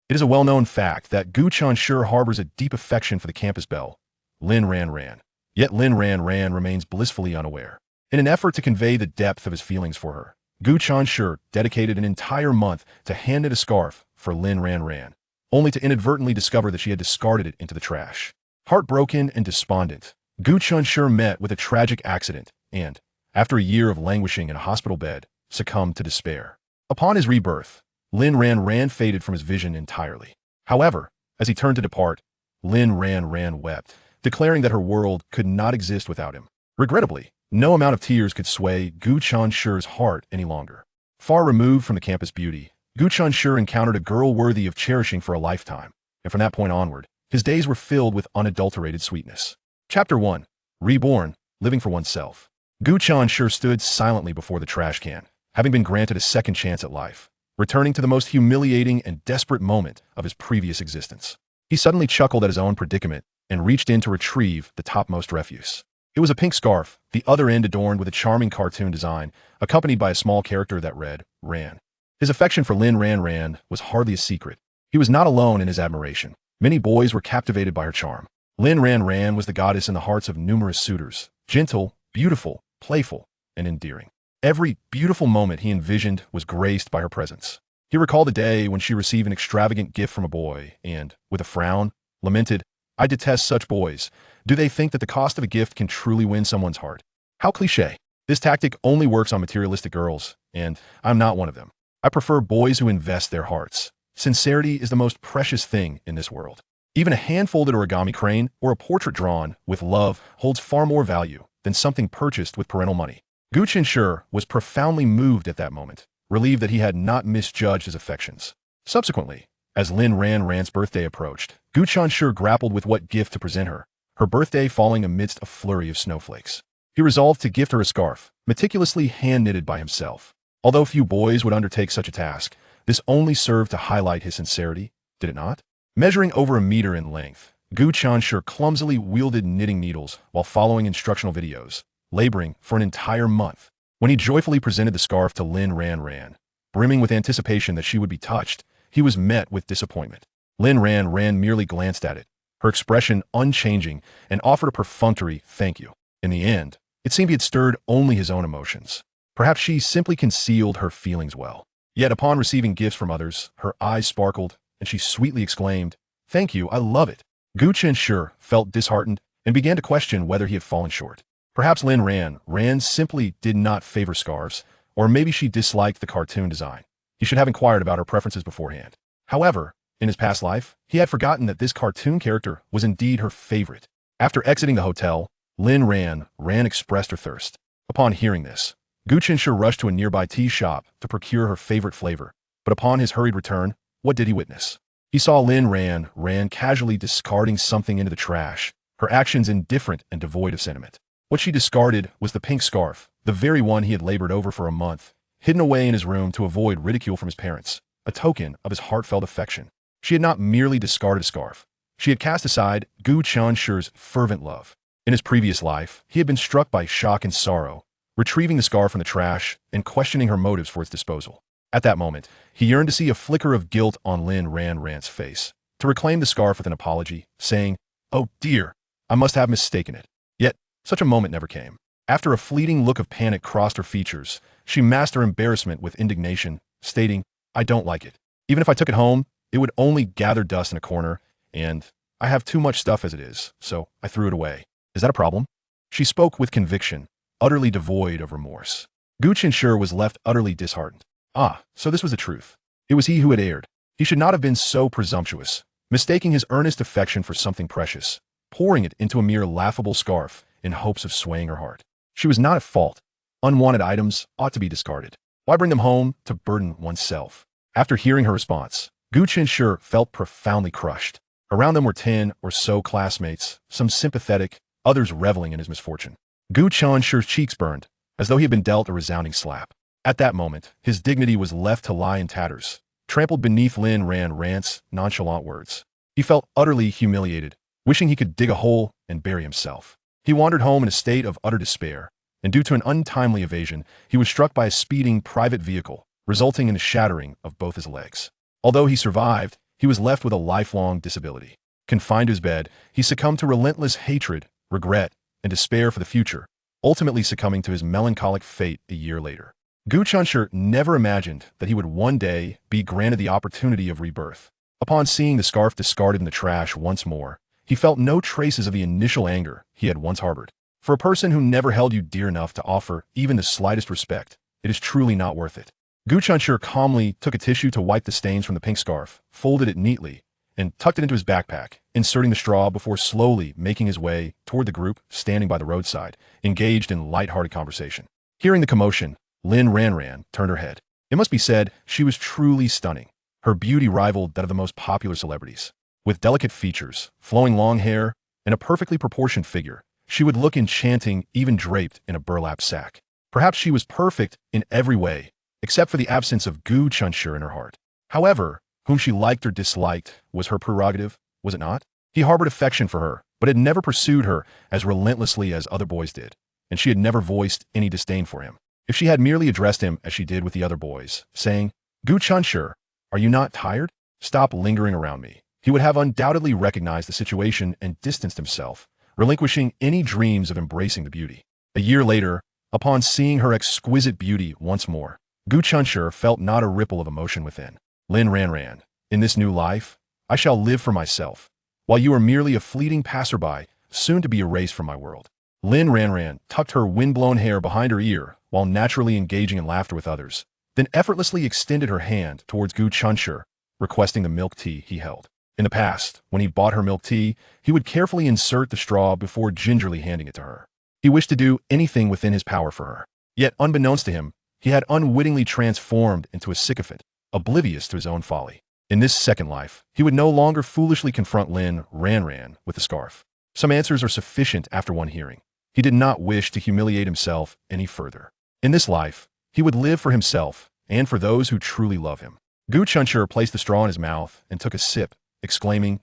It is a well-known fact that Gu Chenshi harbors a deep affection for the campus belle, Lin Ranran. Yet Lin Ranran remains blissfully unaware. In an effort to convey the depth of his feelings for her, Gu Chenshi dedicated an entire month to hand-knit a scarf for Lin Ranran, only to inadvertently discover that she had discarded it into the trash. Heartbroken and despondent, Gu Chenshi met with a tragic accident and, after a year of languishing in a hospital bed, succumbed to despair. Upon his rebirth, Lin Ranran faded from his vision entirely. However, as he turned to depart, Lin Ranran wept, declaring that her world could not exist without him. Regrettably, no amount of tears could sway Gu Chenshi's heart any longer. Far removed from the campus beauty, Gu Chenshi encountered a girl worthy of cherishing for a lifetime, and from that point onward, his days were filled with unadulterated sweetness. Chapter 1. Reborn, Living for Oneself. Gu Chenshi stood silently before the trash can, having been granted a second chance at life, returning to the most humiliating and desperate moment of his previous existence. He suddenly chuckled at his own predicament and reached in to retrieve the topmost refuse. It was a pink scarf, the other end adorned with a charming cartoon design, accompanied by a small character that read, Ran. His affection for Lin Ranran was hardly a secret. He was not alone in his admiration. Many boys were captivated by her charm. Lin Ranran was the goddess in the hearts of numerous suitors, gentle, beautiful, playful, and endearing. Every beautiful moment he envisioned was graced by her presence. He recalled a day when she received an extravagant gift from a boy and, with a frown, lamented, "I detest such boys. Do they think that the cost of a gift can truly win someone's heart? How cliché. This tactic only works on materialistic girls, and I'm not one of them. I prefer boys who invest their hearts. Sincerity is the most precious thing in this world. Even a hand-folded origami crane or a portrait drawn with love holds far more value than something purchased with parental money." Gu Chenshi was profoundly moved at that moment, relieved that he had not misjudged his affections. Subsequently, as Lin Ranran's birthday approached, Gu Chenshi grappled with what gift to present her, her birthday falling amidst a flurry of snowflakes. He resolved to gift her a scarf, meticulously hand-knitted by himself. Although few boys would undertake such a task, this only served to highlight his sincerity, did it not? Measuring over a meter in length, Gu Chenshi clumsily wielded knitting needles while following instructional videos, laboring for an entire month. When he joyfully presented the scarf to Lin Ranran, brimming with anticipation that she would be touched, he was met with disappointment. Lin Ranran merely glanced at it, her expression unchanging, and offered a perfunctory thank you. In the end, it seemed he had stirred only his own emotions. Perhaps she simply concealed her feelings well. Yet upon receiving gifts from others, her eyes sparkled, and she sweetly exclaimed, "Thank you, I love it." Gu Chenshi felt disheartened and began to question whether he had fallen short. Perhaps Lin Ranran simply did not favor scarves, or maybe she disliked the cartoon design. He should have inquired about her preferences beforehand. However, in his past life, he had forgotten that this cartoon character was indeed her favorite. After exiting the hotel, Lin Ranran expressed her thirst. Upon hearing this, Gu Chenshi rushed to a nearby tea shop to procure her favorite flavor, but upon his hurried return, what did he witness? He saw Lin Ranran casually discarding something into the trash, her actions indifferent and devoid of sentiment. What she discarded was the pink scarf, the very one he had labored over for a month, hidden away in his room to avoid ridicule from his parents, a token of his heartfelt affection. She had not merely discarded a scarf. She had cast aside Gu Chenshi's fervent love. In his previous life, he had been struck by shock and sorrow, retrieving the scarf from the trash and questioning her motives for its disposal. At that moment, he yearned to see a flicker of guilt on Lin Ranran's face, to reclaim the scarf with an apology, saying, "Oh dear, I must have mistaken it." Yet, such a moment never came. After a fleeting look of panic crossed her features, she masked her embarrassment with indignation, stating, "I don't like it. Even if I took it home, it would only gather dust in a corner, and I have too much stuff as it is, so I threw it away. Is that a problem?" She spoke with conviction, utterly devoid of remorse. Gu Chenshi was left utterly disheartened. Ah, so this was the truth. It was he who had erred. He should not have been so presumptuous, mistaking his earnest affection for something precious, pouring it into a mere laughable scarf in hopes of swaying her heart. She was not at fault. Unwanted items ought to be discarded. Why bring them home to burden oneself? After hearing her response, Gu Chenshi felt profoundly crushed. Around them were 10 or so classmates, some sympathetic, others reveling in his misfortune. Gu Chenshi's cheeks burned, as though he had been dealt a resounding slap. At that moment, his dignity was left to lie in tatters, trampled beneath Lin Ranran's nonchalant words. He felt utterly humiliated, wishing he could dig a hole and bury himself. He wandered home in a state of utter despair, and due to an untimely evasion, he was struck by a speeding private vehicle, resulting in a shattering of both his legs. Although he survived, he was left with a lifelong disability. Confined to his bed, he succumbed to relentless hatred, regret, and despair for the future, ultimately succumbing to his melancholic fate a year later. Gu Chenshi never imagined that he would one day be granted the opportunity of rebirth. Upon seeing the scarf discarded in the trash once more, he felt no traces of the initial anger he had once harbored. For a person who never held you dear enough to offer even the slightest respect, it is truly not worth it. Gu Chenshi calmly took a tissue to wipe the stains from the pink scarf, folded it neatly, and tucked it into his backpack, inserting the straw before slowly making his way toward the group standing by the roadside, engaged in light-hearted conversation. Hearing the commotion, Lin Ranran turned her head. It must be said, she was truly stunning. Her beauty rivaled that of the most popular celebrities. With delicate features, flowing long hair, and a perfectly proportioned figure, she would look enchanting even draped in a burlap sack. Perhaps she was perfect in every way, except for the absence of Gu Chenshi in her heart. However, whom she liked or disliked was her prerogative, was it not? He harbored affection for her, but had never pursued her as relentlessly as other boys did, and she had never voiced any disdain for him. If she had merely addressed him as she did with the other boys, saying, "Gu Chenshi, are you not tired? Stop lingering around me," he would have undoubtedly recognized the situation and distanced himself, relinquishing any dreams of embracing the beauty. A year later, upon seeing her exquisite beauty once more, Gu Chenshi felt not a ripple of emotion within. Lin Ranran, in this new life, I shall live for myself, while you are merely a fleeting passerby, soon to be erased from my world. Lin Ranran tucked her wind-blown hair behind her ear while naturally engaging in laughter with others, then effortlessly extended her hand towards Gu Chenshi, requesting the milk tea he held. In the past, when he bought her milk tea, he would carefully insert the straw before gingerly handing it to her. He wished to do anything within his power for her. Yet, unbeknownst to him, he had unwittingly transformed into a sycophant, oblivious to his own folly. In this second life, he would no longer foolishly confront Lin Ranran with the scarf. Some answers are sufficient after one hearing. He did not wish to humiliate himself any further. In this life, he would live for himself and for those who truly love him. Gu Chenshi placed the straw in his mouth and took a sip, exclaiming,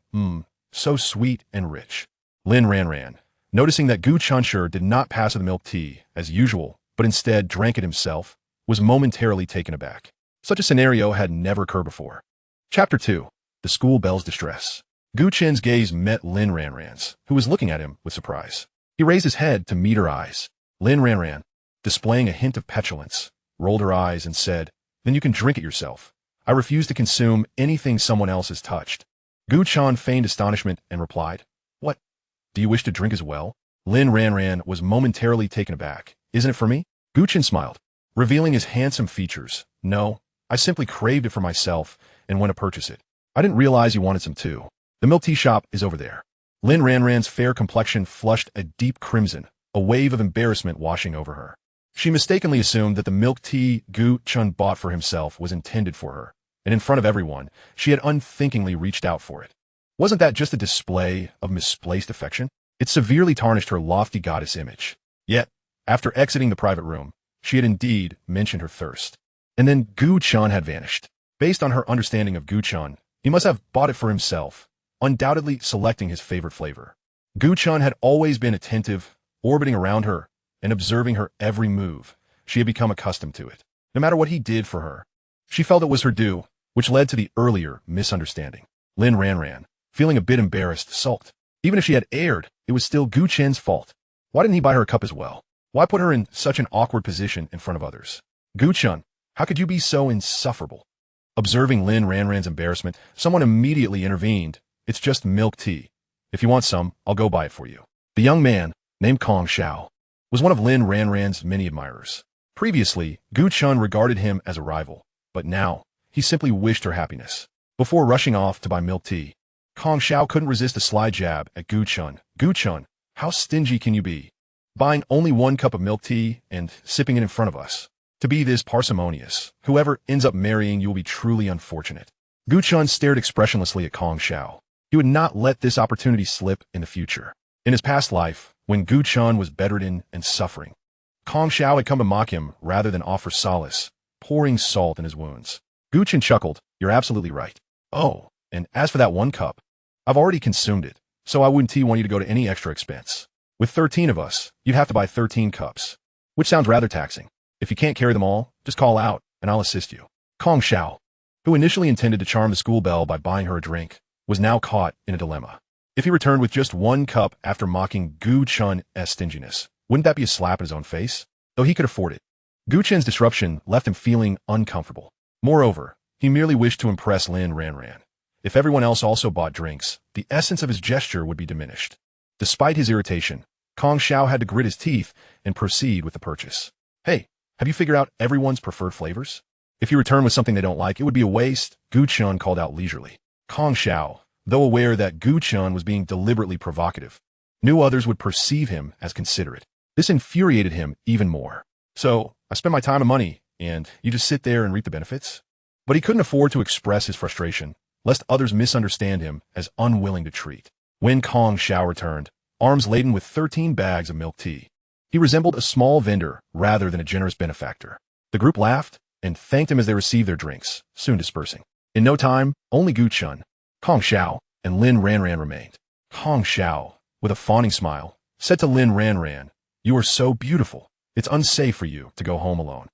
so sweet and rich. Lin Ranran, noticing that Gu Chenshi did not pass her the milk tea, as usual, but instead drank it himself, was momentarily taken aback. Such a scenario had never occurred before. Chapter 2. The School Belle's Distress. Gu Chen's gaze met Lin Ranran's, who was looking at him with surprise. He raised his head to meet her eyes. Lin Ranran, displaying a hint of petulance, rolled her eyes and said, "Then you can drink it yourself. I refuse to consume anything someone else has touched." Gu Chen feigned astonishment and replied, "What? Do you wish to drink as well?" Lin Ranran was momentarily taken aback. "Isn't it for me?" Gu Chen smiled, revealing his handsome features. "No, I simply craved it for myself and went to purchase it. I didn't realize you wanted some too. The milk tea shop is over there." Lin Ranran's fair complexion flushed a deep crimson, a wave of embarrassment washing over her. She mistakenly assumed that the milk tea Gu Chen bought for himself was intended for her, and in front of everyone, she had unthinkingly reached out for it. Wasn't that just a display of misplaced affection? It severely tarnished her lofty goddess image. Yet, after exiting the private room, she had indeed mentioned her thirst. And then Gu Chen had vanished. Based on her understanding of Gu Chen, he must have bought it for himself, undoubtedly selecting his favorite flavor. Gu Chen had always been attentive, orbiting around her, and observing her every move. She had become accustomed to it. No matter what he did for her, she felt it was her due, which led to the earlier misunderstanding. Lin Ranran, feeling a bit embarrassed, sulked. Even if she had erred, it was still Gu Chen's fault. Why didn't he buy her a cup as well? Why put her in such an awkward position in front of others? Gu Chen, how could you be so insufferable? Observing Lin Ranran's embarrassment, someone immediately intervened. "It's just milk tea. If you want some, I'll go buy it for you." The young man, named Kong Xiao, was one of Lin Ranran's many admirers. Previously, Gu Chen regarded him as a rival, but now, he simply wished her happiness. Before rushing off to buy milk tea, Kong Xiao couldn't resist a sly jab at Gu Chen. "Gu Chen, how stingy can you be? Buying only one cup of milk tea and sipping it in front of us. To be this parsimonious, whoever ends up marrying you will be truly unfortunate." Gu Chen stared expressionlessly at Kong Xiao. He would not let this opportunity slip in the future. In his past life, when Gu Chen was bedridden and suffering, Kong Xiao had come to mock him rather than offer solace, pouring salt in his wounds. Gu Chen chuckled, "You're absolutely right. Oh, and as for that one cup, I've already consumed it, so I wouldn't want you to go to any extra expense. With 13 of us, you'd have to buy 13 cups, which sounds rather taxing. If you can't carry them all, just call out, and I'll assist you." Kong Xiao, who initially intended to charm the school belle by buying her a drink, was now caught in a dilemma. If he returned with just one cup after mocking Gu Chen's stinginess, wouldn't that be a slap in his own face? Though he could afford it. Gu Chen's disruption left him feeling uncomfortable. Moreover, he merely wished to impress Lin Ranran. If everyone else also bought drinks, the essence of his gesture would be diminished. Despite his irritation, Kong Xiao had to grit his teeth and proceed with the purchase. Hey, have you figured out everyone's preferred flavors? If you return with something they don't like, it would be a waste, Gu Chen called out leisurely. Kong Xiao, though aware that Gu Chen was being deliberately provocative, knew others would perceive him as considerate. This infuriated him even more. So, I spend my time and money, and you just sit there and reap the benefits? But he couldn't afford to express his frustration, lest others misunderstand him as unwilling to treat. When Kong Xiao returned, arms laden with 13 bags of milk tea, he resembled a small vendor rather than a generous benefactor. The group laughed and thanked him as they received their drinks, soon dispersing. In no time, only Gu Chen, Kong Xiao, and Lin Ranran remained. Kong Xiao, with a fawning smile, said to Lin Ranran, "You are so beautiful. It's unsafe for you to go home alone.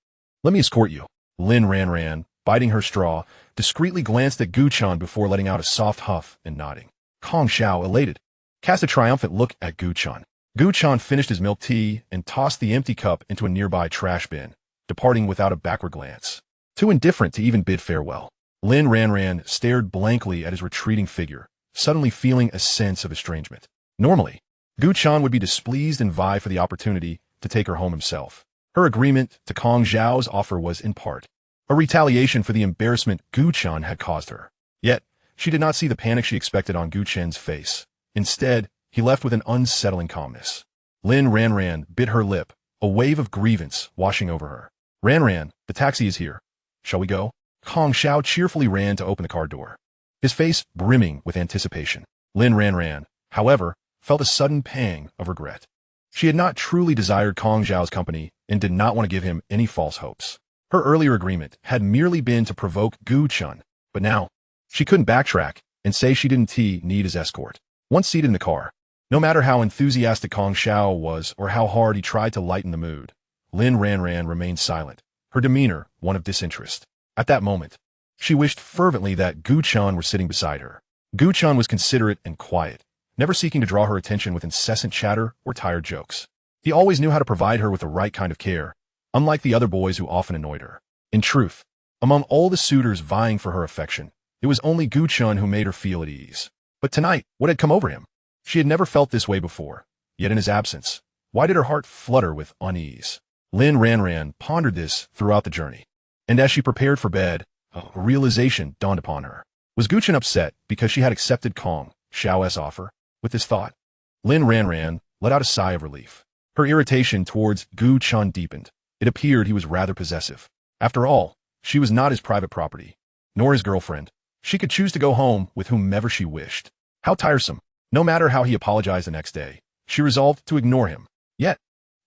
Let me escort you." Lin Ranran, biting her straw, discreetly glanced at Gu Chen before letting out a soft huff and nodding. Kong Xiao, elated, cast a triumphant look at Gu Chen. Gu Chen finished his milk tea and tossed the empty cup into a nearby trash bin, departing without a backward glance. Too indifferent to even bid farewell. Lin Ranran stared blankly at his retreating figure, suddenly feeling a sense of estrangement. Normally, Gu Chen would be displeased and vie for the opportunity to take her home himself. Her agreement to Kong Xiao's offer was, in part, a retaliation for the embarrassment Gu Chen had caused her. Yet, she did not see the panic she expected on Gu Chen's face. Instead, he left with an unsettling calmness. Lin Ranran bit her lip, a wave of grievance washing over her. "Ranran, the taxi is here. Shall we go?" Kong Xiao cheerfully ran to open the car door, his face brimming with anticipation. Lin Ranran, however, felt a sudden pang of regret. She had not truly desired Kong Xiao's company and did not want to give him any false hopes. Her earlier agreement had merely been to provoke Gu Chen, but now, she couldn't backtrack and say she didn't need his escort. Once seated in the car, no matter how enthusiastic Kong Xiao was or how hard he tried to lighten the mood, Lin Ranran remained silent, her demeanor one of disinterest. At that moment, she wished fervently that Gu Chen were sitting beside her. Gu Chen was considerate and quiet, never seeking to draw her attention with incessant chatter or tired jokes. He always knew how to provide her with the right kind of care, unlike the other boys who often annoyed her. In truth, among all the suitors vying for her affection, it was only Gu Chen who made her feel at ease. But tonight, what had come over him? She had never felt this way before, yet in his absence, why did her heart flutter with unease? Lin Ranran pondered this throughout the journey, and as she prepared for bed, a realization dawned upon her. Was Gu Chen upset because she had accepted Kong Xiao's offer? With this thought, Lin Ranran let out a sigh of relief. Her irritation towards Gu Chen deepened. It appeared he was rather possessive. After all, she was not his private property, nor his girlfriend. She could choose to go home with whomever she wished. How tiresome. No matter how he apologized the next day, she resolved to ignore him. Yet,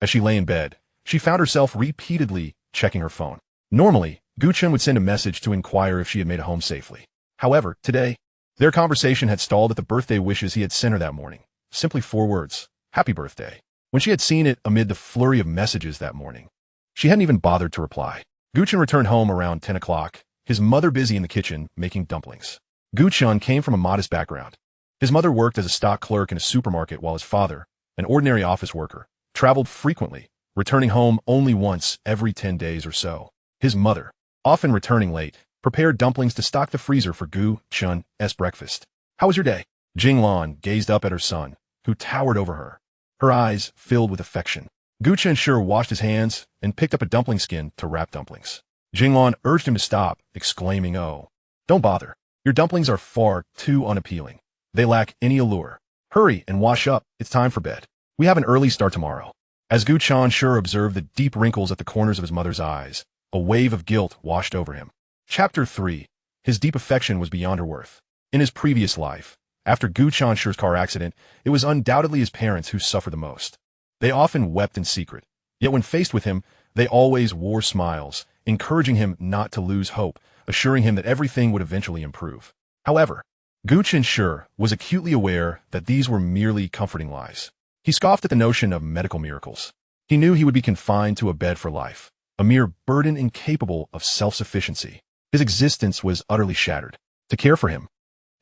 as she lay in bed, she found herself repeatedly checking her phone. Normally, Gu Chen would send a message to inquire if she had made it home safely. However, today, their conversation had stalled at the birthday wishes he had sent her that morning. Simply 4 words, "Happy birthday." When she had seen it amid the flurry of messages that morning, she hadn't even bothered to reply. Gu Chen returned home around 10 o'clock, his mother busy in the kitchen making dumplings. Gu Chen came from a modest background. His mother worked as a stock clerk in a supermarket while his father, an ordinary office worker, traveled frequently, returning home only once every 10 days or so. His mother, often returning late, prepared dumplings to stock the freezer for Gu Chen's breakfast. "How was your day?" Jinglan gazed up at her son, who towered over her, her eyes filled with affection. Gu Chenshi washed his hands and picked up a dumpling skin to wrap dumplings. Jinglan urged him to stop, exclaiming, "Oh, don't bother. Your dumplings are far too unappealing. They lack any allure. Hurry and wash up. It's time for bed. We have an early start tomorrow." As Gu Chenshi observed the deep wrinkles at the corners of his mother's eyes, a wave of guilt washed over him. Chapter 3. His deep affection was beyond her worth. In his previous life, after Gu Chenshi's car accident, it was undoubtedly his parents who suffered the most. They often wept in secret, yet when faced with him, they always wore smiles, encouraging him not to lose hope, assuring him that everything would eventually improve. However, Gu Chenshi was acutely aware that these were merely comforting lies. He scoffed at the notion of medical miracles. He knew he would be confined to a bed for life, a mere burden incapable of self-sufficiency. His existence was utterly shattered. To care for him,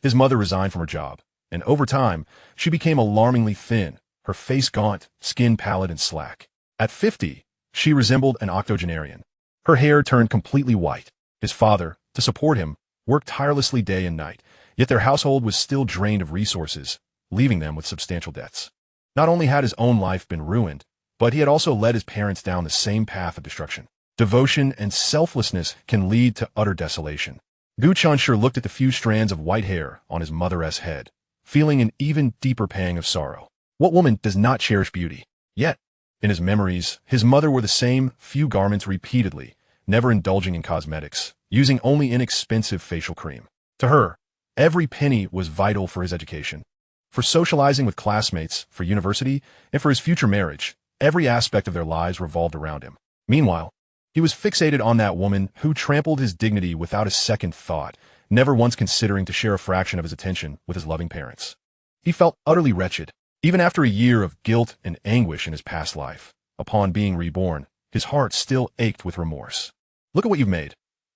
his mother resigned from her job, and over time, she became alarmingly thin, her face gaunt, skin pallid and slack. At 50, she resembled an octogenarian. Her hair turned completely white. His father, to support him, worked tirelessly day and night, yet their household was still drained of resources, leaving them with substantial debts. Not only had his own life been ruined, but he had also led his parents down the same path of destruction. Devotion and selflessness can lead to utter desolation. Gu Chenshi looked at the few strands of white hair on his mother's head, feeling an even deeper pang of sorrow. What woman does not cherish beauty? Yet, in his memories, his mother wore the same few garments repeatedly, never indulging in cosmetics, using only inexpensive facial cream. To her, every penny was vital for his education. For socializing with classmates, for university, and for his future marriage, every aspect of their lives revolved around him. Meanwhile, he was fixated on that woman who trampled his dignity without a second thought, never once considering to share a fraction of his attention with his loving parents. He felt utterly wretched. Even after a year of guilt and anguish in his past life, upon being reborn, his heart still ached with remorse. Look at what you've made.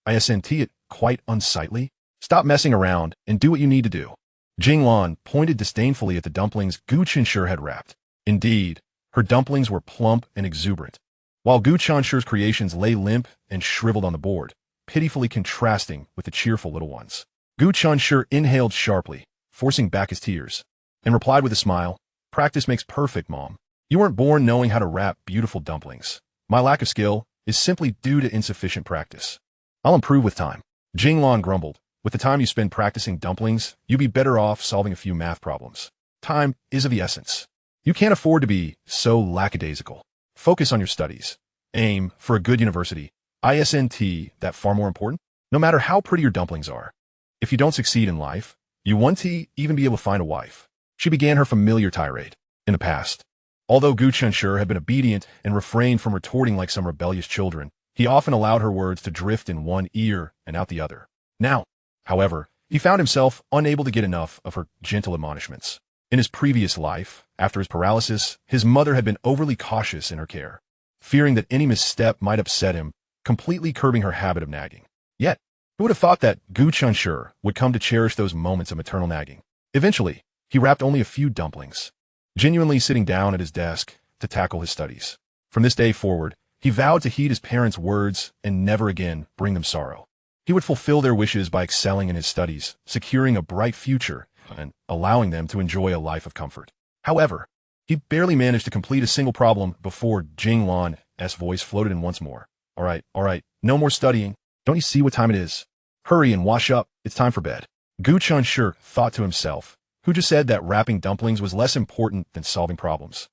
Isn't it quite unsightly? Stop messing around and do what you need to do. Jinglan pointed disdainfully at the dumplings Gu Chenshi had wrapped. Indeed, her dumplings were plump and exuberant, while Gu Chenshi's creations lay limp and shriveled on the board, pitifully contrasting with the cheerful little ones. Gu Chenshi inhaled sharply, forcing back his tears, and replied with a smile, "Practice makes perfect, Mom. You weren't born knowing how to wrap beautiful dumplings. My lack of skill is simply due to insufficient practice. I'll improve with time." Jinglan grumbled, "With the time you spend practicing dumplings, you'd be better off solving a few math problems. Time is of the essence. You can't afford to be so lackadaisical. Focus on your studies. Aim for a good university. Isn't that far more important? No matter how pretty your dumplings are, if you don't succeed in life, you won't even be able to find a wife." She began her familiar tirade. In the past, although Gu Chenshi had been obedient and refrained from retorting like some rebellious children, he often allowed her words to drift in one ear and out the other. Now, however, he found himself unable to get enough of her gentle admonishments. In his previous life, after his paralysis, his mother had been overly cautious in her care, fearing that any misstep might upset him, completely curbing her habit of nagging. Yet, who would have thought that Gu Chenshi would come to cherish those moments of maternal nagging? Eventually, he wrapped only a few dumplings, genuinely sitting down at his desk to tackle his studies. From this day forward, he vowed to heed his parents' words and never again bring them sorrow. He would fulfill their wishes by excelling in his studies, securing a bright future, and allowing them to enjoy a life of comfort. However, he barely managed to complete a single problem before Jinglan's voice floated in once more. All right, no more studying. Don't you see what time it is? Hurry and wash up, it's time for bed." Gu Chenshi thought to himself, who just said that wrapping dumplings was less important than solving problems.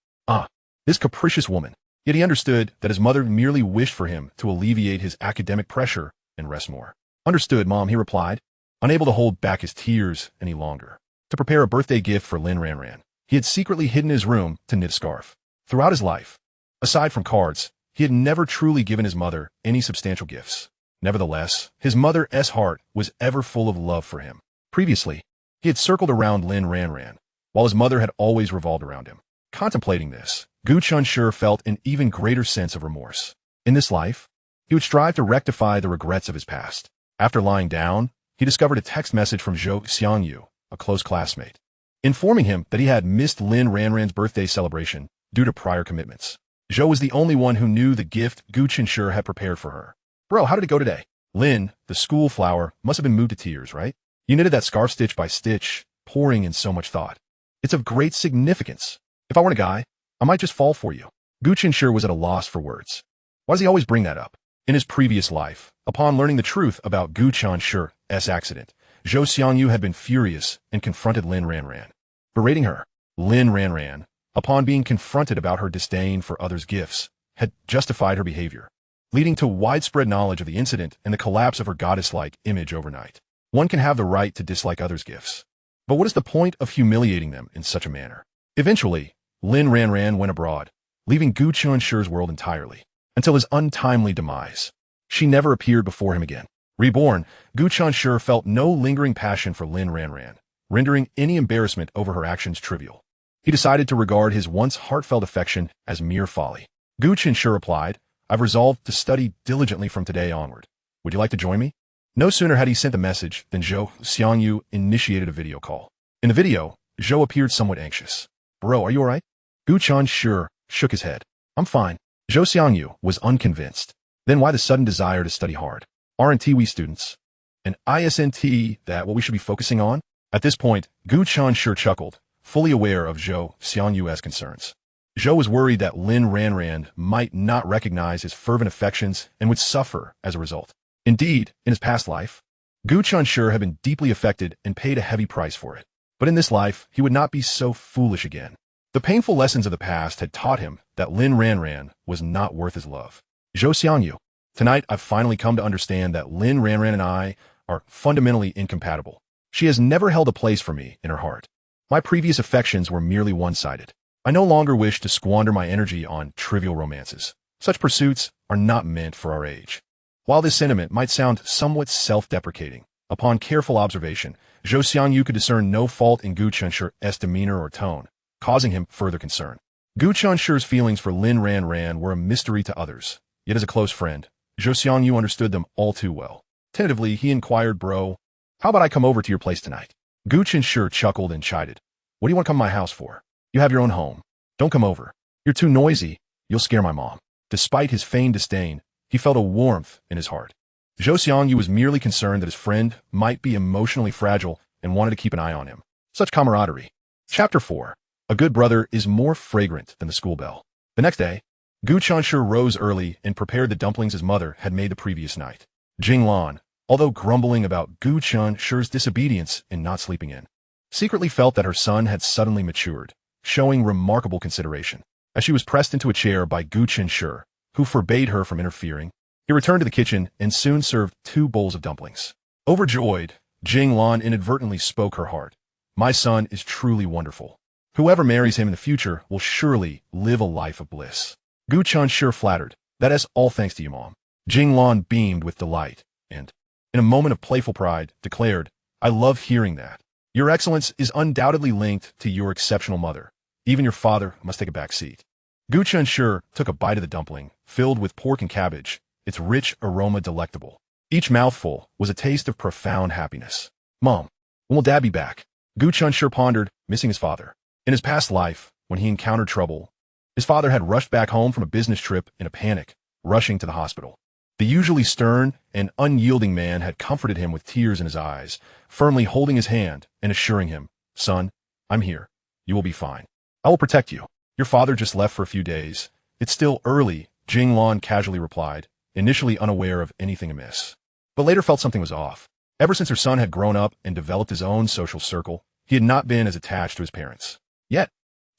This capricious woman. Yet he understood that his mother merely wished for him to alleviate his academic pressure and rest more. "Understood, Mom," he replied, unable to hold back his tears any longer. To prepare a birthday gift for Lin Ranran, he had secretly hidden his room to knit a scarf. Throughout his life, aside from cards, he had never truly given his mother any substantial gifts. Nevertheless, his mother's heart was ever full of love for him. Previously, he had circled around Lin Ranran, while his mother had always revolved around him. Contemplating this, Gu Chenshi felt an even greater sense of remorse. In this life, he would strive to rectify the regrets of his past. After lying down, he discovered a text message from Zhou Xiangyu, a close classmate, informing him that he had missed Lin Ranran's birthday celebration due to prior commitments. Zhou was the only one who knew the gift Gu Chenshi had prepared for her. "Bro, how did it go today?" "Lin, the school flower, must have been moved to tears, right? You knitted that scarf stitch by stitch, pouring in so much thought. It's of great significance. If I weren't a guy, I might just fall for you." Gu Chenshi was at a loss for words. Why does he always bring that up? In his previous life, upon learning the truth about Gu Chenshi's accident, Zhou Xiangyu had been furious and confronted Lin Ranran, berating her. Lin Ranran, upon being confronted about her disdain for others' gifts, had justified her behavior, leading to widespread knowledge of the incident and the collapse of her goddess-like image overnight. One can have the right to dislike others' gifts, but what is the point of humiliating them in such a manner? Eventually, Lin Ranran went abroad, leaving Gu Chenshi's world entirely, until his untimely demise. She never appeared before him again. Reborn, Gu Chenshi felt no lingering passion for Lin Ranran, rendering any embarrassment over her actions trivial. He decided to regard his once heartfelt affection as mere folly. Gu Chenshi replied, "I've resolved to study diligently from today onward. Would you like to join me?" No sooner had he sent the message than Zhou Xiangyu initiated a video call. In the video, Zhou appeared somewhat anxious. Bro, are you alright? Gu Chenshi shook his head. I'm fine. Zhou Xiangyu was unconvinced. Then why the sudden desire to study hard? Aren't we students? And isn't that what we should be focusing on? At this point, Gu Chenshi chuckled, fully aware of Zhou Xiangyu's concerns. Zhou was worried that Lin Ranran might not recognize his fervent affections and would suffer as a result. Indeed, in his past life, Gu Chenshi had been deeply affected and paid a heavy price for it. But in this life, he would not be so foolish again. The painful lessons of the past had taught him that Lin Ranran was not worth his love. Zhou Xiangyu, tonight I've finally come to understand that Lin Ranran and I are fundamentally incompatible. She has never held a place for me in her heart. My previous affections were merely one-sided. I no longer wish to squander my energy on trivial romances. Such pursuits are not meant for our age. While this sentiment might sound somewhat self-deprecating, upon careful observation, Zhou Xiangyu could discern no fault in Gu Chenshi's demeanor or tone, causing him further concern. Gu Chenshi's feelings for Lin Ranran were a mystery to others, yet as a close friend, Zhou Xiangyu understood them all too well. Tentatively, he inquired, Bro, how about I come over to your place tonight? Gu Chenshi chuckled and chided. What do you want to come to my house for? You have your own home. Don't come over. You're too noisy. You'll scare my mom. Despite his feigned disdain, he felt a warmth in his heart. Zhou Xiangyu was merely concerned that his friend might be emotionally fragile and wanted to keep an eye on him. Such camaraderie. Chapter 4. A good brother is more fragrant than the school bell. The next day, Gu Chenshi rose early and prepared the dumplings his mother had made the previous night. Jing Lan, although grumbling about Gu Chenshi's disobedience in not sleeping in, secretly felt that her son had suddenly matured, showing remarkable consideration. As she was pressed into a chair by Gu Chenshi, who forbade her from interfering, he returned to the kitchen and soon served 2 bowls of dumplings. Overjoyed, Jing Lan inadvertently spoke her heart. My son is truly wonderful. Whoever marries him in the future will surely live a life of bliss. Gu Chenshi flattered. That is all thanks to you, Mom. Jing Lan beamed with delight and, in a moment of playful pride, declared, I love hearing that. Your excellence is undoubtedly linked to your exceptional mother. Even your father must take a back seat. Gu Chenshi took a bite of the dumpling, filled with pork and cabbage, its rich aroma delectable. Each mouthful was a taste of profound happiness. Mom, when will Dad be back? Gu Chenshi pondered, missing his father. In his past life, when he encountered trouble, his father had rushed back home from a business trip in a panic, rushing to the hospital. The usually stern and unyielding man had comforted him with tears in his eyes, firmly holding his hand and assuring him, Son, I'm here. You will be fine. I will protect you. Your father just left for a few days. It's still early, Jing Lan casually replied, initially unaware of anything amiss. But later felt something was off. Ever since her son had grown up and developed his own social circle, he had not been as attached to his parents. Yet,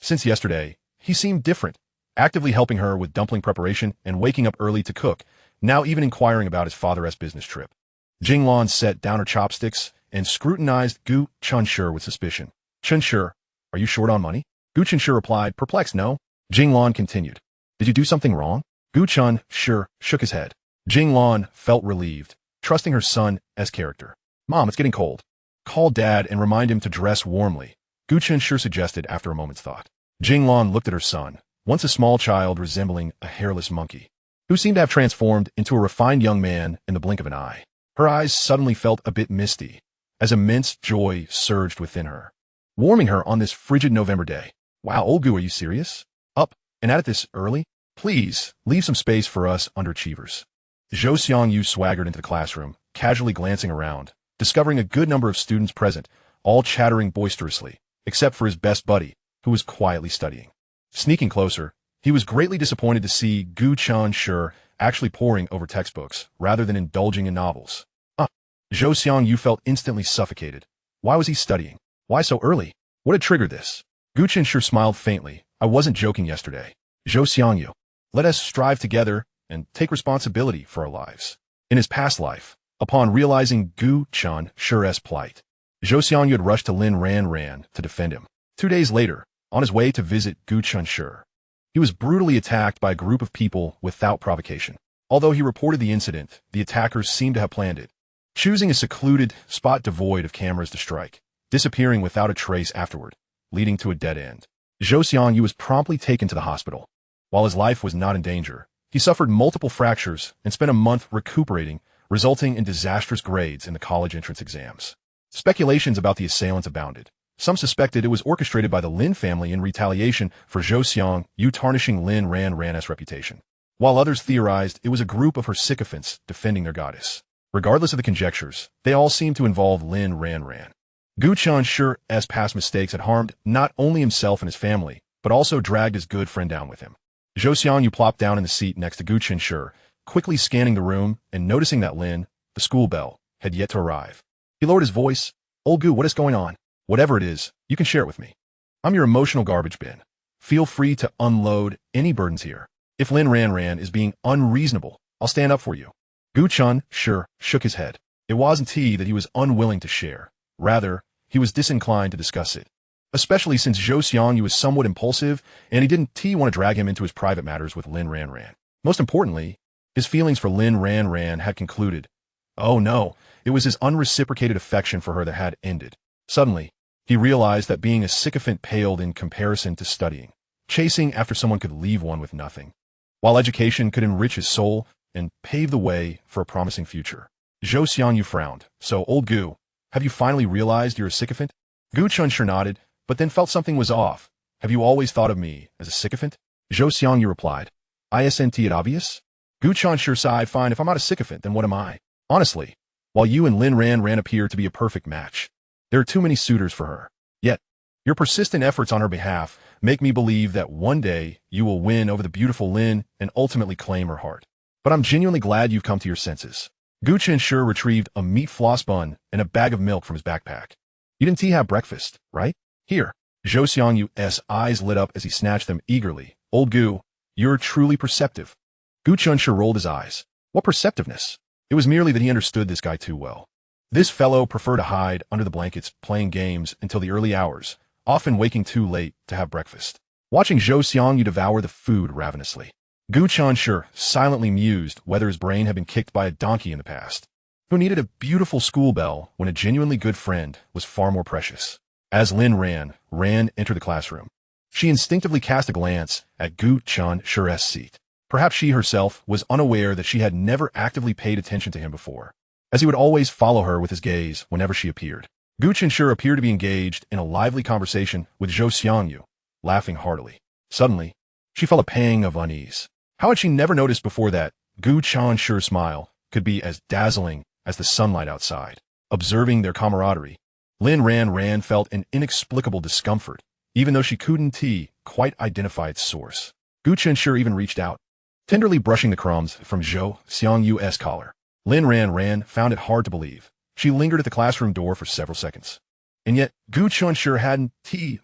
since yesterday, he seemed different, actively helping her with dumpling preparation and waking up early to cook, now even inquiring about his father's business trip. Jing Lan set down her chopsticks and scrutinized Gu Chenshi with suspicion. Chenshi, are you short on money? Gu Chenshi replied, perplexed, no. Jing Lan continued. Did you do something wrong? Gu Chenshi shook his head. Jing Lan felt relieved, trusting her son as character. Mom, it's getting cold. Call Dad and remind him to dress warmly, Gu Chenshi suggested after a moment's thought. Jing Lan looked at her son, once a small child resembling a hairless monkey, who seemed to have transformed into a refined young man in the blink of an eye. Her eyes suddenly felt a bit misty, as immense joy surged within her, warming her on this frigid November day. Wow, old Gu, are you serious? Up and at it this early? Please, leave some space for us underachievers. Zhou Xiangyu swaggered into the classroom, casually glancing around, discovering a good number of students present, all chattering boisterously, except for his best buddy, who was quietly studying. Sneaking closer, he was greatly disappointed to see Gu Chenshi actually poring over textbooks, rather than indulging in novels. Zhou Xiangyu felt instantly suffocated. Why was he studying? Why so early? What had triggered this? Gu Chenshi smiled faintly. I wasn't joking yesterday. Zhou Xiangyu, let us strive together and take responsibility for our lives. In his past life, upon realizing Gu Chenshi's plight, Zhou Xiangyu had rushed to Lin Ranran to defend him. 2 days later, on his way to visit Gu Chenshi, he was brutally attacked by a group of people without provocation. Although he reported the incident, the attackers seemed to have planned it, choosing a secluded spot devoid of cameras to strike, disappearing without a trace afterward, leading to a dead end. Zhou Xiangyu was promptly taken to the hospital. While his life was not in danger, he suffered multiple fractures and spent a month recuperating resulting in disastrous grades in the college entrance exams. Speculations about the assailants abounded. Some suspected it was orchestrated by the Lin family in retaliation for Zhou Xiangyu tarnishing Lin Ranran's reputation, while others theorized it was a group of her sycophants defending their goddess. Regardless of the conjectures, they all seemed to involve Lin Ranran. Gu Chenshi past mistakes had harmed not only himself and his family, but also dragged his good friend down with him. Zhou Xiangyu plopped down in the seat next to Gu Chenshi, quickly scanning the room and noticing that Lin, the school belle, had yet to arrive. He lowered his voice. "Old Gu, what is going on? Whatever it is, you can share it with me. I'm your emotional garbage bin. Feel free to unload any burdens here. If Lin Ranran is being unreasonable, I'll stand up for you." Gu Chenshi shook his head. It wasn't he that he was unwilling to share. Rather, he was disinclined to discuss it, especially since Zhou Xiangyu was somewhat impulsive and he didn't want to drag him into his private matters with Lin Ranran. Most importantly, his feelings for Lin Ranran had concluded. Oh no, it was his unreciprocated affection for her that had ended. Suddenly, he realized that being a sycophant paled in comparison to studying, chasing after someone could leave one with nothing, while education could enrich his soul and pave the way for a promising future. Zhou Xiangyu frowned. "So, old Gu, have you finally realized you're a sycophant?" Gu Chenshi nodded, but then felt something was off. "Have you always thought of me as a sycophant?" Zhou Xiangyu replied. "Isn't it obvious?" Gu Chenshi sighed. "Fine, if I'm not a sycophant, then what am I? Honestly, while you and Lin Ranran appear to be a perfect match, there are too many suitors for her. Yet, your persistent efforts on her behalf make me believe that one day you will win over the beautiful Lin and ultimately claim her heart. But I'm genuinely glad you've come to your senses." Gu Chenshi retrieved a meat floss bun and a bag of milk from his backpack. "You didn't have breakfast, right? Here." Zhou Xiangyu's eyes lit up as he snatched them eagerly. "Old Gu, you're truly perceptive." Gu Chenshi rolled his eyes. What perceptiveness? It was merely that he understood this guy too well. This fellow preferred to hide under the blankets, playing games until the early hours, often waking too late to have breakfast, watching Zhou Xiangyu devour the food ravenously. Gu Chenshi silently mused whether his brain had been kicked by a donkey in the past. Who needed a beautiful school belle when a genuinely good friend was far more precious? As Lin Ran entered the classroom, she instinctively cast a glance at Gu Chenshi's seat. Perhaps she herself was unaware that she had never actively paid attention to him before, as he would always follow her with his gaze whenever she appeared. Gu Chenshi appeared to be engaged in a lively conversation with Zhou Xiangyu, laughing heartily. Suddenly, she felt a pang of unease. How had she never noticed before that Gu Chenshi's smile could be as dazzling as the sunlight outside? Observing their camaraderie, Lin Ranran felt an inexplicable discomfort, even though she couldn't quite identify its source. Gu Chenshi even reached out, tenderly brushing the crumbs from Zhou Xiangyu's collar. Lin Ranran found it hard to believe. She lingered at the classroom door for several seconds. And yet, Gu Chenshi hadn't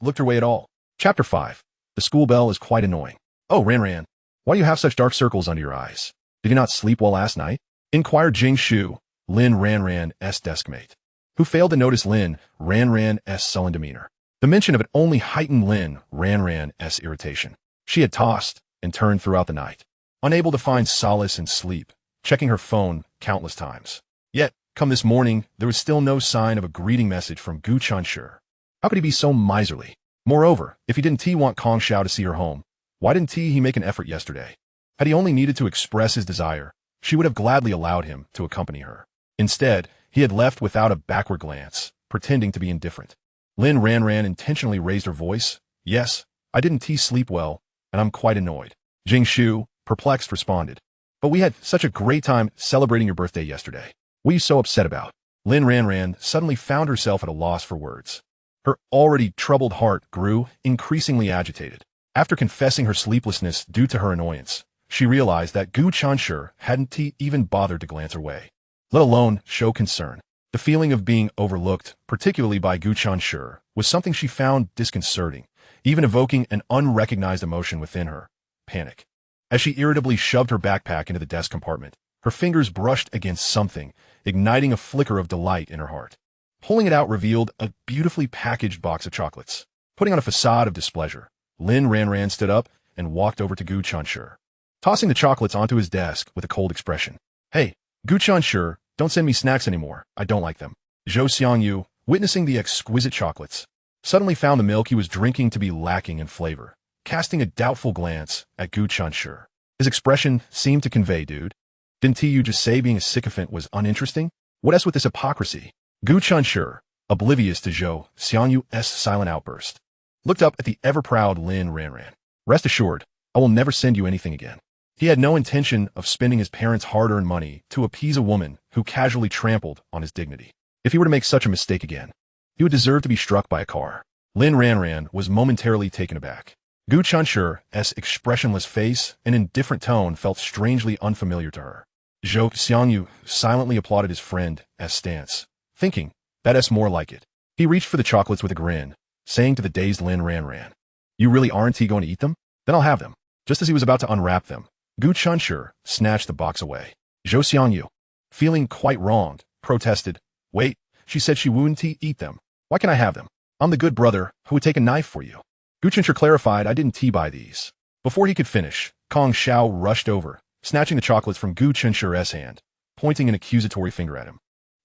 looked her way at all. Chapter 5. The school bell is quite annoying. "Oh, Ranran, why do you have such dark circles under your eyes? Did you not sleep well last night?" inquired Jing Shu, Lin Ranran's deskmate, who failed to notice Lin Ranran's sullen demeanor. The mention of it only heightened Lin Ranran's irritation. She had tossed and turned throughout the night, unable to find solace in sleep, checking her phone countless times. Yet, come this morning, there was still no sign of a greeting message from Gu Chenshi. How could he be so miserly? Moreover, if he didn't want Kong Xiao to see her home, why didn't he make an effort yesterday? Had he only needed to express his desire, she would have gladly allowed him to accompany her. Instead, he had left without a backward glance, pretending to be indifferent. Lin Ranran intentionally raised her voice. "Yes, I didn't sleep well, and I'm quite annoyed." Jing Shu, perplexed, responded. "But we had such a great time celebrating your birthday yesterday. What are you so upset about?" Lin Ranran suddenly found herself at a loss for words. Her already troubled heart grew increasingly agitated. After confessing her sleeplessness due to her annoyance, she realized that Gu Chenshi hadn't even bothered to glance her way, let alone show concern. The feeling of being overlooked, particularly by Gu Chenshi, was something she found disconcerting, even evoking an unrecognized emotion within her: panic. As she irritably shoved her backpack into the desk compartment, her fingers brushed against something, igniting a flicker of delight in her heart. Pulling it out revealed a beautifully packaged box of chocolates. Putting on a facade of displeasure, Lin Ranran stood up and walked over to Gu Chenshi, tossing the chocolates onto his desk with a cold expression. "Hey, Gu Chenshi, don't send me snacks anymore. I don't like them." Zhou Xiangyu, witnessing the exquisite chocolates, suddenly found the milk he was drinking to be lacking in flavor, casting a doubtful glance at Gu Chenshi. His expression seemed to convey, "Dude, Didn't you just say being a sycophant was uninteresting? What else with this hypocrisy? Gu Chenshi, oblivious to Zhou Xiangyu's silent outburst, looked up at the ever-proud Lin Ranran. Rest assured, I will never send you anything again. He had no intention of spending his parents' hard-earned money to appease a woman who casually trampled on his dignity. If he were to make such a mistake again, he would deserve to be struck by a car. Lin Ranran was momentarily taken aback. Gu Chenshi's expressionless face and indifferent tone felt strangely unfamiliar to her. Zhou Xiangyu silently applauded his friend's stance, thinking, that's more like it. He reached for the chocolates with a grin, saying to the dazed Lin Ranran, you really aren't going to eat them? Then I'll have them. Just as he was about to unwrap them, Gu Chenshi snatched the box away. Zhou Xiangyu, feeling quite wronged, protested, wait, she said she wouldn't eat them. Why can't I have them? I'm the good brother who would take a knife for you. Gu Chenshi clarified I didn't buy these. Before he could finish, Kong Xiao rushed over, snatching the chocolates from Gu Chenshi's hand, pointing an accusatory finger at him.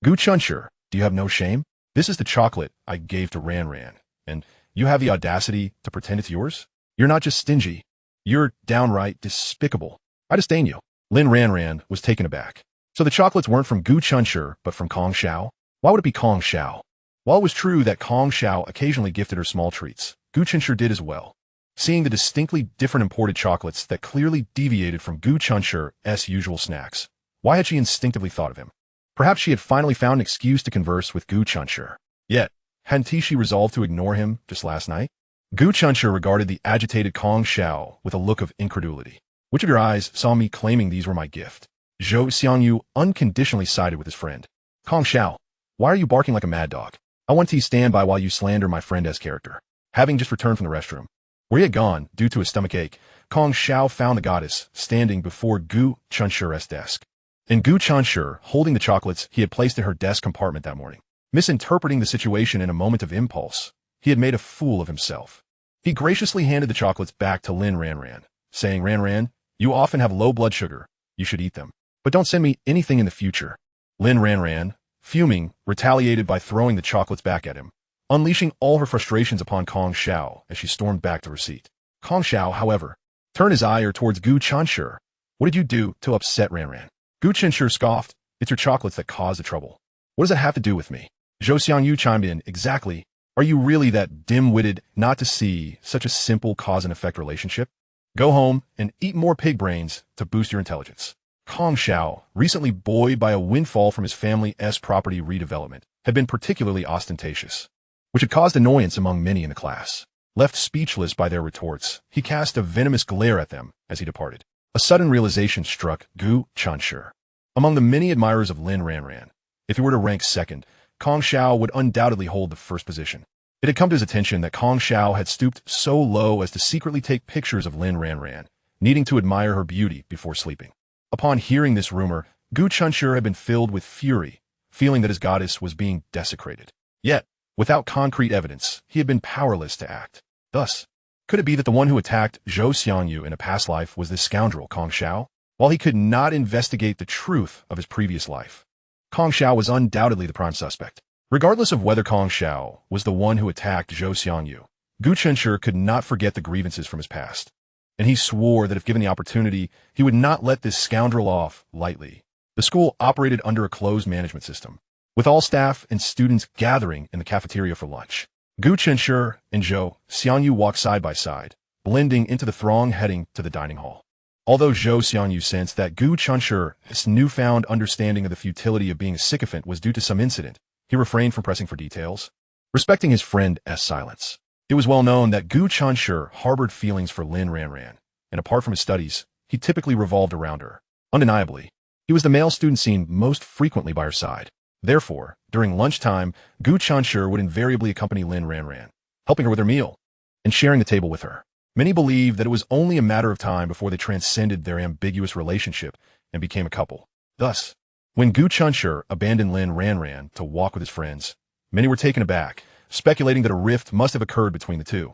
Gu Chenshi, do you have no shame? This is the chocolate I gave to Ranran, and you have the audacity to pretend it's yours? You're not just stingy. You're downright despicable. I disdain you. Lin Ranran was taken aback. So the chocolates weren't from Gu Chenshi, but from Kong Xiao? Why would it be Kong Xiao? While it was true that Kong Xiao occasionally gifted her small treats, Gu Chenshi did as well. Seeing the distinctly different imported chocolates that clearly deviated from Gu Chenshi's usual snacks, why had she instinctively thought of him? Perhaps she had finally found an excuse to converse with Gu Chenshi. Yet, hadn't she resolved to ignore him just last night? Gu Chenshi regarded the agitated Kong Xiao with a look of incredulity. Which of your eyes saw me claiming these were my gift? Zhou Xiangyu unconditionally sided with his friend. Kong Xiao, why are you barking like a mad dog? I want to stand by while you slander my friend's character. Having just returned from the restroom, where he had gone due to a stomachache, Kong Xiao found the goddess standing before Gu Chenshi's desk. And Gu Chenshi holding the chocolates he had placed in her desk compartment that morning. Misinterpreting the situation in a moment of impulse, he had made a fool of himself. He graciously handed the chocolates back to Lin Ranran, saying, Ranran, you often have low blood sugar. You should eat them. But don't send me anything in the future. Lin Ranran, fuming, retaliated by throwing the chocolates back at him, unleashing all her frustrations upon Kong Xiao as she stormed back to her seat. Kong Xiao, however, turned his ire towards Gu Chenshi. What did you do to upset Ranran? Gu Chenshi scoffed. It's your chocolates that caused the trouble. What does that have to do with me? Zhou Xiangyu chimed in. Exactly. Are you really that dim-witted not to see such a simple cause and effect relationship? Go home and eat more pig brains to boost your intelligence. Kong Xiao, recently buoyed by a windfall from his family's property redevelopment, had been particularly ostentatious, which had caused annoyance among many in the class. Left speechless by their retorts, he cast a venomous glare at them as he departed. A sudden realization struck Gu Chenshi. Among the many admirers of Lin Ranran, if he were to rank second, Kong Xiao would undoubtedly hold the first position. It had come to his attention that Kong Xiao had stooped so low as to secretly take pictures of Lin Ranran, needing to admire her beauty before sleeping. Upon hearing this rumor, Gu Chenshi had been filled with fury, feeling that his goddess was being desecrated. Yet, without concrete evidence, he had been powerless to act. Thus, could it be that the one who attacked Zhou Xiangyu in a past life was this scoundrel Kong Xiao? While he could not investigate the truth of his previous life, Kong Xiao was undoubtedly the prime suspect. Regardless of whether Kong Xiao was the one who attacked Zhou Xiangyu, Gu Chenshi could not forget the grievances from his past, and he swore that if given the opportunity, he would not let this scoundrel off lightly. The school operated under a closed management system, with all staff and students gathering in the cafeteria for lunch. Gu Chenshi and Zhou Xiangyu walked side by side, blending into the throng heading to the dining hall. Although Zhou Xiangyu sensed that Gu Chenshi's newfound understanding of the futility of being a sycophant was due to some incident, he refrained from pressing for details, respecting his friend's silence. It was well known that Gu Chenshi harbored feelings for Lin Ranran, and apart from his studies, he typically revolved around her. Undeniably, he was the male student seen most frequently by her side. Therefore, during lunchtime, Gu Chenshi would invariably accompany Lin Ranran, helping her with her meal, and sharing the table with her. Many believed that it was only a matter of time before they transcended their ambiguous relationship and became a couple. Thus, when Gu Chenshi abandoned Lin Ranran to walk with his friends, many were taken aback, speculating that a rift must have occurred between the two.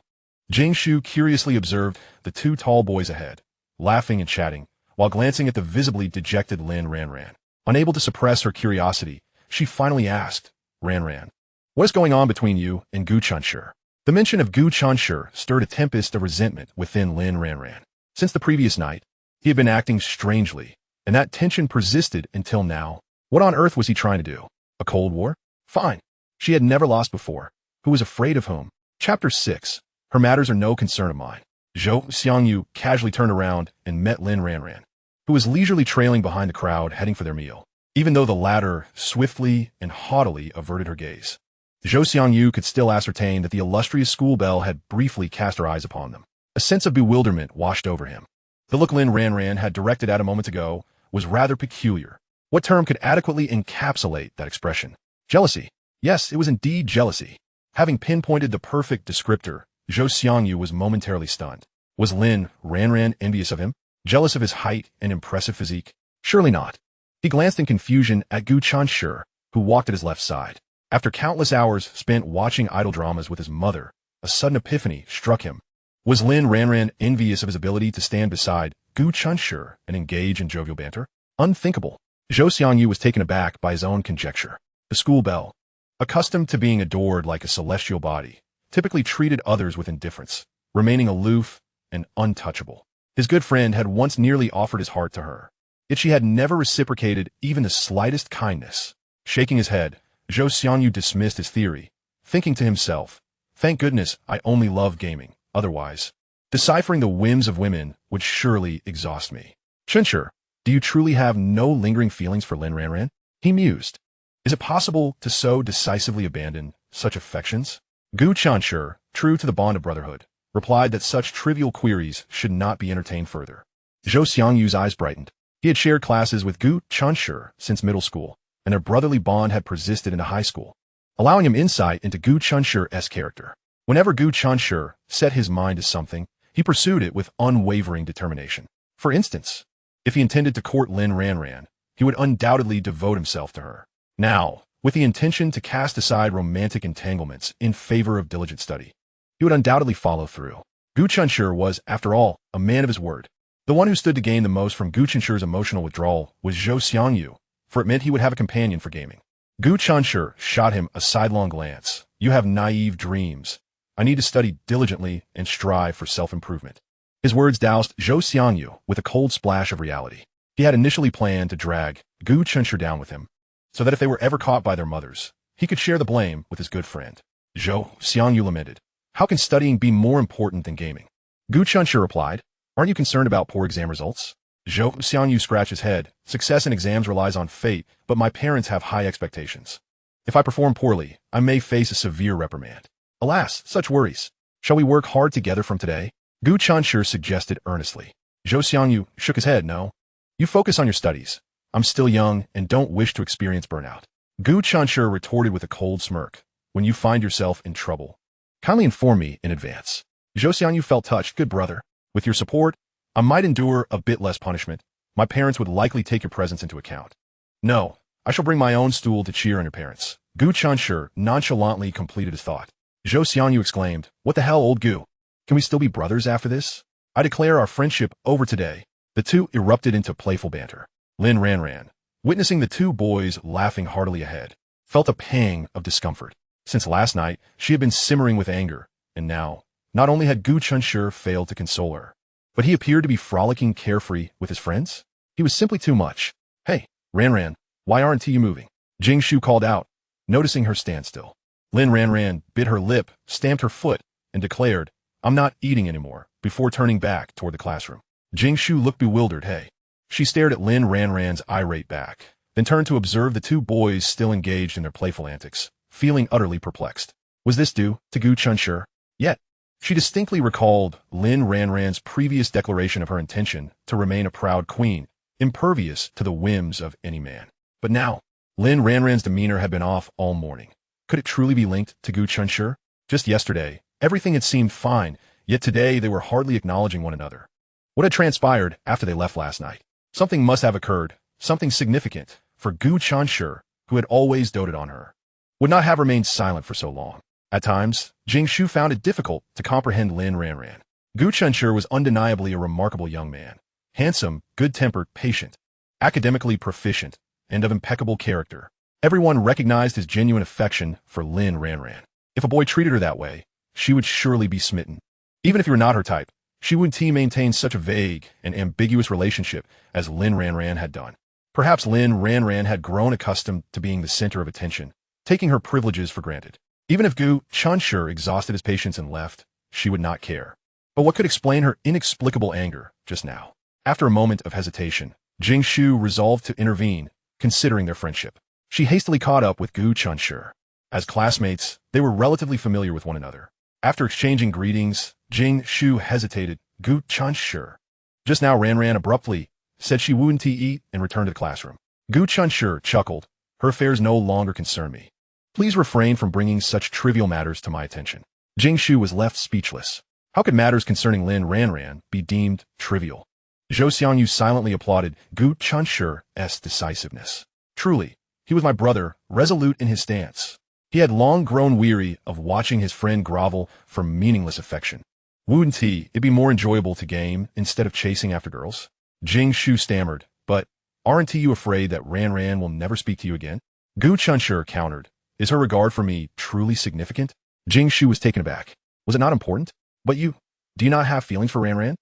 Jing Shu curiously observed the two tall boys ahead, laughing and chatting, while glancing at the visibly dejected Lin Ranran. Unable to suppress her curiosity, she finally asked, Ranran, what is going on between you and Gu Chenshi? The mention of Gu Chenshi stirred a tempest of resentment within Lin Ranran. Since the previous night, he had been acting strangely, and that tension persisted until now. What on earth was he trying to do? A Cold War? Fine. She had never lost before. Who was afraid of whom? Chapter 6. Her matters are no concern of mine. Zhou Xiangyu casually turned around and met Lin Ranran, who was leisurely trailing behind the crowd heading for their meal, even though the latter swiftly and haughtily averted her gaze. Zhou Xiangyu could still ascertain that the illustrious school belle had briefly cast her eyes upon them. A sense of bewilderment washed over him. The look Lin Ranran had directed at a moment ago was rather peculiar. What term could adequately encapsulate that expression? Jealousy. Yes, it was indeed jealousy. Having pinpointed the perfect descriptor, Zhou Xiangyu was momentarily stunned. Was Lin Ranran envious of him? Jealous of his height and impressive physique? Surely not. He glanced in confusion at Gu Chenshi, who walked at his left side. After countless hours spent watching idol dramas with his mother, a sudden epiphany struck him. Was Lin Ranran envious of his ability to stand beside Gu Chenshi and engage in jovial banter? Unthinkable. Zhou Xiangyu was taken aback by his own conjecture. The school belle, accustomed to being adored like a celestial body, typically treated others with indifference, remaining aloof and untouchable. His good friend had once nearly offered his heart to her, yet she had never reciprocated even the slightest kindness. Shaking his head, Zhou Xiangyu dismissed his theory, thinking to himself, "Thank goodness I only love gaming. Otherwise, deciphering the whims of women would surely exhaust me." Chenshi, do you truly have no lingering feelings for Lin Ranran? He mused. Is it possible to so decisively abandon such affections? Gu Chenshi, true to the bond of brotherhood, replied that such trivial queries should not be entertained further. Zhou Xiangyu's eyes brightened. He had shared classes with Gu Chenshi since middle school, and their brotherly bond had persisted into high school, allowing him insight into Gu Chenshi's character. Whenever Gu Chenshi set his mind to something, he pursued it with unwavering determination. For instance, if he intended to court Lin Ranran, he would undoubtedly devote himself to her. Now, with the intention to cast aside romantic entanglements in favor of diligent study, he would undoubtedly follow through. Gu Chenshi was, after all, a man of his word. The one who stood to gain the most from Gu Chenshi's emotional withdrawal was Zhou Xiangyu, for it meant he would have a companion for gaming. Gu Chenshi shot him a sidelong glance. You have naive dreams. I need to study diligently and strive for self-improvement. His words doused Zhou Xiangyu with a cold splash of reality. He had initially planned to drag Gu Chenshi down with him, so that if they were ever caught by their mothers, he could share the blame with his good friend. Zhou Xiangyu lamented, "How can studying be more important than gaming?" Gu Chenshi replied, "Aren't you concerned about poor exam results?" Zhou Xiangyu scratched his head. "Success in exams relies on fate, but my parents have high expectations. If I perform poorly, I may face a severe reprimand. Alas, such worries. Shall we work hard together from today?" Gu Chenshi suggested earnestly. Zhou Xiangyu shook his head. "No. You focus on your studies. I'm still young and don't wish to experience burnout." Gu Chenshi retorted with a cold smirk. "When you find yourself in trouble, kindly inform me in advance." Zhou Xiangyu felt touched. "Good brother. With your support, I might endure a bit less punishment. My parents would likely take your presence into account." "No, I shall bring my own stool to cheer on your parents." Gu Chenshi nonchalantly completed his thought. Zhou Xiangyu exclaimed, "What the hell, old Gu? Can we still be brothers after this? I declare our friendship over today." The two erupted into playful banter. Lin Ranran, witnessing the two boys laughing heartily ahead, felt a pang of discomfort. Since last night, she had been simmering with anger, and now, not only had Gu Chenshi failed to console her, but he appeared to be frolicking carefree with his friends. He was simply too much. "Hey, Ranran, why aren't you moving?" Jing Shu called out, noticing her standstill. Lin Ranran bit her lip, stamped her foot, and declared, "I'm not eating anymore," before turning back toward the classroom. Jing Shu looked bewildered. "Hey." She stared at Lin Ranran's irate back, then turned to observe the two boys still engaged in their playful antics, feeling utterly perplexed. Was this due to Gu Chenshi? Yet, she distinctly recalled Lin Ranran's previous declaration of her intention to remain a proud queen, impervious to the whims of any man. But now, Lin Ranran's demeanor had been off all morning. Could it truly be linked to Gu Chenshi? Just yesterday, everything had seemed fine, yet today they were hardly acknowledging one another. What had transpired after they left last night? Something must have occurred, something significant, for Gu Chenshi, who had always doted on her, would not have remained silent for so long. At times, Jing Shu found it difficult to comprehend Lin Ranran. Gu Chenshi was undeniably a remarkable young man, handsome, good-tempered, patient, academically proficient, and of impeccable character. Everyone recognized his genuine affection for Lin Ranran. If a boy treated her that way, she would surely be smitten. Even if you were not her type, she wouldn't maintain such a vague and ambiguous relationship as Lin Ranran had done. Perhaps Lin Ranran had grown accustomed to being the center of attention, taking her privileges for granted. Even if Gu Chenshi exhausted his patience and left, she would not care. But what could explain her inexplicable anger just now? After a moment of hesitation, Jing Shu resolved to intervene, considering their friendship. She hastily caught up with Gu Chenshi. As classmates, they were relatively familiar with one another. After exchanging greetings, Jing Shu hesitated. Gu Chenshi. Just now Ranran abruptly said she wouldn't eat and returned to the classroom. Gu Chenshi chuckled. Her affairs no longer concern me. Please refrain from bringing such trivial matters to my attention. Jing Shu was left speechless. How could matters concerning Lin Ranran be deemed trivial? Zhou Xiangyu silently applauded Gu Chenshi's decisiveness. Truly, he was my brother, resolute in his stance. He had long grown weary of watching his friend grovel for meaningless affection. Wouldn't it be more enjoyable to game instead of chasing after girls? Jing Shu stammered, but aren't you afraid that Ranran will never speak to you again? Gu Chenshi countered. Is her regard for me truly significant? Jing Shu was taken aback. Was it not important? But do you not have feelings for Ranran?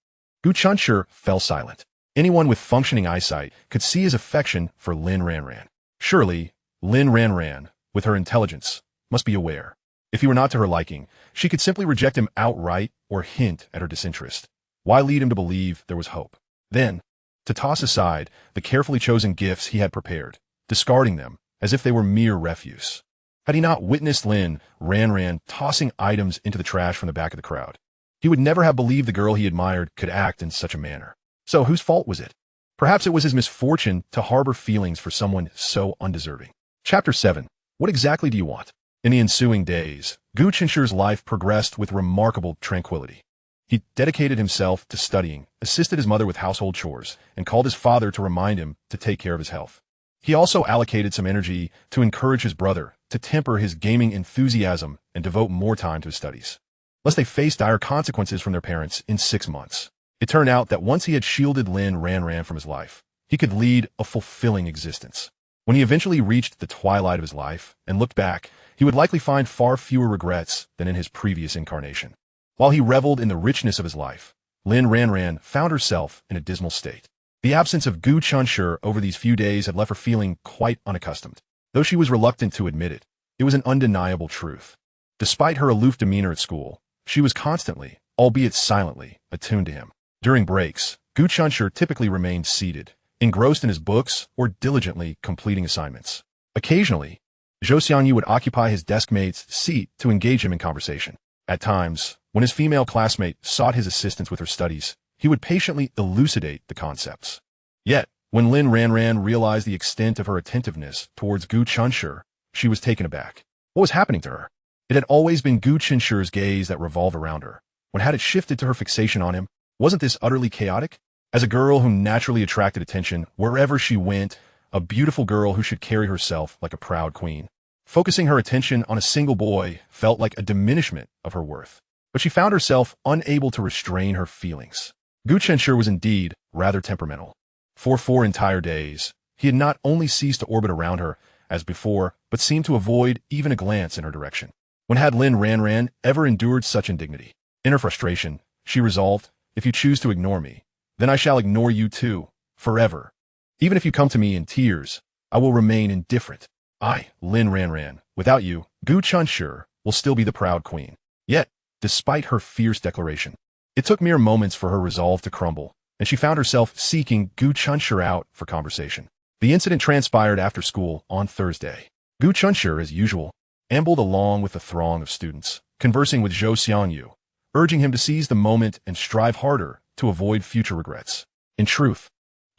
Gu Chenshi fell silent. Anyone with functioning eyesight could see his affection for Lin Ranran. Surely, Lin Ranran, with her intelligence, must be aware. If he were not to her liking, she could simply reject him outright or hint at her disinterest. Why lead him to believe there was hope? Then, to toss aside the carefully chosen gifts he had prepared, discarding them as if they were mere refuse. Had he not witnessed Lin Ranran tossing items into the trash from the back of the crowd, he would never have believed the girl he admired could act in such a manner. So whose fault was it? Perhaps it was his misfortune to harbor feelings for someone so undeserving. Chapter 7. What exactly do you want? In the ensuing days, Gu Chenshi's life progressed with remarkable tranquility. He dedicated himself to studying, assisted his mother with household chores, and called his father to remind him to take care of his health. He also allocated some energy to encourage his brother to temper his gaming enthusiasm and devote more time to his studies, lest they face dire consequences from their parents in 6 months. It turned out that once he had shielded Lin Ranran from his life, he could lead a fulfilling existence. When he eventually reached the twilight of his life and looked back, he would likely find far fewer regrets than in his previous incarnation. While he reveled in the richness of his life, Lin Ranran found herself in a dismal state. The absence of Gu Chenshi over these few days had left her feeling quite unaccustomed. Though she was reluctant to admit it, it was an undeniable truth. Despite her aloof demeanor at school, she was constantly, albeit silently, attuned to him. During breaks, Gu Chenshi typically remained seated, engrossed in his books or diligently completing assignments. Occasionally, Zhou Xiangyu would occupy his desk-mate's seat to engage him in conversation. At times, when his female classmate sought his assistance with her studies, he would patiently elucidate the concepts. Yet, when Lin Ranran realized the extent of her attentiveness towards Gu Chenshi, she was taken aback. What was happening to her? It had always been Gu Chenshi's gaze that revolved around her. When had it shifted to her fixation on him? Wasn't this utterly chaotic? As a girl who naturally attracted attention wherever she went, a beautiful girl who should carry herself like a proud queen, focusing her attention on a single boy felt like a diminishment of her worth. But she found herself unable to restrain her feelings. Gu Chenshi was indeed rather temperamental. For 4 entire days, he had not only ceased to orbit around her as before, but seemed to avoid even a glance in her direction. When had Lin Ranran ever endured such indignity? In her frustration, she resolved, if you choose to ignore me, then I shall ignore you too, forever. Even if you come to me in tears, I will remain indifferent. I, Lin Ranran, without you, Gu Chenshi, will still be the proud queen. Yet, despite her fierce declaration, it took mere moments for her resolve to crumble, and she found herself seeking Gu Chenshi out for conversation. The incident transpired after school on Thursday. Gu Chenshi, as usual, ambled along with the throng of students, conversing with Zhou Xiangyu, urging him to seize the moment and strive harder to avoid future regrets. In truth,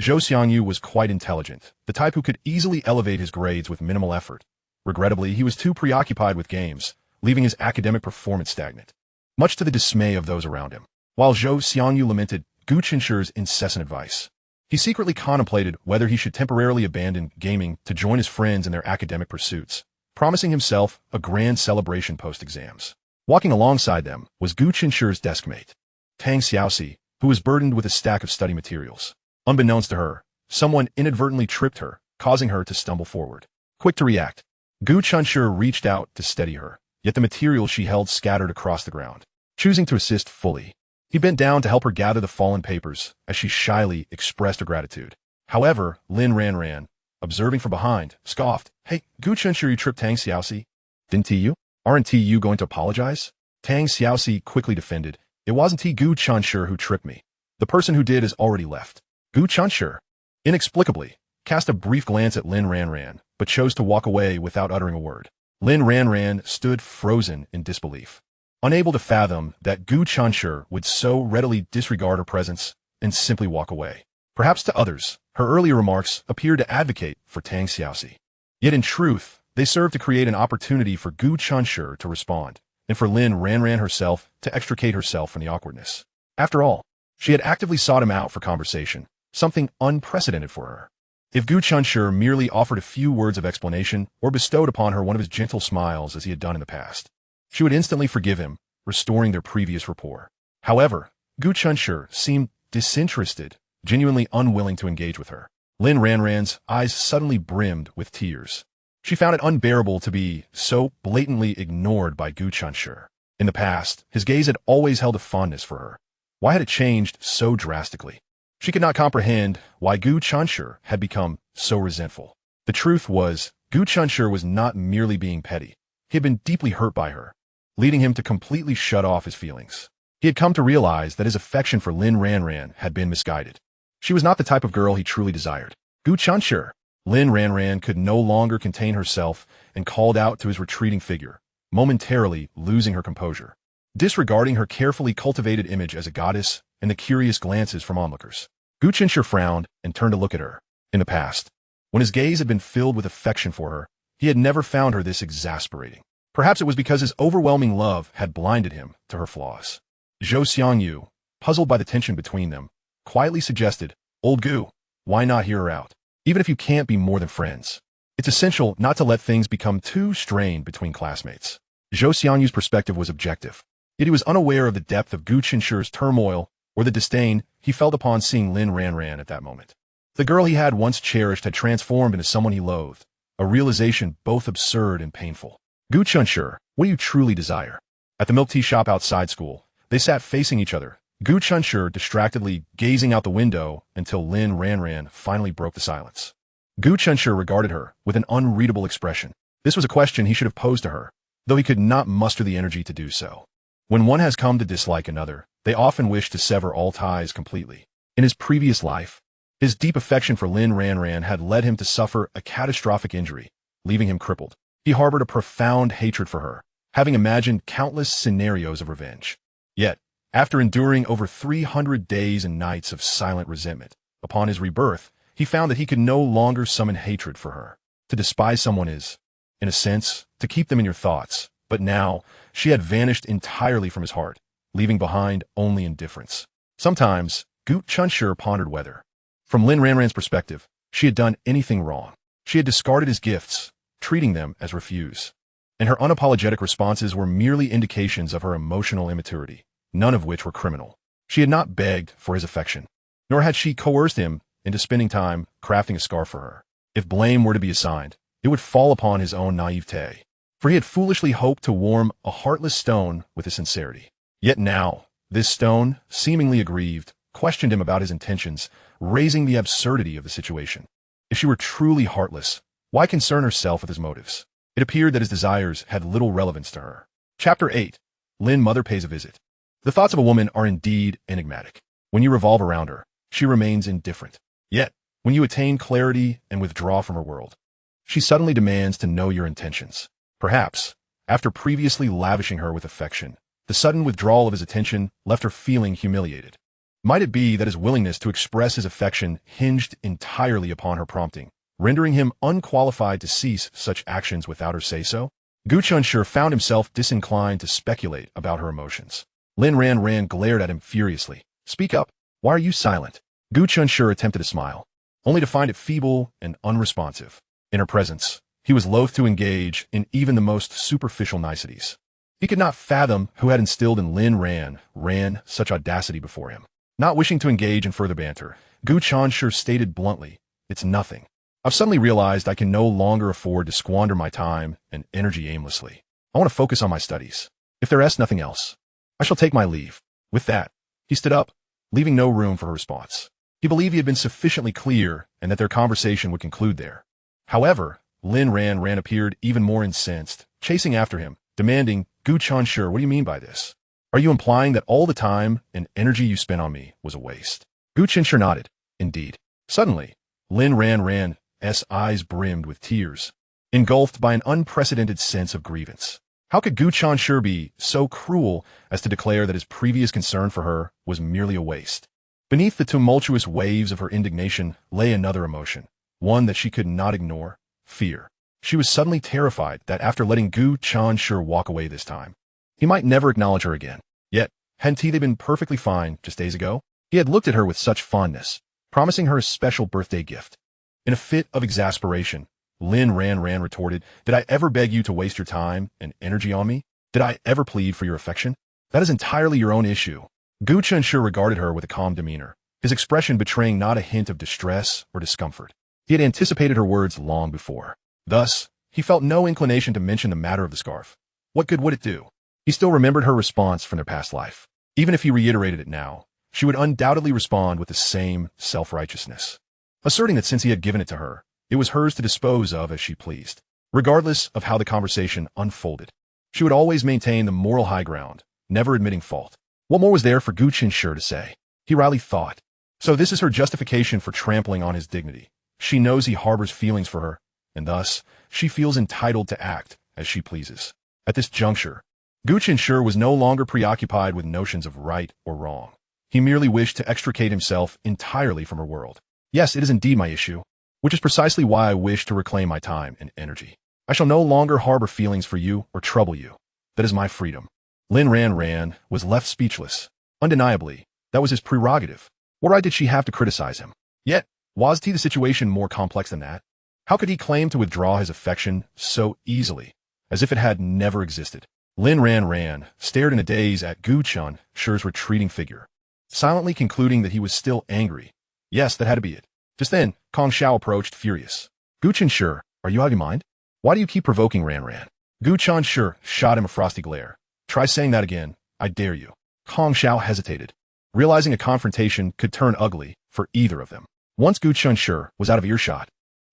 Zhou Xiangyu was quite intelligent, the type who could easily elevate his grades with minimal effort. Regrettably, he was too preoccupied with games, leaving his academic performance stagnant, much to the dismay of those around him. While Zhou Xiangyu lamented Gu Chenshi's incessant advice, he secretly contemplated whether he should temporarily abandon gaming to join his friends in their academic pursuits, promising himself a grand celebration post-exams. Walking alongside them was Gu Chenshi's deskmate, Tang Xiaoxi, who was burdened with a stack of study materials. Unbeknownst to her, someone inadvertently tripped her, causing her to stumble forward. Quick to react, Gu Chenshi reached out to steady her, yet the materials she held scattered across the ground. Choosing to assist fully, He bent down to help her gather the fallen papers as she shyly expressed her gratitude. However, Lin Ranran, observing from behind, scoffed, "Hey, Gu Chenshi, you tripped Tang Xiaoxi? Didn't you? Aren't you going to apologize?" Tang Xiaoxi quickly defended, "It wasn't Gu Chenshi who tripped me. The person who did has already left." Gu Chenshi, inexplicably, cast a brief glance at Lin Ranran, but chose to walk away without uttering a word. Lin Ranran stood frozen in disbelief, unable to fathom that Gu Chenshi would so readily disregard her presence and simply walk away. Perhaps to others, her earlier remarks appeared to advocate for Tang Xiaoxi. Yet in truth, they served to create an opportunity for Gu Chenshi to respond, and for Lin Ranran herself to extricate herself from the awkwardness. After all, she had actively sought him out for conversation, something unprecedented for her. If Gu Chenshi merely offered a few words of explanation or bestowed upon her one of his gentle smiles as he had done in the past, she would instantly forgive him, restoring their previous rapport. However, Gu Chenshi seemed disinterested, genuinely unwilling to engage with her. Lin Ranran's eyes suddenly brimmed with tears. She found it unbearable to be so blatantly ignored by Gu Chenshi. In the past, his gaze had always held a fondness for her. Why had it changed so drastically? She could not comprehend why Gu Chenshi had become so resentful. The truth was, Gu Chenshi was not merely being petty. He had been deeply hurt by her, leading him to completely shut off his feelings. He had come to realize that his affection for Lin Ranran had been misguided. She was not the type of girl he truly desired. Gu Chenshi. Lin Ranran could no longer contain herself and called out to his retreating figure, momentarily losing her composure, disregarding her carefully cultivated image as a goddess and the curious glances from onlookers. Gu Chenshi frowned and turned to look at her. In the past, when his gaze had been filled with affection for her, he had never found her this exasperating. Perhaps it was because his overwhelming love had blinded him to her flaws. Zhou Xiangyu, puzzled by the tension between them, quietly suggested, "Old Gu, why not hear her out? Even if you can't be more than friends, it's essential not to let things become too strained between classmates." Zhou Xiangyu's perspective was objective, yet he was unaware of the depth of Gu Chenshi's turmoil or the disdain he felt upon seeing Lin Ranran at that moment. The girl he had once cherished had transformed into someone he loathed, a realization both absurd and painful. "Gu Chenshi, what do you truly desire?" At the milk tea shop outside school, they sat facing each other, Gu Chenshi distractedly gazing out the window until Lin Ranran finally broke the silence. Gu Chenshi regarded her with an unreadable expression. This was a question he should have posed to her, though he could not muster the energy to do so. When one has come to dislike another, they often wish to sever all ties completely. In his previous life, his deep affection for Lin Ranran had led him to suffer a catastrophic injury, leaving him crippled. He harbored a profound hatred for her, having imagined countless scenarios of revenge. Yet, after enduring over 300 days and nights of silent resentment, upon his rebirth, he found that he could no longer summon hatred for her. To despise someone is, in a sense, to keep them in your thoughts, but now she had vanished entirely from his heart, leaving behind only indifference. Sometimes, Gu Chenshi pondered whether, from Lin Ranran's perspective, she had done anything wrong. She had discarded his gifts, treating them as refuse, and her unapologetic responses were merely indications of her emotional immaturity, none of which were criminal. She had not begged for his affection, nor had she coerced him into spending time crafting a scarf for her. If blame were to be assigned, it would fall upon his own naivete, for he had foolishly hoped to warm a heartless stone with his sincerity. Yet now, this stone, seemingly aggrieved, questioned him about his intentions, raising the absurdity of the situation. If she were truly heartless, why concern herself with his motives? It appeared that his desires had little relevance to her. Chapter 8. Lin Mother Pays a Visit. The thoughts of a woman are indeed enigmatic. When you revolve around her, she remains indifferent. Yet, when you attain clarity and withdraw from her world, she suddenly demands to know your intentions. Perhaps, after previously lavishing her with affection, the sudden withdrawal of his attention left her feeling humiliated. Might it be that his willingness to express his affection hinged entirely upon her prompting, rendering him unqualified to cease such actions without her say-so? Gu Chenshi found himself disinclined to speculate about her emotions. Lin Ranran glared at him furiously. "Speak up. Why are you silent?" Gu Chenshi attempted to smile, only to find it feeble and unresponsive. In her presence, he was loath to engage in even the most superficial niceties. He could not fathom who had instilled in Lin Ranran such audacity before him. Not wishing to engage in further banter, Gu Chenshi stated bluntly, "It's nothing. I've suddenly realized I can no longer afford to squander my time and energy aimlessly. I want to focus on my studies. If there is nothing else, I shall take my leave." With that, He stood up, leaving no room for her response. He believed he had been sufficiently clear and that their conversation would conclude there. However, Lin Ranran appeared even more incensed, chasing after him, demanding, "Gu Chenshi, what do you mean by this? Are you implying that all the time and energy you spent on me was a waste?" Gu Chenshi nodded. Indeed. Suddenly, Lin Ranran's eyes brimmed with tears, engulfed by an unprecedented sense of grievance. How could Gu Chenshi be so cruel as to declare that his previous concern for her was merely a waste? Beneath the tumultuous waves of her indignation lay another emotion, one that she could not ignore: fear. She was suddenly terrified that after letting Gu Chenshi walk away this time, he might never acknowledge her again. Yet, hadn't they been perfectly fine just days ago? He had looked at her with such fondness, promising her a special birthday gift. In a fit of exasperation, Lin Ranran retorted, "Did I ever beg you to waste your time and energy on me? Did I ever plead for your affection? That is entirely your own issue." Gu Chenshi regarded her with a calm demeanor, his expression betraying not a hint of distress or discomfort. He had anticipated her words long before. Thus, he felt no inclination to mention the matter of the scarf. What good would it do? He still remembered her response from their past life. Even if he reiterated it now, she would undoubtedly respond with the same self-righteousness, asserting that since he had given it to her, it was hers to dispose of as she pleased. Regardless of how the conversation unfolded, she would always maintain the moral high ground, never admitting fault. What more was there for Gu Chenshi to say? He wryly thought. So this is her justification for trampling on his dignity. She knows he harbors feelings for her, and thus, she feels entitled to act as she pleases. At this juncture, Gu Chenshi was no longer preoccupied with notions of right or wrong. He merely wished to extricate himself entirely from her world. Yes, it is indeed my issue, which is precisely why I wish to reclaim my time and energy. I shall no longer harbor feelings for you or trouble you. That is my freedom. Lin Ranran was left speechless. Undeniably, that was his prerogative. What right did she have to criticize him? Yet, wasn't the situation more complex than that? How could he claim to withdraw his affection so easily, as if it had never existed? Lin Ranran stared in a daze at Gu Chenshi's retreating figure, silently concluding that he was still angry. Yes, that had to be it. Just then, Kong Xiao approached, furious. "Gu Chenshi, are you out of your mind? Why do you keep provoking Ranran?" Gu Chenshi shot him a frosty glare. "Try saying that again, I dare you." Kong Xiao hesitated, realizing a confrontation could turn ugly for either of them. Once Gu Chenshi was out of earshot,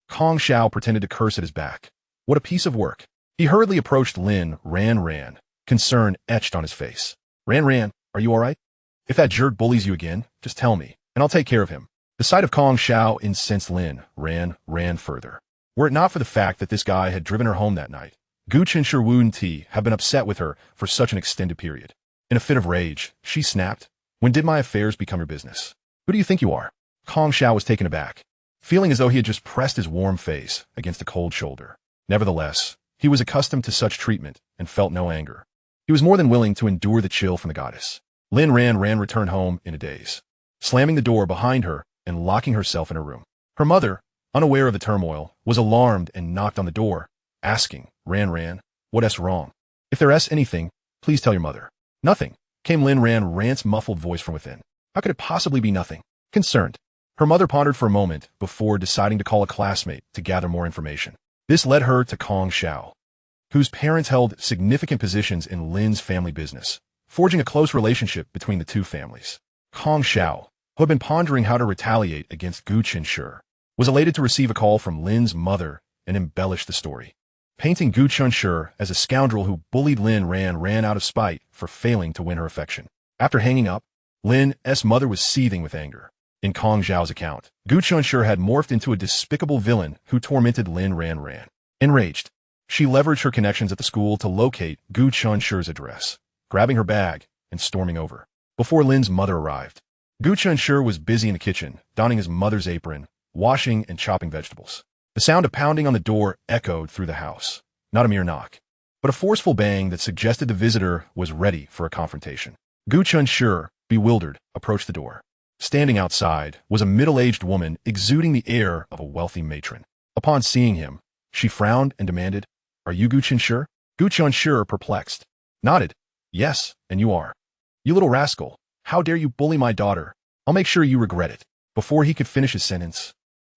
Kong Xiao pretended to curse at his back. What a piece of work. He hurriedly approached Lin Ranran, concern etched on his face. "Ranran, are you all right? If that jerk bullies you again, just tell me, and I'll take care of him." The sight of Kong Xiao incensed Lin Ranran further. Were it not for the fact that this guy had driven her home that night, Gu Chenshi wouldn't have been upset with her for such an extended period. In a fit of rage, she snapped, "When did my affairs become your business? Who do you think you are?" Kong Xiao was taken aback, feeling as though he had just pressed his warm face against a cold shoulder. Nevertheless, he was accustomed to such treatment and felt no anger. He was more than willing to endure the chill from the goddess. Lin Ranran returned home in a daze, slamming the door behind her and locking herself in her room. Her mother, unaware of the turmoil, was alarmed and knocked on the door, asking, "Ranran, what's wrong? If there's anything, please tell your mother." "Nothing," came Lin Ranran's muffled voice from within. How could it possibly be nothing? Concerned, her mother pondered for a moment before deciding to call a classmate to gather more information. This led her to Kong Xiao, whose parents held significant positions in Lin's family business, forging a close relationship between the two families. Kong Xiao, who had been pondering how to retaliate against Gu Chenshi, was elated to receive a call from Lin's mother and embellished the story, painting Gu Chenshi as a scoundrel who bullied Lin Ranran out of spite for failing to win her affection. After hanging up, Lin's mother was seething with anger. In Kong Xiao's account, Gu Chenshi had morphed into a despicable villain who tormented Lin Ranran. Enraged, she leveraged her connections at the school to locate Gu Chenshi's address, grabbing her bag and storming over. Before Lin's mother arrived, Gu Chenshi was busy in the kitchen, donning his mother's apron, washing and chopping vegetables. The sound of pounding on the door echoed through the house, not a mere knock, but a forceful bang that suggested the visitor was ready for a confrontation. Gu Chenshi, bewildered, approached the door. Standing outside was a middle-aged woman exuding the air of a wealthy matron. Upon seeing him, she frowned and demanded, "Are you Gu Chenshi?" Gu Chenshi, perplexed, nodded, "Yes, and you are." "You little rascal, how dare you bully my daughter? I'll make sure you regret it." Before he could finish his sentence,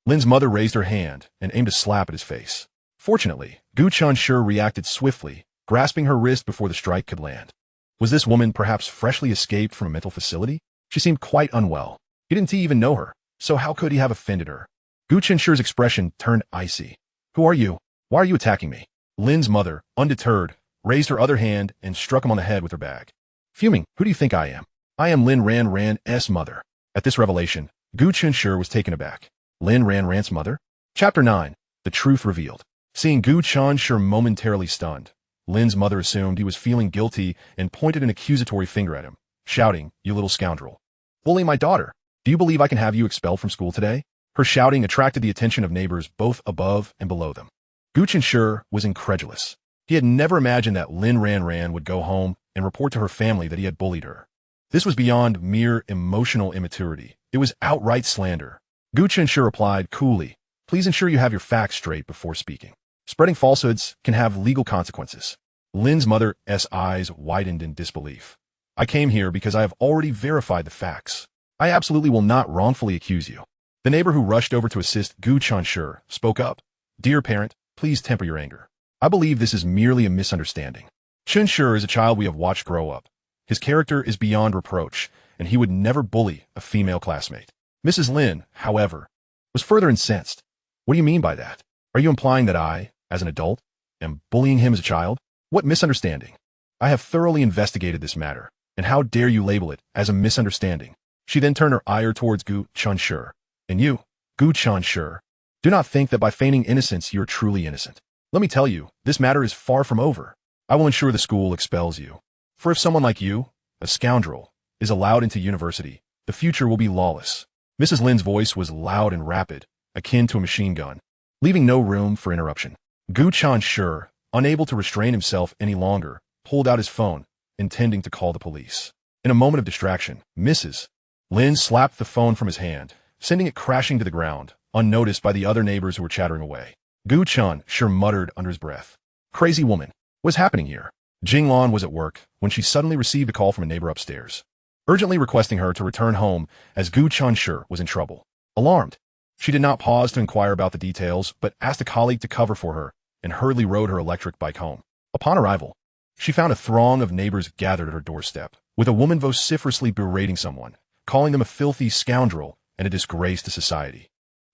Lin's mother raised her hand and aimed a slap at his face. Fortunately, Gu Chenshi reacted swiftly, grasping her wrist before the strike could land. Was this woman perhaps freshly escaped from a mental facility? She seemed quite unwell. He didn't even know her, so how could he have offended her? Gu Chenshi's expression turned icy. Who are you? Why are you attacking me? Lin's mother, undeterred, raised her other hand and struck him on the head with her bag. Fuming, who do you think I am? I am Lin Ranran's mother. At this revelation, Gu Chenshi was taken aback. Lin Ranran's mother? Chapter 9. The Truth Revealed. Seeing Gu Chenshi momentarily stunned, Lin's mother assumed he was feeling guilty and pointed an accusatory finger at him, shouting, You little scoundrel. Bully my daughter. Do you believe I can have you expelled from school today? Her shouting attracted the attention of neighbors both above and below them. Gu Chenshi was incredulous. He had never imagined that Lin Ranran would go home and report to her family that he had bullied her. This was beyond mere emotional immaturity. It was outright slander. Gu Chenshi replied coolly, Please ensure you have your facts straight before speaking. Spreading falsehoods can have legal consequences. Lin's mother's eyes widened in disbelief. I came here because I have already verified the facts. I absolutely will not wrongfully accuse you. The neighbor who rushed over to assist Gu Chenshi spoke up. Dear parent, please temper your anger. I believe this is merely a misunderstanding. Chenshi is a child we have watched grow up. His character is beyond reproach, and he would never bully a female classmate. Mrs. Lin, however, was further incensed. What do you mean by that? Are you implying that I, as an adult, am bullying him as a child? What misunderstanding? I have thoroughly investigated this matter, and how dare you label it as a misunderstanding? She then turned her ire towards Gu Chenshi. And you, Gu Chenshi, do not think that by feigning innocence you are truly innocent. Let me tell you, this matter is far from over. I will ensure the school expels you. For if someone like you, a scoundrel, is allowed into university, the future will be lawless. Mrs. Lin's voice was loud and rapid, akin to a machine gun, leaving no room for interruption. Gu Chenshi, unable to restrain himself any longer, pulled out his phone, intending to call the police. In a moment of distraction, Mrs. Lin slapped the phone from his hand, sending it crashing to the ground, unnoticed by the other neighbors who were chattering away. Gu Chenshi muttered under his breath. Crazy woman. What's happening here? Jinglan was at work when she suddenly received a call from a neighbor upstairs, urgently requesting her to return home as Gu Chenshi was in trouble. Alarmed, she did not pause to inquire about the details, but asked a colleague to cover for her and hurriedly rode her electric bike home. Upon arrival, she found a throng of neighbors gathered at her doorstep, with a woman vociferously berating someone, calling them a filthy scoundrel and a disgrace to society,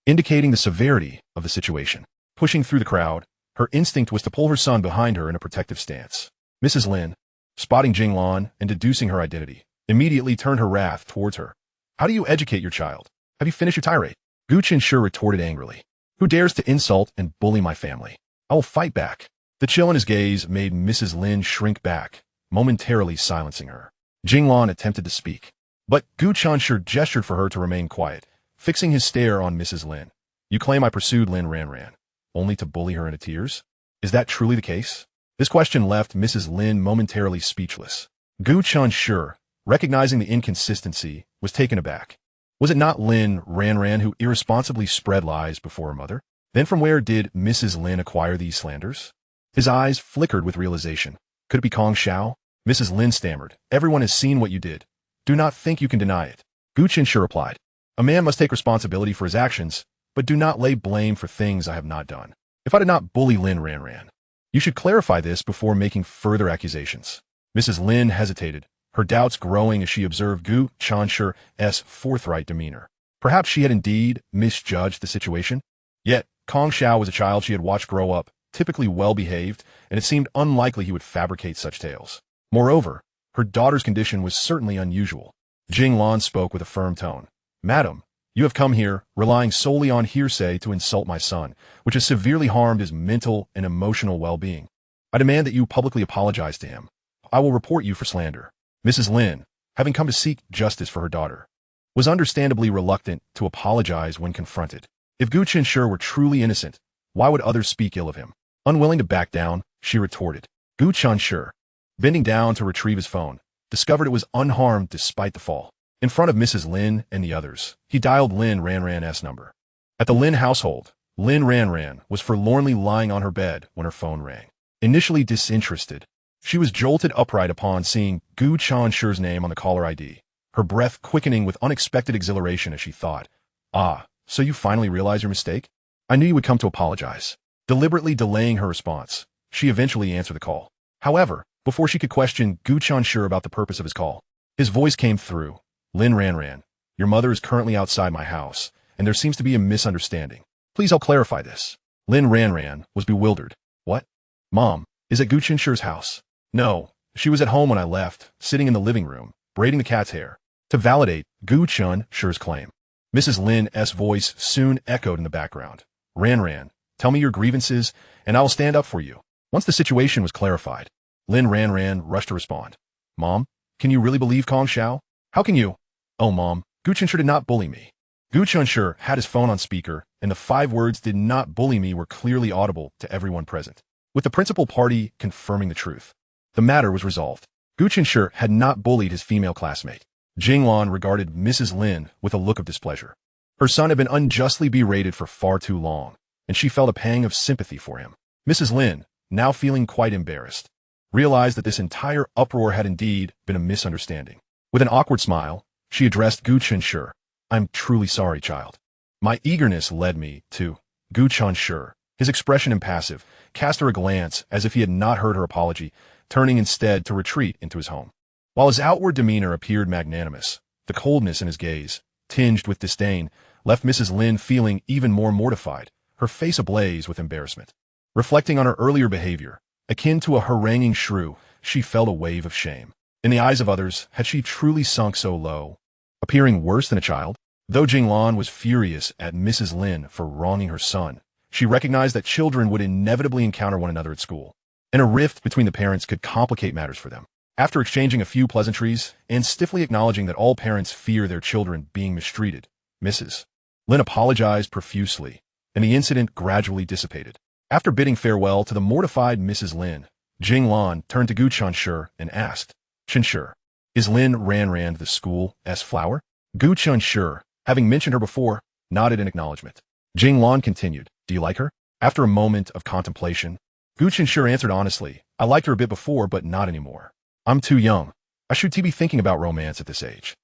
indicating the severity of the situation. Pushing through the crowd, her instinct was to pull her son behind her in a protective stance. Mrs. Lin, spotting Jinglan and deducing her identity, immediately turned her wrath towards her. How do you educate your child? Have you finished your tirade? Gu Chenshi retorted angrily. Who dares to insult and bully my family? I will fight back. The chill in his gaze made Mrs. Lin shrink back, momentarily silencing her. Jinglan attempted to speak, but Gu Chenshi gestured for her to remain quiet, fixing his stare on Mrs. Lin. You claim I pursued Lin Ranran, only to bully her into tears? Is that truly the case? This question left Mrs. Lin momentarily speechless. Gu Chenshi, recognizing the inconsistency, was taken aback. Was it not Lin Ranran who irresponsibly spread lies before her mother? Then from where did Mrs. Lin acquire these slanders? His eyes flickered with realization. Could it be Kong Xiao? Mrs. Lin stammered. Everyone has seen what you did. Do not think you can deny it. Gu Chenshi replied. A man must take responsibility for his actions, but do not lay blame for things I have not done. If I did not bully Lin Ranran, you should clarify this before making further accusations. Mrs. Lin hesitated, her doubts growing as she observed Gu Chenshi's forthright demeanor. Perhaps she had indeed misjudged the situation. Yet, Kong Xiao was a child she had watched grow up, typically well-behaved, and it seemed unlikely he would fabricate such tales. Moreover, her daughter's condition was certainly unusual. Jinglan spoke with a firm tone. Madam, you have come here, relying solely on hearsay to insult my son, which has severely harmed his mental and emotional well-being. I demand that you publicly apologize to him. I will report you for slander. Mrs. Lin, having come to seek justice for her daughter, was understandably reluctant to apologize when confronted. If Gu Chenshi were truly innocent, why would others speak ill of him? Unwilling to back down, she retorted. Gu Chenshi, bending down to retrieve his phone, discovered it was unharmed despite the fall. In front of Mrs. Lin and the others, he dialed Lin Ranran's number. At the Lin household, Lin Ranran was forlornly lying on her bed when her phone rang. Initially disinterested, she was jolted upright upon seeing Gu Chenshi's name on the caller ID, her breath quickening with unexpected exhilaration as she thought, Ah, so you finally realize your mistake? I knew you would come to apologize. Deliberately delaying her response, she eventually answered the call. However, before she could question Gu Chenshi about the purpose of his call, his voice came through. Lin Ranran, your mother is currently outside my house, and there seems to be a misunderstanding. Please help clarify this. Lin Ranran was bewildered. What? Mom, is at Gu Chenshi's house? No, she was at home when I left, sitting in the living room, braiding the cat's hair. To validate Gu Chenshi's claim, Mrs. Lin's voice soon echoed in the background. Ranran, tell me your grievances, and I will stand up for you. Once the situation was clarified, Lin Ranran rushed to respond. Mom, can you really believe Kong Xiao? How can you? Oh, Mom, Gu Chenshi did not bully me. Gu Chenshi had his phone on speaker, and the 5 words "did not bully me" were clearly audible to everyone present, with the principal party confirming the truth. The matter was resolved. Gu Chenshi had not bullied his female classmate. Jinglan regarded Mrs. Lin with a look of displeasure. Her son had been unjustly berated for far too long, and she felt a pang of sympathy for him. Mrs. Lin, now feeling quite embarrassed, realized that this entire uproar had indeed been a misunderstanding. With an awkward smile, she addressed Gu Chenshi. I'm truly sorry, child. My eagerness led me to Gu Chenshi. His expression impassive, cast her a glance as if he had not heard her apology, turning instead to retreat into his home. While his outward demeanor appeared magnanimous, the coldness in his gaze, tinged with disdain, left Mrs. Lin feeling even more mortified, her face ablaze with embarrassment. Reflecting on her earlier behavior, akin to a haranguing shrew, she felt a wave of shame. In the eyes of others, had she truly sunk so low, appearing worse than a child? Though Jinglan was furious at Mrs. Lin for wronging her son, she recognized that children would inevitably encounter one another at school, and a rift between the parents could complicate matters for them. After exchanging a few pleasantries and stiffly acknowledging that all parents fear their children being mistreated, Mrs. Lin apologized profusely, and the incident gradually dissipated. After bidding farewell to the mortified Mrs. Lin, Jinglan turned to Gu Chenshi and asked, Chenshi, is Lin Ranran the school's flower? Gu Chenshi, having mentioned her before, nodded in acknowledgement. Jinglan continued, do you like her? After a moment of contemplation, Gu Chenshi answered honestly, I liked her a bit before, but not anymore. I'm too young. I should be thinking about romance at this age.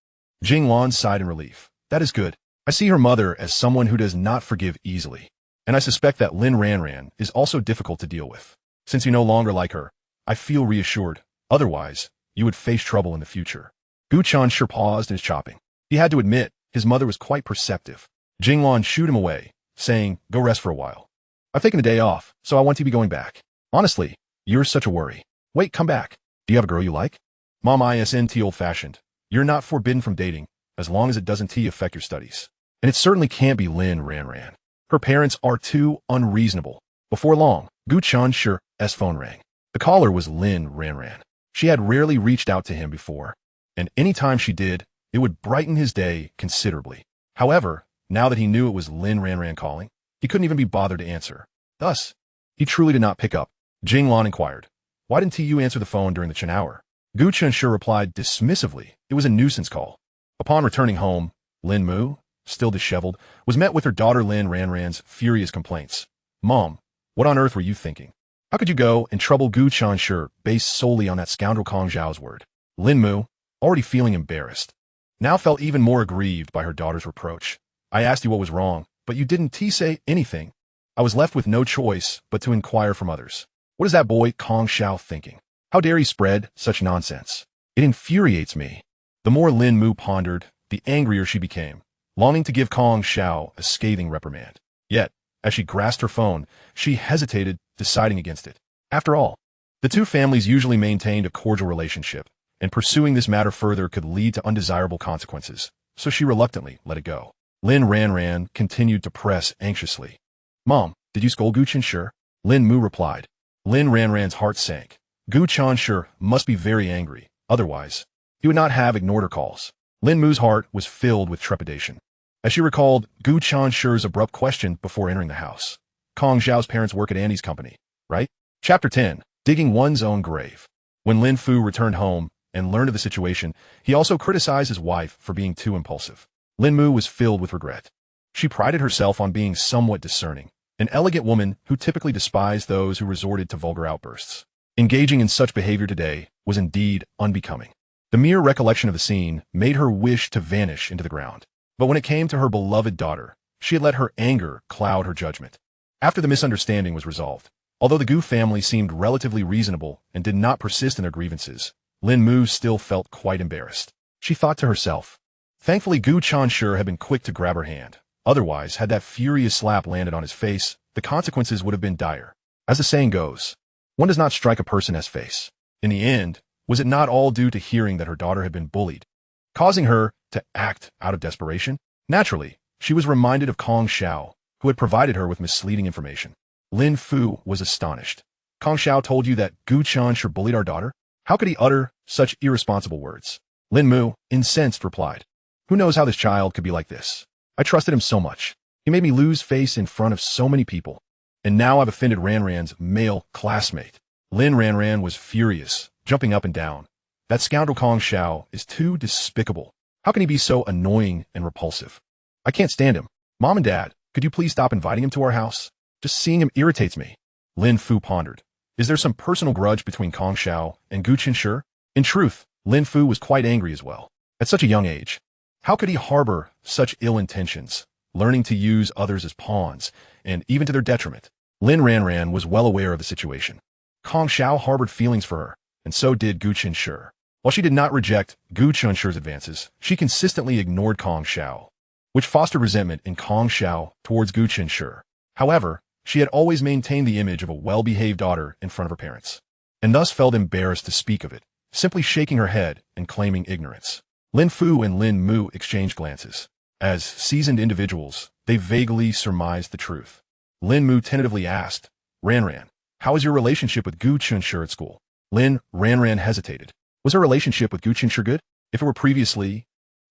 Jinglan sighed in relief. That is good. I see her mother as someone who does not forgive easily, and I suspect that Lin Ranran is also difficult to deal with. Since you no longer like her, I feel reassured. Otherwise, you would face trouble in the future. Gu Chenshi paused in his chopping. He had to admit, his mother was quite perceptive. Jinglan shooed him away, saying, go rest for a while. I've taken a day off, so I want to be going back. Honestly, you're such a worry. Wait, come back. Do you have a girl you like? Mom isn't old-fashioned. You're not forbidden from dating, as long as it doesn't affect your studies. And it certainly can't be Lin Ranran. Her parents are too unreasonable. Before long, Gu Chenshi's phone rang. The caller was Lin Ranran. She had rarely reached out to him before, and any time she did, it would brighten his day considerably. However, now that he knew it was Lin Ranran calling, he couldn't even be bothered to answer. Thus, he truly did not pick up. Jinglan inquired, why didn't you answer the phone during the Chen hour? Gu Chenshi replied dismissively, it was a nuisance call. Upon returning home, Lin Mu, still disheveled, was met with her daughter Lin Ranran's furious complaints. Mom, what on earth were you thinking? How could you go and trouble Gu Chenshi based solely on that scoundrel Kong Zhao's word? Lin Mu, already feeling embarrassed, now felt even more aggrieved by her daughter's reproach. I asked you what was wrong, but you didn't say anything. I was left with no choice but to inquire from others. What is that boy Kong Xiao thinking? How dare he spread such nonsense? It infuriates me. The more Lin Mu pondered, the angrier she became, longing to give Kong Xiao a scathing reprimand. Yet, as she grasped her phone, she hesitated, deciding against it. After all, the two families usually maintained a cordial relationship, and pursuing this matter further could lead to undesirable consequences, so she reluctantly let it go. Lin Ranran continued to press anxiously. Mom, did you scold Gu Chenshi? Lin Mu replied. Lin Ranran's heart sank. Gu Chenshi must be very angry, otherwise, he would not have ignored her calls. Lin Mu's heart was filled with trepidation, as she recalled Gu Chenshi's abrupt question before entering the house. Kong Zhao's parents work at Andy's company, right? Chapter 10, Digging One's Own Grave. When Lin Fu returned home and learned of the situation, he also criticized his wife for being too impulsive. Lin Mu was filled with regret. She prided herself on being somewhat discerning, an elegant woman who typically despised those who resorted to vulgar outbursts. Engaging in such behavior today was indeed unbecoming. The mere recollection of the scene made her wish to vanish into the ground. But when it came to her beloved daughter, she had let her anger cloud her judgment. After the misunderstanding was resolved, although the Gu family seemed relatively reasonable and did not persist in their grievances, Lin Mu still felt quite embarrassed. She thought to herself, Thankfully, Gu Chenshi had been quick to grab her hand. Otherwise, had that furious slap landed on his face, the consequences would have been dire. As the saying goes, one does not strike a person as face. In the end, was it not all due to hearing that her daughter had been bullied, causing her to act out of desperation? Naturally, she was reminded of Kong Xiao, who had provided her with misleading information. Lin Fu was astonished. Kong Xiao told you that Gu Chenshi bullied our daughter? How could he utter such irresponsible words? Lin Mu, incensed, replied, "Who knows how this child could be like this? I trusted him so much. He made me lose face in front of so many people. And now I've offended Ranran's male classmate." Lin Ranran was furious, jumping up and down. That scoundrel Kong Xiao is too despicable. How can he be so annoying and repulsive? I can't stand him. Mom and Dad, could you please stop inviting him to our house? Just seeing him irritates me. Lin Fu pondered. Is there some personal grudge between Kong Xiao and Gu Chenshi? In truth, Lin Fu was quite angry as well. At such a young age, how could he harbor such ill intentions, learning to use others as pawns, and even to their detriment? Lin Ranran was well aware of the situation. Kong Xiao harbored feelings for her, and so did Gu Chenshi. While she did not reject Gu Chenshi's advances, she consistently ignored Kong Xiao, which fostered resentment in Kong Xiao towards Gu Chenshi. However, she had always maintained the image of a well-behaved daughter in front of her parents, and thus felt embarrassed to speak of it, simply shaking her head and claiming ignorance. Lin Fu and Lin Mu exchanged glances. As seasoned individuals, they vaguely surmised the truth. Lin Mu tentatively asked, "Ranran, how is your relationship with Gu Chenshi at school?" Lin Ranran hesitated. Was her relationship with Gu Chenshi good? If it were previously,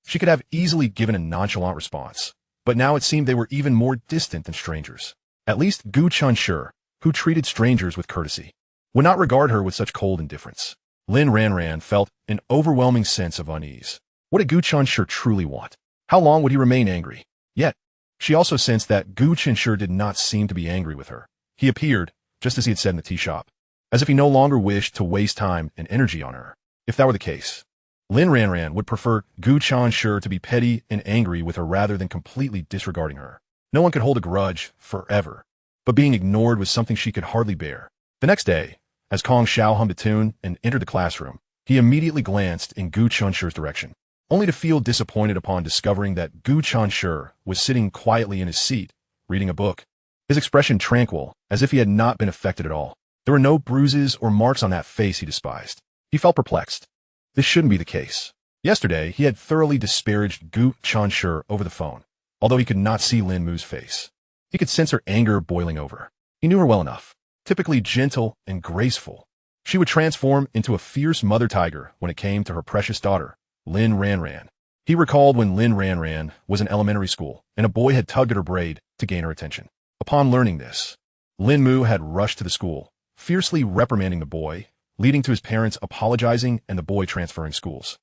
she could have easily given a nonchalant response, but now it seemed they were even more distant than strangers. At least Gu Chenshi, who treated strangers with courtesy, would not regard her with such cold indifference. Lin Ranran felt an overwhelming sense of unease. What did Gu Chenshi truly want? How long would he remain angry? Yet, she also sensed that Gu Chenshi did not seem to be angry with her. He appeared, just as he had said in the tea shop, as if he no longer wished to waste time and energy on her. If that were the case, Lin Ranran would prefer Gu Chenshi to be petty and angry with her rather than completely disregarding her. No one could hold a grudge forever, but being ignored was something she could hardly bear. The next day, as Kong Xiao hummed a tune and entered the classroom, he immediately glanced in Gu Chenshi's direction, only to feel disappointed upon discovering that Gu Chenshi was sitting quietly in his seat, reading a book, his expression tranquil, as if he had not been affected at all. There were no bruises or marks on that face he despised. He felt perplexed. This shouldn't be the case. Yesterday, he had thoroughly disparaged Gu Chenshi over the phone, although he could not see Lin Mu's face. He could sense her anger boiling over. He knew her well enough. Typically gentle and graceful, she would transform into a fierce mother tiger when it came to her precious daughter, Lin Ranran. He recalled when Lin Ranran was in elementary school, and a boy had tugged at her braid to gain her attention. Upon learning this, Lin Mu had rushed to the school, fiercely reprimanding the boy, leading to his parents apologizing and the boy transferring schools.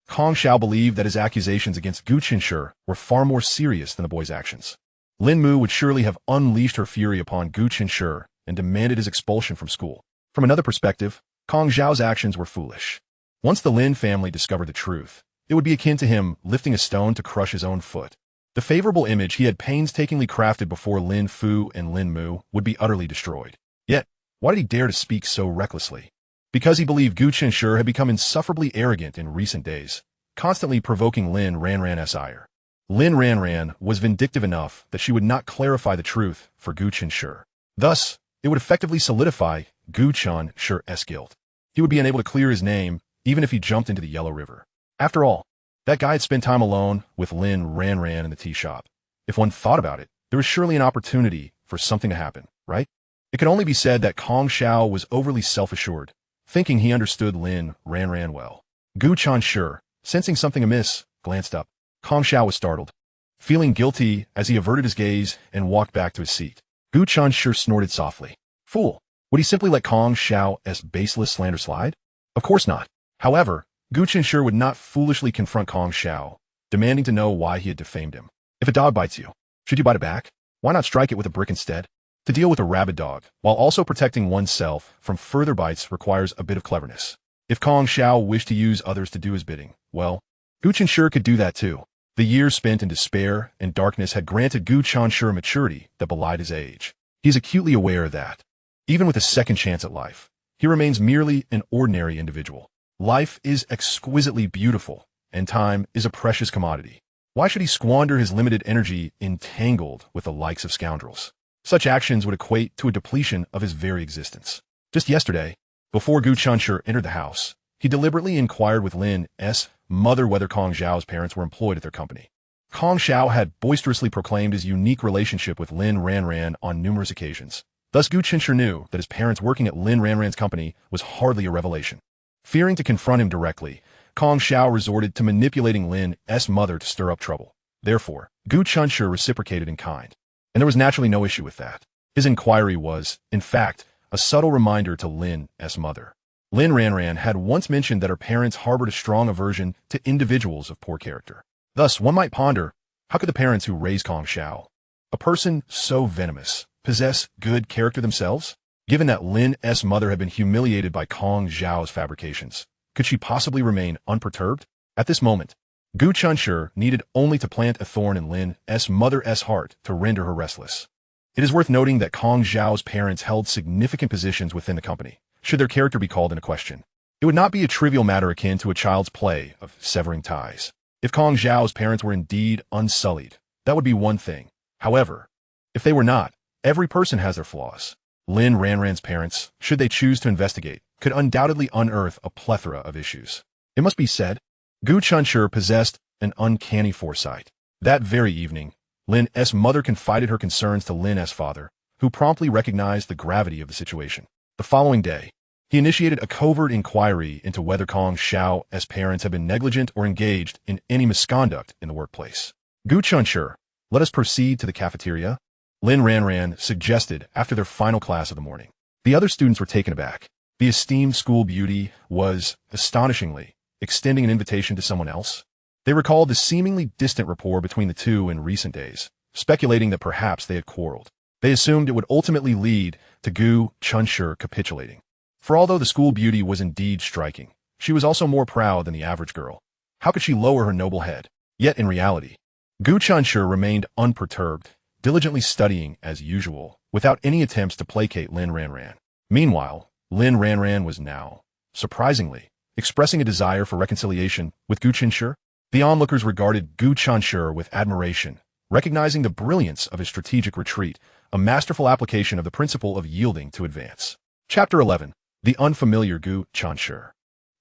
Kong Xiao believed that his accusations against Gu Chenshi were far more serious than the boy's actions. Lin Mu would surely have unleashed her fury upon Gu Chenshi and demanded his expulsion from school. From another perspective, Kong Xiao's actions were foolish. Once the Lin family discovered the truth, it would be akin to him lifting a stone to crush his own foot. The favorable image he had painstakingly crafted before Lin Fu and Lin Mu would be utterly destroyed. Yet, why did he dare to speak so recklessly? Because he believed Gu Chenshi had become insufferably arrogant in recent days, constantly provoking Lin Ranran's ire. Lin Ranran was vindictive enough that she would not clarify the truth for Gu Chenshi. Thus, it would effectively solidify Gu Chenshi's guilt. He would be unable to clear his name, even if he jumped into the Yellow River. After all, that guy had spent time alone with Lin Ranran in the tea shop. If one thought about it, there was surely an opportunity for something to happen, right? It could only be said that Kong Xiao was overly self-assured, thinking he understood Lin Ranran well. Gu Chenshi, sensing something amiss, glanced up. Kong Xiao was startled, feeling guilty as he averted his gaze and walked back to his seat. Gu Chenshi snorted softly. Fool! Would he simply let Kong Xiao's baseless slander slide? Of course not. However, Gu Chenshi would not foolishly confront Kong Xiao, demanding to know why he had defamed him. If a dog bites you, should you bite it back? Why not strike it with a brick instead? To deal with a rabid dog, while also protecting oneself from further bites, requires a bit of cleverness. If Kong Xiao wished to use others to do his bidding, well, Gu Chenshi could do that too. The years spent in despair and darkness had granted Gu Chenshi a maturity that belied his age. He is acutely aware that, even with a second chance at life, he remains merely an ordinary individual. Life is exquisitely beautiful, and time is a precious commodity. Why should he squander his limited energy entangled with the likes of scoundrels? Such actions would equate to a depletion of his very existence. Just yesterday, before Gu Chenshi entered the house, he deliberately inquired with Lin's mother whether Kong Xiao's parents were employed at their company. Kong Xiao had boisterously proclaimed his unique relationship with Lin Ranran on numerous occasions. Thus Gu Chenshi knew that his parents working at Lin Ranran's company was hardly a revelation. Fearing to confront him directly, Kong Xiao resorted to manipulating Lin's mother to stir up trouble. Therefore, Gu Chenshi reciprocated in kind. And there was naturally no issue with that. His inquiry was, in fact, a subtle reminder to Lin's mother. Lin Ranran had once mentioned that her parents harbored a strong aversion to individuals of poor character. Thus, one might ponder, how could the parents who raised Kong Xiao, a person so venomous, possess good character themselves? Given that Lin's mother had been humiliated by Kong Xiao's fabrications, could she possibly remain unperturbed? At this moment, Gu Chenshi needed only to plant a thorn in Lin's mother's heart to render her restless. It is worth noting that Kong Xiao's parents held significant positions within the company. Should their character be called into question, it would not be a trivial matter akin to a child's play of severing ties. If Kong Xiao's parents were indeed unsullied, that would be one thing. However, if they were not, every person has their flaws. Lin Ranran's parents, should they choose to investigate, could undoubtedly unearth a plethora of issues. It must be said, Gu Chenshi possessed an uncanny foresight. That very evening, Lin's mother confided her concerns to Lin's father, who promptly recognized the gravity of the situation. The following day, he initiated a covert inquiry into whether Kong Xiao's parents had been negligent or engaged in any misconduct in the workplace. Gu Chenshi, let us proceed to the cafeteria, Lin Ranran suggested after their final class of the morning. The other students were taken aback. The esteemed school beauty was, astonishingly, extending an invitation to someone else. They recalled the seemingly distant rapport between the two in recent days, speculating that perhaps they had quarreled. They assumed it would ultimately lead to Gu Chenshi capitulating. For although the school beauty was indeed striking, she was also more proud than the average girl. How could she lower her noble head? Yet in reality, Gu Chenshi remained unperturbed, diligently studying as usual, without any attempts to placate Lin Ranran. Meanwhile, Lin Ranran was now, surprisingly, expressing a desire for reconciliation with Gu Chenshi. The onlookers regarded Gu Chenshi with admiration, recognizing the brilliance of his strategic retreat, a masterful application of the principle of yielding to advance. Chapter 11. The unfamiliar Gu Chenshi.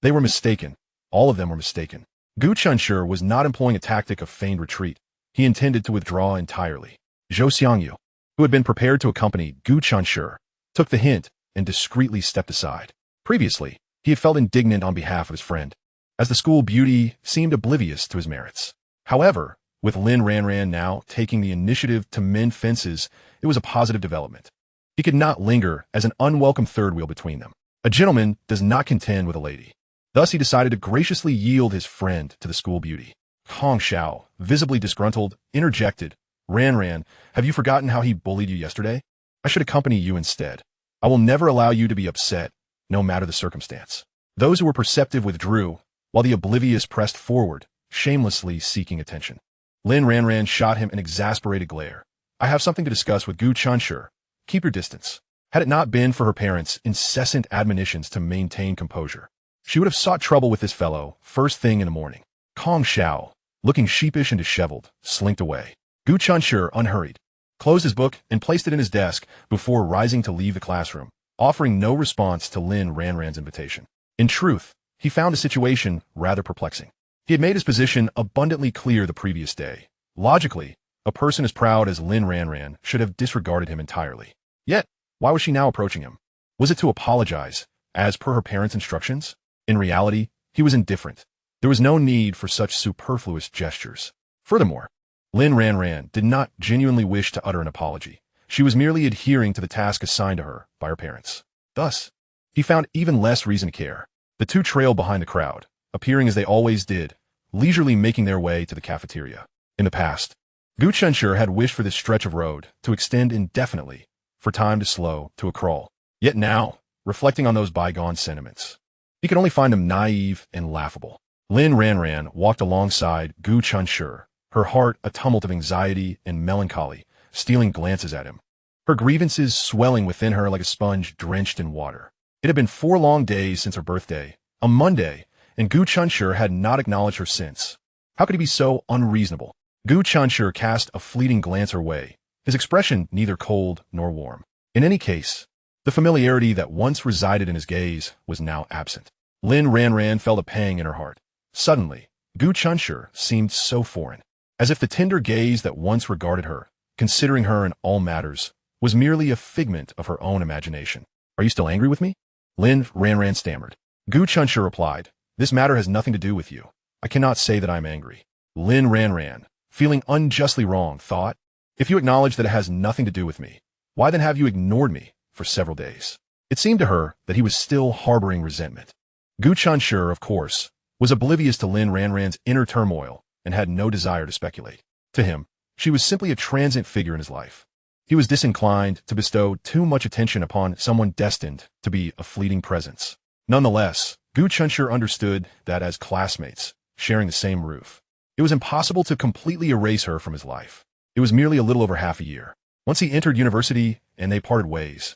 They were mistaken. All of them were mistaken. Gu Chenshi was not employing a tactic of feigned retreat. He intended to withdraw entirely. Zhou Xiangyu, who had been prepared to accompany Gu Chenshi, took the hint and discreetly stepped aside. Previously, he had felt indignant on behalf of his friend, as the school beauty seemed oblivious to his merits. However, with Lin Ranran now taking the initiative to mend fences, it was a positive development. He could not linger as an unwelcome third wheel between them. A gentleman does not contend with a lady. Thus he decided to graciously yield his friend to the school beauty. Kong Xiao, visibly disgruntled, interjected, Ranran, have you forgotten how he bullied you yesterday? I should accompany you instead. I will never allow you to be upset, no matter the circumstance. Those who were perceptive withdrew, while the oblivious pressed forward, shamelessly seeking attention. Lin Ranran shot him an exasperated glare. I have something to discuss with Gu Chenshi. Keep your distance. Had it not been for her parents' incessant admonitions to maintain composure, she would have sought trouble with this fellow first thing in the morning. Kong Xiao, looking sheepish and disheveled, slinked away. Gu Chenshi, unhurried, closed his book and placed it in his desk before rising to leave the classroom, offering no response to Lin Ranran's invitation. In truth, he found the situation rather perplexing. He had made his position abundantly clear the previous day. Logically, a person as proud as Lin Ranran should have disregarded him entirely. Yet, why was she now approaching him? Was it to apologize, as per her parents' instructions? In reality, he was indifferent. There was no need for such superfluous gestures. Furthermore, Lin Ranran did not genuinely wish to utter an apology. She was merely adhering to the task assigned to her by her parents. Thus, he found even less reason to care. The two trailed behind the crowd, appearing as they always did, leisurely making their way to the cafeteria. In the past, Gu Chenshi had wished for this stretch of road to extend indefinitely, for time to slow to a crawl. Yet now, reflecting on those bygone sentiments, he could only find them naive and laughable. Lin Ranran walked alongside Gu Chenshi, her heart a tumult of anxiety and melancholy, stealing glances at him, her grievances swelling within her like a sponge drenched in water. It had been 4 long days since her birthday, a Monday, and Gu Chenshi had not acknowledged her since. How could he be so unreasonable? Gu Chenshi cast a fleeting glance her way, his expression neither cold nor warm. In any case, the familiarity that once resided in his gaze was now absent. Lin Ranran felt a pang in her heart. Suddenly, Gu Chenshi seemed so foreign, as if the tender gaze that once regarded her, considering her in all matters, was merely a figment of her own imagination. Are you still angry with me? Lin Ranran stammered. Gu Chenshi replied, this matter has nothing to do with you. I cannot say that I am angry. Lin Ranran, feeling unjustly wrong, thought, if you acknowledge that it has nothing to do with me, why then have you ignored me for several days? It seemed to her that he was still harboring resentment. Gu Chenshi, of course, was oblivious to Lin Ranran's inner turmoil and had no desire to speculate. To him, she was simply a transient figure in his life. He was disinclined to bestow too much attention upon someone destined to be a fleeting presence. Nonetheless, Gu Chenshi understood that as classmates, sharing the same roof, it was impossible to completely erase her from his life. It was merely a little over half a year. Once he entered university and they parted ways,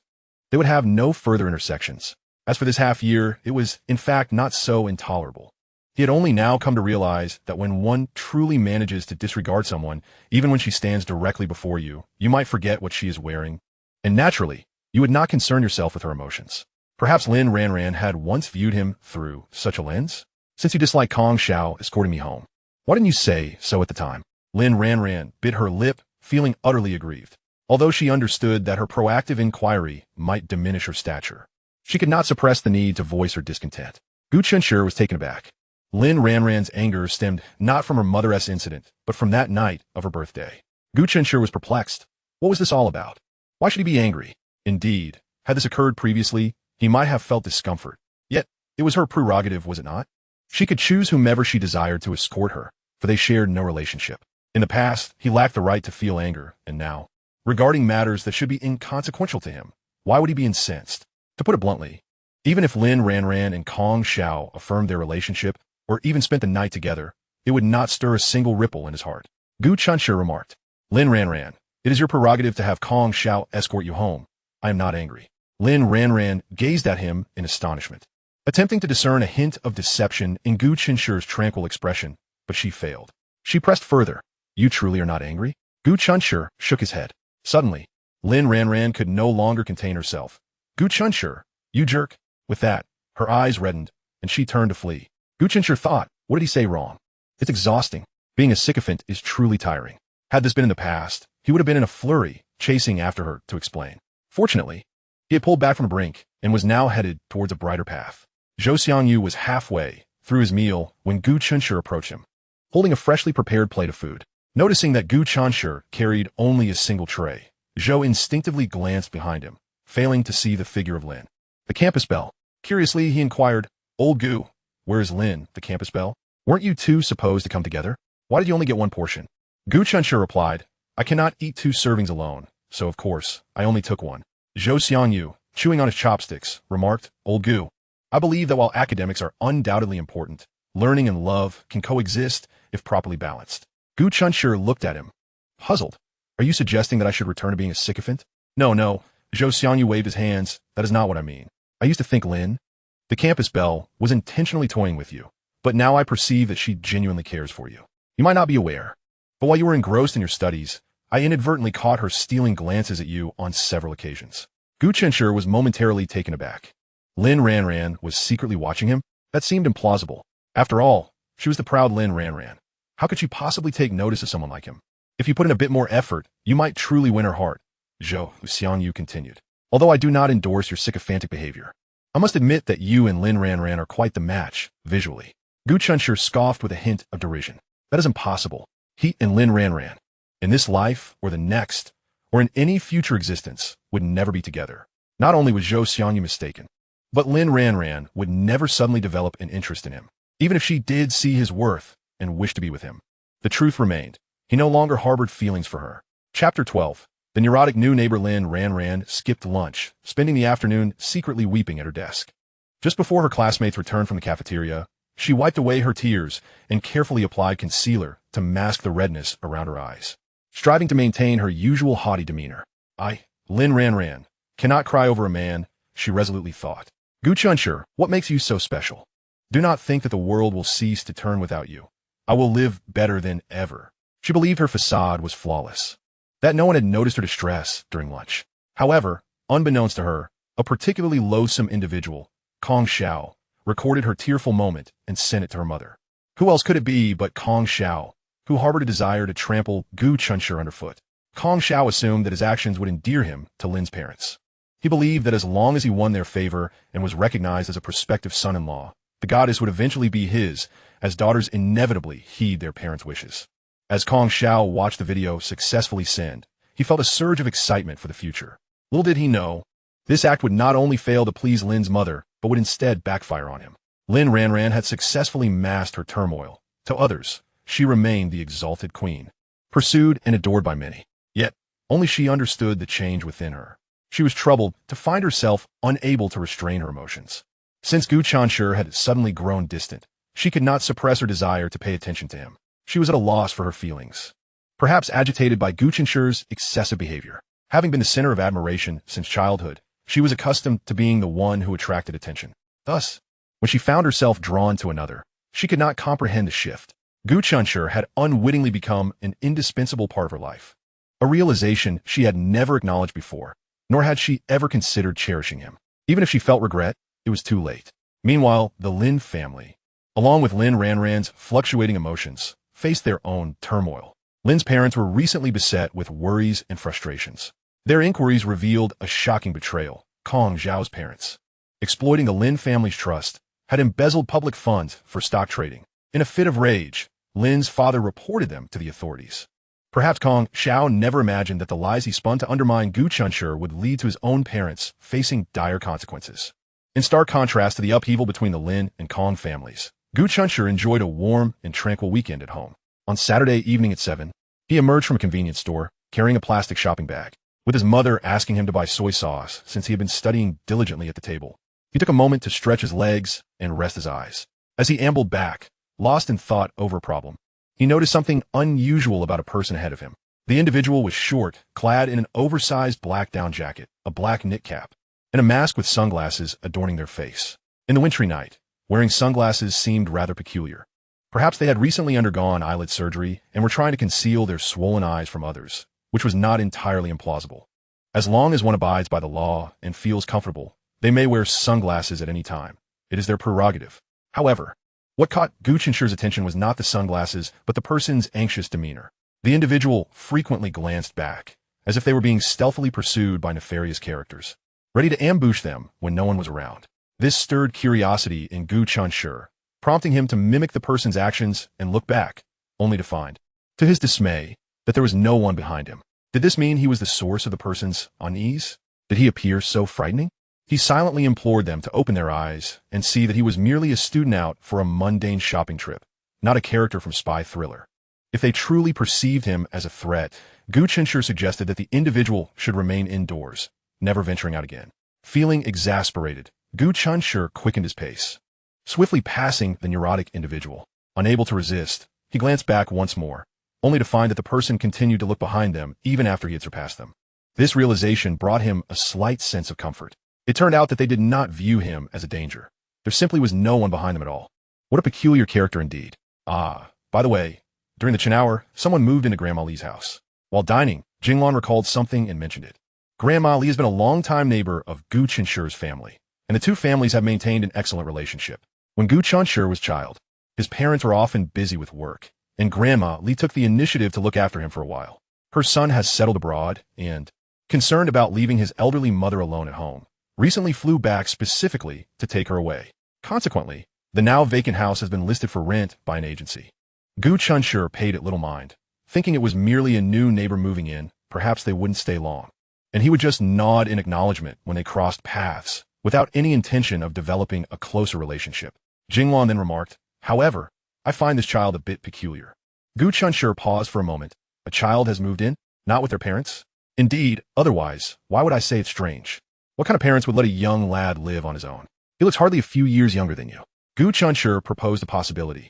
they would have no further intersections. As for this half year, it was, in fact, not so intolerable. He had only now come to realize that when one truly manages to disregard someone, even when she stands directly before you, you might forget what she is wearing. And naturally, you would not concern yourself with her emotions. Perhaps Lin Ranran had once viewed him through such a lens? Since you dislike Kong Xiao escorting me home, why didn't you say so at the time? Lin Ranran bit her lip, feeling utterly aggrieved. Although she understood that her proactive inquiry might diminish her stature, she could not suppress the need to voice her discontent. Gu Chenshi was taken aback. Lin Ranran's anger stemmed not from her mother's incident, but from that night of her birthday. Gu Chenshi was perplexed. What was this all about? Why should he be angry? Indeed, had this occurred previously, he might have felt discomfort. Yet, it was her prerogative, was it not? She could choose whomever she desired to escort her, for they shared no relationship. In the past, he lacked the right to feel anger, and now, regarding matters that should be inconsequential to him, why would he be incensed? To put it bluntly, even if Lin Ranran and Kong Xiao affirmed their relationship, or even spent the night together, it would not stir a single ripple in his heart. Gu Chenshi remarked, Lin Ranran, it is your prerogative to have Kong Xiao escort you home. I am not angry. Lin Ranran gazed at him in astonishment, attempting to discern a hint of deception in Gu Chenshi's tranquil expression, but she failed. She pressed further. You truly are not angry? Gu Chenshi shook his head. Suddenly, Lin Ranran could no longer contain herself. Gu Chenshi, you jerk. With that, her eyes reddened, and she turned to flee. Gu Chenshi thought, what did he say wrong? It's exhausting. Being a sycophant is truly tiring. Had this been in the past, he would have been in a flurry, chasing after her to explain. Fortunately, he had pulled back from the brink and was now headed towards a brighter path. Zhou Xiangyu was halfway through his meal when Gu Chenshi approached him, holding a freshly prepared plate of food. Noticing that Gu Chenshi carried only a single tray, Zhou instinctively glanced behind him, failing to see the figure of Lin. The campus belle. Curiously, he inquired, Old Gu, where is Lin, the campus belle? Weren't you two supposed to come together? Why did you only get one portion? Gu Chenshi replied, I cannot eat 2 servings alone, so of course, I only took one. Zhou Xiangyu, chewing on his chopsticks, remarked, Old Gu, I believe that while academics are undoubtedly important, learning and love can coexist if properly balanced. Gu Chenshi looked at him, puzzled. Are you suggesting that I should return to being a sycophant? No, Zhou Xiangyu waved his hands. That is not what I mean. I used to think Lin, the campus belle, was intentionally toying with you, but now I perceive that she genuinely cares for you. You might not be aware, but while you were engrossed in your studies, I inadvertently caught her stealing glances at you on several occasions. Gu Chenshi was momentarily taken aback. Lin Ranran was secretly watching him? That seemed implausible. After all, she was the proud Lin Ranran. How could she possibly take notice of someone like him? If you put in a bit more effort, you might truly win her heart, Zhou Xiangyu continued. Although I do not endorse your sycophantic behavior, I must admit that you and Lin Ranran are quite the match, visually. Gu Chenshi scoffed with a hint of derision. That is impossible. He and Lin Ranran, in this life or the next, or in any future existence, would never be together. Not only was Zhou Xiangyu mistaken, but Lin Ranran would never suddenly develop an interest in him, even if she did see his worth and wished to be with him. The truth remained. He no longer harbored feelings for her. Chapter 12. The neurotic new neighbor Lin Ranran skipped lunch, spending the afternoon secretly weeping at her desk. Just before her classmates returned from the cafeteria, she wiped away her tears and carefully applied concealer to mask the redness around her eyes, striving to maintain her usual haughty demeanor. Lin Ranran, cannot cry over a man, she resolutely thought. Gu Chenshi, what makes you so special? Do not think that the world will cease to turn without you. I will live better than ever. She believed her facade was flawless, that no one had noticed her distress during lunch. However, unbeknownst to her, a particularly loathsome individual, Kong Xiao, recorded her tearful moment and sent it to her mother. Who else could it be but Kong Xiao, who harbored a desire to trample Gu Chenshi underfoot? Kong Xiao assumed that his actions would endear him to Lin's parents. He believed that as long as he won their favor and was recognized as a prospective son-in-law, the goddess would eventually be his, as daughters inevitably heed their parents' wishes. As Kong Xiao watched the video successfully send, he felt a surge of excitement for the future. Little did he know, this act would not only fail to please Lin's mother, but would instead backfire on him. Lin Ranran had successfully masked her turmoil. To others, she remained the exalted queen, pursued and adored by many. Yet, only she understood the change within her. She was troubled to find herself unable to restrain her emotions. Since Gu Chenshi had suddenly grown distant, she could not suppress her desire to pay attention to him. She was at a loss for her feelings, perhaps agitated by Gu Chenshi's excessive behavior. Having been the center of admiration since childhood, she was accustomed to being the one who attracted attention. Thus, when she found herself drawn to another, she could not comprehend the shift. Gu Chenshi had unwittingly become an indispensable part of her life, a realization she had never acknowledged before, nor had she ever considered cherishing him. Even if she felt regret, it was too late. Meanwhile, the Lin family, along with Lin Ranran's fluctuating emotions, faced their own turmoil. Lin's parents were recently beset with worries and frustrations. Their inquiries revealed a shocking betrayal. Kong Xiao's parents, exploiting the Lin family's trust, had embezzled public funds for stock trading. In a fit of rage, Lin's father reported them to the authorities. Perhaps Kong Xiao never imagined that the lies he spun to undermine Gu Chenshi would lead to his own parents facing dire consequences. In stark contrast to the upheaval between the Lin and Kong families, Gu Chenshi enjoyed a warm and tranquil weekend at home. On Saturday evening at 7, he emerged from a convenience store, carrying a plastic shopping bag, with his mother asking him to buy soy sauce since he had been studying diligently at the table. He took a moment to stretch his legs and rest his eyes. As he ambled back, lost in thought over a problem, he noticed something unusual about a person ahead of him. The individual was short, clad in an oversized black down jacket, a black knit cap, and a mask with sunglasses adorning their face. In the wintry night, wearing sunglasses seemed rather peculiar. Perhaps they had recently undergone eyelid surgery and were trying to conceal their swollen eyes from others, which was not entirely implausible. As long as one abides by the law and feels comfortable, they may wear sunglasses at any time. It is their prerogative. However, what caught Gu Chenshi's attention was not the sunglasses, but the person's anxious demeanor. The individual frequently glanced back, as if they were being stealthily pursued by nefarious characters, ready to ambush them when no one was around. This stirred curiosity in Gu Chenshi, prompting him to mimic the person's actions and look back, only to find, to his dismay, that there was no one behind him. Did this mean he was the source of the person's unease? Did he appear so frightening? He silently implored them to open their eyes and see that he was merely a student out for a mundane shopping trip, not a character from spy thriller. If they truly perceived him as a threat, Gu Chenshi suggested that the individual should remain indoors, never venturing out again. Feeling exasperated, Gu Chenshi quickened his pace, swiftly passing the neurotic individual. Unable to resist, he glanced back once more, only to find that the person continued to look behind them even after he had surpassed them. This realization brought him a slight sense of comfort. It turned out that they did not view him as a danger. There simply was no one behind them at all. What a peculiar character indeed. Ah, by the way, during the Chen hour, someone moved into Grandma Li's house. While dining, Jinglan recalled something and mentioned it. Grandma Li has been a longtime neighbor of Gu Chenshi's family, and the two families have maintained an excellent relationship. When Gu Chenshi was a child, his parents were often busy with work, and Grandma Li took the initiative to look after him for a while. Her son has settled abroad and, concerned about leaving his elderly mother alone at home, recently flew back specifically to take her away. Consequently, the now vacant house has been listed for rent by an agency. Gu Chenshi paid it little mind, thinking it was merely a new neighbor moving in. Perhaps they wouldn't stay long, and he would just nod in acknowledgement when they crossed paths, without any intention of developing a closer relationship. Jinglan then remarked, "However, I find this child a bit peculiar." Gu Chenshi paused for a moment. A child has moved in? Not with their parents? Indeed, otherwise, why would I say it's strange? What kind of parents would let a young lad live on his own? He looks hardly a few years younger than you. Gu Chenshi proposed a possibility.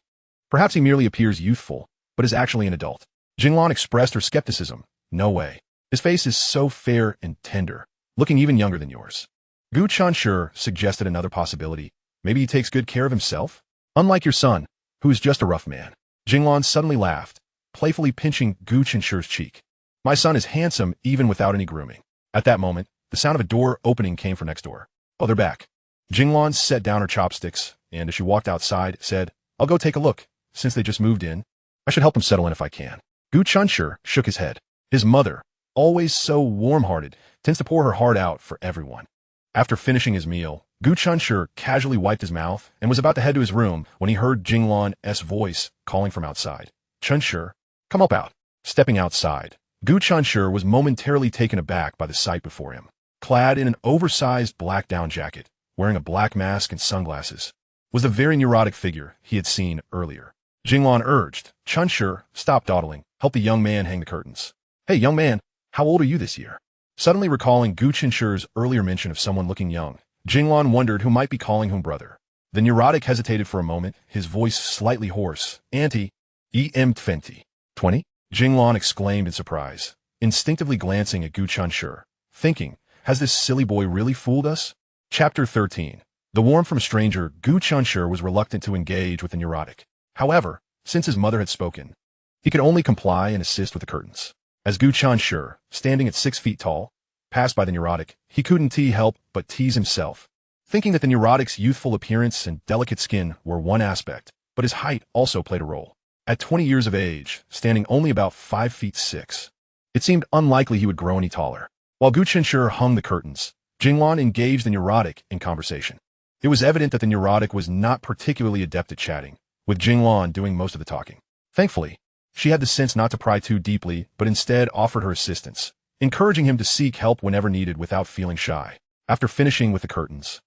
Perhaps he merely appears youthful, but is actually an adult. Jinglan expressed her skepticism. No way. His face is so fair and tender, looking even younger than yours. Gu Chenshi suggested another possibility. Maybe he takes good care of himself? Unlike your son, who is just a rough man. Jinglan suddenly laughed, playfully pinching Gu Chenshi's cheek. My son is handsome even without any grooming. At that moment, the sound of a door opening came from next door. Oh, they're back. Jinglan set down her chopsticks, and as she walked outside, said, I'll go take a look, since they just moved in. I should help them settle in if I can. Gu Chenshi shook his head. His mother, always so warm-hearted, tends to pour her heart out for everyone. After finishing his meal, Gu Chenshi casually wiped his mouth and was about to head to his room when he heard Jinglan's voice calling from outside. Chenshi, come up out. Stepping outside, Gu Chenshi was momentarily taken aback by the sight before him. Clad in an oversized black down jacket, wearing a black mask and sunglasses, was the very neurotic figure he had seen earlier. Jinglan urged, Chenshi, stop dawdling, help the young man hang the curtains. Hey, young man, how old are you this year? Suddenly recalling Gu Chenshi's earlier mention of someone looking young, Jinglan wondered who might be calling whom brother. The neurotic hesitated for a moment, his voice slightly hoarse. Auntie, em 20. 20? Jinglan exclaimed in surprise, instinctively glancing at Gu Chenshi, thinking, has this silly boy really fooled us? Chapter 13. The warmth from a stranger, Gu Chenshi was reluctant to engage with the neurotic. However, since his mother had spoken, he could only comply and assist with the curtains. As Gu Chenshi, standing at 6 feet tall, passed by the neurotic, he couldn't help but tease himself, thinking that the neurotic's youthful appearance and delicate skin were one aspect, but his height also played a role. At 20 years of age, standing only about 5 feet 6, it seemed unlikely he would grow any taller. While Gu Chenshi hung the curtains, Jinglan engaged the neurotic in conversation. It was evident that the neurotic was not particularly adept at chatting, with Jinglan doing most of the talking. Thankfully, she had the sense not to pry too deeply, but instead offered her assistance, encouraging him to seek help whenever needed without feeling shy. After finishing with the curtains,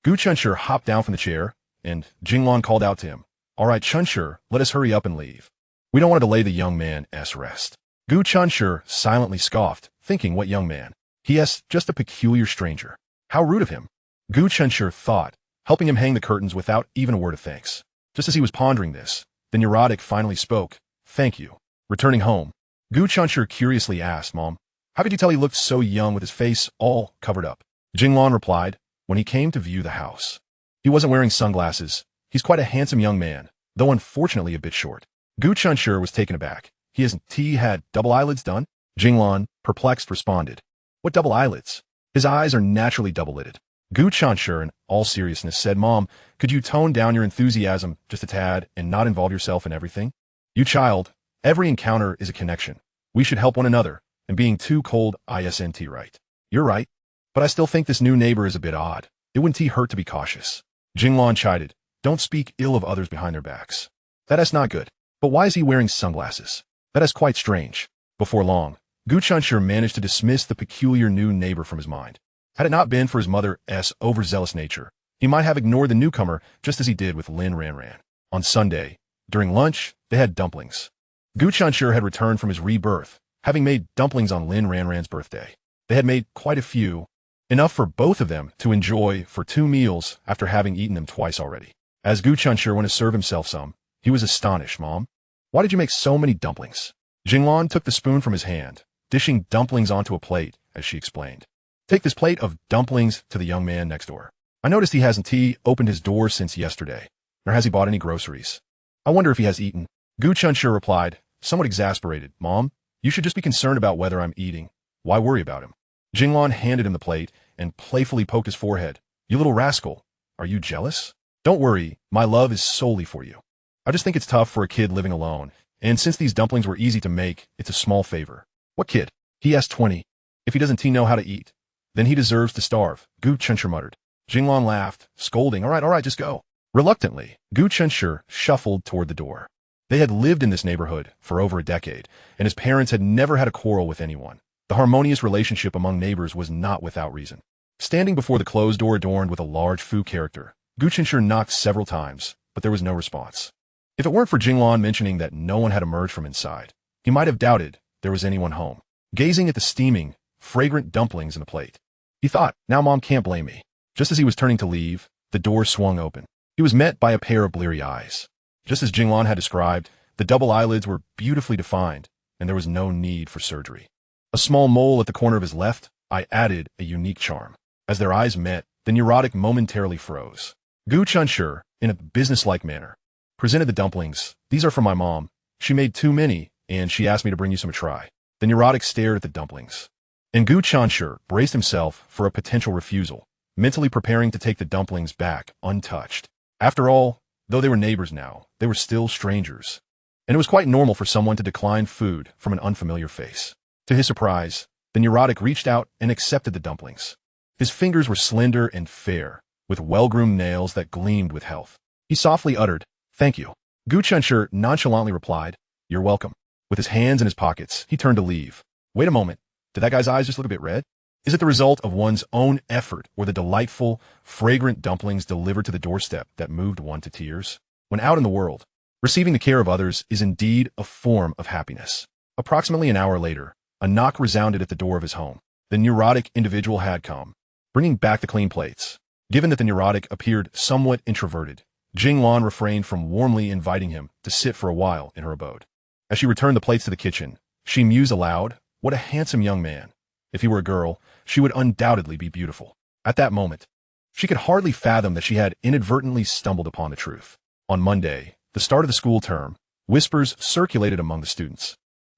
Gu Chenshi hopped down from the chair, and Jinglan called out to him, All right, Chenshi, let us hurry up and leave. We don't want to delay the young man's rest. Gu Chenshi silently scoffed, thinking, what young man? He.s. just a peculiar stranger. How rude of him. Gu Chenshi thought, helping him hang the curtains without even a word of thanks. Just as he was pondering this, the neurotic finally spoke, Thank you. Returning home, Gu Chenshi curiously asked, Mom, how could you tell he looked so young with his face all covered up? Jinglan replied, when he came to view the house. He wasn't wearing sunglasses. He's quite a handsome young man, though unfortunately a bit short. Gu Chenshi was taken aback. He had double eyelids done? Jinglan, perplexed, responded, What double eyelids? His eyes are naturally double-lidded. Gu Chenshi, in all seriousness, said, Mom, could you tone down your enthusiasm just a tad and not involve yourself in everything? You child, every encounter is a connection. We should help one another, and being too cold isn't right. You're right, but I still think this new neighbor is a bit odd. It wouldn't hurt to be cautious. Jinglan chided, Don't speak ill of others behind their backs. That is not good. But why is he wearing sunglasses? That is quite strange. Before long, Gu Chenshi managed to dismiss the peculiar new neighbor from his mind. Had it not been for his mother's overzealous nature, he might have ignored the newcomer just as he did with Lin Ranran. On Sunday, during lunch, they had dumplings. Gu Chenshi had returned from his rebirth, having made dumplings on Lin Ranran's birthday. They had made quite a few, enough for both of them to enjoy for 2 meals after having eaten them twice already. As Gu Chenshi went to serve himself some, he was astonished. Mom, why did you make so many dumplings? Jinglan took the spoon from his hand, dishing dumplings onto a plate, as she explained. Take this plate of dumplings to the young man next door. I noticed he hasn't opened his door since yesterday, nor has he bought any groceries. I wonder if he has eaten. Gu Chenshi replied, somewhat exasperated, Mom, you should just be concerned about whether I'm eating. Why worry about him? Jinglan handed him the plate and playfully poked his forehead. You little rascal, are you jealous? Don't worry, my love is solely for you. I just think it's tough for a kid living alone, and since these dumplings were easy to make, it's a small favor. What kid? He asked 20. If he doesn't know how to eat, then he deserves to starve, Gu Chenshi muttered. Jinglan laughed, scolding, all right, just go. Reluctantly, Gu Chenshi shuffled toward the door. They had lived in this neighborhood for over a decade, and his parents had never had a quarrel with anyone. The harmonious relationship among neighbors was not without reason. Standing before the closed door adorned with a large Fu character, Gu Chenshi knocked several times, but there was no response. If it weren't for Jinglan mentioning that no one had emerged from inside, he might have doubted there was anyone home. Gazing at the steaming, fragrant dumplings in the plate, he thought, now Mom can't blame me. Just as he was turning to leave, the door swung open. He was met by a pair of bleary eyes. Just as Jinglan had described, the double eyelids were beautifully defined, and there was no need for surgery. A small mole at the corner of his left eye added a unique charm. As their eyes met, the neurotic momentarily froze. Gu Chenshi, in a businesslike manner, presented the dumplings. These are for my mom. She made too many, and she asked me to bring you some to try. The neurotic stared at the dumplings. And Gu Chenshi braced himself for a potential refusal, mentally preparing to take the dumplings back untouched. After all, though they were neighbors now, they were still strangers. And it was quite normal for someone to decline food from an unfamiliar face. To his surprise, the neurotic reached out and accepted the dumplings. His fingers were slender and fair, with well-groomed nails that gleamed with health. He softly uttered, "Thank you." Gu Chenshi nonchalantly replied, "You're welcome." With his hands in his pockets, he turned to leave. Wait a moment, did that guy's eyes just look a bit red? Is it the result of one's own effort or the delightful, fragrant dumplings delivered to the doorstep that moved one to tears? When out in the world, receiving the care of others is indeed a form of happiness. Approximately an hour later, a knock resounded at the door of his home. The neurotic individual had come, bringing back the clean plates. Given that the neurotic appeared somewhat introverted, Jinglan refrained from warmly inviting him to sit for a while in her abode. As she returned the plates to the kitchen, she mused aloud, "What a handsome young man. If he were a girl, she would undoubtedly be beautiful." At that moment, she could hardly fathom that she had inadvertently stumbled upon the truth. On Monday, the start of the school term, whispers circulated among the students.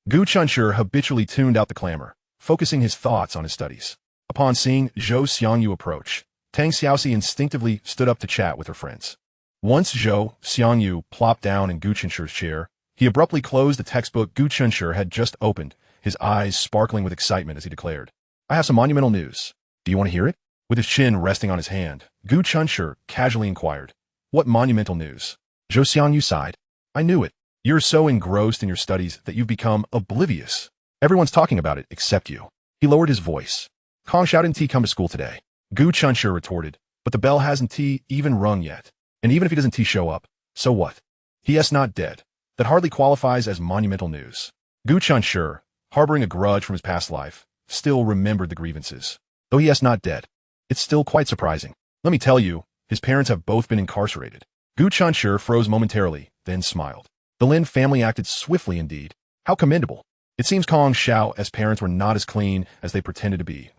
Gu Chenshi habitually tuned out the clamor, focusing his thoughts on his studies. Upon seeing Zhou Xiangyu approach, Tang Xiaoxi instinctively stood up to chat with her friends. Once Zhou Xiangyu plopped down in Gu Chenshi's chair, he abruptly closed the textbook Gu Chenshi had just opened, his eyes sparkling with excitement as he declared, "I have some monumental news. Do you want to hear it?" With his chin resting on his hand, Gu Chenshi casually inquired, "What monumental news?" Zhou Xiangyu sighed. "I knew it. You're so engrossed in your studies that you've become oblivious. Everyone's talking about it except you." He lowered his voice. "Kong Xiao didn't come to school today." Gu Chenshi retorted, "But the bell hasn't even rung yet. And even if he doesn't show up, so what? He is not dead. That hardly qualifies as monumental news." Gu Chenshi, harboring a grudge from his past life, still remembered the grievances. Though he is not dead, it's still quite surprising. Let me tell you, his parents have both been incarcerated. Gu Chenshi froze momentarily, then smiled. The Lin family acted swiftly indeed. How commendable. It seems Kong Xiao's parents were not as clean as they pretended to be.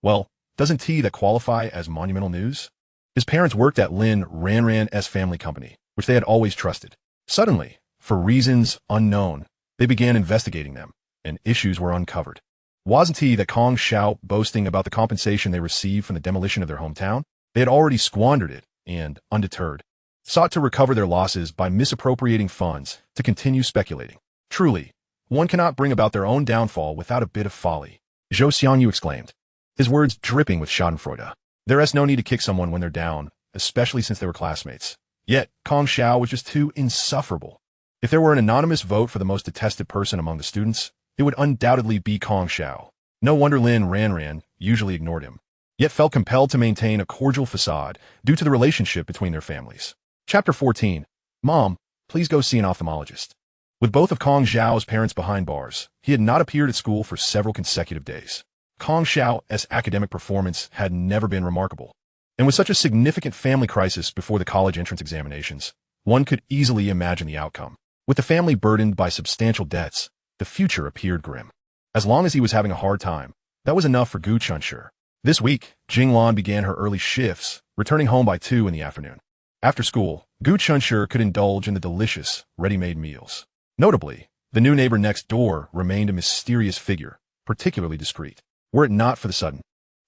Well, doesn't that qualify as monumental news? His parents worked at Lin Ranran's family company, which they had always trusted. Suddenly, for reasons unknown, they began investigating them, and issues were uncovered. Wasn't that Kong Xiao boasting about the compensation they received from the demolition of their hometown? They had already squandered it, and, undeterred, sought to recover their losses by misappropriating funds to continue speculating. Truly, one cannot bring about their own downfall without a bit of folly. Zhou Xiangyu exclaimed, his words dripping with schadenfreude. There is no need to kick someone when they're down, especially since they were classmates. Yet, Kong Xiao was just too insufferable. If there were an anonymous vote for the most detested person among the students, it would undoubtedly be Kong Xiao. No wonder Lin Ranran usually ignored him, yet felt compelled to maintain a cordial facade due to the relationship between their families. Chapter 14. Mom, please go see an ophthalmologist. With both of Kong Xiao's parents behind bars, he had not appeared at school for several consecutive days. Kong Xiao's academic performance had never been remarkable. And with such a significant family crisis before the college entrance examinations, one could easily imagine the outcome. With the family burdened by substantial debts, the future appeared grim. As long as he was having a hard time, that was enough for Gu Chenshi. This week, Jinglan began her early shifts, returning home by 2 in the afternoon. After school, Gu Chenshi could indulge in the delicious, ready-made meals. Notably, the new neighbor next door remained a mysterious figure, particularly discreet. Were it not for the sudden,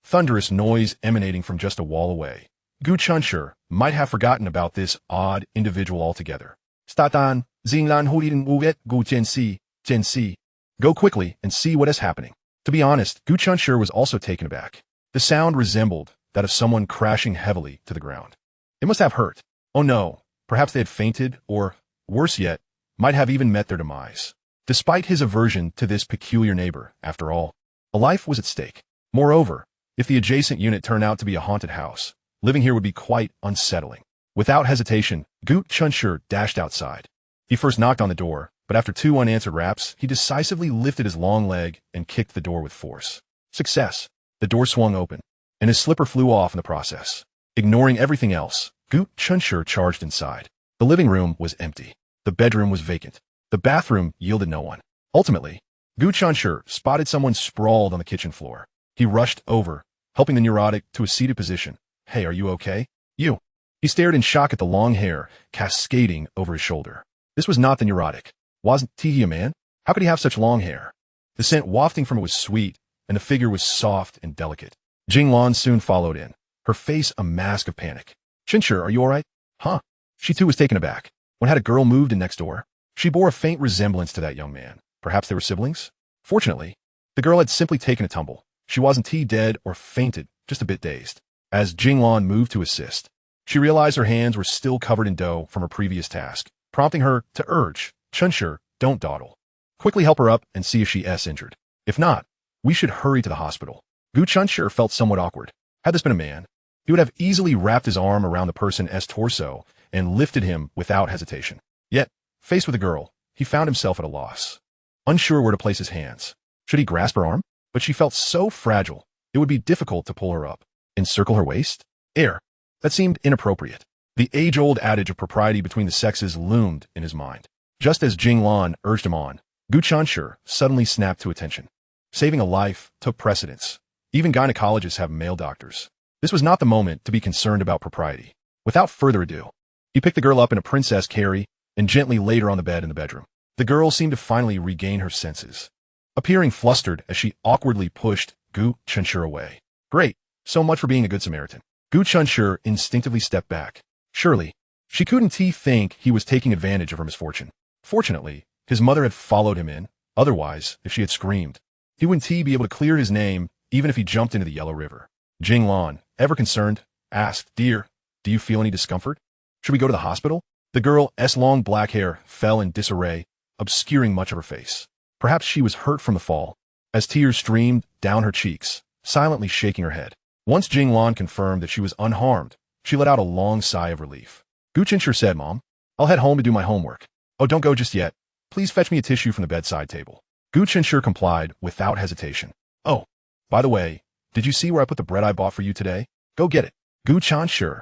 thunderous noise emanating from just a wall away, Gu Chenshi might have forgotten about this odd individual altogether. Statan, Xinglan Huiden Uvet Gu Chenshi. Go quickly and see what is happening. To be honest, Gu Chenshi was also taken aback. The sound resembled that of someone crashing heavily to the ground. It must have hurt. Oh no, perhaps they had fainted or, worse yet, might have even met their demise. Despite his aversion to this peculiar neighbor, after all, a life was at stake. Moreover, if the adjacent unit turned out to be a haunted house, living here would be quite unsettling. Without hesitation, Gu Chenshi dashed outside. He first knocked on the door, but after 2 unanswered raps, he decisively lifted his long leg and kicked the door with force. Success! The door swung open, and his slipper flew off in the process. Ignoring everything else, Gu Chenshi charged inside. The living room was empty. The bedroom was vacant. The bathroom yielded no one. Ultimately, Gu Chenshi spotted someone sprawled on the kitchen floor. He rushed over, helping the neurotic to a seated position. "Hey, are you okay?" "You." He stared in shock at the long hair cascading over his shoulder. This was not the neurotic. Wasn't he a man? How could he have such long hair? The scent wafting from it was sweet, and the figure was soft and delicate. Jinglan soon followed in, her face a mask of panic. Chenshi, are you all right? Huh? She too was taken aback. When had a girl moved in next door? She bore a faint resemblance to that young man. Perhaps they were siblings? Fortunately, the girl had simply taken a tumble. She wasn't dead or fainted, just a bit dazed. As Jinglan moved to assist, she realized her hands were still covered in dough from her previous task, prompting her to urge, Chenshi, don't dawdle. Quickly help her up and see if she's injured. If not, we should hurry to the hospital. Gu Chenshi felt somewhat awkward. Had this been a man, he would have easily wrapped his arm around the person's torso and lifted him without hesitation. Yet, faced with a girl, he found himself at a loss. Unsure where to place his hands. Should he grasp her arm? But she felt so fragile, it would be difficult to pull her up. Encircle her waist? That seemed inappropriate. The age-old adage of propriety between the sexes loomed in his mind. Just as Jinglan urged him on, Gu Chenshi suddenly snapped to attention. Saving a life took precedence. Even gynecologists have male doctors. This was not the moment to be concerned about propriety. Without further ado, he picked the girl up in a princess carry and gently laid her on the bed in the bedroom. The girl seemed to finally regain her senses, appearing flustered as she awkwardly pushed Gu Chenshi away. Great, so much for being a good Samaritan. Gu Chenshi instinctively stepped back. Surely, she couldn't think he was taking advantage of her misfortune. Fortunately, his mother had followed him in. Otherwise, if she had screamed, he wouldn't be able to clear his name even if he jumped into the Yellow River. Jinglan, ever concerned, asked, Dear, do you feel any discomfort? Should we go to the hospital? The girl's long black hair fell in disarray, obscuring much of her face. Perhaps she was hurt from the fall, as tears streamed down her cheeks, silently shaking her head. Once Jinglan confirmed that she was unharmed, she let out a long sigh of relief. Gu Chenshi said, Mom, I'll head home to do my homework. Oh, don't go just yet. Please fetch me a tissue from the bedside table. Gu Chenshi complied without hesitation. Oh, by the way, did you see where I put the bread I bought for you today? Go get it. Gu Chenshi.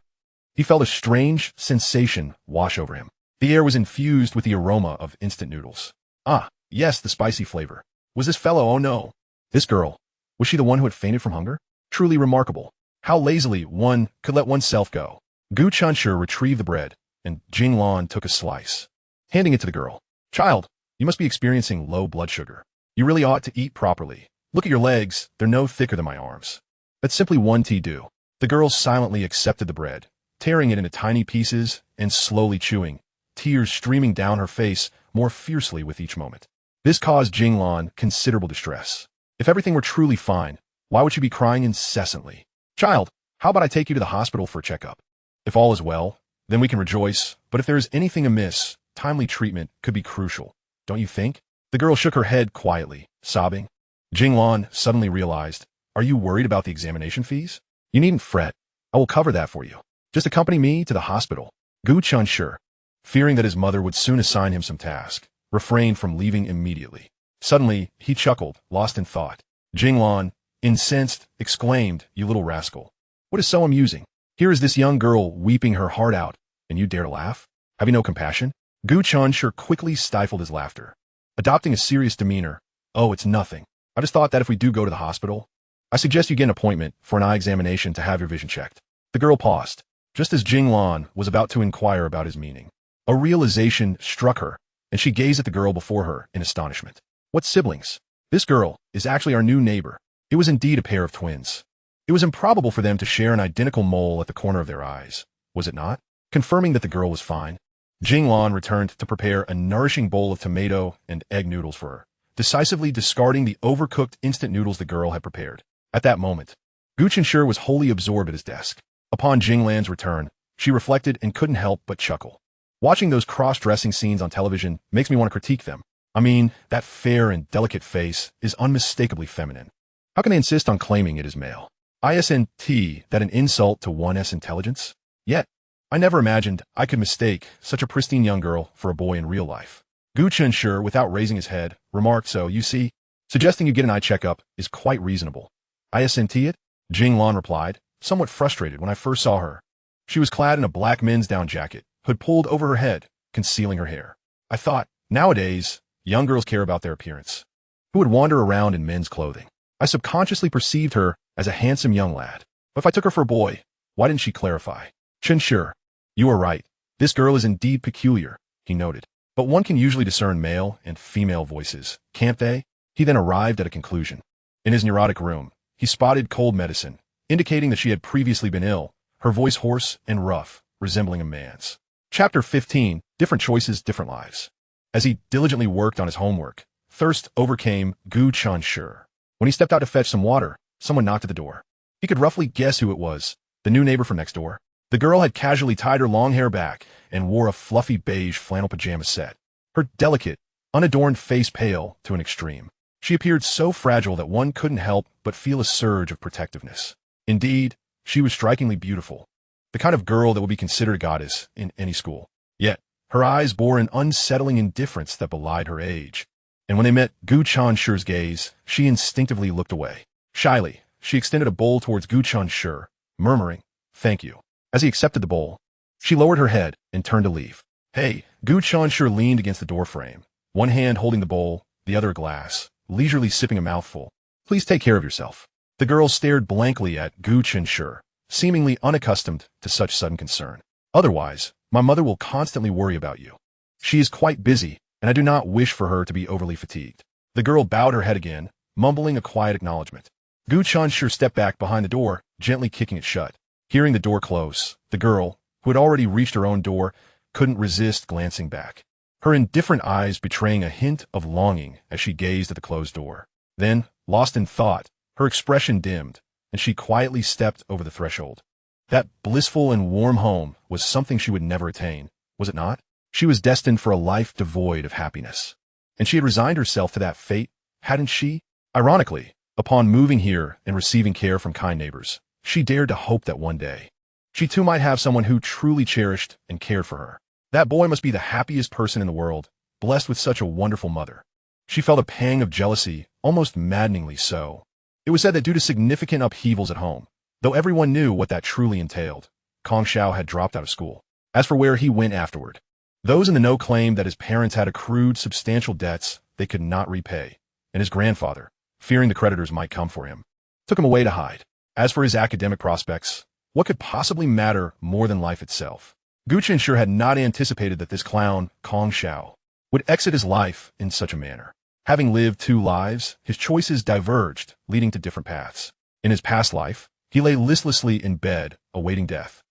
He felt a strange sensation wash over him. The air was infused with the aroma of instant noodles. Ah, yes, the spicy flavor. Was this fellow? Oh no. This girl. Was she the one who had fainted from hunger? Truly remarkable. How lazily one could let oneself go. Gu Chenshi retrieved the bread, and Jinglan took a slice, handing it to the girl. Child, you must be experiencing low blood sugar. You really ought to eat properly. Look at your legs, they're no thicker than my arms. That's simply one tea do. The girl silently accepted the bread, tearing it into tiny pieces and slowly chewing, tears streaming down her face more fiercely with each moment. This caused Jinglan considerable distress. If everything were truly fine, why would she be crying incessantly? Child, how about I take you to the hospital for a checkup? If all is well, then we can rejoice, but if there is anything amiss, timely treatment could be crucial, don't you think? The girl shook her head quietly, sobbing. Jinglan suddenly realized, Are you worried about the examination fees? You needn't fret. I will cover that for you. Just accompany me to the hospital. Gu Chenshi, fearing that his mother would soon assign him some task, refrained from leaving immediately. Suddenly, he chuckled, lost in thought. Jinglan, incensed, exclaimed, You little rascal. What is so amusing? Here is this young girl weeping her heart out, and you dare to laugh? Have you no compassion? Gu Chenshi quickly stifled his laughter, adopting a serious demeanor. Oh, it's nothing. I just thought that if we do go to the hospital, I suggest you get an appointment for an eye examination to have your vision checked. The girl paused, just as Jinglan was about to inquire about his meaning. A realization struck her, and she gazed at the girl before her in astonishment. What siblings? This girl is actually our new neighbor. It was indeed a pair of twins. It was improbable for them to share an identical mole at the corner of their eyes, was it not? Confirming that the girl was fine, Jinglan returned to prepare a nourishing bowl of tomato and egg noodles for her, decisively discarding the overcooked instant noodles the girl had prepared. At that moment, Gu Chenshi was wholly absorbed at his desk. Upon Jinglan's return, she reflected and couldn't help but chuckle. Watching those cross-dressing scenes on television makes me want to critique them. I mean, that fair and delicate face is unmistakably feminine. How can they insist on claiming it is male? Isn't that an insult to one's intelligence? Yet, I never imagined I could mistake such a pristine young girl for a boy in real life. Gu Chenshi, without raising his head, remarked, So, you see, suggesting you get an eye checkup is quite reasonable. Isn't it? Jinglan replied, somewhat frustrated when I first saw her. She was clad in a black men's down jacket, hood pulled over her head, concealing her hair. I thought, nowadays, young girls care about their appearance. Who would wander around in men's clothing? I subconsciously perceived her as a handsome young lad. But if I took her for a boy, why didn't she clarify? Chenshi, you are right. This girl is indeed peculiar, he noted. But one can usually discern male and female voices, can't they? He then arrived at a conclusion. In his neurotic room, he spotted cold medicine, indicating that she had previously been ill, her voice hoarse and rough, resembling a man's. Chapter 15, Different Choices, Different Lives. As he diligently worked on his homework, thirst overcame Gu Chenshi. When he stepped out to fetch some water, someone knocked at the door. He could roughly guess who it was, the new neighbor from next door. The girl had casually tied her long hair back and wore a fluffy beige flannel pajama set, her delicate, unadorned face pale to an extreme. She appeared so fragile that one couldn't help but feel a surge of protectiveness. Indeed, she was strikingly beautiful, the kind of girl that would be considered a goddess in any school. Yet, her eyes bore an unsettling indifference that belied her age. And when they met Gu Chenshi's gaze, she instinctively looked away. Shyly, she extended a bowl towards Gu Chenshi, murmuring, "Thank you." As he accepted the bowl, she lowered her head and turned to leave. "Hey," Gu Chenshi leaned against the doorframe, one hand holding the bowl, the other a glass, leisurely sipping a mouthful. "Please take care of yourself." The girl stared blankly at Gu Chenshi, seemingly unaccustomed to such sudden concern. "Otherwise, my mother will constantly worry about you. She is quite busy, and I do not wish for her to be overly fatigued." The girl bowed her head again, mumbling a quiet acknowledgement. Gu Chenshi stepped back behind the door, gently kicking it shut. Hearing the door close, the girl, who had already reached her own door, couldn't resist glancing back, her indifferent eyes betraying a hint of longing as she gazed at the closed door. Then, lost in thought, her expression dimmed, and she quietly stepped over the threshold. That blissful and warm home was something she would never attain, was it not? She was destined for a life devoid of happiness. And she had resigned herself to that fate, hadn't she? Ironically, upon moving here and receiving care from kind neighbors, she dared to hope that one day she too might have someone who truly cherished and cared for her. That boy must be the happiest person in the world, blessed with such a wonderful mother. She felt a pang of jealousy, almost maddeningly so. It was said that due to significant upheavals at home, though everyone knew what that truly entailed, Kong Xiao had dropped out of school. As for where he went afterward, those in the know claimed that his parents had accrued substantial debts they could not repay, and his grandfather, fearing the creditors might come for him, took him away to hide. As for his academic prospects, what could possibly matter more than life itself? Gu Chenshi had not anticipated that this clown, Kong Xiao, would exit his life in such a manner. Having lived two lives, his choices diverged, leading to different paths. In his past life, he lay listlessly in bed, awaiting death.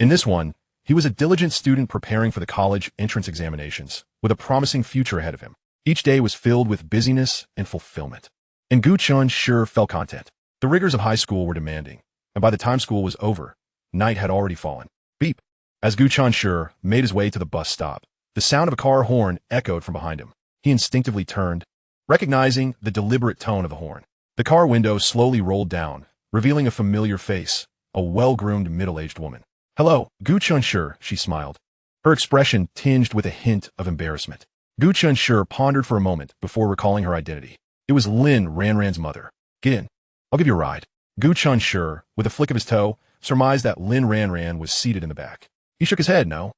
In this one, he was a diligent student preparing for the college entrance examinations, with a promising future ahead of him. Each day was filled with busyness and fulfillment. And Gu Chenshi felt content. The rigors of high school were demanding, and by the time school was over, night had already fallen. Beep. As Gu Chenshi made his way to the bus stop, the sound of a car horn echoed from behind him. He instinctively turned, recognizing the deliberate tone of the horn. The car window slowly rolled down, revealing a familiar face, a well-groomed middle-aged woman. "Hello, Gu Chenshi," she smiled, her expression tinged with a hint of embarrassment. Gu Chenshi pondered for a moment before recalling her identity. It was Lin Ranran's mother. "Get in. I'll give you a ride." Gu Chenshi, with a flick of his toe, surmised that Lin Ranran was seated in the back. He shook his head, "No.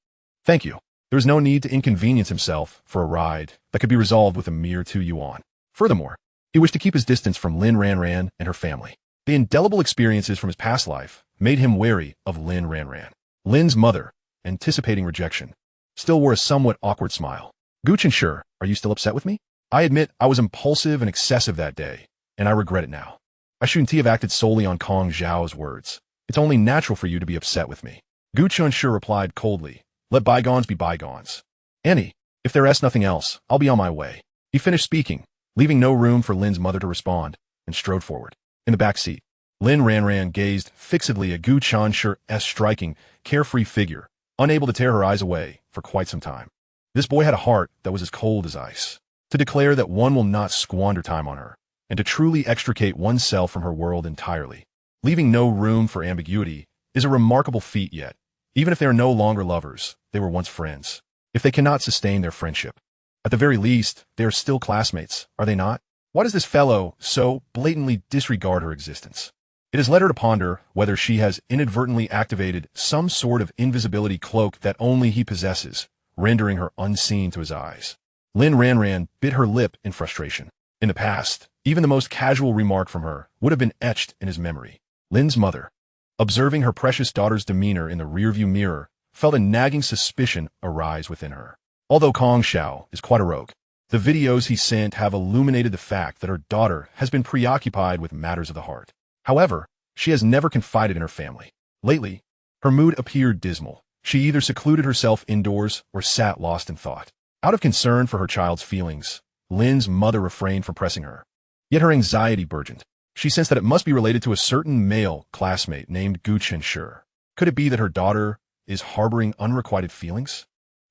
Thank you." There was no need to inconvenience himself for a ride that could be resolved with a mere 2 yuan. Furthermore, he wished to keep his distance from Lin Ranran and her family. The indelible experiences from his past life made him wary of Lin Ranran. Lin's mother, anticipating rejection, still wore a somewhat awkward smile. "Gu Chenshi, are you still upset with me? I admit I was impulsive and excessive that day, and I regret it now. I shouldn't have acted solely on Kong Xiao's words. It's only natural for you to be upset with me." Gu Chenshi replied coldly, "Let bygones be bygones. Annie, if there is nothing else, I'll be on my way." He finished speaking, leaving no room for Lin's mother to respond, and strode forward. In the back seat, Lin Ranran gazed fixedly at Gu Chenshi's striking, carefree figure, unable to tear her eyes away for quite some time. This boy had a heart that was as cold as ice. To declare that one will not squander time on her, and to truly extricate oneself from her world entirely, leaving no room for ambiguity, is a remarkable feat yet. Even if they are no longer lovers, they were once friends. If they cannot sustain their friendship, at the very least, they are still classmates, are they not? Why does this fellow so blatantly disregard her existence? It has led her to ponder whether she has inadvertently activated some sort of invisibility cloak that only he possesses, rendering her unseen to his eyes. Lin Ranran bit her lip in frustration. In the past, even the most casual remark from her would have been etched in his memory. Lin's mother, observing her precious daughter's demeanor in the rearview mirror, felt a nagging suspicion arise within her. Although Kong Xiao is quite a rogue, the videos he sent have illuminated the fact that her daughter has been preoccupied with matters of the heart. However, she has never confided in her family. Lately, her mood appeared dismal. She either secluded herself indoors or sat lost in thought. Out of concern for her child's feelings, Lin's mother refrained from pressing her. Yet her anxiety burgeoned. She sensed that it must be related to a certain male classmate named Gu Chenshi. Could it be that her daughter is harboring unrequited feelings?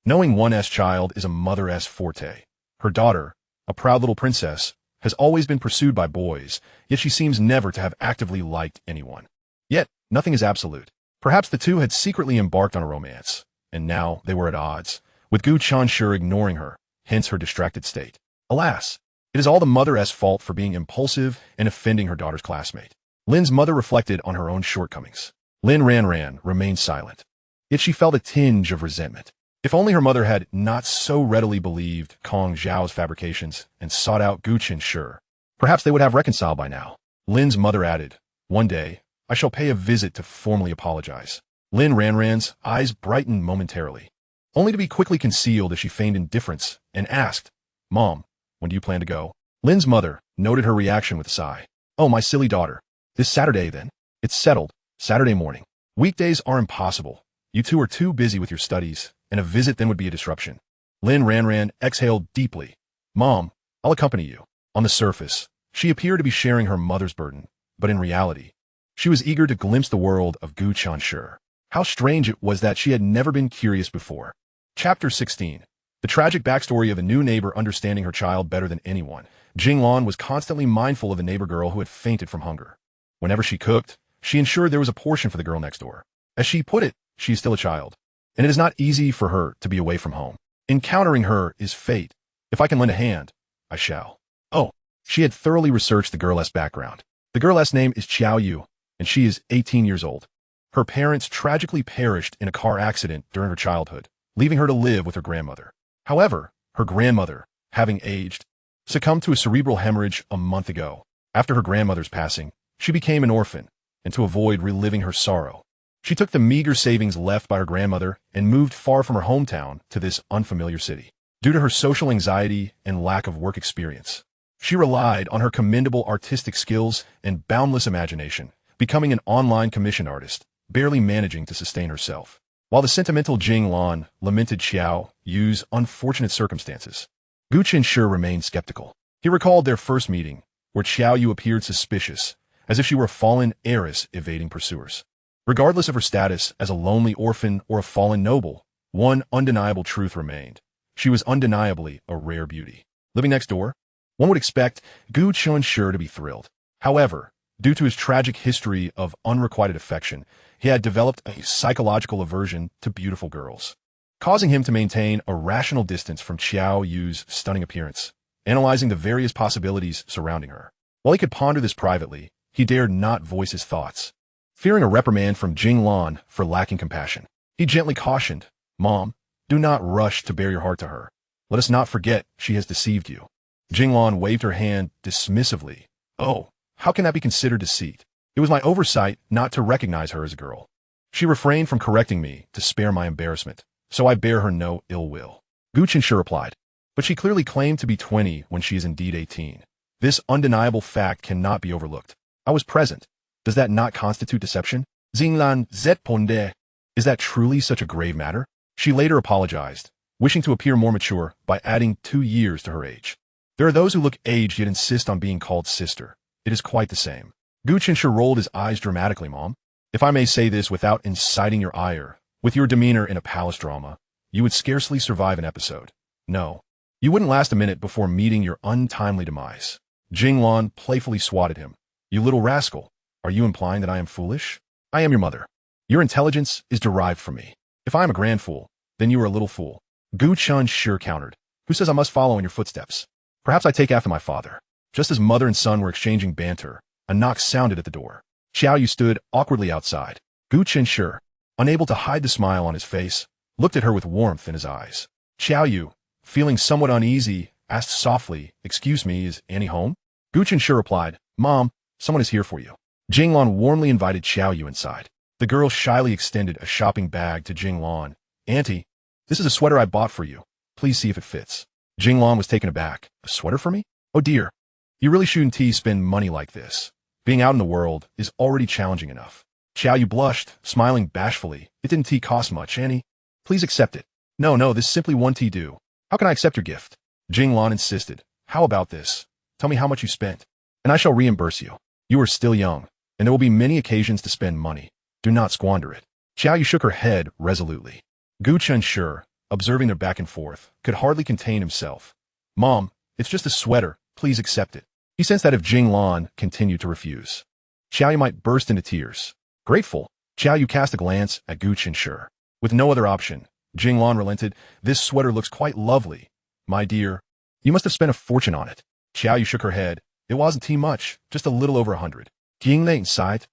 Knowing one's child is a mother's forte. Her daughter, a proud little princess, has always been pursued by boys, yet she seems never to have actively liked anyone. Yet, nothing is absolute. Perhaps the two had secretly embarked on a romance, and now they were at odds, with Gu Chenshi ignoring her, hence her distracted state. Alas, it is all the mother's fault for being impulsive and offending her daughter's classmate. Lin's mother reflected on her own shortcomings. Lin Ranran remained silent, yet she felt a tinge of resentment. If only her mother had not so readily believed Kong Xiao's fabrications and sought out Gu Chenshi, perhaps they would have reconciled by now. Lin's mother added, "One day, I shall pay a visit to formally apologize." Lin Ranran's eyes brightened momentarily, only to be quickly concealed as she feigned indifference and asked, "Mom, when do you plan to go?" Lin's mother noted her reaction with a sigh. "Oh, my silly daughter. This Saturday, then? It's settled. Saturday morning. Weekdays are impossible. You two are too busy with your studies, and a visit then would be a disruption." Lin Ranran exhaled deeply. "Mom, I'll accompany you." On the surface, she appeared to be sharing her mother's burden, but in reality, she was eager to glimpse the world of Gu Chenshi. How strange it was that she had never been curious before. Chapter 16. The tragic backstory of a new neighbor understanding her child better than anyone. Jinglan was constantly mindful of the neighbor girl who had fainted from hunger. Whenever she cooked, she ensured there was a portion for the girl next door. As she put it, she is still a child, and it is not easy for her to be away from home. Encountering her is fate. If I can lend a hand, I shall. Oh, she had thoroughly researched the girl's background. The girl's name is Xiao Yu, and she is 18 years old. Her parents tragically perished in a car accident during her childhood, leaving her to live with her grandmother. However, her grandmother, having aged, succumbed to a cerebral hemorrhage a month ago. After her grandmother's passing, she became an orphan, and to avoid reliving her sorrow, she took the meager savings left by her grandmother and moved far from her hometown to this unfamiliar city. Due to her social anxiety and lack of work experience, she relied on her commendable artistic skills and boundless imagination, becoming an online commission artist, barely managing to sustain herself. While the sentimental Jinglan lamented Xiao Yu's unfortunate circumstances, Gu Chenshi remained skeptical. He recalled their first meeting, where Xiao Yu appeared suspicious, as if she were a fallen heiress evading pursuers. Regardless of her status as a lonely orphan or a fallen noble, one undeniable truth remained. She was undeniably a rare beauty. Living next door, one would expect Gu Chenshi to be thrilled. However, due to his tragic history of unrequited affection, he had developed a psychological aversion to beautiful girls, causing him to maintain a rational distance from Xiao Yu's stunning appearance, analyzing the various possibilities surrounding her. While he could ponder this privately, he dared not voice his thoughts, fearing a reprimand from Jinglan for lacking compassion. He gently cautioned, "Mom, do not rush to bare your heart to her. Let us not forget she has deceived you." Jinglan waved her hand dismissively. "Oh, how can that be considered deceit? It was my oversight not to recognize her as a girl. She refrained from correcting me to spare my embarrassment, so I bear her no ill will." Gu Chenshi replied, "But she clearly claimed to be 20 when she is indeed 18. This undeniable fact cannot be overlooked. I was present. Does that not constitute deception?" Jinglan zépondait. "Is that truly such a grave matter?" She later apologized, wishing to appear more mature by adding 2 years to her age. "There are those who look aged yet insist on being called sister. It is quite the same." Gu Chenshi rolled his eyes dramatically. "Mom, if I may say this without inciting your ire, with your demeanor in a palace drama, you would scarcely survive an episode. No, you wouldn't last a minute before meeting your untimely demise." Jinglan playfully swatted him. "You little rascal, are you implying that I am foolish? I am your mother. Your intelligence is derived from me. If I am a grand fool, then you are a little fool." Gu Chenshi countered. "Who says I must follow in your footsteps? Perhaps I take after my father." Just as mother and son were exchanging banter, a knock sounded at the door. Xiao Yu stood awkwardly outside. Gu Chenshi, unable to hide the smile on his face, looked at her with warmth in his eyes. Xiao Yu, feeling somewhat uneasy, asked softly, "Excuse me, is Annie home?" Gu Chenshi replied, "Mom, someone is here for you." Jinglan warmly invited Xiao Yu inside. The girl shyly extended a shopping bag to Jinglan. "Auntie, this is a sweater I bought for you. Please see if it fits. Jinglan was taken aback. A sweater for me? Oh dear. You really shouldn't spend money like this. Being out in the world is already challenging enough. Xiao Yu blushed, smiling bashfully. It didn't cost much, Annie. Please accept it. No, this simply won't do. How can I accept your gift? Jinglan insisted. How about this? Tell me how much you spent, and I shall reimburse you. You are still young, and there will be many occasions to spend money. Do not squander it. Xiao Yu shook her head resolutely. Gu Chenshi, observing their back and forth, could hardly contain himself. Mom, it's just a sweater. Please accept it. He sensed that if Jinglan continued to refuse, Xiao Yu might burst into tears. Grateful, Xiao Yu cast a glance at Gu Chenshi. With no other option, Jinglan relented. This sweater looks quite lovely. My dear, you must have spent a fortune on it. Xiao Yu shook her head. It wasn't much, just a little over 100. Jinglan sighed.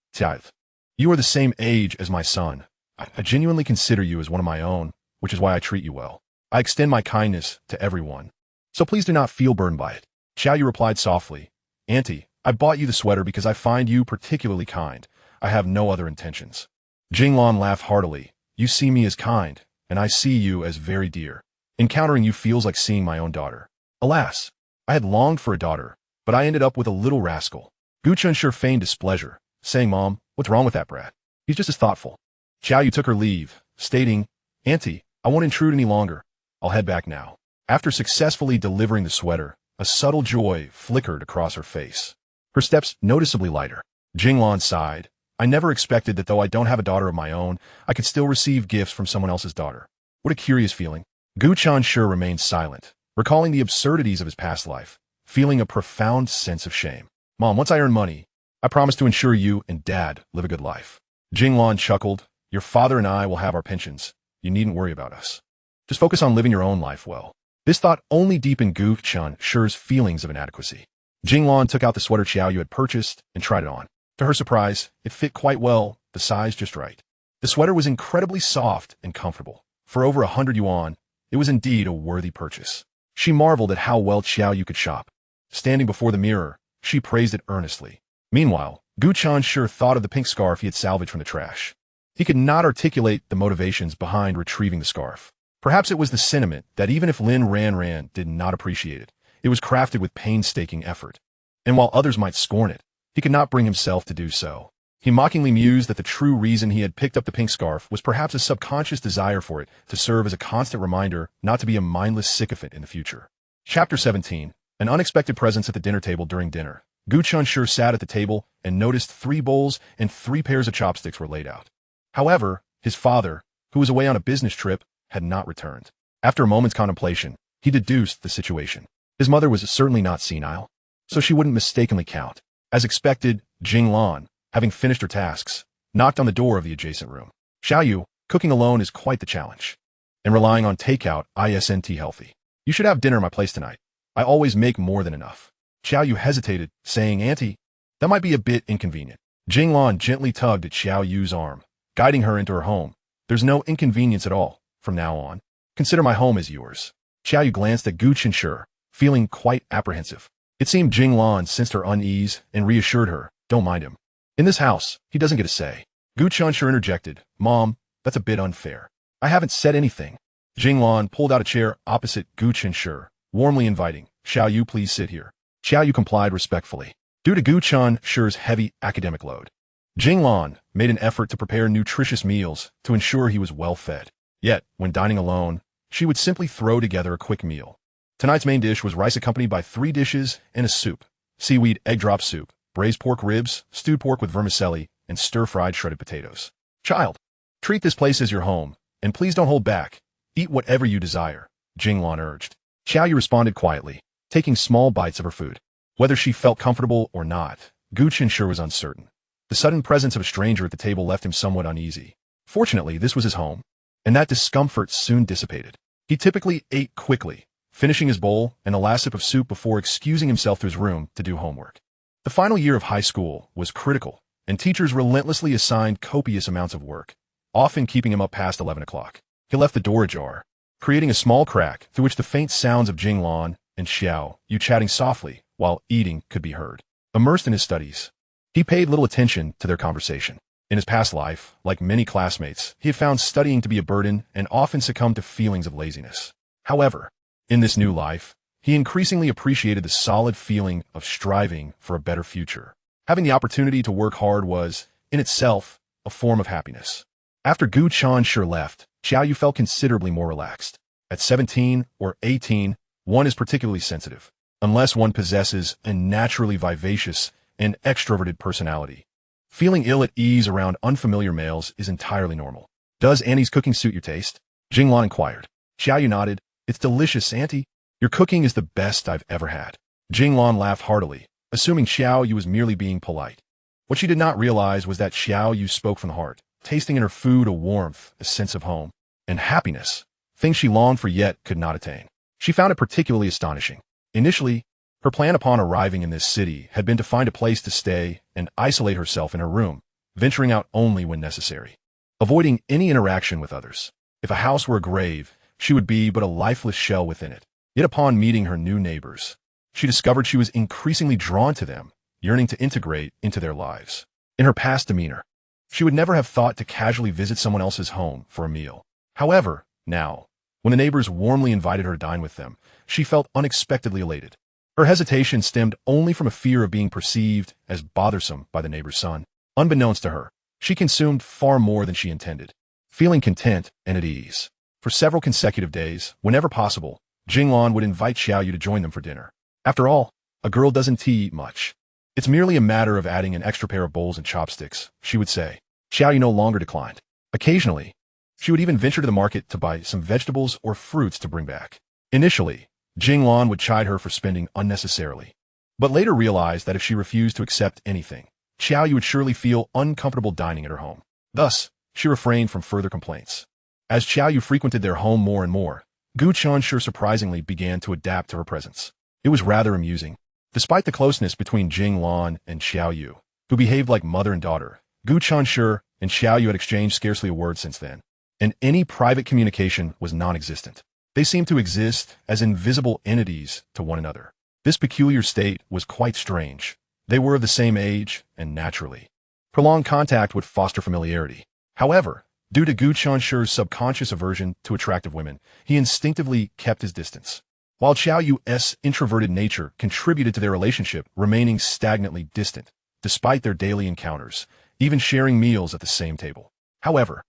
You are the same age as my son. I genuinely consider you as one of my own, which is why I treat you well. I extend my kindness to everyone. So please do not feel burdened by it. Xiao Yu replied softly. Auntie, I bought you the sweater because I find you particularly kind. I have no other intentions. Jinglan laughed heartily. You see me as kind, and I see you as very dear. Encountering you feels like seeing my own daughter. Alas, I had longed for a daughter, but I ended up with a little rascal. Gu Chenshi feigned displeasure, saying, Mom, what's wrong with that brat? He's just as thoughtful. Xiao Yu took her leave, stating, Auntie, I won't intrude any longer. I'll head back now. After successfully delivering the sweater, a subtle joy flickered across her face. Her steps noticeably lighter. Jinglan sighed. I never expected that though I don't have a daughter of my own, I could still receive gifts from someone else's daughter. What a curious feeling. Gu Chenshi remained silent, recalling the absurdities of his past life, feeling a profound sense of shame. Mom, once I earn money, I promise to ensure you and Dad live a good life. Jinglan chuckled. Your father and I will have our pensions. You needn't worry about us. Just focus on living your own life well. This thought only deepened Gu Chenshi's feelings of inadequacy. Jinglan took out the sweater Xiao Yu had purchased and tried it on. To her surprise, it fit quite well, the size just right. The sweater was incredibly soft and comfortable. For over 100 yuan, it was indeed a worthy purchase. She marveled at how well Xiao Yu could shop. Standing before the mirror, she praised it earnestly. Meanwhile, Gu Chenshi thought of the pink scarf he had salvaged from the trash. He could not articulate the motivations behind retrieving the scarf. Perhaps it was the sentiment that even if Lin Ranran did not appreciate it, it was crafted with painstaking effort. And while others might scorn it, he could not bring himself to do so. He mockingly mused that the true reason he had picked up the pink scarf was perhaps a subconscious desire for it to serve as a constant reminder not to be a mindless sycophant in the future. Chapter 17. An unexpected presence at the dinner table during dinner. Gu Chenshi sat at the table and noticed 3 bowls and 3 pairs of chopsticks were laid out. However, his father, who was away on a business trip, had not returned. After a moment's contemplation, he deduced the situation. His mother was certainly not senile, so she wouldn't mistakenly count. As expected, Jinglan, having finished her tasks, knocked on the door of the adjacent room. Xiao Yu, cooking alone is quite the challenge. And relying on takeout isn't healthy. You should have dinner at my place tonight. I always make more than enough. Xiao Yu hesitated, saying, Auntie, that might be a bit inconvenient. Jinglan gently tugged at Xiao Yu's arm, guiding her into her home. There's no inconvenience at all, from now on. Consider my home as yours. Xiao Yu glanced at Gu Chenshi, feeling quite apprehensive. It seemed Jinglan sensed her unease and reassured her, don't mind him. In this house, he doesn't get a say. Gu Chenshi interjected, Mom, that's a bit unfair. I haven't said anything. Jinglan pulled out a chair opposite Gu Chenshi, warmly inviting, Xiao Yu please sit here. Xiao Yu complied respectfully. Due to Gu Chenshi's heavy academic load, Jinglan made an effort to prepare nutritious meals to ensure he was well fed. Yet, when dining alone, she would simply throw together a quick meal. Tonight's main dish was rice accompanied by 3 dishes and a soup: seaweed egg drop soup, braised pork ribs, stewed pork with vermicelli, and stir-fried shredded potatoes. Child, treat this place as your home, and please don't hold back. Eat whatever you desire, Jinglan urged. Xiao Yu responded quietly, taking small bites of her food. Whether she felt comfortable or not, Gu Chenshi was uncertain. The sudden presence of a stranger at the table left him somewhat uneasy. Fortunately, this was his home, and that discomfort soon dissipated. He typically ate quickly, finishing his bowl and the last sip of soup before excusing himself to his room to do homework. The final year of high school was critical, and teachers relentlessly assigned copious amounts of work, often keeping him up past 11 o'clock. He left the door ajar, creating a small crack through which the faint sounds of Jinglan and Xiao Yu chatting softly while eating could be heard. Immersed in his studies, he paid little attention to their conversation. In his past life, like many classmates, he had found studying to be a burden and often succumbed to feelings of laziness. However, In this new life, he increasingly appreciated the solid feeling of striving for a better future. Having the opportunity to work hard was, in itself, a form of happiness. After Gu Chenshi left, Xiaoyu felt considerably more relaxed. At 17 or 18, one is particularly sensitive, unless one possesses a naturally vivacious and extroverted personality. Feeling ill at ease around unfamiliar males is entirely normal. Does Annie's cooking suit your taste? Jinglan inquired. Xiaoyu nodded. It's delicious, Auntie. Your cooking is the best I've ever had. Jinglan laughed heartily, assuming Xiaoyu was merely being polite. What she did not realize was that Xiaoyu spoke from the heart, tasting in her food a warmth, a sense of home, and happiness, things she longed for yet could not attain. She found it particularly astonishing. Initially, her plan upon arriving in this city had been to find a place to stay and isolate herself in her room, venturing out only when necessary, avoiding any interaction with others. If a house were a grave, she would be but a lifeless shell within it. Yet upon meeting her new neighbors, she discovered she was increasingly drawn to them, yearning to integrate into their lives. In her past demeanor, she would never have thought to casually visit someone else's home for a meal. However, now, when the neighbors warmly invited her to dine with them, she felt unexpectedly elated. Her hesitation stemmed only from a fear of being perceived as bothersome by the neighbor's son. Unbeknownst to her, she consumed far more than she intended, feeling content and at ease. For several consecutive days, whenever possible, Jinglan would invite Xiaoyu to join them for dinner. After all, a girl doesn't eat much. It's merely a matter of adding an extra pair of bowls and chopsticks, she would say. Xiaoyu no longer declined. Occasionally, she would even venture to the market to buy some vegetables or fruits to bring back. Initially, Jinglan would chide her for spending unnecessarily, but later realized that if she refused to accept anything, Xiaoyu would surely feel uncomfortable dining at her home. Thus, she refrained from further complaints. As Xiaoyu frequented their home more and more, Gu Chenshi surprisingly began to adapt to her presence. It was rather amusing. Despite the closeness between Jinglan and Xiaoyu, who behaved like mother and daughter, Gu Chenshi and Xiaoyu had exchanged scarcely a word since then, and any private communication was non-existent. They seemed to exist as invisible entities to one another. This peculiar state was quite strange. They were of the same age, and naturally, prolonged contact would foster familiarity. However, due to Gu Chenshi's subconscious aversion to attractive women, he instinctively kept his distance, while Xiaoyu's introverted nature contributed to their relationship remaining stagnantly distant, despite their daily encounters, even sharing meals at the same table. However,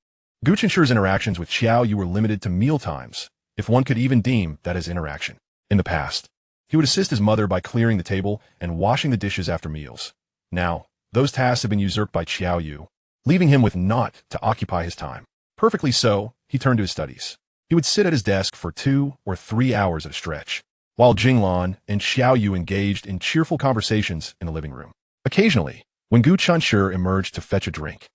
Gu Chenshi's interactions with Xiaoyu were limited to meal times, if one could even deem that as interaction. In the past, he would assist his mother by clearing the table and washing the dishes after meals. Now, those tasks had been usurped by Xiaoyu, leaving him with naught to occupy his time. Perfectly so, he turned to his studies. He would sit at his desk for 2 or 3 hours at a stretch, while Jinglan and Xiaoyu engaged in cheerful conversations in the living room. Occasionally, when Gu Chenshi emerged to fetch a drink,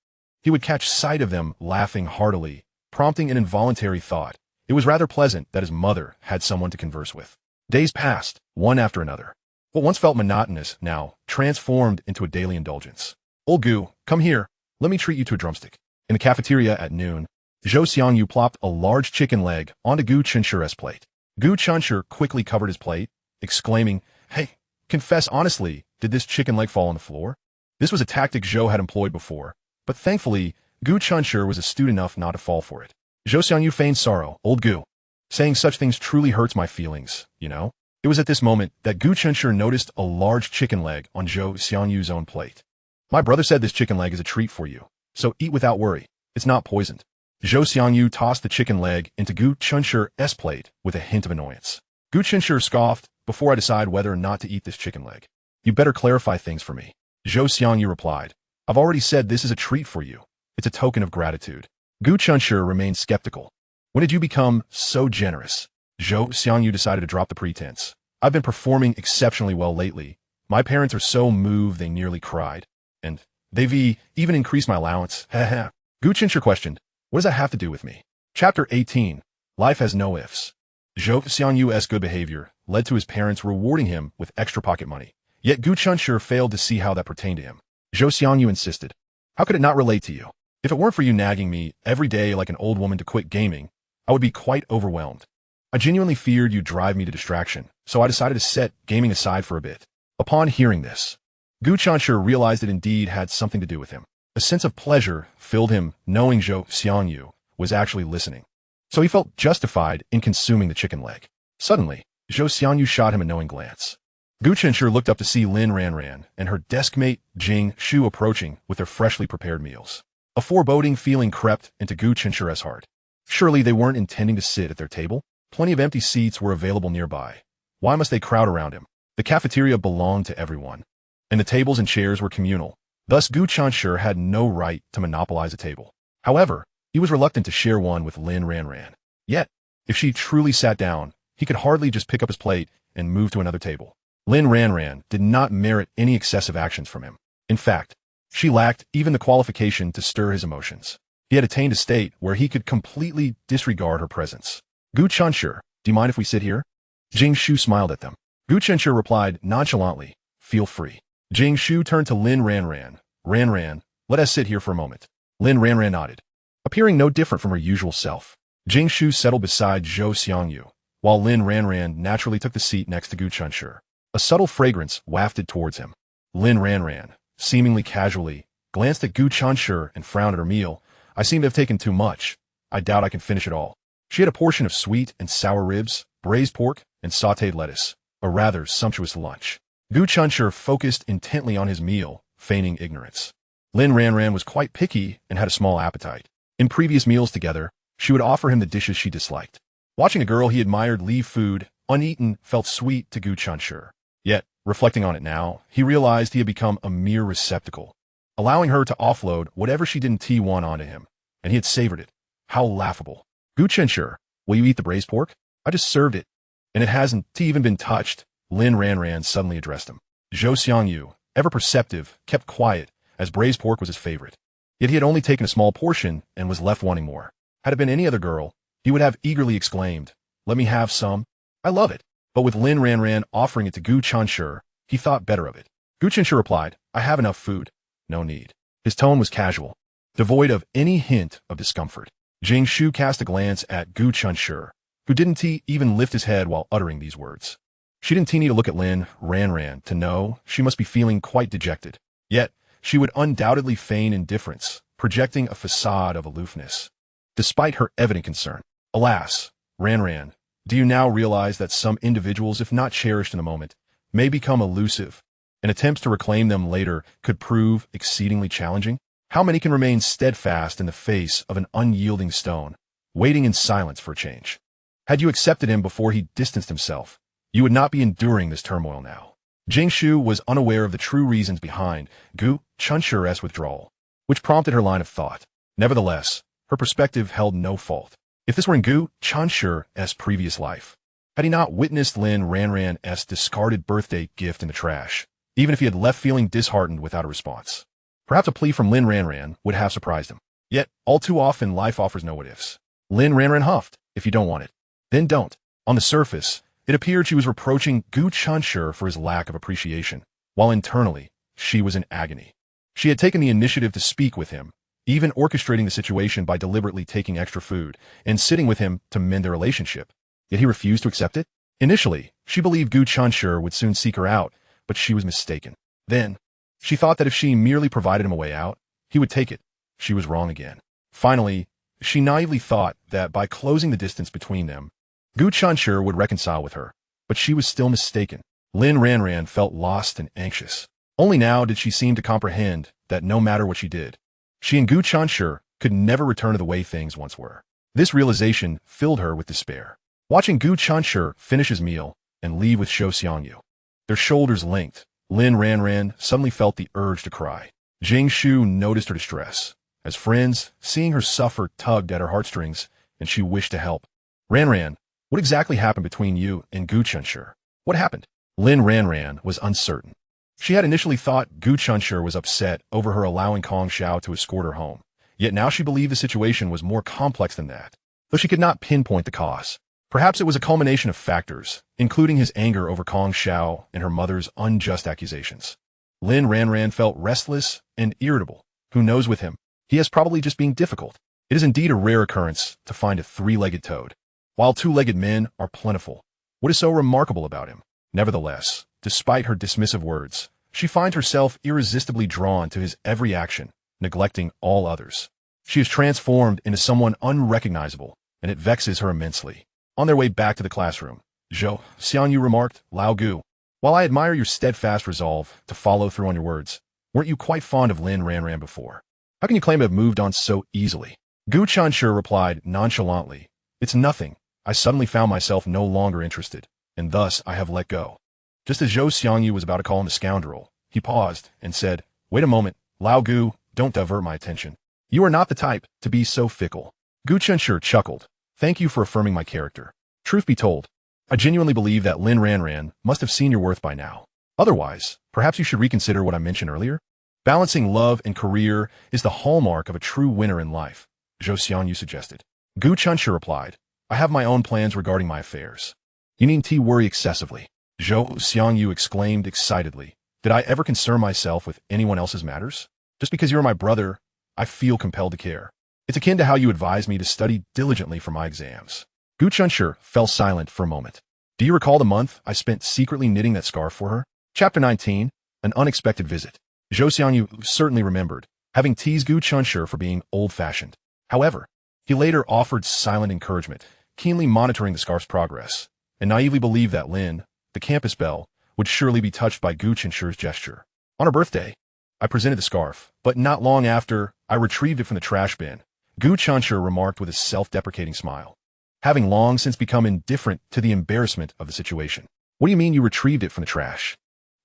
he would catch sight of them laughing heartily, prompting an involuntary thought. It was rather pleasant that his mother had someone to converse with. Days passed, one after another. What once felt monotonous now transformed into a daily indulgence. Old Gu, come here. Let me treat you to a drumstick. In the cafeteria at noon, Zhou Xiangyu plopped a large chicken leg onto Gu Chenshi's plate. Gu Chenshi quickly covered his plate, exclaiming, "Hey, confess honestly, did this chicken leg fall on the floor?" This was a tactic Zhou had employed before, but thankfully, Gu Chenshi was astute enough not to fall for it. Zhou Xiangyu feigned sorrow. Old Gu, saying such things truly hurts my feelings, you know? It was at this moment that Gu Chenshi noticed a large chicken leg on Zhou Xiangyu's own plate. My brother said this chicken leg is a treat for you, so eat without worry. It's not poisoned. Zhou Xiangyu tossed the chicken leg into Gu Chenshi's plate with a hint of annoyance. Gu Chenshi scoffed, before I decide whether or not to eat this chicken leg. You better clarify things for me. Zhou Xiangyu replied, I've already said this is a treat for you. It's a token of gratitude. Gu Chenshi remained skeptical. When did you become so generous? Zhou Xiangyu decided to drop the pretense. I've been performing exceptionally well lately. My parents are so moved they nearly cried. And they've even increased my allowance. Haha. Gu Chenshi questioned, what does that have to do with me? Chapter 18. Life has no ifs. Zhou Xiangyu's good behavior led to his parents rewarding him with extra pocket money. Yet Gu Chenshi failed to see how that pertained to him. Zhou Xiangyu insisted, how could it not relate to you? If it weren't for you nagging me every day like an old woman to quit gaming, I would be quite overwhelmed. I genuinely feared you'd drive me to distraction, so I decided to set gaming aside for a bit. Upon hearing this, Gu Chenshi realized it indeed had something to do with him. A sense of pleasure filled him knowing Zhou Xiangyu was actually listening. So he felt justified in consuming the chicken leg. Suddenly, Zhou Xiangyu shot him a knowing glance. Gu Chenshi looked up to see Lin Ranran and her deskmate Jing Shu approaching with their freshly prepared meals. A foreboding feeling crept into Gu Chenshi's heart. Surely they weren't intending to sit at their table? Plenty of empty seats were available nearby. Why must they crowd around him? The cafeteria belonged to everyone, and the tables and chairs were communal. Thus, Gu Chenshi had no right to monopolize a table. However, he was reluctant to share one with Lin Ranran. Yet, if she truly sat down, he could hardly just pick up his plate and move to another table. Lin Ranran did not merit any excessive actions from him. In fact, she lacked even the qualification to stir his emotions. He had attained a state where he could completely disregard her presence. Gu Chenshi, do you mind if we sit here? Jing Shu smiled at them. Gu Chenshi replied nonchalantly, feel free. Jing Shu turned to Lin Ranran. Ranran, let us sit here for a moment. Lin Ranran nodded, appearing no different from her usual self. Jing Shu settled beside Zhou Xiangyu, while Lin Ranran naturally took the seat next to Gu Chenshi. A subtle fragrance wafted towards him. Lin Ranran, seemingly casually, glanced at Gu Chenshi and frowned at her meal. I seem to have taken too much. I doubt I can finish it all. She had a portion of sweet and sour ribs, braised pork, and sautéed lettuce. A rather sumptuous lunch. Gu Chenshi focused intently on his meal, feigning ignorance. Lin Ranran was quite picky and had a small appetite. In previous meals together, she would offer him the dishes she disliked. Watching a girl he admired leave food uneaten felt sweet to Gu Chenshi. Yet, reflecting on it now, he realized he had become a mere receptacle, allowing her to offload whatever she didn't T1 onto him, and he had savored it. How laughable. Gu Chenshi, will you eat the braised pork? I just served it, and it hasn't even been touched. Lin Ranran suddenly addressed him. Zhou Xiangyu, ever perceptive, kept quiet, as braised pork was his favorite. Yet he had only taken a small portion and was left wanting more. Had it been any other girl, he would have eagerly exclaimed, let me have some. I love it. But with Lin Ranran offering it to Gu Chenshi, he thought better of it. Gu Chenshi replied, I have enough food. No need. His tone was casual, devoid of any hint of discomfort. Jing Shu cast a glance at Gu Chenshi, who didn't even lift his head while uttering these words. She didn't need to look at Lin Ranran to know she must be feeling quite dejected. Yet, she would undoubtedly feign indifference, projecting a facade of aloofness, despite her evident concern. Alas, Ranran, do you now realize that some individuals, if not cherished in the moment, may become elusive, and attempts to reclaim them later could prove exceedingly challenging? How many can remain steadfast in the face of an unyielding stone, waiting in silence for a change? Had you accepted him before he distanced himself, you would not be enduring this turmoil now. Jing Shu was unaware of the true reasons behind Gu Chenshi's withdrawal, which prompted her line of thought. Nevertheless, her perspective held no fault. If this were in Gu Chenshi's previous life, had he not witnessed Lin Ranran's discarded birthday gift in the trash, even if he had left feeling disheartened without a response? Perhaps a plea from Lin Ranran would have surprised him. Yet, all too often, life offers no what-ifs. Lin Ranran huffed, if you don't want it, then don't. On the surface, it appeared she was reproaching Gu Chenshi for his lack of appreciation, while internally, she was in agony. She had taken the initiative to speak with him, even orchestrating the situation by deliberately taking extra food and sitting with him to mend their relationship. Yet he refused to accept it? Initially, she believed Gu Chenshi would soon seek her out, but she was mistaken. Then, she thought that if she merely provided him a way out, he would take it. She was wrong again. Finally, she naively thought that by closing the distance between them, Gu Chenshi would reconcile with her, but she was still mistaken. Lin Ranran felt lost and anxious. Only now did she seem to comprehend that no matter what she did, she and Gu Chenshi could never return to the way things once were. This realization filled her with despair. Watching Gu Chenshi finish his meal and leave with Zhou Xiangyu, their shoulders linked, Lin Ranran suddenly felt the urge to cry. Jing Shu noticed her distress. As friends, seeing her suffer tugged at her heartstrings, and she wished to help. Ranran, what exactly happened between you and Gu Chenshi? What happened? Lin Ranran was uncertain. She had initially thought Gu Chenshi was upset over her allowing Kong Xiao to escort her home, yet now she believed the situation was more complex than that, though she could not pinpoint the cause. Perhaps it was a culmination of factors, including his anger over Kong Xiao and her mother's unjust accusations. Lin Ranran felt restless and irritable. Who knows with him? He is probably just being difficult. It is indeed a rare occurrence to find a three-legged toad. While two-legged men are plentiful, what is so remarkable about him? Nevertheless, despite her dismissive words, she finds herself irresistibly drawn to his every action, neglecting all others. She is transformed into someone unrecognizable, and it vexes her immensely. On their way back to the classroom, Zhou Xiangyu remarked, Lao Gu. While I admire your steadfast resolve to follow through on your words, weren't you quite fond of Lin Ranran before? How can you claim to have moved on so easily? Gu Chenshi replied nonchalantly, It's nothing. I suddenly found myself no longer interested, and thus I have let go. Just as Zhou Xiangyu was about to call him a scoundrel, he paused and said, Wait a moment, Lao Gu, don't divert my attention. You are not the type to be so fickle. Gu Chenshi chuckled. Thank you for affirming my character. Truth be told, I genuinely believe that Lin Ranran must have seen your worth by now. Otherwise, perhaps you should reconsider what I mentioned earlier. Balancing love and career is the hallmark of a true winner in life, Zhou Xiangyu suggested. Gu Chenshi replied, I have my own plans regarding my affairs. You needn't worry excessively. Zhou Xiangyu exclaimed excitedly. Did I ever concern myself with anyone else's matters? Just because you're my brother, I feel compelled to care. It's akin to how you advised me to study diligently for my exams. Gu Chenshi fell silent for a moment. Do you recall the month I spent secretly knitting that scarf for her? Chapter 19, An Unexpected Visit. Zhou Xiangyu certainly remembered, having teased Gu Chenshi for being old-fashioned. However, he later offered silent encouragement, keenly monitoring the scarf's progress, and naively believed that Lin, the campus belle, would surely be touched by Gu Chenshi's gesture. On her birthday, I presented the scarf, but not long after, I retrieved it from the trash bin. Gu Chenshi remarked with a self-deprecating smile, having long since become indifferent to the embarrassment of the situation. What do you mean you retrieved it from the trash?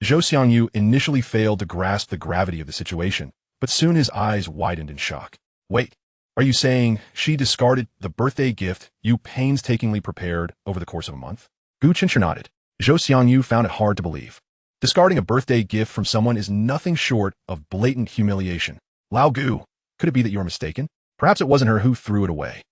Zhou Xiangyu initially failed to grasp the gravity of the situation, but soon his eyes widened in shock. Wait, are you saying she discarded the birthday gift you painstakingly prepared over the course of a month? Gu Chenshi nodded. Zhou Xiangyu found it hard to believe. Discarding a birthday gift from someone is nothing short of blatant humiliation. Lao Gu, could it be that you are mistaken? Perhaps it wasn't her who threw it away.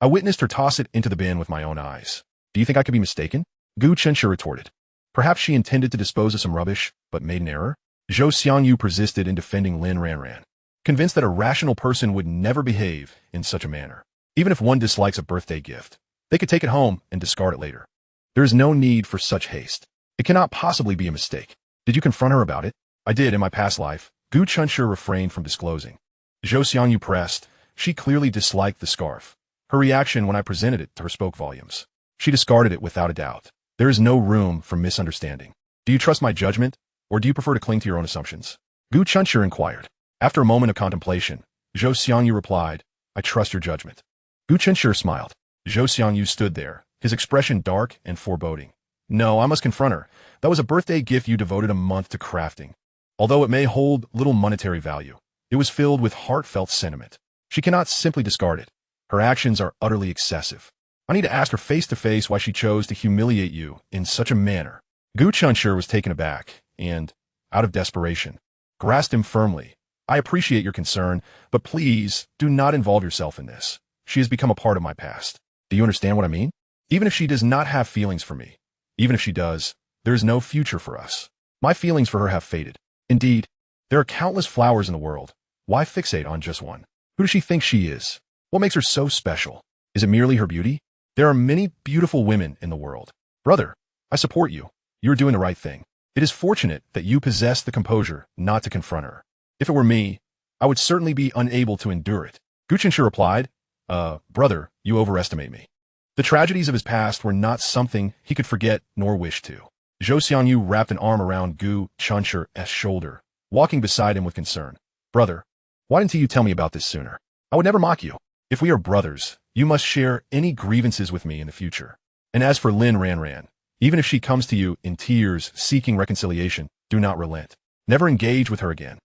I witnessed her toss it into the bin with my own eyes. Do you think I could be mistaken? Gu Chenshi retorted. Perhaps she intended to dispose of some rubbish, but made an error? Zhou Xiangyu persisted in defending Lin Ranran, convinced that a rational person would never behave in such a manner. Even if one dislikes a birthday gift, they could take it home and discard it later. There is no need for such haste. It cannot possibly be a mistake. Did you confront her about it? I did in my past life. Gu Chenshi refrained from disclosing. Zhou Xiangyu pressed. She clearly disliked the scarf. Her reaction when I presented it to her spoke volumes. She discarded it without a doubt. There is no room for misunderstanding. Do you trust my judgment, or do you prefer to cling to your own assumptions? Gu Chenshi inquired. After a moment of contemplation, Zhou Xiangyu replied, I trust your judgment. Gu Chenshi smiled. Zhou Xiangyu stood there, his expression dark and foreboding. No, I must confront her. That was a birthday gift you devoted a month to crafting. Although it may hold little monetary value, it was filled with heartfelt sentiment. She cannot simply discard it. Her actions are utterly excessive. I need to ask her face to face why she chose to humiliate you in such a manner. Gu Chenshi was taken aback and, out of desperation, grasped him firmly. I appreciate your concern, but please do not involve yourself in this. She has become a part of my past. Do you understand what I mean? Even if she does not have feelings for me, even if she does, there is no future for us. My feelings for her have faded. Indeed, there are countless flowers in the world. Why fixate on just one? Who does she think she is? What makes her so special? Is it merely her beauty? There are many beautiful women in the world. Brother, I support you. You are doing the right thing. It is fortunate that you possess the composure not to confront her. If it were me, I would certainly be unable to endure it. Gu Chenshi replied, brother, you overestimate me. The tragedies of his past were not something he could forget nor wish to. Zhou Xiangyu wrapped an arm around Gu Chenshi's shoulder, walking beside him with concern. Brother, why didn't you tell me about this sooner? I would never mock you. If we are brothers, you must share any grievances with me in the future. And as for Lin Ranran, even if she comes to you in tears seeking reconciliation, do not relent. Never engage with her again.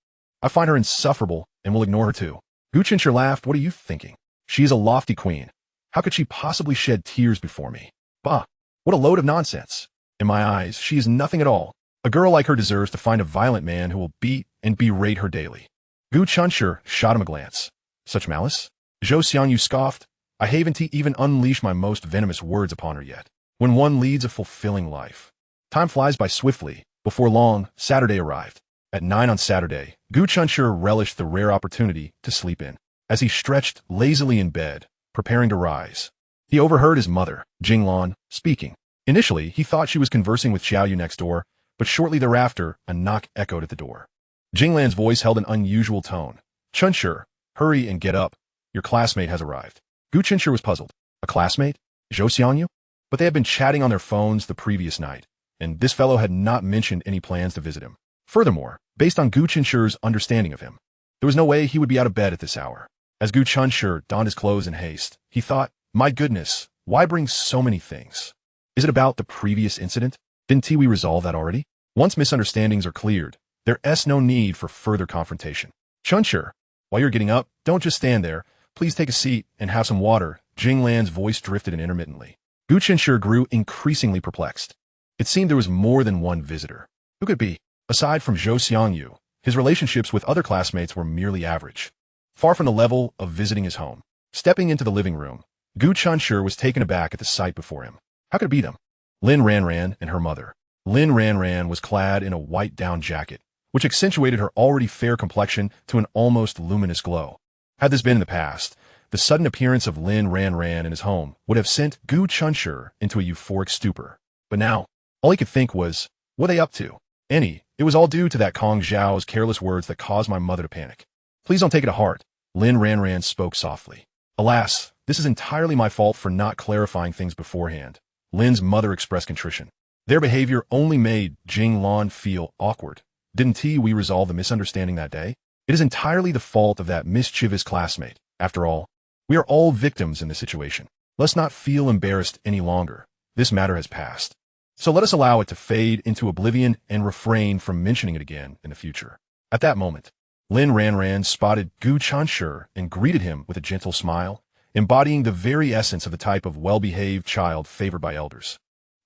I find her insufferable and will ignore her too. Gu Chenshi laughed. What are you thinking? She is a lofty queen. How could she possibly shed tears before me? Bah, what a load of nonsense. In my eyes, she is nothing at all. A girl like her deserves to find a violent man who will beat and berate her daily. Gu Chenshi shot him a glance. Such malice? Zhou Xiangyu scoffed. I haven't even unleashed my most venomous words upon her yet. When one leads a fulfilling life, time flies by swiftly. Before long, Saturday arrived. At 9 on Saturday, Gu Chenshi relished the rare opportunity to sleep in. As he stretched lazily in bed, preparing to rise, he overheard his mother, Jinglan, speaking. Initially, he thought she was conversing with Xiaoyu next door, but shortly thereafter, a knock echoed at the door. Jinglan's voice held an unusual tone. Chenshi, hurry and get up. Your classmate has arrived. Gu Chenshi was puzzled. A classmate? Zhou Xiangyu? but they had been chatting on their phones the previous night, and this fellow had not mentioned any plans to visit him. Furthermore, based on Gu Chenshi's understanding of him, there was no way he would be out of bed at this hour. As Gu Chenshi donned his clothes in haste, he thought, my goodness, why bring so many things? Is it about the previous incident? Didn't we resolve that already? Once misunderstandings are cleared, there's no need for further confrontation. Chenshi, while you're getting up, don't just stand there. Please take a seat and have some water. Jing Lan's voice drifted in intermittently. Gu Chenshi grew increasingly perplexed. It seemed there was more than one visitor. Who could it be? Aside from Zhou Xiangyu, his relationships with other classmates were merely average, far from the level of visiting his home. Stepping into the living room, Gu Chenshi was taken aback at the sight before him. How could it be them? Lin Ranran and her mother. Lin Ranran was clad in a white down jacket, which accentuated her already fair complexion to an almost luminous glow. Had this been in the past, the sudden appearance of Lin Ranran in his home would have sent Gu Chenshi into a euphoric stupor. But now, all he could think was, what are they up to? It was all due to that Kong Zhao's careless words that caused my mother to panic. Please don't take it to heart. Lin Ranran spoke softly. Alas, this is entirely my fault for not clarifying things beforehand. Lin's mother expressed contrition. Their behavior only made Jing Lan feel awkward. Didn't we resolve the misunderstanding that day? It is entirely the fault of that mischievous classmate. After all, we are all victims in this situation. Let's not feel embarrassed any longer. This matter has passed. So let us allow it to fade into oblivion and refrain from mentioning it again in the future. At that moment, Lin Ranran spotted Gu Chenshi and greeted him with a gentle smile, embodying the very essence of the type of well-behaved child favored by elders.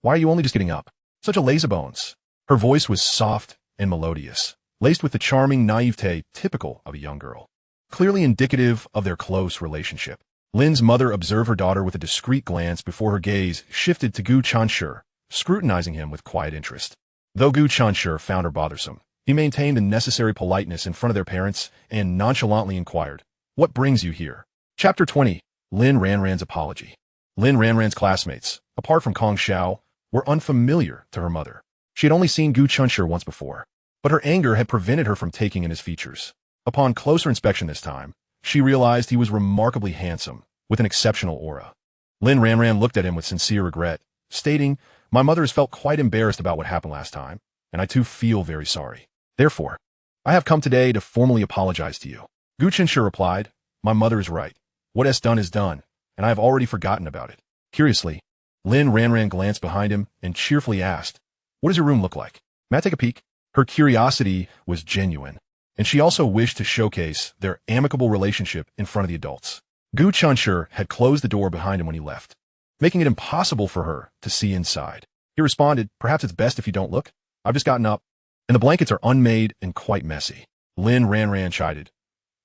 Why are you only just getting up? Such a lazybones. Her voice was soft and melodious, laced with the charming naivete typical of a young girl, clearly indicative of their close relationship. Lin's mother observed her daughter with a discreet glance before her gaze shifted to Gu Chenshi, scrutinizing him with quiet interest. Though Gu Chenshi found her bothersome, he maintained the necessary politeness in front of their parents and nonchalantly inquired, what brings you here? Chapter 20. Lin Ranran's Apology. Lin Ranran's classmates, apart from Kong Xiao, were unfamiliar to her mother. She had only seen Gu Chenshi once before, but her anger had prevented her from taking in his features. Upon closer inspection this time, she realized he was remarkably handsome, with an exceptional aura. Lin Ranran looked at him with sincere regret, stating, my mother has felt quite embarrassed about what happened last time, and I too feel very sorry. Therefore, I have come today to formally apologize to you. Gu Chenshi replied, my mother is right. What is done, and I have already forgotten about it. Curiously, Lin Ranran glanced behind him and cheerfully asked, what does your room look like? May I take a peek? Her curiosity was genuine, and she also wished to showcase their amicable relationship in front of the adults. Gu Chenshi had closed the door behind him when he left, making it impossible for her to see inside. He responded, perhaps it's best if you don't look. I've just gotten up, and the blankets are unmade and quite messy. Lin Ranran chided,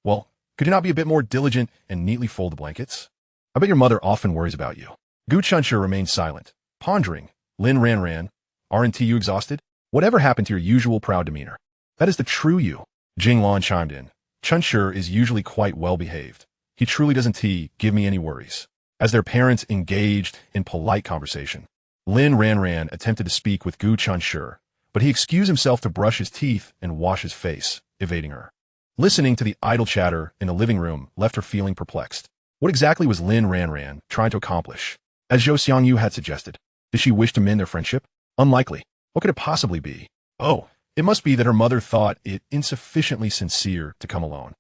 well, could you not be a bit more diligent and neatly fold the blankets? I bet your mother often worries about you. Gu Chenshi remained silent, pondering. Lin Ranran, aren't you exhausted? Whatever happened to your usual proud demeanor? That is the true you. Jing Lan chimed in. Chenshi is usually quite well-behaved. He truly doesn't give me any worries. As their parents engaged in polite conversation, Lin Ranran attempted to speak with Gu Chenshi, but he excused himself to brush his teeth and wash his face, evading her. Listening to the idle chatter in the living room left her feeling perplexed. What exactly was Lin Ranran trying to accomplish? As Zhou Xiangyu had suggested, did she wish to mend their friendship? Unlikely. What could it possibly be? Oh, it must be that her mother thought it insufficiently sincere to come alone,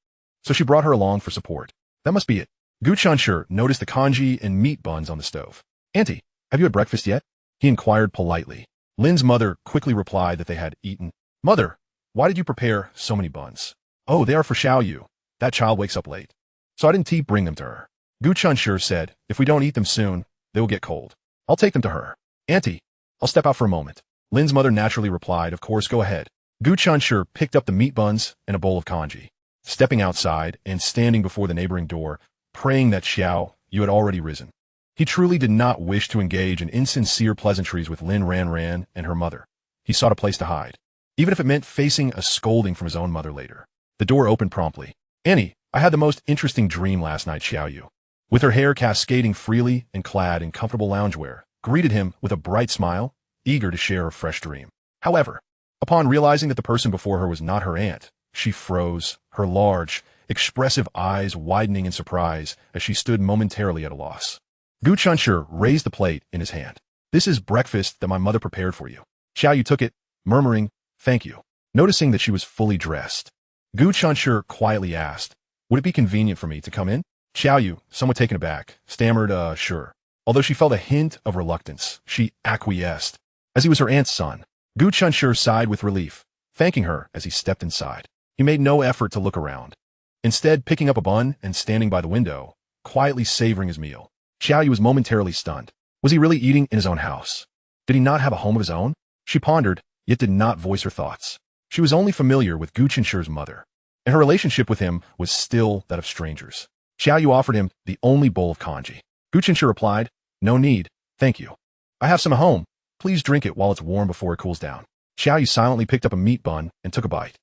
so she brought her along for support. That must be it. Gu Chenshi noticed the congee and meat buns on the stove. Auntie, have you had breakfast yet? He inquired politely. Lin's mother quickly replied that they had eaten. Mother, why did you prepare so many buns? Oh, they are for Xiaoyu. That child wakes up late. So I didn't bring them to her. Gu Chenshi said, if we don't eat them soon, they will get cold. I'll take them to her. Auntie, I'll step out for a moment. Lin's mother naturally replied, of course, go ahead. Gu Chenshi picked up the meat buns and a bowl of congee, stepping outside and standing before the neighboring door, praying that Xiaoyu had already risen. He truly did not wish to engage in insincere pleasantries with Lin Ranran and her mother. He sought a place to hide, even if it meant facing a scolding from his own mother later. The door opened promptly. Annie, I had the most interesting dream last night, Xiaoyu, with her hair cascading freely and clad in comfortable loungewear, greeted him with a bright smile, eager to share her fresh dream. However, upon realizing that the person before her was not her aunt, she froze, her large, expressive eyes widening in surprise as she stood momentarily at a loss. Gu Chenshi raised the plate in his hand. This is breakfast that my mother prepared for you. Xiao Yu took it, murmuring, thank you. Noticing that she was fully dressed, Gu Chenshi quietly asked, would it be convenient for me to come in? Xiao Yu, somewhat taken aback, stammered, sure. Although she felt a hint of reluctance, she acquiesced. As he was her aunt's son, Gu Chenshi sighed with relief, thanking her as he stepped inside. He made no effort to look around. Instead, picking up a bun and standing by the window, quietly savoring his meal. Xiao Yu was momentarily stunned. Was he really eating in his own house? Did he not have a home of his own? She pondered, yet did not voice her thoughts. She was only familiar with Gu Chenshi's mother, and her relationship with him was still that of strangers. Xiao Yu offered him the only bowl of congee. Gu Chenshi replied, no need, thank you. I have some at home. Please drink it while it's warm before it cools down. Xiao Yu silently picked up a meat bun and took a bite.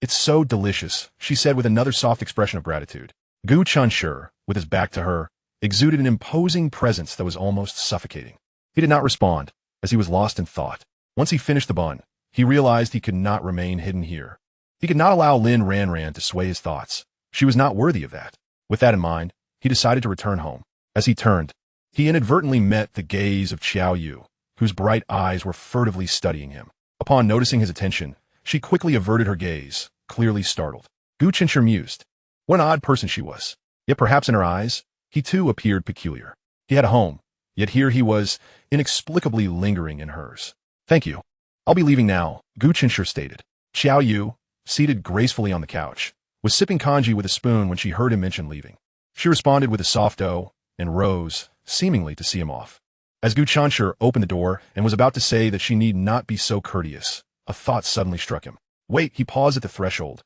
It's so delicious, she said with another soft expression of gratitude. Gu Chenshi, with his back to her, exuded an imposing presence that was almost suffocating. He did not respond, as he was lost in thought. Once he finished the bun, he realized he could not remain hidden here. He could not allow Lin Ranran to sway his thoughts. She was not worthy of that. With that in mind, he decided to return home. As he turned, he inadvertently met the gaze of Xiao Yu, whose bright eyes were furtively studying him. Upon noticing his attention, she quickly averted her gaze, clearly startled. Gu Chenshi mused. What an odd person she was. Yet perhaps in her eyes, he too appeared peculiar. He had a home, yet here he was, inexplicably lingering in hers. Thank you. I'll be leaving now, Gu Chenshi stated. Xiao Yu, seated gracefully on the couch, was sipping congee with a spoon when she heard him mention leaving. She responded with a soft "oh" and rose, seemingly to see him off. As Gu Chenshi opened the door and was about to say that she need not be so courteous, a thought suddenly struck him. Wait, he paused at the threshold,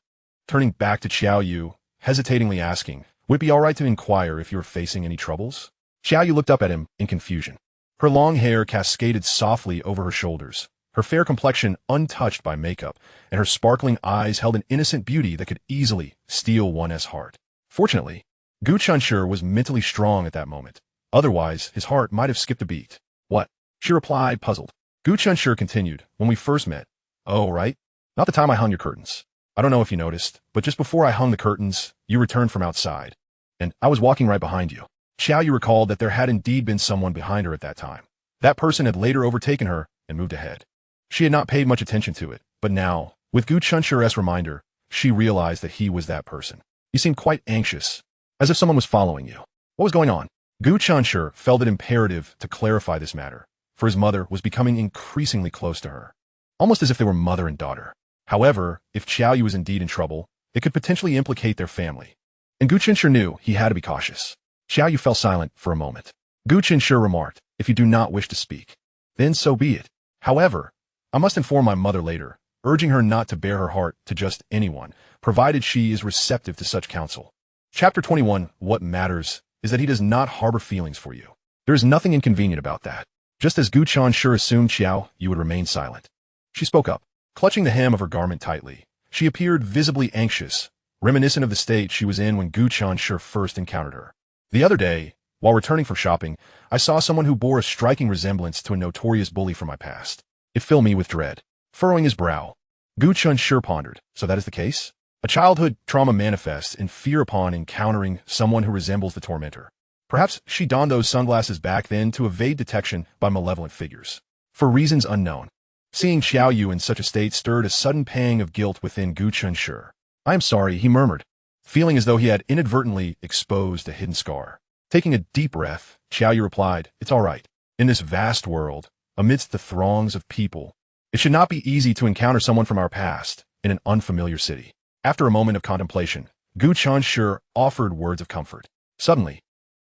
turning back to Xiao Yu, hesitatingly asking, would it be all right to inquire if you were facing any troubles? Xiao Yu looked up at him in confusion. Her long hair cascaded softly over her shoulders, her fair complexion untouched by makeup, and her sparkling eyes held an innocent beauty that could easily steal one's heart. Fortunately, Gu Chenshi was mentally strong at that moment. Otherwise, his heart might have skipped a beat. What? She replied, puzzled. Gu Chenshi continued, when we first met. Oh, right. Not the time I hung your curtains. I don't know if you noticed, but just before I hung the curtains, you returned from outside, and I was walking right behind you. Xiao Yu recalled that there had indeed been someone behind her at that time. That person had later overtaken her and moved ahead. She had not paid much attention to it, but now, with Gu Chenshi's reminder, she realized that he was that person. He seemed quite anxious, as if someone was following you. What was going on? Gu Chenshi felt it imperative to clarify this matter, for his mother was becoming increasingly close to her, almost as if they were mother and daughter. However, if Xiao Yu was indeed in trouble, it could potentially implicate their family. And Gu Chenshi knew he had to be cautious. Xiao Yu fell silent for a moment. Gu Chenshi remarked, if you do not wish to speak, then so be it. However, I must inform my mother later, urging her not to bare her heart to just anyone, provided she is receptive to such counsel. Chapter 21, What Matters, is that he does not harbor feelings for you. There is nothing inconvenient about that. Just as Gu Chenshi assumed Xiao Yu would remain silent. She spoke up, clutching the hem of her garment tightly. She appeared visibly anxious, reminiscent of the state she was in when Gu Chenshi first encountered her. The other day, while returning from shopping, I saw someone who bore a striking resemblance to a notorious bully from my past. It filled me with dread. Furrowing his brow, Gu Chenshi pondered, so that is the case? A childhood trauma manifests in fear upon encountering someone who resembles the tormentor. Perhaps she donned those sunglasses back then to evade detection by malevolent figures. For reasons unknown. Seeing Xiao Yu in such a state stirred a sudden pang of guilt within Gu Chenshi. I am sorry, he murmured, feeling as though he had inadvertently exposed a hidden scar. Taking a deep breath, Xiao Yu replied, it's all right. In this vast world, amidst the throngs of people, it should not be easy to encounter someone from our past in an unfamiliar city. After a moment of contemplation, Gu Chenshi offered words of comfort. Suddenly,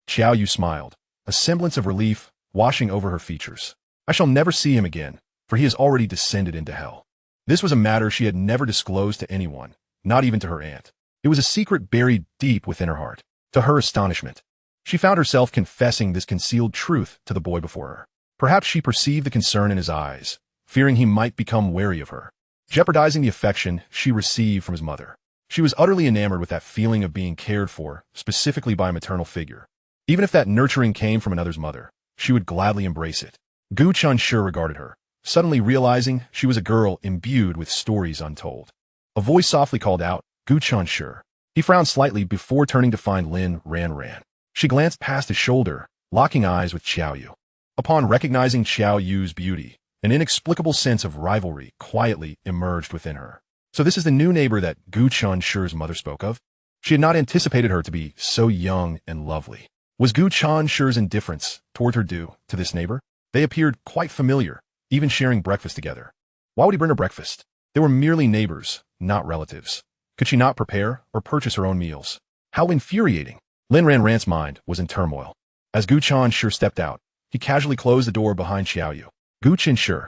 Xiao Yu smiled, a semblance of relief washing over her features. I shall never see him again, for he has already descended into hell. This was a matter she had never disclosed to anyone, not even to her aunt. It was a secret buried deep within her heart. To her astonishment, she found herself confessing this concealed truth to the boy before her. Perhaps she perceived the concern in his eyes, fearing he might become wary of her, jeopardizing the affection she received from his mother. She was utterly enamored with that feeling of being cared for, specifically by a maternal figure. Even if that nurturing came from another's mother, she would gladly embrace it. Gu Chenshi regarded her, suddenly realizing she was a girl imbued with stories untold. A voice softly called out, Gu Chenshi. He frowned slightly before turning to find Lin Ranran. She glanced past his shoulder, locking eyes with Xiao Yu. Upon recognizing Xiao Yu's beauty, an inexplicable sense of rivalry quietly emerged within her. So this is the new neighbor that Gu Chenshi's mother spoke of? She had not anticipated her to be so young and lovely. Was Gu Chenshi's indifference toward her due to this neighbor? They appeared quite familiar, even sharing breakfast together. Why would he bring her breakfast? They were merely neighbors, not relatives. Could she not prepare or purchase her own meals? How infuriating! Lin Ranran's mind was in turmoil. As Gu Chenshi stepped out, he casually closed the door behind Xiao Yu. Gu Chenshi.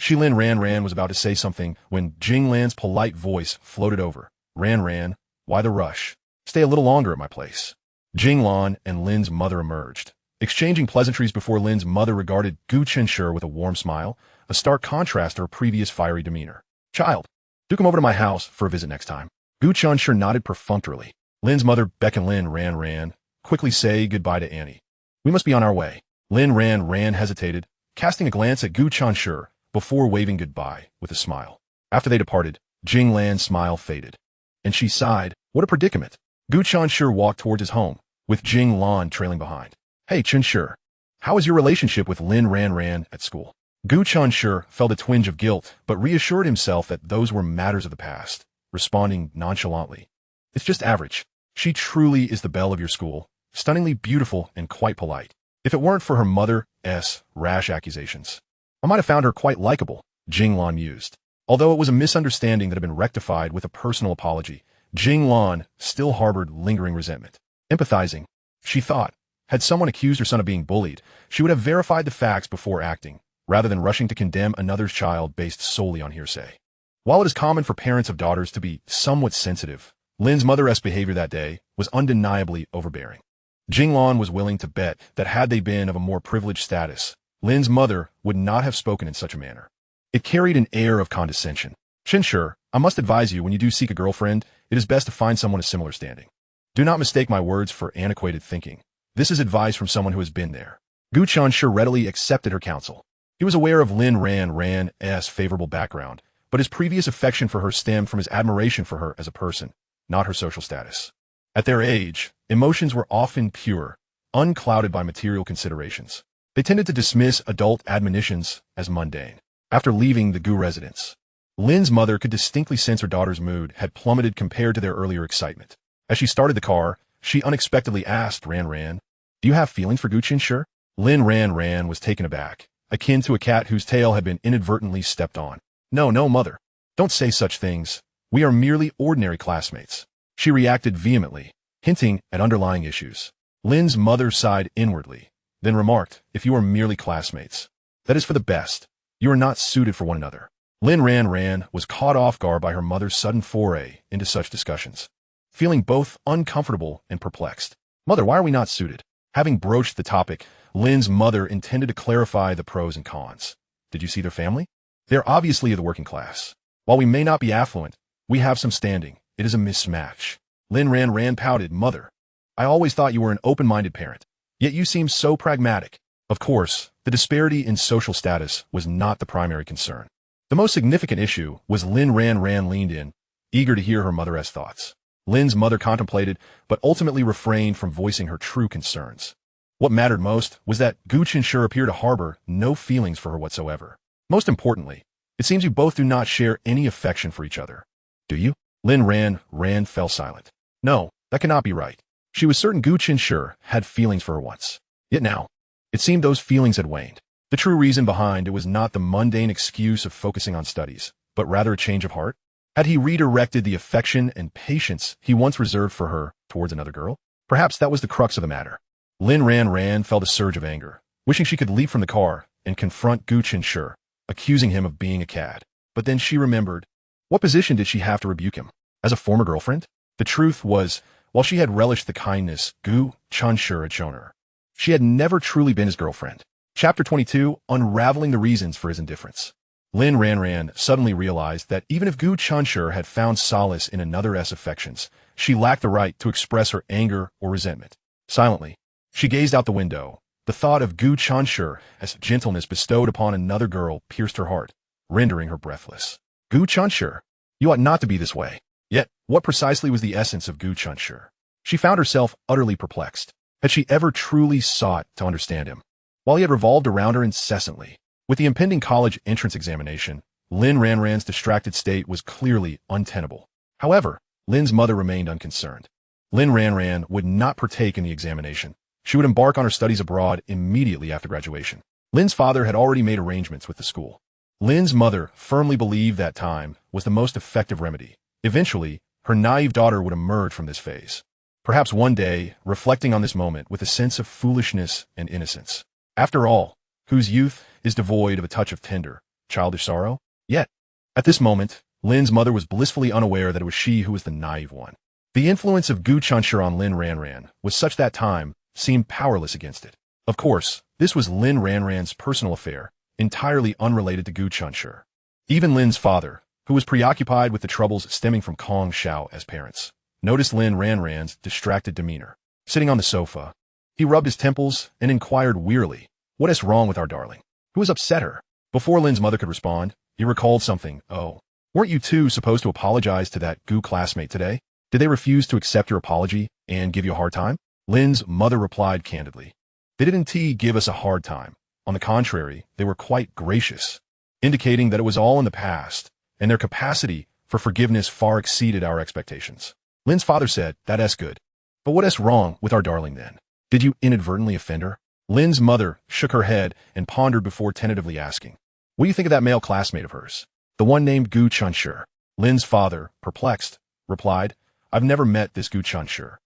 Lin Ranran was about to say something when Jing Lan's polite voice floated over. Ranran, why the rush? Stay a little longer at my place. Jing Lan and Lin's mother emerged, exchanging pleasantries before Lin's mother regarded Gu Chenshi with a warm smile, a stark contrast to her previous fiery demeanor. Child, do come over to my house for a visit next time. Gu Chenshi nodded perfunctorily. Lin's mother beckoned Lin Ranran, quickly say goodbye to Annie. We must be on our way. Lin Ranran hesitated, casting a glance at Gu Chenshi before waving goodbye with a smile. After they departed, Jing Lan's smile faded, and she sighed. What a predicament. Gu Chenshi walked towards his home, with Jing Lan trailing behind. Hey Chenshi, how is your relationship with Lin Ranran at school? Gu Chenshi felt a twinge of guilt, but reassured himself that those were matters of the past, responding nonchalantly. It's just average. She truly is the belle of your school, stunningly beautiful and quite polite. If it weren't for her mother's rash accusations, I might have found her quite likable, Jing Lan mused. Although it was a misunderstanding that had been rectified with a personal apology, Jing Lan still harbored lingering resentment. Empathizing, she thought, had someone accused her son of being bullied, she would have verified the facts before acting, rather than rushing to condemn another's child based solely on hearsay. While it is common for parents of daughters to be somewhat sensitive, Lin's mother's behavior that day was undeniably overbearing. Jing Lan was willing to bet that had they been of a more privileged status, Lin's mother would not have spoken in such a manner. It carried an air of condescension. Chenshi, I must advise you when you do seek a girlfriend, it is best to find someone of similar standing. Do not mistake my words for antiquated thinking. This is advice from someone who has been there. Gu Chenshi readily accepted her counsel. He was aware of Lin Ranran's favorable background, but his previous affection for her stemmed from his admiration for her as a person, not her social status. At their age, emotions were often pure, unclouded by material considerations. They tended to dismiss adult admonitions as mundane. After leaving the Gu residence, Lin's mother could distinctly sense her daughter's mood had plummeted compared to their earlier excitement. As she started the car, she unexpectedly asked Ranran, do you have feelings for Gu Chenshi? Lin Ranran was taken aback, akin to a cat whose tail had been inadvertently stepped on. No, mother. Don't say such things. We are merely ordinary classmates. She reacted vehemently, hinting at underlying issues. Lin's mother sighed inwardly, then remarked, if you are merely classmates, that is for the best. You are not suited for one another. Lin Ranran was caught off guard by her mother's sudden foray into such discussions, feeling both uncomfortable and perplexed. Mother, why are we not suited? Having broached the topic, Lin's mother intended to clarify the pros and cons. Did you see their family? They are obviously of the working class. While we may not be affluent, we have some standing. It is a mismatch. Lin Ranran pouted. Mother, I always thought you were an open-minded parent, yet you seem so pragmatic. Of course, the disparity in social status was not the primary concern. The most significant issue was Lin Ranran leaned in, eager to hear her mother's thoughts. Lin's mother contemplated, but ultimately refrained from voicing her true concerns. What mattered most was that Gu Chenshi appeared to harbor no feelings for her whatsoever. Most importantly, it seems you both do not share any affection for each other. Do you? Lin Ranran fell silent. No, that cannot be right. She was certain Gu Chenshi had feelings for her once. Yet now, it seemed those feelings had waned. The true reason behind it was not the mundane excuse of focusing on studies, but rather a change of heart. Had he redirected the affection and patience he once reserved for her towards another girl? Perhaps that was the crux of the matter. Lin Ranran felt a surge of anger, wishing she could leap from the car and confront Gu Chenshi, accusing him of being a cad. But then she remembered, what position did she have to rebuke him? As a former girlfriend? The truth was, while she had relished the kindness Gu Chenshi had shown her, she had never truly been his girlfriend. Chapter 22, Unraveling the Reasons for His Indifference. Lin Ranran suddenly realized that even if Gu Chenshi had found solace in another's affections, she lacked the right to express her anger or resentment. Silently, she gazed out the window. The thought of Gu Chenshi as gentleness bestowed upon another girl pierced her heart, rendering her breathless. Gu Chenshi, you ought not to be this way. Yet, what precisely was the essence of Gu Chenshi? She found herself utterly perplexed. Had she ever truly sought to understand him? while he had revolved around her incessantly. With the impending college entrance examination, Lin Ranran's distracted state was clearly untenable. However, Lin's mother remained unconcerned. Lin Ranran would not partake in the examination. She would embark on her studies abroad immediately after graduation. Lin's father had already made arrangements with the school. Lin's mother firmly believed that time was the most effective remedy. Eventually, her naive daughter would emerge from this phase. Perhaps one day, reflecting on this moment with a sense of foolishness and innocence. After all, whose youth is devoid of a touch of tender, childish sorrow? Yet, at this moment, Lin's mother was blissfully unaware that it was she who was the naive one. The influence of Gu Chenshi on Lin Ranran was such that time seemed powerless against it. Of course, this was Lin Ranran's personal affair, entirely unrelated to Gu Chenshi. Even Lin's father, who was preoccupied with the troubles stemming from Kong Xiao as parents, noticed Lin Ranran's distracted demeanor. Sitting on the sofa, he rubbed his temples and inquired wearily, "What is wrong with our darling? Who has upset her?" Before Lin's mother could respond, he recalled something. "Oh, weren't you two supposed to apologize to that Gu classmate today? Did they refuse to accept your apology and give you a hard time?" Lin's mother replied candidly, "They didn't give us a hard time. On the contrary, they were quite gracious," indicating that it was all in the past, and their capacity for forgiveness far exceeded our expectations. Lin's father said, "That's good. But what is wrong with our darling then? Did you inadvertently offend her?" Lin's mother shook her head and pondered before tentatively asking, "What do you think of that male classmate of hers? The one named Gu Chenshi?" Lin's father, perplexed, replied, "I've never met this Gu Chenshi.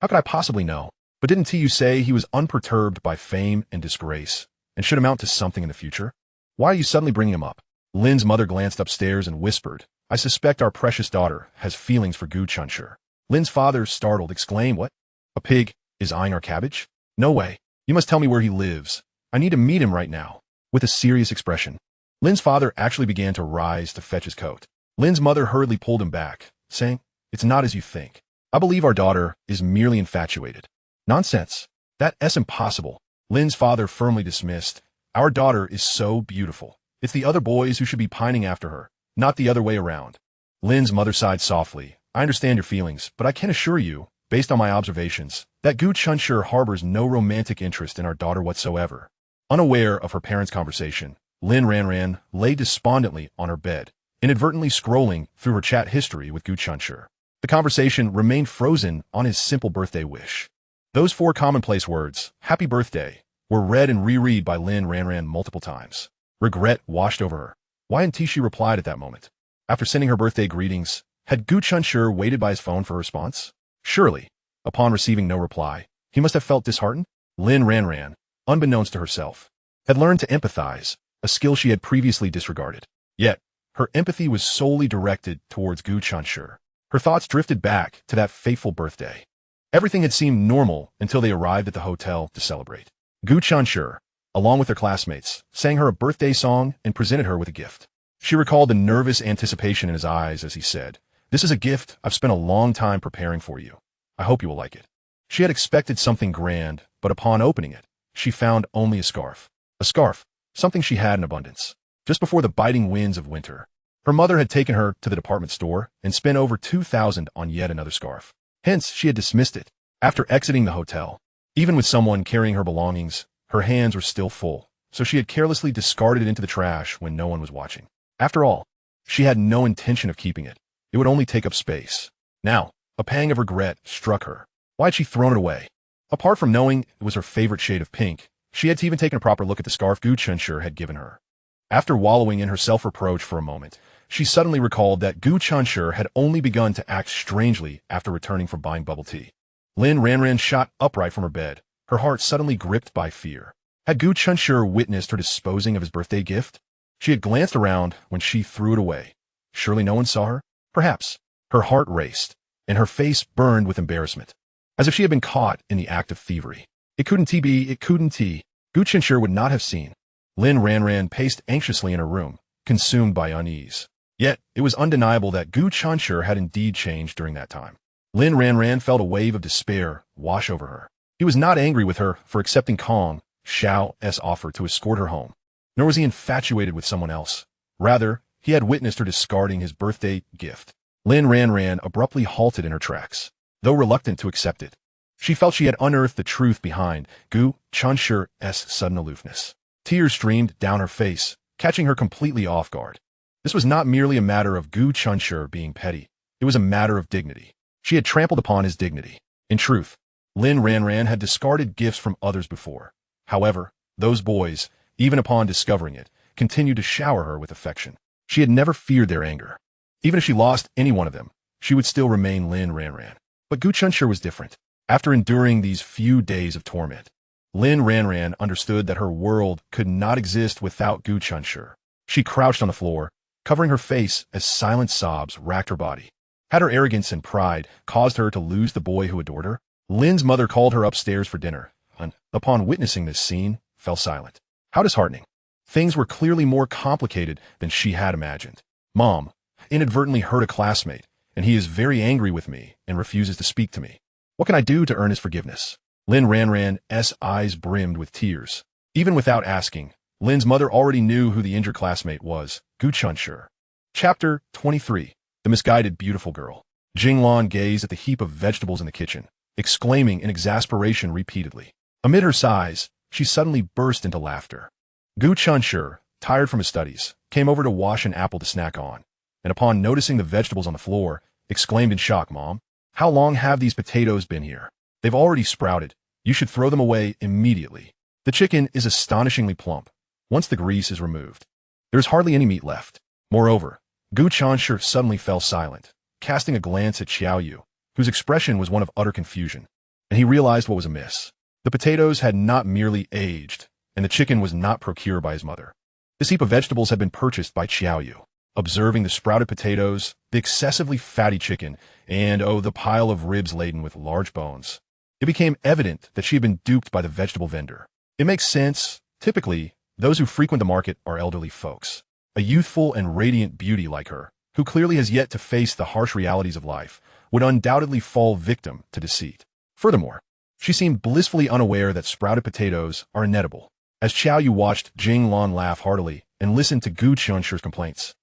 How could I possibly know? But didn't you say he was unperturbed by fame and disgrace, and should amount to something in the future? Why are you suddenly bringing him up?" Lin's mother glanced upstairs and whispered, "I suspect our precious daughter has feelings for Gu Chenshi." Lin's father, startled, exclaimed, "What? A pig is eyeing our cabbage? No way. You must tell me where he lives. I need to meet him right now." With a serious expression, Lin's father actually began to rise to fetch his coat. Lin's mother hurriedly pulled him back, saying, "It's not as you think. I believe our daughter is merely infatuated." "Nonsense. That's impossible." Lin's father firmly dismissed. "Our daughter is so beautiful. It's the other boys who should be pining after her, not the other way around." Lin's mother sighed softly. "I understand your feelings, but I can assure you, based on my observations, that Gu Chenshi harbors no romantic interest in our daughter whatsoever." Unaware of her parents' conversation, Lin Ranran lay despondently on her bed, inadvertently scrolling through her chat history with Gu Chenshi. The conversation remained frozen on his simple birthday wish. Those 4 commonplace words, "Happy Birthday," were read and reread by Lin Ranran multiple times. Regret washed over her. Why hadn't she replied at that moment? After sending her birthday greetings, had Gu Chenshi waited by his phone for a response? Surely, upon receiving no reply, he must have felt disheartened. Lin Ranran, unbeknownst to herself, had learned to empathize, a skill she had previously disregarded. Yet, her empathy was solely directed towards Gu Chenshi. Her thoughts drifted back to that fateful birthday. Everything had seemed normal until they arrived at the hotel to celebrate. Gu Chenshi, along with her classmates, sang her a birthday song and presented her with a gift. She recalled the nervous anticipation in his eyes as he said, "This is a gift I've spent a long time preparing for you. I hope you will like it." She had expected something grand, but upon opening it, she found only a scarf. A scarf, something she had in abundance. Just before the biting winds of winter, her mother had taken her to the department store and spent over 2,000 on yet another scarf. Hence, she had dismissed it. After exiting the hotel, even with someone carrying her belongings, her hands were still full, so she had carelessly discarded it into the trash when no one was watching. After all, she had no intention of keeping it. It would only take up space. Now, a pang of regret struck her. Why had she thrown it away? Apart from knowing it was her favorite shade of pink, she had even taken a proper look at the scarf Gu Chenshi had given her. After wallowing in her self-reproach for a moment, she suddenly recalled that Gu Chenshi had only begun to act strangely after returning from buying bubble tea. Lin Ranran shot upright from her bed, her heart suddenly gripped by fear. Had Gu Chenshi witnessed her disposing of his birthday gift? She had glanced around when she threw it away. Surely no one saw her? Perhaps. Her heart raced, and her face burned with embarrassment, as if she had been caught in the act of thievery. It couldn't be. Gu Chenshi would not have seen. Lin Ranran paced anxiously in her room, consumed by unease. Yet, it was undeniable that Gu Chenshi had indeed changed during that time. Lin Ranran felt a wave of despair wash over her. He was not angry with her for accepting Kong Xiao's offer to escort her home, nor was he infatuated with someone else. Rather, he had witnessed her discarding his birthday gift. Lin Ranran abruptly halted in her tracks, though reluctant to accept it. She felt she had unearthed the truth behind Gu Chenshi's sudden aloofness. Tears streamed down her face, catching her completely off guard. This was not merely a matter of Gu Chenshi being petty. It was a matter of dignity. She had trampled upon his dignity. In truth, Lin Ranran had discarded gifts from others before. However, those boys, even upon discovering it, continued to shower her with affection. She had never feared their anger. Even if she lost any one of them, she would still remain Lin Ranran. But Gu Chenshi was different. After enduring these few days of torment, Lin Ranran understood that her world could not exist without Gu Chenshi. She crouched on the floor, covering her face as silent sobs racked her body. Had her arrogance and pride caused her to lose the boy who adored her? Lin's mother called her upstairs for dinner, and, upon witnessing this scene, fell silent. How disheartening. Things were clearly more complicated than she had imagined. Mom inadvertently hurt a classmate, and he is very angry with me and refuses to speak to me. What can I do to earn his forgiveness? Lin Ranran's eyes brimmed with tears. Even without asking, Lin's mother already knew who the injured classmate was, Gu Chenshi. Chapter 23. The Misguided Beautiful Girl. Jinglan gazed at the heap of vegetables in the kitchen, exclaiming in exasperation repeatedly. Amid her sighs, she suddenly burst into laughter. Gu Chenshi, tired from his studies, came over to wash an apple to snack on, and upon noticing the vegetables on the floor, exclaimed in shock, Mom, how long have these potatoes been here? They've already sprouted. You should throw them away immediately. The chicken is astonishingly plump, once the grease is removed. There is hardly any meat left. Moreover, Gu Chenshi suddenly fell silent, casting a glance at Xiao Yu, whose expression was one of utter confusion, and he realized what was amiss. The potatoes had not merely aged, and the chicken was not procured by his mother. This heap of vegetables had been purchased by Xiao Yu. Observing the sprouted potatoes, the excessively fatty chicken, and the pile of ribs laden with large bones, it became evident that she had been duped by the vegetable vendor. It makes sense. Typically, those who frequent the market are elderly folks. A youthful and radiant beauty like her, who clearly has yet to face the harsh realities of life, would undoubtedly fall victim to deceit. Furthermore, she seemed blissfully unaware that sprouted potatoes are inedible. As Xiao Yu watched Jinglan laugh heartily and listened to Gu Chenshi's complaints,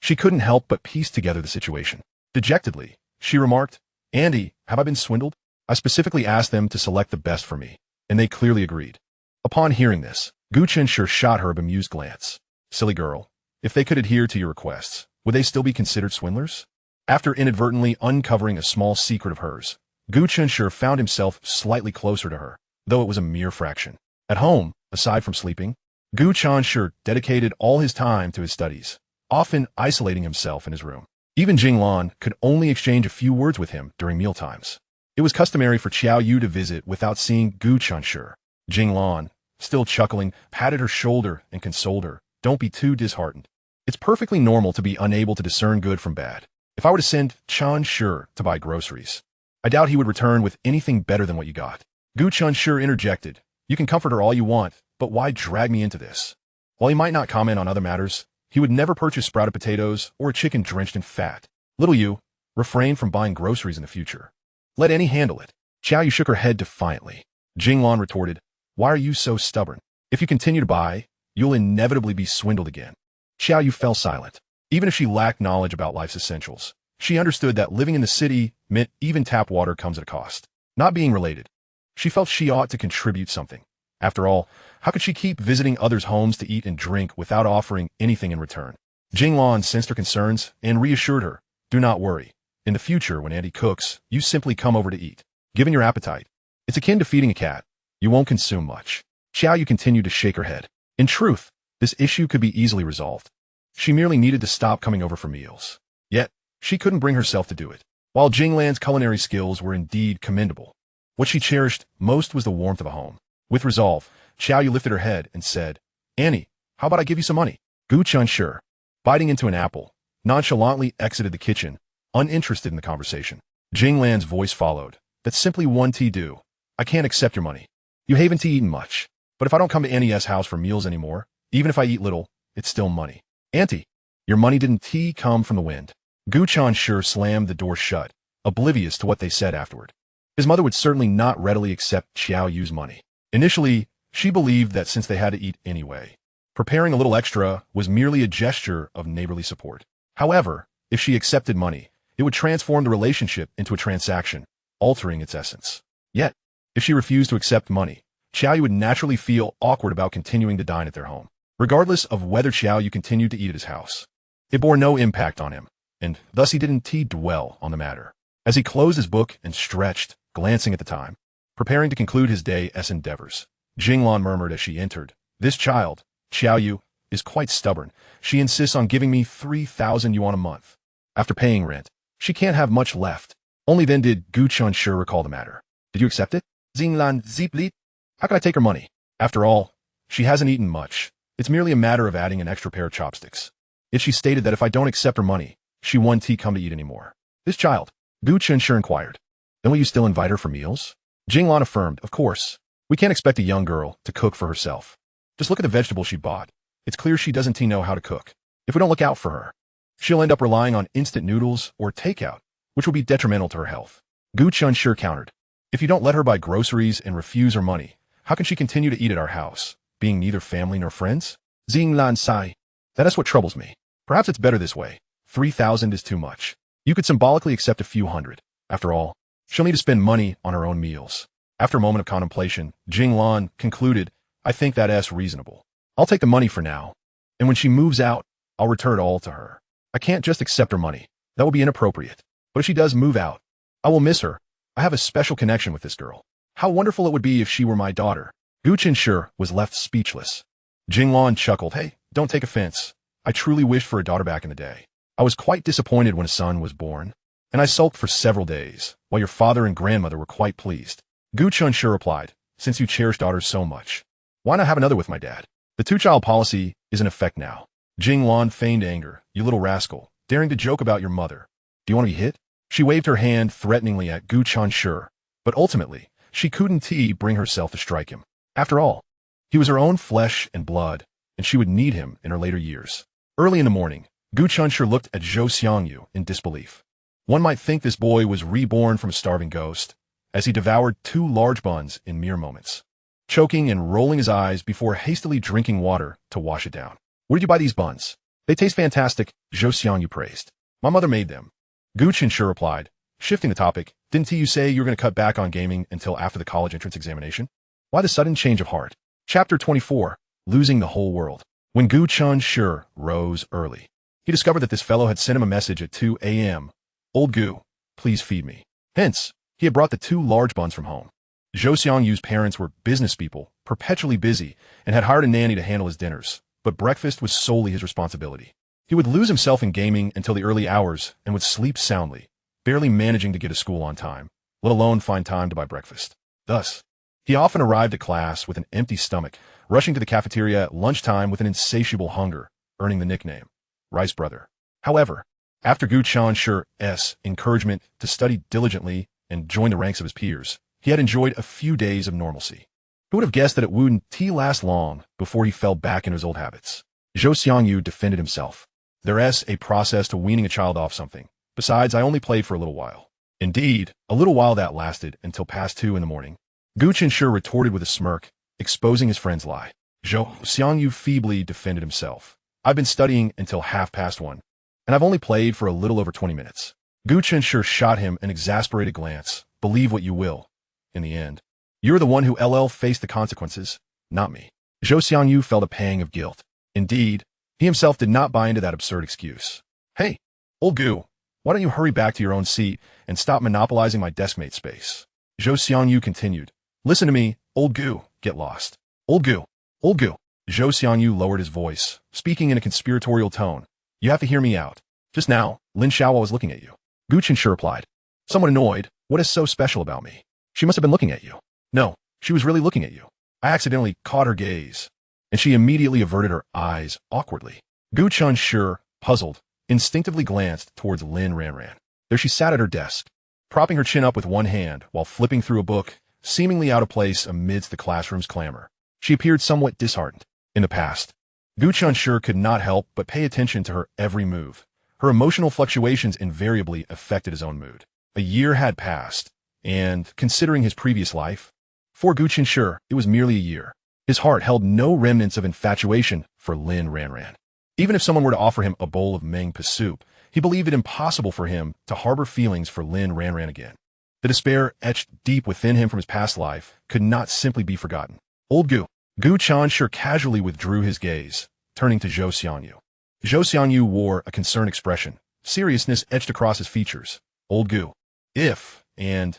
she couldn't help but piece together the situation. Dejectedly, she remarked, Andy, have I been swindled? I specifically asked them to select the best for me, and they clearly agreed. Upon hearing this, Gu Chenshi shot her a bemused glance. Silly girl, if they could adhere to your requests, would they still be considered swindlers? After inadvertently uncovering a small secret of hers, Gu Chenshi found himself slightly closer to her, though it was a mere fraction. At home, aside from sleeping, Gu Chenshi dedicated all his time to his studies, often isolating himself in his room. Even Jinglan could only exchange a few words with him during mealtimes. It was customary for Xiao Yu to visit without seeing Gu Chenshi. Jinglan, still chuckling, patted her shoulder and consoled her. Don't be too disheartened. It's perfectly normal to be unable to discern good from bad. If I were to send Chenshi to buy groceries, I doubt he would return with anything better than what you got. Gu Chenshi interjected. You can comfort her all you want, but why drag me into this? While he might not comment on other matters, he would never purchase sprouted potatoes or a chicken drenched in fat. Little Yu, refrain from buying groceries in the future. Let Annie handle it. Xiao Yu shook her head defiantly. Jinglan retorted, why are you so stubborn? If you continue to buy, you'll inevitably be swindled again. Xiao Yu fell silent. Even if she lacked knowledge about life's essentials, she understood that living in the city meant even tap water comes at a cost. Not being related, she felt she ought to contribute something. After all, how could she keep visiting others' homes to eat and drink without offering anything in return? Jinglan sensed her concerns and reassured her, do not worry. In the future, when Auntie cooks, you simply come over to eat. Given your appetite, it's akin to feeding a cat. You won't consume much. Xiao Yu continued to shake her head. In truth, this issue could be easily resolved. She merely needed to stop coming over for meals. Yet, she couldn't bring herself to do it. While Jinglan's culinary skills were indeed commendable, what she cherished most was the warmth of a home. With resolve, Xiao Yu lifted her head and said, Annie, how about I give you some money? Gu Chenshi, biting into an apple, nonchalantly exited the kitchen, uninterested in the conversation. Jinglan's voice followed. That's simply one tea do. I can't accept your money. You haven't eaten much. But if I don't come to Annie's house for meals anymore, even if I eat little, it's still money. Auntie, your money didn't come from the wind. Gu Chenshi slammed the door shut, oblivious to what they said afterward. His mother would certainly not readily accept Xiao Yu's money. Initially, she believed that since they had to eat anyway, preparing a little extra was merely a gesture of neighborly support. However, if she accepted money, it would transform the relationship into a transaction, altering its essence. Yet, If she refused to accept money, Xiaoyu would naturally feel awkward about continuing to dine at their home, regardless of whether Xiaoyu continued to eat at his house. It bore no impact on him, and thus he didn't dwell on the matter. As he closed his book and stretched, glancing at the time, preparing to conclude his day's endeavors, Jinglan murmured as she entered, "This child, Xiaoyu, is quite stubborn. She insists on giving me 3,000 yuan a month. After paying rent, she can't have much left." Only then did Gu Chenshi recall the matter. "Did you accept it?" Jinglan zipped. "How can I take her money? After all, she hasn't eaten much. It's merely a matter of adding an extra pair of chopsticks." Yet she stated that if I don't accept her money, she won't come to eat anymore. "This child?" Gu Chenshi inquired. "Then will you still invite her for meals?" Jinglan affirmed, "Of course. We can't expect a young girl to cook for herself. Just look at the vegetables she bought. It's clear she doesn't know how to cook. If we don't look out for her, she'll end up relying on instant noodles or takeout, which will be detrimental to her health." Gu Chenshi countered, "If you don't let her buy groceries and refuse her money, how can she continue to eat at our house, being neither family nor friends?" Jinglan sighed. "That is what troubles me. Perhaps it's better this way. 3,000 is too much. You could symbolically accept a few hundred. After all, she'll need to spend money on her own meals." After a moment of contemplation, Jinglan concluded, "I think that's reasonable. I'll take the money for now, and when she moves out, I'll return it all to her. I can't just accept her money. That will be inappropriate. But if she does move out, I will miss her. I have a special connection with this girl. How wonderful it would be if she were my daughter." Gu Chenshi was left speechless. Jinglan chuckled, "Hey, don't take offense. I truly wished for a daughter back in the day. I was quite disappointed when a son was born, and I sulked for several days, while your father and grandmother were quite pleased." Gu Chenshi replied, "Since you cherish daughters so much, why not have another with my dad? The two-child policy is in effect now." Jinglan feigned anger. "You little rascal, daring to joke about your mother. Do you want to be hit?" She waved her hand threateningly at Gu Chenshi, but ultimately, she couldn't bring herself to strike him. After all, he was her own flesh and blood, and she would need him in her later years. Early in the morning, Gu Chenshi looked at Zhou Xiangyu in disbelief. One might think this boy was reborn from a starving ghost, as he devoured 2 large buns in mere moments, choking and rolling his eyes before hastily drinking water to wash it down. "Where did you buy these buns?" "They taste fantastic," Zhou Xiangyu praised. "My mother made them." Gu Chenshi replied, shifting the topic, "Didn't you say you were going to cut back on gaming until after the college entrance examination? Why the sudden change of heart?" Chapter 24, Losing the Whole World. When Gu Chenshi rose early, he discovered that this fellow had sent him a message at 2 a.m. "Old Gu, please feed me." Hence, he had brought the 2 large buns from home. Zhou Xiangyu's parents were business people, perpetually busy, and had hired a nanny to handle his dinners, but breakfast was solely his responsibility. He would lose himself in gaming until the early hours and would sleep soundly, barely managing to get to school on time, let alone find time to buy breakfast. Thus, he often arrived at class with an empty stomach, rushing to the cafeteria at lunchtime with an insatiable hunger, earning the nickname, Rice Brother. However, after Gu Chenshi's encouragement to study diligently and join the ranks of his peers, he had enjoyed a few days of normalcy. Who would have guessed that it wouldn't last long before he fell back into his old habits? Zhou Xiangyu defended himself. "There's a process to weaning a child off something. Besides, I only played for a little while." Indeed, a little while that lasted until past 2 in the morning. Gu Chenshi retorted with a smirk, exposing his friend's lie. Zhou Xiangyu feebly defended himself. "I've been studying until 1:30, and I've only played for a little over 20 minutes. Gu Chenshi shot him an exasperated glance. "Believe what you will. In the end, you're the one who faced the consequences, not me." Zhou Xiangyu felt a pang of guilt. Indeed, he himself did not buy into that absurd excuse. "Hey, old Gu, why don't you hurry back to your own seat and stop monopolizing my deskmate space?" Zhou Xiangyu continued. "Listen to me, old Gu, get lost. Old Gu, old Gu." Zhou Xiangyu lowered his voice, speaking in a conspiratorial tone. "You have to hear me out. Just now, Lin Xiaowa was looking at you." Gu Chenshi replied, somewhat annoyed. "What is so special about me? She must have been looking at you." "No, she was really looking at you. I accidentally caught her gaze, and she immediately averted her eyes awkwardly." Gu Chenshi, puzzled, instinctively glanced towards Lin Ranran. There she sat at her desk, propping her chin up with one hand while flipping through a book, seemingly out of place amidst the classroom's clamor. She appeared somewhat disheartened. In the past, Gu Chenshi could not help but pay attention to her every move. Her emotional fluctuations invariably affected his own mood. A year had passed, and, considering his previous life, for Gu Chenshi, it was merely a year. His heart held no remnants of infatuation for Lin Ranran. Even if someone were to offer him a bowl of mangpa soup, he believed it impossible for him to harbor feelings for Lin Ranran again. The despair etched deep within him from his past life could not simply be forgotten. Old Gu. Gu Chenshi casually withdrew his gaze, turning to Zhou Xiangyu. Zhou Xiangyu wore a concerned expression, seriousness etched across his features. Old Gu. If Lin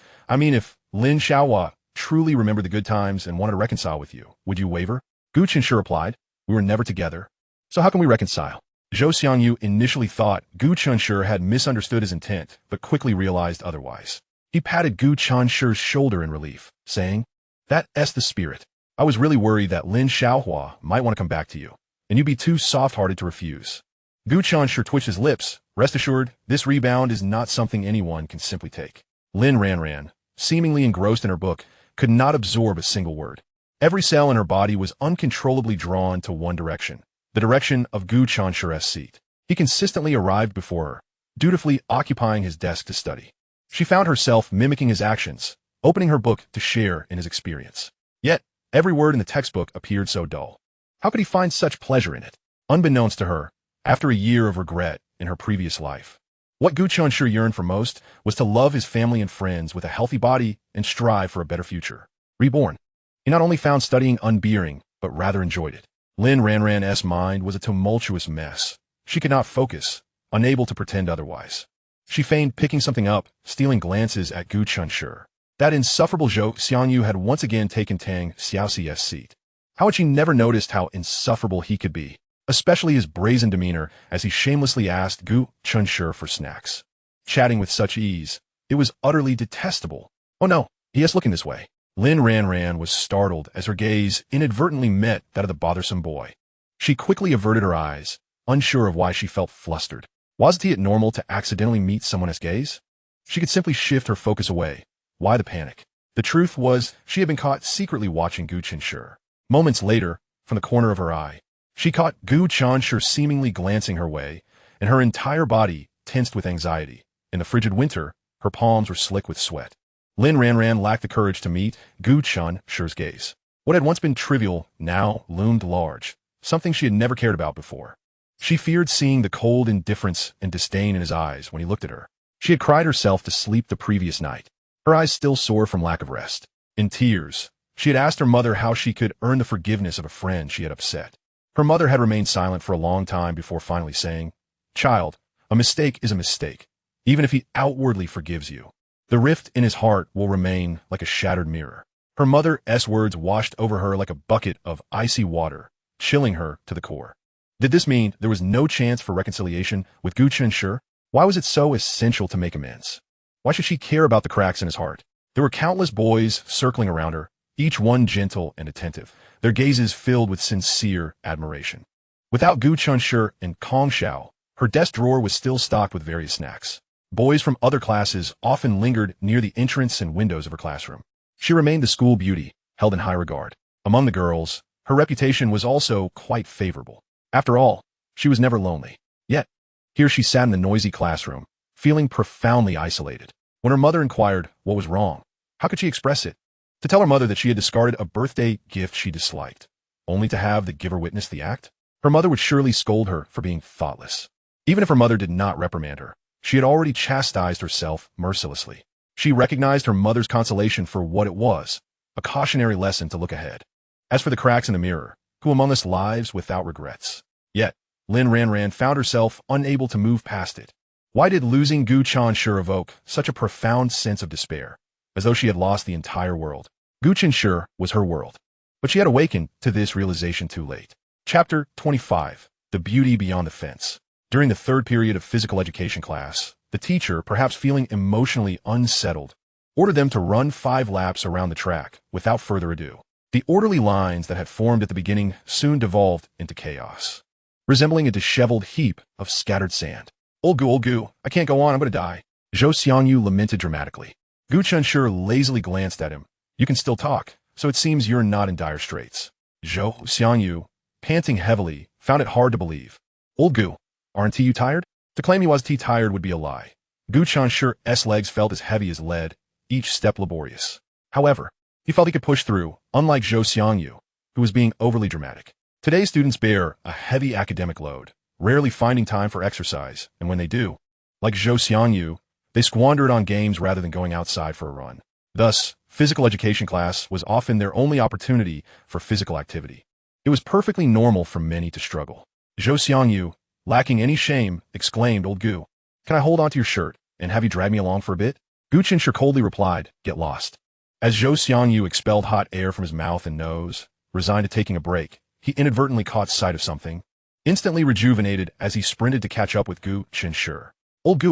Xiaohua truly remembered the good times and wanted to reconcile with you, would you waver? Gu Chenshi replied, we were never together. So how can we reconcile? Zhou Xiangyu initially thought Gu Chenshi had misunderstood his intent, but quickly realized otherwise. He patted Gu Chenshi's shoulder in relief, saying, That's the spirit. I was really worried that Lin Xiaohua might want to come back to you, and you'd be too soft-hearted to refuse. Gu Chenshi twitched his lips. Rest assured, this rebound is not something anyone can simply take. Lin Ranran, seemingly engrossed in her book, could not absorb a single word. Every cell in her body was uncontrollably drawn to one direction, the direction of Gu Chenshi's seat. He consistently arrived before her, dutifully occupying his desk to study. She found herself mimicking his actions, opening her book to share in his experience. Yet, every word in the textbook appeared so dull. How could he find such pleasure in it? Unbeknownst to her, after a year of regret in her previous life, what Gu Chenshi yearned for most was to love his family and friends with a healthy body and strive for a better future. Reborn. He not only found studying unbearing, but rather enjoyed it. Lin Ranran's mind was a tumultuous mess. She could not focus, unable to pretend otherwise. She feigned picking something up, stealing glances at Gu Chenshi. That insufferable Zhou Xiangyu had once again taken Tang Xiaoxi's seat. How had she never noticed how insufferable he could be, especially his brazen demeanor as he shamelessly asked Gu Chenshi for snacks. Chatting with such ease, it was utterly detestable. Oh no, he is looking this way. Lin Ranran was startled as her gaze inadvertently met that of the bothersome boy. She quickly averted her eyes, unsure of why she felt flustered. Wasn't it normal to accidentally meet someone's gaze? She could simply shift her focus away. Why the panic? The truth was, she had been caught secretly watching Gu Chenshi. Moments later, from the corner of her eye, she caught Gu Chenshi seemingly glancing her way, and her entire body tensed with anxiety. In the frigid winter, her palms were slick with sweat. Lin Ranran lacked the courage to meet Gu Chenshi's gaze. What had once been trivial now loomed large, something she had never cared about before. She feared seeing the cold indifference and disdain in his eyes when he looked at her. She had cried herself to sleep the previous night, her eyes still sore from lack of rest. In tears, she had asked her mother how she could earn the forgiveness of a friend she had upset. Her mother had remained silent for a long time before finally saying, Child, a mistake is a mistake, even if he outwardly forgives you. The rift in his heart will remain like a shattered mirror. Her mother's words washed over her like a bucket of icy water, chilling her to the core. Did this mean there was no chance for reconciliation with Gu Chenshi? Why was it so essential to make amends? Why should she care about the cracks in his heart? There were countless boys circling around her, each one gentle and attentive, their gazes filled with sincere admiration. Without Gu Chenshi and Kong Xiao, her desk drawer was still stocked with various snacks. Boys from other classes often lingered near the entrance and windows of her classroom. She remained the school beauty, held in high regard. Among the girls, her reputation was also quite favorable. After all, she was never lonely. Yet, here she sat in the noisy classroom, feeling profoundly isolated. When her mother inquired what was wrong, how could she express it? To tell her mother that she had discarded a birthday gift she disliked, only to have the giver witness the act? Her mother would surely scold her for being thoughtless. Even if her mother did not reprimand her, she had already chastised herself mercilessly. She recognized her mother's consolation for what it was, a cautionary lesson to look ahead. As for the cracks in the mirror, who among us lives without regrets? Yet, Lin Ranran found herself unable to move past it. Why did losing Gu Chenshi evoke such a profound sense of despair, as though she had lost the entire world? Gu Chenshi was her world, but she had awakened to this realization too late. Chapter 25. The Beauty Beyond the Fence. During the third period of physical education class, the teacher, perhaps feeling emotionally unsettled, ordered them to run 5 laps around the track without further ado. The orderly lines that had formed at the beginning soon devolved into chaos, resembling a disheveled heap of scattered sand. Old Gu, I can't go on, I'm going to die. Zhou Xiangyu lamented dramatically. Gu Chenshi lazily glanced at him. You can still talk, so it seems you're not in dire straits. Zhou Xiangyu, panting heavily, found it hard to believe. Old Gu, aren't you tired? To claim he was tired would be a lie. Gu Chenshi's legs felt as heavy as lead, each step laborious. However, he felt he could push through, unlike Zhou Xiangyu, who was being overly dramatic. Today's students bear a heavy academic load, rarely finding time for exercise, and when they do, like Zhou Xiangyu, They squandered on games rather than going outside for a run. Thus, physical education class was often their only opportunity for physical activity. It was perfectly normal for many to struggle. Zhou Xiangyu, lacking any shame, exclaimed, "Old Gu, can I hold onto your shirt and have you drag me along for a bit?" Gu Chenshi coldly replied, "Get lost." As Zhou Xiangyu expelled hot air from his mouth and nose, resigned to taking a break, he inadvertently caught sight of something. Instantly rejuvenated as he sprinted to catch up with Gu Chenshi. Old Gu,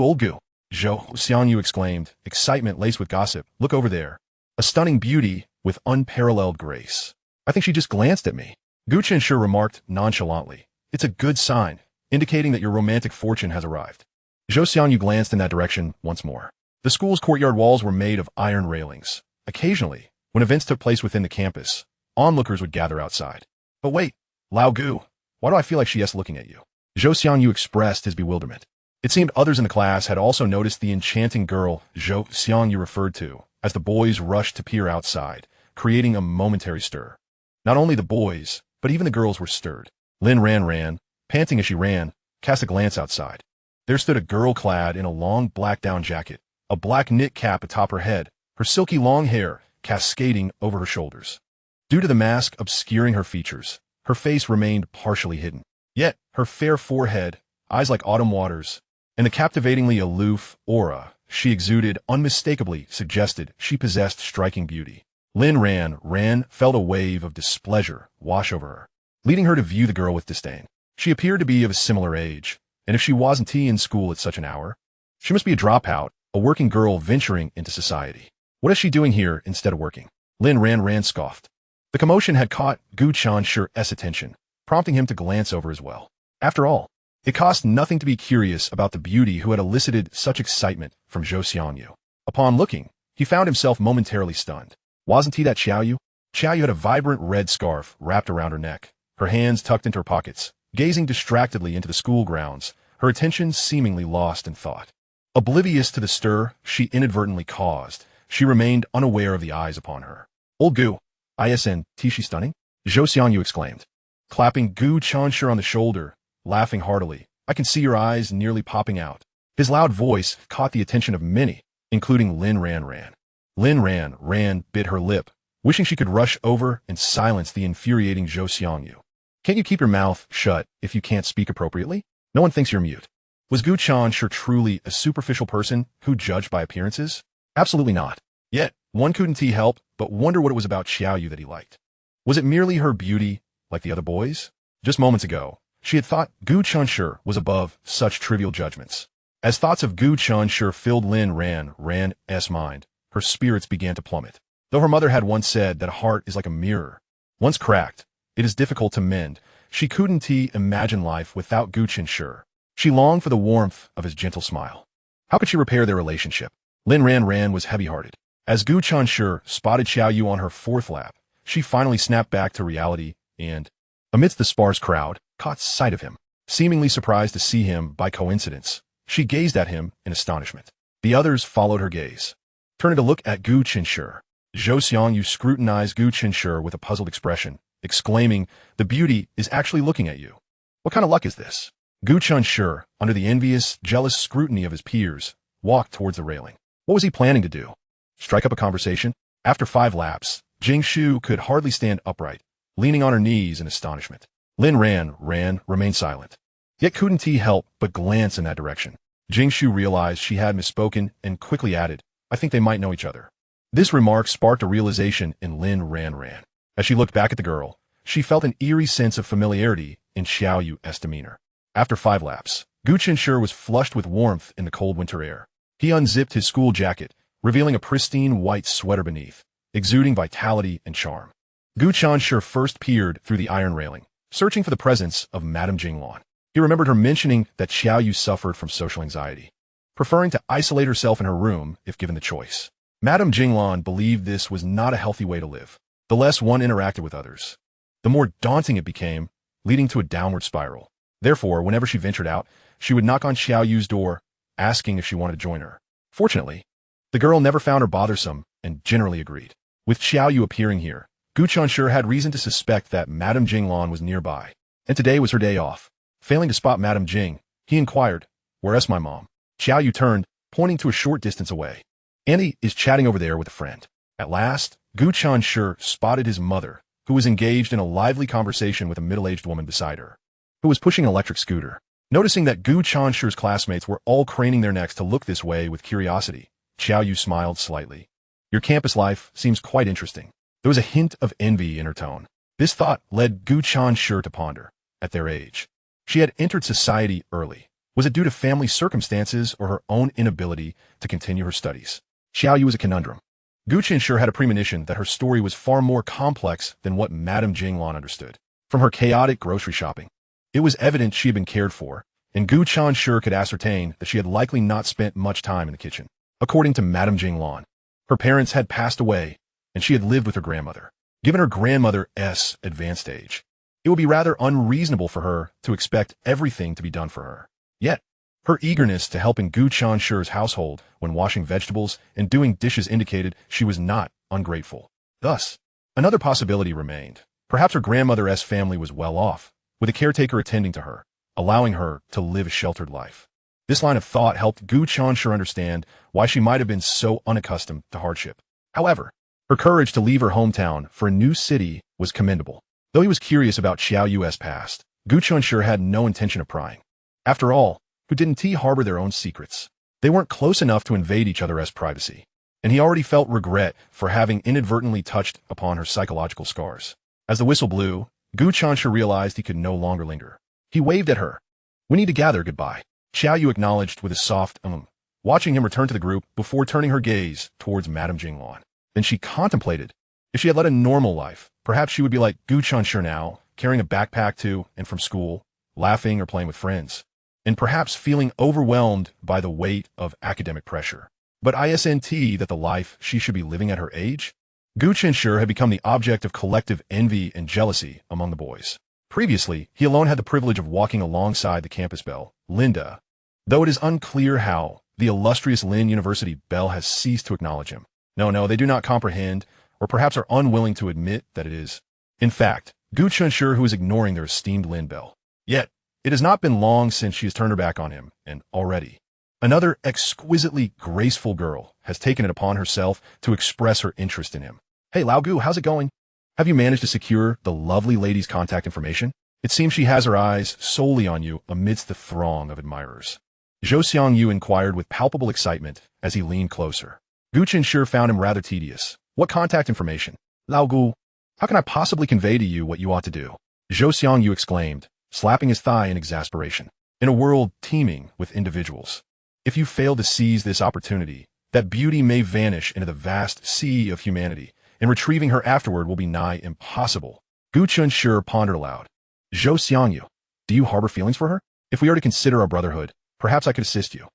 Zhou Xiangyu exclaimed, excitement laced with gossip. Look over there. A stunning beauty with unparalleled grace. I think she just glanced at me. Gu Chenshi remarked nonchalantly. It's a good sign, indicating that your romantic fortune has arrived. Zhou Xiangyu glanced in that direction once more. The school's courtyard walls were made of iron railings. Occasionally, when events took place within the campus, onlookers would gather outside. But wait, Lao Gu, why do I feel like she is looking at you? Zhou Xiangyu expressed his bewilderment. It seemed others in the class had also noticed the enchanting girl Zhou Xiangyu referred to, as the boys rushed to peer outside, creating a momentary stir. Not only the boys, but even the girls were stirred. Lin Ranran, panting as she ran, cast a glance outside. There stood a girl clad in a long black down jacket, a black knit cap atop her head, her silky long hair cascading over her shoulders. Due to the mask obscuring her features, her face remained partially hidden. Yet, her fair forehead, eyes like autumn waters, and the captivatingly aloof aura she exuded unmistakably suggested she possessed striking beauty. Lin Ranran felt a wave of displeasure wash over her, leading her to view the girl with disdain. She appeared to be of a similar age, and if she wasn't in school at such an hour, she must be a dropout, a working girl venturing into society. What is she doing here instead of working? Lin Ranran scoffed. The commotion had caught Gu Chenshi's attention, prompting him to glance over as well. After all, it cost nothing to be curious about the beauty who had elicited such excitement from Zhou Xiangyu. Upon looking, he found himself momentarily stunned. Wasn't he that Xiaoyu? Xiaoyu had a vibrant red scarf wrapped around her neck, her hands tucked into her pockets, gazing distractedly into the school grounds, her attention seemingly lost in thought. Oblivious to the stir she inadvertently caused, she remained unaware of the eyes upon her. Old Gu, isn't she stunning? Zhou Xiangyu exclaimed, clapping Gu Chenshi on the shoulder, laughing heartily. I can see your eyes nearly popping out. His loud voice caught the attention of many, including Lin Ranran. Lin Ranran bit her lip, wishing she could rush over and silence the infuriating Zhou Xiangyu. Can't you keep your mouth shut if you can't speak appropriately? No one thinks you're mute. Was Gu Chenshi truly a superficial person who judged by appearances? Absolutely not. Yet, one couldn't help but wonder what it was about Xiaoyu that he liked. Was it merely her beauty, like the other boys? Just moments ago, she had thought Gu Chenshi was above such trivial judgments. As thoughts of Gu Chenshi filled Lin Ranran's mind, her spirits began to plummet. Though her mother had once said that a heart is like a mirror, once cracked, it is difficult to mend, she couldn't imagine life without Gu Chenshi. She longed for the warmth of his gentle smile. How could she repair their relationship? Lin Ranran was heavy-hearted. As Gu Chenshi spotted Xiaoyu on her fourth lap, she finally snapped back to reality and, amidst the sparse crowd, caught sight of him. Seemingly surprised to see him by coincidence, she gazed at him in astonishment. The others followed her gaze. Turning to look at Gu Chenshi, Zhou Xiangyu scrutinized Gu Chenshi with a puzzled expression, exclaiming, "The beauty is actually looking at you. What kind of luck is this?" Gu Chenshi, under the envious, jealous scrutiny of his peers, walked towards the railing. What was he planning to do? Strike up a conversation? After 5 laps, Jing Shu could hardly stand upright, leaning on her knees in astonishment. Lin Ranran remained silent, yet couldn't help but glance in that direction. Jing Shu realized she had misspoken and quickly added, "I think they might know each other." This remark sparked a realization in Lin Ranran. As she looked back at the girl, she felt an eerie sense of familiarity in Xiaoyu's demeanor. After 5 laps, Gu Chenshi was flushed with warmth in the cold winter air. He unzipped his school jacket, revealing a pristine white sweater beneath, exuding vitality and charm. Gu Chenshi first peered through the iron railing, searching for the presence of Madame Jinglan. He remembered her mentioning that Xiaoyu suffered from social anxiety, preferring to isolate herself in her room if given the choice. Madame Jinglan believed this was not a healthy way to live. The less one interacted with others, the more daunting it became, leading to a downward spiral. Therefore, whenever she ventured out, she would knock on Xiaoyu's door, asking if she wanted to join her. Fortunately, the girl never found her bothersome and generally agreed. With Xiaoyu appearing here, Gu Chenshi had reason to suspect that Madame Jinglan was nearby, and today was her day off. Failing to spot Madame Jing, he inquired, "Where's my mom?" Xiaoyu turned, pointing to a short distance away. Andy is chatting over there with a friend. At last, Gu Chenshi spotted his mother, who was engaged in a lively conversation with a middle-aged woman beside her, who was pushing an electric scooter. Noticing that Gu Chenshi's classmates were all craning their necks to look this way with curiosity, Xiao Yu smiled slightly. Your campus life seems quite interesting. There was a hint of envy in her tone. This thought led Gu Chenshi to ponder. At their age, she had entered society early. Was it due to family circumstances or her own inability to continue her studies? Xiao Yu was a conundrum. Gu Chenshi had a premonition that her story was far more complex than what Madame Jinglan understood. From her chaotic grocery shopping, it was evident she had been cared for, and Gu Chenshi could ascertain that she had likely not spent much time in the kitchen. According to Madame Jinglan, her parents had passed away, and she had lived with her grandmother. Given her grandmother's advanced age, it would be rather unreasonable for her to expect everything to be done for her. Yet, her eagerness to help in Gu Chenshi's household when washing vegetables and doing dishes indicated she was not ungrateful. Thus, another possibility remained. Perhaps her grandmother's family was well off, with a caretaker attending to her, allowing her to live a sheltered life. This line of thought helped Gu Chenshi understand why she might have been so unaccustomed to hardship. However, her courage to leave her hometown for a new city was commendable. Though he was curious about Xiao Yu's past, Gu Chenshi had no intention of prying. After all, who didn't he harbor their own secrets? They weren't close enough to invade each other's privacy, and he already felt regret for having inadvertently touched upon her psychological scars. As the whistle blew, Gu Chenshi realized he could no longer linger. He waved at her. We need to gather goodbye. Xiao Yu acknowledged with a soft watching him return to the group before turning her gaze towards Madame Jinglan. Then she contemplated. If she had led a normal life, perhaps she would be like Gu Chenshi now, carrying a backpack to and from school, laughing or playing with friends, and perhaps feeling overwhelmed by the weight of academic pressure. But isn't that the life she should be living at her age? Gu Chenshi had become the object of collective envy and jealousy among the boys. Previously, he alone had the privilege of walking alongside the campus belle, Linda, though it is unclear how the illustrious Lin University Belle has ceased to acknowledge him. No, they do not comprehend, or perhaps are unwilling to admit that it is, in fact, Gu Chenshi who is ignoring their esteemed Lin Belle. Yet, it has not been long since she has turned her back on him, and already, another exquisitely graceful girl has taken it upon herself to express her interest in him. Hey Lao Gu, how's it going? Have you managed to secure the lovely lady's contact information? It seems she has her eyes solely on you amidst the throng of admirers. Zhou Xiangyu inquired with palpable excitement as he leaned closer. Gu Chenshi found him rather tedious. What contact information? Lao Gu, how can I possibly convey to you what you ought to do? Zhou Xiangyu exclaimed, slapping his thigh in exasperation. In a world teeming with individuals, if you fail to seize this opportunity, that beauty may vanish into the vast sea of humanity, and retrieving her afterward will be nigh impossible. Gu Chenshi pondered aloud. Zhou Xiangyu, do you harbor feelings for her? If we are to consider our brotherhood, perhaps I could assist you.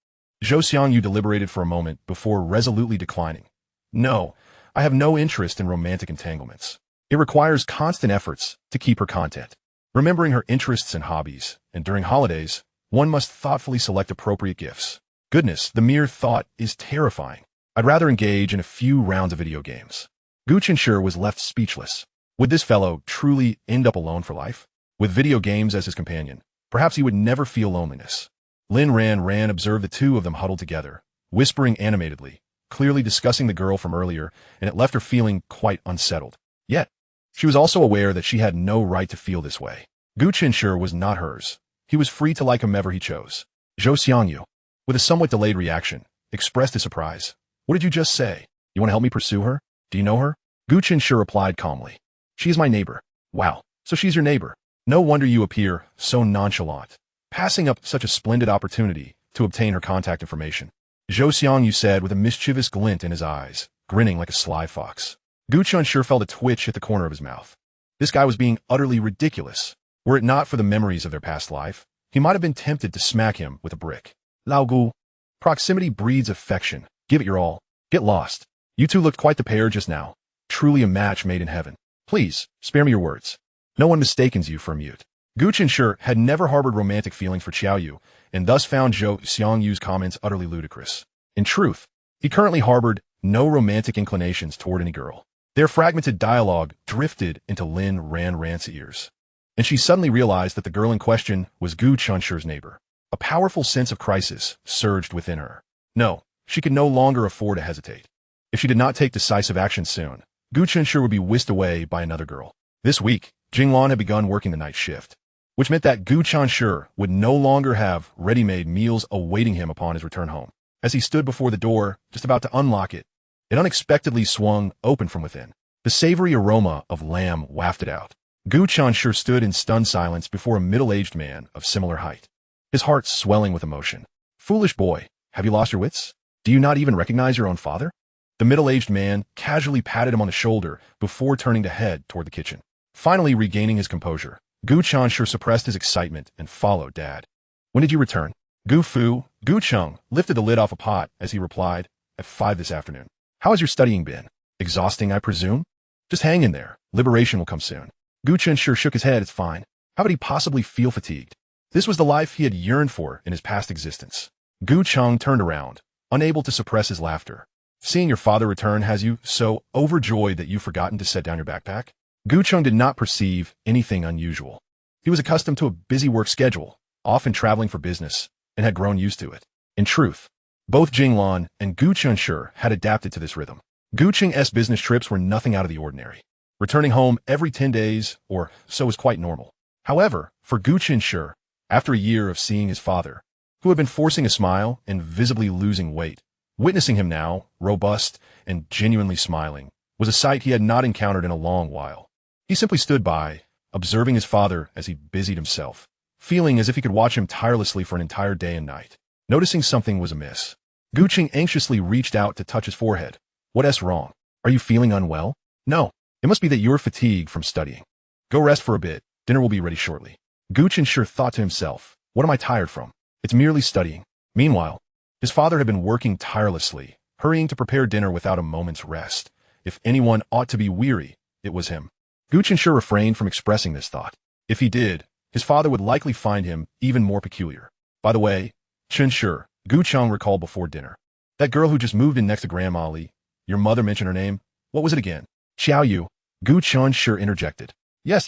Zhou Xiangyu deliberated for a moment before resolutely declining. No, I have no interest in romantic entanglements. It requires constant efforts to keep her content. Remembering her interests and hobbies, and during holidays, one must thoughtfully select appropriate gifts. Goodness, the mere thought is terrifying. I'd rather engage in a few rounds of video games. Gu Chenshi was left speechless. Would this fellow truly end up alone for life? With video games as his companion, perhaps he would never feel loneliness. Lin Ranran observed the two of them huddled together, whispering animatedly, clearly discussing the girl from earlier, and it left her feeling quite unsettled. Yet, she was also aware that she had no right to feel this way. Gu Chenshi was not hers. He was free to like whomever he chose. Zhou Xiangyu, with a somewhat delayed reaction, expressed his surprise. What did you just say? You want to help me pursue her? Do you know her? Gu Chenshi replied calmly. She is my neighbor. Wow, so she's your neighbor. No wonder you appear so nonchalant, passing up such a splendid opportunity to obtain her contact information. Zhou Xiangyu said with a mischievous glint in his eyes, grinning like a sly fox. Gu Chenshi felt a twitch at the corner of his mouth. This guy was being utterly ridiculous. Were it not for the memories of their past life, he might have been tempted to smack him with a brick. Lao Gu, proximity breeds affection. Give it your all. Get lost. You two looked quite the pair just now. Truly a match made in heaven. Please, spare me your words. No one mistakens you for a mute. Gu Chenshi had never harbored romantic feelings for Xiao Yu, and thus found Zhou Xiangyu's comments utterly ludicrous. In truth, he currently harbored no romantic inclinations toward any girl. Their fragmented dialogue drifted into Lin Ranran's ears, and she suddenly realized that the girl in question was Gu Chenshi's neighbor. A powerful sense of crisis surged within her. No, She could no longer afford to hesitate. If she did not take decisive action soon, Gu Chenshi would be whisked away by another girl. This week, Jinglan had begun working the night shift, which meant that Gu Chenshi would no longer have ready-made meals awaiting him upon his return home. As he stood before the door, just about to unlock it, it unexpectedly swung open from within. The savory aroma of lamb wafted out. Gu Chenshi stood in stunned silence before a middle-aged man of similar height, his heart swelling with emotion. "Foolish boy, have you lost your wits? Do you not even recognize your own father?" The middle-aged man casually patted him on the shoulder before turning to head toward the kitchen. Finally regaining his composure, Gu Chenshi suppressed his excitement and followed Dad. "When did you return?" Gu Cheng lifted the lid off a pot as he replied, "At 5 this afternoon. How has your studying been? Exhausting, I presume? Just hang in there. Liberation will come soon." Gu Chenshi shook his head. "It's fine. How could he possibly feel fatigued?" This was the life he had yearned for in his past existence. Gu Cheng turned around, unable to suppress his laughter. "Seeing your father return has you so overjoyed that you've forgotten to set down your backpack?" Gu Cheng did not perceive anything unusual. He was accustomed to a busy work schedule, often traveling for business, and had grown used to it. In truth, both Jinglan and Gu Chenshi had adapted to this rhythm. Gu Cheng's business trips were nothing out of the ordinary. Returning home every 10 days or so was quite normal. However, for Gu Chenshi, after a year of seeing his father, who had been forcing a smile and visibly losing weight, witnessing him now, robust and genuinely smiling, was a sight he had not encountered in a long while. He simply stood by, observing his father as he busied himself, feeling as if he could watch him tirelessly for an entire day and night. Noticing something was amiss, Gu Cheng anxiously reached out to touch his forehead. "What's wrong? Are you feeling unwell?" "No. It must be that you're fatigued from studying. Go rest for a bit. Dinner will be ready shortly." Gu Chenshi thought to himself, "What am I tired from? It's merely studying." Meanwhile, his father had been working tirelessly, hurrying to prepare dinner without a moment's rest. If anyone ought to be weary, it was him. Gu Chenshi refrained from expressing this thought. If he did, his father would likely find him even more peculiar. "By the way, Chenshi," Gu Cheng recalled before dinner, "that girl who just moved in next to Grandma Li, your mother mentioned her name. What was it again?" "Xiao Yu," Gu Chenshi interjected. Yes.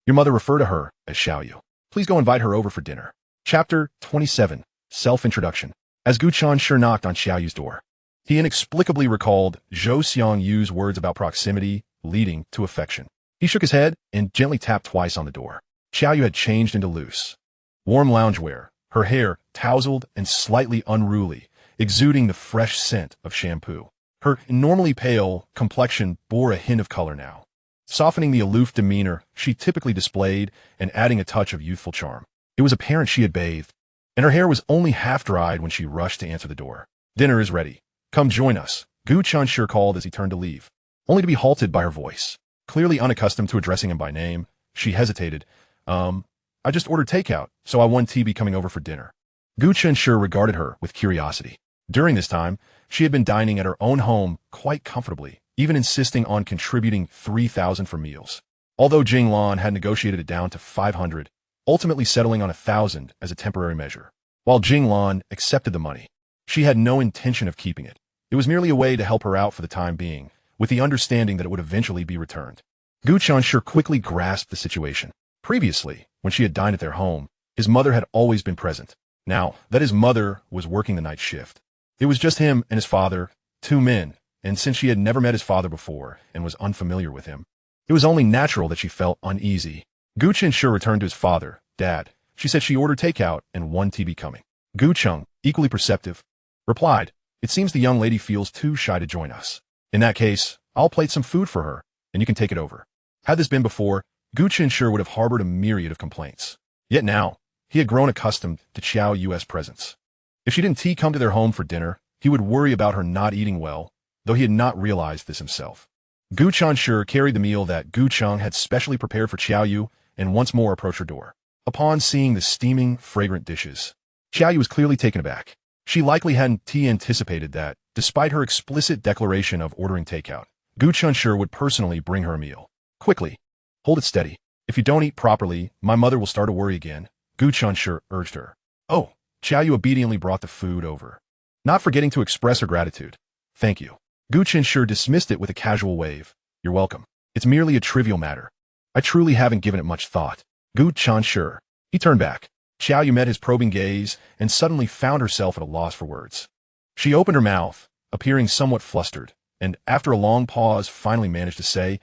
Your mother referred to her as Xiao Yu. Please go invite her over for dinner." Chapter 27. Self-Introduction. As Gu Chenshi knocked on Xiao Yu's door, he inexplicably recalled Zhou Xiang Yu's words about proximity leading to affection. He shook his head and gently tapped twice on the door. Xiao Yu had changed into loose, warm loungewear, her hair tousled and slightly unruly, exuding the fresh scent of shampoo. Her normally pale complexion bore a hint of color now, softening the aloof demeanor she typically displayed and adding a touch of youthful charm. It was apparent she had bathed, and her hair was only half dried when she rushed to answer the door. "Dinner is ready. Come join us," Gu Chenshi called as he turned to leave, only to be halted by her voice. Clearly unaccustomed to addressing him by name, she hesitated. I just ordered takeout, so I want TB coming over for dinner." Gu Chenshi regarded her with curiosity. During this time, she had been dining at her own home quite comfortably, even insisting on contributing 3,000 for meals. Although Jinglan had negotiated it down to 500, ultimately settling on 1,000 as a temporary measure. While Jinglan accepted the money, she had no intention of keeping it. It was merely a way to help her out for the time being, with the understanding that it would eventually be returned. Gu Chenshi quickly grasped the situation. Previously, when she had dined at their home, his mother had always been present. Now that his mother was working the night shift, it was just him and his father, 2 men, and since she had never met his father before and was unfamiliar with him, it was only natural that she felt uneasy. Gu Chenshi returned to his father. "Dad," she said she ordered takeout and 1 TB coming. Gu Cheng, equally perceptive, replied, "It seems the young lady feels too shy to join us. In that case, I'll plate some food for her, and you can take it over." Had this been before, Gu Chenshi would have harbored a myriad of complaints. Yet now, he had grown accustomed to Xiao Yu's presence. If she didn't come to their home for dinner, he would worry about her not eating well, though he had not realized this himself. Gu Chenshi carried the meal that Gu Cheng had specially prepared for Xiao Yu and once more approached her door. Upon seeing the steaming, fragrant dishes, Xiao Yu was clearly taken aback. She likely hadn't anticipated that, despite her explicit declaration of ordering takeout, Gu Chenshi would personally bring her a meal. "Quickly, hold it steady. If you don't eat properly, my mother will start to worry again," Gu Chenshi urged her. "Oh," Xiao Yu obediently brought the food over, not forgetting to express her gratitude. "Thank you." Gu Chenshi dismissed it with a casual wave. "You're welcome. It's merely a trivial matter. I truly haven't given it much thought." Gu Chenshi. He turned back. Xiao Yu met his probing gaze and suddenly found herself at a loss for words. She opened her mouth, appearing somewhat flustered, and after a long pause finally managed to say,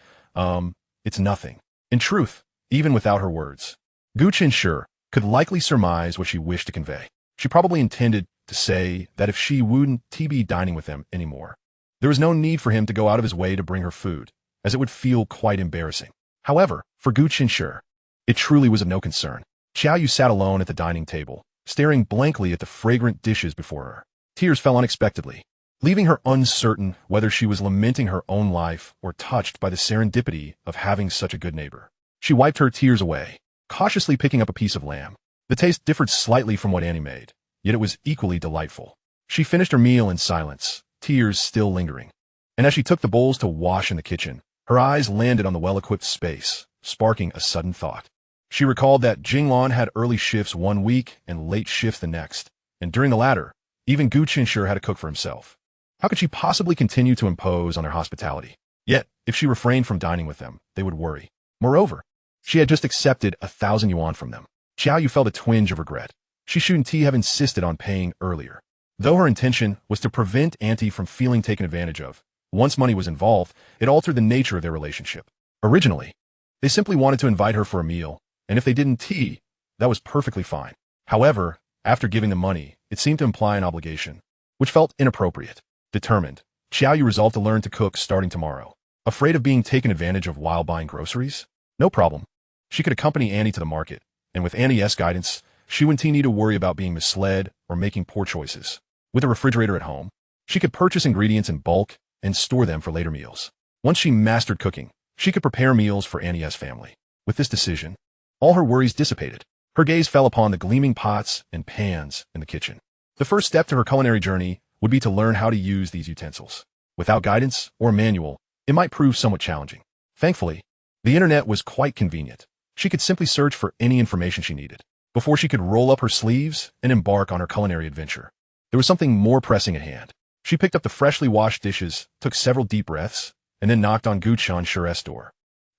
it's nothing. In truth, even without her words, Gu Chenshi could likely surmise what she wished to convey. She probably intended to say that if she wouldn't be dining with them anymore, there was no need for him to go out of his way to bring her food, as it would feel quite embarrassing. However, for Gu Chenshi, it truly was of no concern. Xiaoyu sat alone at the dining table, staring blankly at the fragrant dishes before her. Tears fell unexpectedly, leaving her uncertain whether she was lamenting her own life or touched by the serendipity of having such a good neighbor. She wiped her tears away, cautiously picking up a piece of lamb. The taste differed slightly from what Annie made, yet it was equally delightful. She finished her meal in silence, tears still lingering. And as she took the bowls to wash in the kitchen, her eyes landed on the well-equipped space, sparking a sudden thought. She recalled that Jinglan had early shifts one week and late shifts the next, and during the latter, even Gu Chenshi had to cook for himself. How could she possibly continue to impose on their hospitality? Yet, if she refrained from dining with them, they would worry. Moreover, she had just accepted 1,000 yuan from them. Xiaoyu felt a twinge of regret. She shouldn't have insisted on paying earlier. Though her intention was to prevent Auntie from feeling taken advantage of, once money was involved, it altered the nature of their relationship. Originally, they simply wanted to invite her for a meal, and if they didn't that was perfectly fine. However, after giving them money, it seemed to imply an obligation, which felt inappropriate. Determined, Xiaoyu resolved to learn to cook starting tomorrow. Afraid of being taken advantage of while buying groceries? No problem. She could accompany Annie to the market, and with Annie's guidance, she wouldn't need to worry about being misled or making poor choices. With a refrigerator at home, she could purchase ingredients in bulk and store them for later meals. Once she mastered cooking, she could prepare meals for Annie's family. With this decision, all her worries dissipated. Her gaze fell upon the gleaming pots and pans in the kitchen. The first step to her culinary journey would be to learn how to use these utensils. Without guidance or manual, it might prove somewhat challenging. Thankfully, the internet was quite convenient. She could simply search for any information she needed before she could roll up her sleeves and embark on her culinary adventure. There was something more pressing at hand. She picked up the freshly washed dishes, took several deep breaths, and then knocked on Gu Chenshi's door.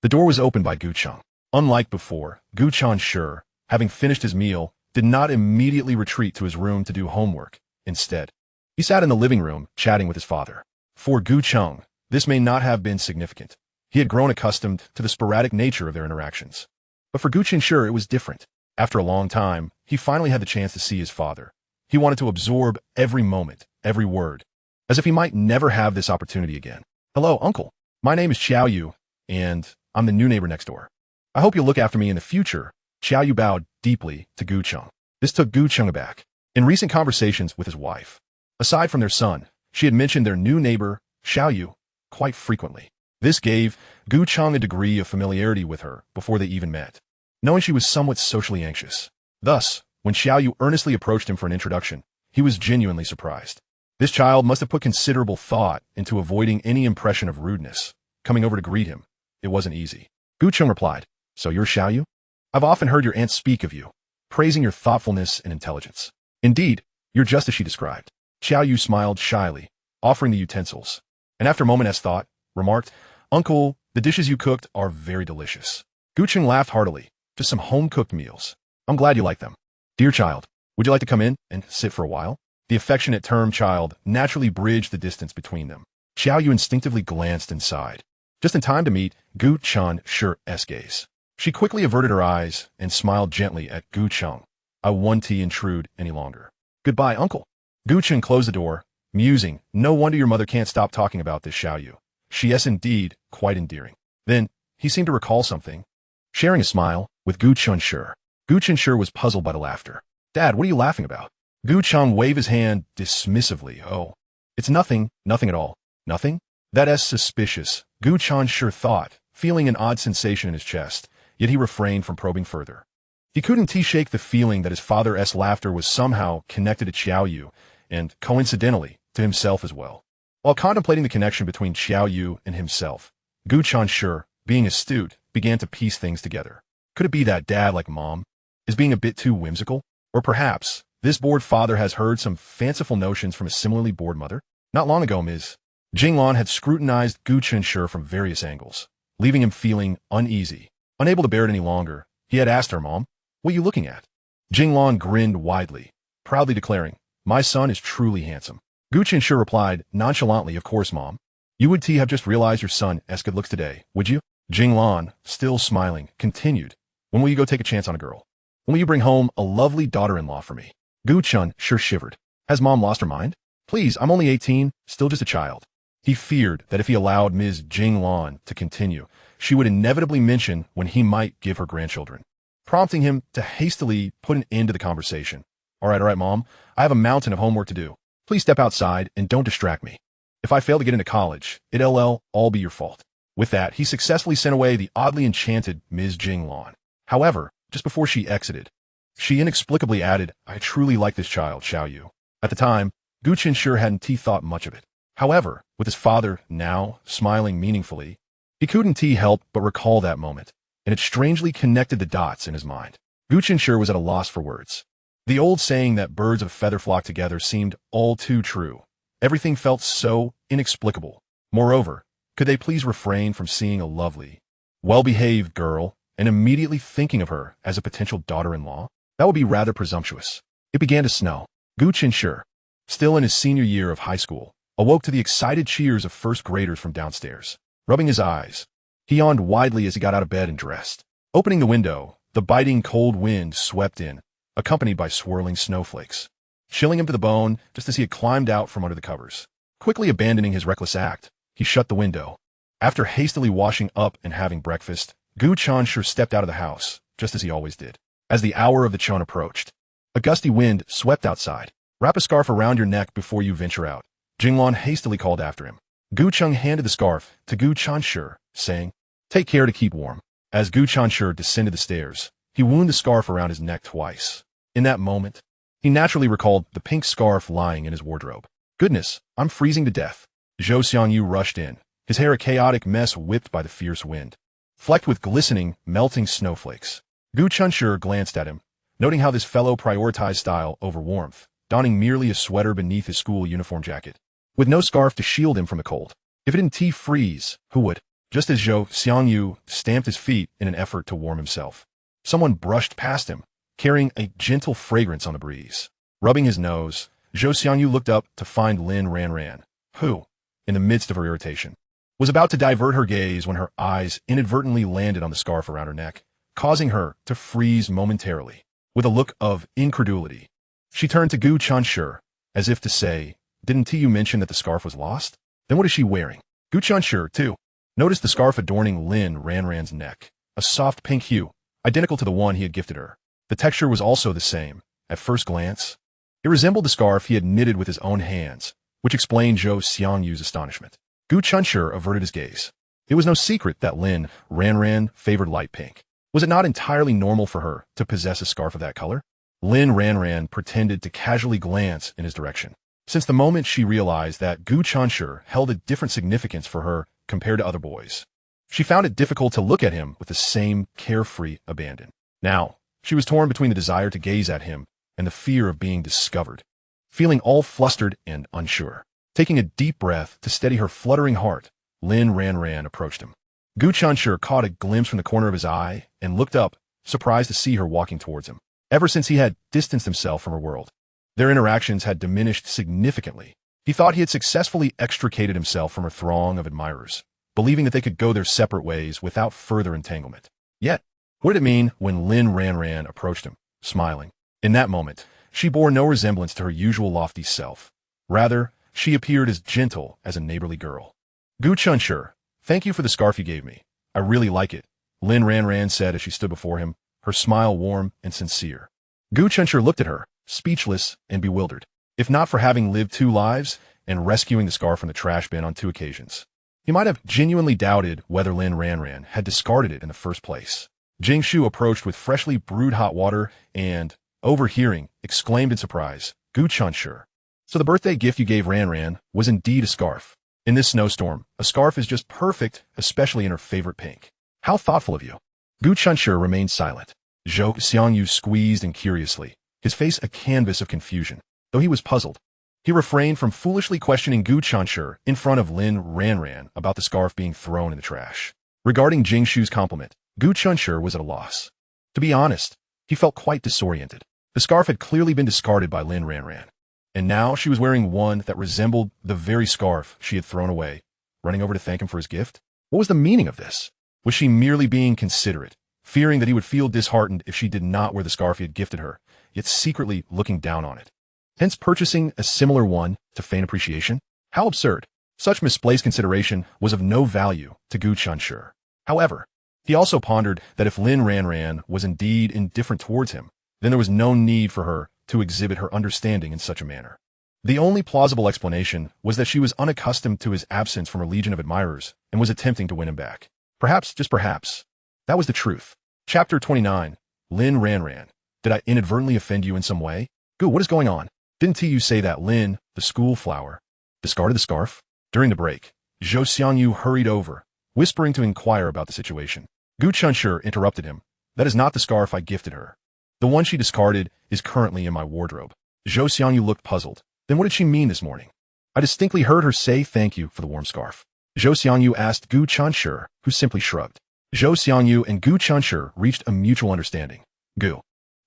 The door was opened by Gu Cheng. Unlike before, Gu Chenshi, having finished his meal, did not immediately retreat to his room to do homework. Instead, he sat in the living room, chatting with his father. For Gu Cheng, this may not have been significant. He had grown accustomed to the sporadic nature of their interactions. But for Gu Chenshi, it was different. After a long time, he finally had the chance to see his father. He wanted to absorb every moment, every word, as if he might never have this opportunity again. Hello, uncle. My name is Xiaoyu, and I'm the new neighbor next door. I hope you'll look after me in the future. Xiaoyu bowed deeply to Gu Cheng. This took Gu Cheng aback. In recent conversations with his wife, aside from their son, she had mentioned their new neighbor, Xiaoyu, quite frequently. This gave Gu Cheng a degree of familiarity with her before they even met, knowing she was somewhat socially anxious. Thus, when Xiaoyu earnestly approached him for an introduction, he was genuinely surprised. This child must have put considerable thought into avoiding any impression of rudeness. Coming over to greet him, it wasn't easy. Gu Cheng replied, "So you're Xiaoyu? I've often heard your aunt speak of you, praising your thoughtfulness and intelligence. Indeed, you're just as she described." Xiaoyu smiled shyly, offering the utensils, and after a moment's thought, remarked, "Uncle, the dishes you cooked are very delicious." Gu Cheng laughed heartily. "Just some home-cooked meals. I'm glad you like them. Dear child, would you like to come in and sit for a while?" The affectionate term child naturally bridged the distance between them. Xiaoyu instinctively glanced inside, just in time to meet Gu Chenshi's gaze. She quickly averted her eyes and smiled gently at Gu Cheng. "I won't intrude any longer." "Goodbye, uncle." Gu Cheng closed the door, musing, "No wonder your mother can't stop talking about this Xiaoyu. She is indeed quite endearing." Then, he seemed to recall something. Sharing a smile with Gu Chenshi, Gu Chenshi was puzzled by the laughter. "Dad, what are you laughing about?" Gu Cheng waved his hand dismissively. "Oh, it's nothing, nothing at all." "Nothing? That is suspicious," Gu Chenshi thought, feeling an odd sensation in his chest, yet he refrained from probing further. He couldn't shake the feeling that his father's laughter was somehow connected to Xiaoyu, and, coincidentally, to himself as well. While contemplating the connection between Xiaoyu and himself, Gu Chenshi, being astute, began to piece things together. Could it be that dad, like mom, is being a bit too whimsical? Or perhaps, this bored father has heard some fanciful notions from a similarly bored mother? Not long ago, Ms. Jinglan had scrutinized Gu Chenshi from various angles, leaving him feeling uneasy. Unable to bear it any longer, he had asked her, "Mom, what are you looking at?" Jinglan grinned widely, proudly declaring, "My son is truly handsome." Gu Chenshi replied nonchalantly, "Of course, Mom. You would have just realized your son as good looks today, would you?" Jing Lan, still smiling, continued, "When will you go take a chance on a girl? When will you bring home a lovely daughter-in-law for me?" Gu Chenshi shivered. Has Mom lost her mind? Please, I'm only 18, still just a child. He feared that if he allowed Ms. Jing Lan to continue, she would inevitably mention when he might give her grandchildren, prompting him to hastily put an end to the conversation. All right, Mom. I have a mountain of homework to do. Please step outside and don't distract me. If I fail to get into college, it'll all be your fault. With that, he successfully sent away the oddly enchanted Ms. Jing Lan. However, just before she exited, she inexplicably added, "I truly like this child, Xiao Yu." At the time, Gu Chenshi hadn't thought much of it. However, with his father now smiling meaningfully, he couldn't help but recall that moment, and it strangely connected the dots in his mind. Gu Chenshi was at a loss for words. The old saying that birds of a feather flock together seemed all too true. Everything felt so inexplicable. Moreover, could they please refrain from seeing a lovely, well-behaved girl and immediately thinking of her as a potential daughter-in-law? That would be rather presumptuous. It began to snow. Gu Chenshi, still in his senior year of high school, awoke to the excited cheers of first graders from downstairs. Rubbing his eyes, he yawned widely as he got out of bed and dressed. Opening the window, the biting cold wind swept in, accompanied by swirling snowflakes, chilling him to the bone just as he had climbed out from under the covers. Quickly abandoning his reckless act, he shut the window. After hastily washing up and having breakfast, Gu Chenshi stepped out of the house, just as he always did. As the hour of the chun approached, a gusty wind swept outside. "Wrap a scarf around your neck before you venture out," Jing Lan hastily called after him. Gu Cheng handed the scarf to Gu Chenshi, saying, "Take care to keep warm." As Gu Chenshi descended the stairs, he wound the scarf around his neck twice. In that moment, he naturally recalled the pink scarf lying in his wardrobe. "Goodness, I'm freezing to death." Zhou Xiangyu rushed in, his hair a chaotic mess whipped by the fierce wind, flecked with glistening, melting snowflakes. Gu Chenshi glanced at him, noting how this fellow prioritized style over warmth, donning merely a sweater beneath his school uniform jacket, with no scarf to shield him from the cold. If it didn't freeze, who would? Just as Zhou Xiangyu stamped his feet in an effort to warm himself, someone brushed past him, carrying a gentle fragrance on the breeze. Rubbing his nose, Zhou Xiangyu looked up to find Lin Ranran, who, in the midst of her irritation, was about to divert her gaze when her eyes inadvertently landed on the scarf around her neck, causing her to freeze momentarily. With a look of incredulity, she turned to Gu Chenshi, as if to say, "Didn't you mention that the scarf was lost? Then what is she wearing?" Gu Chenshi, too, noticed the scarf adorning Lin Ranran's neck, a soft pink hue, identical to the one he had gifted her. The texture was also the same. At first glance, it resembled the scarf he had knitted with his own hands, which explained Zhou Xiangyu's astonishment. Gu Chenshi averted his gaze. It was no secret that Lin Ranran favored light pink. Was it not entirely normal for her to possess a scarf of that color? Lin Ranran pretended to casually glance in his direction, since the moment she realized that Gu Chenshi held a different significance for her compared to other boys. She found it difficult to look at him with the same carefree abandon. Now, she was torn between the desire to gaze at him and the fear of being discovered, feeling all flustered and unsure. Taking a deep breath to steady her fluttering heart, Lin Ranran approached him. Gu Chenshi caught a glimpse from the corner of his eye and looked up, surprised to see her walking towards him. Ever since he had distanced himself from her world, their interactions had diminished significantly. He thought he had successfully extricated himself from her throng of admirers, believing that they could go their separate ways without further entanglement. Yet, what did it mean when Lin Ranran approached him, smiling? In that moment, she bore no resemblance to her usual lofty self. Rather, she appeared as gentle as a neighborly girl. "Gu Chenshi, thank you for the scarf you gave me. I really like it," Lin Ranran said as she stood before him, her smile warm and sincere. Gu Chenshi looked at her, speechless and bewildered. If not for having lived 2 lives and rescuing the scarf from the trash bin on 2 occasions, he might have genuinely doubted whether Lin Ranran had discarded it in the first place. Jing Shu approached with freshly brewed hot water and, overhearing, exclaimed in surprise, "Gu Chenshi, so the birthday gift you gave Ranran was indeed a scarf. In this snowstorm, a scarf is just perfect, especially in her favorite pink. How thoughtful of you." Gu Chenshi remained silent. Zhou Xiangyu squeezed in curiously, his face a canvas of confusion. Though he was puzzled, he refrained from foolishly questioning Gu Chenshi in front of Lin Ranran about the scarf being thrown in the trash. Regarding Jing Shu's compliment, Gu Chenshi was at a loss. To be honest, he felt quite disoriented. The scarf had clearly been discarded by Lin Ranran. And now she was wearing one that resembled the very scarf she had thrown away, running over to thank him for his gift. What was the meaning of this? Was she merely being considerate, fearing that he would feel disheartened if she did not wear the scarf he had gifted her, yet secretly looking down on it? Hence purchasing a similar one to feign appreciation? How absurd. Such misplaced consideration was of no value to Gu Chenshi. However, he also pondered that if Lin Ranran was indeed indifferent towards him, then there was no need for her to exhibit her understanding in such a manner. The only plausible explanation was that she was unaccustomed to his absence from her legion of admirers and was attempting to win him back. Perhaps, just perhaps, that was the truth. Chapter 29. Lin Ranran. Did I inadvertently offend you in some way? Gu, what is going on? Didn't you say that Lin, the school flower, discarded the scarf? During the break, Zhou Xiangyu hurried over, whispering to inquire about the situation. Gu Chenshi interrupted him. That is not the scarf I gifted her. The one she discarded is currently in my wardrobe. Zhou Xiangyu looked puzzled. Then what did she mean this morning? I distinctly heard her say thank you for the warm scarf. Zhou Xiangyu asked Gu Chenshi, who simply shrugged. Zhou Xiangyu and Gu Chenshi reached a mutual understanding. Gu,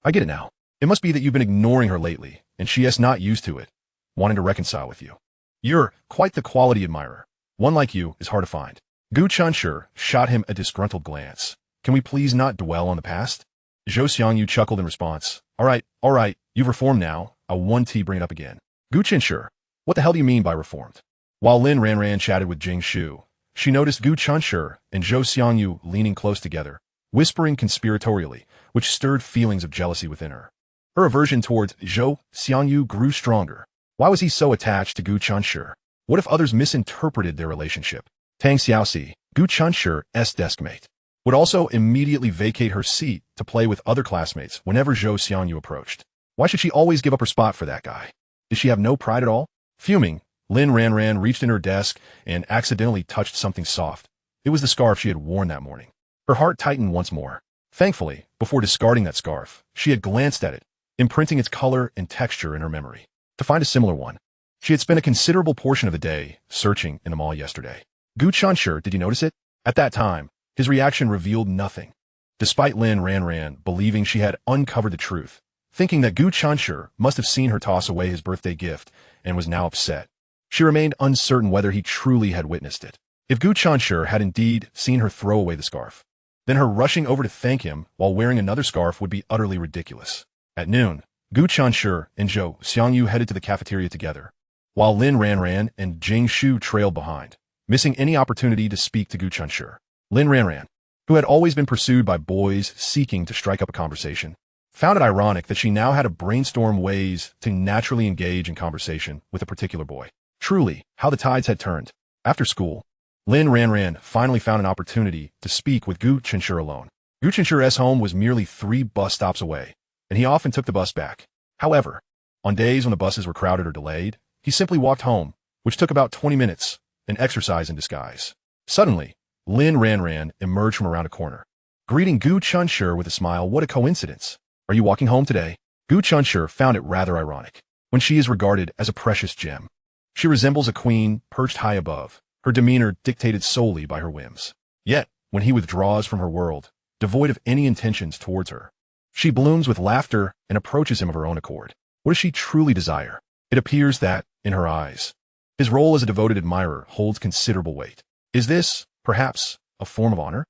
I get it now. It must be that you've been ignoring her lately, and she is not used to it, wanting to reconcile with you. You're quite the quality admirer. One like you is hard to find. Gu Chenshi shot him a disgruntled glance. Can we please not dwell on the past? Zhou Xiangyu chuckled in response. All right, you've reformed now. I'll bring it up again. Gu Chenshi, what the hell do you mean by reformed? While Lin Ranran chatted with Jing Shu, she noticed Gu Chenshi and Zhou Xiangyu leaning close together, whispering conspiratorially, which stirred feelings of jealousy within her. Her aversion towards Zhou Xiangyu grew stronger. Why was he so attached to Gu Chenshi? What if others misinterpreted their relationship? Tang Xiaoxi, Gu Chenshi's deskmate, would also immediately vacate her seat to play with other classmates whenever Zhou Xiangyu approached. Why should she always give up her spot for that guy? Did she have no pride at all? Fuming, Lin Ranran reached in her desk and accidentally touched something soft. It was the scarf she had worn that morning. Her heart tightened once more. Thankfully, before discarding that scarf, she had glanced at it, imprinting its color and texture in her memory. To find a similar one, she had spent a considerable portion of the day searching in the mall yesterday. Gu Chenshi, did you notice it? At that time, his reaction revealed nothing. Despite Lin Ranran believing she had uncovered the truth, thinking that Gu Chenshi must have seen her toss away his birthday gift and was now upset, she remained uncertain whether he truly had witnessed it. If Gu Chenshi had indeed seen her throw away the scarf, then her rushing over to thank him while wearing another scarf would be utterly ridiculous. At noon, Gu Chenshi and Zhou Xiangyu headed to the cafeteria together, while Lin Ranran and Jing Shu trailed behind, missing any opportunity to speak to Gu Chenshi. Lin Ranran, who had always been pursued by boys seeking to strike up a conversation, found it ironic that she now had to brainstorm ways to naturally engage in conversation with a particular boy. Truly, how the tides had turned. After school, Lin Ranran finally found an opportunity to speak with Gu Chenshi alone. Gu Chenshi's home was merely 3 bus stops away, and he often took the bus back. However, on days when the buses were crowded or delayed, he simply walked home, which took about 20 minutes, an exercise in disguise. Suddenly, Lin Ranran emerged from around a corner, greeting Gu Chenshi with a smile. What a coincidence. Are you walking home today? Gu Chenshi found it rather ironic, when she is regarded as a precious gem. She resembles a queen perched high above, her demeanor dictated solely by her whims. Yet, when he withdraws from her world, devoid of any intentions towards her, she blooms with laughter and approaches him of her own accord. What does she truly desire? It appears that, in her eyes, his role as a devoted admirer holds considerable weight. Is this, perhaps, a form of honor?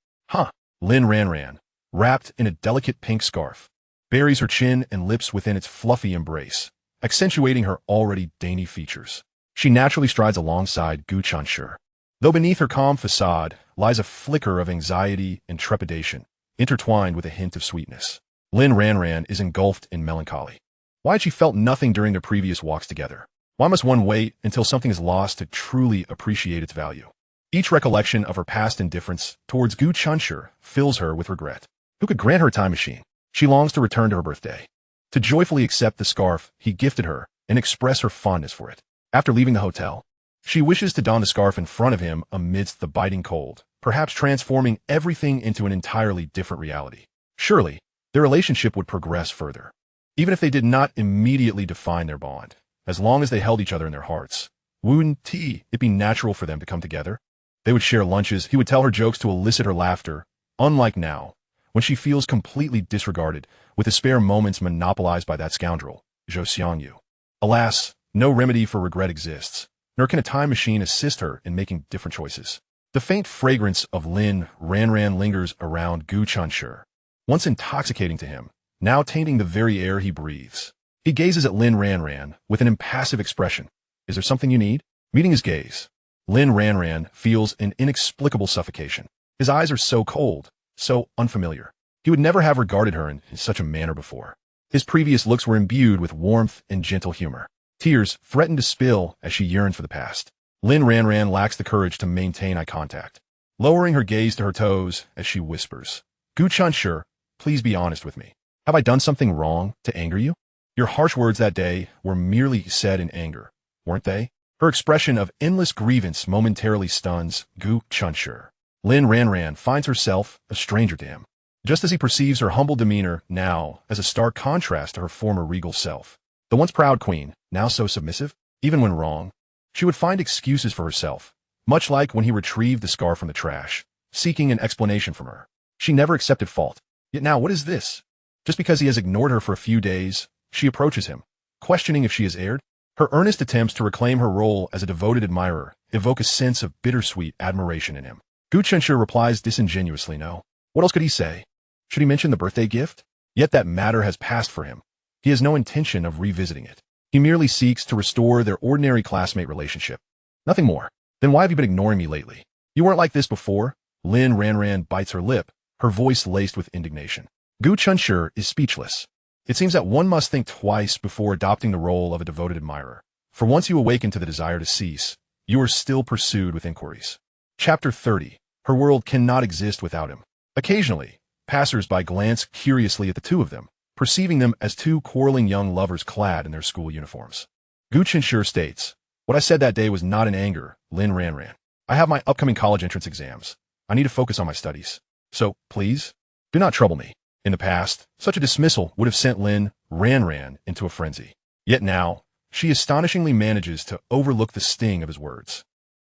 Lin Ranran, wrapped in a delicate pink scarf, buries her chin and lips within its fluffy embrace, accentuating her already dainty features. She naturally strides alongside Gu Chenshi, though beneath her calm facade lies a flicker of anxiety and trepidation, intertwined with a hint of sweetness. Lin Ranran is engulfed in melancholy. Why had she felt nothing during their previous walks together? Why must one wait until something is lost to truly appreciate its value? Each recollection of her past indifference towards Gu Chenshi fills her with regret. Who could grant her a time machine? She longs to return to her birthday, to joyfully accept the scarf he gifted her and express her fondness for it. After leaving the hotel, she wishes to don the scarf in front of him amidst the biting cold, perhaps transforming everything into an entirely different reality. Surely, their relationship would progress further, even if they did not immediately define their bond. As long as they held each other in their hearts, wouldn't it be natural for them to come together? They would share lunches, he would tell her jokes to elicit her laughter, unlike now, when she feels completely disregarded, with the spare moments monopolized by that scoundrel, Zhou Xiangyu. Alas, No remedy for regret exists, nor can a time machine assist her in making different choices. The faint fragrance of Lin Ranran lingers around Gu Chenshi, once intoxicating to him, now tainting the very air he breathes. He gazes at Lin Ranran with an impassive expression. Is there something you need? Meeting his gaze, Lin Ranran feels an inexplicable suffocation. His eyes are so cold, so unfamiliar. He would never have regarded her in such a manner before. His previous looks were imbued with warmth and gentle humor. Tears threatened to spill as she yearned for the past. Lin Ranran lacks the courage to maintain eye contact, lowering her gaze to her toes as she whispers, Gu Chenshi, please be honest with me. Have I done something wrong to anger you? Your harsh words that day were merely said in anger, weren't they? Her expression of endless grievance momentarily stuns Gu Chenshi. Lin Ranran finds herself a stranger to him, just as he perceives her humble demeanor now as a stark contrast to her former regal self. The once proud queen, now so submissive, even when wrong. She would find excuses for herself, much like when he retrieved the scarf from the trash, seeking an explanation from her. She never accepted fault. Yet now what is this? Just because he has ignored her for a few days, she approaches him, questioning if she has erred. Her earnest attempts to reclaim her role as a devoted admirer evoke a sense of bittersweet admiration in him. Gu Chenshi replies disingenuously no. What else could he say? Should he mention the birthday gift? Yet that matter has passed for him. He has no intention of revisiting it. He merely seeks to restore their ordinary classmate relationship. Nothing more. Then why have you been ignoring me lately? You weren't like this before. Lin Ranran bites her lip, her voice laced with indignation. Gu Chenshi is speechless. It seems that one must think twice before adopting the role of a devoted admirer. For once you awaken to the desire to cease, you are still pursued with inquiries. Chapter 30. Her world cannot exist without him. Occasionally, passers-by glance curiously at the two of them, perceiving them as two quarreling young lovers clad in their school uniforms. Gu Chenshi states, what I said that day was not in anger, Lin Ranran. I have my upcoming college entrance exams. I need to focus on my studies. So, please, do not trouble me. In the past, such a dismissal would have sent Lin Ranran into a frenzy. Yet now, she astonishingly manages to overlook the sting of his words.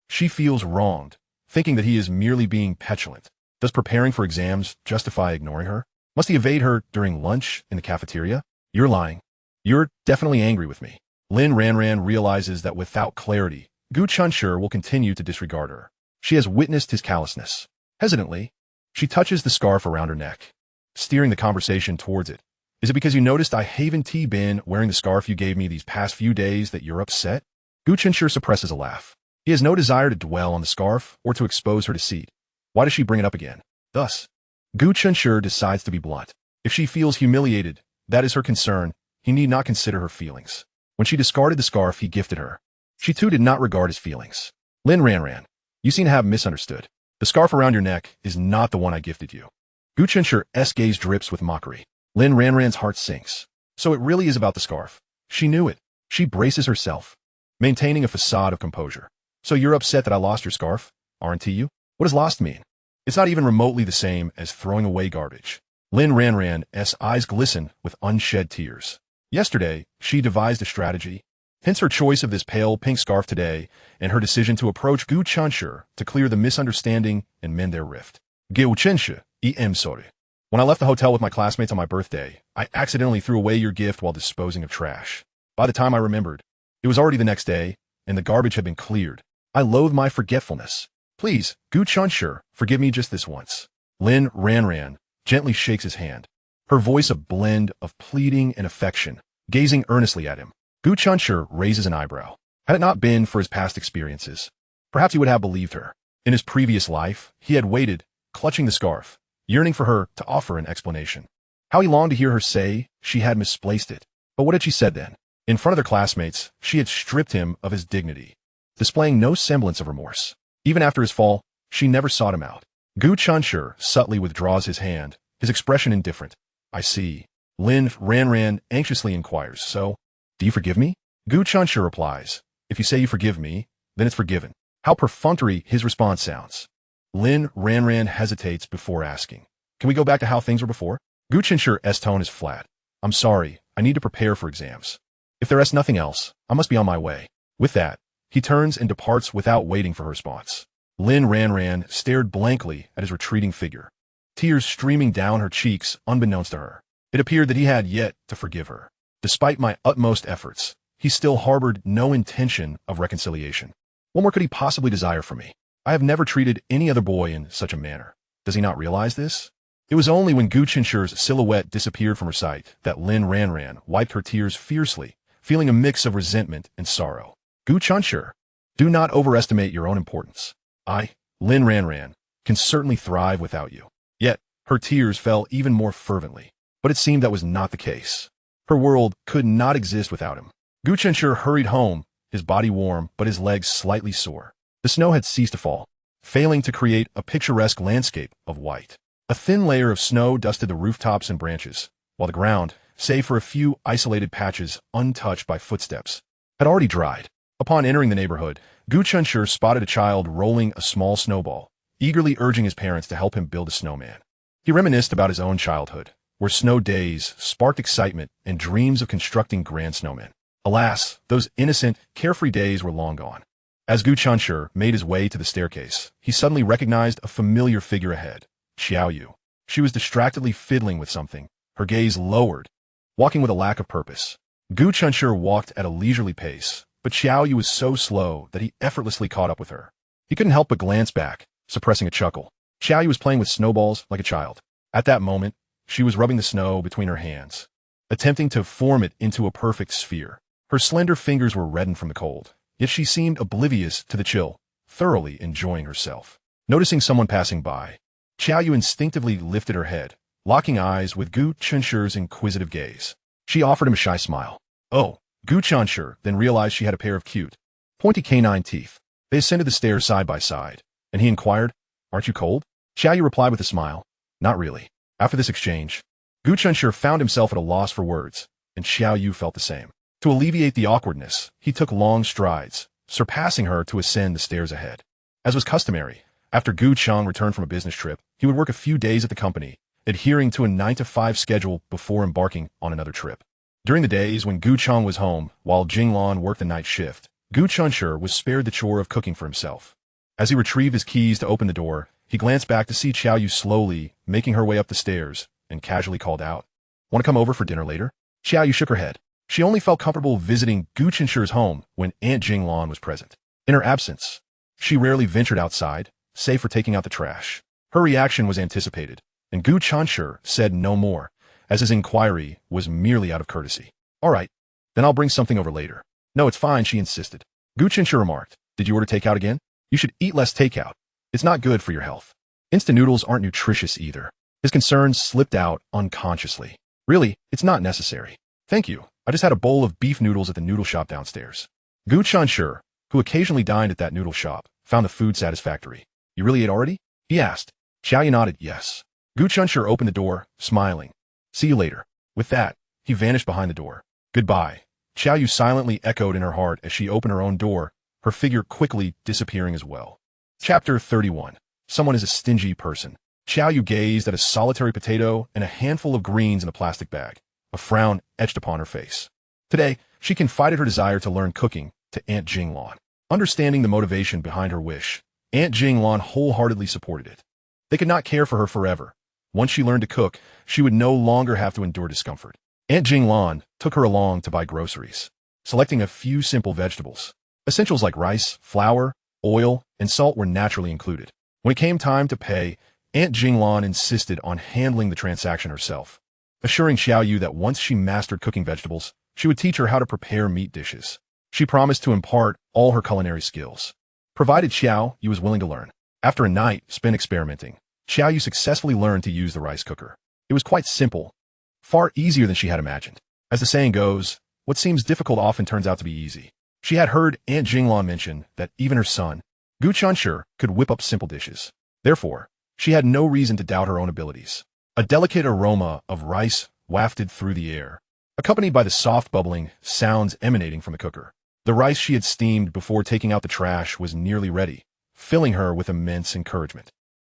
She feels wronged, thinking that he is merely being petulant. Does preparing for exams justify ignoring her? Must he evade her during lunch in the cafeteria? You're lying. You're definitely angry with me. Lin Ranran realizes that without clarity, Gu Chenshi will continue to disregard her. She has witnessed his callousness. Hesitantly, she touches the scarf around her neck, steering the conversation towards it. Is it because you noticed I haven't been wearing the scarf you gave me these past few days that you're upset? Gu Chenshi suppresses a laugh. He has no desire to dwell on the scarf or to expose her deceit. Why does she bring it up again? Thus, Gu Chenshi decides to be blunt. If she feels humiliated, that is her concern. He need not consider her feelings. When she discarded the scarf he gifted her, she too did not regard his feelings. Lin Ranran, you seem to have misunderstood. The scarf around your neck is not the one I gifted you. Gu Chenshi's gaze drips with mockery. Lin Ranran's heart sinks. So it really is about the scarf. She knew it. She braces herself, maintaining a facade of composure. So you're upset that I lost your scarf, aren't you? What does lost mean? It's not even remotely the same as throwing away garbage. Lin Ranran's eyes glisten with unshed tears. Yesterday, she devised a strategy, hence her choice of this pale pink scarf today and her decision to approach Gu Chenshi to clear the misunderstanding and mend their rift. Gu Chenshi, I'm sorry. When I left the hotel with my classmates on my birthday, I accidentally threw away your gift while disposing of trash. By the time I remembered, it was already the next day, and the garbage had been cleared. I loathe my forgetfulness. Please, Gu Chenshi, forgive me just this once. Lin Ranran gently shakes his hand, her voice a blend of pleading and affection, gazing earnestly at him. Gu Chenshi raises an eyebrow. Had it not been for his past experiences, perhaps he would have believed her. In his previous life, he had waited, clutching the scarf, yearning for her to offer an explanation. How he longed to hear her say she had misplaced it. But what had she said then? In front of their classmates, she had stripped him of his dignity, displaying no semblance of remorse. Even after his fall, she never sought him out. Gu Chenshi subtly withdraws his hand, his expression indifferent. I see. Lin Ranran anxiously inquires, so, do you forgive me? Gu Chenshi replies, if you say you forgive me, then it's forgiven. How perfunctory his response sounds. Lin Ranran hesitates before asking, can we go back to how things were before? Gu Chenshi's tone is flat. I'm sorry, I need to prepare for exams. If there is nothing else, I must be on my way. With that, he turns and departs without waiting for her response. Lin Ranran stared blankly at his retreating figure, tears streaming down her cheeks unbeknownst to her. It appeared that he had yet to forgive her. Despite my utmost efforts, he still harbored no intention of reconciliation. What more could he possibly desire from me? I have never treated any other boy in such a manner. Does he not realize this? It was only when Gu Chenshi's silhouette disappeared from her sight that Lin Ranran wiped her tears fiercely, feeling a mix of resentment and sorrow. Gu Chenshi, do not overestimate your own importance. I, Lin Ranran, can certainly thrive without you. Yet, her tears fell even more fervently. But it seemed that was not the case. Her world could not exist without him. Gu Chenshi hurried home, his body warm but his legs slightly sore. The snow had ceased to fall, failing to create a picturesque landscape of white. A thin layer of snow dusted the rooftops and branches, while the ground, save for a few isolated patches untouched by footsteps, had already dried. Upon entering the neighborhood, Gu Chenshi spotted a child rolling a small snowball, eagerly urging his parents to help him build a snowman. He reminisced about his own childhood, where snow days sparked excitement and dreams of constructing grand snowmen. Alas, those innocent, carefree days were long gone. As Gu Chenshi made his way to the staircase, he suddenly recognized a familiar figure ahead, Xiao Yu. She was distractedly fiddling with something, her gaze lowered, walking with a lack of purpose. Gu Chenshi walked at a leisurely pace, but Xiao Yu was so slow that he effortlessly caught up with her. He couldn't help but glance back, suppressing a chuckle. Xiao Yu was playing with snowballs like a child. At that moment, she was rubbing the snow between her hands, attempting to form it into a perfect sphere. Her slender fingers were reddened from the cold, yet she seemed oblivious to the chill, thoroughly enjoying herself. Noticing someone passing by, Xiao Yu instinctively lifted her head, locking eyes with Gu Chenshi's inquisitive gaze. She offered him a shy smile. Oh, Gu Chenshi then realized she had a pair of cute, pointy canine teeth. They ascended the stairs side by side, and he inquired, "Aren't you cold?" Xiao Yu replied with a smile, "Not really." After this exchange, Gu Chenshi found himself at a loss for words, and Xiao Yu felt the same. To alleviate the awkwardness, he took long strides, surpassing her to ascend the stairs ahead. As was customary, after Gu Cheng returned from a business trip, he would work a few days at the company, adhering to a 9-to-5 schedule before embarking on another trip. During the days when Gu Cheng was home, while Jinglan worked the night shift, Gu Chenshi was spared the chore of cooking for himself. As he retrieved his keys to open the door, he glanced back to see Xiao Yu slowly making her way up the stairs and casually called out, "Want to come over for dinner later?" Xiao Yu shook her head. She only felt comfortable visiting Gu Chenshi's home when Aunt Jinglan was present. In her absence, she rarely ventured outside, save for taking out the trash. Her reaction was anticipated, and Gu Chenshi said no more, as his inquiry was merely out of courtesy. "All right, then I'll bring something over later." "No, it's fine," she insisted. Gu Chenshi remarked, "Did you order takeout again? You should eat less takeout. It's not good for your health. Instant noodles aren't nutritious either." His concerns slipped out unconsciously. "Really, it's not necessary. Thank you. I just had a bowl of beef noodles at the noodle shop downstairs." Gu Chenshi, who occasionally dined at that noodle shop, found the food satisfactory. "You really ate already?" he asked. Xiao Yu nodded yes. Gu Chenshi opened the door, smiling. "See you later." With that, he vanished behind the door. "Goodbye." Xiao Yu silently echoed in her heart as she opened her own door, her figure quickly disappearing as well. Chapter 31. Someone is a stingy person. Xiao Yu gazed at a solitary potato and a handful of greens in a plastic bag. A frown etched upon her face. Today, she confided her desire to learn cooking to Aunt Jinglan. Understanding the motivation behind her wish, Aunt Jinglan wholeheartedly supported it. They could not care for her forever. Once she learned to cook, she would no longer have to endure discomfort. Aunt Jinglan took her along to buy groceries, selecting a few simple vegetables. Essentials like rice, flour, oil, and salt were naturally included. When it came time to pay, Aunt Jinglan insisted on handling the transaction herself, assuring Xiao Yu that once she mastered cooking vegetables, she would teach her how to prepare meat dishes. She promised to impart all her culinary skills, provided Xiao Yu was willing to learn. After a night spent experimenting, Xiao Yu successfully learned to use the rice cooker. It was quite simple, far easier than she had imagined. As the saying goes, what seems difficult often turns out to be easy. She had heard Aunt Jinglan mention that even her son, Gu Chenshi, could whip up simple dishes. Therefore, she had no reason to doubt her own abilities. A delicate aroma of rice wafted through the air, accompanied by the soft bubbling sounds emanating from the cooker. The rice she had steamed before taking out the trash was nearly ready, filling her with immense encouragement.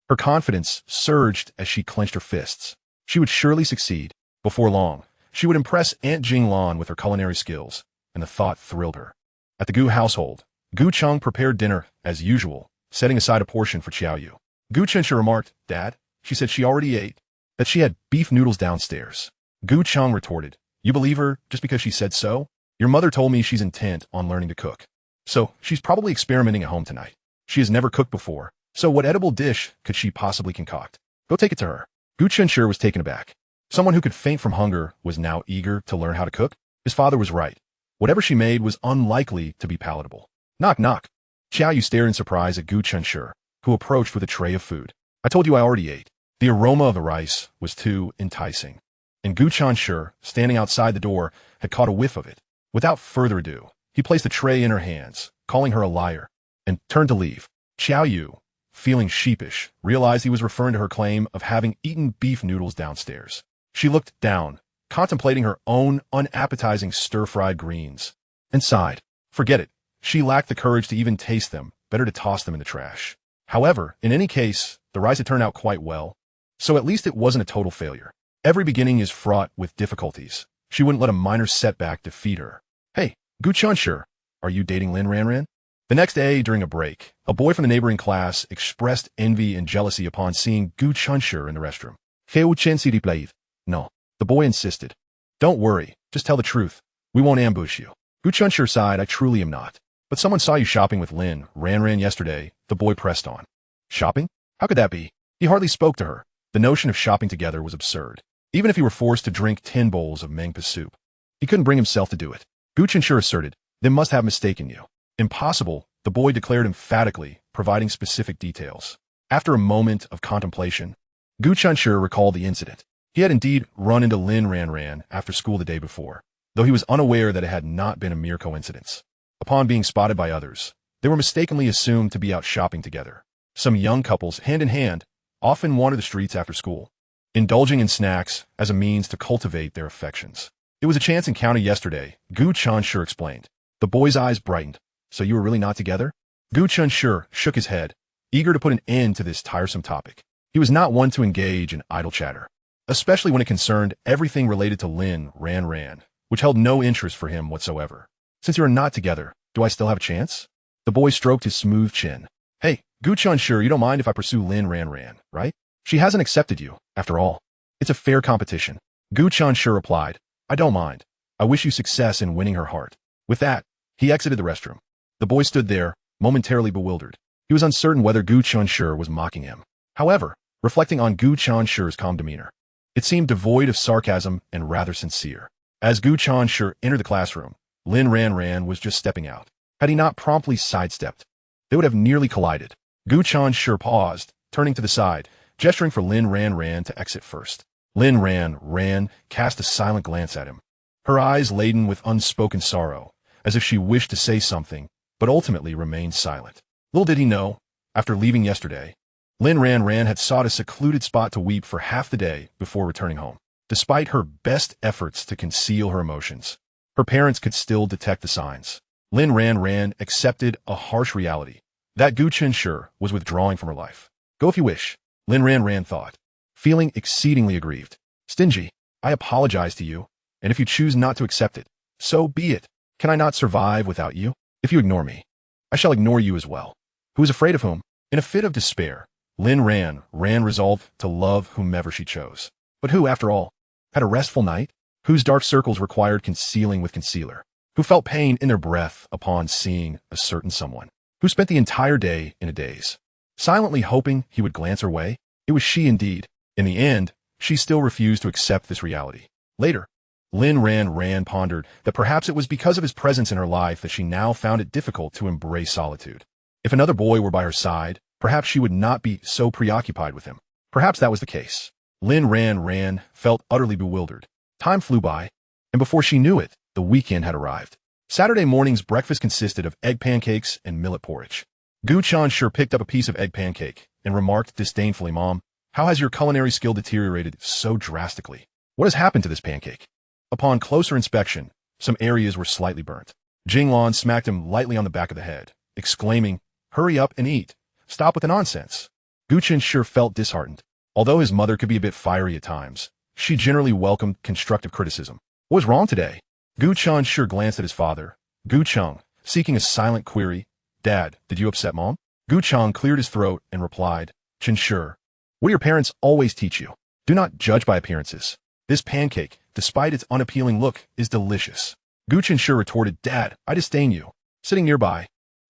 Her confidence surged as she clenched her fists. She would surely succeed. Before long, she would impress Aunt Jinglan with her culinary skills, and the thought thrilled her. At the Gu household, Gu Cheng prepared dinner, as usual, setting aside a portion for Xiao Yu. Gu Chenshi remarked, "Dad," she said she already ate, that she had beef noodles downstairs. Gu Cheng retorted, "You believe her just because she said so?" Your mother told me she's intent on learning to cook. So, she's probably experimenting at home tonight. She has never cooked before, so what edible dish could she possibly concoct? Go take it to her. Gu Chenshi was taken aback. Someone who could faint from hunger was now eager to learn how to cook? His father was right. Whatever she made was unlikely to be palatable. Knock, knock. Xiao Yu stared in surprise at Gu Chenshi, who approached with a tray of food. I told you I already ate. The aroma of the rice was too enticing. And Gu Chenshi, standing outside the door, had caught a whiff of it. Without further ado, he placed the tray in her hands, calling her a liar, and turned to leave. Xiao Yu, feeling sheepish, realized he was referring to her claim of having eaten beef noodles downstairs. She looked down, contemplating her own unappetizing stir-fried greens, and sighed. Forget it. She lacked the courage to even taste them. Better to toss them in the trash. However, in any case, the rice had turned out quite well, so at least it wasn't a total failure. Every beginning is fraught with difficulties. She wouldn't let a minor setback defeat her. Hey, Gu Chenshi, are you dating Lin Ranran? The next day, during a break, a boy from the neighboring class expressed envy and jealousy upon seeing Gu Chenshi in the restroom. Gu Chenshi replied, no. The boy insisted. Don't worry, just tell the truth. We won't ambush you. Gu Chenshi sighed, I truly am not. But someone saw you shopping with Lin Ranran yesterday, the boy pressed on. Shopping? How could that be? He hardly spoke to her. The notion of shopping together was absurd. Even if he were forced to drink 10 bowls of mangpa soup, he couldn't bring himself to do it. Gu Chenshi asserted, they must have mistaken you. Impossible, the boy declared emphatically, providing specific details. After a moment of contemplation, Gu Chenshi recalled the incident. He had indeed run into Lin Ranran after school the day before, though he was unaware that it had not been a mere coincidence. Upon being spotted by others, they were mistakenly assumed to be out shopping together. Some young couples, hand in hand, often wander the streets after school, indulging in snacks as a means to cultivate their affections. It was a chance encounter yesterday, Gu Chenshi explained. The boy's eyes brightened. So you were really not together? Gu Chenshi shook his head, eager to put an end to this tiresome topic. He was not one to engage in idle chatter, especially when it concerned everything related to Lin Ranran, which held no interest for him whatsoever. Since you are not together, do I still have a chance? The boy stroked his smooth chin. Hey, Gu Chenshi, you don't mind if I pursue Lin Ranran, right? She hasn't accepted you, after all. It's a fair competition. Gu Chenshi replied, I don't mind. I wish you success in winning her heart. With that, he exited the restroom. The boy stood there, momentarily bewildered. He was uncertain whether Gu Chenshi was mocking him. However, reflecting on Gu Chenshi's calm demeanor, it seemed devoid of sarcasm and rather sincere. As Gu Chenshi entered the classroom, Lin Ranran was just stepping out. Had he not promptly sidestepped, they would have nearly collided. Gu Chenshi paused, turning to the side, gesturing for Lin Ranran to exit first. Lin Ranran cast a silent glance at him, her eyes laden with unspoken sorrow, as if she wished to say something, but ultimately remained silent. Little did he know, after leaving yesterday, Lin Ranran had sought a secluded spot to weep for half the day before returning home. Despite her best efforts to conceal her emotions, her parents could still detect the signs. Lin Ranran accepted a harsh reality, that Gu Chenshi was withdrawing from her life. Go if you wish, Lin Ranran thought, feeling exceedingly aggrieved. Stingy, I apologize to you, and if you choose not to accept it, so be it. Can I not survive without you? If you ignore me, I shall ignore you as well. Who is afraid of whom? In a fit of despair, Lin Ranran resolved to love whomever she chose. But who, after all, had a restful night? Whose dark circles required concealing with concealer? Who felt pain in their breath upon seeing a certain someone? Who spent the entire day in a daze, silently hoping he would glance her way? It was she indeed. In the end, she still refused to accept this reality. Later, Lin Ranran pondered that perhaps it was because of his presence in her life that she now found it difficult to embrace solitude. If another boy were by her side, perhaps she would not be so preoccupied with him. Perhaps that was the case. Lin Ranran felt utterly bewildered. Time flew by, and before she knew it, the weekend had arrived. Saturday morning's breakfast consisted of egg pancakes and millet porridge. Gu Chenshi picked up a piece of egg pancake and remarked disdainfully, Mom, how has your culinary skill deteriorated so drastically? What has happened to this pancake? Upon closer inspection, some areas were slightly burnt. Jinglan smacked him lightly on the back of the head, exclaiming, Hurry up and eat. Stop with the nonsense. Gu Chenshi felt disheartened. Although his mother could be a bit fiery at times, she generally welcomed constructive criticism. What was wrong today? Gu Chenshi glanced at his father, Gu Cheng, seeking a silent query. Dad, did you upset Mom? Gu Cheng cleared his throat and replied, Chenshi, what do your parents always teach you? Do not judge by appearances. This pancake, despite its unappealing look, is delicious. Gu Chenshi retorted, Dad, I disdain you. Sitting nearby,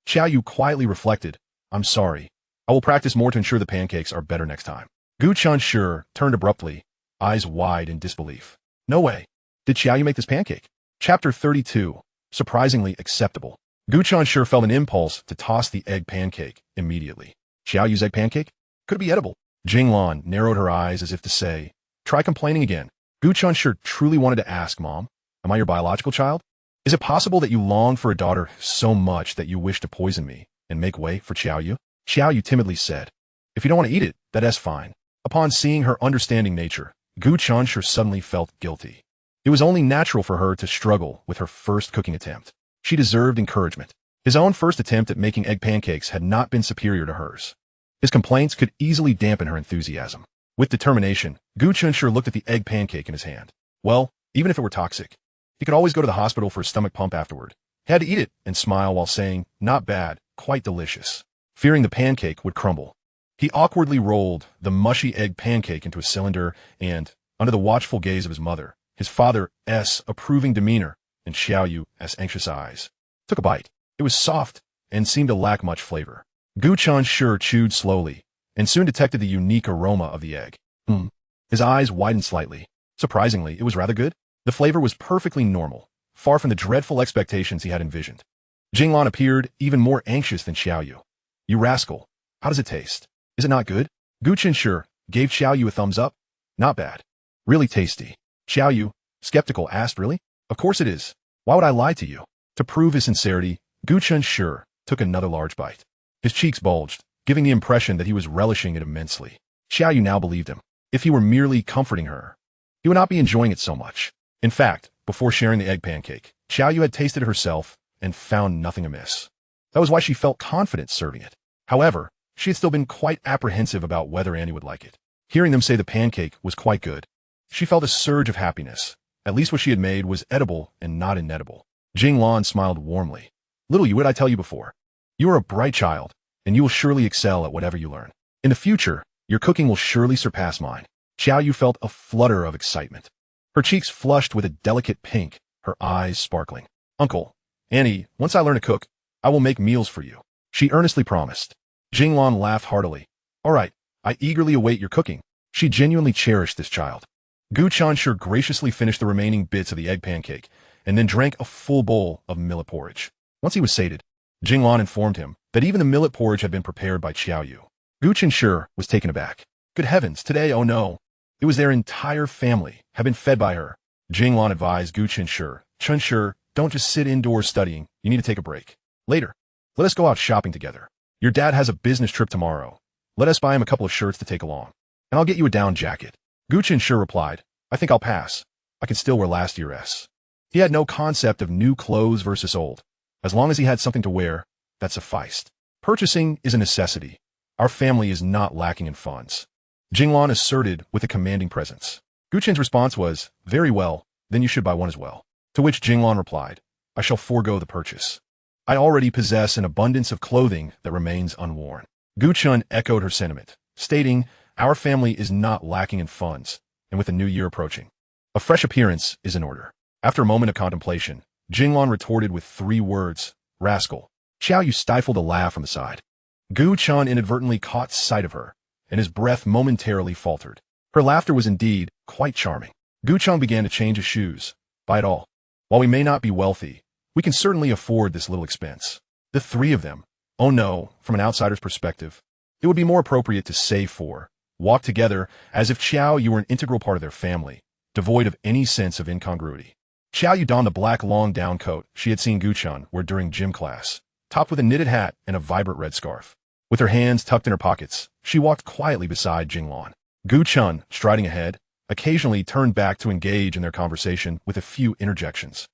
Xiao Yu quietly reflected, I'm sorry. I will practice more to ensure the pancakes are better next time. Gu Chenshi turned abruptly, eyes wide in disbelief. No way. Did Xiao Yu make this pancake? Chapter 32. Surprisingly acceptable. Gu Chenshi felt an impulse to toss the egg pancake immediately. Xiao Yu's egg pancake? Could it be edible? Jinglan narrowed her eyes as if to say, try complaining again. Gu Chenshi truly wanted to ask, Mom, am I your biological child? Is it possible that you long for a daughter so much that you wish to poison me and make way for Xiao Yu? Xiao Yu timidly said, if you don't want to eat it, that's fine. Upon seeing her understanding nature, Gu Chenshi suddenly felt guilty. It was only natural for her to struggle with her first cooking attempt. She deserved encouragement. His own first attempt at making egg pancakes had not been superior to hers. His complaints could easily dampen her enthusiasm. With determination, Gu Chenshi looked at the egg pancake in his hand. Well, even if it were toxic, he could always go to the hospital for a stomach pump afterward. He had to eat it and smile while saying, not bad, quite delicious. Fearing the pancake would crumble, he awkwardly rolled the mushy egg pancake into a cylinder and, under the watchful gaze of his mother, his father's approving demeanor, and Xiao Yu's anxious eyes, took a bite. It was soft and seemed to lack much flavor. Gu Chenshi chewed slowly and soon detected the unique aroma of the egg. His eyes widened slightly. Surprisingly, it was rather good. The flavor was perfectly normal, far from the dreadful expectations he had envisioned. Jinglan appeared even more anxious than Xiao Yu. You rascal, how does it taste? Is it not good? Gu Chenshi gave Xiao Yu a thumbs up. Not bad. Really tasty. Xiao Yu, skeptical, asked, really? Of course it is. Why would I lie to you? To prove his sincerity, Gu Chenshi took another large bite. His cheeks bulged, giving the impression that he was relishing it immensely. Xiao Yu now believed him. If he were merely comforting her, he would not be enjoying it so much. In fact, before sharing the egg pancake, Xiao Yu had tasted it herself and found nothing amiss. That was why she felt confident serving it. However, she had still been quite apprehensive about whether Annie would like it. Hearing them say the pancake was quite good, she felt a surge of happiness. At least what she had made was edible and not inedible. Jinglan smiled warmly. Little Yu, what did I tell you before? You are a bright child, and you will surely excel at whatever you learn. In the future, your cooking will surely surpass mine. Xiao Yu felt a flutter of excitement. Her cheeks flushed with a delicate pink, her eyes sparkling. Uncle, Annie, once I learn to cook, I will make meals for you. She earnestly promised. Jinglan laughed heartily. All right, I eagerly await your cooking. She genuinely cherished this child. Gu Chenshi graciously finished the remaining bits of the egg pancake and then drank a full bowl of millet porridge. Once he was sated, Jinglan informed him that even the millet porridge had been prepared by Xiao Yu. Gu Chenshi was taken aback. Good heavens, today, oh no. It was their entire family had been fed by her. Jinglan advised Gu Chenshi, Chenshi, don't just sit indoors studying, you need to take a break. Later, let us go out shopping together. Your dad has a business trip tomorrow. Let us buy him a couple of shirts to take along. And I'll get you a down jacket. Gu Chenshi replied, I think I'll pass. I can still wear last year's. He had no concept of new clothes versus old. As long as he had something to wear, that sufficed. Purchasing is a necessity. Our family is not lacking in funds. Jinglan asserted with a commanding presence. Gu Chen's response was, very well, then you should buy one as well. To which Jinglan replied, I shall forego the purchase. I already possess an abundance of clothing that remains unworn. Gu Chen echoed her sentiment, stating, our family is not lacking in funds, and with the new year approaching, a fresh appearance is in order. After a moment of contemplation, Jinglan retorted with 3 words, rascal. Xiao Yu stifled a laugh from the side. Gu Chen inadvertently caught sight of her, and his breath momentarily faltered. Her laughter was indeed quite charming. Gu Chen began to change his shoes. By it all, while we may not be wealthy, we can certainly afford this little expense. The 3 of them. Oh no, from an outsider's perspective, it would be more appropriate to save for, walk together as if Xiao Yu were an integral part of their family, devoid of any sense of incongruity. Xiao Yu donned the black long down coat she had seen Gu Chen wear during gym class, topped with a knitted hat and a vibrant red scarf. With her hands tucked in her pockets, she walked quietly beside Jinglan. Gu Chen, striding ahead, occasionally turned back to engage in their conversation with a few interjections.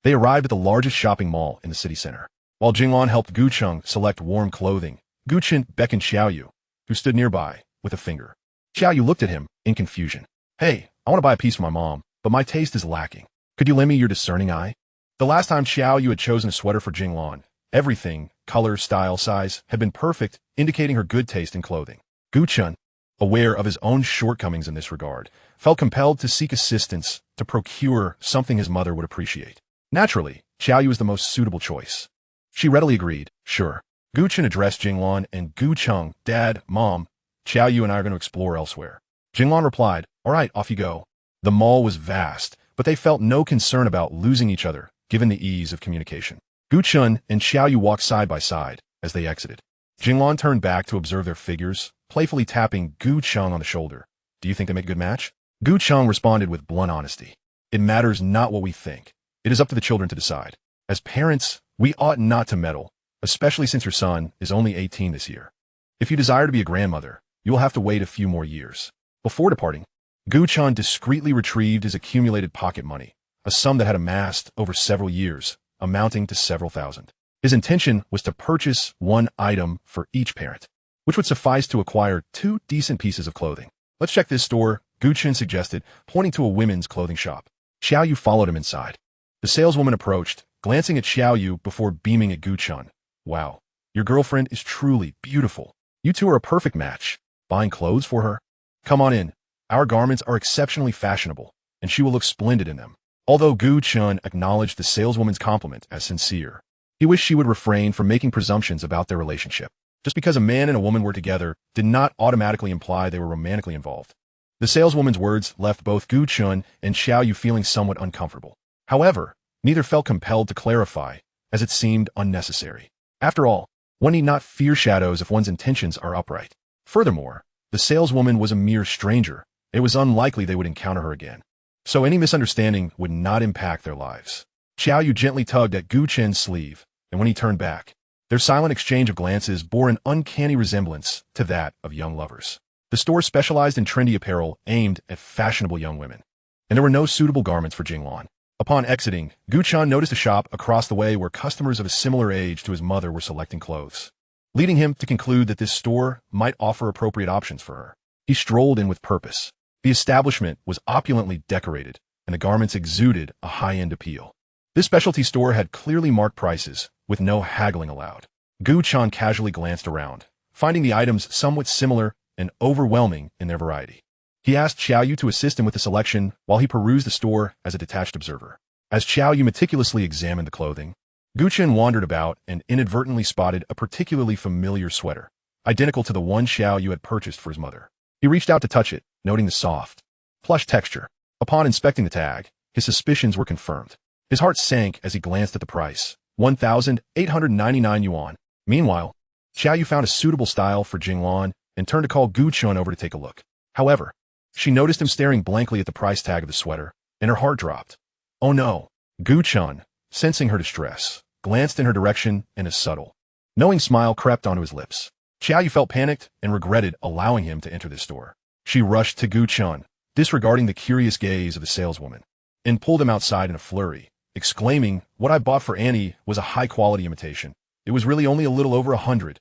They arrived at the largest shopping mall in the city center. While Jinglan helped Gu Chen select warm clothing, Gu Chen beckoned Xiao Yu, who stood nearby, with a finger. Xiao Yu looked at him in confusion. Hey, I want to buy a piece for my mom, but my taste is lacking. Could you lend me your discerning eye? The last time Xiao Yu had chosen a sweater for Jinglan, everything, color, style, size, had been perfect, indicating her good taste in clothing. Gu Chen, aware of his own shortcomings in this regard, felt compelled to seek assistance to procure something his mother would appreciate. Naturally, Xiaoyu was the most suitable choice. She readily agreed, sure. Gu Chen addressed Jinglan and Gu Cheng, Dad, Mom, Xiaoyu and I are going to explore elsewhere. Jinglan replied, all right, off you go. The mall was vast, but they felt no concern about losing each other, given the ease of communication. Gu Chen and Xiaoyu walked side by side as they exited. Jinglan turned back to observe their figures, playfully tapping Gu Cheng on the shoulder. Do you think they make a good match? Gu Cheng responded with blunt honesty. It matters not what we think. It is up to the children to decide. As parents, we ought not to meddle, especially since your son is only 18 this year. If you desire to be a grandmother, you will have to wait a few more years. Before departing, Gu Chen discreetly retrieved his accumulated pocket money, a sum that had amassed over several years, amounting to several thousand. His intention was to purchase one item for each parent, which would suffice to acquire 2 decent pieces of clothing. Let's check this store, Gu Chen suggested, pointing to a women's clothing shop. Xiaoyu followed him inside. The saleswoman approached, glancing at Xiaoyu before beaming at Gu Chen. Wow, your girlfriend is truly beautiful. You two are a perfect match. Buying clothes for her? Come on in. Our garments are exceptionally fashionable, and she will look splendid in them. Although Gu Chen acknowledged the saleswoman's compliment as sincere, he wished she would refrain from making presumptions about their relationship. Just because a man and a woman were together did not automatically imply they were romantically involved. The saleswoman's words left both Gu Chen and Xiaoyu feeling somewhat uncomfortable. However, neither felt compelled to clarify, as it seemed unnecessary. After all, one need not fear shadows if one's intentions are upright. Furthermore, the saleswoman was a mere stranger. It was unlikely they would encounter her again. So any misunderstanding would not impact their lives. Xiaoyu gently tugged at Gu Chen's sleeve, and when he turned back, their silent exchange of glances bore an uncanny resemblance to that of young lovers. The store specialized in trendy apparel aimed at fashionable young women, and there were no suitable garments for Jinglan. Upon exiting, Gu Chen noticed a shop across the way where customers of a similar age to his mother were selecting clothes, leading him to conclude that this store might offer appropriate options for her. He strolled in with purpose. The establishment was opulently decorated, and the garments exuded a high-end appeal. This specialty store had clearly marked prices, with no haggling allowed. Gu Chen casually glanced around, finding the items somewhat similar and overwhelming in their variety. He asked Xiaoyu to assist him with the selection while he perused the store as a detached observer. As Xiaoyu meticulously examined the clothing, Gu Chen wandered about and inadvertently spotted a particularly familiar sweater, identical to the one Xiaoyu had purchased for his mother. He reached out to touch it, noting the soft, plush texture. Upon inspecting the tag, his suspicions were confirmed. His heart sank as he glanced at the price, 1,899 yuan. Meanwhile, Xiaoyu found a suitable style for Jinglan and turned to call Gu Chen over to take a look. However, she noticed him staring blankly at the price tag of the sweater, and her heart dropped. Oh no! Gu Chen, sensing her distress, glanced in her direction and a subtle, knowing smile crept onto his lips. Xiaoyu felt panicked and regretted allowing him to enter this store. She rushed to Gu Chen, disregarding the curious gaze of the saleswoman, and pulled him outside in a flurry, exclaiming, "What I bought for Annie was a high-quality imitation. It was really only a little over 100.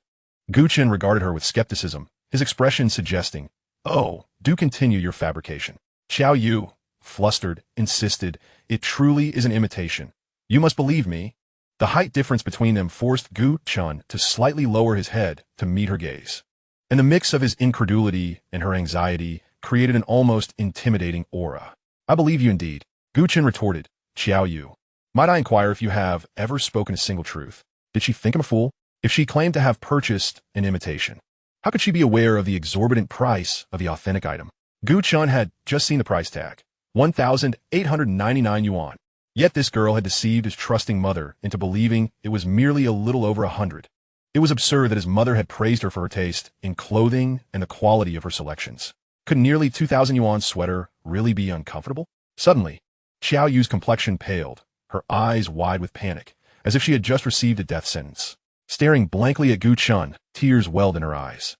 Gu Chen regarded her with skepticism, his expression suggesting, "Oh, do continue your fabrication." Xiaoyu, flustered, insisted, "It truly is an imitation. You must believe me." The height difference between them forced Gu Chen to slightly lower his head to meet her gaze, and the mix of his incredulity and her anxiety created an almost intimidating aura. "I believe you indeed," Gu Chen retorted. "Xiaoyu, might I inquire if you have ever spoken a single truth?" Did she think him a fool? If she claimed to have purchased an imitation, how could she be aware of the exorbitant price of the authentic item? Gu Chen had just seen the price tag, 1,899 yuan. Yet this girl had deceived his trusting mother into believing it was merely a little over 100. It was absurd that his mother had praised her for her taste in clothing and the quality of her selections. Could nearly 2,000 yuan sweater really be uncomfortable? Suddenly, Xiaoyu's complexion paled, her eyes wide with panic, as if she had just received a death sentence. Staring blankly at Gu Chen, tears welled in her eyes.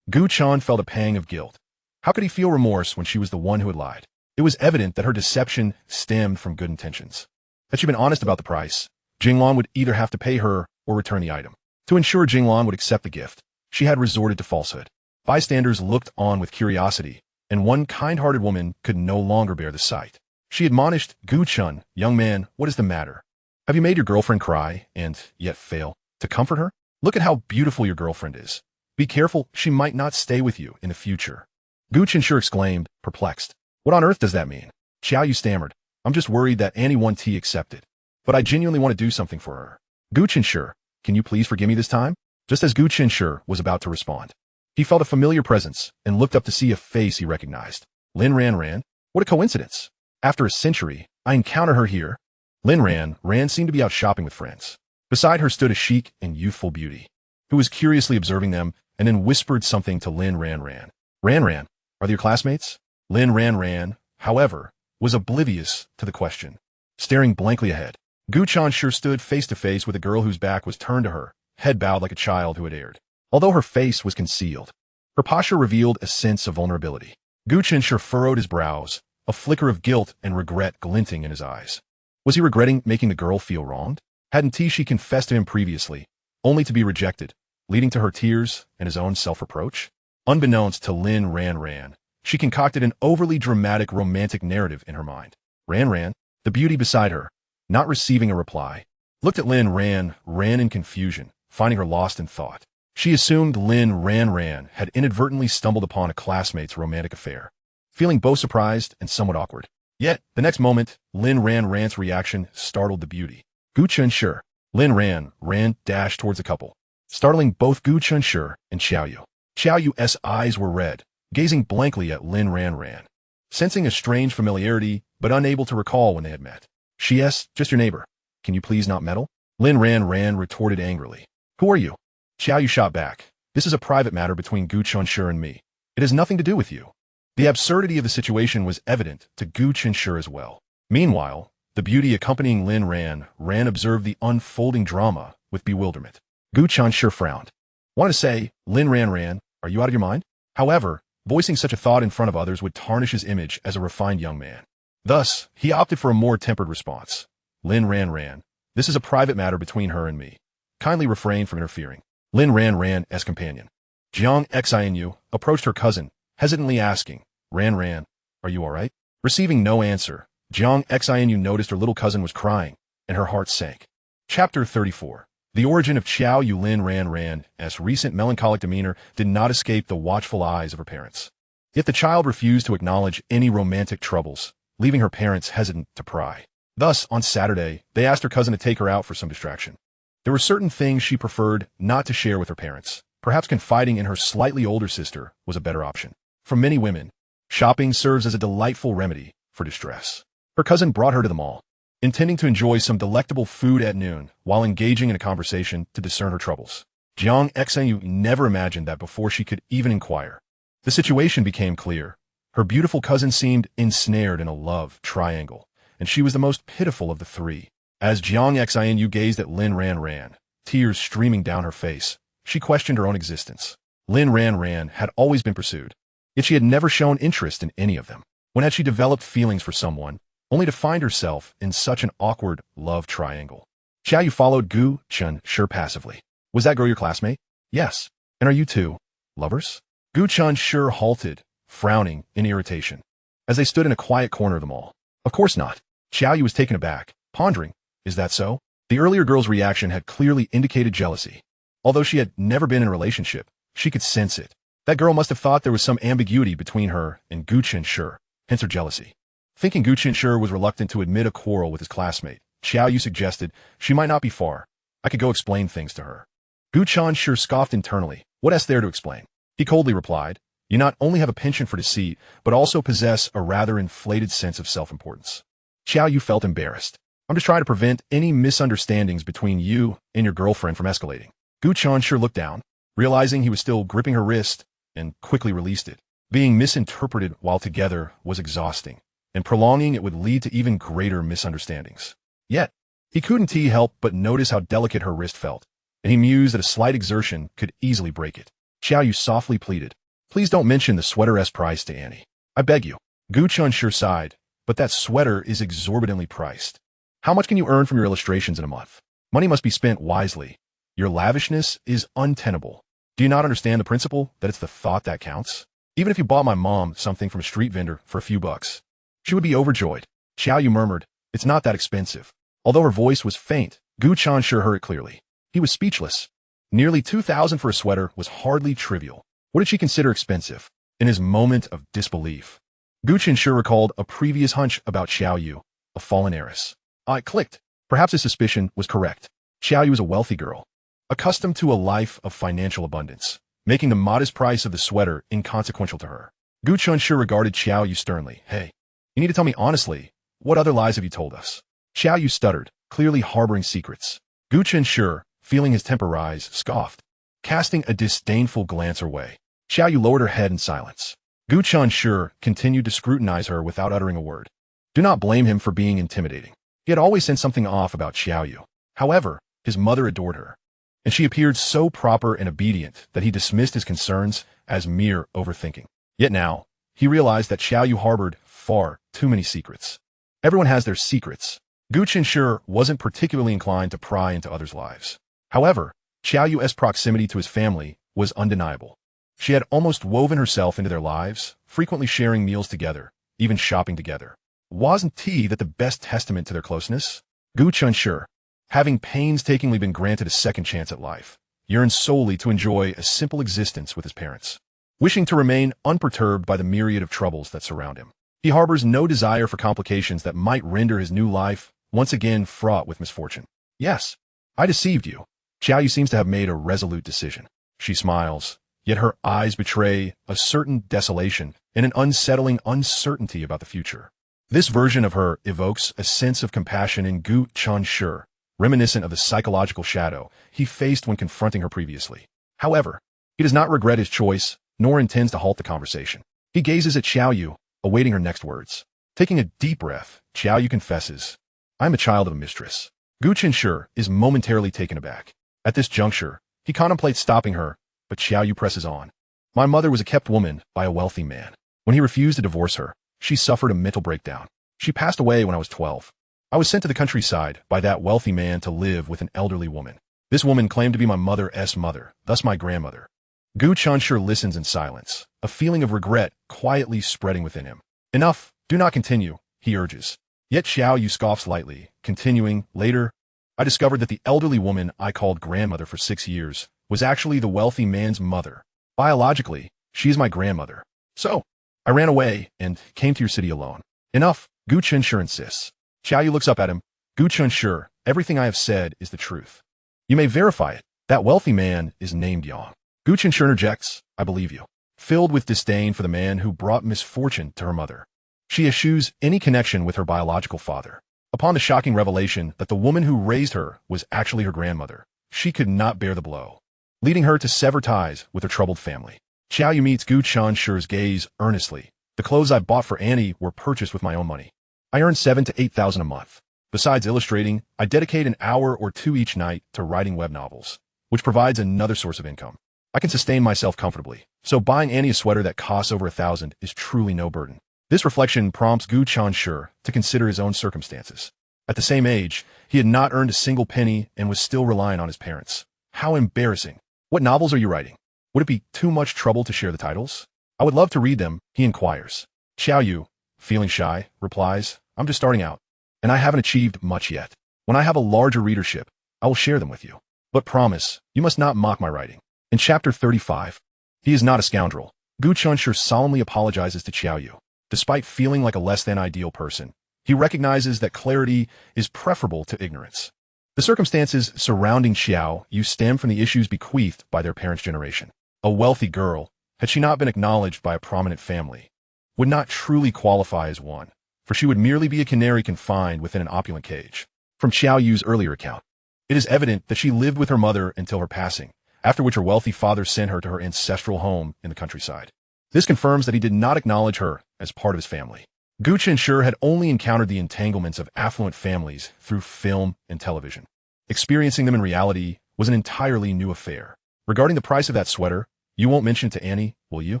Gu Chen felt a pang of guilt. How could he feel remorse when she was the one who had lied? It was evident that her deception stemmed from good intentions. Had she been honest about the price, Jinglan would either have to pay her or return the item. To ensure Jinglan would accept the gift, she had resorted to falsehood. Bystanders looked on with curiosity, and one kind-hearted woman could no longer bear the sight. She admonished Gu Chen, "Young man, what is the matter? Have you made your girlfriend cry and yet fail to comfort her? Look at how beautiful your girlfriend is. Be careful, she might not stay with you in the future." Gu Chenshi exclaimed, perplexed. "What on earth does that mean?" Xiaoyu stammered, "I'm just worried that Annie 1T accepted." but I genuinely want to do something for her. Gu Chenshi, can you please forgive me this time? Just as Gu Chenshi was about to respond, he felt a familiar presence and looked up to see a face he recognized. Lin Ranran? What a coincidence. After a century, I encounter her here. Lin Ranran seemed to be out shopping with friends. Beside her stood a chic and youthful beauty, who was curiously observing them and then whispered something to Lin Ranran. Ranran, are they your classmates? Lin Ranran, however, was oblivious to the question. Staring blankly ahead, Gu Chenshi stood face to face with a girl whose back was turned to her, head bowed like a child who had erred. Although her face was concealed, her posture revealed a sense of vulnerability. Gu Chenshi furrowed his brows, a flicker of guilt and regret glinting in his eyes. Was he regretting making the girl feel wronged? Hadn't she confessed to him previously, only to be rejected, leading to her tears and his own self-reproach? Unbeknownst to Lin Ranran, she concocted an overly dramatic romantic narrative in her mind. Ranran, the beauty beside her, not receiving a reply, looked at Lin Ranran in confusion, finding her lost in thought. She assumed Lin Ranran had inadvertently stumbled upon a classmate's romantic affair, feeling both surprised and somewhat awkward. Yet, the next moment, Lin Ranran's reaction startled the beauty. Gu Chenshi, Lin Ranran dashed towards the couple, startling both Gu Chenshi and Xiaoyu. Xiaoyu's eyes were red, gazing blankly at Lin Ranran, sensing a strange familiarity but unable to recall when they had met. She's just your neighbor. Can you please not meddle? Lin Ranran retorted angrily. Who are you? Xiaoyu shot back. This is a private matter between Gu Chenshi and me. It has nothing to do with you. The absurdity of the situation was evident to Gu Chenshi as well. Meanwhile, the beauty accompanying Lin Ranran observed the unfolding drama with bewilderment. Gu Chenshi frowned. Want to say, Lin Ranran, are you out of your mind? However, voicing such a thought in front of others would tarnish his image as a refined young man. Thus, he opted for a more tempered response. Lin Ranran, this is a private matter between her and me. Kindly refrain from interfering. Lin Ranran's companion, Jiang Xinu, approached her cousin, hesitantly asking, Ranran, are you all right? Receiving no answer, Jiang Xinu noticed her little cousin was crying, and her heart sank. Chapter 34. The origin of Xiaoyu. Lin Ranran's recent melancholic demeanor did not escape the watchful eyes of her parents. Yet the child refused to acknowledge any romantic troubles, leaving her parents hesitant to pry. Thus, on Saturday, they asked her cousin to take her out for some distraction. There were certain things she preferred not to share with her parents. Perhaps confiding in her slightly older sister was a better option. For many women, shopping serves as a delightful remedy for distress. Her cousin brought her to the mall, intending to enjoy some delectable food at noon while engaging in a conversation to discern her troubles. Jiang Xenu never imagined that before she could even inquire. The situation became clear. Her beautiful cousin seemed ensnared in a love triangle, and she was the most pitiful of the three. As Jiang Xinu gazed at Lin Ranran, tears streaming down her face, she questioned her own existence. Lin Ranran had always been pursued, yet she had never shown interest in any of them. When had she developed feelings for someone, only to find herself in such an awkward love triangle? Xiaoyu followed Gu Chenshi passively. Was that girl your classmate? Yes. And are you two lovers? Gu Chenshi halted, frowning in irritation, as they stood in a quiet corner of the mall. Of course not. Xiaoyu was taken aback, pondering, is that so? The earlier girl's reaction had clearly indicated jealousy. Although she had never been in a relationship, she could sense it. That girl must have thought there was some ambiguity between her and Gu Chenshi, hence her jealousy. Thinking Gu Chenshi was reluctant to admit a quarrel with his classmate, Xiaoyu suggested she might not be far. I could go explain things to her. Gu Chenshi scoffed internally. What is there to explain? He coldly replied, you not only have a penchant for deceit, but also possess a rather inflated sense of self-importance. Xiaoyu felt embarrassed. I'm just trying to prevent any misunderstandings between you and your girlfriend from escalating. Gu Chenshi looked down, realizing he was still gripping her wrist, and quickly released it. Being misinterpreted while together was exhausting, and prolonging it would lead to even greater misunderstandings. Yet, he couldn't help but notice how delicate her wrist felt, and he mused that a slight exertion could easily break it. Xiaoyu softly pleaded, please don't mention the sweater's price to Annie. I beg you. Gu Chenshi sighed, but that sweater is exorbitantly priced. How much can you earn from your illustrations in a month? Money must be spent wisely. Your lavishness is untenable. Do you not understand the principle that it's the thought that counts? Even if you bought my mom something from a street vendor for a few bucks, she would be overjoyed. Xiaoyu murmured, it's not that expensive. Although her voice was faint, Gu Chenshi heard it clearly. He was speechless. Nearly 2,000 for a sweater was hardly trivial. What did she consider expensive? In his moment of disbelief, Gu Chenshi recalled a previous hunch about Xiaoyu, a fallen heiress. It clicked. Perhaps his suspicion was correct. Xiaoyu was a wealthy girl, accustomed to a life of financial abundance, making the modest price of the sweater inconsequential to her. Gu Chenshi regarded Xiaoyu sternly. Hey, you need to tell me honestly, what other lies have you told us? Xiaoyu stuttered, clearly harboring secrets. Gu Chenshi, feeling his temper rise, scoffed, casting a disdainful glance her way. Xiaoyu lowered her head in silence. Gu Chenshi continued to scrutinize her without uttering a word. Do not blame him for being intimidating. He had always sensed something off about Xiaoyu. However, his mother adored her, and she appeared so proper and obedient that he dismissed his concerns as mere overthinking. Yet now, he realized that Xiaoyu harbored far too many secrets. Everyone has their secrets. Gu Chenshi wasn't particularly inclined to pry into others' lives. However, Xiaoyu's proximity to his family was undeniable. She had almost woven herself into their lives, frequently sharing meals together, even shopping together. Wasn't he that the best testament to their closeness? Gu Chenshi, having painstakingly been granted a second chance at life, yearned solely to enjoy a simple existence with his parents, wishing to remain unperturbed by the myriad of troubles that surround him. He harbors no desire for complications that might render his new life once again fraught with misfortune. Yes, I deceived you. Xiaoyu seems to have made a resolute decision. She smiles, yet her eyes betray a certain desolation and an unsettling uncertainty about the future. This version of her evokes a sense of compassion in Gu Chenshi, reminiscent of the psychological shadow he faced when confronting her previously. However, he does not regret his choice, nor intends to halt the conversation. He gazes at Xiaoyu, awaiting her next words. Taking a deep breath, Xiaoyu confesses, I am a child of a mistress. Gu Chenshi is momentarily taken aback. At this juncture, he contemplates stopping her, but Xiaoyu presses on. My mother was a kept woman by a wealthy man. When he refused to divorce her, she suffered a mental breakdown. She passed away when I was 12. I was sent to the countryside by that wealthy man to live with an elderly woman. This woman claimed to be my mother's mother, thus my grandmother. Gu Chenshi listens in silence, a feeling of regret quietly spreading within him. Enough, do not continue, he urges. Yet Xiaoyu scoffs lightly, continuing, later, I discovered that the elderly woman I called grandmother for 6 years was actually the wealthy man's mother. Biologically, she is my grandmother. So, I ran away and came to your city alone. Enough, Gu Chenshi insists. Xiaoyu looks up at him. Gu Chenshi, everything I have said is the truth. You may verify it. That wealthy man is named Yang. Gu Chenshi interjects, I believe you. Filled with disdain for the man who brought misfortune to her mother, she eschews any connection with her biological father. Upon the shocking revelation that the woman who raised her was actually her grandmother, she could not bear the blow, leading her to sever ties with her troubled family. Xiaoyu meets Gu Chenshi's gaze earnestly. The clothes I bought for Annie were purchased with my own money. I earn $7,000 to $8,000 a month. Besides illustrating, I dedicate an hour or two each night to writing web novels, which provides another source of income. I can sustain myself comfortably, so buying Annie a sweater that costs over $1,000 is truly no burden. This reflection prompts Gu Chenshi to consider his own circumstances. At the same age, he had not earned a single penny and was still relying on his parents. How embarrassing. What novels are you writing? Would it be too much trouble to share the titles? I would love to read them, he inquires. Xiaoyu, feeling shy, replies, I'm just starting out, and I haven't achieved much yet. When I have a larger readership, I will share them with you. But promise, you must not mock my writing. In chapter 35, he is not a scoundrel. Gu Chenshi solemnly apologizes to Xiaoyu. Despite feeling like a less-than-ideal person, he recognizes that clarity is preferable to ignorance. The circumstances surrounding Xiaoyu stem from the issues bequeathed by their parents' generation. A wealthy girl, had she not been acknowledged by a prominent family, would not truly qualify as one, for she would merely be a canary confined within an opulent cage. From Xiaoyu's earlier account, it is evident that she lived with her mother until her passing, after which her wealthy father sent her to her ancestral home in the countryside. This confirms that he did not acknowledge her as part of his family. Gu Chenshi had only encountered the entanglements of affluent families through film and television. Experiencing them in reality was an entirely new affair. Regarding the price of that sweater, you won't mention it to Annie, will you?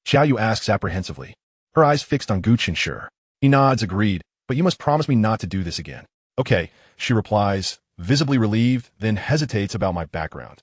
Xiaoyu asks apprehensively, her eyes fixed on Gu Chenshi. He nods, agreed, but you must promise me not to do this again. Okay, she replies, visibly relieved, then hesitates about my background.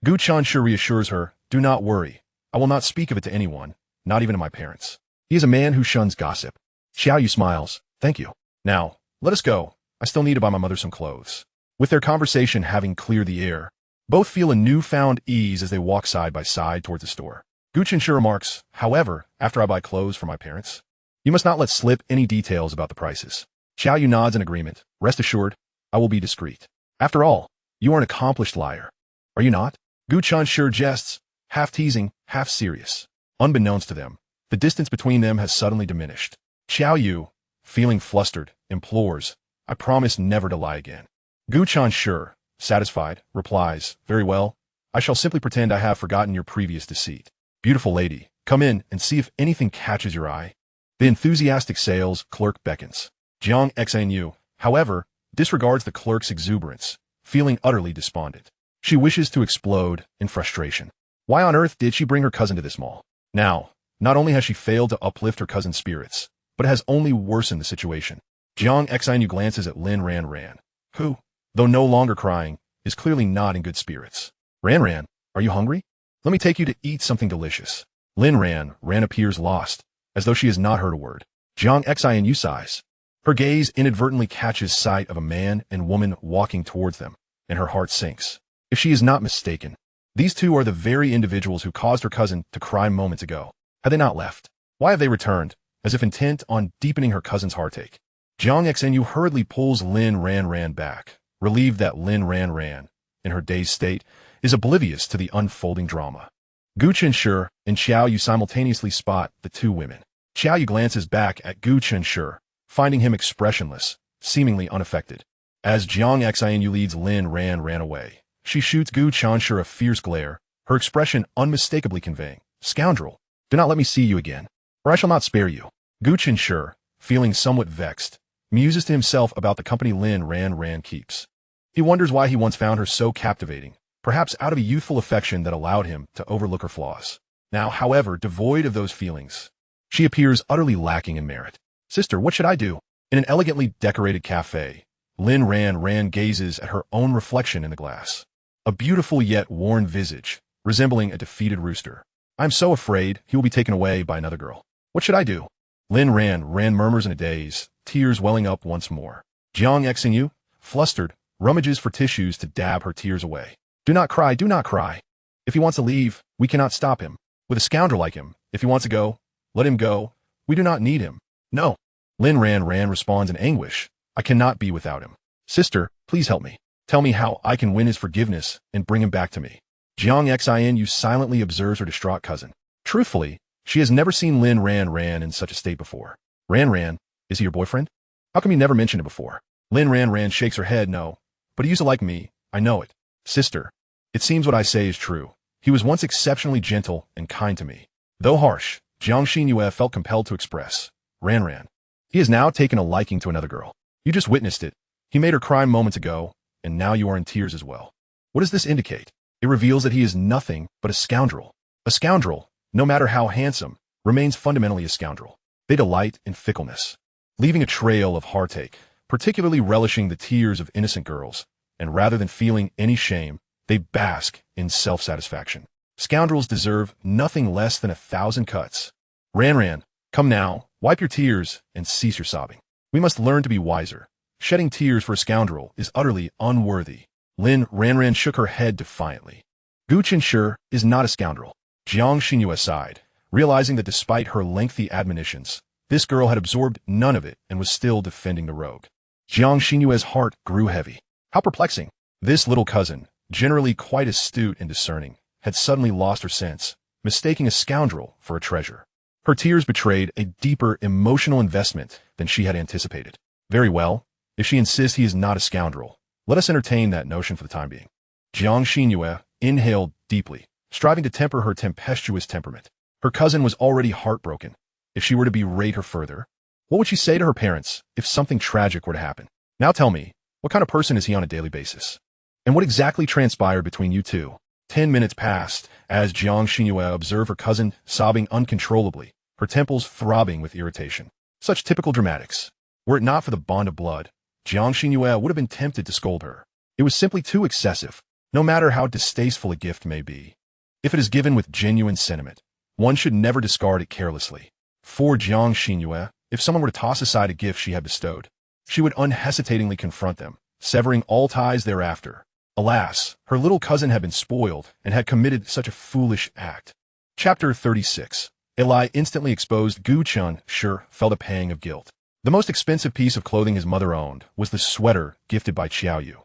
Gu Chenshi reassures her, do not worry. I will not speak of it to anyone, not even to my parents. He is a man who shuns gossip. Xiaoyu smiles, thank you. Now, let us go. I still need to buy my mother some clothes. With their conversation having cleared the air, both feel a newfound ease as they walk side by side towards the store. Gu Chenshi remarks, however, after I buy clothes for my parents, you must not let slip any details about the prices. Xiaoyu nods in agreement. Rest assured, I will be discreet. After all, you are an accomplished liar. Are you not? Gu Chenshi jests, half teasing, half serious. Unbeknownst to them, the distance between them has suddenly diminished. Xiao Yu, feeling flustered, implores, I promise never to lie again. Gu Chenshi, satisfied, replies, very well, I shall simply pretend I have forgotten your previous deceit. Beautiful lady, come in and see if anything catches your eye. The enthusiastic sales clerk beckons. Jiang Xanyu, however, disregards the clerk's exuberance, feeling utterly despondent. She wishes to explode in frustration. Why on earth did she bring her cousin to this mall? Now, not only has she failed to uplift her cousin's spirits, but has only worsened the situation. Jiang Xanyu glances at Lin Ranran, who, though no longer crying, is clearly not in good spirits. Ranran, are you hungry? Let me take you to eat something delicious. Lin Ranran appears lost, as though she has not heard a word. Jiang Xanyu sighs. Her gaze inadvertently catches sight of a man and woman walking towards them, and her heart sinks. If she is not mistaken, these two are the very individuals who caused her cousin to cry moments ago. Had they not left? Why have they returned, as if intent on deepening her cousin's heartache? Jiang Xanyu hurriedly pulls Lin Ranran back, relieved that Lin Ranran, in her dazed state, is oblivious to the unfolding drama. Gu Chenshi and Xiao Yu simultaneously spot the two women. Xiao Yu glances back at Gu Chenshi, finding him expressionless, seemingly unaffected. As Jiang Xanyu leads Lin Ranran away, she shoots Gu Chenshi a fierce glare, her expression unmistakably conveying, scoundrel, do not let me see you again, or I shall not spare you. Gu Chenshi, feeling somewhat vexed, muses to himself about the company Lin Ranran keeps. He wonders why he once found her so captivating, perhaps out of a youthful affection that allowed him to overlook her flaws. Now, however, devoid of those feelings, she appears utterly lacking in merit. Sister, what should I do? In an elegantly decorated cafe, Lin Ranran gazes at her own reflection in the glass. A beautiful yet worn visage, resembling a defeated rooster. I'm so afraid he will be taken away by another girl. What should I do? Lin Ranran murmurs in a daze, tears welling up once more. Jiang Xanyu, flustered, rummages for tissues to dab her tears away. Do not cry, do not cry. If he wants to leave, we cannot stop him. With a scoundrel like him, if he wants to go, let him go. We do not need him. No. Lin Ranran responds in anguish. I cannot be without him. Sister, please help me. Tell me how I can win his forgiveness and bring him back to me. Jiang Xanyu silently observes her distraught cousin. Truthfully, she has never seen Lin Ranran in such a state before. Ranran, is he your boyfriend? How come you never mentioned it before? Lin Ranran shakes her head no, but he used to like me, I know it. Sister, it seems what I say is true. He was once exceptionally gentle and kind to me. Though harsh, Jiang Xinyu felt compelled to express. Ranran. He has now taken a liking to another girl. You just witnessed it. He made her cry moments ago, and now you are in tears as well. What does this indicate? It reveals that he is nothing but a scoundrel. A scoundrel, no matter how handsome, remains fundamentally a scoundrel. They delight in fickleness, leaving a trail of heartache, particularly relishing the tears of innocent girls, and rather than feeling any shame, they bask in self-satisfaction. Scoundrels deserve nothing less than 1,000 cuts. Ranran, come now, wipe your tears and cease your sobbing. We must learn to be wiser. Shedding tears for a scoundrel is utterly unworthy. Lin Ranran shook her head defiantly. Gu Chenshi is not a scoundrel. Jiang Xinyu sighed, realizing that despite her lengthy admonitions, this girl had absorbed none of it and was still defending the rogue. Jiang Xinyue's heart grew heavy. How perplexing. This little cousin, generally quite astute and discerning, had suddenly lost her sense, mistaking a scoundrel for a treasure. Her tears betrayed a deeper emotional investment than she had anticipated. Very well, if she insists he is not a scoundrel, let us entertain that notion for the time being. Jiang Xinyu inhaled deeply, striving to temper her tempestuous temperament. Her cousin was already heartbroken. If she were to berate her further, what would she say to her parents if something tragic were to happen? Now tell me, what kind of person is he on a daily basis? And what exactly transpired between you two? 10 minutes passed as Jiang Xinyu observed her cousin sobbing uncontrollably, her temples throbbing with irritation. Such typical dramatics. Were it not for the bond of blood, Jiang Xinyu would have been tempted to scold her. It was simply too excessive, no matter how distasteful a gift may be. If it is given with genuine sentiment, one should never discard it carelessly. For Jiang Xinyu, if someone were to toss aside a gift she had bestowed, she would unhesitatingly confront them, severing all ties thereafter. Alas, her little cousin had been spoiled and had committed such a foolish act. Chapter 36. Eli instantly exposed. Gu Chenshi felt a pang of guilt. The most expensive piece of clothing his mother owned was the sweater gifted by Xiao Yu.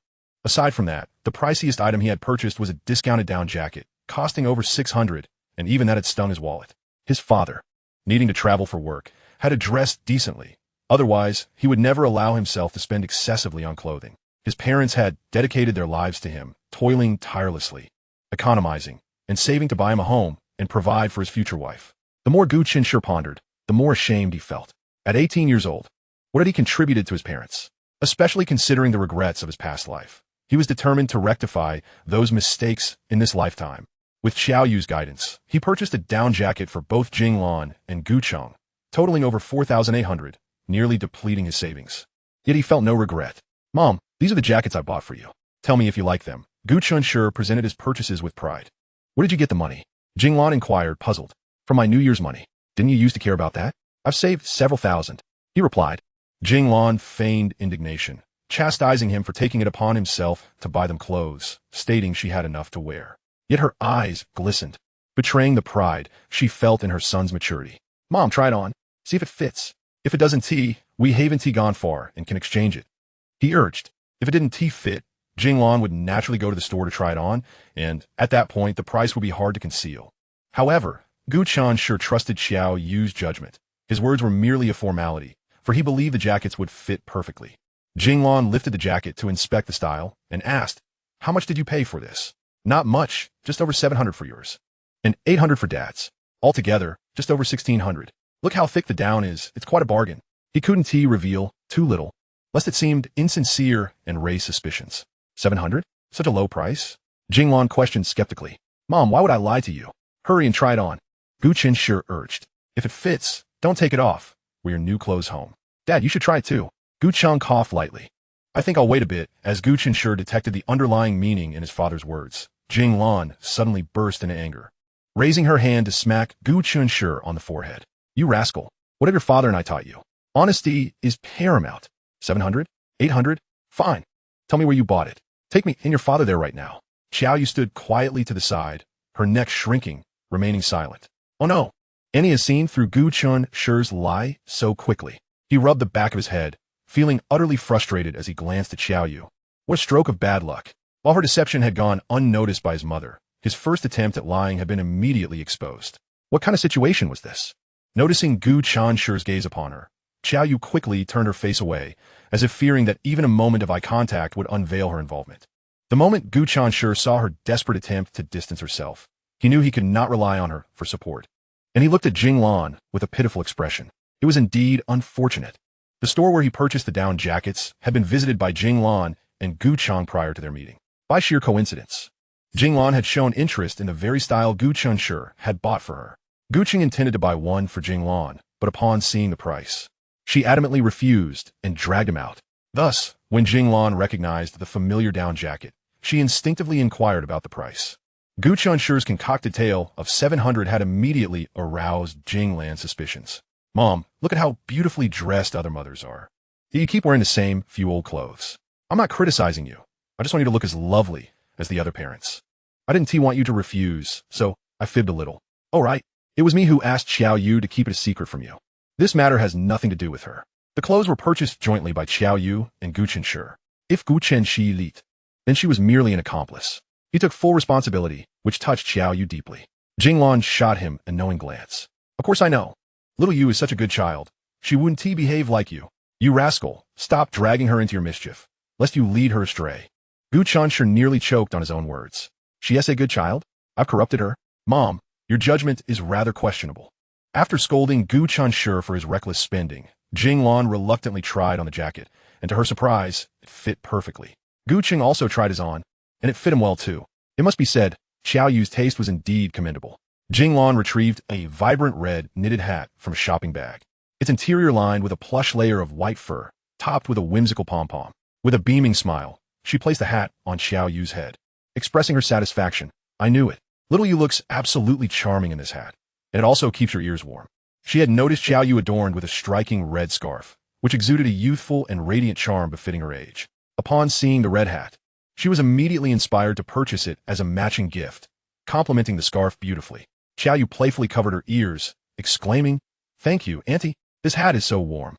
Aside from that, the priciest item he had purchased was a discounted down jacket, costing over 600, and even that had stung his wallet. His father, needing to travel for work, had to dress decently. Otherwise, he would never allow himself to spend excessively on clothing. His parents had dedicated their lives to him, toiling tirelessly, economizing, and saving to buy him a home and provide for his future wife. The more Gu Chenshi pondered, the more ashamed he felt. At 18 years old, what had he contributed to his parents? Especially considering the regrets of his past life. He was determined to rectify those mistakes in this lifetime. With Xiao Yu's guidance, he purchased a down jacket for both Jinglan and Gu Cheng, totaling over 4,800, nearly depleting his savings. Yet he felt no regret. "Mom, these are the jackets I bought for you. Tell me if you like them." Gu Chenshi presented his purchases with pride. "Where did you get the money?" Jinglan inquired, puzzled. "From my New Year's money. Didn't you used to care about that? I've saved several thousand," he replied. Jinglan feigned indignation, chastising him for taking it upon himself to buy them clothes, stating she had enough to wear. Yet her eyes glistened, betraying the pride she felt in her son's maturity. "Mom, try it on. See if it fits. If it doesn't we haven't gone far and can exchange it," he urged. If it didn't fit, Jinglan would naturally go to the store to try it on, and at that point the price would be hard to conceal. However, Gu Chenshi trusted Xiao Yu's judgment. His words were merely a formality, for he believed the jackets would fit perfectly. Jinglan lifted the jacket to inspect the style and asked, "How much did you pay for this?" "Not much, just over 700 for yours. And 800 for Dad's. Altogether, just over 1,600. Look how thick the down is, it's quite a bargain." He couldn't reveal too little, lest it seemed insincere and raise suspicions. 700? Such a low price? Jinglan questioned skeptically. "Mom, why would I lie to you? Hurry and try it on," Gu Chenshi urged. "If it fits, don't take it off. Wear your new clothes home." "Dad, you should try it too." Gu Cheng coughed lightly. "I think I'll wait a bit," as Gu Chenshi detected the underlying meaning in his father's words. Jinglan suddenly burst into anger, raising her hand to smack Gu Chenshi on the forehead. "You rascal, what have your father and I taught you? Honesty is paramount. 700? 800? Fine. Tell me where you bought it. Take me and your father there right now." Xiao Yu stood quietly to the side, her neck shrinking, remaining silent. "Oh no." Annie had seen through Gu Chenshi's lie so quickly. He rubbed the back of his head, feeling utterly frustrated as he glanced at Xiao Yu. What a stroke of bad luck. While her deception had gone unnoticed by his mother, his first attempt at lying had been immediately exposed. What kind of situation was this? Noticing Gu Chenshi's gaze upon her, Xiao Yu quickly turned her face away, as if fearing that even a moment of eye contact would unveil her involvement. The moment Gu Chenshi saw her desperate attempt to distance herself, he knew he could not rely on her for support. And he looked at Jinglan with a pitiful expression. It was indeed unfortunate. The store where he purchased the down jackets had been visited by Jinglan and Gu Cheng prior to their meeting. By sheer coincidence, Jinglan had shown interest in the very style Gu Chenshi had bought for her. Gu Cheng intended to buy one for Jinglan, but upon seeing the price, she adamantly refused and dragged him out. Thus, when Jinglan recognized the familiar down jacket, she instinctively inquired about the price. Gu Chenshi's concocted tale of 700 had immediately aroused Jinglan's suspicions. "Mom, look at how beautifully dressed other mothers are. You keep wearing the same few old clothes. I'm not criticizing you. I just want you to look as lovely as the other parents. I didn't want you to refuse, so I fibbed a little." "Oh right. It was me who asked Xiao Yu to keep it a secret from you. This matter has nothing to do with her. The clothes were purchased jointly by Xiao Yu and Gu Chenshi. If Gu Chenshi lied, then she was merely an accomplice. He took full responsibility, which touched Xiao Yu deeply." Jinglan shot him a knowing glance. "Of course I know. Little Yu is such a good child. She wouldn't behave like you. You rascal, stop dragging her into your mischief, lest you lead her astray." Gu Chenshi nearly choked on his own words. "She is a good child? I've corrupted her? Mom, your judgment is rather questionable." After scolding Gu Chenshi for his reckless spending, Jinglan reluctantly tried on the jacket, and to her surprise, it fit perfectly. Gu Cheng also tried his on, and it fit him well too. It must be said, Xiao Yu's taste was indeed commendable. Jinglan retrieved a vibrant red knitted hat from a shopping bag, its interior lined with a plush layer of white fur, topped with a whimsical pom-pom. With a beaming smile, she placed the hat on Xiao Yu's head, expressing her satisfaction. "I knew it. Little Yu looks absolutely charming in this hat, and it also keeps her ears warm." She had noticed Xiao Yu adorned with a striking red scarf, which exuded a youthful and radiant charm befitting her age. Upon seeing the red hat, she was immediately inspired to purchase it as a matching gift, complementing the scarf beautifully. Xiao Yu playfully covered her ears, exclaiming, "Thank you, Auntie. This hat is so warm.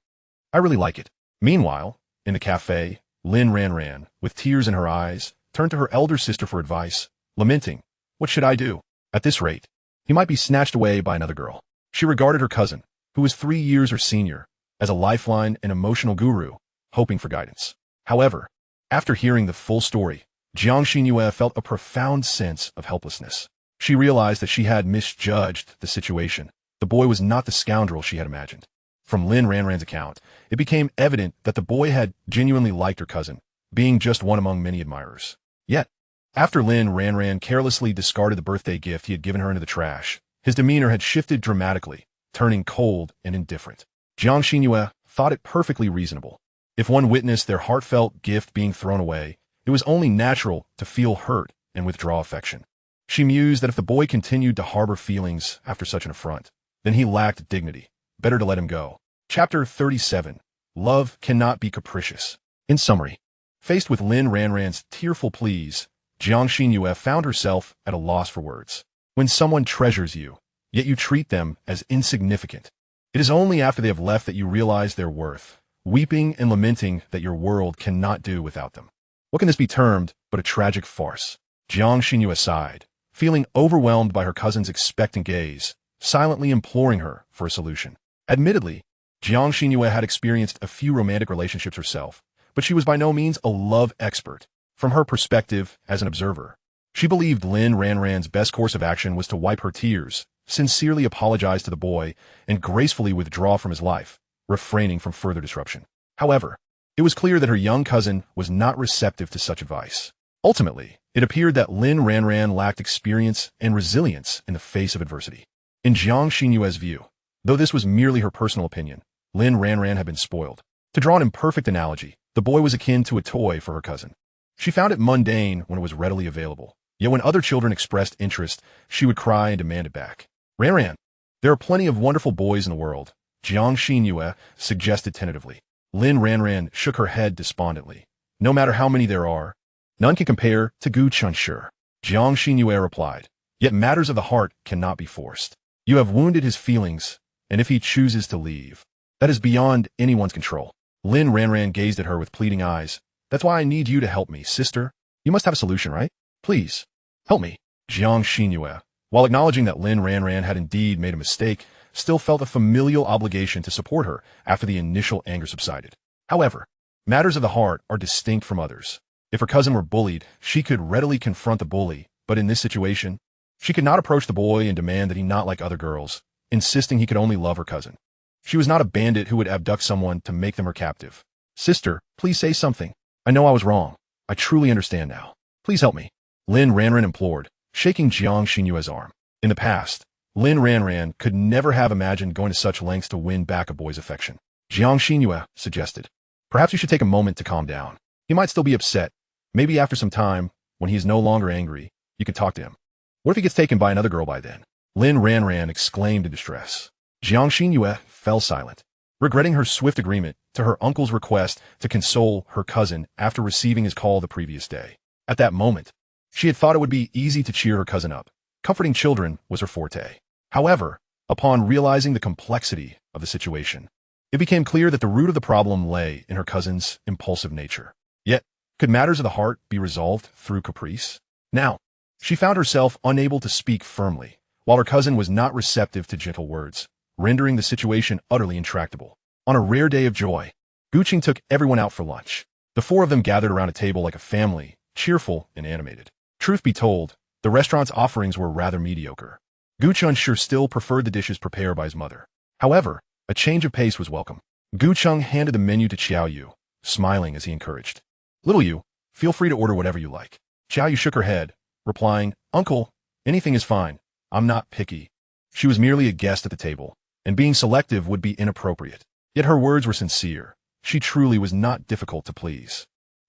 I really like it. Meanwhile, in the cafe, Lin Ranran, with tears in her eyes, turned to her elder sister for advice, lamenting, "What should I do? At this rate, he might be snatched away by another girl." She regarded her cousin, who was 3 years her senior, as a lifeline and emotional guru, hoping for guidance. However, after hearing the full story, Jiang Xinyue felt a profound sense of helplessness. She realized that she had misjudged the situation. The boy was not the scoundrel she had imagined. From Lin Ranran's account, it became evident that the boy had genuinely liked her cousin, being just one among many admirers. Yet, after Lin Ranran carelessly discarded the birthday gift he had given her into the trash, his demeanor had shifted dramatically, turning cold and indifferent. Jiang Xinyue thought it perfectly reasonable. If one witnessed their heartfelt gift being thrown away, it was only natural to feel hurt and withdraw affection. She mused that if the boy continued to harbor feelings after such an affront, then he lacked dignity. Better to let him go. Chapter 37. Love Cannot Be Capricious. In summary, faced with Lin Ranran's tearful pleas, Jiang Xinyue found herself at a loss for words. When someone treasures you, yet you treat them as insignificant, it is only after they have left that you realize their worth, weeping and lamenting that your world cannot do without them. What can this be termed but a tragic farce? Jiang Xinyue sighed, feeling overwhelmed by her cousin's expectant gaze, silently imploring her for a solution. Admittedly, Jiang Xinyue had experienced a few romantic relationships herself, but she was by no means a love expert. From her perspective as an observer, she believed Lin Ranran's best course of action was to wipe her tears, sincerely apologize to the boy, and gracefully withdraw from his life, refraining from further disruption. However, it was clear that her young cousin was not receptive to such advice. Ultimately, it appeared that Lin Ranran lacked experience and resilience in the face of adversity. In Jiang Xinyue's view, though this was merely her personal opinion, Lin Ranran had been spoiled. To draw an imperfect analogy, the boy was akin to a toy for her cousin. She found it mundane when it was readily available, yet when other children expressed interest, she would cry and demand it back. "Ranran, there are plenty of wonderful boys in the world," Jiang Xinyue suggested tentatively. Lin Ranran shook her head despondently. "No matter how many there are, none can compare to Gu Chenshi," Jiang Xinyue replied. "Yet matters of the heart cannot be forced. You have wounded his feelings, and if he chooses to leave, that is beyond anyone's control." Lin Ranran gazed at her with pleading eyes. "That's why I need you to help me, sister. You must have a solution, right? Please, help me." Jiang Xinyue, while acknowledging that Lin Ranran had indeed made a mistake, still felt a familial obligation to support her after the initial anger subsided. However, matters of the heart are distinct from others. If her cousin were bullied, she could readily confront the bully, but in this situation, she could not approach the boy and demand that he not like other girls, insisting he could only love her cousin. She was not a bandit who would abduct someone to make them her captive. "Sister, please say something. I know I was wrong. I truly understand now. Please help me," Lin Ranran implored, shaking Jiang Xinyue's arm. In the past, Lin Ranran could never have imagined going to such lengths to win back a boy's affection. Jiang Xinyue suggested, "Perhaps you should take a moment to calm down. He might still be upset. Maybe after some time, when he is no longer angry, you can talk to him. What if he gets taken by another girl by then?" Lin Ranran exclaimed in distress. Jiang Xinyue fell silent, regretting her swift agreement to her uncle's request to console her cousin after receiving his call the previous day. At that moment, she had thought it would be easy to cheer her cousin up. Comforting children was her forte. However, upon realizing the complexity of the situation, it became clear that the root of the problem lay in her cousin's impulsive nature. Yet, could matters of the heart be resolved through caprice? Now, she found herself unable to speak firmly, while her cousin was not receptive to gentle words, rendering the situation utterly intractable. On a rare day of joy, Gu Chenshi took everyone out for lunch. The four of them gathered around a table like a family, cheerful and animated. Truth be told, the restaurant's offerings were rather mediocre. Gu Chenshi still preferred the dishes prepared by his mother. However, a change of pace was welcome. Gu Chenshi handed the menu to Qiao Yu, smiling as he encouraged, "Little Yu, feel free to order whatever you like." Qiao Yu shook her head, replying, "Uncle, anything is fine. I'm not picky." She was merely a guest at the table, and being selective would be inappropriate. Yet her words were sincere. She truly was not difficult to please.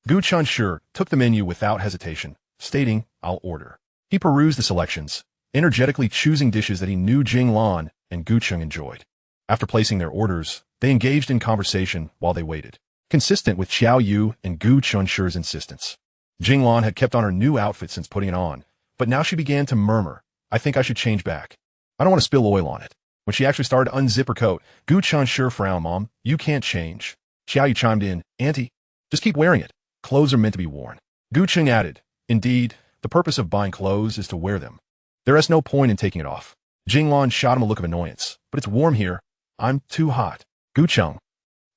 Gu Chenshi took the menu without hesitation, stating, "I'll order." He perused the selections, energetically choosing dishes that he knew Jing Lan and Gu Chenshi enjoyed. After placing their orders, they engaged in conversation while they waited, consistent with Qiao Yu and Gu Chenshi's insistence. Jing Lan had kept on her new outfit since putting it on, but now she began to murmur, "I think I should change back. I don't want to spill oil on it." When she actually started to unzip her coat, Gu Chenshi frowned. "Mom, you can't change. Xiaoyu chimed in, Auntie, just keep wearing it. Clothes are meant to be worn. Gu Cheng added, Indeed, the purpose of buying clothes is to wear them. There is no point in taking it off. Jinglan shot him a look of annoyance. But it's warm here. I'm too hot. Gu Cheng.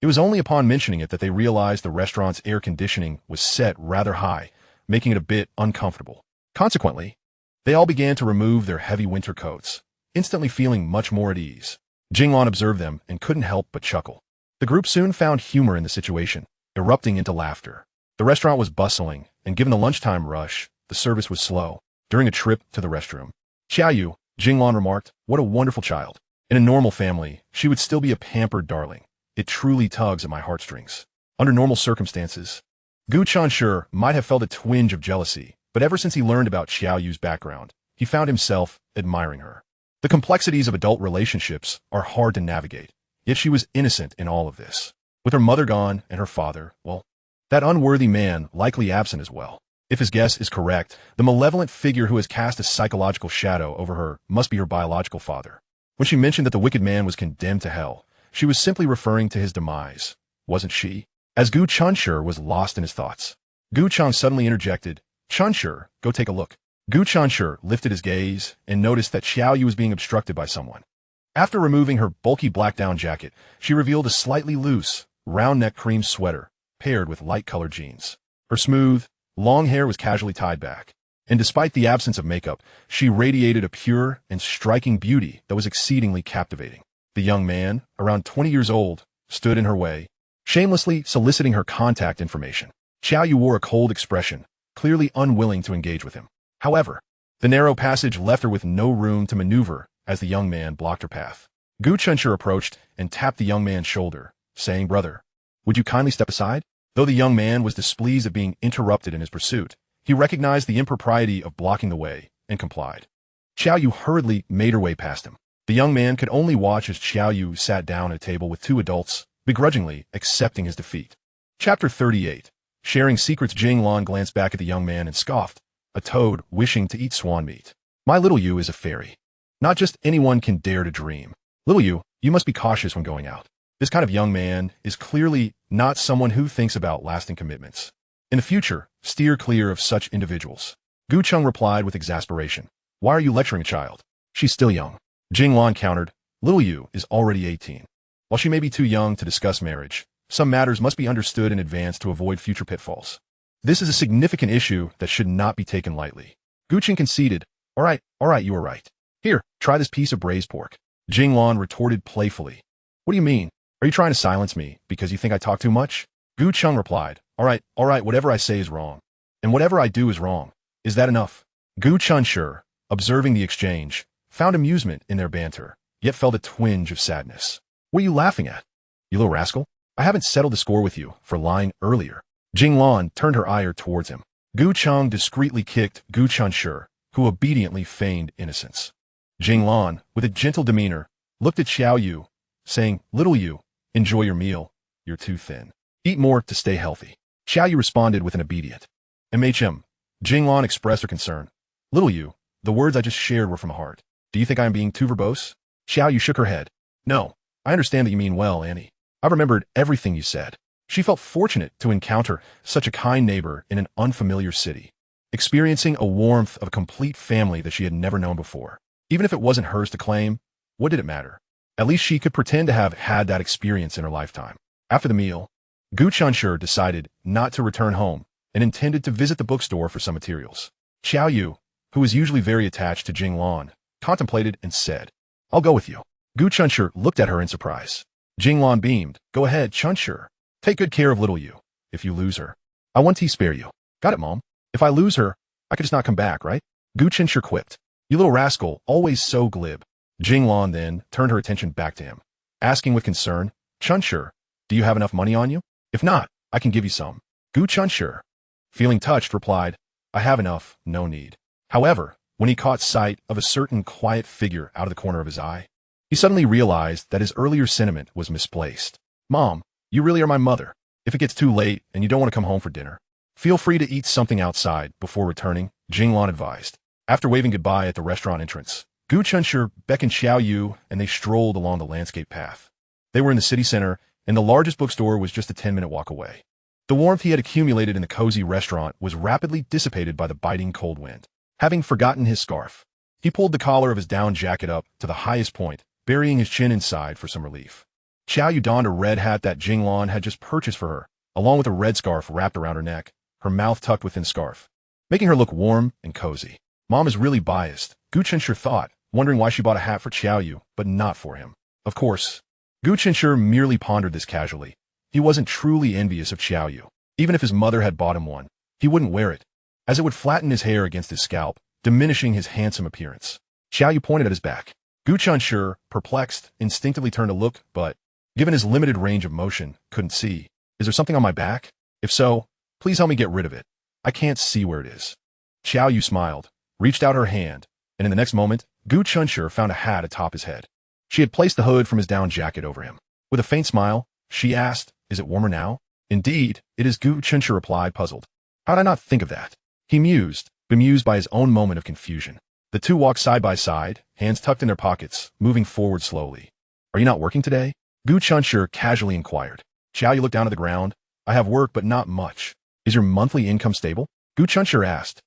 It was only upon mentioning it that they realized the restaurant's air conditioning was set rather high, making it a bit uncomfortable. Consequently, they all began to remove their heavy winter coats, instantly feeling much more at ease. Jinglan observed them and couldn't help but chuckle. The group soon found humor in the situation, erupting into laughter. The restaurant was bustling, and given the lunchtime rush, the service was slow. During a trip to the restroom, Xiaoyu, Jinglan remarked, What a wonderful child. In a normal family, she would still be a pampered darling. It truly tugs at my heartstrings. Under normal circumstances, Gu Chenshi might have felt a twinge of jealousy, but ever since he learned about Xiaoyu's background, he found himself admiring her. The complexities of adult relationships are hard to navigate, yet she was innocent in all of this. With her mother gone and her father, well, that unworthy man likely absent as well. If his guess is correct, the malevolent figure who has cast a psychological shadow over her must be her biological father. When she mentioned that the wicked man was condemned to hell, she was simply referring to his demise, wasn't she? As Gu Chenshi was lost in his thoughts, Gu Cheng suddenly interjected, Chenshi, go take a look. Gu Chenshi lifted his gaze and noticed that Xiaoyu was being obstructed by someone. After removing her bulky black down jacket, she revealed a slightly loose, round-neck cream sweater paired with light-colored jeans. Her smooth, long hair was casually tied back, and despite the absence of makeup, she radiated a pure and striking beauty that was exceedingly captivating. The young man, around 20 years old, stood in her way, shamelessly soliciting her contact information. Xiaoyu wore a cold expression, clearly unwilling to engage with him. However, the narrow passage left her with no room to maneuver as the young man blocked her path. Gu Chenshi approached and tapped the young man's shoulder, saying, Brother, would you kindly step aside? Though the young man was displeased at being interrupted in his pursuit, he recognized the impropriety of blocking the way and complied. Xiaoyu hurriedly made her way past him. The young man could only watch as Xiaoyu sat down at a table with two adults, begrudgingly accepting his defeat. Chapter 38. Sharing secrets. Jinglan glanced back at the young man and scoffed, a toad wishing to eat swan meat. My little Yu is a fairy. Not just anyone can dare to dream. Little Yu, you must be cautious when going out. This kind of young man is clearly not someone who thinks about lasting commitments. In the future, steer clear of such individuals. Gu Cheng replied with exasperation. Why are you lecturing a child? She's still young. Jinglan countered, Little Yu is already 18. While she may be too young to discuss marriage, some matters must be understood in advance to avoid future pitfalls. This is a significant issue that should not be taken lightly. Gu Cheng conceded, All right, you are right. Here, try this piece of braised pork. Jinglan retorted playfully. What do you mean? Are you trying to silence me because you think I talk too much? Gu Cheng replied, All right, whatever I say is wrong. And whatever I do is wrong. Is that enough? Gu Chenshi, observing the exchange, found amusement in their banter, yet felt a twinge of sadness. What are you laughing at? You little rascal? I haven't settled the score with you for lying earlier. Jinglan turned her ire towards him. Gu Cheng discreetly kicked Gu Chenshi, who obediently feigned innocence. Jinglan, with a gentle demeanor, looked at Xiaoyu, saying, Little Yu, enjoy your meal. You're too thin. Eat more to stay healthy. Xiaoyu responded with an obedient. Jinglan expressed her concern. Little Yu, the words I just shared were from the heart. Do you think I am being too verbose? Xiaoyu shook her head. No, I understand that you mean well, Annie. I've remembered everything you said. She felt fortunate to encounter such a kind neighbor in an unfamiliar city, experiencing a warmth of a complete family that she had never known before. Even if it wasn't hers to claim, what did it matter? At least she could pretend to have had that experience in her lifetime. After the meal, Gu Chenshi decided not to return home and intended to visit the bookstore for some materials. Xiaoyu, who was usually very attached to Jinglan, contemplated and said, I'll go with you. Gu Chenshi looked at her in surprise. Jinglan beamed. Go ahead, Chenshi. Take good care of little Yu. If you lose her, I want to spare you. Got it, Mom. If I lose her, I could just not come back, right? Gu Chenshi quipped. You little rascal, always so glib. Jinglan then turned her attention back to him, asking with concern, Chenshi, do you have enough money on you? If not, I can give you some. Gu Chenshi, feeling touched, replied, I have enough, no need. However, when he caught sight of a certain quiet figure out of the corner of his eye, he suddenly realized that his earlier sentiment was misplaced. Mom, you really are my mother. If it gets too late and you don't want to come home for dinner, feel free to eat something outside before returning, Jinglan advised. After waving goodbye at the restaurant entrance, Gu Chenshi beckoned Xiaoyu and they strolled along the landscape path. They were in the city center, and the largest bookstore was just a 10-minute walk away. The warmth he had accumulated in the cozy restaurant was rapidly dissipated by the biting cold wind. Having forgotten his scarf, he pulled the collar of his down jacket up to the highest point, burying his chin inside for some relief. Xiao Yu donned a red hat that Jinglan had just purchased for her, along with a red scarf wrapped around her neck, her mouth tucked within scarf, making her look warm and cozy. Mom is really biased, Gu Chenshi thought, wondering why she bought a hat for Xiao Yu, but not for him. Of course, Gu Chenshi merely pondered this casually. He wasn't truly envious of Xiao Yu. Even if his mother had bought him one, he wouldn't wear it, as it would flatten his hair against his scalp, diminishing his handsome appearance. Xiao Yu pointed at his back. Gu Chenshi, perplexed, instinctively turned to look, but, given his limited range of motion, couldn't see. Is there something on my back? If so, please help me get rid of it. I can't see where it is. Xiao Yu smiled, reached out her hand, and in the next moment, Gu Chenshi found a hat atop his head. She had placed the hood from his down jacket over him. With a faint smile, she asked, "Is it warmer now?" "Indeed, it is," Gu Chenshi replied, puzzled. "How did I not think of that?" He mused, bemused by his own moment of confusion. The two walked side by side, hands tucked in their pockets, moving forward slowly. "Are you not working today?" Gu Chenshi casually inquired. Xiao Yu looked down at the ground. "I have work, but not much. Is your monthly income stable?" Gu Chenshi asked,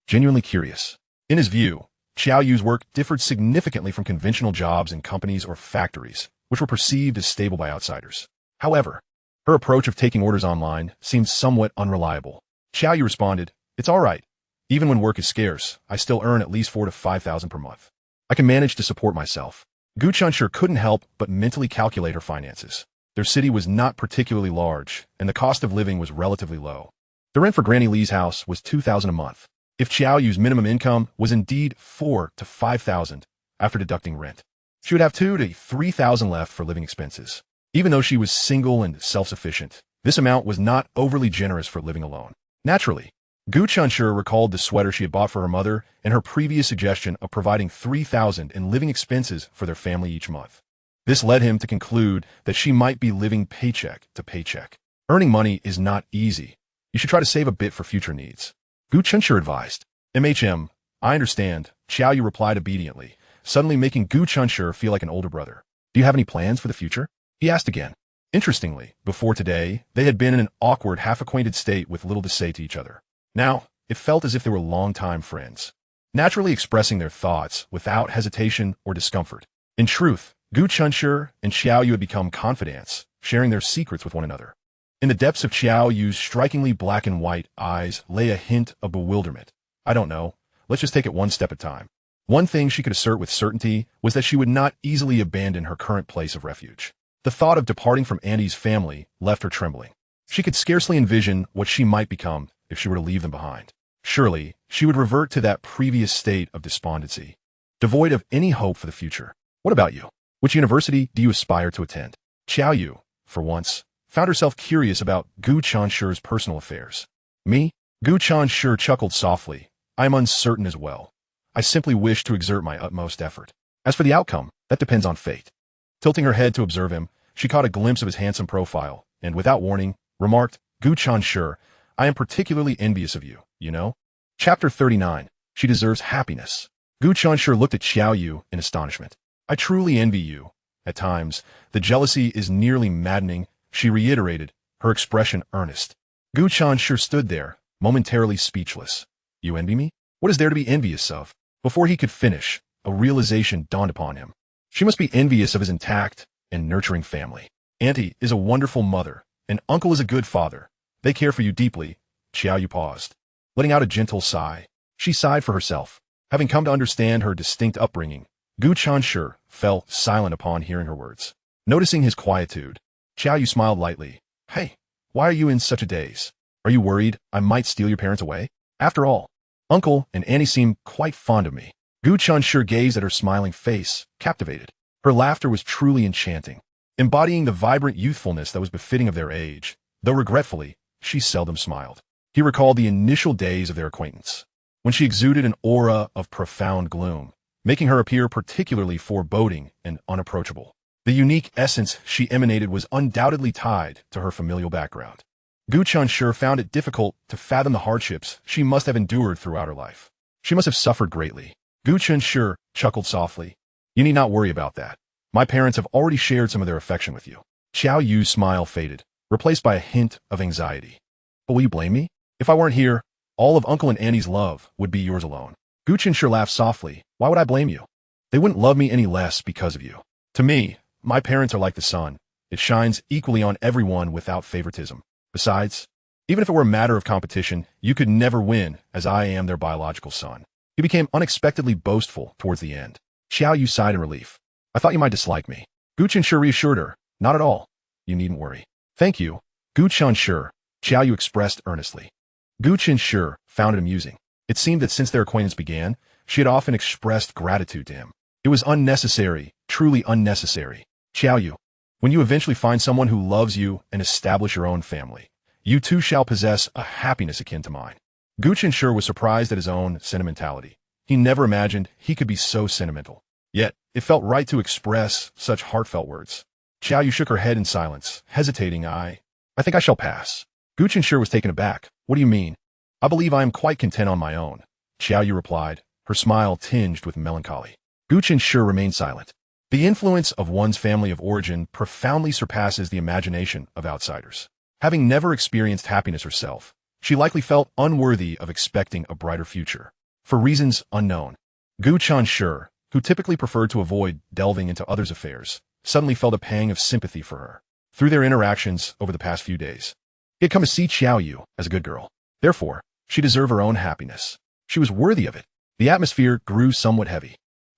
genuinely curious. In his view, Xiao Yu's work differed significantly from conventional jobs in companies or factories, which were perceived as stable by outsiders. However, her approach of taking orders online seemed somewhat unreliable. Xiao Yu responded, "It's all right. Even when work is scarce, I still earn at least 4,000 to 5,000 per month. I can manage to support myself." Gu Chenshi couldn't help but mentally calculate her finances. Their city was not particularly large, and the cost of living was relatively low. The rent for Granny Lee's house was 2,000 a month. If Xiao Yu's minimum income was indeed 4,000 to 5,000 after deducting rent, she would have 2,000 to 3,000 left for living expenses. Even though she was single and self-sufficient, this amount was not overly generous for living alone. Naturally, Gu Chenshi recalled the sweater she had bought for her mother and her previous suggestion of providing 3,000 in living expenses for their family each month. This led him to conclude that she might be living paycheck to paycheck. Earning money is not easy. You should try to save a bit for future needs. Gu Chenshi advised. I understand," Xiao Yu replied obediently, suddenly making Gu Chenshi feel like an older brother. "Do you have any plans for the future?" he asked again. Interestingly, before today, they had been in an awkward, half-acquainted state with little to say to each other. Now, it felt as if they were longtime friends, naturally expressing their thoughts without hesitation or discomfort. In truth, Gu Chenshi and Xiao Yu had become confidants, sharing their secrets with one another. In the depths of Xiao Yu's strikingly black and white eyes lay a hint of bewilderment. "I don't know. Let's just take it one step at a time." One thing she could assert with certainty was that she would not easily abandon her current place of refuge. The thought of departing from Andy's family left her trembling. She could scarcely envision what she might become if she were to leave them behind. Surely, she would revert to that previous state of despondency, devoid of any hope for the future. "What about you? Which university do you aspire to attend?" Xiao Yu, for once, found herself curious about Gu Chenshi's personal affairs. "Me?" Gu Chenshi chuckled softly. "I am uncertain as well. I simply wish to exert my utmost effort. As for the outcome, that depends on fate." Tilting her head to observe him, she caught a glimpse of his handsome profile, and without warning, remarked, "Gu Chenshi, I am particularly envious of you, you know?" Chapter 39. She Deserves Happiness. Gu Chenshi looked at Xiao Yu in astonishment. "I truly envy you. At times, the jealousy is nearly maddening," she reiterated, her expression earnest. Gu Chenshi stood there, momentarily speechless. "You envy me? What is there to be envious of?" Before he could finish, a realization dawned upon him. She must be envious of his intact and nurturing family. "Auntie is a wonderful mother, and uncle is a good father. They care for you deeply." Xiao Yu paused. Letting out a gentle sigh, she sighed for herself. Having come to understand her distinct upbringing, Gu Chenshi fell silent upon hearing her words. Noticing his quietude, Xiao Yu smiled lightly. "Hey, why are you in such a daze? Are you worried I might steal your parents away? After all, Uncle and Annie seem quite fond of me." Gu Chenshi gazed at her smiling face, captivated. Her laughter was truly enchanting, embodying the vibrant youthfulness that was befitting of their age, though regretfully, she seldom smiled. He recalled the initial days of their acquaintance, when she exuded an aura of profound gloom, making her appear particularly foreboding and unapproachable. The unique essence she emanated was undoubtedly tied to her familial background. Gu Chenshi found it difficult to fathom the hardships she must have endured throughout her life. She must have suffered greatly. Gu Chenshi chuckled softly. "You need not worry about that. My parents have already shared some of their affection with you." Xiao Yu's smile faded, replaced by a hint of anxiety. But will you blame me? If I weren't here, all of Uncle and Annie's love would be yours alone. Gu Chenshi laughed softly. Why would I blame you? They wouldn't love me any less because of you. To me, my parents are like the sun. It shines equally on everyone without favoritism. Besides, even if it were a matter of competition, you could never win, as I am their biological son. He became unexpectedly boastful towards the end. Xiao Yu sighed in relief. I thought you might dislike me. Gu Chenshi reassured her. Not at all. You needn't worry. Thank you, Gu Chenshi, Xiao Yu expressed earnestly. Gu Chenshi found it amusing. It seemed that since their acquaintance began, she had often expressed gratitude to him. It was unnecessary, truly unnecessary. Xiao Yu, when you eventually find someone who loves you and establish your own family, you too shall possess a happiness akin to mine. Gu Chenshi was surprised at his own sentimentality. He never imagined he could be so sentimental. Yet, it felt right to express such heartfelt words. Xiao Yu shook her head in silence, hesitating. I think I shall pass. Gu Chenshi was taken aback. What do you mean? I believe I am quite content on my own. Xiao Yu replied, her smile tinged with melancholy. Gu Chenshi remained silent. The influence of one's family of origin profoundly surpasses the imagination of outsiders. Having never experienced happiness herself, she likely felt unworthy of expecting a brighter future. For reasons unknown, Gu Chenshi, who typically preferred to avoid delving into others' affairs, suddenly felt a pang of sympathy for her. Through their interactions over the past few days, he had come to see Xiao Yu as a good girl. Therefore, she deserved her own happiness. She was worthy of it. The atmosphere grew somewhat heavy.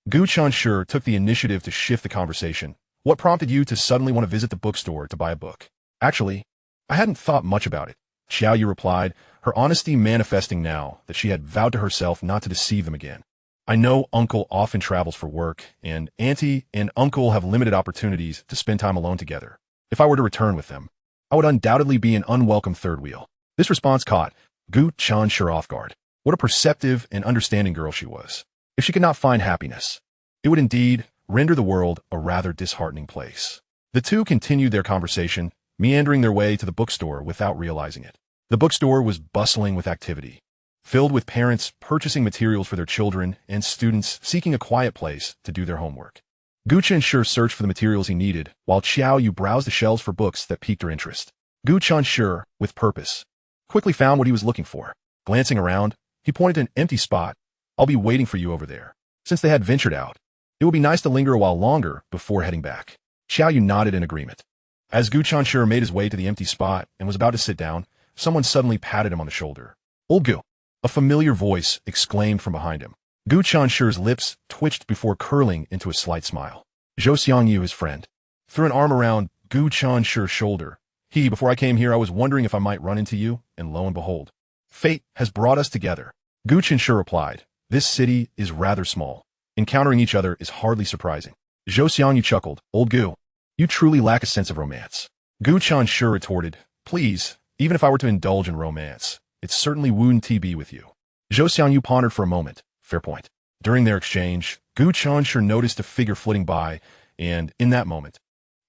Gu Chenshi took the initiative to shift the conversation. What prompted you to suddenly want to visit the bookstore to buy a book? Actually, I hadn't thought much about it, Xiao Yu replied, her honesty manifesting now that she had vowed to herself not to deceive them again. I know Uncle often travels for work, and Auntie and Uncle have limited opportunities to spend time alone together. If I were to return with them, I would undoubtedly be an unwelcome third wheel. This response caught Gu Chenshi off guard. What a perceptive and understanding girl she was. If she could not find happiness, it would indeed render the world a rather disheartening place. The two continued their conversation, meandering their way to the bookstore without realizing it. The bookstore was bustling with activity, filled with parents purchasing materials for their children and students seeking a quiet place to do their homework. Gu Chenshi searched for the materials he needed, while Xiao Yu browsed the shelves for books that piqued her interest. Gu Chenshi, with purpose, quickly found what he was looking for. Glancing around, he pointed to an empty spot. I'll be waiting for you over there. Since they had ventured out, it would be nice to linger a while longer before heading back. Xiao Yu nodded in agreement. As Gu Chenshi made his way to the empty spot and was about to sit down, someone suddenly patted him on the shoulder. Old Gu, a familiar voice exclaimed from behind him. Gu Chenshi's lips twitched before curling into a slight smile. Zhou Xiangyu, his friend, threw an arm around Gu Chenshi's shoulder. Before I came here, I was wondering if I might run into you, and lo and behold, fate has brought us together. Gu Chenshi replied, this city is rather small. Encountering each other is hardly surprising. Zhou Xiangyu chuckled. Old Gu, you truly lack a sense of romance. Gu Chenshi retorted, please, even if I were to indulge in romance, it certainly wouldn't be with you. Zhou Xiangyu pondered for a moment. Fair point. During their exchange, Gu Chenshi noticed a figure flitting by, and in that moment,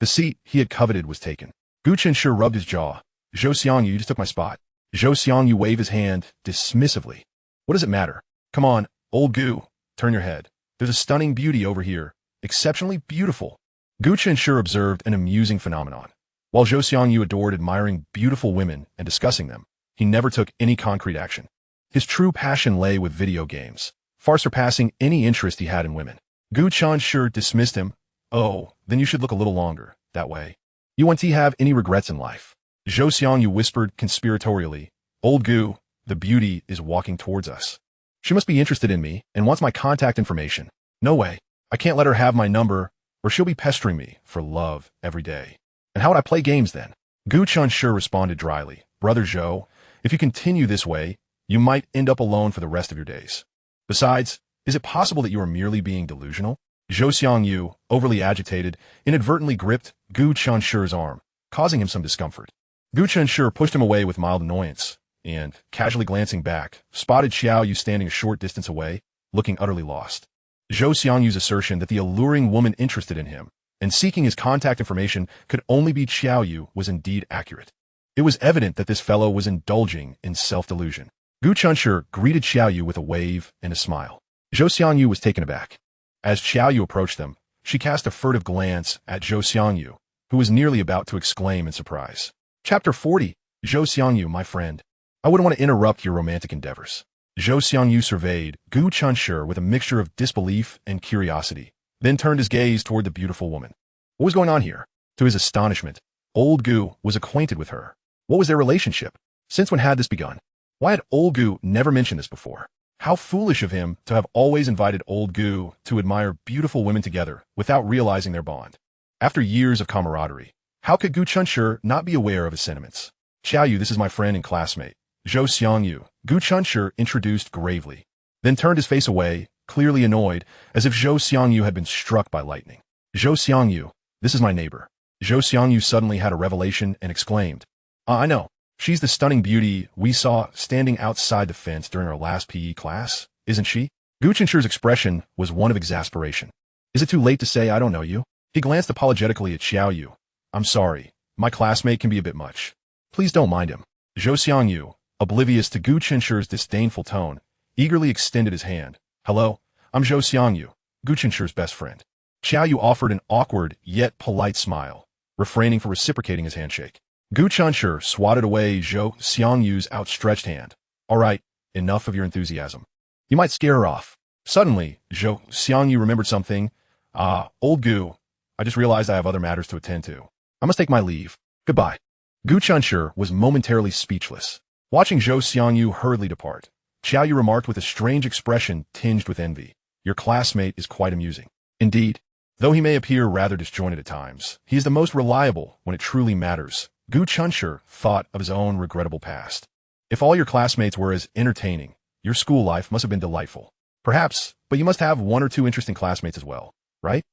the seat he had coveted was taken. Gu Chenshi rubbed his jaw. Zhou Xiangyu, you just took my spot. Zhou Xiangyu waved his hand dismissively. What does it matter? Come on, old Gu, turn your head. There's a stunning beauty over here. Exceptionally beautiful. Gu Chenshi observed an amusing phenomenon. While Zhou Xiangyu adored admiring beautiful women and discussing them, he never took any concrete action. His true passion lay with video games, far surpassing any interest he had in women. Gu Chenshi dismissed him. Oh, then you should look a little longer, that way. You won't have any regrets in life. Zhou Xiangyu whispered conspiratorially. Old Gu, the beauty is walking towards us. She must be interested in me and wants my contact information. No way. I can't let her have my number, or she'll be pestering me for love every day. And how would I play games then? Gu Chenshi responded dryly. Brother Zhou, if you continue this way, you might end up alone for the rest of your days. Besides, is it possible that you are merely being delusional? Zhou Xiangyu, overly agitated, inadvertently gripped Gu Chenshi's arm, causing him some discomfort. Gu Chenshi pushed him away with mild annoyance, and, casually glancing back, spotted Xiao Yu standing a short distance away, looking utterly lost. Zhou Xiangyu's assertion that the alluring woman interested in him and seeking his contact information could only be Xiao Yu was indeed accurate. It was evident that this fellow was indulging in self-delusion. Gu Chenshi greeted Xiao Yu with a wave and a smile. Zhou Xiangyu was taken aback. As Xiao Yu approached them, she cast a furtive glance at Zhou Xiangyu, who was nearly about to exclaim in surprise. Chapter 40. Zhou Xiangyu, my friend. I wouldn't want to interrupt your romantic endeavors. Zhou Xiangyu surveyed Gu Chenshi with a mixture of disbelief and curiosity, then turned his gaze toward the beautiful woman. What was going on here? To his astonishment, old Gu was acquainted with her. What was their relationship? Since when had this begun? Why had old Gu never mentioned this before? How foolish of him to have always invited old Gu to admire beautiful women together without realizing their bond. After years of camaraderie, how could Gu Chenshi not be aware of his sentiments? Xiaoyu, this is my friend and classmate, Zhou Xiangyu, Gu Chenshi introduced gravely, then turned his face away, clearly annoyed, as if Zhou Xiangyu had been struck by lightning. Zhou Xiangyu, this is my neighbor. Zhou Xiangyu suddenly had a revelation and exclaimed, I know. She's the stunning beauty we saw standing outside the fence during our last PE class, isn't she? Gu Chenshi's expression was one of exasperation. Is it too late to say I don't know you? He glanced apologetically at Xiaoyu. I'm sorry, my classmate can be a bit much. Please don't mind him. Zhou Xiangyu, oblivious to Gu Chenshi's disdainful tone, eagerly extended his hand. Hello, I'm Zhou Xiangyu, Gu Chenshi's best friend. Xiaoyu offered an awkward yet polite smile, refraining from reciprocating his handshake. Gu Chenshi swatted away Zhou Xiangyu's outstretched hand. All right, enough of your enthusiasm. You might scare her off. Suddenly, Zhou Xiangyu remembered something. Old Gu, I just realized I have other matters to attend to. I must take my leave. Goodbye. Gu Chenshi was momentarily speechless. Watching Zhou Xiangyu hurriedly depart, Xiaoyu remarked with a strange expression tinged with envy. Your classmate is quite amusing. Indeed, though he may appear rather disjointed at times, he is the most reliable when it truly matters. Gu Chenshi thought of his own regrettable past. If all your classmates were as entertaining, your school life must have been delightful. Perhaps, but you must have one or two interesting classmates as well, right?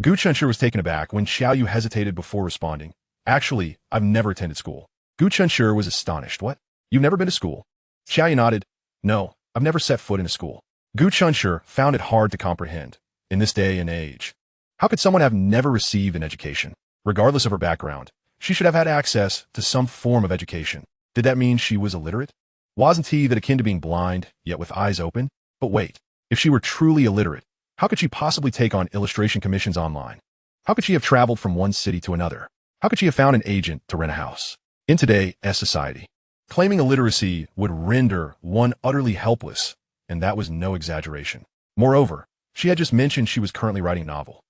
Gu Chenshi was taken aback when Xiaoyu hesitated before responding. Actually, I've never attended school. Gu Chenshi was astonished. What? You've never been to school? Xiaoyu nodded. No, I've never set foot in a school. Gu Chenshi found it hard to comprehend. In this day and age, how could someone have never received an education? Regardless of her background, she should have had access to some form of education. Did that mean she was illiterate? Wasn't he that akin to being blind, yet with eyes open? But wait, if she were truly illiterate, how could she possibly take on illustration commissions online? How could she have traveled from one city to another? How could she have found an agent to rent a house? In today's society, claiming illiteracy would render one utterly helpless, and that was no exaggeration. Moreover, she had just mentioned she was currently writing a novel.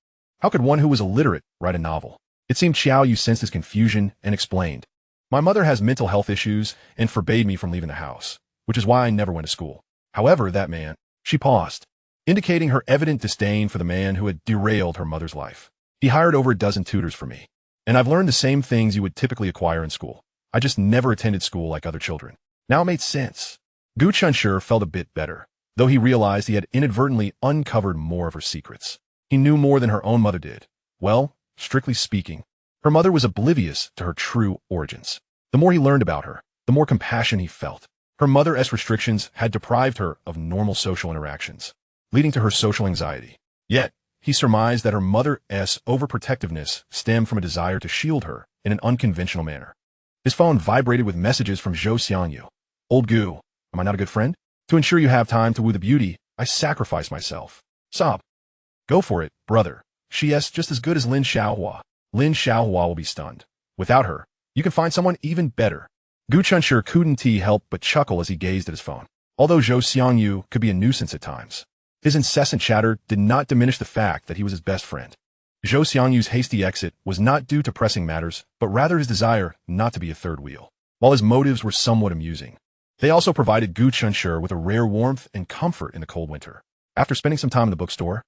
How could one who was illiterate write a novel? It seemed Xiaoyu sensed his confusion and explained. My mother has mental health issues and forbade me from leaving the house, which is why I never went to school. However, that man, she paused, indicating her evident disdain for the man who had derailed her mother's life. He hired over a dozen tutors for me, and I've learned the same things you would typically acquire in school. I just never attended school like other children. Now it made sense. Gu Chenshi felt a bit better, though he realized he had inadvertently uncovered more of her secrets. He knew more than her own mother did. Well, strictly speaking, her mother was oblivious to her true origins. The more he learned about her, the more compassion he felt. Her mother's restrictions had deprived her of normal social interactions, leading to her social anxiety. Yet, he surmised that her mother's overprotectiveness stemmed from a desire to shield her in an unconventional manner. His phone vibrated with messages from Zhou Xiangyu. Old Gu, am I not a good friend? To ensure you have time to woo the beauty, I sacrifice myself. Sob. Go for it, brother. She is just as good as Lin Xiaohua. Lin Xiaohua will be stunned. Without her, you can find someone even better. Gu Chenshi couldn't help but chuckle as he gazed at his phone. Although Zhou Xiangyu could be a nuisance at times, his incessant chatter did not diminish the fact that he was his best friend. Zhou Xiangyu's hasty exit was not due to pressing matters, but rather his desire not to be a third wheel. While his motives were somewhat amusing, they also provided Gu Chenshi with a rare warmth and comfort in the cold winter. After spending some time in the bookstore,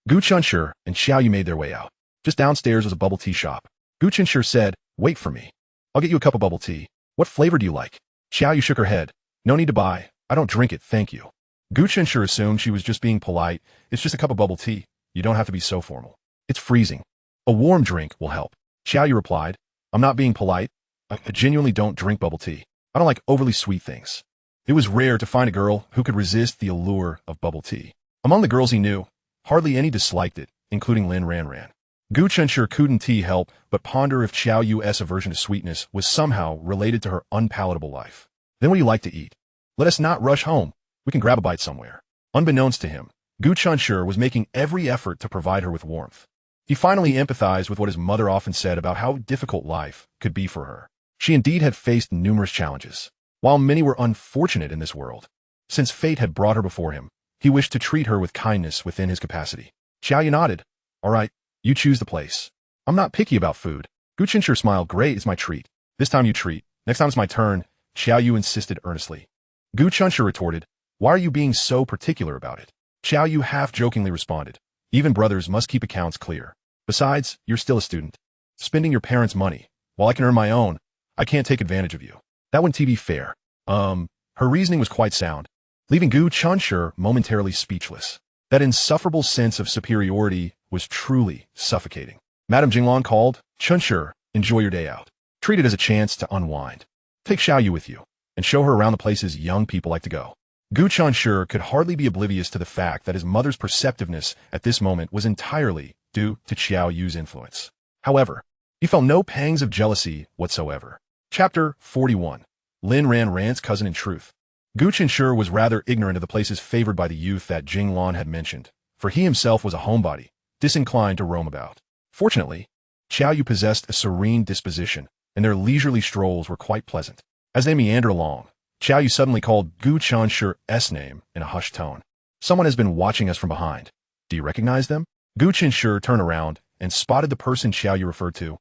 Gu Chenshi and Xiaoyu made their way out. Just downstairs was a bubble tea shop. Gu Chenshi said, "Wait for me. I'll get you a cup of bubble tea. What flavor do you like?" Xiaoyu shook her head. "No need to buy. I don't drink it, thank you." Gu Chenshi assumed she was just being polite. "It's just a cup of bubble tea. You don't have to be so formal. It's freezing. A warm drink will help." Xiaoyu replied, "I'm not being polite. I genuinely don't drink bubble tea. I don't like overly sweet things." It was rare to find a girl who could resist the allure of bubble tea. Among the girls he knew, hardly any disliked it, including Lin Ranran. Gu Chenshi couldn't help but ponder if Xiaoyu's aversion to sweetness was somehow related to her unpalatable life. "Then what do you like to eat? Let us not rush home. We can grab a bite somewhere." Unbeknownst to him, Gu Chenshi was making every effort to provide her with warmth. He finally empathized with what his mother often said about how difficult life could be for her. She indeed had faced numerous challenges, while many were unfortunate in this world. Since fate had brought her before him, he wished to treat her with kindness within his capacity. Xiaoyu nodded. All right, you choose the place. I'm not picky about food. Gu Chenshi smiled. Great, it's my treat. This time you treat. Next time it's my turn, Xiaoyu insisted earnestly. Gu Chenshi retorted, why are you being so particular about it? Xiaoyu half-jokingly responded, even brothers must keep accounts clear. Besides, you're still a student. Spending your parents' money, while I can earn my own, I can't take advantage of you. That wouldn't be fair. Her reasoning was quite sound, leaving Gu Chenshi momentarily speechless. That insufferable sense of superiority was truly suffocating. Madame Jinglan called, Chenshi, enjoy your day out. Treat it as a chance to unwind. Take Xiaoyu with you, and show her around the places young people like to go. Gu Chenshi could hardly be oblivious to the fact that his mother's perceptiveness at this moment was entirely due to Xiaoyu's influence. However, he felt no pangs of jealousy whatsoever. Chapter 41. Lin Ranran's cousin in truth. Gu Chenshi was rather ignorant of the places favored by the youth that Jinglan had mentioned, for he himself was a homebody, disinclined to roam about. Fortunately, Xiaoyu possessed a serene disposition, and their leisurely strolls were quite pleasant. As they meandered along, Xiaoyu suddenly called Gu Chenshi's name in a hushed tone. Someone has been watching us from behind. Do you recognize them? Gu Chenshi turned around and spotted the person Xiaoyu referred to,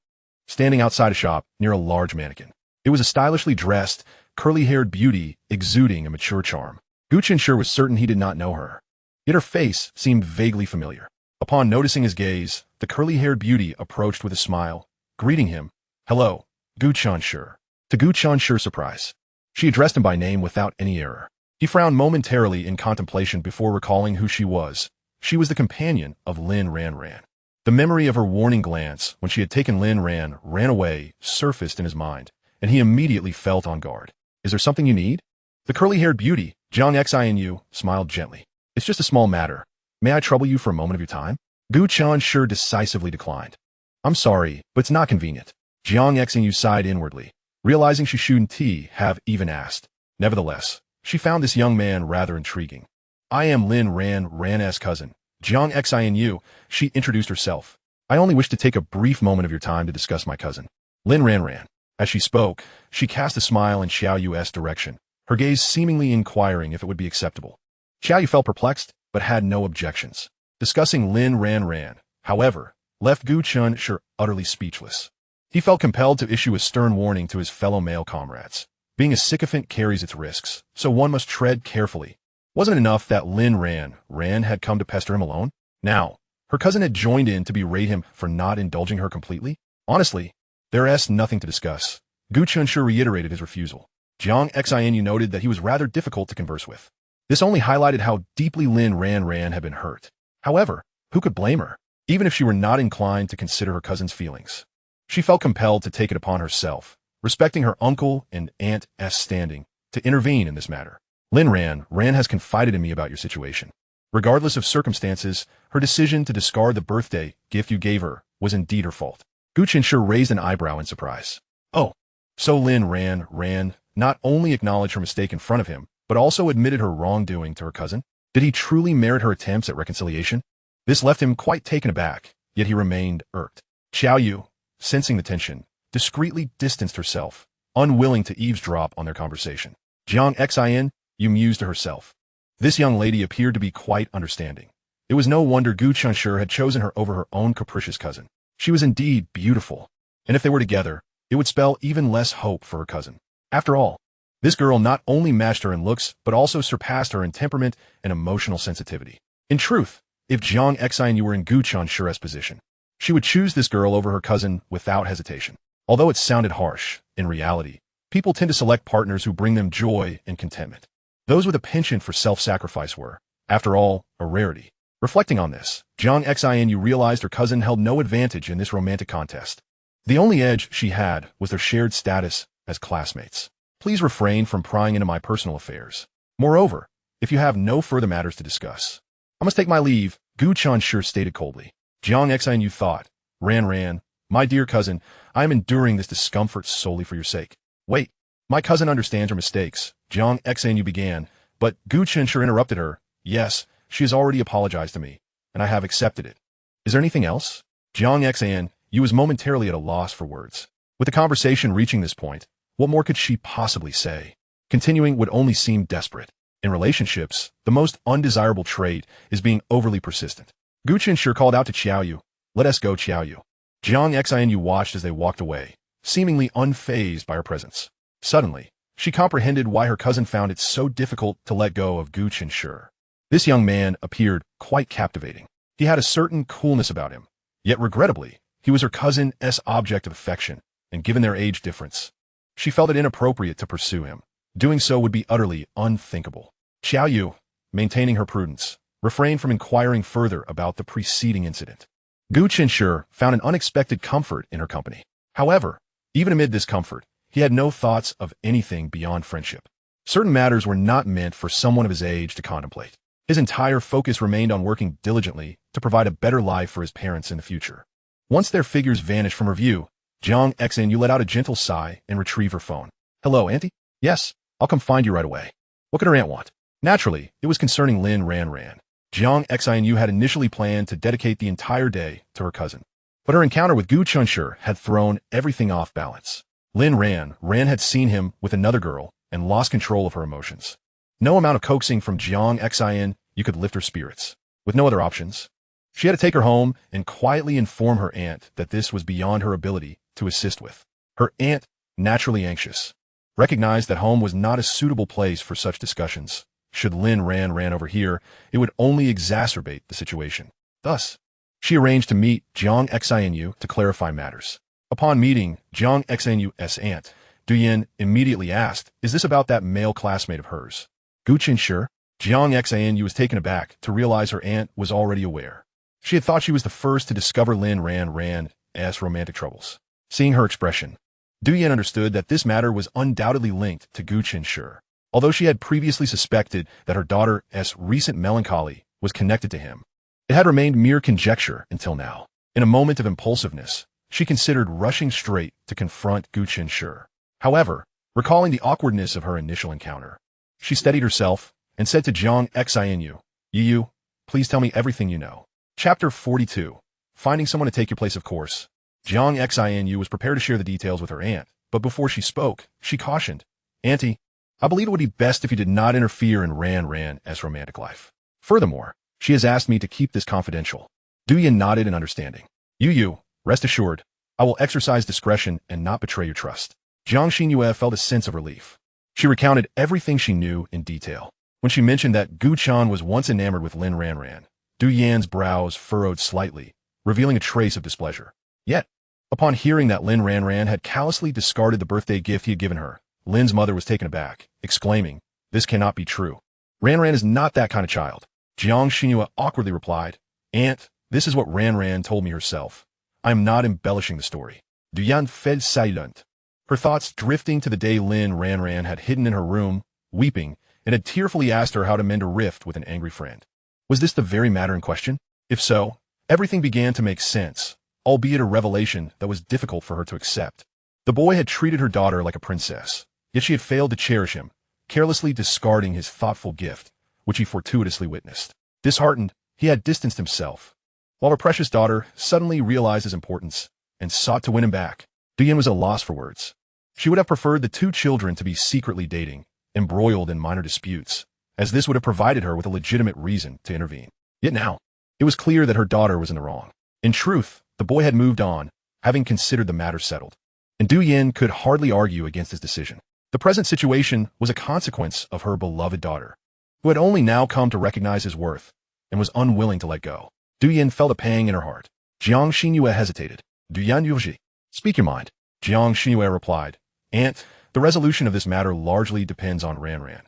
standing outside a shop near a large mannequin. It was a stylishly dressed, curly-haired beauty exuding a mature charm. Gu Chenshi was certain he did not know her, yet her face seemed vaguely familiar. Upon noticing his gaze, the curly-haired beauty approached with a smile, greeting him. Hello, Gu Chenshi. To Gu Chenshi's surprise, she addressed him by name without any error. He frowned momentarily in contemplation before recalling who she was. She was the companion of Lin Ranran. The memory of her warning glance when she had taken Lin ran away surfaced in his mind, and he immediately felt on guard. Is there something you need? The curly-haired beauty, Jiang Xinu, smiled gently. It's just a small matter. May I trouble you for a moment of your time? Gu Chenshi decisively declined. I'm sorry, but it's not convenient. Jiang Xinu sighed inwardly, realizing she shouldn't have even asked. Nevertheless, she found this young man rather intriguing. I am Lin Ranran's cousin, Jiang Xinu, she introduced herself. I only wish to take a brief moment of your time to discuss my cousin. Lin Ranran. As she spoke, she cast a smile in Xiaoyu's direction, her gaze seemingly inquiring if it would be acceptable. Xiaoyu felt perplexed, but had no objections. Discussing Lin Ranran, however, left Gu Chenshi utterly speechless. He felt compelled to issue a stern warning to his fellow male comrades. Being a sycophant carries its risks, so one must tread carefully. Wasn't it enough that Lin Ranran had come to pester him alone? Now, her cousin had joined in to berate him for not indulging her completely? Honestly, there's nothing to discuss. Gu Chenshi reiterated his refusal. Jiang Xinu noted that he was rather difficult to converse with. This only highlighted how deeply Lin Ranran had been hurt. However, who could blame her, even if she were not inclined to consider her cousin's feelings? She felt compelled to take it upon herself, respecting her uncle and aunt's standing, to intervene in this matter. Lin Ranran has confided in me about your situation. Regardless of circumstances, her decision to discard the birthday gift you gave her was indeed her fault. Gu Chenshi raised an eyebrow in surprise. Oh, so Lin Ranran not only acknowledged her mistake in front of him, but also admitted her wrongdoing to her cousin? Did he truly merit her attempts at reconciliation? This left him quite taken aback, yet he remained irked. Xiaoyu, sensing the tension, discreetly distanced herself, unwilling to eavesdrop on their conversation. Jiang Xin, mused to herself. This young lady appeared to be quite understanding. It was no wonder Gu Chenshi had chosen her over her own capricious cousin. She was indeed beautiful, and if they were together, it would spell even less hope for her cousin. After all, this girl not only matched her in looks, but also surpassed her in temperament and emotional sensitivity. In truth, if Jiang Xinu were in Gu Chenshi's position, she would choose this girl over her cousin without hesitation. Although it sounded harsh, in reality, people tend to select partners who bring them joy and contentment. Those with a penchant for self-sacrifice were, after all, a rarity. Reflecting on this, Jiang Xinu realized her cousin held no advantage in this romantic contest. The only edge she had was their shared status as classmates. Please refrain from prying into my personal affairs. Moreover, if you have no further matters to discuss, I must take my leave, Gu Chenshi stated coldly. Jiang Xinu thought, Ranran, my dear cousin, I am enduring this discomfort solely for your sake. Wait, my cousin understands her mistakes, Jiang Xinu began, but Gu Chenshi interrupted her. Yes, she has already apologized to me, and I have accepted it. Is there anything else? Jiang Xan Yu was momentarily at a loss for words. With the conversation reaching this point, what more could she possibly say? Continuing would only seem desperate. In relationships, the most undesirable trait is being overly persistent. Gu Chenshi called out to Qiao Yu, "Let us go, Qiao Yu." Jiang Xan Yu watched as they walked away, seemingly unfazed by her presence. Suddenly, she comprehended why her cousin found it so difficult to let go of Gu Chenshi. This young man appeared quite captivating. He had a certain coolness about him, yet regrettably, he was her cousin's object of affection, and given their age difference, she felt it inappropriate to pursue him. Doing so would be utterly unthinkable. Qiao Yu, maintaining her prudence, refrained from inquiring further about the preceding incident. Gu Chenshi found an unexpected comfort in her company. However, even amid this comfort, he had no thoughts of anything beyond friendship. Certain matters were not meant for someone of his age to contemplate. His entire focus remained on working diligently to provide a better life for his parents in the future. Once their figures vanished from her view, Jiang Xan Yu let out a gentle sigh and retrieved her phone. "Hello, Auntie? Yes, I'll come find you right away." What could her aunt want? Naturally, it was concerning Lin Ranran. Jiang Xan Yu had initially planned to dedicate the entire day to her cousin. But her encounter with Gu Chenshi had thrown everything off balance. Lin Ranran had seen him with another girl and lost control of her emotions. No amount of coaxing from Jiang Xan Yu could lift her spirits. With no other options, she had to take her home and quietly inform her aunt that this was beyond her ability to assist with. Her aunt, naturally anxious, recognized that home was not a suitable place for such discussions. Should Lin Ranran overhear, it would only exacerbate the situation. Thus, she arranged to meet Jiang Xan Yu to clarify matters. Upon meeting Jiang Xan Yu's aunt, Du Yin immediately asked, "Is this about that male classmate of hers?" Gu Chenshi? Jiang Xan Yu was taken aback to realize her aunt was already aware. She had thought she was the first to discover Lin Ranran's romantic troubles. Seeing her expression, Du Yin understood that this matter was undoubtedly linked to Gu Chenshi. Although she had previously suspected that her daughter's recent melancholy was connected to him, it had remained mere conjecture until now. In a moment of impulsiveness, she considered rushing straight to confront Gu Chenshi. However, recalling the awkwardness of her initial encounter, she steadied herself and said to Jiang Xan Yu, "Yu, please tell me everything you know." Chapter 42. Finding someone to take your place, of course. Jiang Xan Yu was prepared to share the details with her aunt, but before she spoke, she cautioned, "Auntie, I believe it would be best if you did not interfere in Ranran's romantic life. Furthermore, she has asked me to keep this confidential." Du Yin nodded in understanding. "Yu, rest assured, I will exercise discretion and not betray your trust." Jiang Xinyue felt a sense of relief. She recounted everything she knew in detail. When she mentioned that Gu Chan was once enamored with Lin Ranran, Du Yan's brows furrowed slightly, revealing a trace of displeasure. Yet, upon hearing that Lin Ranran had callously discarded the birthday gift he had given her, Lin's mother was taken aback, exclaiming, "This cannot be true. Ranran is not that kind of child." Jiang Xinyue awkwardly replied, "Aunt, this is what Ranran told me herself. I am not embellishing the story." Du Yan fell silent, her thoughts drifting to the day Lin Ranran had hidden in her room, weeping, and had tearfully asked her how to mend a rift with an angry friend. Was this the very matter in question? If so, everything began to make sense, albeit a revelation that was difficult for her to accept. The boy had treated her daughter like a princess, yet she had failed to cherish him, carelessly discarding his thoughtful gift, which he fortuitously witnessed. Disheartened, he had distanced himself, while her precious daughter suddenly realized his importance and sought to win him back. Du Yin was at a loss for words. She would have preferred the two children to be secretly dating, embroiled in minor disputes, as this would have provided her with a legitimate reason to intervene. Yet now, it was clear that her daughter was in the wrong. In truth, the boy had moved on, having considered the matter settled, and Du Yin could hardly argue against his decision. The present situation was a consequence of her beloved daughter, who had only now come to recognize his worth, and was unwilling to let go. Du Yin felt a pang in her heart. Jiang Xinyue hesitated. "Du Yan Yuji, speak your mind." Jiang Xinyue replied, "Aunt, the resolution of this matter largely depends on Ranran.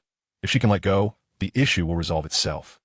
If she can let go, the issue will resolve itself."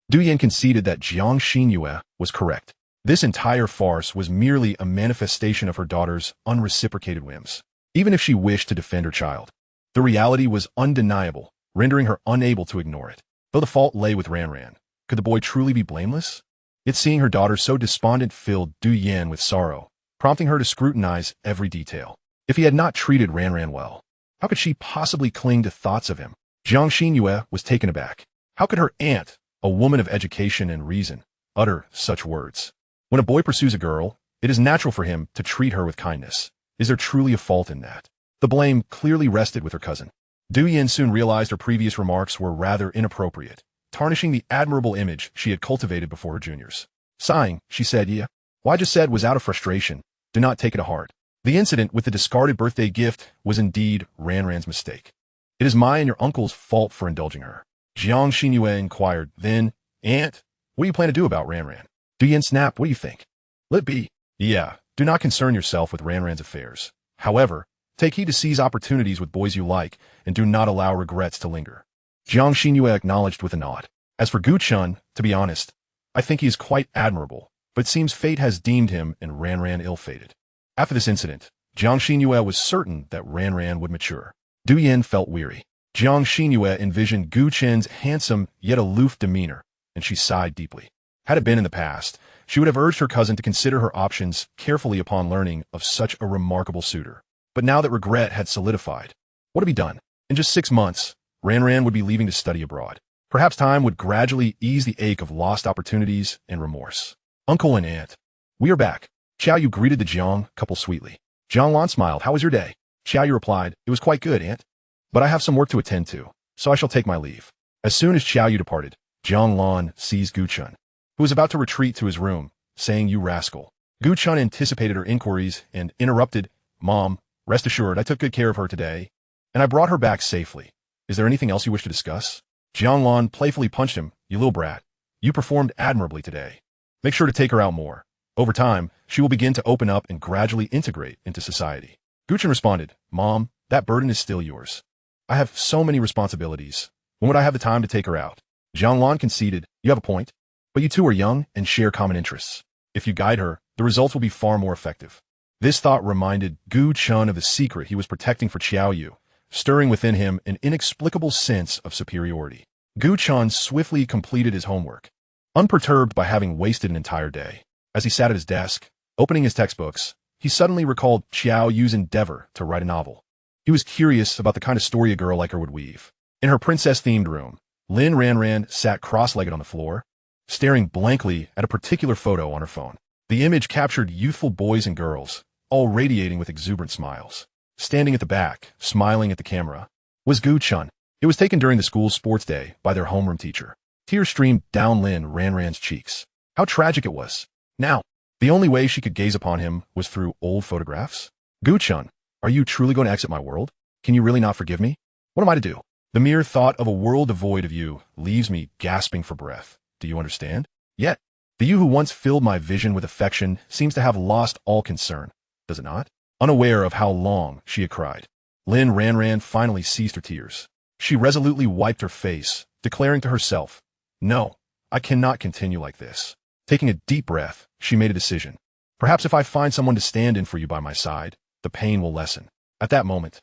Du Yin conceded that Jiang Xinyue was correct. This entire farce was merely a manifestation of her daughter's unreciprocated whims. Even if she wished to defend her child, the reality was undeniable, rendering her unable to ignore it. Though the fault lay with Ranran, could the boy truly be blameless? Yet seeing her daughter so despondent filled Du Yin with sorrow, prompting her to scrutinize every detail. If he had not treated Ranran well, how could she possibly cling to thoughts of him? Jiang Xinyue was taken aback. How could her aunt, a woman of education and reason, utter such words? When a boy pursues a girl, It is natural for him to treat her with kindness. Is there truly a fault in that? The blame clearly rested with her cousin. Du Yin soon realized her previous remarks were rather inappropriate, tarnishing the admirable image she had cultivated before her juniors. Sighing, she said, "Yeah, what I just said was out of frustration. Do not take it to heart. The incident with the discarded birthday gift was indeed Ranran's mistake. It is my and your uncle's fault for indulging her." Jiang Xinyue inquired, "Then, Aunt, what do you plan to do about Ranran?" Du Yin snapped, "What do you think?" "Let it be. Yeah, do not concern yourself with Ranran's affairs. However, take heed to seize opportunities with boys you like, and do not allow regrets to linger." Jiang Xinyue acknowledged with a nod. "As for Gu Chun, to be honest, I think he is quite admirable, but it seems fate has deemed him and Ranran ill-fated." After this incident, Jiang Xinyue was certain that Ranran would mature. Du Yin felt weary. Jiang Xinyue envisioned Gu Chen's handsome yet aloof demeanor, and she sighed deeply. Had it been in the past, she would have urged her cousin to consider her options carefully upon learning of such a remarkable suitor. But now that regret had solidified, what had be done? In just 6 months, Ranran would be leaving to study abroad. Perhaps time would gradually ease the ache of lost opportunities and remorse. "Uncle and Aunt, we are back." Xiaoyu greeted the Jiang couple sweetly. Jiang Lan smiled. "How was your day?" Xiaoyu replied, "It was quite good, Aunt. But I have some work to attend to, so I shall take my leave." As soon as Xiaoyu departed, Jiang Lan seized Gu Chun, who was about to retreat to his room, saying, "You rascal." Gu Chun anticipated her inquiries and interrupted, "Mom, rest assured I took good care of her today, and I brought her back safely. Is there anything else you wish to discuss?" Jiang Lan playfully punched him. "You little brat. You performed admirably today. Make sure to take her out more. Over time, she will begin to open up and gradually integrate into society." Gu Chun responded, "Mom, that burden is still yours. I have so many responsibilities. When would I have the time to take her out?" Jiang Lan conceded, "You have a point. But you two are young and share common interests. If you guide her, the results will be far more effective." This thought reminded Gu Chun of the secret he was protecting for Xiaoyu, stirring within him an inexplicable sense of superiority. Gu Chun swiftly completed his homework, unperturbed by having wasted an entire day. As he sat at his desk, opening his textbooks, he suddenly recalled Xiaoyu's endeavor to write a novel. He was curious about the kind of story a girl like her would weave. In her princess-themed room, Lin Ranran sat cross-legged on the floor, staring blankly at a particular photo on her phone. The image captured youthful boys and girls, all radiating with exuberant smiles. Standing at the back, smiling at the camera, was Gu Chun. It was taken during the school's sports day by their homeroom teacher. Tears streamed down Lin Ranran's cheeks. How tragic it was. Now, the only way she could gaze upon him was through old photographs. "Gu Chun, are you truly going to exit my world? Can you really not forgive me? What am I to do? The mere thought of a world devoid of you leaves me gasping for breath. Do you understand? Yet, the you who once filled my vision with affection seems to have lost all concern, does it not?" Unaware of how long she had cried, Lin Ranran finally ceased her tears. She resolutely wiped her face, declaring to herself, "No, I cannot continue like this." Taking a deep breath, she made a decision. "Perhaps if I find someone to stand in for you by my side, the pain will lessen." At that moment,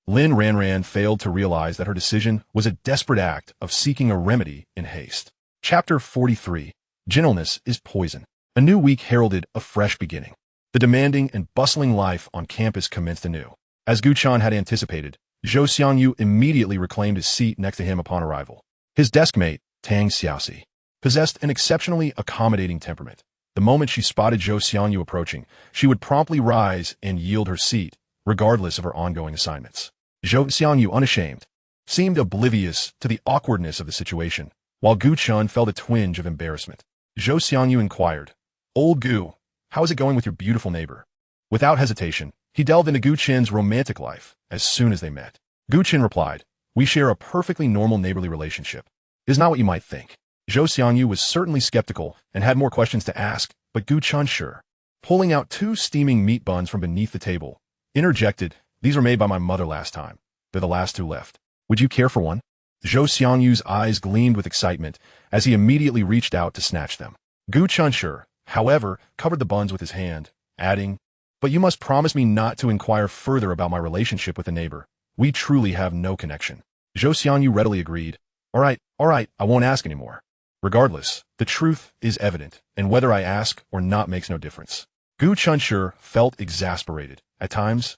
Lin Ranran failed to realize that her decision was a desperate act of seeking a remedy in haste. Chapter 43. Gentleness is Poison. A new week heralded a fresh beginning. The demanding and bustling life on campus commenced anew. As Gu Chun had anticipated, Zhou Xiangyu immediately reclaimed his seat next to him upon arrival. His deskmate, Tang Xiaoxi, possessed an exceptionally accommodating temperament. The moment she spotted Zhou Xiangyu approaching, she would promptly rise and yield her seat, regardless of her ongoing assignments. Zhou Xiangyu, unashamed, seemed oblivious to the awkwardness of the situation, while Gu Chun felt a twinge of embarrassment. Zhou Xiangyu inquired, "Old Gu, how is it going with your beautiful neighbor?" Without hesitation, he delved into Gu Chen's romantic life as soon as they met. Gu Chen replied, "We share a perfectly normal neighborly relationship. It is not what you might think." Zhou Xiangyu was certainly skeptical and had more questions to ask, but Gu Chun, sure, pulling out 2 steaming meat buns from beneath the table, interjected, "These were made by my mother last time. They're the last 2 left. Would you care for one?" Zhou Xiangyu's eyes gleamed with excitement as he immediately reached out to snatch them. Gu Chenshi, however, covered the buns with his hand, adding, "But you must promise me not to inquire further about my relationship with the neighbor. We truly have no connection." Zhou Xiangyu readily agreed, all right, I won't ask anymore. Regardless, the truth is evident, and whether I ask or not makes no difference." Gu Chenshi felt exasperated. At times,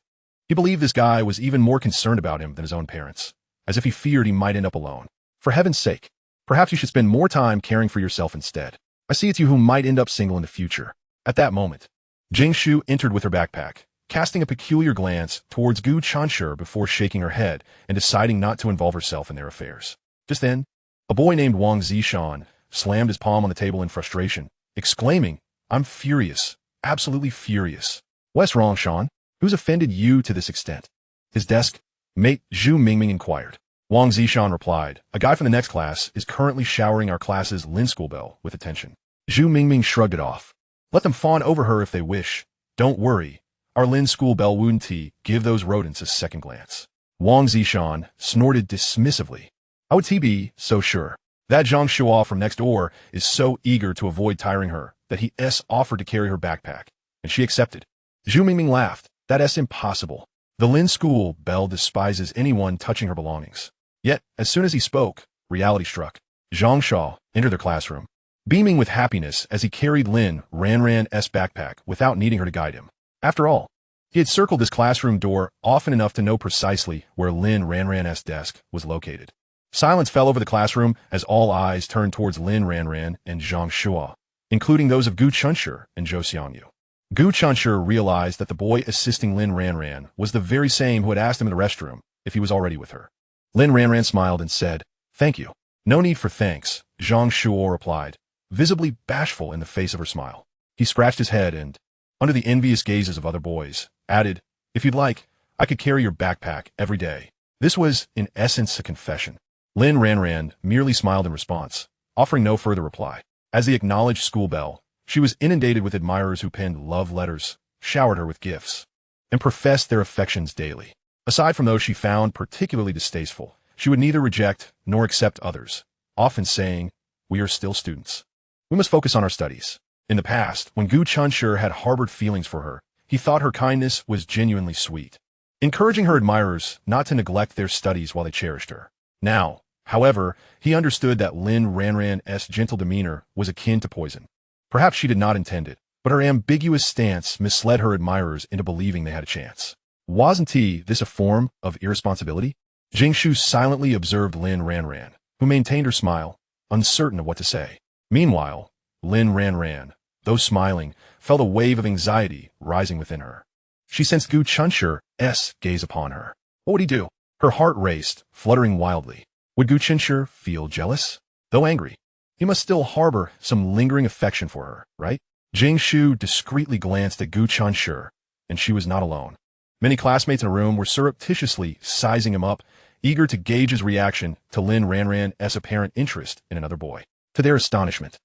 he believed this guy was even more concerned about him than his own parents, as if he feared he might end up alone. For heaven's sake, perhaps you should spend more time caring for yourself instead. I see it's you who might end up single in the future. At that moment, Jing Shu entered with her backpack, casting a peculiar glance towards Gu Chenshi before shaking her head and deciding not to involve herself in their affairs. Just then, a boy named Wang Zishan slammed his palm on the table in frustration, exclaiming, "I'm furious, absolutely furious. What's wrong, Sean? Who's offended you to this extent?" His desk mate Zhu Mingming inquired. Wang Zishan replied, "A guy from the next class is currently showering our class's Lin School Belle with attention." Zhu Mingming shrugged it off. "Let them fawn over her if they wish. Don't worry. Our Lin School Belle wouldn't give those rodents a second glance." Wang Zishan snorted dismissively. "How would he be so sure? That Zhang Shua from next door is so eager to avoid tiring her that he offered to carry her backpack, and she accepted." Zhu Mingming laughed. "That's impossible. The Lin School Belle despises anyone touching her belongings." Yet, as soon as he spoke, reality struck. Zhang Shua entered their classroom, beaming with happiness as he carried Lin Ranran's backpack without needing her to guide him. After all, he had circled his classroom door often enough to know precisely where Lin Ranran's desk was located. Silence fell over the classroom as all eyes turned towards Lin Ranran and Zhang Shua, including those of Gu Chenshi and Zhou Xiangyu. Gu Chenshi realized that the boy assisting Lin Ranran was the very same who had asked him in the restroom if he was already with her. Lin Ranran smiled and said, "Thank you." "No need for thanks," Zhang Shua replied, visibly bashful in the face of her smile. He scratched his head and, under the envious gazes of other boys, added, "If you'd like, I could carry your backpack every day." This was, in essence, a confession. Lin Ranran merely smiled in response, offering no further reply. As the acknowledged school belle, she was inundated with admirers who penned love letters, showered her with gifts, and professed their affections daily. Aside from those she found particularly distasteful, she would neither reject nor accept others, often saying, "We are still students. We must focus on our studies." In the past, when Gu Chenshi had harbored feelings for her, he thought her kindness was genuinely sweet, encouraging her admirers not to neglect their studies while they cherished her. Now, however, he understood that Lin Ranran's gentle demeanor was akin to poison. Perhaps she did not intend it, but her ambiguous stance misled her admirers into believing they had a chance. Wasn't this a form of irresponsibility? Jing Shu silently observed Lin Ranran, who maintained her smile, uncertain of what to say. Meanwhile, Lin Ranran, though smiling, felt a wave of anxiety rising within her. She sensed Gu Chenshi's gaze upon her. What would he do? Her heart raced, fluttering wildly. Would Gu Chenshi feel jealous? Though angry, he must still harbor some lingering affection for her, right? Jing Shu discreetly glanced at Gu Chenshi, and she was not alone. Many classmates in the room were surreptitiously sizing him up, eager to gauge his reaction to Lin Ranran's apparent interest in another boy. To their astonishment,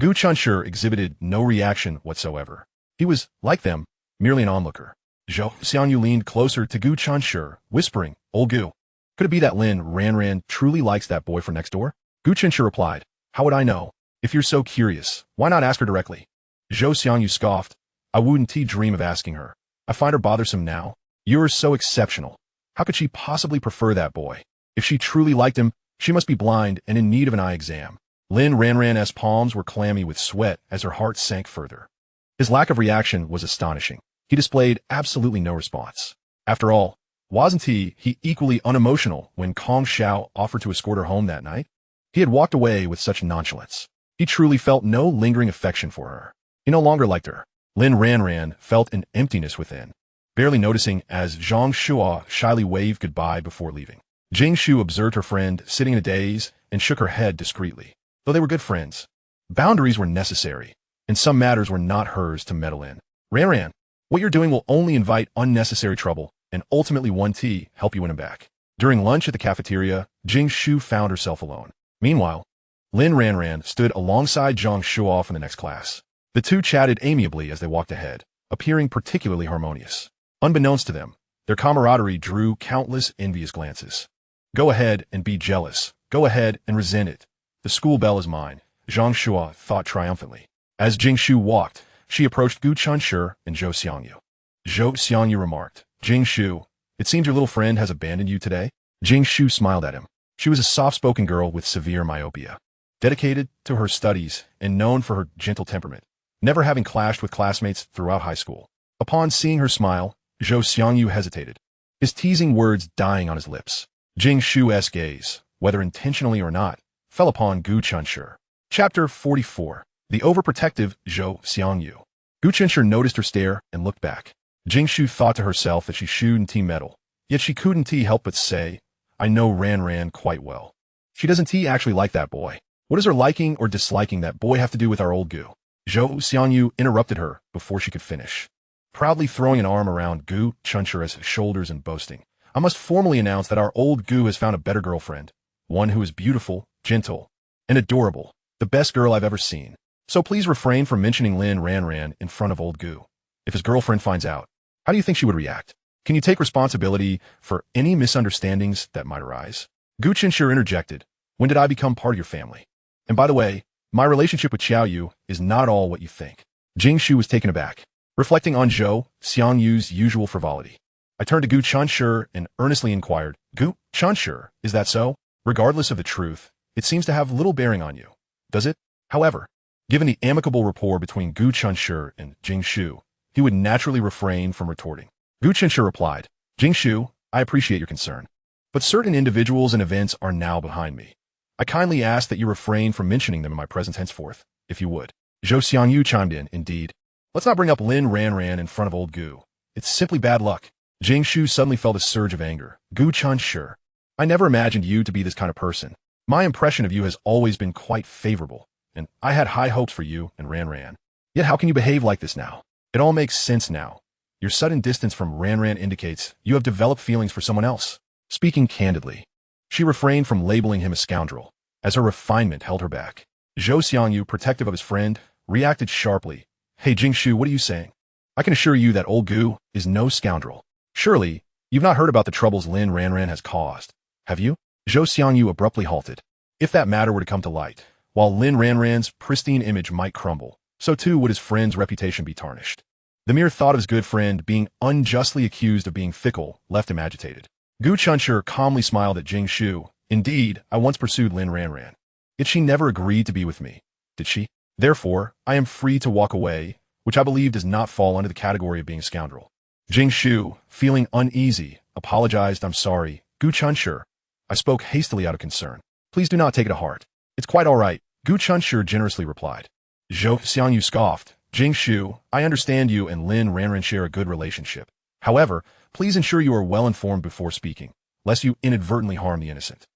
Gu Chenshi exhibited no reaction whatsoever. He was, like them, merely an onlooker. Zhou Xiangyu leaned closer to Gu Chenshi, whispering, "Old Gu, could it be that Lin Ranran truly likes that boy from next door?" Gu Chenshi replied, "How would I know? If you're so curious, why not ask her directly?" Zhou Xiangyu scoffed, "I wouldn't dream of asking her. I find her bothersome now. You're so exceptional. How could she possibly prefer that boy? If she truly liked him, she must be blind and in need of an eye exam." Lin Ranran's palms were clammy with sweat as her heart sank further. His lack of reaction was astonishing. He displayed absolutely no response. After all, wasn't he equally unemotional when Kong Xiao offered to escort her home that night? He had walked away with such nonchalance. He truly felt no lingering affection for her. He no longer liked her. Lin Ranran felt an emptiness within, barely noticing as Zhang Shua shyly waved goodbye before leaving. Jing Shu observed her friend sitting in a daze and shook her head discreetly. Though they were good friends, boundaries were necessary, and some matters were not hers to meddle in. "Ranran, what you're doing will only invite unnecessary trouble, and ultimately help you win him back." During lunch at the cafeteria, Jing Shu found herself alone. Meanwhile, Lin Ranran stood alongside Zhang Shua from the next class. The two chatted amiably as they walked ahead, appearing particularly harmonious. Unbeknownst to them, their camaraderie drew countless envious glances. "Go ahead and be jealous. Go ahead and resent it. The school belle is mine," Zhang Shua thought triumphantly. As Jing Shu walked, she approached Gu Chenshi and Zhou Xiangyu. Zhou Xiangyu remarked, "Jing Shu, it seems your little friend has abandoned you today." Jing Shu smiled at him. She was a soft-spoken girl with severe myopia, dedicated to her studies and known for her gentle temperament, never having clashed with classmates throughout high school. Upon seeing her smile, Zhou Xiangyu hesitated, his teasing words dying on his lips. Jing Shu's gaze, whether intentionally or not, fell upon Gu Chenshi. Chapter 44. The Overprotective Zhou Xiangyu. Gu Chenshi noticed her stare and looked back. Jingshu thought to herself that she shouldn't meddle, yet she couldn't help but say, I know Ranran quite well. She doesn't actually like that boy. What does her liking or disliking that boy have to do with our old Gu? Zhou Xiangyu interrupted her before she could finish, proudly throwing an arm around Gu Chenshi's shoulders and boasting. I must formally announce that our old Gu has found a better girlfriend, one who is beautiful, gentle, and adorable, the best girl I've ever seen. So please refrain from mentioning Lin Ranran in front of old Gu. If his girlfriend finds out, how do you think she would react? Can you take responsibility for any misunderstandings that might arise? Gu Chenshi interjected, when did I become part of your family? And by the way, my relationship with Xiao Yu is not all what you think. Jingshu was taken aback, reflecting on Zhou Xiangyu's usual frivolity. I turned to Gu Chenshi and earnestly inquired, Gu Chenshi, is that so? Regardless of the truth, it seems to have little bearing on you. Does it? However, given the amicable rapport between Gu Chenshi and Jingshu, he would naturally refrain from retorting. Gu Chenshi replied, Jingshu, I appreciate your concern, but certain individuals and events are now behind me. I kindly ask that you refrain from mentioning them in my presence henceforth, if you would. Zhou Xiangyu chimed in, indeed. Let's not bring up Lin Ranran in front of old Gu. It's simply bad luck. Jingshu suddenly felt a surge of anger. Gu Chenshi, I never imagined you to be this kind of person. My impression of you has always been quite favorable, and I had high hopes for you and Ranran. Yet how can you behave like this now? It all makes sense now. Your sudden distance from Ranran indicates you have developed feelings for someone else. Speaking candidly, she refrained from labeling him a scoundrel, as her refinement held her back. Zhou Xiangyu, protective of his friend, reacted sharply. Hey Jingshu, what are you saying? I can assure you that old Gu is no scoundrel. Surely, you've not heard about the troubles Lin Ranran has caused, have you? Zhou Xiangyu abruptly halted. If that matter were to come to light, while Lin Ranran's pristine image might crumble, so too would his friend's reputation be tarnished. The mere thought of his good friend being unjustly accused of being fickle left him agitated. Gu Chenshi calmly smiled at Jingshu. Indeed, I once pursued Lin Ranran. Yet she never agreed to be with me, did she? Therefore, I am free to walk away, which I believe does not fall under the category of being a scoundrel. Jingshu, feeling uneasy, apologized. I'm sorry, Gu Chenshi. I spoke hastily out of concern. Please do not take it to heart. It's quite all right, Gu Chenshi generously replied. Zhou Xiangyu scoffed. Jingshu, I understand you and Lin Ranran share a good relationship. However, please ensure you are well informed before speaking, lest you inadvertently harm the innocent.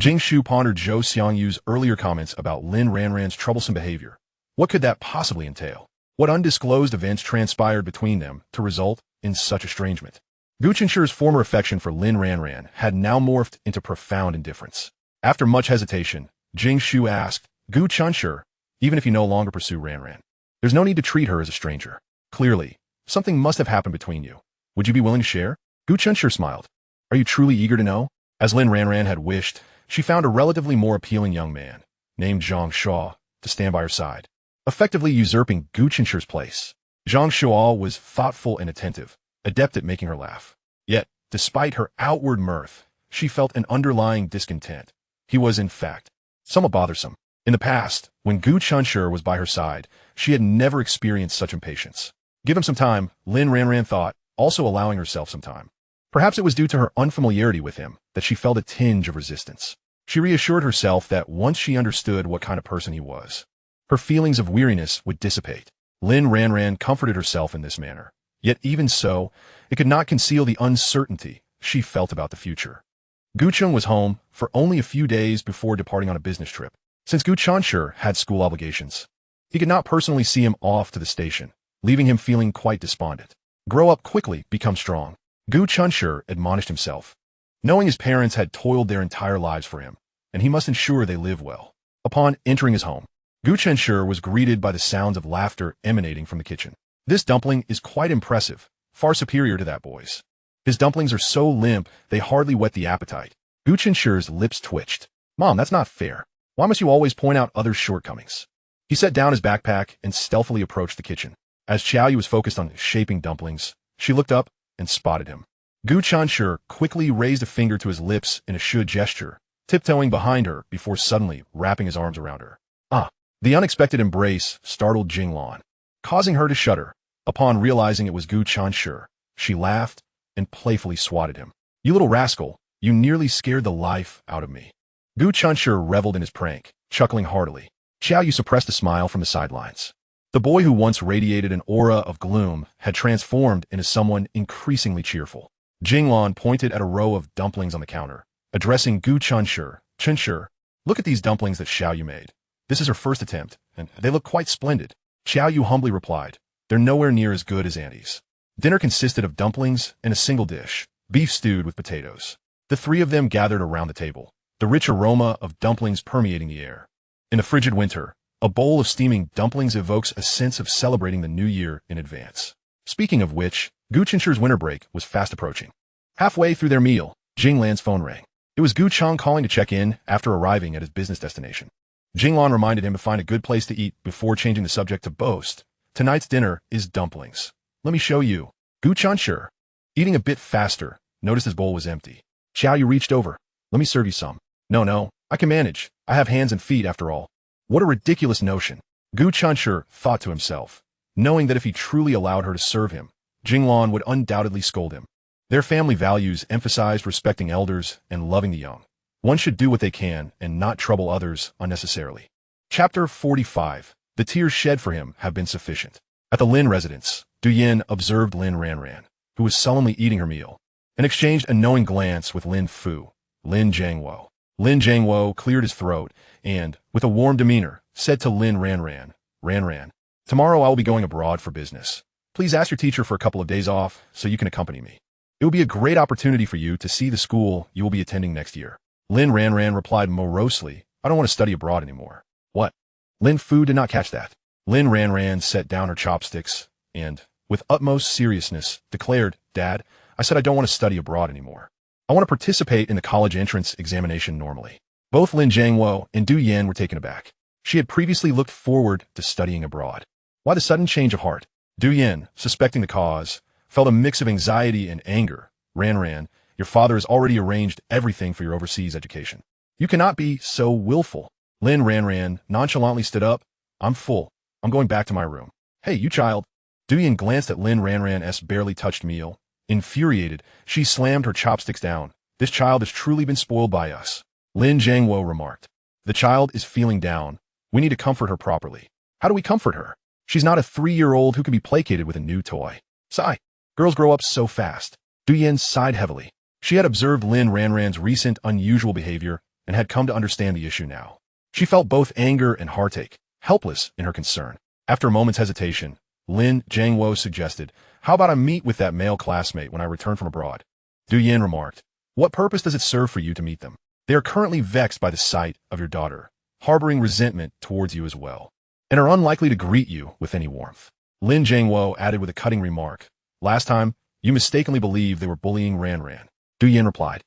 Jingshu pondered Zhou Xiangyu's earlier comments about Lin Ranran's troublesome behavior. What could that possibly entail? What undisclosed events transpired between them to result in such estrangement? Gu Chenshi's former affection for Lin Ranran had now morphed into profound indifference. After much hesitation, Jingshu asked, Gu Chenshi, even if you no longer pursue Ranran, there's no need to treat her as a stranger. Clearly, something must have happened between you. Would you be willing to share? Gu Chenshi smiled. Are you truly eager to know? As Lin Ranran had wished, she found a relatively more appealing young man, named Zhang Shuo, to stand by her side, effectively usurping Gu Chenshi's place. Zhang Shuo was thoughtful and attentive, adept at making her laugh. Yet, despite her outward mirth, she felt an underlying discontent. He was, in fact, somewhat bothersome. In the past, when Gu Chenshi was by her side, she had never experienced such impatience. Give him some time, Lin Ranran thought, also allowing herself some time. Perhaps it was due to her unfamiliarity with him that she felt a tinge of resistance. She reassured herself that once she understood what kind of person he was, her feelings of weariness would dissipate. Lin Ranran comforted herself in this manner. Yet even so, it could not conceal the uncertainty she felt about the future. Gu Cheng was home for only a few days before departing on a business trip. Since Gu Chenshi had school obligations, he could not personally see him off to the station, leaving him feeling quite despondent. Grow up quickly, become strong, Gu Chenshi admonished himself, knowing his parents had toiled their entire lives for him, and he must ensure they live well. Upon entering his home, Gu Chenshi was greeted by the sounds of laughter emanating from the kitchen. This dumpling is quite impressive, far superior to that boy's. His dumplings are so limp, they hardly whet the appetite. Gu Chenshi's lips twitched. Mom, that's not fair. Why must you always point out others' shortcomings? He set down his backpack and stealthily approached the kitchen. As Xiao Yu was focused on shaping dumplings, she looked up and spotted him. Gu Chenshi quickly raised a finger to his lips in a should gesture, tiptoeing behind her before suddenly wrapping his arms around her. The unexpected embrace startled Jinglan, causing her to shudder. Upon realizing it was Gu Chenshi, she laughed and playfully swatted him. You little rascal, you nearly scared the life out of me. Gu Chenshi reveled in his prank, chuckling heartily. Xiao Yu suppressed a smile from the sidelines. The boy who once radiated an aura of gloom had transformed into someone increasingly cheerful. Jinglan pointed at a row of dumplings on the counter, addressing Gu Chenshi. Chenshi, look at these dumplings that Xiao Yu made. This is her first attempt, and they look quite splendid. Xiao Yu humbly replied, they're nowhere near as good as Auntie's. Dinner consisted of dumplings and a single dish, beef stewed with potatoes. The three of them gathered around the table, the rich aroma of dumplings permeating the air. In the frigid winter, a bowl of steaming dumplings evokes a sense of celebrating the new year in advance. Speaking of which, Gu Chenshi's winter break was fast approaching. Halfway through their meal, Jinglan's phone rang. It was Gu Chang calling to check in after arriving at his business destination. Jinglan reminded him to find a good place to eat before changing the subject to boast. Tonight's dinner is dumplings. Let me show you. Gu Chenshi, eating a bit faster, noticed his bowl was empty. Xiao Yu reached over. Let me serve you some. No, I can manage. I have hands and feet after all. What a ridiculous notion. Gu Chenshi thought to himself, knowing that if he truly allowed her to serve him, Jinglan would undoubtedly scold him. Their family values emphasized respecting elders and loving the young. One should do what they can and not trouble others unnecessarily. Chapter 45. The tears shed for him have been sufficient. At the Lin residence, Du Yin observed Lin Ranran, who was sullenly eating her meal, and exchanged a knowing glance with Lin Fu, Lin Jiangwo. Lin Jiangwo cleared his throat and, with a warm demeanor, said to Lin Ranran, Ranran, tomorrow I will be going abroad for business. Please ask your teacher for a couple of days off so you can accompany me. It will be a great opportunity for you to see the school you will be attending next year. Lin Ranran replied morosely, I don't want to study abroad anymore. What? Lin Fu did not catch that. Lin Ranran set down her chopsticks and, with utmost seriousness, declared, Dad, I said I don't want to study abroad anymore. I want to participate in the college entrance examination normally. Both Lin Jiangwo and Du Yin were taken aback. She had previously looked forward to studying abroad. Why the sudden change of heart? Du Yin, suspecting the cause, felt a mix of anxiety and anger. Ranran, your father has already arranged everything for your overseas education. You cannot be so willful. Lin Ranran nonchalantly stood up. I'm full. I'm going back to my room. Hey, you child. Du Yin glanced at Lin Ranran's barely touched meal. Infuriated, she slammed her chopsticks down. This child has truly been spoiled by us. Lin Jiangwo remarked. The child is feeling down. We need to comfort her properly. How do we comfort her? She's not a 3-year-old who can be placated with a new toy. Sigh. Girls grow up so fast. Du Yin sighed heavily. She had observed Lin Ranran's recent unusual behavior and had come to understand the issue now. She felt both anger and heartache, helpless in her concern. After a moment's hesitation, Lin Jiangwo suggested, how about I meet with that male classmate when I return from abroad? Du Yin remarked, what purpose does it serve for you to meet them? They are currently vexed by the sight of your daughter, harboring resentment towards you as well, and are unlikely to greet you with any warmth. Lin Jiangwo added with a cutting remark, last time, you mistakenly believed they were bullying Ranran. Du Yin replied,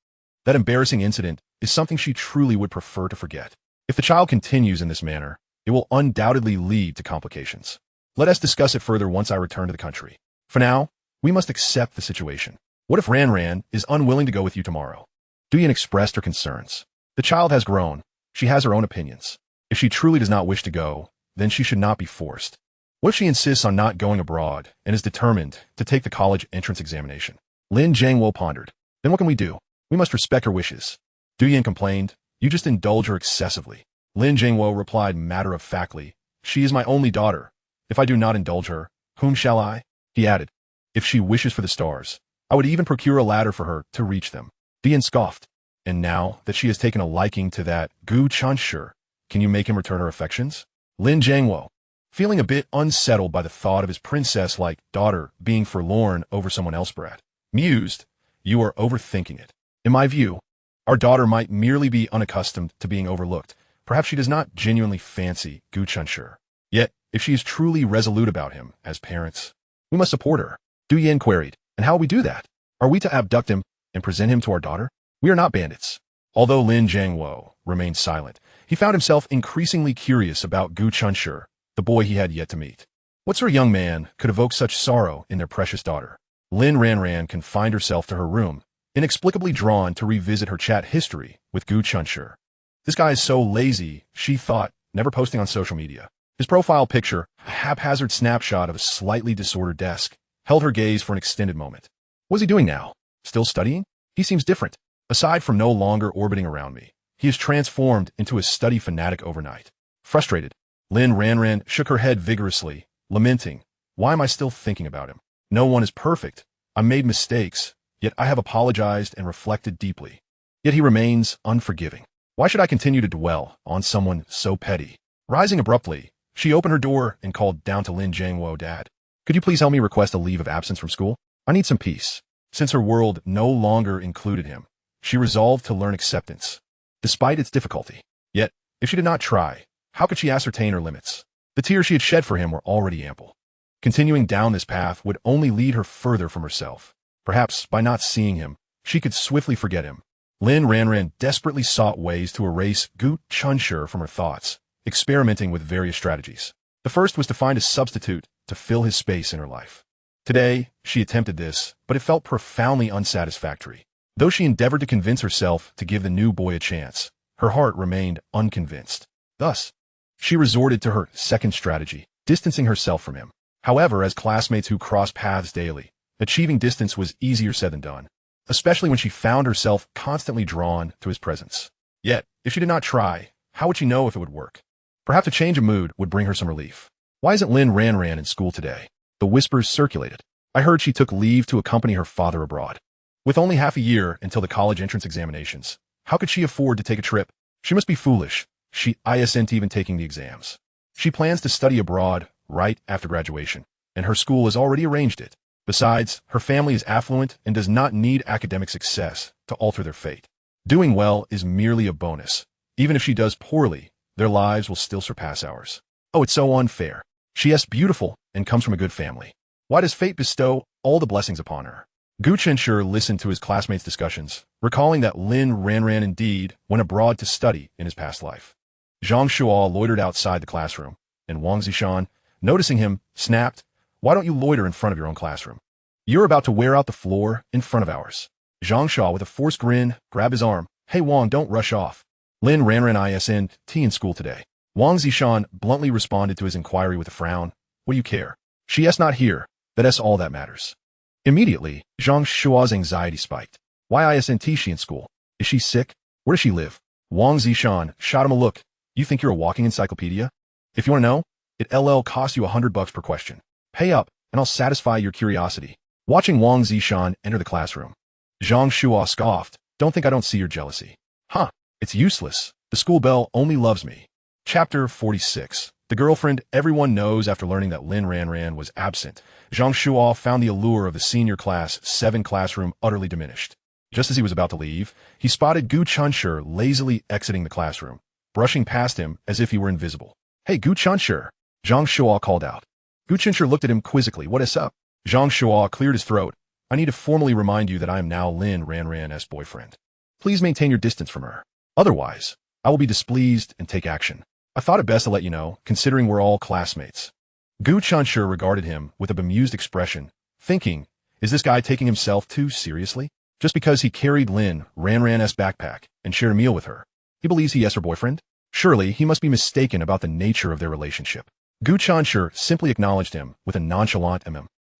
that embarrassing incident is something she truly would prefer to forget. If the child continues in this manner, it will undoubtedly lead to complications. Let us discuss it further once I return to the country. For now, we must accept the situation. What if Ranran is unwilling to go with you tomorrow? Du Yin expressed her concerns. The child has grown. She has her own opinions. If she truly does not wish to go, then she should not be forced. What if she insists on not going abroad and is determined to take the college entrance examination? Lin Jiangwo pondered. Then what can we do? We must respect her wishes. Du Yin complained, you just indulge her excessively. Lin Jiangwo replied matter-of-factly, she is my only daughter. If I do not indulge her, whom shall I? He added, if she wishes for the stars, I would even procure a ladder for her to reach them. Du Yin scoffed. And now that she has taken a liking to that Gu Chenshi, can you make him return her affections? Lin Jiangwo, feeling a bit unsettled by the thought of his princess-like daughter being forlorn over someone else, brat, mused, you are overthinking it. In my view, our daughter might merely be unaccustomed to being overlooked. Perhaps she does not genuinely fancy Gu Chenshi. Yet, if she is truly resolute about him, as parents, we must support her. Du Yin queried, and how will we do that? Are we to abduct him and present him to our daughter? We are not bandits. Although Lin Jiangwo remained silent, he found himself increasingly curious about Gu Chenshi, the boy he had yet to meet. What sort of young man could evoke such sorrow in their precious daughter? Lin Ranran confined herself to her room, inexplicably drawn to revisit her chat history with Gu Chenshi. This guy is so lazy, she thought, never posting on social media. His profile picture, a haphazard snapshot of a slightly disordered desk, held her gaze for an extended moment. What is he doing now? Still studying? He seems different. Aside from no longer orbiting around me, he is transformed into a study fanatic overnight. Frustrated, Lin Ranran shook her head vigorously. lamenting, "Why am I still thinking about him? No one is perfect. I made mistakes, yet I have apologized and reflected deeply. Yet he remains unforgiving. Why should I continue to dwell on someone so petty?" Rising abruptly, she opened her door and called down to Lin Jangwo, "Dad, could you please help me request a leave of absence from school? I need some peace." Since her world no longer included him, she resolved to learn acceptance, despite its difficulty. Yet, if she did not try, how could she ascertain her limits? The tears she had shed for him were already ample. Continuing down this path would only lead her further from herself. Perhaps, by not seeing him, she could swiftly forget him. Lin Ranran desperately sought ways to erase Gu Chenshi from her thoughts, experimenting with various strategies. The first was to find a substitute to fill his space in her life. Today, she attempted this, but it felt profoundly unsatisfactory. Though she endeavored to convince herself to give the new boy a chance, her heart remained unconvinced. Thus, she resorted to her second strategy, distancing herself from him. However, as classmates who crossed paths daily, achieving distance was easier said than done, especially when she found herself constantly drawn to his presence. Yet, if she did not try, how would she know if it would work? Perhaps a change of mood would bring her some relief. "Why isn't Lin Ranran in school today?" The whispers circulated. "I heard she took leave to accompany her father abroad. With only half a year until the college entrance examinations, how could she afford to take a trip? She must be foolish. She isn't even taking the exams. She plans to study abroad right after graduation, and her school has already arranged it. Besides, her family is affluent and does not need academic success to alter their fate. Doing well is merely a bonus. Even if she does poorly, their lives will still surpass ours. Oh, it's so unfair. She is beautiful and comes from a good family. Why does fate bestow all the blessings upon her?" Gu Chenshi listened to his classmates' discussions, recalling that Lin Ranran indeed went abroad to study in his past life. Zhang Shuo loitered outside the classroom, and Wang Zishan, noticing him, snapped, "Why don't you loiter in front of your own classroom? You're about to wear out the floor in front of ours." Zhang Shuo, with a forced grin, grabbed his arm. "Hey Wang, don't rush off. Lin Ranran isn't in school today." Wang Zishan bluntly responded to his inquiry with a frown. "What do you care? She is not here. That's all that matters." Immediately, Zhang Shuo's anxiety spiked. "Why isn't she in school? Is she sick? Where does she live?" Wang Zishan shot him a look. "You think you're a walking encyclopedia? If you want to know, it'll cost you $100 per question. Pay up, and I'll satisfy your curiosity." Watching Wang Zishan enter the classroom, Zhang Shuo scoffed. "Don't think I don't see your jealousy. Huh, it's useless. The school belle only loves me." Chapter 46. The girlfriend everyone knows. After learning that Lin Ranran was absent, Zhang Shuo found the allure of the senior class 7 classroom utterly diminished. Just as he was about to leave, he spotted Gu Chenshi lazily exiting the classroom, brushing past him as if he were invisible. "Hey, Gu Chenshi!" Zhang Shuo called out. Gu Chenshi looked at him quizzically. "What is up?" Zhang Shuo cleared his throat. "I need to formally remind you that I am now Lin Ranran's boyfriend. Please maintain your distance from her. Otherwise, I will be displeased and take action. I thought it best to let you know, considering we're all classmates." Gu Chenshi regarded him with a bemused expression, thinking, is this guy taking himself too seriously? Just because he carried Lin Ranran's backpack and shared a meal with her, he believes he is her boyfriend? Surely he must be mistaken about the nature of their relationship. Gu Chenshi simply acknowledged him with a nonchalant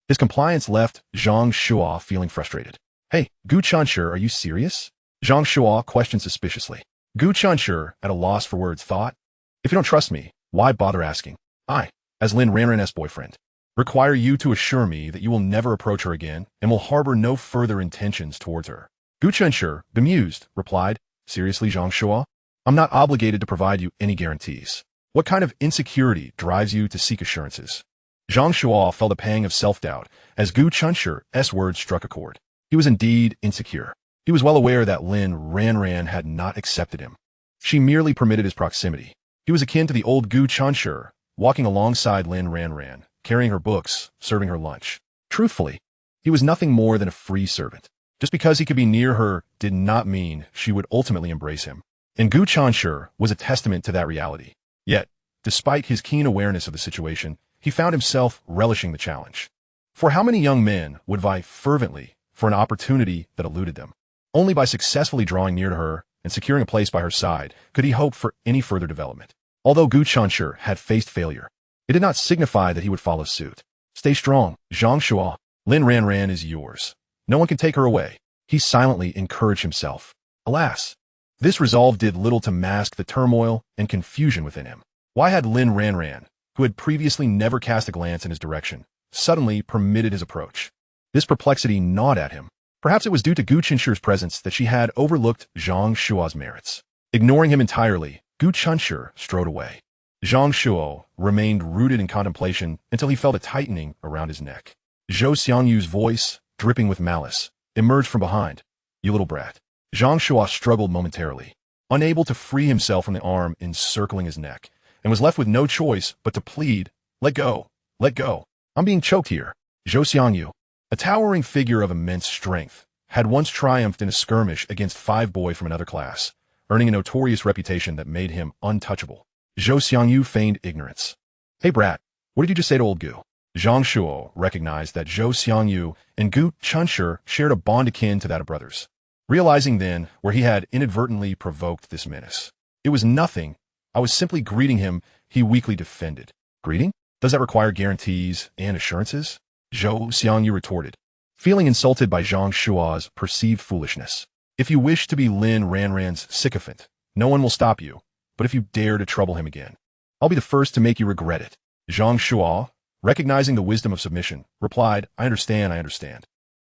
His compliance left Zhang Shuo feeling frustrated. "Hey, Gu Chenshi, are you serious?" Zhang Shuo questioned suspiciously. Gu Chenshi, at a loss for words, thought, "If you don't trust me, why bother asking? I, as Lin Ranran's boyfriend, require you to assure me that you will never approach her again and will harbor no further intentions towards her." Gu Chenshi, bemused, replied, "Seriously, Zhang Shuo? I'm not obligated to provide you any guarantees. What kind of insecurity drives you to seek assurances?" Zhang Shuo felt a pang of self-doubt as Gu Chenshi's words struck a chord. He was indeed insecure. He was well aware that Lin Ranran had not accepted him. She merely permitted his proximity. He was akin to the old Gu Chenshi, walking alongside Lin Ranran, carrying her books, serving her lunch. Truthfully, he was nothing more than a free servant. Just because he could be near her did not mean she would ultimately embrace him. And Gu Chenshi was a testament to that reality. Yet, despite his keen awareness of the situation, he found himself relishing the challenge. For how many young men would vie fervently for an opportunity that eluded them? Only by successfully drawing near to her and securing a place by her side could he hope for any further development. Although Gu Chenshi had faced failure, it did not signify that he would follow suit. "Stay strong, Zhang Shuo. Lin Ranran is yours. No one can take her away," he silently encouraged himself. Alas, this resolve did little to mask the turmoil and confusion within him. Why had Lin Ranran, who had previously never cast a glance in his direction, suddenly permitted his approach. This perplexity gnawed at him. Perhaps it was due to Gu Chenshi's presence that she had overlooked Zhang Shuo's merits. Ignoring him entirely, Gu Chenshi strode away. Zhang Shuo remained rooted in contemplation until he felt a tightening around his neck. Zhou Xiangyu's voice, dripping with malice, emerged from behind. "You little brat." Zhang Shuo struggled momentarily, unable to free himself from the arm encircling his neck, and was left with no choice but to plead, "Let go, let go. I'm being choked here." Zhou Xiangyu, a towering figure of immense strength, had once triumphed in a skirmish against 5 boys from another class, earning a notorious reputation that made him untouchable. Zhou Xiangyu feigned ignorance. "Hey brat, what did you just say to old Gu?" Zhang Shuo recognized that Zhou Xiangyu and Gu Chenshi shared a bond akin to that of brothers. Realizing then where he had inadvertently provoked this menace. "It was nothing. I was simply greeting him," he weakly defended. "Greeting? Does that require guarantees and assurances?" Zhou Xiangyu retorted, feeling insulted by Zhang Shuo's perceived foolishness. "If you wish to be Lin Ranran's sycophant, no one will stop you, but if you dare to trouble him again, I'll be the first to make you regret it." Zhang Shuo, recognizing the wisdom of submission, replied, I understand.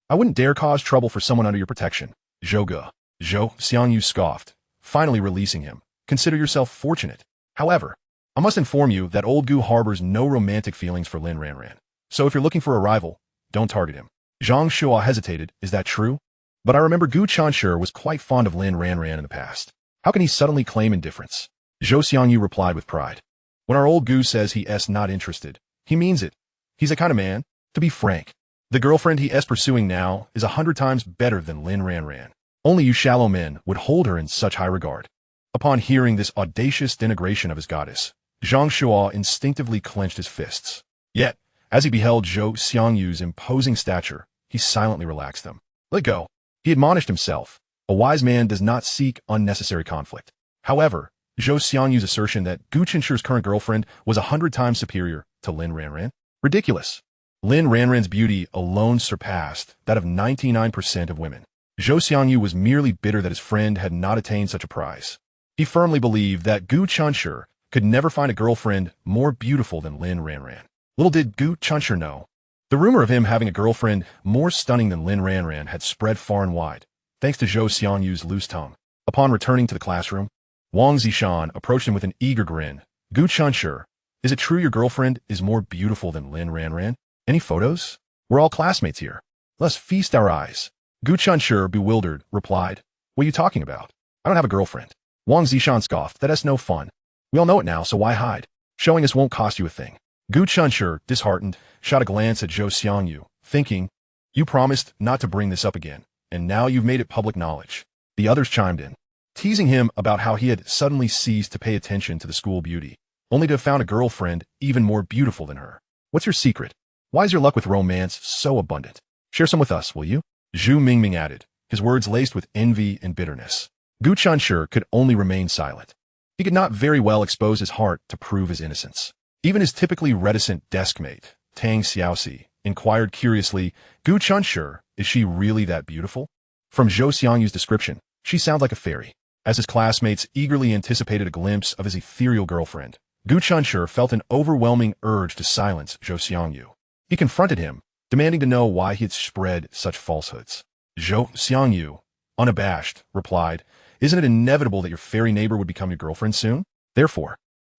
I wouldn't dare cause trouble for someone under your protection." Zhou Xiangyu scoffed, finally releasing him. "Consider yourself fortunate. However, I must inform you that old Gu harbors no romantic feelings for Lin Ranran. So if you're looking for a rival, don't target him." Zhang Shuo hesitated. "Is that true? But I remember Gu Chenshi was quite fond of Lin Ranran in the past. How can he suddenly claim indifference?" Zhou Xiangyu replied with pride. "When our old Gu says he is not interested, he means it. He's the kind of man, to be frank. The girlfriend he is pursuing now is 100 times better than Lin Ranran. Only you shallow men would hold her in such high regard." Upon hearing this audacious denigration of his goddess, Zhang Shuo instinctively clenched his fists. Yet, as he beheld Zhou Xiangyu's imposing stature, he silently relaxed them. "Let go," he admonished himself. A wise man does not seek unnecessary conflict. However, Zhou Xiangyu's assertion that Gu Chenshi's current girlfriend was 100 times superior to Lin Ranran? Ridiculous. Lin Ranran's beauty alone surpassed that of 99% of women. Zhou Xiangyu was merely bitter that his friend had not attained such a prize. He firmly believed that Gu Chenshi could never find a girlfriend more beautiful than Lin Ranran. Little did Gu Chenshi know. The rumor of him having a girlfriend more stunning than Lin Ranran had spread far and wide, thanks to Zhou Xiangyu's loose tongue. Upon returning to the classroom, Wang Zishan approached him with an eager grin. "Gu Chenshi, is it true your girlfriend is more beautiful than Lin Ranran? Any photos? We're all classmates here. Let's feast our eyes." Gu Chenshi, bewildered, replied, "What are you talking about? I don't have a girlfriend." Wang Zishan scoffed, "That is no fun. We all know it now, so why hide? Showing us won't cost you a thing." Gu Chenshi, disheartened, shot a glance at Zhou Xiangyu, thinking, "You promised not to bring this up again, and now you've made it public knowledge." The others chimed in, teasing him about how he had suddenly ceased to pay attention to the school beauty, only to have found a girlfriend even more beautiful than her. "What's your secret? Why is your luck with romance so abundant? Share some with us, will you?" Zhu Mingming added, his words laced with envy and bitterness. Gu Chenshi could only remain silent. He could not very well expose his heart to prove his innocence. Even his typically reticent deskmate, Tang Xiaoxi, inquired curiously, "Gu Chenshi, is she really that beautiful? From Zhou Xiangyu's description, she sounds like a fairy." As his classmates eagerly anticipated a glimpse of his ethereal girlfriend, Gu Chenshi felt an overwhelming urge to silence Zhou Xiangyu. He confronted him, demanding to know why he had spread such falsehoods. Zhou Xiangyu, unabashed, replied, "Isn't it inevitable that your fairy neighbor would become your girlfriend soon? Therefore,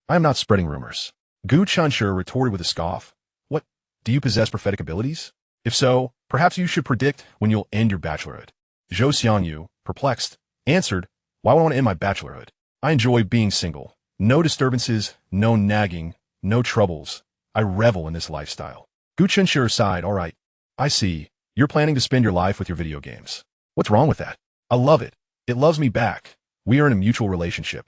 I am not spreading rumors." Gu Chenshi retorted with a scoff, "What, do you possess prophetic abilities? If so, perhaps you should predict when you'll end your bachelorhood." Zhou Xiangyu, perplexed, answered, "Why would I want to end my bachelorhood? I enjoy being single. No disturbances, no nagging, no troubles. I revel in this lifestyle." Gu Chenshi sighed, "All right, I see. You're planning to spend your life with your video games. What's wrong with that? I love it. It loves me back. We are in a mutual relationship."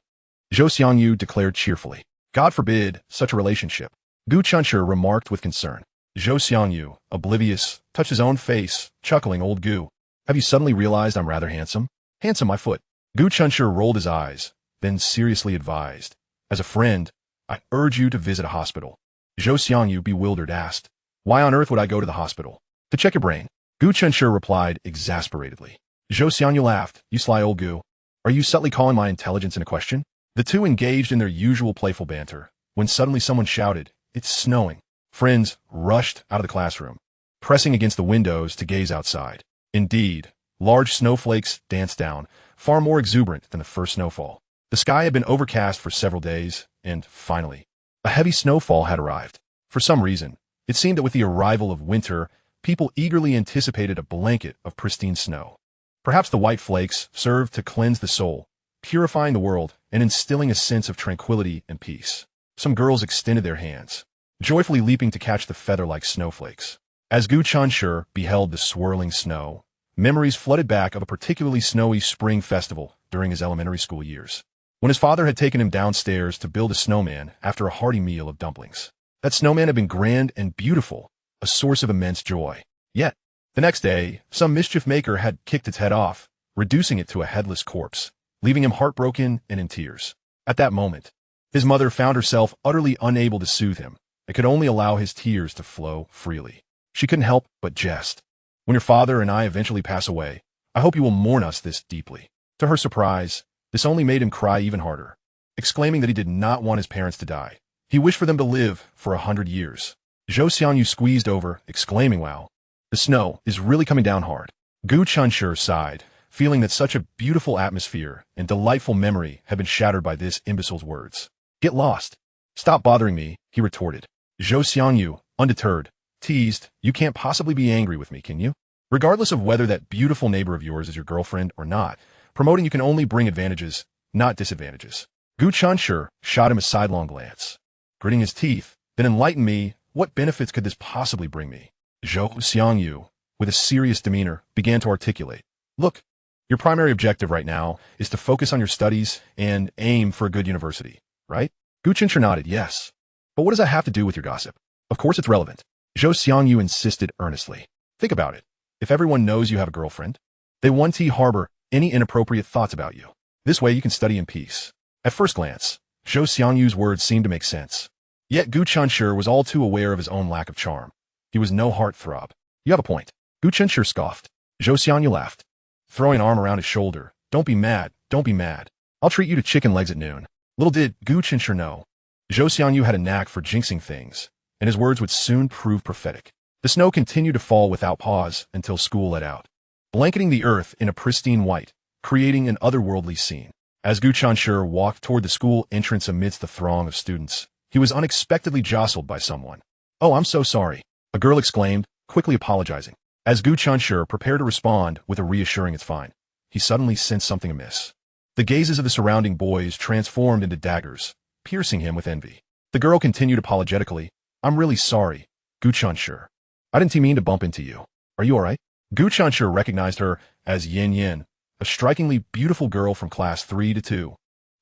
Zhou Xiangyu declared cheerfully, "God forbid such a relationship." Gu Chenshi remarked with concern. Zhou Xiangyu, oblivious, touched his own face, chuckling, "Old Gu, have you suddenly realized I'm rather handsome?" "Handsome, my foot." Gu Chenshi rolled his eyes, then seriously advised, "As a friend, I urge you to visit a hospital." Zhou Xiangyu, bewildered, asked, "Why on earth would I go to the hospital?" "To check your brain." Gu Chenshi replied exasperatedly. Zhou Xiangyu laughed, "You sly old Gu. Are you subtly calling my intelligence into question?" The two engaged in their usual playful banter, when suddenly someone shouted, it's snowing. Friends rushed out of the classroom, pressing against the windows to gaze outside. Indeed, large snowflakes danced down, far more exuberant than the first snowfall. The sky had been overcast for several days, and finally, a heavy snowfall had arrived. For some reason, it seemed that with the arrival of winter, people eagerly anticipated a blanket of pristine snow. Perhaps the white flakes served to cleanse the soul, purifying the world and instilling a sense of tranquility and peace. Some girls extended their hands, joyfully leaping to catch the feather-like snowflakes. As Gu Chenshi beheld the swirling snow, memories flooded back of a particularly snowy spring festival during his elementary school years, when his father had taken him downstairs to build a snowman after a hearty meal of dumplings. That snowman had been grand and beautiful, a source of immense joy. Yet, the next day, some mischief maker had kicked its head off, reducing it to a headless corpse, leaving him heartbroken and in tears. At that moment, his mother found herself utterly unable to soothe him and could only allow his tears to flow freely. She couldn't help but jest. "When your father and I eventually pass away, I hope you will mourn us this deeply." To her surprise, this only made him cry even harder, exclaiming that he did not want his parents to die. He wished for them to live for 100 years. Zhou Xiangyu squeezed over, exclaiming, "Wow, the snow is really coming down hard." Gu Chenshi sighed, feeling that such a beautiful atmosphere and delightful memory had been shattered by this imbecile's words. "Get lost. Stop bothering me," he retorted. Zhou Xiangyu, undeterred, teased, "You can't possibly be angry with me, can you? Regardless of whether that beautiful neighbor of yours is your girlfriend or not, promoting you can only bring advantages, not disadvantages." Gu Chenshi shot him a sidelong glance, gritting his teeth. "Then enlighten me, what benefits could this possibly bring me?" Zhou Xiangyu, with a serious demeanor, began to articulate. "Look, your primary objective right now is to focus on your studies and aim for a good university, right?" Gu Chenshi nodded, "Yes. But what does that have to do with your gossip?" "Of course it's relevant." Zhou Xiangyu insisted earnestly. "Think about it. If everyone knows you have a girlfriend, they won't harbor any inappropriate thoughts about you. This way you can study in peace." At first glance, Zhou Xiangyu's words seemed to make sense. Yet Gu Chenshi was all too aware of his own lack of charm. He was no heartthrob. "You have a point." Gu Chenshi scoffed. Zhou Xiangyu laughed, throwing an arm around his shoulder. "Don't be mad. Don't be mad. I'll treat you to chicken legs at noon." Little did Gu Chenshi know, Zhou Xiangyu had a knack for jinxing things, and his words would soon prove prophetic. The snow continued to fall without pause until school let out, blanketing the earth in a pristine white, creating an otherworldly scene. As Gu Chenshi walked toward the school entrance amidst the throng of students, he was unexpectedly jostled by someone. "Oh, I'm so sorry," a girl exclaimed, quickly apologizing. As Gu Chenshi prepared to respond with a reassuring "It's fine," he suddenly sensed something amiss. The gazes of the surrounding boys transformed into daggers, piercing him with envy. The girl continued apologetically, "I'm really sorry, Gu Chenshi. I didn't mean to bump into you. Are you all right?" Gu Chenshi recognized her as Yin Yin, a strikingly beautiful girl from class 3-2,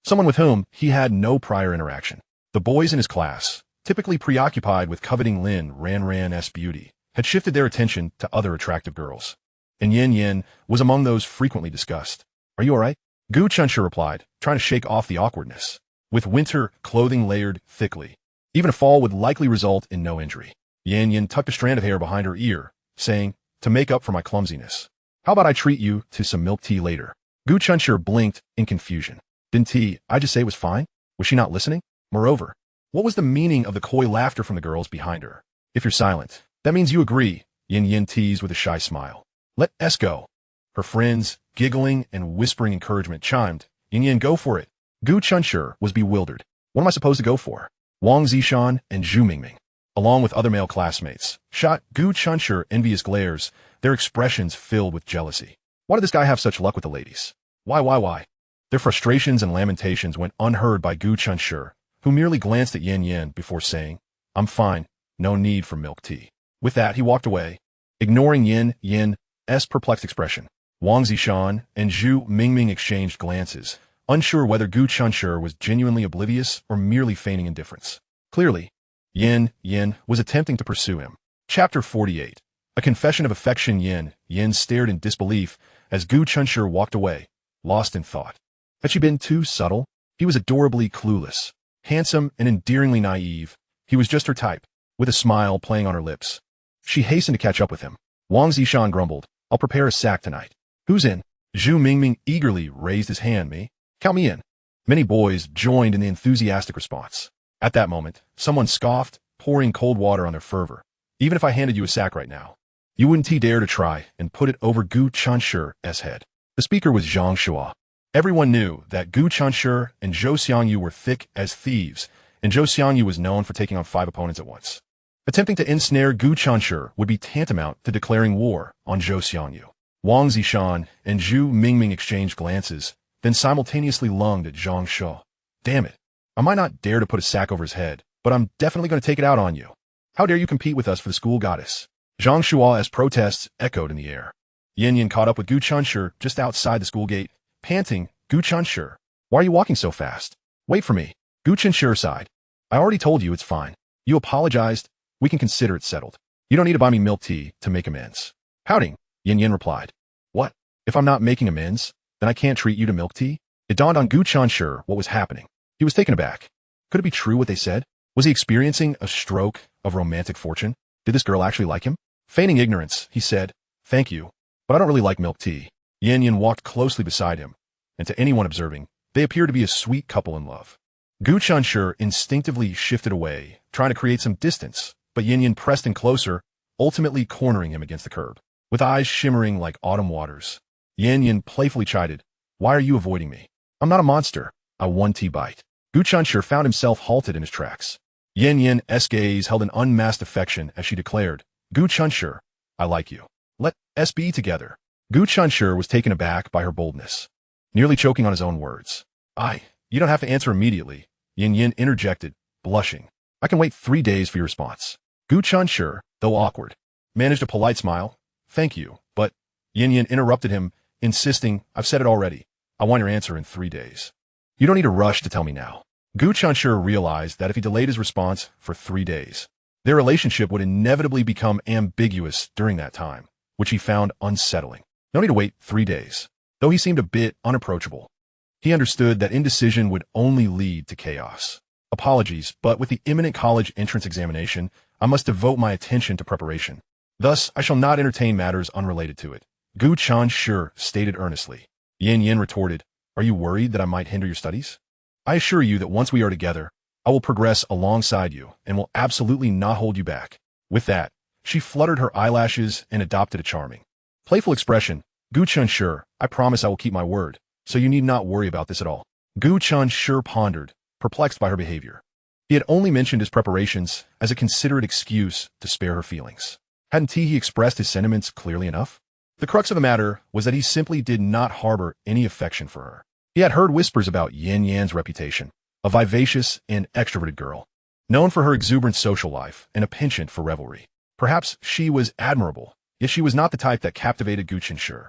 someone with whom he had no prior interaction. The boys in his class, typically preoccupied with coveting Lin Ranran's beauty, had shifted their attention to other attractive girls, and Yin Yin was among those frequently discussed. "Are you all right?" Gu Chenshi replied, trying to shake off the awkwardness. With winter clothing layered thickly, even a fall would likely result in no injury. Yin Yin tucked a strand of hair behind her ear, saying, "To make up for my clumsiness, how about I treat you to some milk tea later?" Gu Chenshi blinked in confusion. "Didn't I just say it was fine? Was she not listening? Moreover, what was the meaning of the coy laughter from the girls behind her? If you're silent, that means you agree," Yin Yin teased with a shy smile. "Let us go." Her friends, giggling and whispering encouragement, chimed, "Yin Yin, go for it." Gu Chenshi was bewildered. What am I supposed to go for? Wang Zishan and Zhu Mingming, along with other male classmates, shot Gu Chenshi envious glares, their expressions filled with jealousy. Why did this guy have such luck with the ladies? Why? Their frustrations and lamentations went unheard by Gu Chenshi, who merely glanced at Yin Yin before saying, "I'm fine, no need for milk tea." With that, he walked away, ignoring Yin Yin's perplexed expression. Wang Zishan and Zhu Mingming exchanged glances, unsure whether Gu Chenshi was genuinely oblivious or merely feigning indifference. Clearly, Yin was attempting to pursue him. Chapter 48. A Confession of Affection. Yin stared in disbelief as Gu Chenshi walked away, lost in thought. Had she been too subtle? He was adorably clueless, handsome and endearingly naive. He was just her type, with a smile playing on her lips. She hastened to catch up with him. Wang Zishan grumbled, "I'll prepare a sack tonight." "Who's in?" Zhu Mingming eagerly raised his hand. "Me? Count me in." Many boys joined in the enthusiastic response. At that moment, someone scoffed, pouring cold water on their fervor. Even if I handed you a sack right now, you wouldn't dare to try and put it over Gu Chenshi head. The speaker was Zhang Shua. Everyone knew that Gu Chenshi and Zhou Xiangyu were thick as thieves, and Zhou Xiangyu was known for taking on 5 opponents at once. Attempting to ensnare Gu Chenshi would be tantamount to declaring war on Zhou Xiangyu. Wang Zishan and Zhu Mingming exchanged glances, then simultaneously lunged at Zhang Shua. Damn it. I might not dare to put a sack over his head, but I'm definitely going to take it out on you. How dare you compete with us for the school goddess? Zhang Shua's protests echoed in the air. Yin Yin caught up with Gu Chenshi just outside the school gate, panting, Gu Chenshi, why are you walking so fast? Wait for me. Gu Chenshi sighed. I already told you it's fine. You apologized. We can consider it settled. You don't need to buy me milk tea to make amends. Pouting, Yin Yin replied. What? If I'm not making amends, then I can't treat you to milk tea? It dawned on Gu Chenshi what was happening. He was taken aback. Could it be true what they said? Was he experiencing a stroke of romantic fortune? Did this girl actually like him? Feigning ignorance, he said, thank you, but I don't really like milk tea. Yin Yin walked closely beside him, and to anyone observing, they appeared to be a sweet couple in love. Gu Chenshi instinctively shifted away, trying to create some distance, but Yin Yin pressed in closer, ultimately cornering him against the curb. With eyes shimmering like autumn waters, Yin Yin playfully chided, why are you avoiding me? I'm not a monster. I one tea bite. Gu Chenshi found himself halted in his tracks. Yin Yin's gaze held an unmasked affection as she declared, Gu Chenshi, I like you. Let us be together. Gu Chenshi was taken aback by her boldness, nearly choking on his own words. You don't have to answer immediately, Yin Yin interjected, blushing. I can wait 3 days for your response. Gu Chenshi, though awkward, managed a polite smile. Thank you, but Yin Yin interrupted him, insisting, I've said it already. I want your answer in 3 days. You don't need to rush to tell me now. Gu Chenshi realized that if he delayed his response for 3 days, their relationship would inevitably become ambiguous during that time, which he found unsettling. No need to wait 3 days. Though he seemed a bit unapproachable, he understood that indecision would only lead to chaos. Apologies, but with the imminent college entrance examination, I must devote my attention to preparation. Thus, I shall not entertain matters unrelated to it. Gu Chenshi stated earnestly. Yin Yin retorted, are you worried that I might hinder your studies? I assure you that once we are together, I will progress alongside you and will absolutely not hold you back. With that, she fluttered her eyelashes and adopted a charming, playful expression. Gu Chenshi, I promise I will keep my word, so you need not worry about this at all. Gu Chenshi pondered, perplexed by her behavior. He had only mentioned his preparations as a considerate excuse to spare her feelings. Hadn't he expressed his sentiments clearly enough? The crux of the matter was that he simply did not harbor any affection for her. He had heard whispers about Yin Yan's reputation, a vivacious and extroverted girl, known for her exuberant social life and a penchant for revelry. Perhaps she was admirable, yet she was not the type that captivated Gu Chenshi.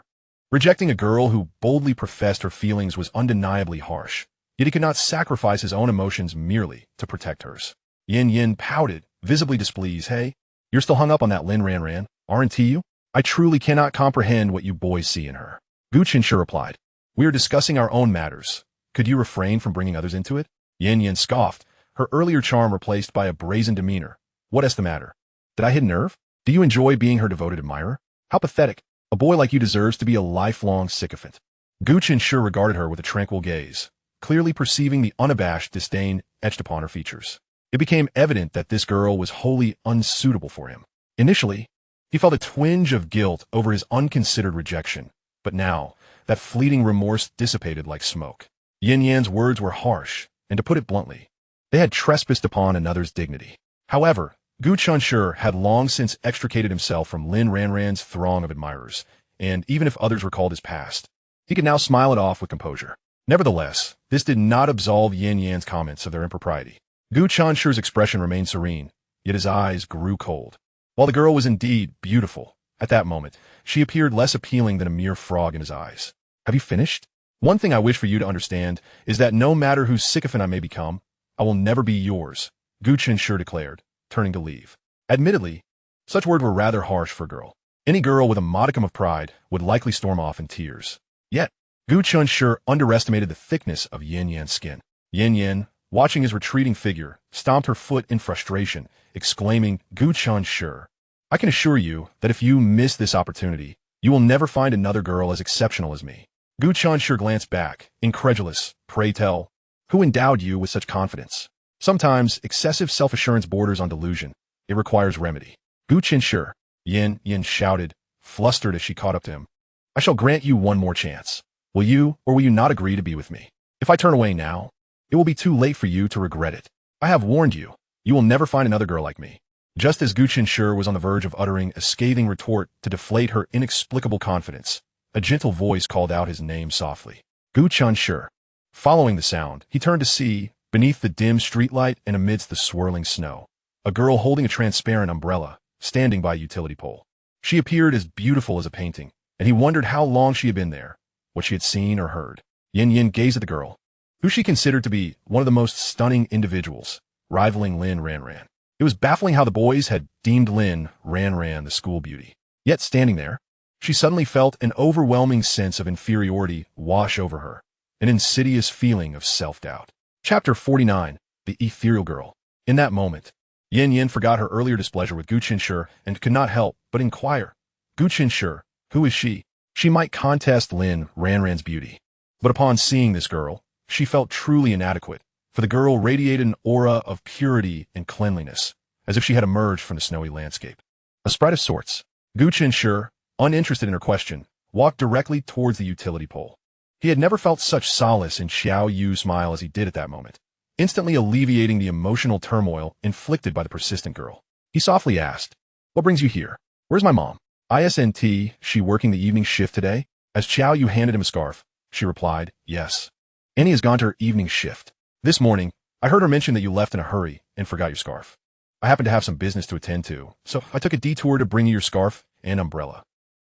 Rejecting a girl who boldly professed her feelings was undeniably harsh, yet he could not sacrifice his own emotions merely to protect hers. Yin Yin pouted, visibly displeased. Hey, you're still hung up on that Lin Ranran, aren't you? I truly cannot comprehend what you boys see in her. Gu Chenshi replied. We are discussing our own matters. Could you refrain from bringing others into it? Yin Yin scoffed, her earlier charm replaced by a brazen demeanor. What is the matter? Did I hit a nerve? Do you enjoy being her devoted admirer? How pathetic. A boy like you deserves to be a lifelong sycophant. Gu Chenshi regarded her with a tranquil gaze, clearly perceiving the unabashed disdain etched upon her features. It became evident that this girl was wholly unsuitable for him. Initially, he felt a twinge of guilt over his unconsidered rejection, but now, that fleeting remorse dissipated like smoke. Yin Yan's words were harsh, and to put it bluntly, they had trespassed upon another's dignity. However, Gu Chenshi had long since extricated himself from Lin Ranran's throng of admirers, and even if others recalled his past, he could now smile it off with composure. Nevertheless, this did not absolve Yin Yan's comments of their impropriety. Gu Chenshi's expression remained serene, yet his eyes grew cold. While the girl was indeed beautiful, at that moment, she appeared less appealing than a mere frog in his eyes. Have you finished? One thing I wish for you to understand is that no matter whose sycophant I may become, I will never be yours, Gu Chenshi declared, turning to leave. Admittedly, such words were rather harsh for a girl. Any girl with a modicum of pride would likely storm off in tears. Yet, Gu Chenshi underestimated the thickness of Yin Yan's skin. Yin Yan, watching his retreating figure, stomped her foot in frustration, exclaiming, Gu Chenshi, I can assure you that if you miss this opportunity, you will never find another girl as exceptional as me. Gu Chenshi glanced back, incredulous. Pray tell, who endowed you with such confidence? Sometimes, excessive self-assurance borders on delusion. It requires remedy. Gu Chenshi, Yin shouted, flustered as she caught up to him. I shall grant you one more chance. Will you, or will you not agree to be with me? If I turn away now, it will be too late for you to regret it. I have warned you. You will never find another girl like me. Just as Gu Chenshi was on the verge of uttering a scathing retort to deflate her inexplicable confidence, a gentle voice called out his name softly. Gu Chenshi. Following the sound, he turned to see, beneath the dim streetlight and amidst the swirling snow, a girl holding a transparent umbrella, standing by a utility pole. She appeared as beautiful as a painting, and he wondered how long she had been there, what she had seen or heard. Yin gazed at the girl, who she considered to be one of the most stunning individuals, rivaling Lin Ranran. It was baffling how the boys had deemed Lin Ranran the school beauty. Yet standing there, she suddenly felt an overwhelming sense of inferiority wash over her, an insidious feeling of self-doubt. Chapter 49, The Ethereal Girl. In that moment, Yin forgot her earlier displeasure with Gu Chenshi and could not help but inquire, Gu Chenshi, who is she? She might contest Lin Ranran's beauty. But upon seeing this girl, she felt truly inadequate, for the girl radiated an aura of purity and cleanliness, as if she had emerged from the snowy landscape. A sprite of sorts, Gu Chenshi, uninterested in her question, walked directly towards the utility pole. He had never felt such solace in Xiao Yu's smile as he did at that moment, instantly alleviating the emotional turmoil inflicted by the persistent girl. He softly asked, What brings you here? Where's my mom? Isn't she working the evening shift today? As Xiao Yu handed him a scarf, she replied, Yes. Annie has gone to her evening shift. This morning, I heard her mention that you left in a hurry and forgot your scarf. I happened to have some business to attend to, so I took a detour to bring you your scarf and umbrella.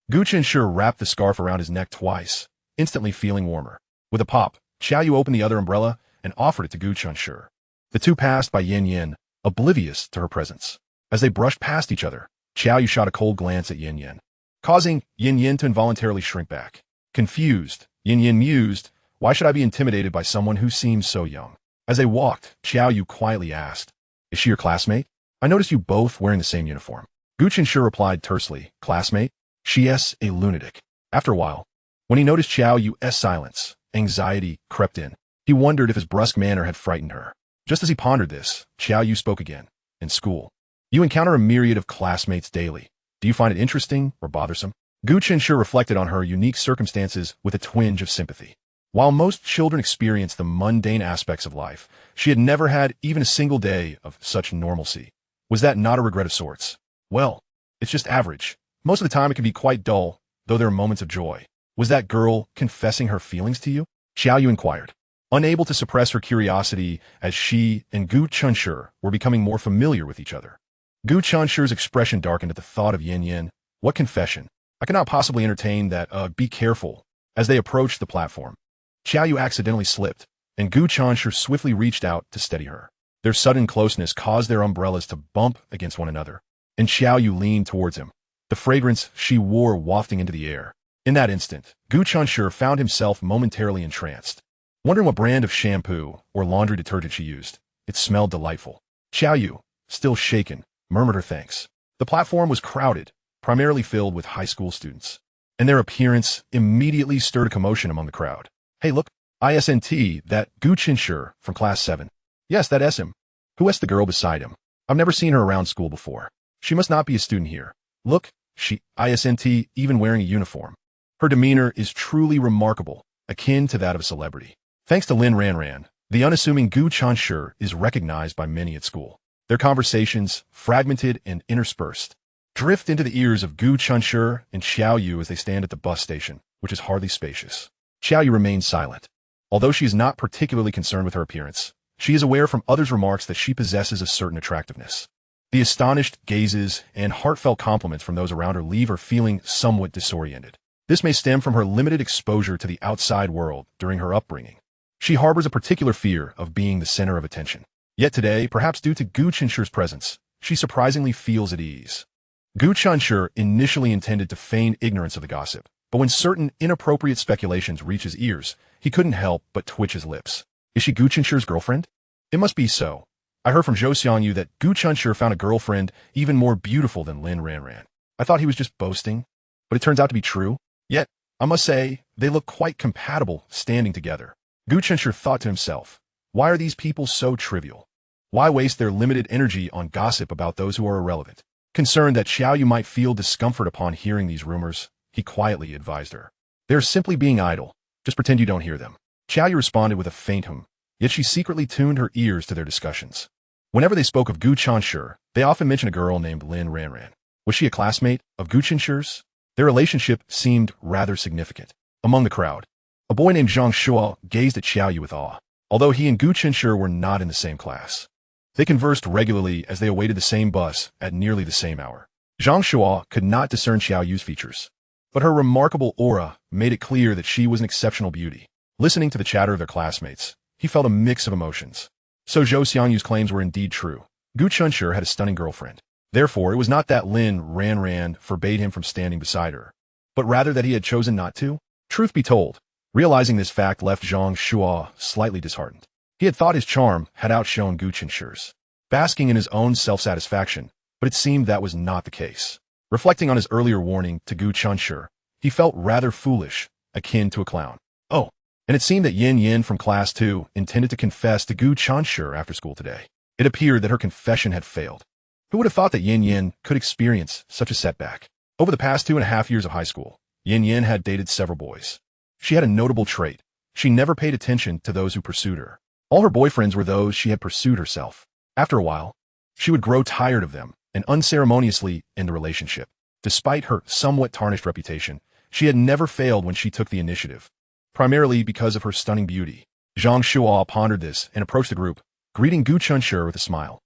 Gu Chenshi wrapped the scarf around his neck twice, instantly feeling warmer. With a pop, Xiao Yu opened the other umbrella and offered it to Gu Chenshi. The two passed by Yin, oblivious to her presence. As they brushed past each other, Xiao Yu shot a cold glance at Yin, causing Yin to involuntarily shrink back. Confused, Yin mused, Why should I be intimidated by someone who seems so young? As they walked, Xiao Yu quietly asked, Is she your classmate? I noticed you both wearing the same uniform. Gu Chenshi replied tersely, Classmate? She's a lunatic. After a while, when he noticed Xiao Yu's silence, anxiety crept in. He wondered if his brusque manner had frightened her. Just as he pondered this, Xiao Yu spoke again. In school, you encounter a myriad of classmates daily. Do you find it interesting or bothersome? Gu Chenshi reflected on her unique circumstances with a twinge of sympathy. While most children experience the mundane aspects of life, she had never had even a single day of such normalcy. Was that not a regret of sorts? Well, it's just average. Most of the time it can be quite dull, though there are moments of joy. Was that girl confessing her feelings to you? Xiao Yu inquired, unable to suppress her curiosity as she and Gu Chenshi were becoming more familiar with each other. Gu Chenshi's expression darkened at the thought of Yin. What confession? I cannot possibly entertain that, be careful. As they approached the platform, Xiao Yu accidentally slipped, and Gu Chenshi swiftly reached out to steady her. Their sudden closeness caused their umbrellas to bump against one another, and Xiao Yu leaned towards him, the fragrance she wore wafting into the air. In that instant, Gu Chenshi found himself momentarily entranced, wondering what brand of shampoo or laundry detergent she used. It smelled delightful. Xiao Yu, still shaken, murmured her thanks. The platform was crowded, primarily filled with high school students, and their appearance immediately stirred a commotion among the crowd. Hey look, isn't that Gu Chenshi from class 7? Yes, that's him. Who is the girl beside him? I've never seen her around school before. She must not be a student here. Look, she isn't even wearing a uniform. Her demeanor is truly remarkable, akin to that of a celebrity. Thanks to Lin Ranran, the unassuming Gu Chenshi is recognized by many at school. Their conversations, fragmented and interspersed, drift into the ears of Gu Chenshi and Xiao Yu as they stand at the bus station, which is hardly spacious. Xiao Yu remains silent. Although she is not particularly concerned with her appearance, she is aware from others' remarks that she possesses a certain attractiveness. The astonished gazes and heartfelt compliments from those around her leave her feeling somewhat disoriented. This may stem from her limited exposure to the outside world during her upbringing. She harbors a particular fear of being the center of attention. Yet today, perhaps due to Gu Chenshi's presence, she surprisingly feels at ease. Gu Chenshi initially intended to feign ignorance of the gossip, but when certain inappropriate speculations reach his ears, he couldn't help but twitch his lips. Is she Gu Chenshi's girlfriend? It must be so. I heard from Zhou Xiangyu that Gu Chenshi found a girlfriend even more beautiful than Lin Ranran. I thought he was just boasting, but it turns out to be true. Yet, I must say, they look quite compatible standing together. Gu Chenshi thought to himself, why are these people so trivial? Why waste their limited energy on gossip about those who are irrelevant? Concerned that Xiao Yu might feel discomfort upon hearing these rumors, he quietly advised her. They are simply being idle. Just pretend you don't hear them. Xiao Yu responded with a faint hum, yet she secretly tuned her ears to their discussions. Whenever they spoke of Gu Chenshi, they often mentioned a girl named Lin Ranran. Was she a classmate of Gu Chenshi's? Their relationship seemed rather significant. Among the crowd, a boy named Zhang Shuo gazed at Xiao Yu with awe, although he and Gu Chenshi were not in the same class. They conversed regularly as they awaited the same bus at nearly the same hour. Zhang Shuo could not discern Xiao Yu's features, but her remarkable aura made it clear that she was an exceptional beauty. Listening to the chatter of their classmates, he felt a mix of emotions. So Zhou Xiangyu's claims were indeed true. Gu Chenshi had a stunning girlfriend. Therefore, it was not that Lin Ranran forbade him from standing beside her, but rather that he had chosen not to. Truth be told, realizing this fact left Zhang Shuo slightly disheartened. He had thought his charm had outshone Gu Chenshi's, basking in his own self-satisfaction, but it seemed that was not the case. Reflecting on his earlier warning to Gu Chenshi, he felt rather foolish, akin to a clown. Oh, and it seemed that Yin Yin from Class 2 intended to confess to Gu Chenshi after school today. It appeared that her confession had failed. Who would have thought that Yin Yin could experience such a setback? Over the past 2.5 years of high school, Yin Yin had dated several boys. She had a notable trait. She never paid attention to those who pursued her. All her boyfriends were those she had pursued herself. After a while, she would grow tired of them and unceremoniously end the relationship. Despite her somewhat tarnished reputation, she had never failed when she took the initiative, primarily because of her stunning beauty. Zhang Shuo pondered this and approached the group, greeting Gu Chenshi with a smile.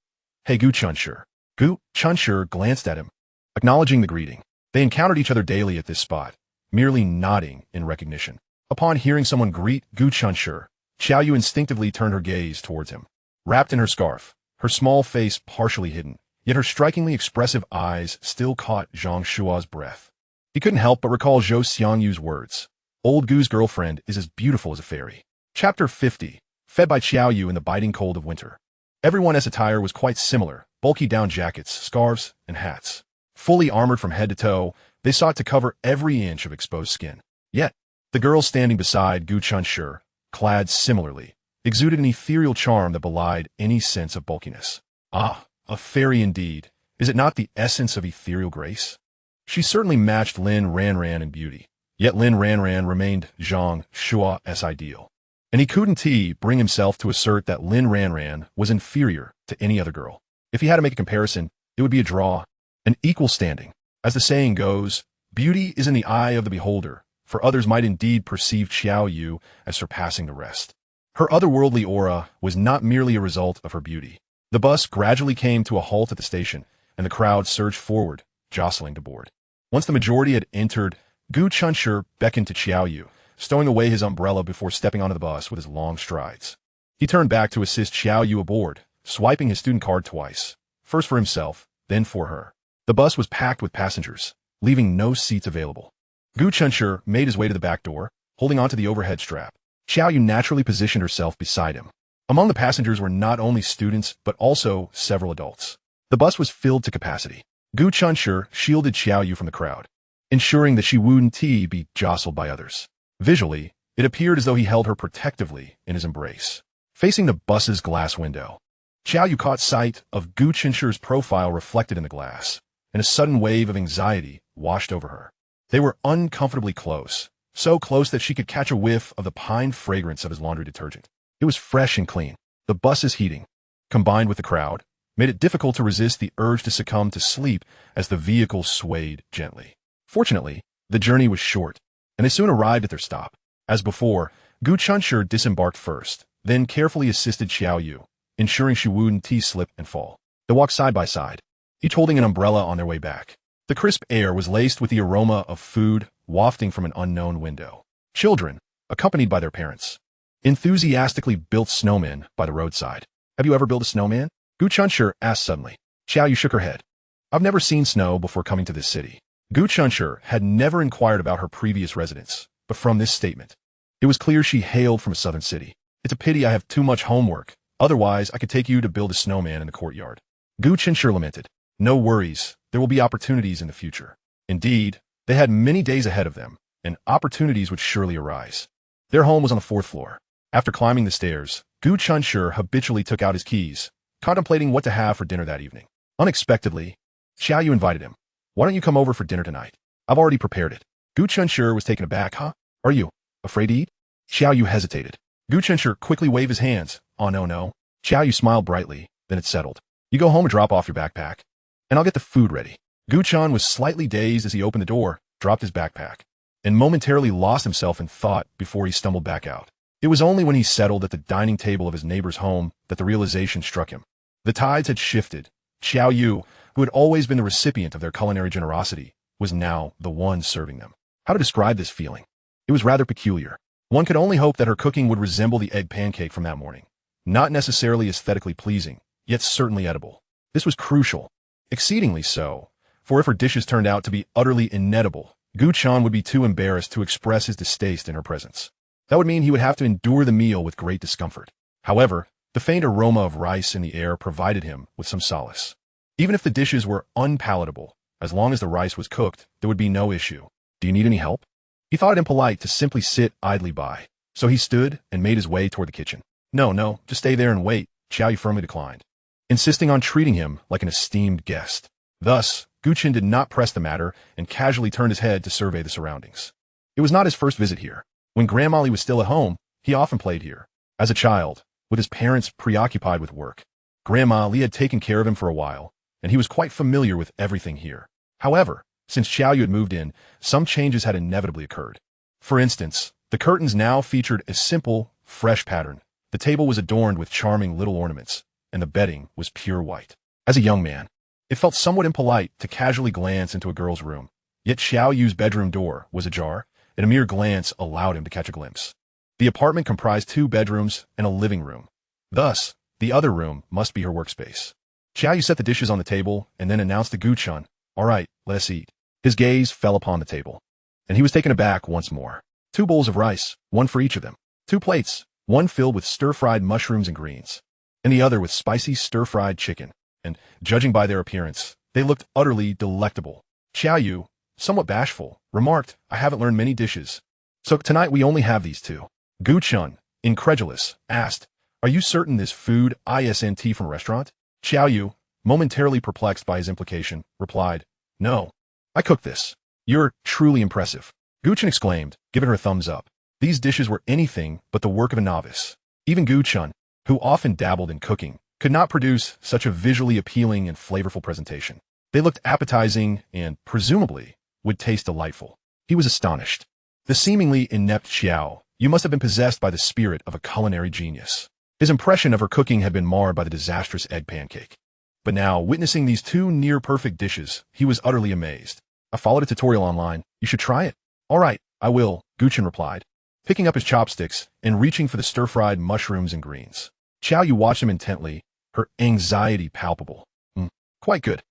Hey Gu Chenshi. Gu Chenshi glanced at him, acknowledging the greeting. They encountered each other daily at this spot, merely nodding in recognition. Upon hearing someone greet Gu Chenshi, Xiao Yu instinctively turned her gaze towards him. Wrapped in her scarf, her small face partially hidden, yet her strikingly expressive eyes still caught Zhang Shuo's breath. He couldn't help but recall Zhou Xiangyu's words. Old Gu's girlfriend is as beautiful as a fairy. Chapter 50. Fed by Xiao Yu in the biting cold of winter. Everyone's attire was quite similar, bulky down jackets, scarves, and hats. Fully armored from head to toe, they sought to cover every inch of exposed skin. Yet, the girl standing beside Gu Chenshi, clad similarly, exuded an ethereal charm that belied any sense of bulkiness. Ah, a fairy indeed. Is it not the essence of ethereal grace? She certainly matched Lin Ranran in beauty, yet Lin Ranran remained Zhang Shuo's ideal. And he couldn't bring himself to assert that Lin Ranran was inferior to any other girl. If he had to make a comparison, it would be a draw, an equal standing. As the saying goes, beauty is in the eye of the beholder, for others might indeed perceive Xiao Yu as surpassing the rest. Her otherworldly aura was not merely a result of her beauty. The bus gradually came to a halt at the station, and the crowd surged forward, jostling to board. Once the majority had entered, Gu Chenshi beckoned to Xiao Yu, stowing away his umbrella before stepping onto the bus with his long strides. He turned back to assist Xiao Yu aboard, swiping his student card twice, first for himself, then for her. The bus was packed with passengers, leaving no seats available. Gu Chenshi made his way to the back door, holding onto the overhead strap. Xiao Yu naturally positioned herself beside him. Among the passengers were not only students, but also several adults. The bus was filled to capacity. Gu Chenshi shielded Xiao Yu from the crowd, ensuring that she wouldn't be jostled by others. Visually, it appeared as though he held her protectively in his embrace. Facing the bus's glass window, Xiao Yu caught sight of Gu Chenshi's profile reflected in the glass, and a sudden wave of anxiety washed over her. They were uncomfortably close, so close that she could catch a whiff of the pine fragrance of his laundry detergent. It was fresh and clean. The bus's heating, combined with the crowd, made it difficult to resist the urge to succumb to sleep as the vehicle swayed gently. Fortunately, the journey was short, and they soon arrived at their stop. As before, Gu Chenshi disembarked first, then carefully assisted Xiao Yu, ensuring she wouldn't slip and fall. They walked side by side, each holding an umbrella on their way back. The crisp air was laced with the aroma of food wafting from an unknown window. Children, accompanied by their parents, enthusiastically built snowmen by the roadside. Have you ever built a snowman? Gu Chenshi asked suddenly. Xiao Yu shook her head. I've never seen snow before coming to this city. Gu Chenshi had never inquired about her previous residence, but from this statement, it was clear she hailed from a southern city. It's a pity I have too much homework. Otherwise, I could take you to build a snowman in the courtyard. Gu Chenshi lamented. No worries, there will be opportunities in the future. Indeed, they had many days ahead of them, and opportunities would surely arise. Their home was on the 4th floor. After climbing the stairs, Gu Chenshi habitually took out his keys, contemplating what to have for dinner that evening. Unexpectedly, Xiaoyu invited him. Why don't you come over for dinner tonight? I've already prepared it. Gu Chenshi was taken aback. Huh? Are you afraid to eat? Xiaoyu hesitated. Gu Chenshi quickly waved his hands. Oh no. Xiaoyu smiled brightly, then it settled. You go home and drop off your backpack, and I'll get the food ready. Gu Chan was slightly dazed as he opened the door, dropped his backpack, and momentarily lost himself in thought before he stumbled back out. It was only when he settled at the dining table of his neighbor's home that the realization struck him. The tides had shifted. Xiaoyu, who had always been the recipient of their culinary generosity, was now the one serving them. How to describe this feeling? It was rather peculiar. One could only hope that her cooking would resemble the egg pancake from that morning. Not necessarily aesthetically pleasing, yet certainly edible. This was crucial. Exceedingly so, for if her dishes turned out to be utterly inedible, Gu Chan would be too embarrassed to express his distaste in her presence. That would mean he would have to endure the meal with great discomfort. However, the faint aroma of rice in the air provided him with some solace. Even if the dishes were unpalatable, as long as the rice was cooked, there would be no issue. Do you need any help? He thought it impolite to simply sit idly by, so he stood and made his way toward the kitchen. No, just stay there and wait, Xiaoyu firmly declined, insisting on treating him like an esteemed guest. Thus, Gu Chan did not press the matter and casually turned his head to survey the surroundings. It was not his first visit here. When Grandma Li was still at home, he often played here. As a child, with his parents preoccupied with work, Grandma Li had taken care of him for a while, and he was quite familiar with everything here. However, since Xiaoyu had moved in, some changes had inevitably occurred. For instance, the curtains now featured a simple, fresh pattern. The table was adorned with charming little ornaments, and the bedding was pure white. As a young man, it felt somewhat impolite to casually glance into a girl's room, yet Xiaoyu's bedroom door was ajar, and a mere glance allowed him to catch a glimpse. The apartment comprised 2 bedrooms and a living room. Thus, the other room must be her workspace. Xiaoyu set the dishes on the table and then announced to Gu Chan, "All right, let us eat." His gaze fell upon the table, and he was taken aback once more. 2 bowls of rice, one for each of them. 2 plates, one filled with stir-fried mushrooms and greens, and the other with spicy stir-fried chicken, and, judging by their appearance, they looked utterly delectable. Xiaoyu, somewhat bashful, remarked, "I haven't learned many dishes, so tonight we only have these 2. Gu Chan, incredulous, asked, "Are you certain this food isn't from a restaurant?" Xiaoyu, momentarily perplexed by his implication, replied, "No, I cooked this." "You're truly impressive," Gu Chan exclaimed, giving her a thumbs up. These dishes were anything but the work of a novice. Even Gu Chan, who often dabbled in cooking, could not produce such a visually appealing and flavorful presentation. They looked appetizing and, presumably, would taste delightful. He was astonished. The seemingly inept Xiao, you must have been possessed by the spirit of a culinary genius. His impression of her cooking had been marred by the disastrous egg pancake. But now, witnessing these 2 near-perfect dishes, he was utterly amazed. "I followed a tutorial online. You should try it." "All right, I will," Gu Chan replied, picking up his chopsticks and reaching for the stir-fried mushrooms and greens. Xiaoyu watched him intently, her anxiety palpable. Quite good.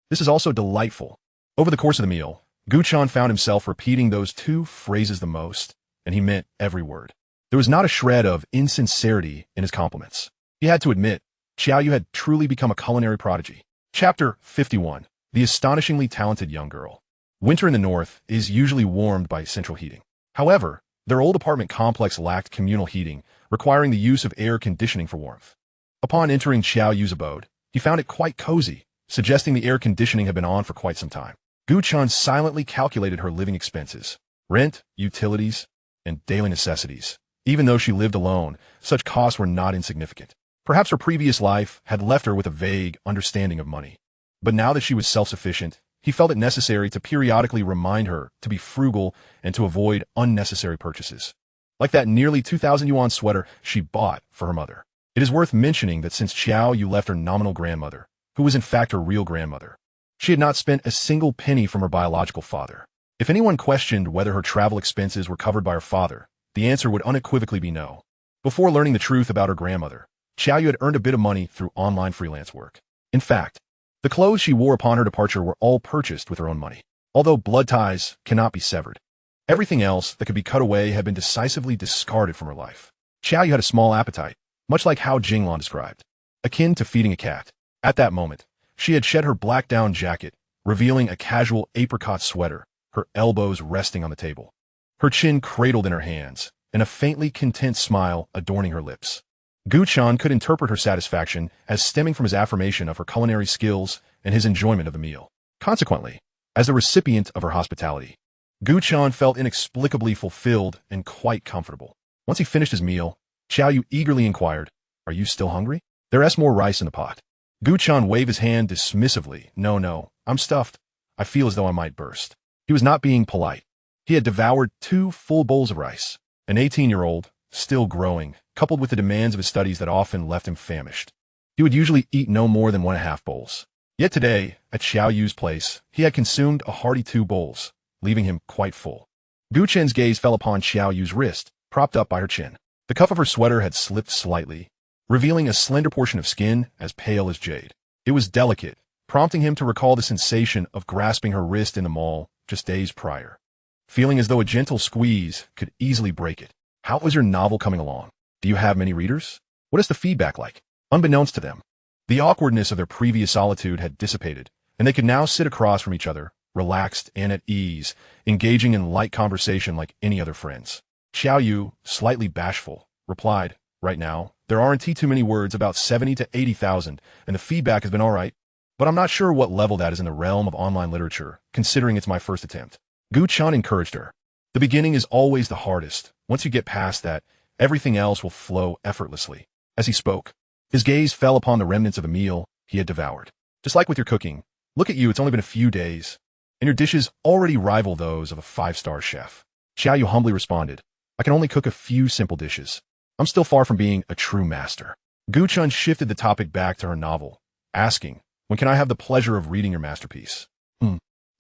This is also delightful." Over the course of the meal, Gu Chan found himself repeating those 2 phrases the most, and he meant every word. There was not a shred of insincerity in his compliments. He had to admit, Xiaoyu had truly become a culinary prodigy. Chapter 51. The Astonishingly Talented Young Girl. Winter in the north is usually warmed by central heating. However, their old apartment complex lacked communal heating, requiring the use of air conditioning for warmth. Upon entering Xiaoyu's abode, he found it quite cozy, suggesting the air conditioning had been on for quite some time. Gu Chan silently calculated her living expenses, rent, utilities, and daily necessities. Even though she lived alone, such costs were not insignificant. Perhaps her previous life had left her with a vague understanding of money. But now that she was self-sufficient, he felt it necessary to periodically remind her to be frugal and to avoid unnecessary purchases. Like that nearly 2,000 yuan sweater she bought for her mother. It is worth mentioning that since Xiaoyu left her nominal grandmother, who was in fact her real grandmother, she had not spent a single penny from her biological father. If anyone questioned whether her travel expenses were covered by her father, the answer would unequivocally be no. Before learning the truth about her grandmother, Xiaoyu had earned a bit of money through online freelance work. In fact, the clothes she wore upon her departure were all purchased with her own money. Although blood ties cannot be severed, everything else that could be cut away had been decisively discarded from her life. Xiaoyu had a small appetite, much like how Jinglan described, akin to feeding a cat. At that moment, she had shed her black down jacket, revealing a casual apricot sweater, her elbows resting on the table, her chin cradled in her hands, and a faintly content smile adorning her lips. Gu Chan could interpret her satisfaction as stemming from his affirmation of her culinary skills and his enjoyment of the meal. Consequently, as the recipient of her hospitality, Gu Chan felt inexplicably fulfilled and quite comfortable. Once he finished his meal, Xiao Yu eagerly inquired, "Are you still hungry? There's more rice in the pot." Gu Chan waved his hand dismissively. No, I'm stuffed. I feel as though I might burst." He was not being polite. He had devoured 2 full bowls of rice. An 18-year-old, still growing, coupled with the demands of his studies that often left him famished. He would usually eat no more than 1.5 bowls. Yet today, at Xiao Yu's place, he had consumed a hearty 2 bowls, leaving him quite full. Gu Chen's gaze fell upon Xiao Yu's wrist, propped up by her chin. The cuff of her sweater had slipped slightly, revealing a slender portion of skin as pale as jade. It was delicate, prompting him to recall the sensation of grasping her wrist in the mall just days prior, feeling as though a gentle squeeze could easily break it. "How was your novel coming along? Do you have many readers? What is the feedback like?" Unbeknownst to them, the awkwardness of their previous solitude had dissipated, and they could now sit across from each other, relaxed and at ease, engaging in light conversation like any other friends. Xiao Yu, slightly bashful, replied, "Right now, there aren't too many words, about 70 to 80,000, and the feedback has been all right. But I'm not sure what level that is in the realm of online literature, considering it's my first attempt." Gu Chan encouraged her. "The beginning is always the hardest. Once you get past that, everything else will flow effortlessly." As he spoke, his gaze fell upon the remnants of a meal he had devoured. "Just like with your cooking, look at you, it's only been a few days, and your dishes already rival those of a 5-star chef." Xiao Yu humbly responded, "I can only cook a few simple dishes. I'm still far from being a true master." Gu Chan shifted the topic back to her novel, asking, "When can I have the pleasure of reading your masterpiece?"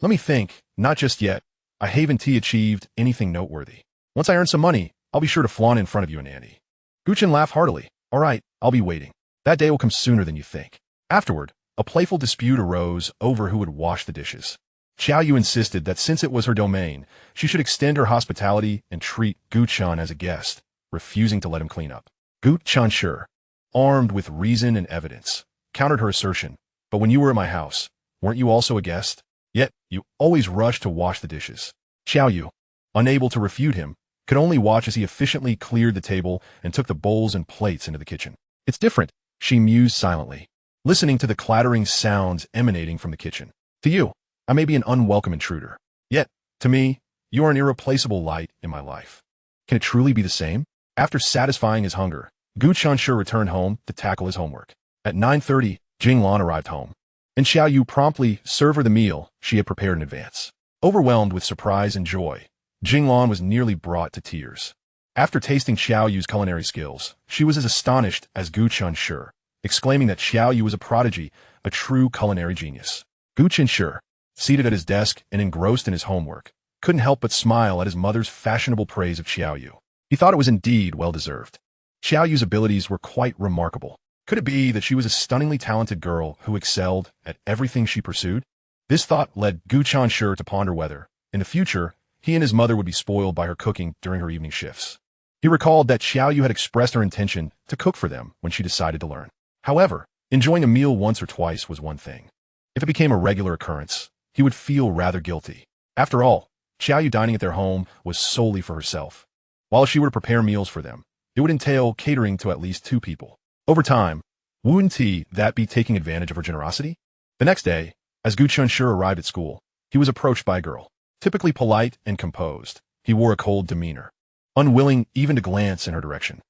Let me think. Not just yet. I haven't achieved anything noteworthy. Once I earn some money, I'll be sure to flaunt it in front of you and Andy." Gu Chan laughed heartily. "All right, I'll be waiting. That day will come sooner than you think." Afterward, a playful dispute arose over who would wash the dishes. Xiao Yu insisted that since it was her domain, she should extend her hospitality and treat Gu Chan as a guest, refusing to let him clean up. Gu Chenshi, armed with reason and evidence, countered her assertion. "But when you were at my house, weren't you also a guest? Yet, you always rushed to wash the dishes." Xiao Yu, unable to refute him, could only watch as he efficiently cleared the table and took the bowls and plates into the kitchen. "It's different," she mused silently, listening to the clattering sounds emanating from the kitchen. "To you, I may be an unwelcome intruder. Yet, to me, you are an irreplaceable light in my life. Can it truly be the same?" After satisfying his hunger, Gu Chenshi returned home to tackle his homework. At 9:30, Jinglan arrived home, and Xiao Yu promptly served her the meal she had prepared in advance. Overwhelmed with surprise and joy, Jinglan was nearly brought to tears. After tasting Xiao Yu's culinary skills, she was as astonished as Gu Chenshi, exclaiming that Xiao Yu was a prodigy, a true culinary genius. Gu Chenshi, seated at his desk and engrossed in his homework, couldn't help but smile at his mother's fashionable praise of Xiao Yu. He thought it was indeed well-deserved. Xiao Yu's abilities were quite remarkable. Could it be that she was a stunningly talented girl who excelled at everything she pursued? This thought led Gu Chenshi to ponder whether, in the future, he and his mother would be spoiled by her cooking during her evening shifts. He recalled that Xiao Yu had expressed her intention to cook for them when she decided to learn. However, enjoying a meal once or twice was one thing. If it became a regular occurrence, he would feel rather guilty. After all, Xiao Yu dining at their home was solely for herself. While if she were to prepare meals for them, it would entail catering to at least 2 people. Over time, wouldn't that be taking advantage of her generosity? The next day, as Gu Chenshi arrived at school, he was approached by a girl. Typically polite and composed, he wore a cold demeanor, unwilling even to glance in her direction.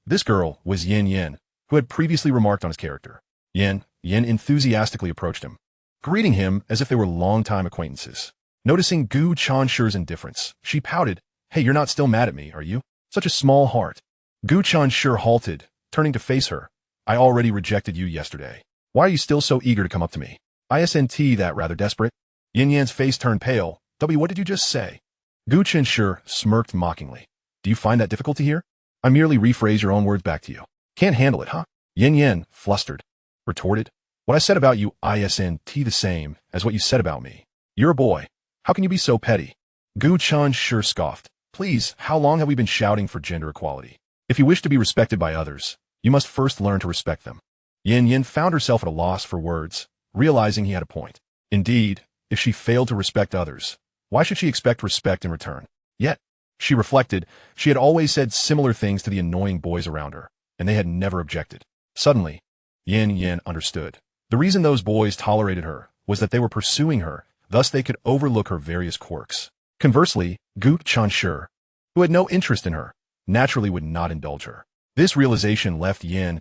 This girl was Yin Yin, who had previously remarked on his character. Yin enthusiastically approached him, greeting him as if they were longtime acquaintances. Noticing Gu Chenshi's indifference, she pouted, "Hey, you're not still mad at me, are you? Such a small heart." Gu Chenshi halted, turning to face her. "I already rejected you yesterday. Why are you still so eager to come up to me? Isn't that rather desperate?" Yin Yan's face turned pale. What did you just say?" Gu Chenshi smirked mockingly. "Do you find that difficult to hear? I merely rephrase your own words back to you. Can't handle it, huh?" Yin Yan, flustered, retorted, "What I said about you isn't the same as what you said about me. You're a boy. How can you be so petty?" Gu Chenshi scoffed. "Please, how long have we been shouting for gender equality? If you wish to be respected by others, you must first learn to respect them." Yin Yin found herself at a loss for words, realizing he had a point. Indeed, if she failed to respect others, why should she expect respect in return? Yet, she reflected, she had always said similar things to the annoying boys around her. and they had never objected. Suddenly, Yin understood. The reason those boys tolerated her was that they were pursuing her, thus they could overlook her various quirks. Conversely, Gu Chenshi, who had no interest in her, naturally would not indulge her. This realization left Yin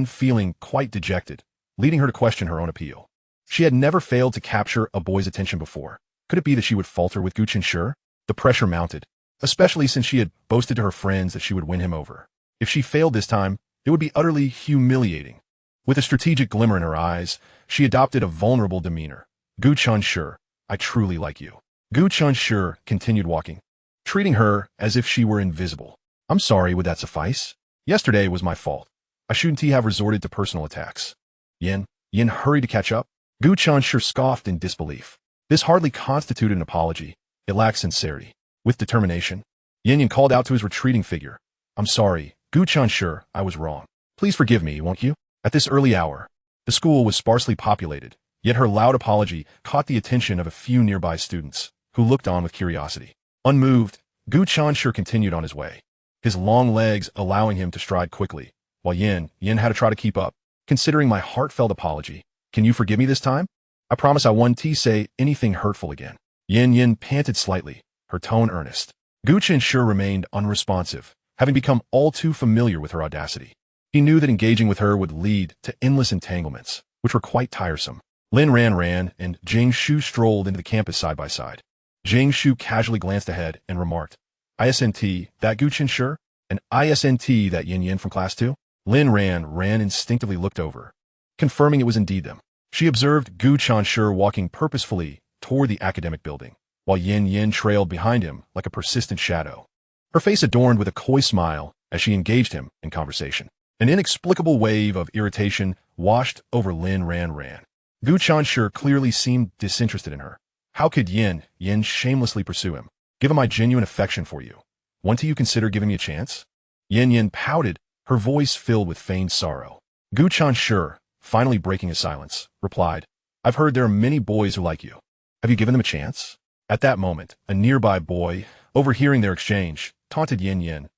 feeling quite dejected, leading her to question her own appeal. She had never failed to capture a boy's attention before. Could it be that she would falter with Gu Chenshi? The pressure mounted, especially since she had boasted to her friends that she would win him over. If she failed this time, it would be utterly humiliating. With a strategic glimmer in her eyes, she adopted a vulnerable demeanor. Gu Chenshi, I truly like you. Gu Chenshi continued walking, treating her as if she were invisible. I'm sorry, would that suffice? Yesterday was my fault. I shouldn't have resorted to personal attacks. Yin hurried to catch up. Gu Chenshi scoffed in disbelief. This hardly constituted an apology. It lacked sincerity. With determination, Yin called out to his retreating figure. I'm sorry, Gu Chenshi, I was wrong. Please forgive me, won't you? At this early hour, the school was sparsely populated, yet her loud apology caught the attention of a few nearby students, who looked on with curiosity. Unmoved, Gu Chenshi continued on his way, his long legs allowing him to stride quickly, while Yin had to try to keep up. Considering my heartfelt apology, can you forgive me this time? I promise I won't say anything hurtful again. Yin panted slightly, her tone earnest. Gu Chenshi remained unresponsive, having become all too familiar with her audacity. He knew that engaging with her would lead to endless entanglements, which were quite tiresome. Lin Ranran and Jing Shu strolled into the campus side by side. Jing Shu casually glanced ahead and remarked, ISNT, that Gu Chenshi? And ISNT, that Yin from class 2? Lin Ranran instinctively looked over, confirming it was indeed them. She observed Gu Chenshi walking purposefully toward the academic building, while Yin trailed behind him like a persistent shadow. Her face adorned with a coy smile as she engaged him in conversation. An inexplicable wave of irritation washed over Lin Ranran. Gu Chenshi clearly seemed disinterested in her. How could Yin shamelessly pursue him? Given my genuine affection for you, won't you consider giving me a chance? Yin pouted, her voice filled with feigned sorrow. Gu Chenshi, finally breaking his silence, replied, I've heard there are many boys who like you. Have you given them a chance? At that moment, a nearby boy, overhearing their exchange, taunted Yin.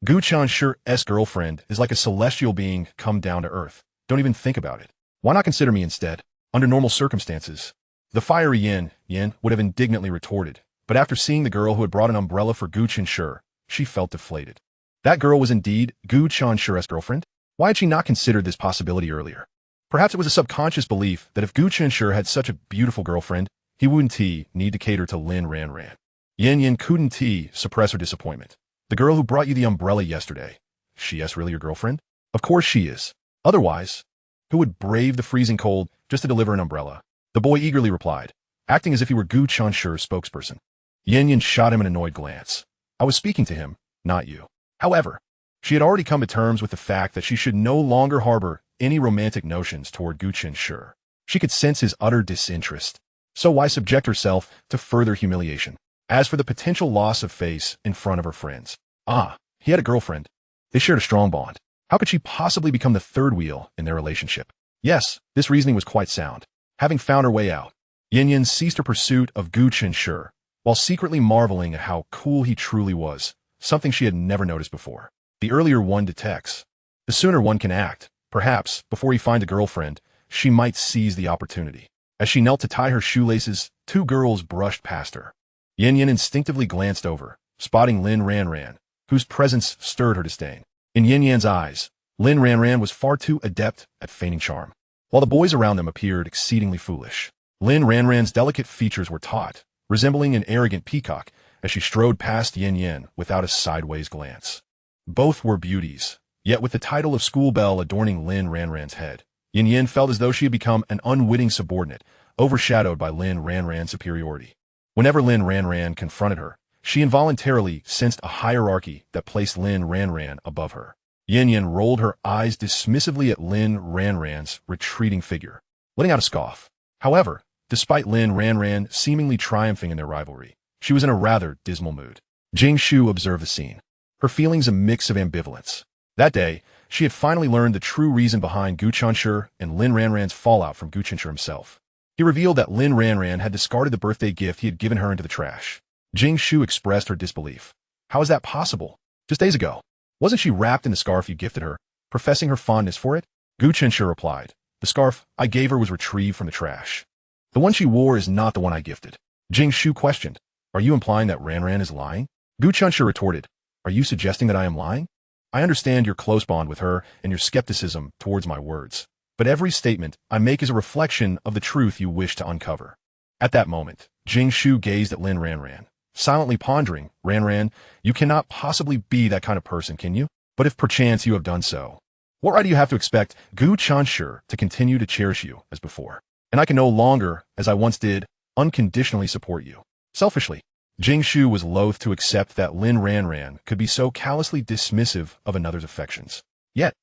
Gu Chenshi's girlfriend is like a celestial being come down to earth. Don't even think about it. Why not consider me instead? Under normal circumstances, the fiery Yin would have indignantly retorted, but after seeing the girl who had brought an umbrella for Gu Chenshi, she felt deflated. That girl was indeed Gu Chenshi's girlfriend? Why had she not considered this possibility earlier? Perhaps it was a subconscious belief that if Gu Chenshi had such a beautiful girlfriend, he wouldn't need to cater to Lin Ranran. Yin couldn't suppress her disappointment. The girl who brought you the umbrella yesterday, she's really your girlfriend? Of course she is. Otherwise, who would brave the freezing cold just to deliver an umbrella? The boy eagerly replied, acting as if he were Gu Chenshi's spokesperson. Yin shot him an annoyed glance. I was speaking to him, not you. However, she had already come to terms with the fact that she should no longer harbor any romantic notions toward Gu Chenshi. She could sense his utter disinterest. So why subject herself to further humiliation? As for the potential loss of face in front of her friends, he had a girlfriend. They shared a strong bond. How could she possibly become the third wheel in their relationship? Yes, this reasoning was quite sound. Having found her way out, Yin ceased her pursuit of Gu Chenshi, while secretly marveling at how cool he truly was, something she had never noticed before. The earlier one detects, the sooner one can act. Perhaps, before he finds a girlfriend, she might seize the opportunity. As she knelt to tie her shoelaces, two girls brushed past her. Yin instinctively glanced over, spotting Lin Ranran, whose presence stirred her disdain. In Yin's eyes, Lin Ranran was far too adept at feigning charm, while the boys around them appeared exceedingly foolish. Lin Ranran's delicate features were taut, resembling an arrogant peacock, as she strode past Yin without a sideways glance. Both were beauties, yet with the title of School Belle adorning Lin Ranran's head, Yin felt as though she had become an unwitting subordinate, overshadowed by Lin Ranran's superiority. Whenever Lin Ranran confronted her, she involuntarily sensed a hierarchy that placed Lin Ranran above her. Yin rolled her eyes dismissively at Lin Ranran's retreating figure, letting out a scoff. However, despite Lin Ranran seemingly triumphing in their rivalry, she was in a rather dismal mood. Jing Shu observed the scene, her feelings a mix of ambivalence. That day, she had finally learned the true reason behind Gu Chenshi and Lin Ranran's fallout from Gu Chenshi himself. He revealed that Lin Ranran had discarded the birthday gift he had given her into the trash. Jing Shu expressed her disbelief. How is that possible? Just days ago, Wasn't she wrapped in the scarf you gifted her, professing her fondness for it? Gu Chenshi replied. The scarf I gave her was retrieved from the trash. The one she wore is not the one I gifted. Jing Shu questioned. Are you implying that Ranran is lying? Gu Chenshi retorted. Are you suggesting that I am lying? I understand your close bond with her and your skepticism towards my words, but every statement I make is a reflection of the truth you wish to uncover. At that moment, Jing Shu gazed at Lin Ranran, silently pondering. Ranran, you cannot possibly be that kind of person, can you? But if perchance you have done so, what right do you have to expect Gu Chenshi to continue to cherish you as before? And I can no longer, as I once did, unconditionally support you. Selfishly, Jing Shu was loath to accept that Lin Ranran could be so callously dismissive of another's affections. Yet,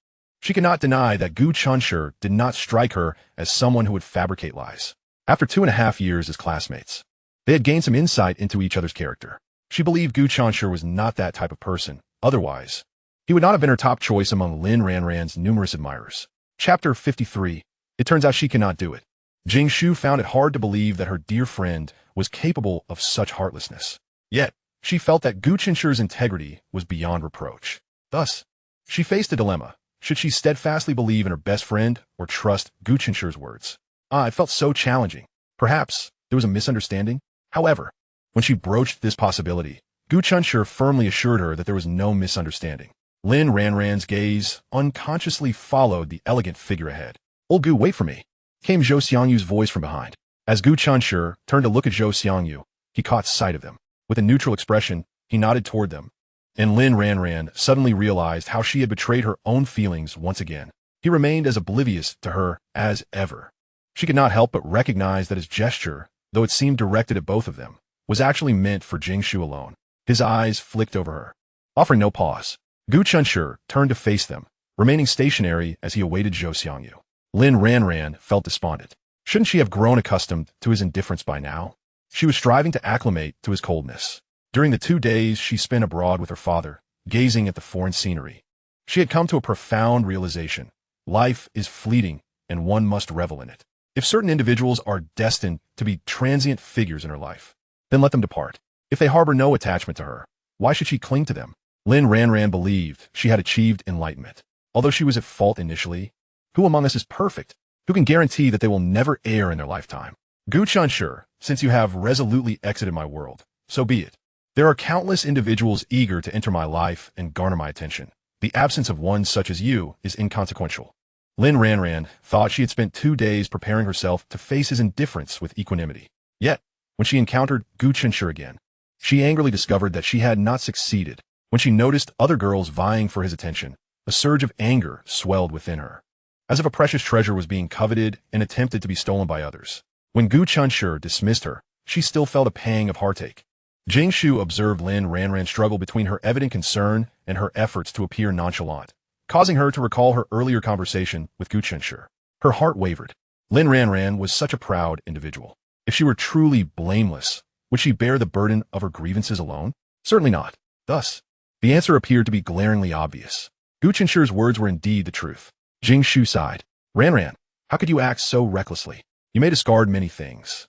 she could not deny that Gu Chenshi did not strike her as someone who would fabricate lies. After 2.5 years as classmates, they had gained some insight into each other's character. She believed Gu Chenshi was not that type of person. Otherwise, he would not have been her top choice among Lin Ranran's numerous admirers. Chapter 53. It turns out she cannot do it. Jing Shu found it hard to believe that her dear friend was capable of such heartlessness. Yet, she felt that Gu Chenshi's integrity was beyond reproach. Thus, she faced a dilemma. Should she steadfastly believe in her best friend or trust Gu Chenshi's words? It felt so challenging. Perhaps there was a misunderstanding? However, when she broached this possibility, Gu Chenshi firmly assured her that there was no misunderstanding. Lin Ranran's gaze unconsciously followed the elegant figure ahead. Old Gu, wait for me, came Zhou Xiangyu's voice from behind. As Gu Chenshi turned to look at Zhou Xiangyu, he caught sight of them. With a neutral expression, he nodded toward them. And Lin Ranran suddenly realized how she had betrayed her own feelings once again. He remained as oblivious to her as ever. She could not help but recognize that his gesture, though it seemed directed at both of them, was actually meant for Jing Shu alone. His eyes flicked over her. Offering no pause, Gu Chenshi turned to face them, remaining stationary as he awaited Zhou Xiangyu. Lin Ranran felt despondent. Shouldn't she have grown accustomed to his indifference by now? She was striving to acclimate to his coldness. During the 2 days she spent abroad with her father, gazing at the foreign scenery, she had come to a profound realization. Life is fleeting, and one must revel in it. If certain individuals are destined to be transient figures in her life, then let them depart. If they harbor no attachment to her, why should she cling to them? Lin Ranran believed she had achieved enlightenment. Although she was at fault initially, who among us is perfect? Who can guarantee that they will never err in their lifetime? Gu Chenshi, since you have resolutely exited my world, so be it. There are countless individuals eager to enter my life and garner my attention. The absence of one such as you is inconsequential. Lin Ranran thought she had spent 2 days preparing herself to face his indifference with equanimity. Yet, when she encountered Gu Chenshi again, she angrily discovered that she had not succeeded. When she noticed other girls vying for his attention, a surge of anger swelled within her, as if a precious treasure was being coveted and attempted to be stolen by others. When Gu Chenshi dismissed her, she still felt a pang of heartache. Jing Shu observed Lin Ranran struggle between her evident concern and her efforts to appear nonchalant, causing her to recall her earlier conversation with Gu Chenshi. Her heart wavered. Lin Ranran was such a proud individual. If she were truly blameless, would she bear the burden of her grievances alone? Certainly not. Thus, the answer appeared to be glaringly obvious. Gu Chenshi's words were indeed the truth. Jing Shu sighed. Ranran, how could you act so recklessly? You may discard many things,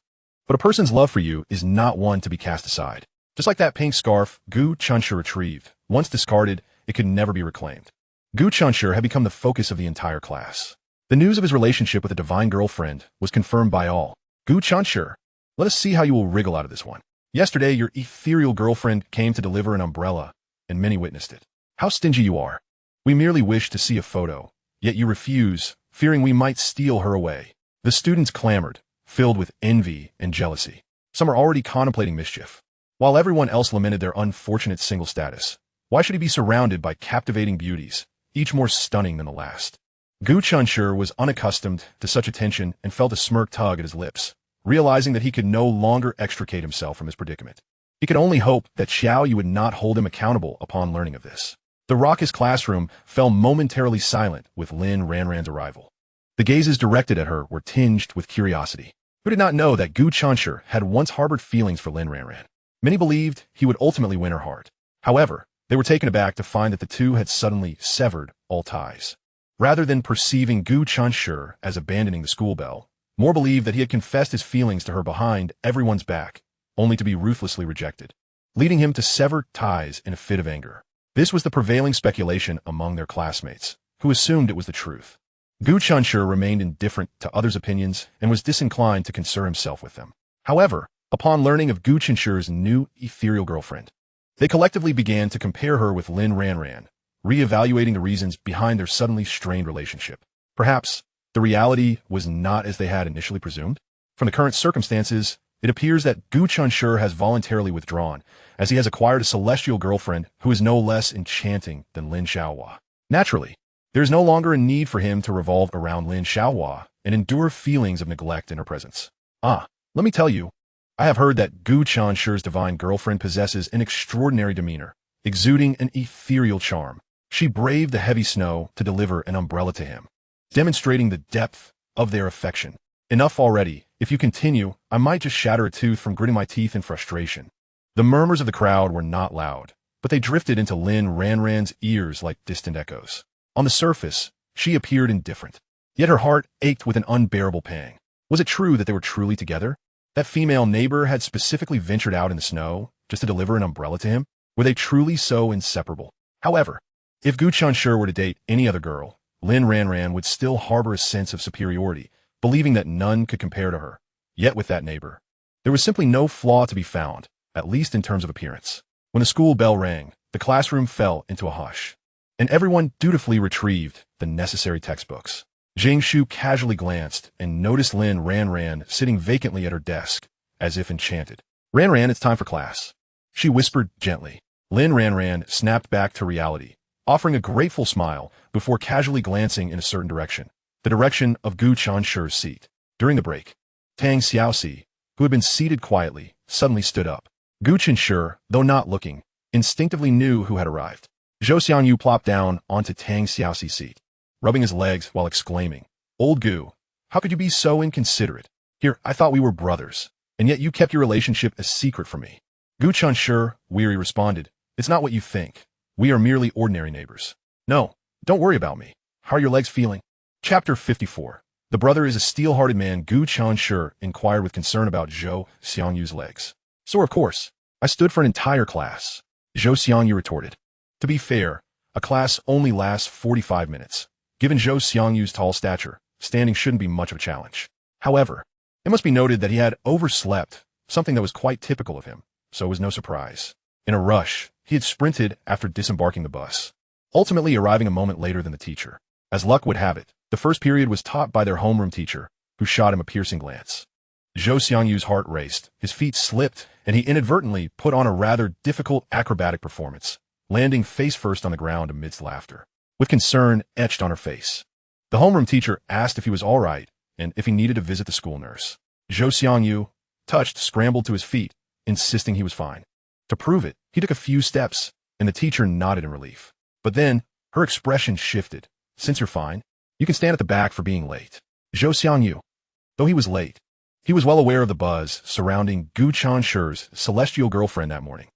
but a person's love for you is not one to be cast aside. Just like that pink scarf Gu Chenshi retrieved, once discarded, it could never be reclaimed. Gu Chenshi had become the focus of the entire class. The news of his relationship with a divine girlfriend was confirmed by all. Gu Chenshi, let us see how you will wriggle out of this one. Yesterday, your ethereal girlfriend came to deliver an umbrella, and many witnessed it. How stingy you are. We merely wish to see a photo, yet you refuse, fearing we might steal her away. The students clamored, filled with envy and jealousy. Some are already contemplating mischief, while everyone else lamented their unfortunate single status. Why should he be surrounded by captivating beauties, each more stunning than the last? Gu Chenshi was unaccustomed to such attention and felt a smirk tug at his lips, realizing that he could no longer extricate himself from his predicament. He could only hope that Xiaoyu would not hold him accountable upon learning of this. The raucous classroom fell momentarily silent with Lin Ranran's arrival. The gazes directed at her were tinged with curiosity. Who did not know that Gu Chenshi had once harbored feelings for Lin Ranran? Many believed he would ultimately win her heart. However, they were taken aback to find that the two had suddenly severed all ties. Rather than perceiving Gu Chenshi as abandoning the school bell, more believed that he had confessed his feelings to her behind everyone's back, only to be ruthlessly rejected, leading him to sever ties in a fit of anger. This was the prevailing speculation among their classmates, who assumed it was the truth. Gu Chenshi remained indifferent to others' opinions and was disinclined to concern himself with them. However, upon learning of Gu Chenshi's new ethereal girlfriend, they collectively began to compare her with Lin Ranran, re-evaluating the reasons behind their suddenly strained relationship. Perhaps the reality was not as they had initially presumed. From the current circumstances, it appears that Gu Chenshi has voluntarily withdrawn, as he has acquired a celestial girlfriend who is no less enchanting than Lin Xiaohua. Naturally, there is no longer a need for him to revolve around Lin Xiaohua and endure feelings of neglect in her presence. Let me tell you, I have heard that Gu Chenshi's divine girlfriend possesses an extraordinary demeanor, exuding an ethereal charm. She braved the heavy snow to deliver an umbrella to him, demonstrating the depth of their affection. Enough already. If you continue, I might just shatter a tooth from gritting my teeth in frustration. The murmurs of the crowd were not loud, but they drifted into Lin Ranran's ears like distant echoes. On the surface, she appeared indifferent, yet her heart ached with an unbearable pang. Was it true that they were truly together? That female neighbor had specifically ventured out in the snow just to deliver an umbrella to him? Were they truly so inseparable? However, if Gu Chenshi were to date any other girl, Lin Ranran would still harbor a sense of superiority, believing that none could compare to her. Yet with that neighbor, there was simply no flaw to be found, at least in terms of appearance. When the school bell rang, the classroom fell into a hush, and everyone dutifully retrieved the necessary textbooks. Jing Shu casually glanced and noticed Lin Ranran sitting vacantly at her desk, as if enchanted. "Ranran, it's time for class," she whispered gently. Lin Ranran snapped back to reality, offering a grateful smile before casually glancing in a certain direction, the direction of Gu Chenshi's seat. During the break, Tang Xiaoxi, who had been seated quietly, suddenly stood up. Gu Chenshi, though not looking, instinctively knew who had arrived. Zhou Xiangyu plopped down onto Tang Xiaoxi's seat, rubbing his legs while exclaiming, "Old Gu, how could you be so inconsiderate? Here, I thought we were brothers, and yet you kept your relationship a secret from me." Gu Chenshi, weary, responded, "It's not what you think. We are merely ordinary neighbors. No, don't worry about me. How are your legs feeling?" Chapter 54. The brother is a steel-hearted man. Gu Chenshi inquired with concern about Zhou Xiangyu's legs. "So of course, I stood for an entire class," Zhou Xiangyu retorted. To be fair, a class only lasts 45 minutes. Given Zhou Xiangyu's tall stature, standing shouldn't be much of a challenge. However, it must be noted that he had overslept, something that was quite typical of him, so it was no surprise. In a rush, he had sprinted after disembarking the bus, ultimately arriving a moment later than the teacher. As luck would have it, the first period was taught by their homeroom teacher, who shot him a piercing glance. Zhou Xiangyu's heart raced, his feet slipped, and he inadvertently put on a rather difficult acrobatic performance, landing face first on the ground amidst laughter, with concern etched on her face. The homeroom teacher asked if he was all right and if he needed to visit the school nurse. Zhou Xiangyu, touched, scrambled to his feet, insisting he was fine. To prove it, he took a few steps, and the teacher nodded in relief. But then, her expression shifted. "Since you're fine, you can stand at the back for being late." Zhou Xiangyu, though he was late, he was well aware of the buzz surrounding Gu Chenshi's celestial girlfriend that morning.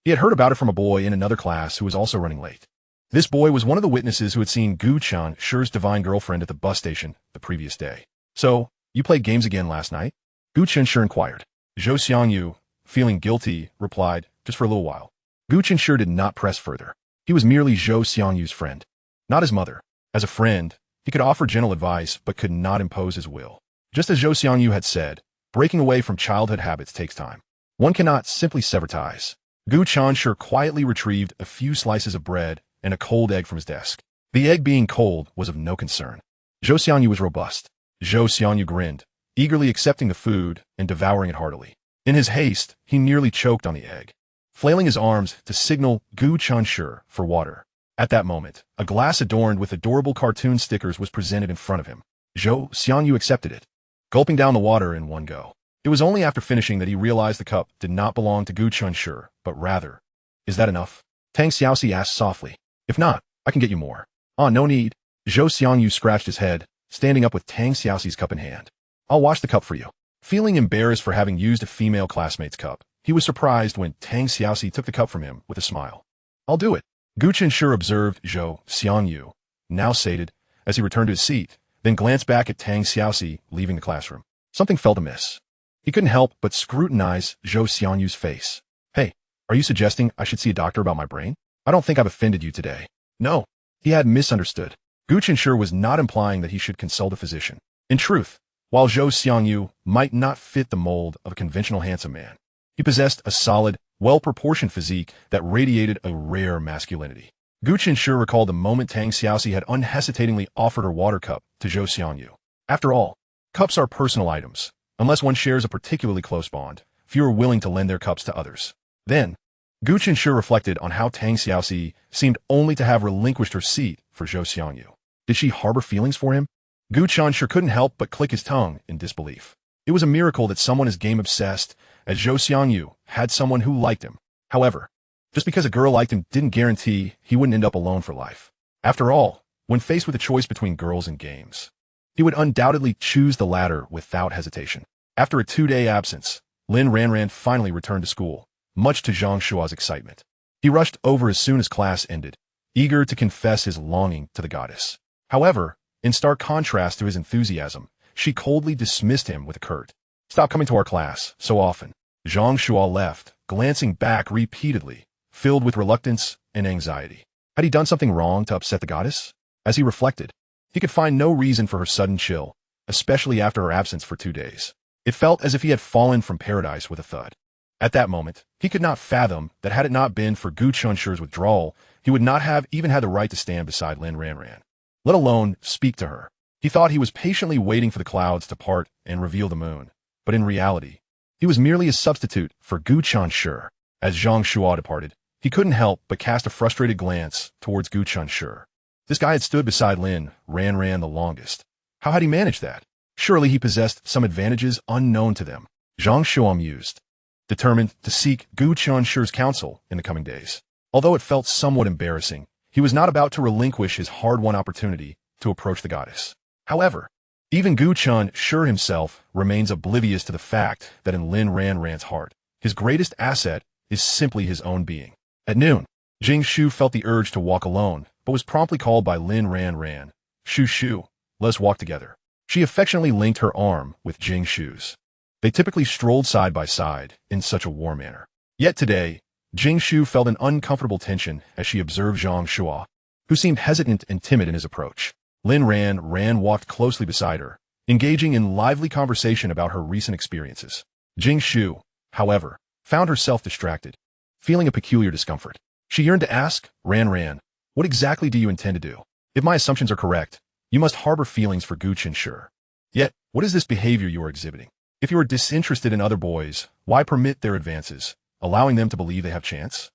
He had heard about it from a boy in another class who was also running late. This boy was one of the witnesses who had seen Gu Chenshi's divine girlfriend at the bus station the previous day. "So, you played games again last night?" Gu Chenshi inquired. Zhou Xiangyu, feeling guilty, replied, "Just for a little while." Gu Chenshi did not press further. He was merely Zhou Xiangyu's friend, not his mother. As a friend, he could offer gentle advice but could not impose his will. Just as Zhou Xiangyu had said, breaking away from childhood habits takes time. One cannot simply sever ties. Gu Chenshi quietly retrieved a few slices of bread and a cold egg from his desk. The egg being cold was of no concern. Zhou Xiangyu was robust. Zhou Xiangyu grinned, eagerly accepting the food and devouring it heartily. In his haste, he nearly choked on the egg, flailing his arms to signal Gu Chenshi for water. At that moment, a glass adorned with adorable cartoon stickers was presented in front of him. Zhou Xiangyu accepted it, gulping down the water in one go. It was only after finishing that he realized the cup did not belong to Gu Chenshi, but rather, "Is that enough?" Tang Xiaoxi asked softly. "If not, I can get you more." "Ah, no need." Zhou Xiangyu scratched his head, standing up with Tang Xiaoxi's cup in hand. "I'll wash the cup for you." Feeling embarrassed for having used a female classmate's cup, he was surprised when Tang Xiaoxi took the cup from him with a smile. "I'll do it." Gu Chenshi observed Zhou Xiangyu, now sated, as he returned to his seat, then glanced back at Tang Xiaoxi leaving the classroom. Something felt amiss. He couldn't help but scrutinize Zhou Xiangyu's face. "Hey, are you suggesting I should see a doctor about my brain?" I don't think I've offended you today. No, he had misunderstood. Gu Chenshi was not implying that he should consult a physician. In truth, while Zhou Xiangyu might not fit the mold of a conventional handsome man, he possessed a solid, well-proportioned physique that radiated a rare masculinity. Gu Chenshi recalled the moment Tang Xiaoxi had unhesitatingly offered her water cup to Zhou Xiangyu. After all, cups are personal items. Unless one shares a particularly close bond, few are willing to lend their cups to others. Then, Gu Chenshi reflected on how Tang Xiaoxi seemed only to have relinquished her seat for Zhou Xiangyu. Did she harbor feelings for him? Gu Chenshi couldn't help but click his tongue in disbelief. It was a miracle that someone as game-obsessed as Zhou Xiangyu had someone who liked him. However, just because a girl liked him didn't guarantee he wouldn't end up alone for life. After all, when faced with a choice between girls and games, he would undoubtedly choose the latter without hesitation. After a 2-day absence, Lin Ranran finally returned to school, much to Zhang Shua's excitement. He rushed over as soon as class ended, eager to confess his longing to the goddess. However, in stark contrast to his enthusiasm, she coldly dismissed him with a curt, "Stop coming to our class so often." Zhang Shua left, glancing back repeatedly, filled with reluctance and anxiety. Had he done something wrong to upset the goddess? As he reflected, he could find no reason for her sudden chill, especially after her absence for 2 days. It felt as if he had fallen from paradise with a thud. At that moment, he could not fathom that had it not been for Gu Chenshi's withdrawal, he would not have even had the right to stand beside Lin Ranran, let alone speak to her. He thought he was patiently waiting for the clouds to part and reveal the moon, but in reality, he was merely a substitute for Gu Chenshi. As Zhang Shua departed, he couldn't help but cast a frustrated glance towards Gu Chenshi. This guy had stood beside Lin Ranran the longest. How had he managed that? Surely he possessed some advantages unknown to them. Zhang Shua mused, determined to seek Gu Chenshi's counsel in the coming days. Although it felt somewhat embarrassing, he was not about to relinquish his hard-won opportunity to approach the goddess. However, even Gu Chenshi himself remains oblivious to the fact that in Lin Ranran's heart, his greatest asset is simply his own being. At noon, Jing Shu felt the urge to walk alone, but was promptly called by Lin Ranran. Shu, let's walk together." She affectionately linked her arm with Jing Shu's. They typically strolled side by side in such a warm manner. Yet today, Jing Shu felt an uncomfortable tension as she observed Zhang Shua, who seemed hesitant and timid in his approach. Lin Ranran walked closely beside her, engaging in lively conversation about her recent experiences. Jing Shu, however, found herself distracted, feeling a peculiar discomfort. She yearned to ask, Ranran, what exactly do you intend to do? If my assumptions are correct, you must harbor feelings for Gu Chenshi. Yet, what is this behavior you are exhibiting? If you are disinterested in other boys, why permit their advances, allowing them to believe they have chance?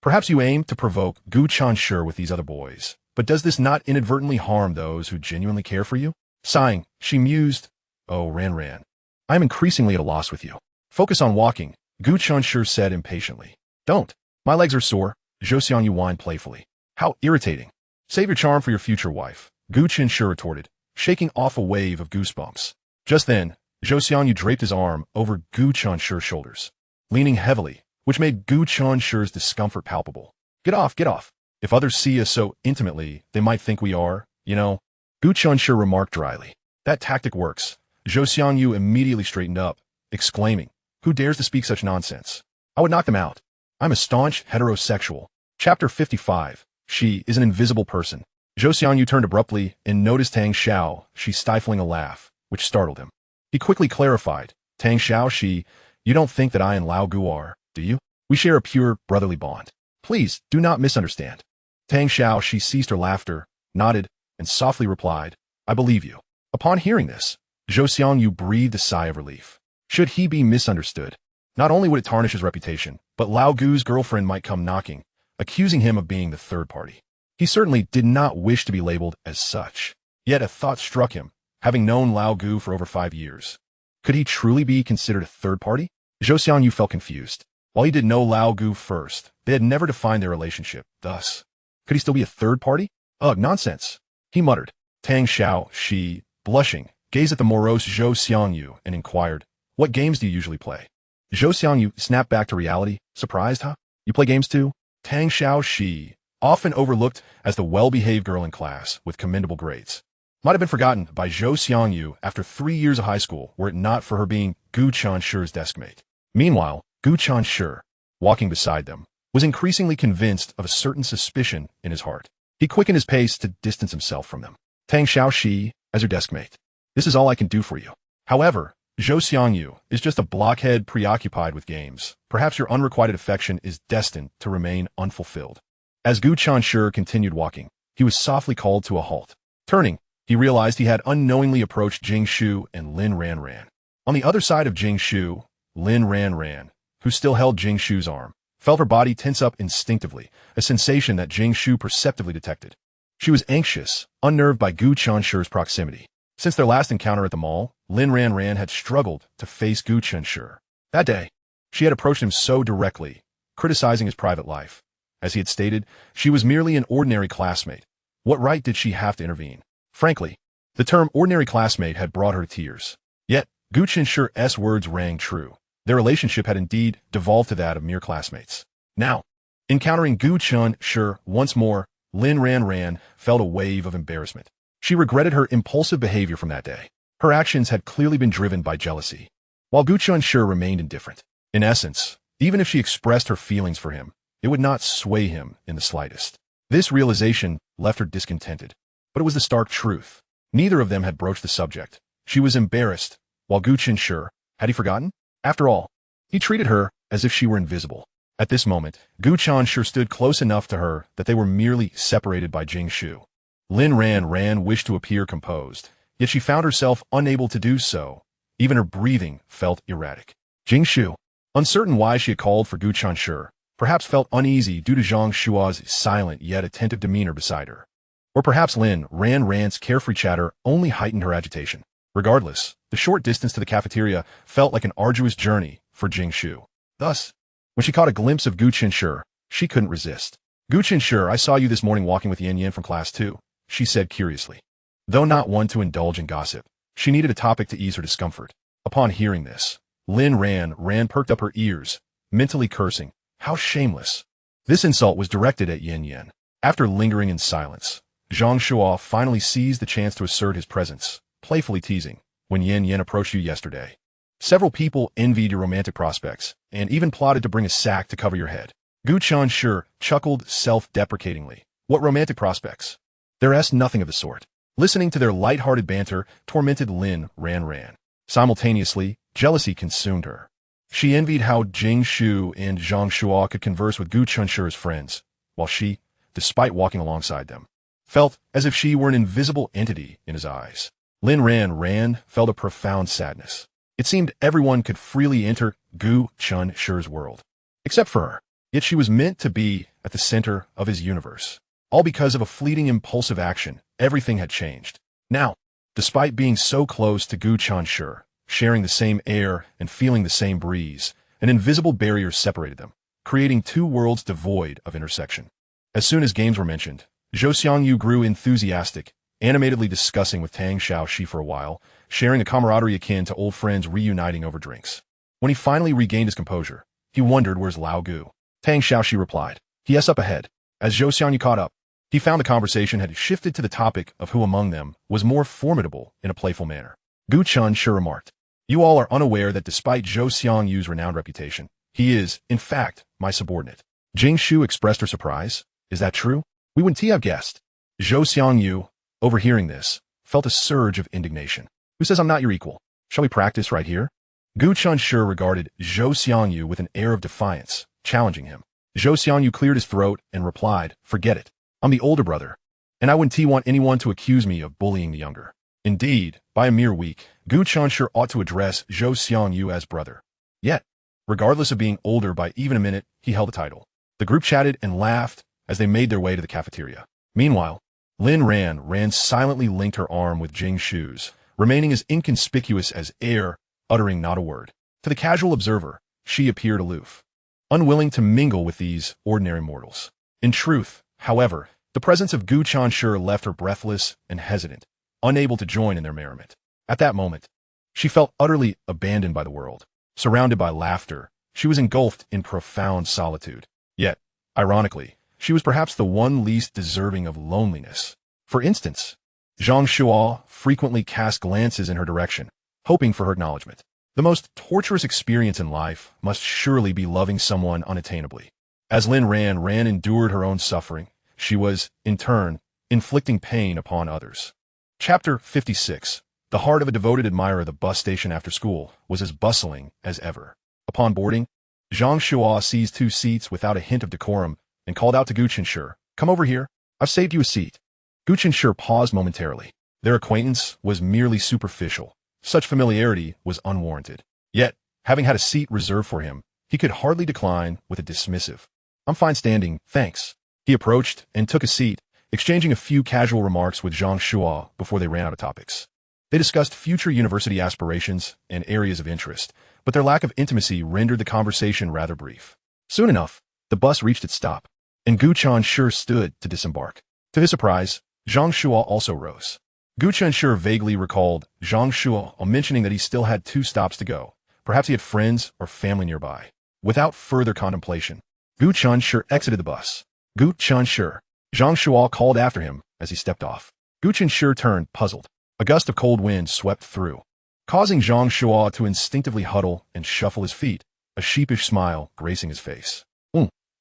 Perhaps you aim to provoke Gu Chenshi with these other boys, but does this not inadvertently harm those who genuinely care for you? Sighing, she mused, "Oh, Ranran, I am increasingly at a loss with you. Focus on walking," Gu Chenshi said impatiently. "Don't. My legs are sore," Zhou Xiangyu whined playfully. "How irritating. Save your charm for your future wife," Gu Chenshi retorted, shaking off a wave of goosebumps. Just then, Zhou Xiangyu draped his arm over Gu Chenshi's shoulders, leaning heavily, which made Gu Chenshi's discomfort palpable. Get off. If others see us so intimately, they might think we are, you know." Gu Chenshi remarked dryly. "That tactic works." Zhou Xiangyu immediately straightened up, exclaiming, "Who dares to speak such nonsense? I would knock them out. I'm a staunch heterosexual." Chapter 55. She is an invisible person. Zhou Xiangyu turned abruptly and noticed Tang Xiao, she stifling a laugh, which startled him. He quickly clarified, "Tang Xiao, you don't think that I and Lao Gu are, do you? We share a pure brotherly bond. Please, do not misunderstand." Tang Xiao, she ceased her laughter, nodded, and softly replied, "I believe you." Upon hearing this, Zhou Xiangyu breathed a sigh of relief. Should he be misunderstood, not only would it tarnish his reputation, but Lao Gu's girlfriend might come knocking, accusing him of being the third party. He certainly did not wish to be labeled as such. Yet a thought struck him, having known Lao Gu for over 5 years. Could he truly be considered a third party? Zhou Xiangyu felt confused. While he did know Lao Gu first, they had never defined their relationship. Thus, could he still be a third party? Ugh, nonsense, he muttered. Tang Xiao, she, blushing, gazed at the morose Zhou Xiangyu and inquired, "What games do you usually play?" Zhou Xiangyu snapped back to reality, surprised, "Huh? You play games too?" Tang Xiao, she, often overlooked as the well-behaved girl in class with commendable grades, might have been forgotten by Zhou Xiangyu after 3 years of high school were it not for her being Gu Chenshi's deskmate. Meanwhile, Gu Chenshi, walking beside them, was increasingly convinced of a certain suspicion in his heart. He quickened his pace to distance himself from them. Tang Xiaoxi, as your deskmate. This is all I can do for you. However, Zhou Xiangyu is just a blockhead preoccupied with games. Perhaps your unrequited affection is destined to remain unfulfilled. As Gu Chenshi continued walking, he was softly called to a halt. Turning, he realized he had unknowingly approached Jing Shu and Lin Ranran. On the other side of Jing Shu, Lin Ranran, who still held Jing Shu's arm, felt her body tense up instinctively, a sensation that Jing Shu perceptively detected. She was anxious, unnerved by Gu Chenshi's proximity. Since their last encounter at the mall, Lin Ranran had struggled to face Gu Chenshi. That day, she had approached him so directly, criticizing his private life. As he had stated, she was merely an ordinary classmate. What right did she have to intervene? Frankly, the term ordinary classmate had brought her to tears. Yet, Gu Chenshi's words rang true. Their relationship had indeed devolved to that of mere classmates. Now, encountering Gu Chenshi once more, Lin Ranran felt a wave of embarrassment. She regretted her impulsive behavior from that day. Her actions had clearly been driven by jealousy, while Gu Chenshi remained indifferent. In essence, even if she expressed her feelings for him, it would not sway him in the slightest. This realization left her discontented, but it was the stark truth. Neither of them had broached the subject. She was embarrassed, while Gu Chenshi, had he forgotten? After all, he treated her as if she were invisible. At this moment, Gu Chenshi stood close enough to her that they were merely separated by Jing Shu. Lin Ranran wished to appear composed, yet she found herself unable to do so. Even her breathing felt erratic. Jing Shu, uncertain why she had called for Gu Chenshi, perhaps felt uneasy due to Zhang Shua's silent yet attentive demeanor beside her. Or perhaps Lin Ranran's carefree chatter only heightened her agitation. Regardless, the short distance to the cafeteria felt like an arduous journey for Jing Shu. Thus, when she caught a glimpse of Gu Chenshi, she couldn't resist. Gu Chenshi, I saw you this morning walking with Yan Yan from class 2, she said curiously. Though not one to indulge in gossip, she needed a topic to ease her discomfort. Upon hearing this, Lin Ranran perked up her ears, mentally cursing. How shameless. This insult was directed at Yan Yan. After lingering in silence, Zhang Shua finally seized the chance to assert his presence, playfully teasing, when Yan Yan approached you yesterday. Several people envied your romantic prospects, and even plotted to bring a sack to cover your head. Gu Chenshi chuckled self-deprecatingly. What romantic prospects? There's nothing of the sort. Listening to their light-hearted banter tormented Lin Ranran. Simultaneously, jealousy consumed her. She envied how Jing Shu and Zhang Shua could converse with Gu Chenshi's friends, while she, despite walking alongside them, felt as if she were an invisible entity in his eyes. Lin Ranran felt a profound sadness. It seemed everyone could freely enter Gu Chenshi's world, except for her. Yet she was meant to be at the center of his universe. All because of a fleeting impulsive action, everything had changed. Now, despite being so close to Gu Chenshi, sharing the same air and feeling the same breeze, an invisible barrier separated them, creating two worlds devoid of intersection. As soon as games were mentioned, Zhou Xiangyu grew enthusiastic, animatedly discussing with Tang Xiaoxi for a while, sharing a camaraderie akin to old friends reuniting over drinks. When he finally regained his composure, he wondered where's Lao Gu. Tang Xiaoxi replied, "He up ahead." As Zhou Xiangyu caught up, he found the conversation had shifted to the topic of who among them was more formidable in a playful manner. Gu Chenshi remarked, "You all are unaware that despite Zhou Xiangyu's renowned reputation, he is, in fact, my subordinate." Jing Shu expressed her surprise. "Is that true? We wouldn't have guessed." Zhou Xiangyu, overhearing this, felt a surge of indignation. "Who says I'm not your equal? Shall we practice right here?" Gu Chenshi regarded Zhou Xiangyu with an air of defiance, challenging him. Zhou Xiangyu cleared his throat and replied, "Forget it. I'm the older brother, and I wouldn't want anyone to accuse me of bullying the younger." Indeed, by a mere week, Gu Chenshi ought to address Zhou Xiangyu as brother. Yet, regardless of being older by even a minute, he held the title. The group chatted and laughed as they made their way to the cafeteria. Meanwhile, Lin Ranran silently linked her arm with Jing Shu's, remaining as inconspicuous as air, uttering not a word. To the casual observer, she appeared aloof, unwilling to mingle with these ordinary mortals. In truth, however, the presence of Gu Chenshi left her breathless and hesitant, unable to join in their merriment. At that moment, she felt utterly abandoned by the world. Surrounded by laughter, she was engulfed in profound solitude. Yet, ironically, she was perhaps the one least deserving of loneliness. For instance, Zhang Shua frequently cast glances in her direction, hoping for her acknowledgement. The most torturous experience in life must surely be loving someone unattainably. As Lin Ranran endured her own suffering, she was, in turn, inflicting pain upon others. Chapter 56. The heart of a devoted admirer. The bus station after school was as bustling as ever. Upon boarding, Zhang Shuo seized 2 seats without a hint of decorum and called out to Gu Chenshi, "Come over here. I've saved you a seat." Gu Chenshi paused momentarily. Their acquaintance was merely superficial. Such familiarity was unwarranted. Yet, having had a seat reserved for him, he could hardly decline with a dismissive, "I'm fine standing, thanks." He approached and took a seat, exchanging a few casual remarks with Zhang Shuo before they ran out of topics. They discussed future university aspirations and areas of interest, but their lack of intimacy rendered the conversation rather brief. Soon enough, the bus reached its stop, and Gu Chenshi stood to disembark. To his surprise, Zhang Shuo also rose. Gu Chenshi vaguely recalled Zhang Shuo mentioning that he still had 2 stops to go. Perhaps he had friends or family nearby. Without further contemplation, Gu Chenshi exited the bus. "Gu Chenshi," Zhang Shuo called after him as he stepped off. Gu Chenshi turned, puzzled. A gust of cold wind swept through, causing Zhang Shuo to instinctively huddle and shuffle his feet, a sheepish smile gracing his face.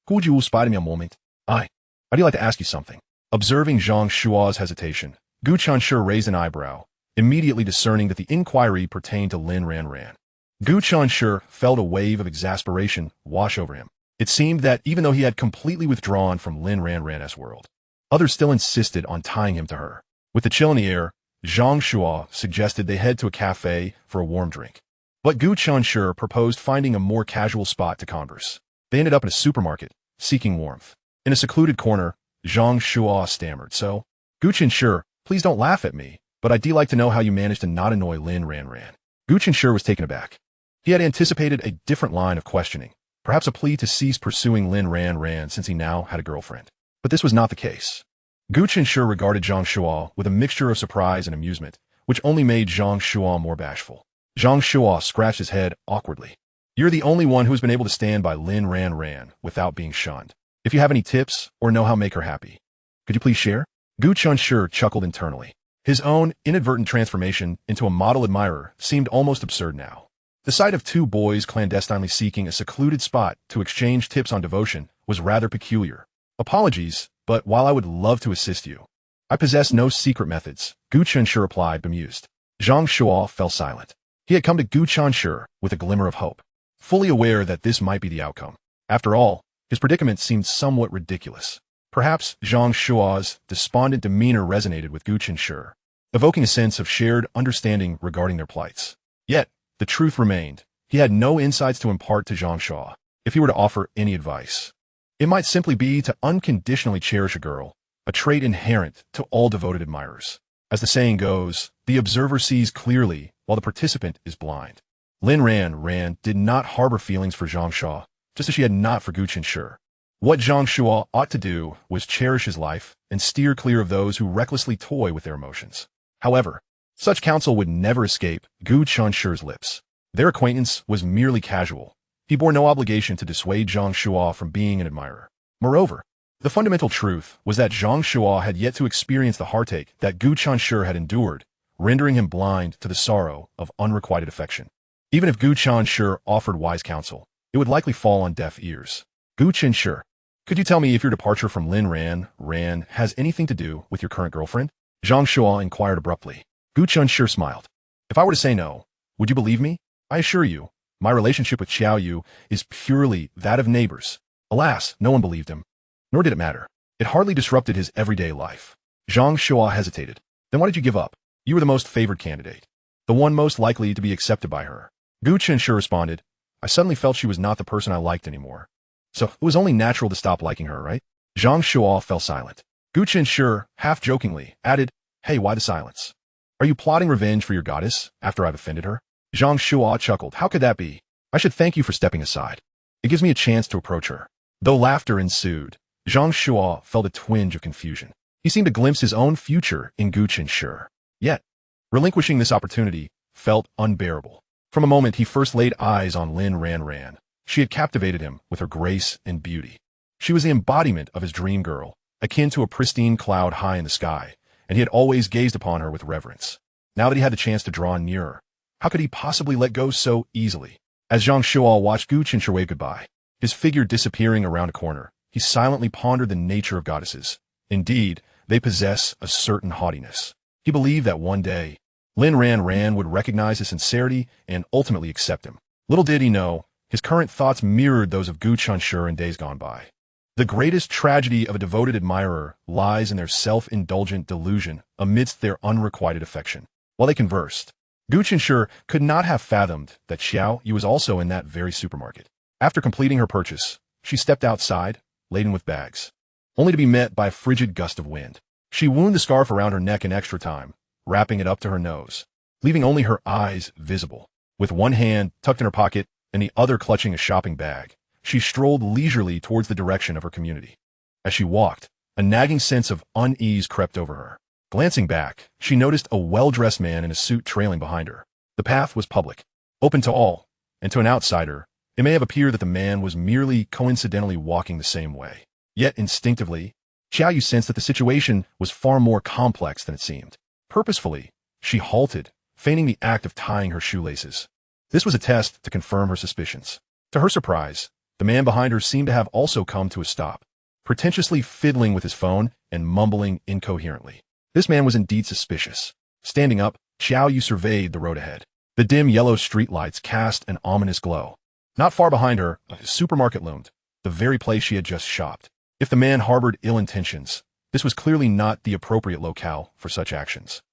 Could you spare me a moment? I'd like to ask you something." Observing Zhang Shuo's hesitation, Gu Chenshi raised an eyebrow, immediately discerning that the inquiry pertained to Lin Ranran. Gu Chenshi felt a wave of exasperation wash over him. It seemed that even though he had completely withdrawn from Lin Ranran's world, others still insisted on tying him to her. With the chill in the air, Zhang Shuo suggested they head to a cafe for a warm drink. But Gu Chenshi proposed finding a more casual spot to converse. They ended up in a supermarket, seeking warmth. In a secluded corner, Zhang Shuo stammered, "So, Gu Chenshi, please don't laugh at me, but I'd like to know how you managed to not annoy Lin Ranran." Gu Chenshi was taken aback. He had anticipated a different line of questioning, perhaps a plea to cease pursuing Lin Ranran since he now had a girlfriend. But this was not the case. Gu Chenshi regarded Zhang Shuo with a mixture of surprise and amusement, which only made Zhang Shuo more bashful. Zhang Shuo scratched his head awkwardly. "You're the only one who's been able to stand by Lin Ranran without being shunned. If you have any tips or know how to make her happy, could you please share?" Gu Chenshi chuckled internally. His own inadvertent transformation into a model admirer seemed almost absurd now. The sight of 2 boys clandestinely seeking a secluded spot to exchange tips on devotion was rather peculiar. "Apologies, but while I would love to assist you, I possess no secret methods," Gu Chenshi replied, bemused. Zhang Shuo fell silent. He had come to Gu Chenshi with a glimmer of hope, fully aware that this might be the outcome. After all, his predicament seemed somewhat ridiculous. Perhaps Zhang Shuo's despondent demeanor resonated with Gu Chenshi, evoking a sense of shared understanding regarding their plights. Yet, the truth remained. He had no insights to impart to Zhang Shuo. If he were to offer any advice, it might simply be to unconditionally cherish a girl, a trait inherent to all devoted admirers. As the saying goes, the observer sees clearly while the participant is blind. Lin Ranran did not harbor feelings for Zhang Shuo, just as she had not for Gu Chenshi. What Zhang Shuo ought to do was cherish his life and steer clear of those who recklessly toy with their emotions. However, such counsel would never escape Gu Chenshi's lips. Their acquaintance was merely casual. He bore no obligation to dissuade Zhang Shuo from being an admirer. Moreover, the fundamental truth was that Zhang Shuo had yet to experience the heartache that Gu Chenshi had endured, rendering him blind to the sorrow of unrequited affection. Even if Gu Chenshi offered wise counsel, it would likely fall on deaf ears. "Gu Chenshi, could you tell me if your departure from Lin Ranran has anything to do with your current girlfriend?" Zhang Shuo inquired abruptly. Gu Chenshi smiled. "If I were to say no, would you believe me? I assure you, my relationship with Xiao Yu is purely that of neighbors." Alas, no one believed him. Nor did it matter. It hardly disrupted his everyday life. Zhang Shuo hesitated. "Then why did you give up? You were the most favored candidate, the one most likely to be accepted by her." Gu Chenshi responded, "I suddenly felt she was not the person I liked anymore. So it was only natural to stop liking her, right?" Zhang Shuo fell silent. Gu Chenshi, half-jokingly, added, "Hey, why the silence? Are you plotting revenge for your goddess after I've offended her?" Zhang Shuo chuckled. "How could that be? I should thank you for stepping aside. It gives me a chance to approach her." Though laughter ensued, Zhang Shuo felt a twinge of confusion. He seemed to glimpse his own future in Gu Chenshi. Yet, relinquishing this opportunity felt unbearable. From a moment he first laid eyes on Lin Ranran, she had captivated him with her grace and beauty. She was the embodiment of his dream girl, akin to a pristine cloud high in the sky, and he had always gazed upon her with reverence. Now that he had the chance to draw nearer, how could he possibly let go so easily? As Zhang Shuo watched Gu Chenshi wave goodbye, his figure disappearing around a corner, he silently pondered the nature of goddesses. Indeed, they possess a certain haughtiness. He believed that one day, Lin Ranran would recognize his sincerity and ultimately accept him. Little did he know, his current thoughts mirrored those of Gu Chenshi in days gone by. The greatest tragedy of a devoted admirer lies in their self-indulgent delusion amidst their unrequited affection. While they conversed, Gu Chenshi could not have fathomed that Xiao Yu was also in that very supermarket. After completing her purchase, she stepped outside, laden with bags, only to be met by a frigid gust of wind. She wound the scarf around her neck in extra time, wrapping it up to her nose, leaving only her eyes visible. With one hand tucked in her pocket and the other clutching a shopping bag, she strolled leisurely towards the direction of her community. As she walked, a nagging sense of unease crept over her. Glancing back, she noticed a well-dressed man in a suit trailing behind her. The path was public, open to all, and to an outsider, it may have appeared that the man was merely coincidentally walking the same way. Yet instinctively, Xiao Yu sensed that the situation was far more complex than it seemed. Purposefully, she halted, feigning the act of tying her shoelaces. This was a test to confirm her suspicions. To her surprise, the man behind her seemed to have also come to a stop, pretentiously fiddling with his phone and mumbling incoherently. This man was indeed suspicious. Standing up, Xiao Yu surveyed the road ahead. The dim yellow streetlights cast an ominous glow. Not far behind her, a supermarket loomed, the very place she had just shopped. If the man harbored ill intentions, this was clearly not the appropriate locale for such actions.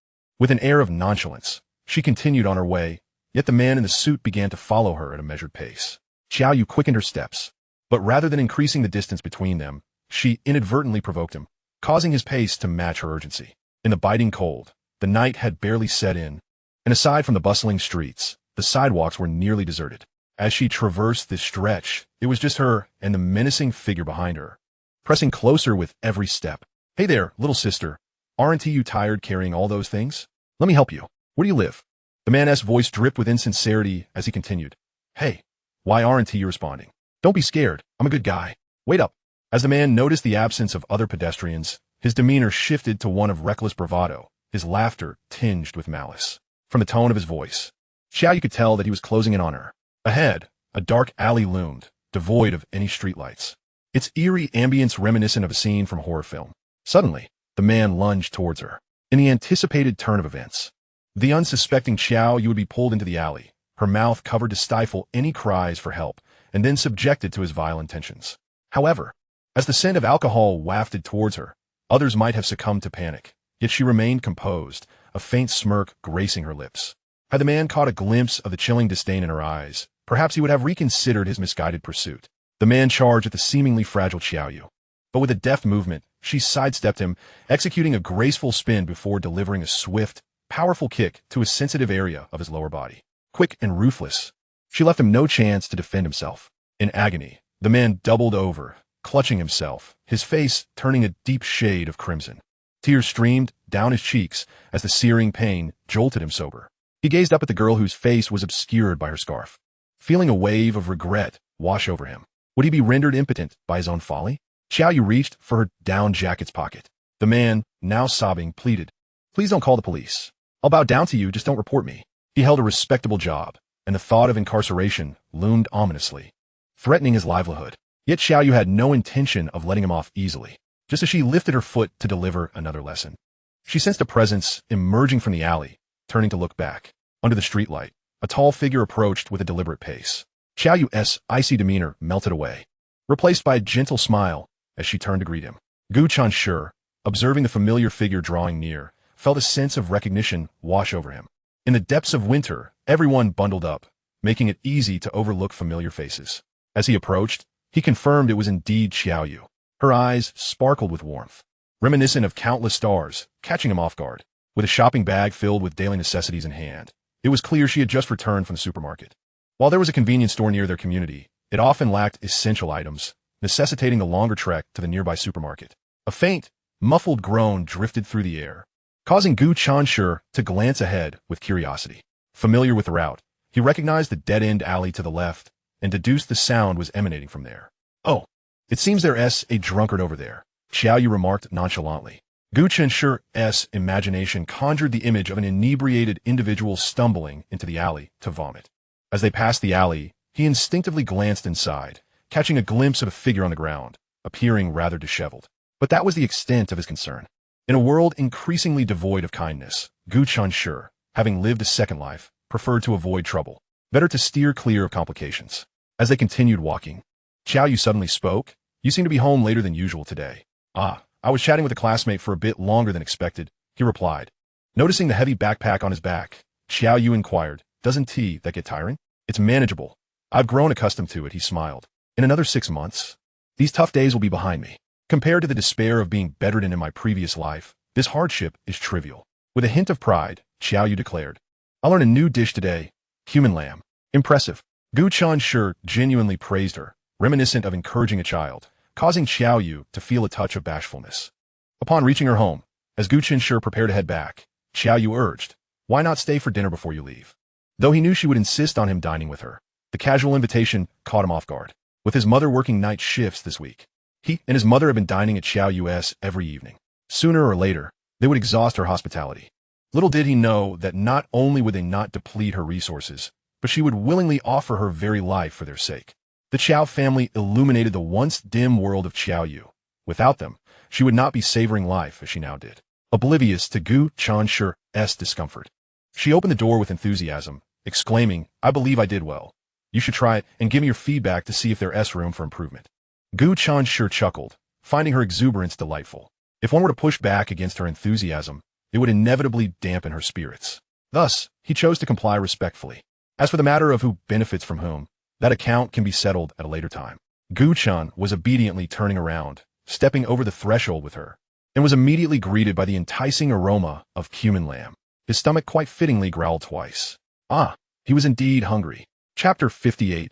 With an air of nonchalance, she continued on her way, yet the man in the suit began to follow her at a measured pace. Xiao Yu quickened her steps, but rather than increasing the distance between them, she inadvertently provoked him, causing his pace to match her urgency. In the biting cold, the night had barely set in, and aside from the bustling streets, the sidewalks were nearly deserted. As she traversed this stretch, it was just her and the menacing figure behind her, pressing closer with every step. "Hey there, little sister. Aren't you tired carrying all those things? Let me help you. Where do you live?" The man's voice dripped with insincerity as he continued. "Hey, why aren't you responding? Don't be scared. I'm a good guy. Wait up." As the man noticed the absence of other pedestrians, his demeanor shifted to one of reckless bravado, his laughter tinged with malice. From the tone of his voice, Xiao Yu could tell that he was closing in on her. Ahead, a dark alley loomed, devoid of any streetlights, its eerie ambience reminiscent of a scene from a horror film. Suddenly, the man lunged towards her. In the anticipated turn of events, the unsuspecting Xiao Yu would be pulled into the alley, her mouth covered to stifle any cries for help, and then subjected to his vile intentions. However, as the scent of alcohol wafted towards her, others might have succumbed to panic, yet she remained composed, a faint smirk gracing her lips. Had the man caught a glimpse of the chilling disdain in her eyes, perhaps he would have reconsidered his misguided pursuit. The man charged at the seemingly fragile Xiao Yu, but with a deft movement, she sidestepped him, executing a graceful spin before delivering a swift, powerful kick to a sensitive area of his lower body. Quick and ruthless, she left him no chance to defend himself. In agony, the man doubled over, clutching himself, his face turning a deep shade of crimson. Tears streamed down his cheeks as the searing pain jolted him sober. He gazed up at the girl whose face was obscured by her scarf, feeling a wave of regret wash over him. Would he be rendered impotent by his own folly? Xiao Yu reached for her down jacket's pocket. The man, now sobbing, pleaded, "Please don't call the police. I'll bow down to you, just don't report me." He held a respectable job, and the thought of incarceration loomed ominously, threatening his livelihood. Yet Xiao Yu had no intention of letting him off easily. Just as she lifted her foot to deliver another lesson, she sensed a presence emerging from the alley, turning to look back. Under the streetlight, a tall figure approached with a deliberate pace. Xiao Yu's icy demeanor melted away, replaced by a gentle smile as she turned to greet him. Gu Chenshi, observing the familiar figure drawing near, felt a sense of recognition wash over him. In the depths of winter, everyone bundled up, making it easy to overlook familiar faces. As he approached, he confirmed it was indeed Xiao Yu. Her eyes sparkled with warmth, reminiscent of countless stars, catching him off guard. With a shopping bag filled with daily necessities in hand, it was clear she had just returned from the supermarket. While there was a convenience store near their community, it often lacked essential items, necessitating the longer trek to the nearby supermarket. A faint, muffled groan drifted through the air, causing Gu Chenshi to glance ahead with curiosity. Familiar with the route, he recognized the dead-end alley to the left and deduced the sound was emanating from there. "Oh, it seems there's a drunkard over there," Xiao Yu remarked nonchalantly. Gu Chenshi's imagination conjured the image of an inebriated individual stumbling into the alley to vomit. As they passed the alley, he instinctively glanced inside, catching a glimpse of a figure on the ground, appearing rather disheveled. But that was the extent of his concern. In a world increasingly devoid of kindness, Gu Chenshi, having lived a second life, preferred to avoid trouble. Better to steer clear of complications. As they continued walking, Xiao Yu suddenly spoke. "You seem to be home later than usual today." "Ah, I was chatting with a classmate for a bit longer than expected," he replied. Noticing the heavy backpack on his back, Xiao Yu inquired, "Doesn't that get tiring?" "It's manageable. I've grown accustomed to it," he smiled. "In another 6 months, these tough days will be behind me. Compared to the despair of being bedridden in my previous life, this hardship is trivial." With a hint of pride, Xiao Yu declared, "I'll learn a new dish today, human lamb." Impressive. Gu Chenshi genuinely praised her, reminiscent of encouraging a child, causing Xiao Yu to feel a touch of bashfulness. Upon reaching her home, as Gu Chenshi prepared to head back, Xiao Yu urged, "Why not stay for dinner before you leave?" Though he knew she would insist on him dining with her, the casual invitation caught him off guard. With his mother working night shifts this week, he and his mother had been dining at Xiao Yu's every evening. Sooner or later, they would exhaust her hospitality. Little did he know that not only would they not deplete her resources, but she would willingly offer her very life for their sake. The Qiao family illuminated the once dim world of Xiao Yu. Without them, she would not be savoring life as she now did, oblivious to Gu Chenshi's discomfort. She opened the door with enthusiasm, exclaiming, "I believe I did well. You should try it and give me your feedback to see if there's room for improvement." Gu Chenshi chuckled, finding her exuberance delightful. If one were to push back against her enthusiasm, it would inevitably dampen her spirits. Thus, he chose to comply respectfully. As for the matter of who benefits from whom, that account can be settled at a later time. Gu Chen was obediently turning around, stepping over the threshold with her, and was immediately greeted by the enticing aroma of cumin lamb. His stomach quite fittingly growled twice. Ah, he was indeed hungry. Chapter 58.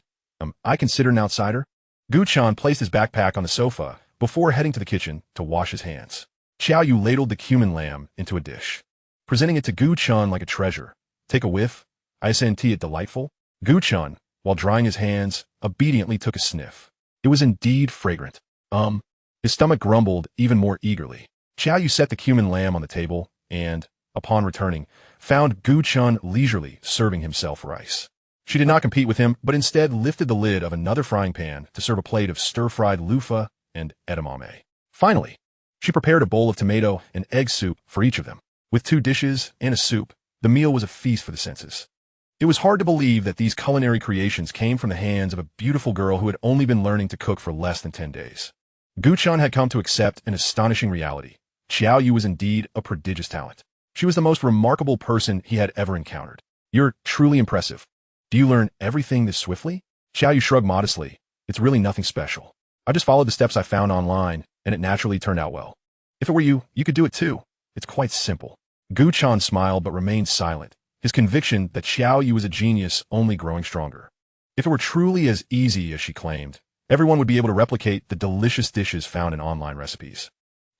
I consider an outsider? Gu Chen placed his backpack on the sofa before heading to the kitchen to wash his hands. Xiao Yu ladled the cumin lamb into a dish, presenting it to Gu Chen like a treasure. "Take a whiff. Isn't it delightful?" Gu Chen, while drying his hands, obediently took a sniff. It was indeed fragrant. His stomach grumbled even more eagerly. Xiao Yu set the cumin lamb on the table and, upon returning, found Gu Chen leisurely serving himself rice. She did not compete with him, but instead lifted the lid of another frying pan to serve a plate of stir-fried loofah and edamame. Finally, she prepared a bowl of tomato and egg soup for each of them. With 2 dishes and a soup, the meal was a feast for the senses. It was hard to believe that these culinary creations came from the hands of a beautiful girl who had only been learning to cook for less than 10 days. Gu Chen had come to accept an astonishing reality. Xiao Yu was indeed a prodigious talent. She was the most remarkable person he had ever encountered. "You're truly impressive. Do you learn everything this swiftly?" Xiao Yu shrugged modestly. "It's really nothing special. I just followed the steps I found online, and it naturally turned out well. If it were you, you could do it too. It's quite simple." Gu Chen smiled but remained silent, his conviction that Xiao Yu was a genius only growing stronger. If it were truly as easy as she claimed, everyone would be able to replicate the delicious dishes found in online recipes,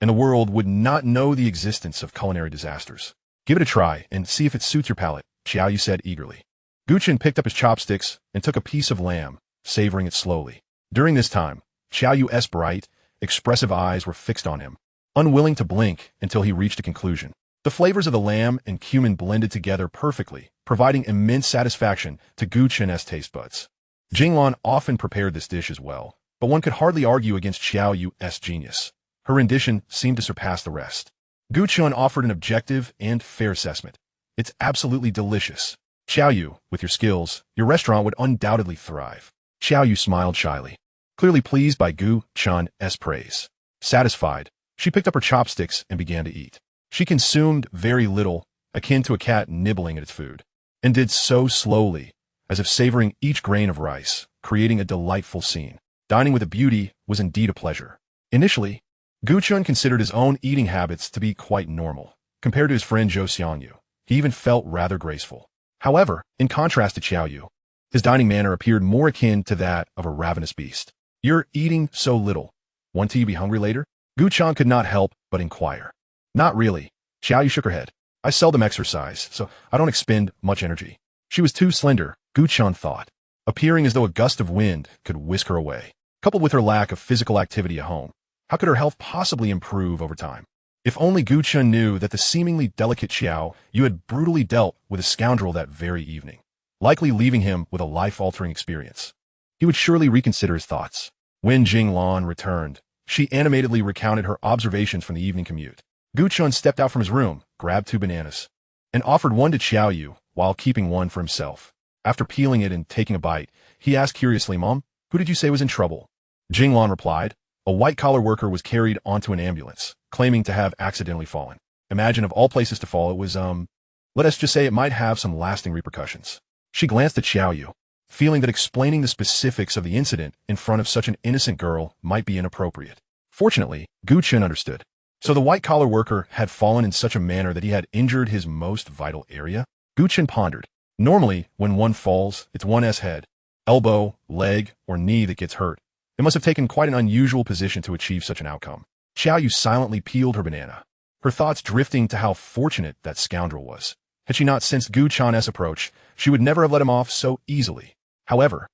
and the world would not know the existence of culinary disasters. "Give it a try and see if it suits your palate," Xiao Yu said eagerly. Gu Chen picked up his chopsticks and took a piece of lamb, savoring it slowly. During this time, Xiao Yu's bright, expressive eyes were fixed on him, unwilling to blink until he reached a conclusion. The flavors of the lamb and cumin blended together perfectly, providing immense satisfaction to Gu Chen's taste buds. Jinglan often prepared this dish as well, but one could hardly argue against Xiao Yu's genius. Her rendition seemed to surpass the rest. Gu Chen offered an objective and fair assessment. "It's absolutely delicious. Xiao Yu, with your skills, your restaurant would undoubtedly thrive." Xiao Yu smiled shyly, clearly pleased by Gu Chen's praise. Satisfied, she picked up her chopsticks and began to eat. She consumed very little, akin to a cat nibbling at its food, and did so slowly, as if savoring each grain of rice, creating a delightful scene. Dining with a beauty was indeed a pleasure. Initially, Gu Chen considered his own eating habits to be quite normal. Compared to his friend Zhou Xiangyu, he even felt rather graceful. However, in contrast to Xiao Yu, his dining manner appeared more akin to that of a ravenous beast. "You're eating so little. Won't you be hungry later?" Gu Chen could not help but inquire. "Not really." Xiao Yu shook her head. "I seldom exercise, so I don't expend much energy." She was too slender, Gu Chen thought, appearing as though a gust of wind could whisk her away. Coupled with her lack of physical activity at home, how could her health possibly improve over time? If only Gu Chen knew that the seemingly delicate Xiao Yu had brutally dealt with a scoundrel that very evening, likely leaving him with a life-altering experience. He would surely reconsider his thoughts. When Jinglan returned, she animatedly recounted her observations from the evening commute. Gu Chun stepped out from his room, grabbed 2 bananas, and offered one to Xiao Yu while keeping one for himself. After peeling it and taking a bite, he asked curiously, Mom, who did you say was in trouble? Jinglan replied, a white-collar worker was carried onto an ambulance, claiming to have accidentally fallen. Imagine of all places to fall, it was, let us just say it might have some lasting repercussions. She glanced at Xiao Yu, feeling that explaining the specifics of the incident in front of such an innocent girl might be inappropriate. Fortunately, Gu Chen understood. So the white-collar worker had fallen in such a manner that he had injured his most vital area? Gu Chen pondered. Normally, when one falls, it's one's head, elbow, leg, or knee that gets hurt. It must have taken quite an unusual position to achieve such an outcome. Xiao Yu silently peeled her banana, her thoughts drifting to how fortunate that scoundrel was. Had she not sensed Gu Chan's approach, she would never have let him off so easily. However,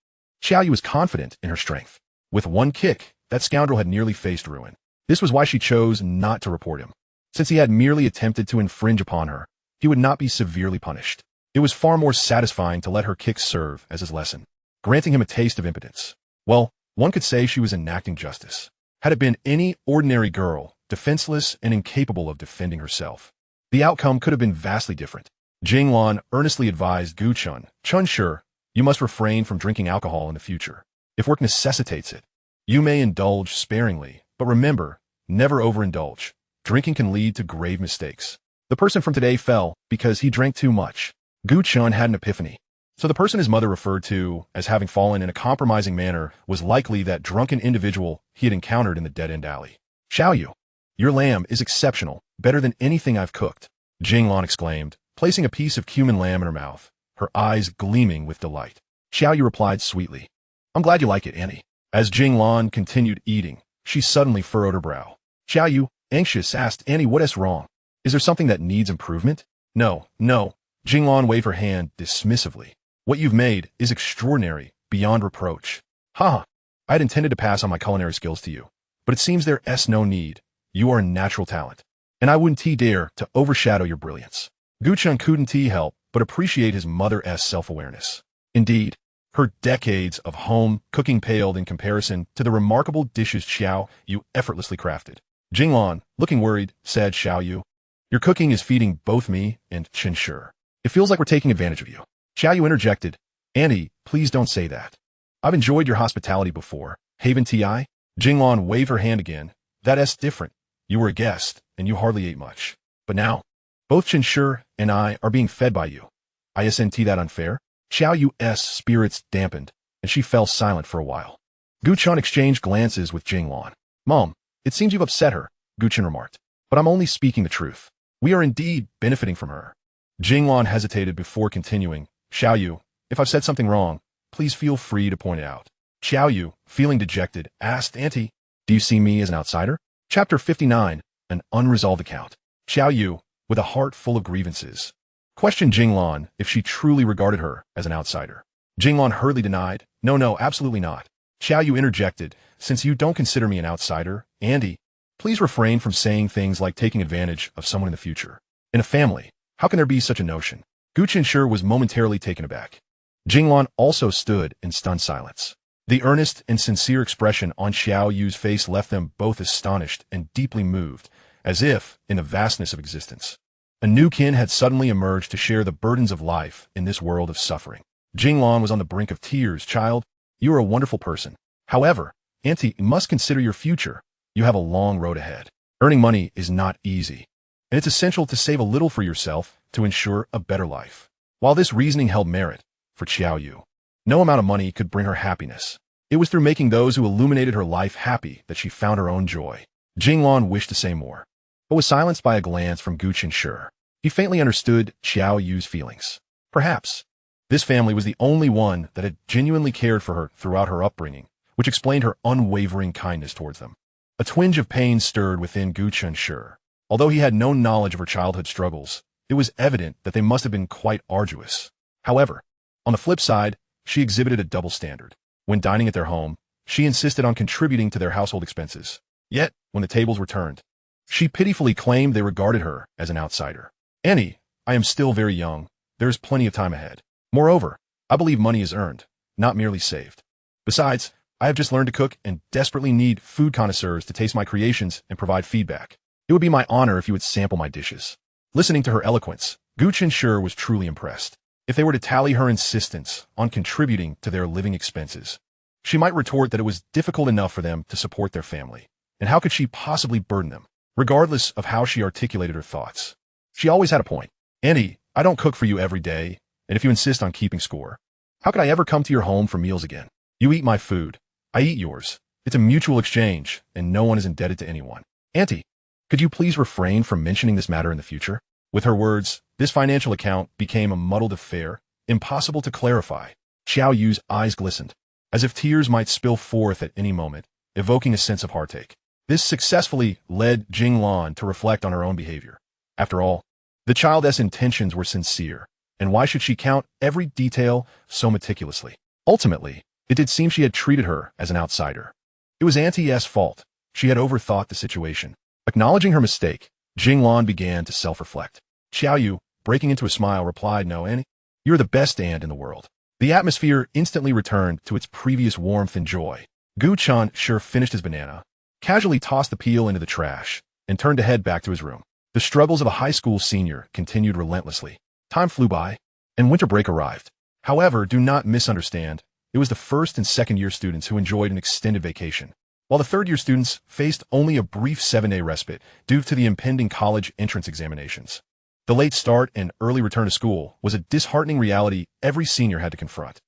Xiao Yu was confident in her strength. With one kick, that scoundrel had nearly faced ruin. This was why she chose not to report him. Since he had merely attempted to infringe upon her, he would not be severely punished. It was far more satisfying to let her kicks serve as his lesson, granting him a taste of impotence. Well, one could say she was enacting justice. Had it been any ordinary girl, defenseless and incapable of defending herself, the outcome could have been vastly different. Jinglan earnestly advised Gu Chun, Chun-shi, you must refrain from drinking alcohol in the future. If work necessitates it, you may indulge sparingly, but remember, never overindulge. Drinking can lead to grave mistakes. The person from today fell because he drank too much. Gu Chun had an epiphany. So the person his mother referred to as having fallen in a compromising manner was likely that drunken individual he had encountered in the dead-end alley. Xiao Yu, your lamb is exceptional, better than anything I've cooked, Jinglan exclaimed, placing a piece of cumin lamb in her mouth, her eyes gleaming with delight. Xiao Yu replied sweetly, I'm glad you like it, Annie. As Jinglan continued eating, she suddenly furrowed her brow. Xiao Yu, anxious, asked Annie what is wrong. Is there something that needs improvement? No. Jinglan waved her hand dismissively. What you've made is extraordinary, beyond reproach. I had intended to pass on my culinary skills to you, but it seems there's no need. You are a natural talent, and I wouldn't dare to overshadow your brilliance. Gu Chun couldn't help but appreciate his mother's self-awareness. Indeed, her decades of home cooking paled in comparison to the remarkable dishes Xiao Yu effortlessly crafted. Jinglan, looking worried, said Xiao Yu, your cooking is feeding both me and Chenshi. It feels like we're taking advantage of you. Xiao Yu interjected, Auntie, please don't say that. I've enjoyed your hospitality before, haven't I? Jinglan waved her hand again. That's different. You were a guest, and you hardly ate much. But now, both Chenshi and I are being fed by you. Isn't that unfair? Xiao Yu's spirits dampened, and she fell silent for a while. Gu Chun exchanged glances with Jinglan. Mom, it seems you've upset her, Gu Chun remarked. But I'm only speaking the truth. We are indeed benefiting from her. Jinglan hesitated before continuing. Xiao Yu, if I've said something wrong, please feel free to point it out. Xiao Yu, feeling dejected, asked Auntie, do you see me as an outsider? Chapter 59, An Unresolved Account. Xiao Yu, with a heart full of grievances, questioned Jinglan if she truly regarded her as an outsider. Jinglan hurriedly denied, No, absolutely not. Xiao Yu interjected, since you don't consider me an outsider, Auntie, please refrain from saying things like taking advantage of someone in the future. In a family, how can there be such a notion? Gu Chenshi was momentarily taken aback. Jinglan also stood in stunned silence. The earnest and sincere expression on Xiao Yu's face left them both astonished and deeply moved, as if, in the vastness of existence, a new kin had suddenly emerged to share the burdens of life in this world of suffering. Jinglan was on the brink of tears. Child, you are a wonderful person. However, Auntie, you must consider your future. You have a long road ahead. Earning money is not easy, and it's essential to save a little for yourself to ensure a better life. While this reasoning held merit for Xiao Yu, no amount of money could bring her happiness. It was through making those who illuminated her life happy that she found her own joy. Jinglan wished to say more, but was silenced by a glance from Gu Chenshi. He faintly understood Xiao Yu's feelings. Perhaps this family was the only one that had genuinely cared for her throughout her upbringing, which explained her unwavering kindness towards them. A twinge of pain stirred within Gu Chenshi. Although he had no knowledge of her childhood struggles, it was evident that they must have been quite arduous. However, on the flip side, she exhibited a double standard. When dining at their home, she insisted on contributing to their household expenses. Yet, when the tables were turned, she pitifully claimed they regarded her as an outsider. Annie, I am still very young. There is plenty of time ahead. Moreover, I believe money is earned, not merely saved. Besides, I have just learned to cook and desperately need food connoisseurs to taste my creations and provide feedback. It would be my honor if you would sample my dishes. Listening to her eloquence, Gu Chenshi was truly impressed. If they were to tally her insistence on contributing to their living expenses, she might retort that it was difficult enough for them to support their family, and how could she possibly burden them? Regardless of how she articulated her thoughts, she always had a point. Auntie, I don't cook for you every day, and if you insist on keeping score, how could I ever come to your home for meals again? You eat my food, I eat yours. It's a mutual exchange, and no one is indebted to anyone. Auntie, could you please refrain from mentioning this matter in the future? With her words, this financial account became a muddled affair, impossible to clarify. Xiao Yu's eyes glistened, as if tears might spill forth at any moment, evoking a sense of heartache. This successfully led Jing Lan to reflect on her own behavior. After all, the child's intentions were sincere, and why should she count every detail so meticulously? Ultimately, it did seem she had treated her as an outsider. It was Auntie's fault. She had overthought the situation. Acknowledging her mistake, Jing Lan began to self-reflect. Xiao Yu, breaking into a smile, replied, "No, Annie, you're the best aunt in the world." The atmosphere instantly returned to its previous warmth and joy. Gu Chenshi finished his banana, casually tossed the peel into the trash, and turned to head back to his room. The struggles of a high school senior continued relentlessly. Time flew by, and winter break arrived. However, do not misunderstand, it was the first and second-year students who enjoyed an extended vacation, while the third-year students faced only a brief 7-day respite due to the impending college entrance examinations. The late start and early return to school was a disheartening reality every senior had to confront.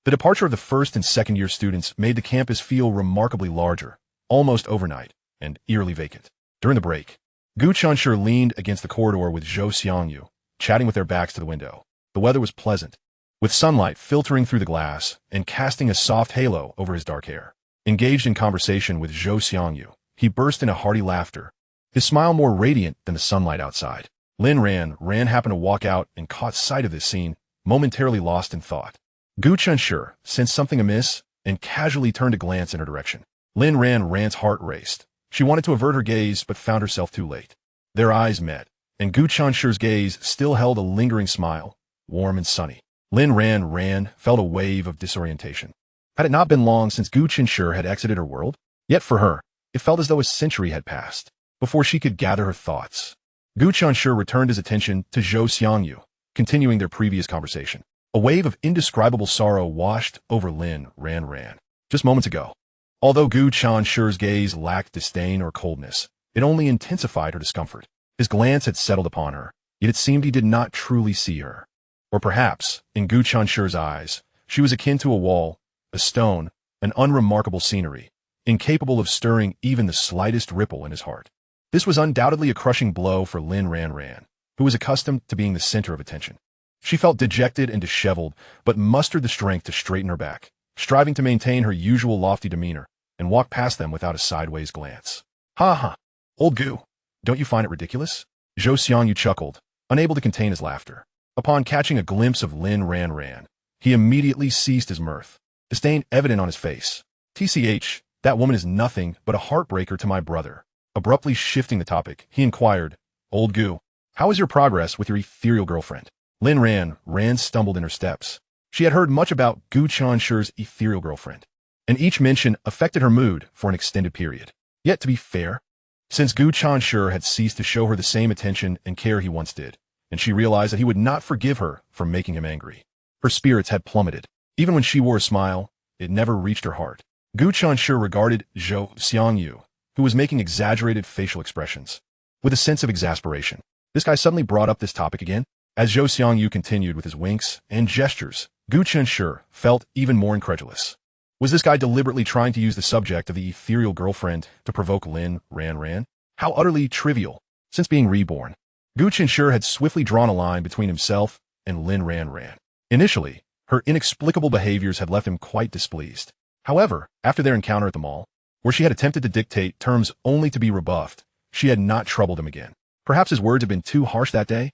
The departure of the first and second-year students made the campus feel remarkably larger, almost overnight, and eerily vacant. During the break, Gu Chenshi leaned against the corridor with Zhou Xiangyu, chatting with their backs to the window. The weather was pleasant, with sunlight filtering through the glass and casting a soft halo over his dark hair. Engaged in conversation with Zhou Xiangyu, he burst into hearty laughter, his smile more radiant than the sunlight outside. Lin Ranran happened to walk out and caught sight of this scene, momentarily lost in thought. Gu Chenshi sensed something amiss and casually turned to glance in her direction. Lin Ranran's heart raced. She wanted to avert her gaze but found herself too late. Their eyes met, and Gu Chenshi's gaze still held a lingering smile, warm and sunny. Lin Ranran felt a wave of disorientation. Had it not been long since Gu Chenshi had exited her world? Yet for her, it felt as though a century had passed before she could gather her thoughts. Gu Chenshi returned his attention to Zhou Xiangyu, continuing their previous conversation. A wave of indescribable sorrow washed over Lin Ranran. Just moments ago, although Gu Chenshi's gaze lacked disdain or coldness, it only intensified her discomfort. His glance had settled upon her, yet it seemed he did not truly see her. Or perhaps, in Gu Chenshi's eyes, she was akin to a wall, a stone, an unremarkable scenery, incapable of stirring even the slightest ripple in his heart. This was undoubtedly a crushing blow for Lin Ranran, who was accustomed to being the center of attention. She felt dejected and disheveled, but mustered the strength to straighten her back, striving to maintain her usual lofty demeanor, and walk past them without a sideways glance. "Ha ha, old Gu, don't you find it ridiculous?" Zhou Xiangyu chuckled, unable to contain his laughter. Upon catching a glimpse of Lin Ranran, he immediately ceased his mirth, disdain evident on his face. "TCH, that woman is nothing but a heartbreaker to my brother." Abruptly shifting the topic, he inquired, "Old Gu, how is your progress with your ethereal girlfriend?" Lin Ranran stumbled in her steps. She had heard much about Gu Chenshi's ethereal girlfriend, and each mention affected her mood for an extended period. Yet to be fair, since Gu Chenshi had ceased to show her the same attention and care he once did, and she realized that he would not forgive her for making him angry. Her spirits had plummeted. Even when she wore a smile, it never reached her heart. Gu Chenshi regarded Zhou Xiangyu, who was making exaggerated facial expressions, with a sense of exasperation. This guy suddenly brought up this topic again? As Zhou Xiangyu continued with his winks and gestures, Gu Chenshi felt even more incredulous. Was this guy deliberately trying to use the subject of the ethereal girlfriend to provoke Lin Ranran? How utterly trivial. Since being reborn, Gu Chenshi had swiftly drawn a line between himself and Lin Ranran. Initially, her inexplicable behaviors had left him quite displeased. However, after their encounter at the mall, where she had attempted to dictate terms only to be rebuffed, she had not troubled him again. Perhaps his words had been too harsh that day?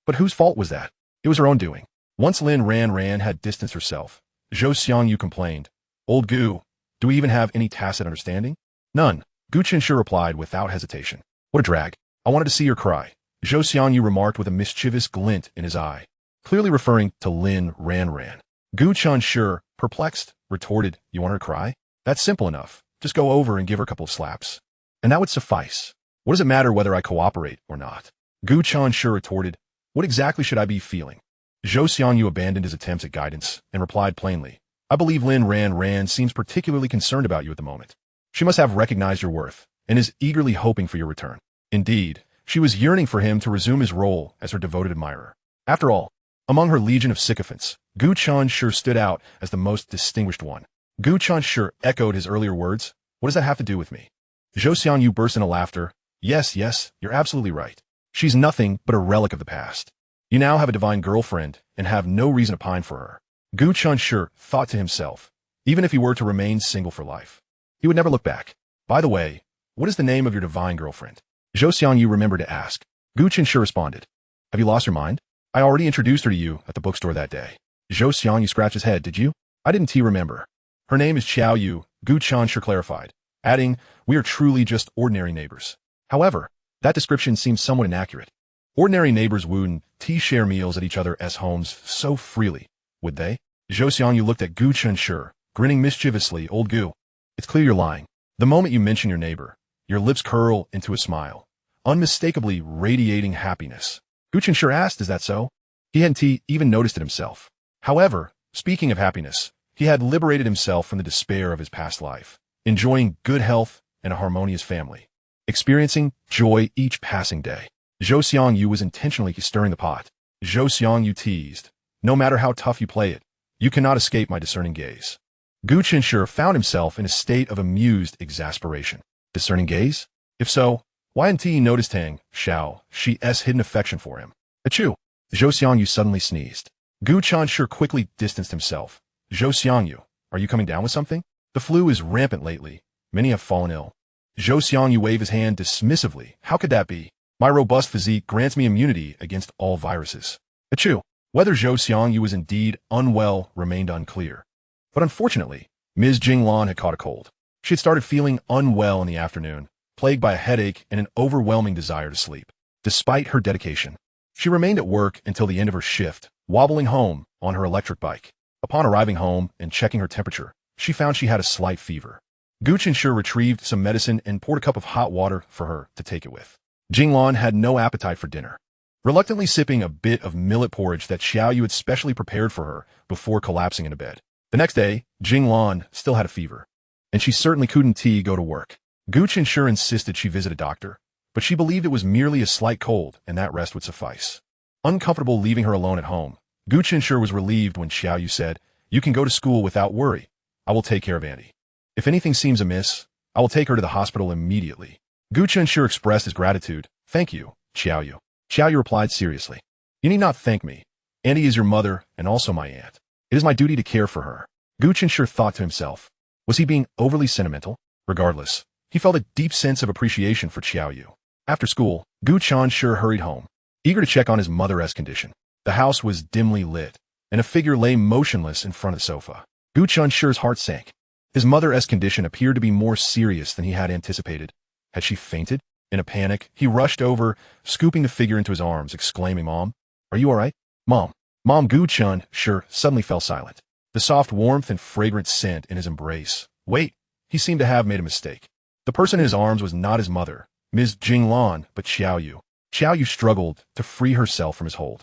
But whose fault was that? It was her own doing. Once Lin Ranran had distanced herself, Zhou Xiangyu complained, "Old Gu, do we even have any tacit understanding?" "None," Gu Chenshi replied without hesitation. "What a drag. I wanted to see her cry," Zhou Xiangyu remarked with a mischievous glint in his eye, clearly referring to Lin Ranran. Gu Chenshi, perplexed, retorted, "You want her to cry?" That's simple enough. Just go over and give her a couple of slaps. And that would suffice. What does it matter whether I cooperate or not? Gu Chenshi retorted, what exactly should I be feeling? Zhou Xiangyu abandoned his attempts at guidance and replied plainly, I believe Lin Ranran seems particularly concerned about you at the moment. She must have recognized your worth and is eagerly hoping for your return. Indeed, she was yearning for him to resume his role as her devoted admirer. After all, among her legion of sycophants, Gu Chenshi stood out as the most distinguished one. Gu Chenshi echoed his earlier words, what does that have to do with me? Zhou Xiangyu burst into laughter. Yes, you're absolutely right. She's nothing but a relic of the past. You now have a divine girlfriend and have no reason to pine for her. Gu Chenshi thought to himself, even if he were to remain single for life, he would never look back. By the way, what is the name of your divine girlfriend? Zhou Xiangyu remembered to ask. Gu Chenshi responded, have you lost your mind? I already introduced her to you at the bookstore that day. Zhou Xiangyu scratched his head, did you? I didn't remember. Her name is Xiao Yu, Gu Chenshi clarified, adding, we are truly just ordinary neighbors. However, that description seems somewhat inaccurate. Ordinary neighbors wouldn't share meals at each other's homes so freely, would they? Zhou Xiangyu looked at Gu Chenshi, grinning mischievously, old Gu. It's clear you're lying. The moment you mention your neighbor, your lips curl into a smile, unmistakably radiating happiness. Gu Chenshi asked, is that so? He hadn't even noticed it himself. However, speaking of happiness, he had liberated himself from the despair of his past life, enjoying good health and a harmonious family, experiencing joy each passing day. Zhou Xiangyu was intentionally stirring the pot. Zhou Xiangyu teased, no matter how tough you play it, you cannot escape my discerning gaze. Gu Chenshi found himself in a state of amused exasperation. Discerning gaze? If so, why hadn't he noticed Tang Xiao's hidden affection for him? Achoo! Zhou Xiangyu suddenly sneezed. Gu Chenshi quickly distanced himself. Zhou Xiangyu, are you coming down with something? The flu is rampant lately. Many have fallen ill. Zhou Xiangyu waved his hand dismissively. How could that be? My robust physique grants me immunity against all viruses. Achoo! Whether Zhou Xiangyu was indeed unwell remained unclear. But unfortunately, Ms. Jinglan had caught a cold. She had started feeling unwell in the afternoon, plagued by a headache and an overwhelming desire to sleep. Despite her dedication, she remained at work until the end of her shift, wobbling home on her electric bike. Upon arriving home and checking her temperature, she found she had a slight fever. Gu Chenshi retrieved some medicine and poured a cup of hot water for her to take it with. Jinglan had no appetite for dinner, reluctantly sipping a bit of millet porridge that Xiao Yu had specially prepared for her before collapsing into bed. The next day, Jinglan still had a fever, and she certainly couldn't go to work. Gu Chenshi insisted she visit a doctor, but she believed it was merely a slight cold and that rest would suffice. Uncomfortable leaving her alone at home, Gu Chenshi was relieved when Xiao Yu said, you can go to school without worry. I will take care of Auntie. If anything seems amiss, I will take her to the hospital immediately. Gu Chenshi expressed his gratitude. Thank you, Xiao Yu. Xiao Yu replied seriously. You need not thank me. Auntie is your mother and also my aunt. It is my duty to care for her. Gu Chenshi thought to himself. Was he being overly sentimental? Regardless, he felt a deep sense of appreciation for Xiao Yu. After school, Gu Chenshi hurried home, eager to check on his mother's condition. The house was dimly lit, and a figure lay motionless in front of the sofa. Gu Chenshi's heart sank. His mother's condition appeared to be more serious than he had anticipated. Had she fainted? In a panic, he rushed over, scooping the figure into his arms, exclaiming, Mom, are you all right? Mom. Gu Chenshi suddenly fell silent. The soft warmth and fragrant scent in his embrace. Wait, he seemed to have made a mistake. The person in his arms was not his mother, Ms. Jinglan, but Xiao Yu. Xiao Yu struggled to free herself from his hold,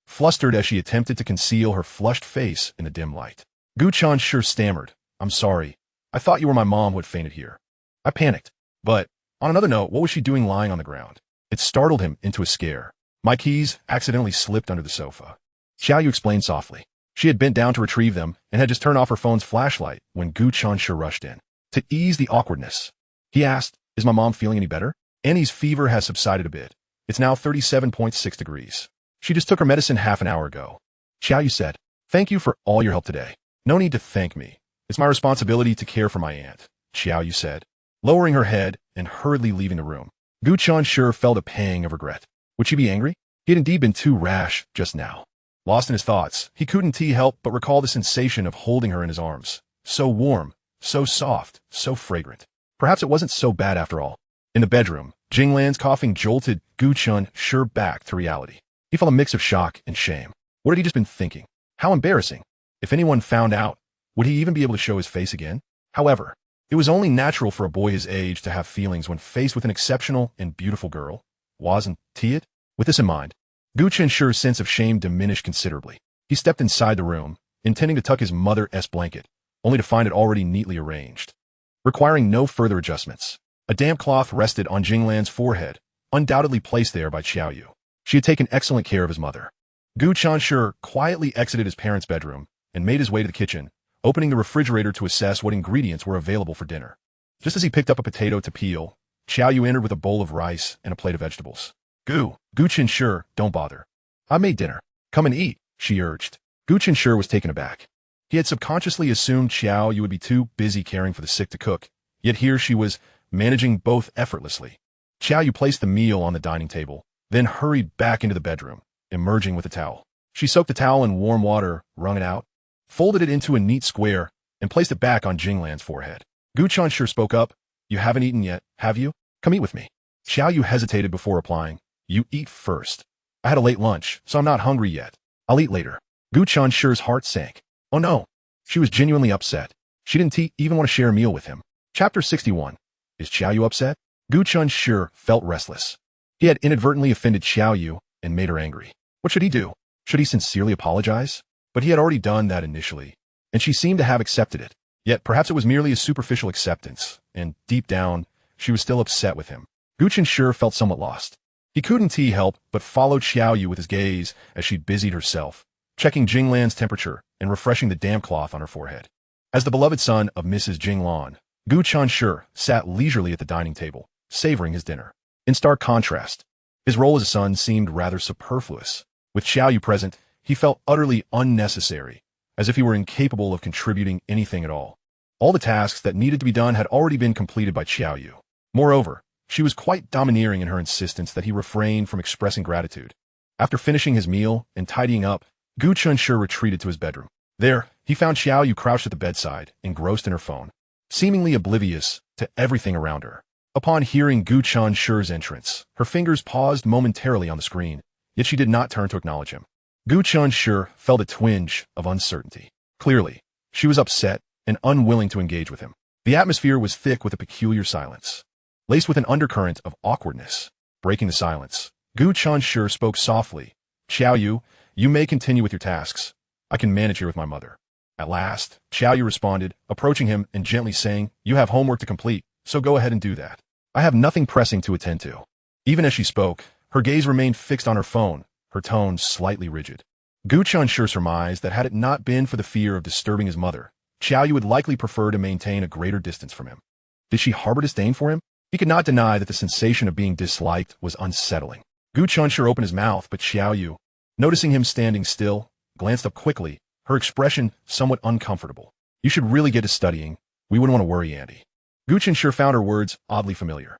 flustered as she attempted to conceal her flushed face in the dim light. Gu Chenshi stammered, I'm sorry. I thought you were my mom who had fainted here. I panicked. But, on another note, what was she doing lying on the ground? It startled him into a scare. My keys accidentally slipped under the sofa. Xiao Yu explained softly. She had bent down to retrieve them and had just turned off her phone's flashlight when Gu Chenshi rushed in. To ease the awkwardness, he asked, is my mom feeling any better? Annie's fever has subsided a bit. It's now 37.6 degrees. She just took her medicine half an hour ago. Xiao Yu said, thank you for all your help today. No need to thank me. It's my responsibility to care for my aunt, Xiao Yu said, lowering her head and hurriedly leaving the room. Gu Chenshi felt a pang of regret. Would she be angry? He had indeed been too rash just now. Lost in his thoughts, he couldn't help but recall the sensation of holding her in his arms. So warm, so soft, so fragrant. Perhaps it wasn't so bad after all. In the bedroom, Jinglan's coughing jolted Gu Chenshi back to reality. He felt a mix of shock and shame. What had he just been thinking? How embarrassing. If anyone found out, would he even be able to show his face again? However, It was only natural for a boy his age to have feelings when faced with an exceptional and beautiful girl, wasn't it? With this in mind, Gu Chenshi's sense of shame diminished considerably. He stepped inside the room, intending to tuck his mother's blanket, only to find it already neatly arranged. Requiring no further adjustments, a damp cloth rested on Jinglan's forehead, undoubtedly placed there by Qiaoyu. She had taken excellent care of his mother. Gu Chenshi quietly exited his parents' bedroom and made his way to the kitchen, opening the refrigerator to assess what ingredients were available for dinner. Just as he picked up a potato to peel, Qiaoyu entered with a bowl of rice and a plate of vegetables. Gu Chenshi, don't bother. I made dinner. Come and eat, she urged. Gu Chenshi was taken aback. He had subconsciously assumed Qiaoyu would be too busy caring for the sick to cook, yet here she was, managing both effortlessly. Qiaoyu placed the meal on the dining table, then hurried back into the bedroom, emerging with a towel. She soaked the towel in warm water, wrung it out, folded it into a neat square, and placed it back on Jinglan's forehead. Gu Chenshi spoke up. You haven't eaten yet, have you? Come eat with me. Qiaoyu hesitated before replying. You eat first. I had a late lunch, so I'm not hungry yet. I'll eat later. Gu Chenshi's heart sank. Oh no. She was genuinely upset. She didn't even want to share a meal with him. Chapter 61. Is Qiaoyu upset? Gu Chenshi felt restless. He had inadvertently offended Qiaoyu and made her angry. What should he do? Should he sincerely apologize? But he had already done that initially, and she seemed to have accepted it. Yet perhaps it was merely a superficial acceptance, and deep down, she was still upset with him. Gu Chenshi felt somewhat lost. He couldn't help but followed Qiaoyu with his gaze as she busied herself, checking Jinglan's temperature and refreshing the damp cloth on her forehead. As the beloved son of Mrs. Jinglan, Gu Chenshi sat leisurely at the dining table, savoring his dinner. In stark contrast, his role as a son seemed rather superfluous. With Qiaoyu present, he felt utterly unnecessary, as if he were incapable of contributing anything at all. All the tasks that needed to be done had already been completed by Qiaoyu. Moreover, she was quite domineering in her insistence that he refrain from expressing gratitude. After finishing his meal and tidying up, Gu Chenshi retreated to his bedroom. There, he found Qiaoyu crouched at the bedside, engrossed in her phone, seemingly oblivious to everything around her. Upon hearing Gu Chenshi's entrance, her fingers paused momentarily on the screen, yet she did not turn to acknowledge him. Gu Chenshi felt a twinge of uncertainty. Clearly, she was upset and unwilling to engage with him. The atmosphere was thick with a peculiar silence, laced with an undercurrent of awkwardness. Breaking the silence, Gu Chenshi spoke softly. Qiaoyu, you may continue with your tasks. I can manage here with my mother. At last, Qiaoyu responded, approaching him and gently saying, you have homework to complete, so go ahead and do that. I have nothing pressing to attend to. Even as she spoke, her gaze remained fixed on her phone, her tone slightly rigid. Gu Chenshi surmised that had it not been for the fear of disturbing his mother, Qiaoyu would likely prefer to maintain a greater distance from him. Did she harbor disdain for him? He could not deny that the sensation of being disliked was unsettling. Gu Chenshi opened his mouth, but Qiaoyu, noticing him standing still, glanced up quickly, her expression somewhat uncomfortable. You should really get to studying. We wouldn't want to worry Andy. Gu Chenshi found her words oddly familiar.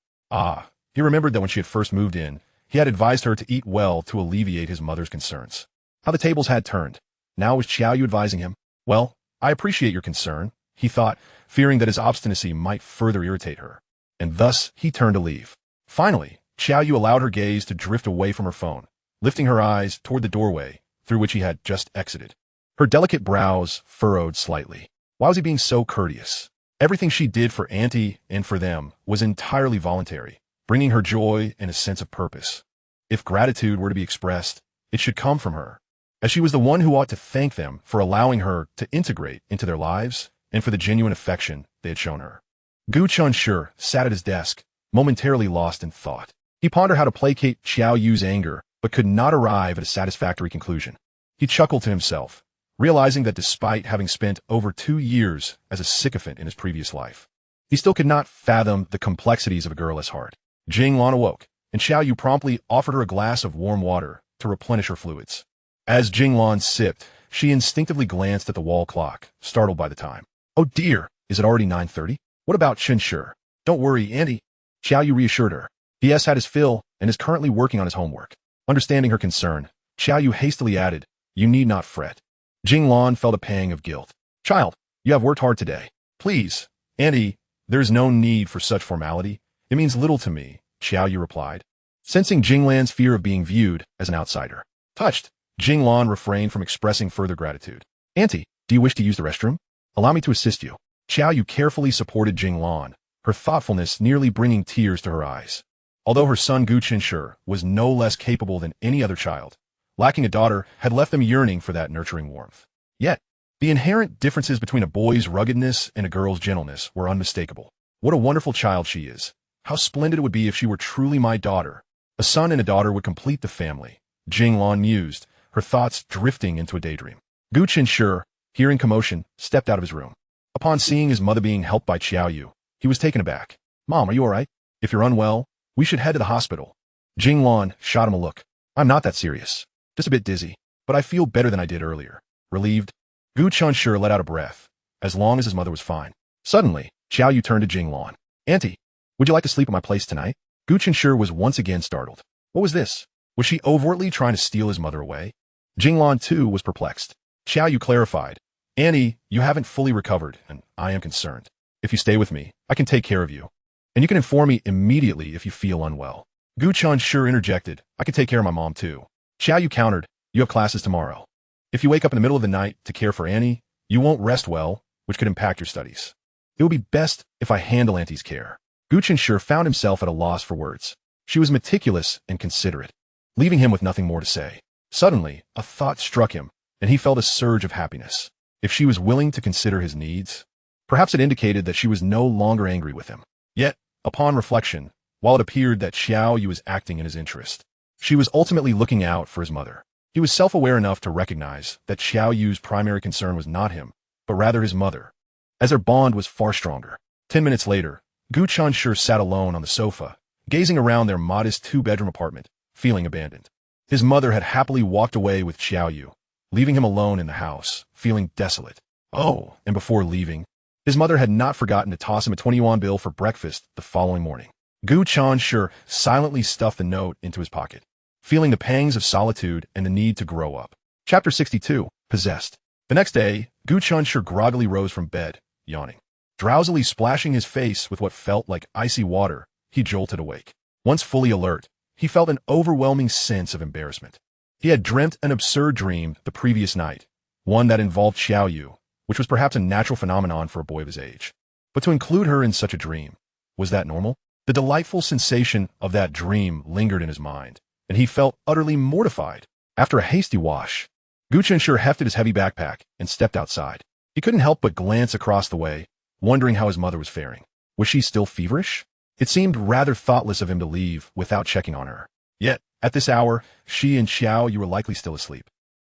He remembered that when she had first moved in, he had advised her to eat well to alleviate his mother's concerns. How the tables had turned. Now was Qiaoyu advising him? Well, I appreciate your concern, he thought, fearing that his obstinacy might further irritate her. And thus, he turned to leave. Finally, Qiaoyu allowed her gaze to drift away from her phone, lifting her eyes toward the doorway through which he had just exited. Her delicate brows furrowed slightly. Why was he being so courteous? Everything she did for Auntie and for them was entirely voluntary, bringing her joy and a sense of purpose. If gratitude were to be expressed, it should come from her, as she was the one who ought to thank them for allowing her to integrate into their lives and for the genuine affection they had shown her. Gu Chenshi sat at his desk, momentarily lost in thought. He pondered how to placate Qiaoyu's anger, but could not arrive at a satisfactory conclusion. He chuckled to himself, realizing that despite having spent over 2 years as a sycophant in his previous life, he still could not fathom the complexities of a girl's heart. Jinglan awoke, and Qiaoyu promptly offered her a glass of warm water to replenish her fluids. As Jinglan sipped, she instinctively glanced at the wall clock, startled by the time. Oh dear, is it already 9:30? What about Chenshi? Don't worry, Andy. Qiaoyu reassured her. He has had his fill and is currently working on his homework. Understanding her concern, Qiaoyu hastily added, you need not fret. Jinglan felt a pang of guilt. Child, you have worked hard today. Please, Andy, there is no need for such formality. It means little to me, Qiaoyu replied, sensing Jinglan's fear of being viewed as an outsider. Touched, Jinglan refrained from expressing further gratitude. Auntie, do you wish to use the restroom? Allow me to assist you. Xiao Yu carefully supported Jinglan, her thoughtfulness nearly bringing tears to her eyes. Although her son Gu Chenshi was no less capable than any other child, lacking a daughter had left them yearning for that nurturing warmth. Yet, the inherent differences between a boy's ruggedness and a girl's gentleness were unmistakable. What a wonderful child she is. How splendid it would be if she were truly my daughter. A son and a daughter would complete the family, Jinglan mused, her thoughts drifting into a daydream. Gu Chenshi, hearing commotion, stepped out of his room. Upon seeing his mother being helped by Xiao Yu, he was taken aback. Mom, are you all right? If you're unwell, we should head to the hospital. Jinglan shot him a look. I'm not that serious. Just a bit dizzy, but I feel better than I did earlier. Relieved, Gu Chenshi let out a breath, as long as his mother was fine. Suddenly, Xiao Yu turned to Jinglan. Auntie, would you like to sleep at my place tonight? Gu Chenshi was once again startled. What was this? Was she overtly trying to steal his mother away? Jinglan, too, was perplexed. Xiao Yu clarified. Annie, you haven't fully recovered, and I am concerned. If you stay with me, I can take care of you. And you can inform me immediately if you feel unwell. Gu Chenshi interjected. I can take care of my mom, too. Xiao Yu countered. You have classes tomorrow. If you wake up in the middle of the night to care for Annie, you won't rest well, which could impact your studies. It would be best if I handle Auntie's care. Gu Chenshi found himself at a loss for words. She was meticulous and considerate, leaving him with nothing more to say. Suddenly, a thought struck him, and he felt a surge of happiness. If she was willing to consider his needs, perhaps it indicated that she was no longer angry with him. Yet, upon reflection, while it appeared that Xiao Yu was acting in his interest, she was ultimately looking out for his mother. He was self-aware enough to recognize that Xiao Yu's primary concern was not him, but rather his mother, as their bond was far stronger. 10 minutes later, Gu Chenshi sat alone on the sofa, gazing around their modest two-bedroom apartment, feeling abandoned. His mother had happily walked away with Xiao Yu, leaving him alone in the house, feeling desolate. Oh, and before leaving, his mother had not forgotten to toss him a 20-yuan bill for breakfast the following morning. Gu Chenshi silently stuffed the note into his pocket, feeling the pangs of solitude and the need to grow up. Chapter 62, Possessed. The next day, Gu Chenshi groggily rose from bed, yawning. Drowsily splashing his face with what felt like icy water, he jolted awake. Once fully alert, he felt an overwhelming sense of embarrassment. He had dreamt an absurd dream the previous night, one that involved Xiao Yu, which was perhaps a natural phenomenon for a boy of his age. But to include her in such a dream, was that normal? The delightful sensation of that dream lingered in his mind, and he felt utterly mortified. After a hasty wash, Gu Chenshi hefted his heavy backpack and stepped outside. He couldn't help but glance across the way, wondering how his mother was faring. Was she still feverish? It seemed rather thoughtless of him to leave without checking on her. Yet, at this hour, she and Xiao Yu were likely still asleep.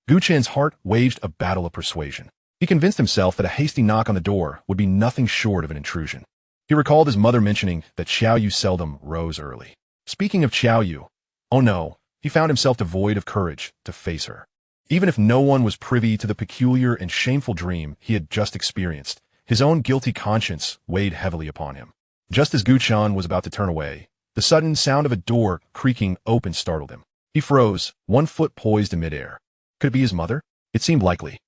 Gu Chen's heart waged a battle of persuasion. He convinced himself that a hasty knock on the door would be nothing short of an intrusion. He recalled his mother mentioning that Xiao Yu seldom rose early. Speaking of Xiao Yu, oh no, he found himself devoid of courage to face her. Even if no one was privy to the peculiar and shameful dream he had just experienced, his own guilty conscience weighed heavily upon him. Just as Gu Chan was about to turn away, the sudden sound of a door creaking open startled him. He froze, one foot poised in midair. Could it be his mother? It seemed likely.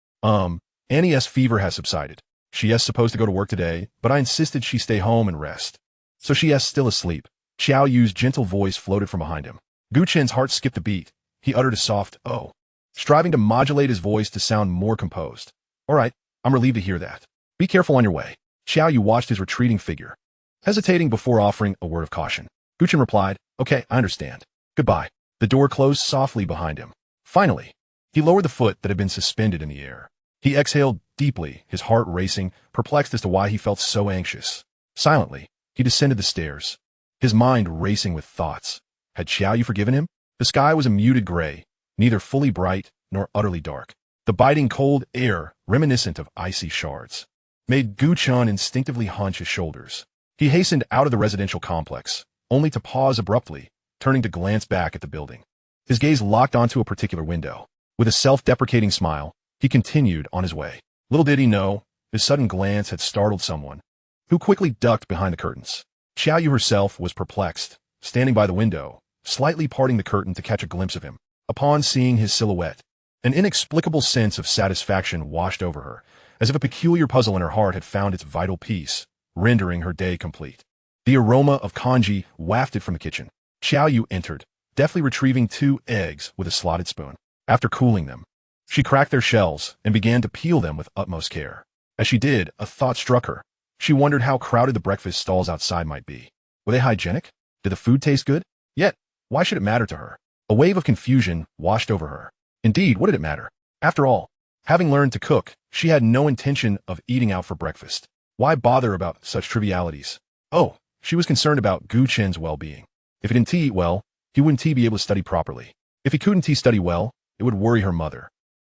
Annie's fever has subsided. She is supposed to go to work today, but I insisted she stay home and rest. So she is still asleep. Xiao Yu's gentle voice floated from behind him. Gu Chen's heart skipped a beat. He uttered a soft, oh, striving to modulate his voice to sound more composed. All right, I'm relieved to hear that. Be careful on your way. Xiao Yu watched his retreating figure, hesitating before offering a word of caution. Gu Chen replied, okay, I understand. Goodbye. The door closed softly behind him. Finally, he lowered the foot that had been suspended in the air. He exhaled deeply, his heart racing, perplexed as to why he felt so anxious. Silently, he descended the stairs, his mind racing with thoughts. Had Xiao Yu forgiven him? The sky was a muted gray, neither fully bright nor utterly dark. The biting cold air, reminiscent of icy shards, made Gu Chen instinctively hunch his shoulders. He hastened out of the residential complex, only to pause abruptly, turning to glance back at the building. His gaze locked onto a particular window. With a self-deprecating smile, he continued on his way. Little did he know, his sudden glance had startled someone, who quickly ducked behind the curtains. Xiao Yu herself was perplexed, standing by the window, slightly parting the curtain to catch a glimpse of him. Upon seeing his silhouette, an inexplicable sense of satisfaction washed over her, as if a peculiar puzzle in her heart had found its vital piece, rendering her day complete. The aroma of congee wafted from the kitchen. Xiao Yu entered, deftly retrieving 2 eggs with a slotted spoon. After cooling them, she cracked their shells and began to peel them with utmost care. As she did, a thought struck her. She wondered how crowded the breakfast stalls outside might be. Were they hygienic? Did the food taste good? Yet, why should it matter to her? A wave of confusion washed over her. Indeed, what did it matter? After all, having learned to cook, she had no intention of eating out for breakfast. Why bother about such trivialities? Oh, she was concerned about Gu Chen's well-being. If he didn't eat well, he wouldn't be able to study properly. If he couldn't study well, it would worry her mother.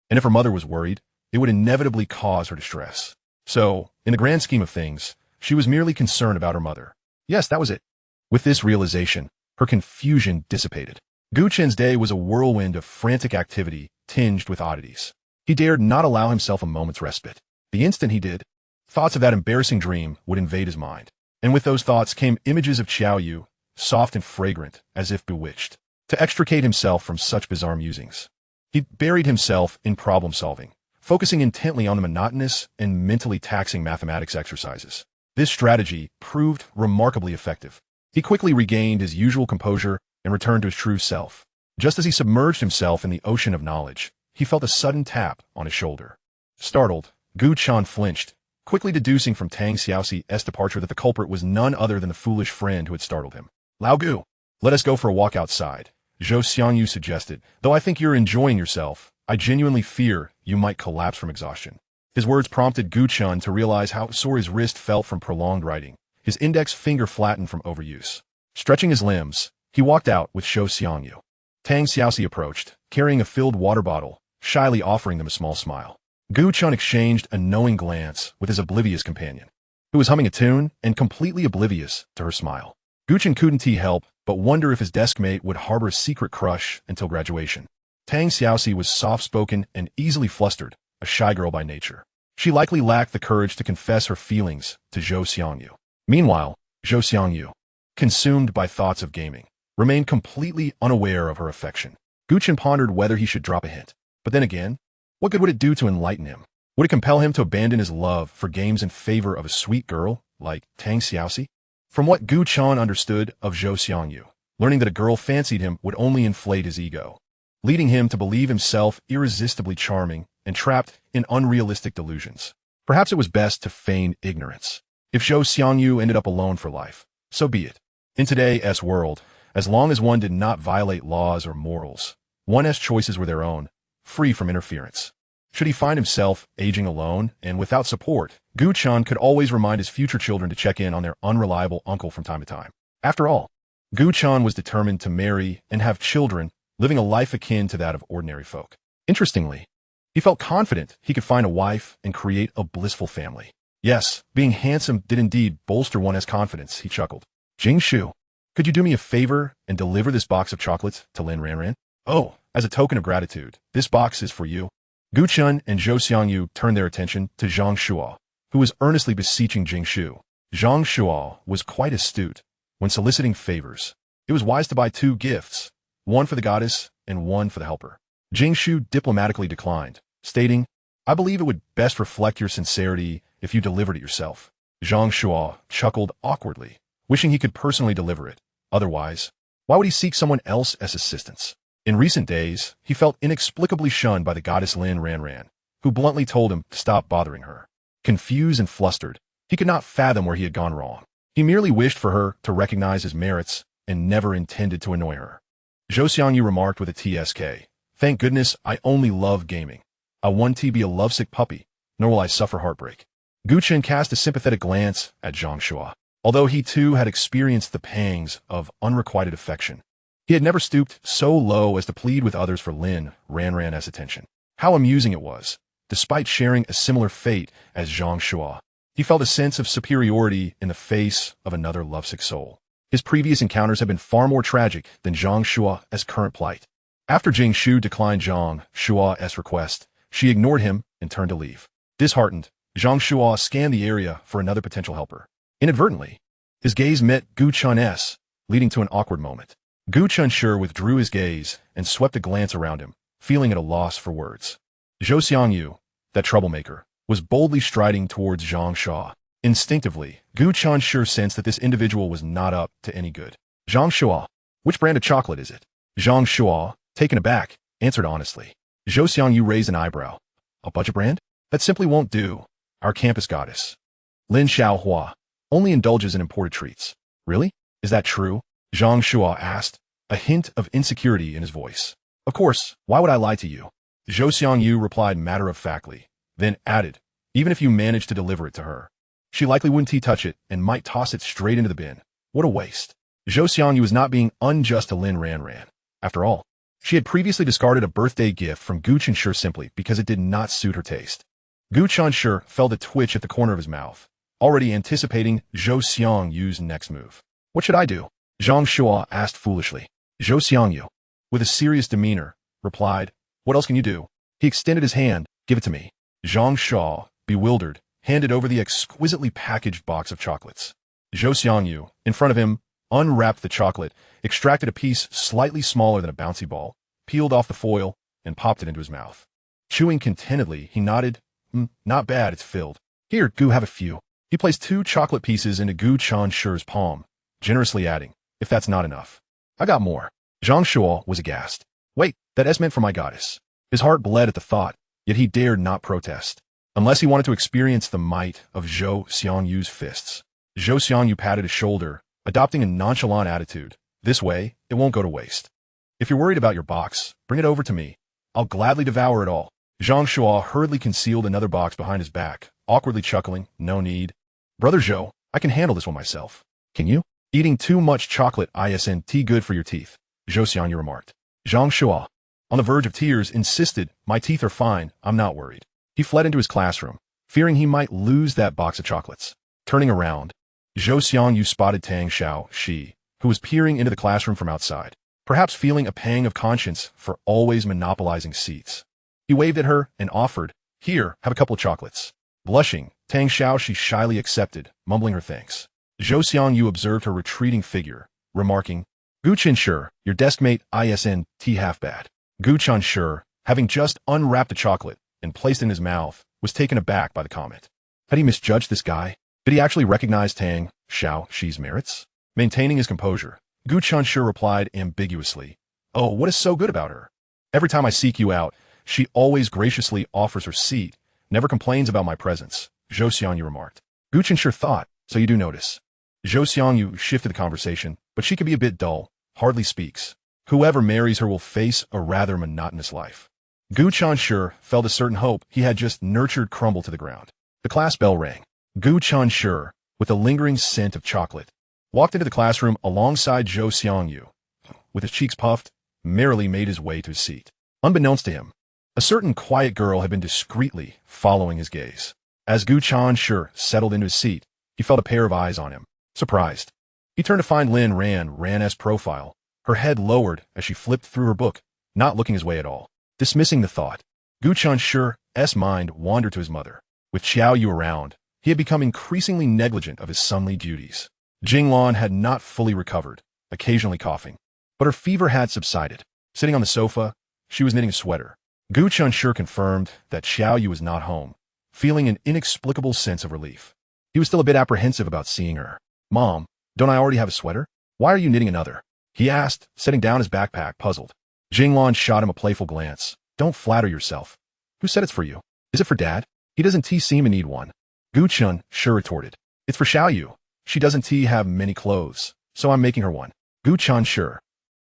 And if her mother was worried, it would inevitably cause her distress. So, in the grand scheme of things, she was merely concerned about her mother. Yes, that was it. With this realization, her confusion dissipated. Gu Chen's day was a whirlwind of frantic activity tinged with oddities. He dared not allow himself a moment's respite. The instant he did, thoughts of that embarrassing dream would invade his mind. And with those thoughts came images of Xiao Yu, soft and fragrant, as if bewitched. To extricate himself from such bizarre musings, he buried himself in problem-solving, focusing intently on the monotonous and mentally taxing mathematics exercises. This strategy proved remarkably effective. He quickly regained his usual composure and returned to his true self. Just as he submerged himself in the ocean of knowledge, he felt a sudden tap on his shoulder. Startled, Gu Chan flinched, quickly deducing from Tang Xiaoxi's departure that the culprit was none other than the foolish friend who had startled him. Lao Gu, let us go for a walk outside, Zhou Xiangyu suggested. Though I think you're enjoying yourself, I genuinely fear you might collapse from exhaustion. His words prompted Gu Chan to realize how sore his wrist felt from prolonged writing. His index finger flattened from overuse. Stretching his limbs, he walked out with Zhou Xiangyu. Tang Xiaoxi approached, carrying a filled water bottle, shyly offering them a small smile. Gu Chan exchanged a knowing glance with his oblivious companion, who was humming a tune and completely oblivious to her smile. Gu Chan couldn't help but wonder if his deskmate would harbor a secret crush until graduation. Tang Xiaoxi was soft-spoken and easily flustered, a shy girl by nature. She likely lacked the courage to confess her feelings to Zhou Xiangyu. Meanwhile, Zhou Xiangyu, consumed by thoughts of gaming, remained completely unaware of her affection. Gu Chan pondered whether he should drop a hint. But then again, what good would it do to enlighten him? Would it compel him to abandon his love for games in favor of a sweet girl like Tang Xiaoxi? From what Gu Chan understood of Zhou Xiangyu, learning that a girl fancied him would only inflate his ego, leading him to believe himself irresistibly charming and trapped in unrealistic delusions. Perhaps it was best to feign ignorance. If Zhou Xiangyu ended up alone for life, so be it. In today's world, as long as one did not violate laws or morals, one's choices were their own, free from interference. Should he find himself aging alone and without support, Gu Chan could always remind his future children to check in on their unreliable uncle from time to time. After all, Gu Chan was determined to marry and have children, living a life akin to that of ordinary folk. Interestingly, he felt confident he could find a wife and create a blissful family. Yes, being handsome did indeed bolster one's confidence, he chuckled. Jingshu, could you do me a favor and deliver this box of chocolates to Lin Ranran? Oh, as a token of gratitude, this box is for you. Gu Chan and Zhou Xiangyu turned their attention to Zhang Shuo, who was earnestly beseeching Jingshu. Zhang Shuo was quite astute when soliciting favors. It was wise to buy two gifts, one for the goddess and one for the helper. Jingshu diplomatically declined, stating, I believe it would best reflect your sincerity if you delivered it yourself. Zhang Shuo chuckled awkwardly, wishing he could personally deliver it. Otherwise, why would he seek someone else as assistance? In recent days, he felt inexplicably shunned by the goddess Lin Ranran, who bluntly told him to stop bothering her. Confused and flustered, he could not fathom where he had gone wrong. He merely wished for her to recognize his merits and never intended to annoy her. Zhou Xiangyu remarked with a TSK, Thank goodness I only love gaming. I won't be a lovesick puppy, nor will I suffer heartbreak. Gu Chan cast a sympathetic glance at Zhang Shuo. Although he too had experienced the pangs of unrequited affection, he had never stooped so low as to plead with others for Lin Ranran's attention. How amusing it was, despite sharing a similar fate as Zhang Shuo, he felt a sense of superiority in the face of another lovesick soul. His previous encounters had been far more tragic than Zhang Shuo's current plight. After Jingshu declined Zhang Shuo's request, she ignored him and turned to leave. Disheartened, Zhang Shuo scanned the area for another potential helper. Inadvertently, his gaze met Gu Chan's, leading to an awkward moment. Gu Chenshi withdrew his gaze and swept a glance around him, feeling at a loss for words. Zhou Xiangyu, that troublemaker, was boldly striding towards Zhang Shuo. Instinctively, Gu Chenshi sensed that this individual was not up to any good. Zhang Shuo, which brand of chocolate is it? Zhang Shuo, taken aback, answered honestly. Zhou Xiangyu raised an eyebrow. A budget brand? That simply won't do. Our campus goddess, Lin Xiaohua only indulges in imported treats. Really? Is that true? Zhang Shua asked, a hint of insecurity in his voice. Of course, why would I lie to you? Zhou Xiangyu replied matter-of-factly, then added, even if you managed to deliver it to her, she likely wouldn't touch it and might toss it straight into the bin. What a waste. Zhou Xiangyu was not being unjust to Lin Ranran. After all, she had previously discarded a birthday gift from Gu Chenshi simply because it did not suit her taste. Gu Chenshi felt a twitch at the corner of his mouth, already anticipating Zhou Xiangyu's next move. What should I do? Zhang Shua asked foolishly. Zhou Xiangyu, with a serious demeanor, replied, what else can you do? He extended his hand. Give it to me. Zhang Shua, bewildered, handed over the exquisitely packaged box of chocolates. Zhou Xiangyu, in front of him, unwrapped the chocolate, extracted a piece slightly smaller than a bouncy ball, peeled off the foil, and popped it into his mouth. Chewing contentedly, he nodded. Not bad, it's filled. Here, Gu, have a few. He placed 2 chocolate pieces into Gu Chenshi's palm, generously adding, if that's not enough, I got more. Zhang Shua was aghast. Wait, that S meant for my goddess. His heart bled at the thought, yet he dared not protest, unless he wanted to experience the might of Zhou Xiangyu's fists. Zhou Xiangyu patted his shoulder, adopting a nonchalant attitude. This way, it won't go to waste. If you're worried about your box, bring it over to me. I'll gladly devour it all. Zhang Shua hurriedly concealed another box behind his back, awkwardly chuckling, no need. Brother Zhou, I can handle this one myself. Can you? Eating too much chocolate isn't good for your teeth, Zhou Xiangyu remarked. Zhang Shua, on the verge of tears, insisted, my teeth are fine, I'm not worried. He fled into his classroom, fearing he might lose that box of chocolates. Turning around, Zhou Xiangyu spotted Tang Xiaoxi, who was peering into the classroom from outside, perhaps feeling a pang of conscience for always monopolizing seats. He waved at her and offered, here, have a couple of chocolates. Blushing, Tang Xiaoxi shyly accepted, mumbling her thanks. Zhou Xiangyu observed her retreating figure, remarking, Gu Chenshi, your deskmate isn't half bad. Gu Chenshi, having just unwrapped the chocolate and placed it in his mouth, was taken aback by the comment. Had he misjudged this guy? Did he actually recognize Tang Xiaoxi's merits? Maintaining his composure, Gu Chenshi replied ambiguously, oh, what is so good about her? Every time I seek you out, she always graciously offers her seat, never complains about my presence, Zhou Xiangyu remarked. Gu Chenshi thought, so you do notice. Zhou Xiangyu shifted the conversation, but she can be a bit dull, hardly speaks. Whoever marries her will face a rather monotonous life. Gu Chenshi felt a certain hope he had just nurtured crumble to the ground. The class bell rang. Gu Chenshi, with a lingering scent of chocolate, walked into the classroom alongside Zhou Xiangyu. With his cheeks puffed, merrily made his way to his seat. Unbeknownst to him, a certain quiet girl had been discreetly following his gaze. As Gu Chenshi settled into his seat, he felt a pair of eyes on him. Surprised, he turned to find Lin Ranran's profile, her head lowered as she flipped through her book, not looking his way at all. Dismissing the thought, Gu Chenshi's mind wandered to his mother. With Xiaoyu around, he had become increasingly negligent of his sonly duties. Jinglan had not fully recovered, occasionally coughing, but her fever had subsided. Sitting on the sofa, she was knitting a sweater. Gu Chenshi confirmed that Xiaoyu was not home, feeling an inexplicable sense of relief. He was still a bit apprehensive about seeing her. Mom, don't I already have a sweater? Why are you knitting another? He asked, setting down his backpack, puzzled. Jinglan shot him a playful glance. Don't flatter yourself. Who said it's for you? Is it for Dad? He doesn't seem to need one. Gu Chenshi retorted. It's for Xiaoyu. She doesn't have many clothes, so I'm making her one. Gu Chenshi.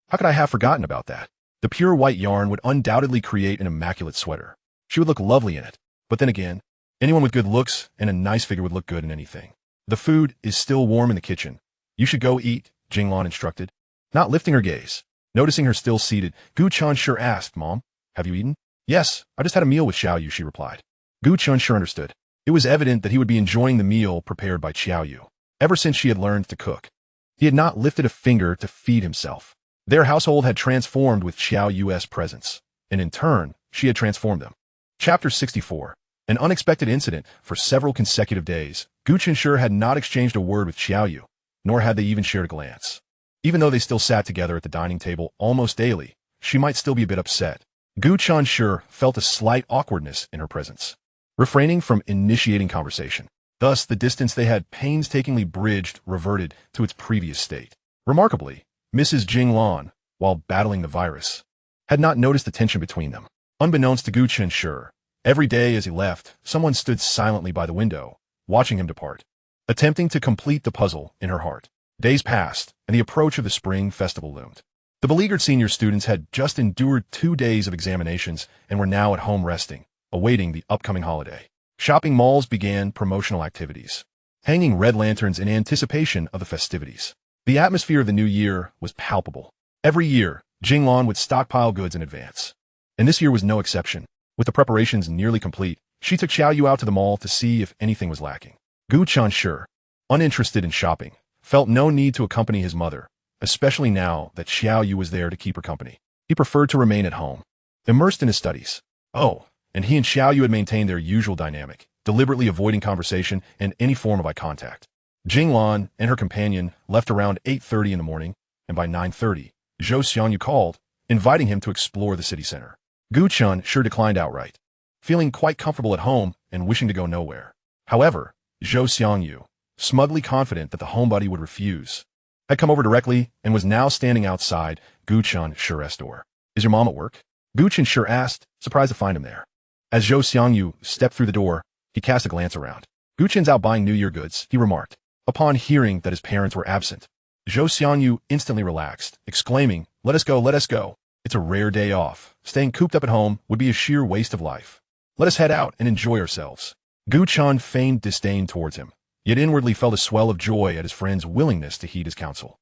How could I have forgotten about that? The pure white yarn would undoubtedly create an immaculate sweater. She would look lovely in it. But then again, anyone with good looks and a nice figure would look good in anything. The food is still warm in the kitchen. You should go eat, Jinglan instructed. Not lifting her gaze. Noticing her still seated, Gu Chenshi asked, Mom, have you eaten? Yes, I just had a meal with Xiaoyu, she replied. Gu Chenshi understood. It was evident that he would be enjoying the meal prepared by Xiaoyu. Ever since she had learned to cook, he had not lifted a finger to feed himself. Their household had transformed with Xiaoyu's presence, and in turn, she had transformed them. Chapter 64. An unexpected incident. For several consecutive days, Gu Chenshi had not exchanged a word with Xiaoyu, nor had they even shared a glance. Even though they still sat together at the dining table almost daily, she might still be a bit upset. Gu Chenshi felt a slight awkwardness in her presence, refraining from initiating conversation. Thus, the distance they had painstakingly bridged reverted to its previous state. Remarkably, Mrs. Jinglan, while battling the virus, had not noticed the tension between them. Unbeknownst to Gu Chenshi, every day as he left, someone stood silently by the window, watching him depart, attempting to complete the puzzle in her heart. Days passed, and the approach of the spring festival loomed. The beleaguered senior students had just endured 2 days of examinations and were now at home resting, awaiting the upcoming holiday. Shopping malls began promotional activities, hanging red lanterns in anticipation of the festivities. The atmosphere of the new year was palpable. Every year, Jinglan would stockpile goods in advance. And this year was no exception. With the preparations nearly complete, she took Xiaoyu out to the mall to see if anything was lacking. Gu Chenshi, uninterested in shopping, felt no need to accompany his mother, especially now that Xiaoyu was there to keep her company. He preferred to remain at home, immersed in his studies. Oh, and he and Xiaoyu had maintained their usual dynamic, deliberately avoiding conversation and any form of eye contact. Jinglan and her companion left around 8:30 in the morning, and by 9:30, Zhou Xiangyu called, inviting him to explore the city center. Gu Chenshi declined outright, feeling quite comfortable at home and wishing to go nowhere. However, Zhou Xiangyu, smugly confident that the homebody would refuse, had come over directly and was now standing outside Gu Chenshi's door. "Is your mom at work?" Gu Chenshi asked, surprised to find him there. As Zhou Xiangyu stepped through the door, he cast a glance around. "Gu Chen's out buying New Year goods," he remarked. Upon hearing that his parents were absent, Zhou Xiangyu instantly relaxed, exclaiming, "Let us go, let us go. It's a rare day off. Staying cooped up at home would be a sheer waste of life. Let us head out and enjoy ourselves." Gu Chen feigned disdain towards him, yet inwardly felt a swell of joy at his friend's willingness to heed his counsel.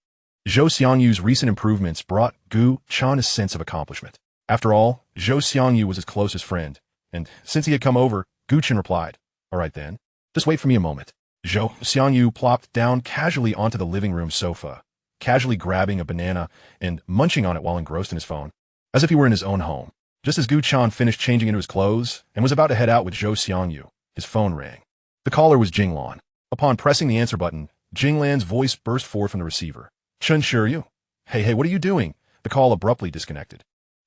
Zhou Xiangyu's recent improvements brought Gu Chen a sense of accomplishment. After all, Zhou Xiangyu was his closest friend, and since he had come over, Gu Chen replied, "All right then, just wait for me a moment." Zhou Xiangyu plopped down casually onto the living room sofa, casually grabbing a banana and munching on it while engrossed in his phone, as if he were in his own home. Just as Gu Chen finished changing into his clothes and was about to head out with Zhou Xiangyu, his phone rang. The caller was Jinglan. Upon pressing the answer button, Jinglan's voice burst forth from the receiver. "Chenshi, hey, what are you doing?" The call abruptly disconnected.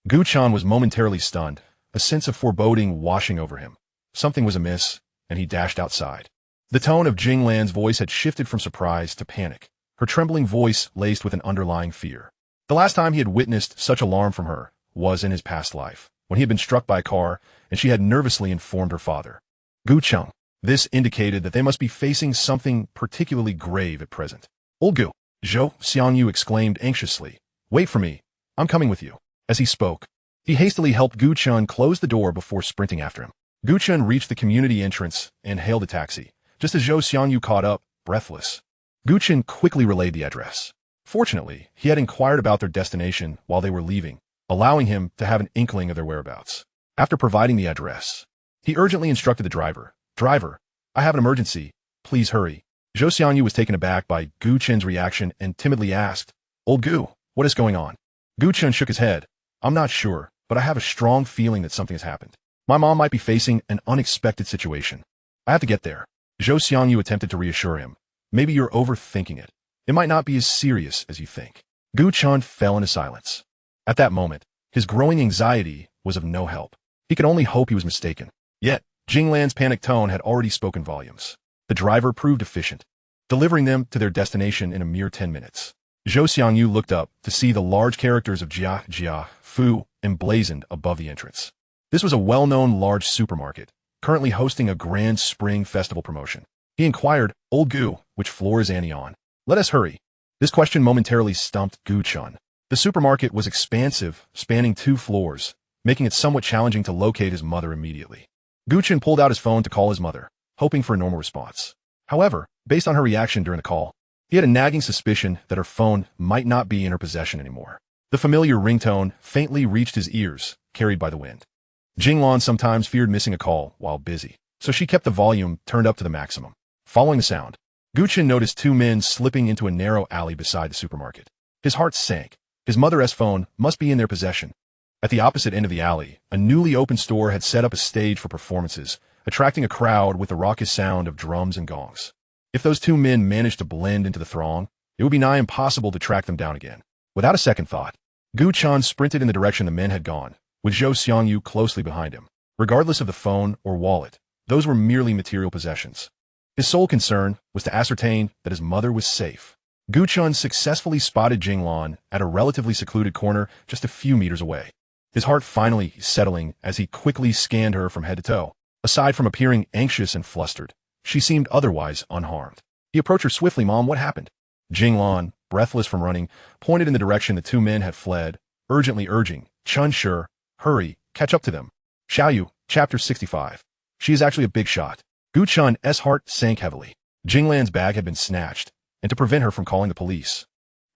Gu Chen was momentarily stunned, a sense of foreboding washing over him. Something was amiss, and he dashed outside. The tone of Jinglan's voice had shifted from surprise to panic, her trembling voice laced with an underlying fear. The last time he had witnessed such alarm from her was in his past life, when he had been struck by a car and she had nervously informed her father. Gu Chen. This indicated that they must be facing something particularly grave at present. "Old Gu," Zhou Xiangyu exclaimed anxiously. "Wait for me. I'm coming with you." As he spoke, he hastily helped Gu Chen close the door before sprinting after him. Gu Chen reached the community entrance and hailed a taxi, just as Zhou Xiangyu caught up, breathless. Gu Chen quickly relayed the address. Fortunately, he had inquired about their destination while they were leaving, allowing him to have an inkling of their whereabouts. After providing the address, he urgently instructed the driver, "Driver, I have an emergency. Please hurry." Zhou Xiangyu was taken aback by Gu Chen's reaction and timidly asked, "Old Gu, what is going on?" Gu Chen shook his head. "I'm not sure, but I have a strong feeling that something has happened. My mom might be facing an unexpected situation. I have to get there." Zhou Xiangyu attempted to reassure him. "Maybe you're overthinking it. It might not be as serious as you think." Gu Chen fell into silence. At that moment, his growing anxiety was of no help. He could only hope he was mistaken. Yet, Jinglan's panicked tone had already spoken volumes. The driver proved efficient, delivering them to their destination in a mere 10 minutes. Zhou Xiangyu looked up to see the large characters of Jia Fu emblazoned above the entrance. This was a well-known large supermarket, currently hosting a grand spring festival promotion. He inquired, "Old Gu, which floor is Annie on?" "Let us hurry." This question momentarily stumped Gu Chen. The supermarket was expansive, spanning 2 floors, making it somewhat challenging to locate his mother immediately. Gu Chen pulled out his phone to call his mother, hoping for a normal response. However, based on her reaction during the call, he had a nagging suspicion that her phone might not be in her possession anymore. The familiar ringtone faintly reached his ears, carried by the wind. Jinglan sometimes feared missing a call while busy, so she kept the volume turned up to the maximum. Following the sound, Gu Chen noticed 2 men slipping into a narrow alley beside the supermarket. His heart sank. His mother's phone must be in their possession. At the opposite end of the alley, a newly opened store had set up a stage for performances, attracting a crowd with the raucous sound of drums and gongs. If those 2 men managed to blend into the throng, it would be nigh impossible to track them down again. Without a second thought, Gu Chen sprinted in the direction the men had gone, with Zhou Xiangyu closely behind him. Regardless of the phone or wallet, those were merely material possessions. His sole concern was to ascertain that his mother was safe. Gu Chen successfully spotted Jinglan at a relatively secluded corner just a few meters away, his heart finally settling as he quickly scanned her from head to toe. Aside from appearing anxious and flustered, she seemed otherwise unharmed. He approached her swiftly. "Mom, what happened?" Jinglan, breathless from running, pointed in the direction the two men had fled, urgently urging, "Chenshi, hurry, catch up to them." Xiaoyu, Chapter 65. She is actually a big shot. Gu Chen's heart sank heavily. Jinglan's bag had been snatched, and to prevent her from calling the police,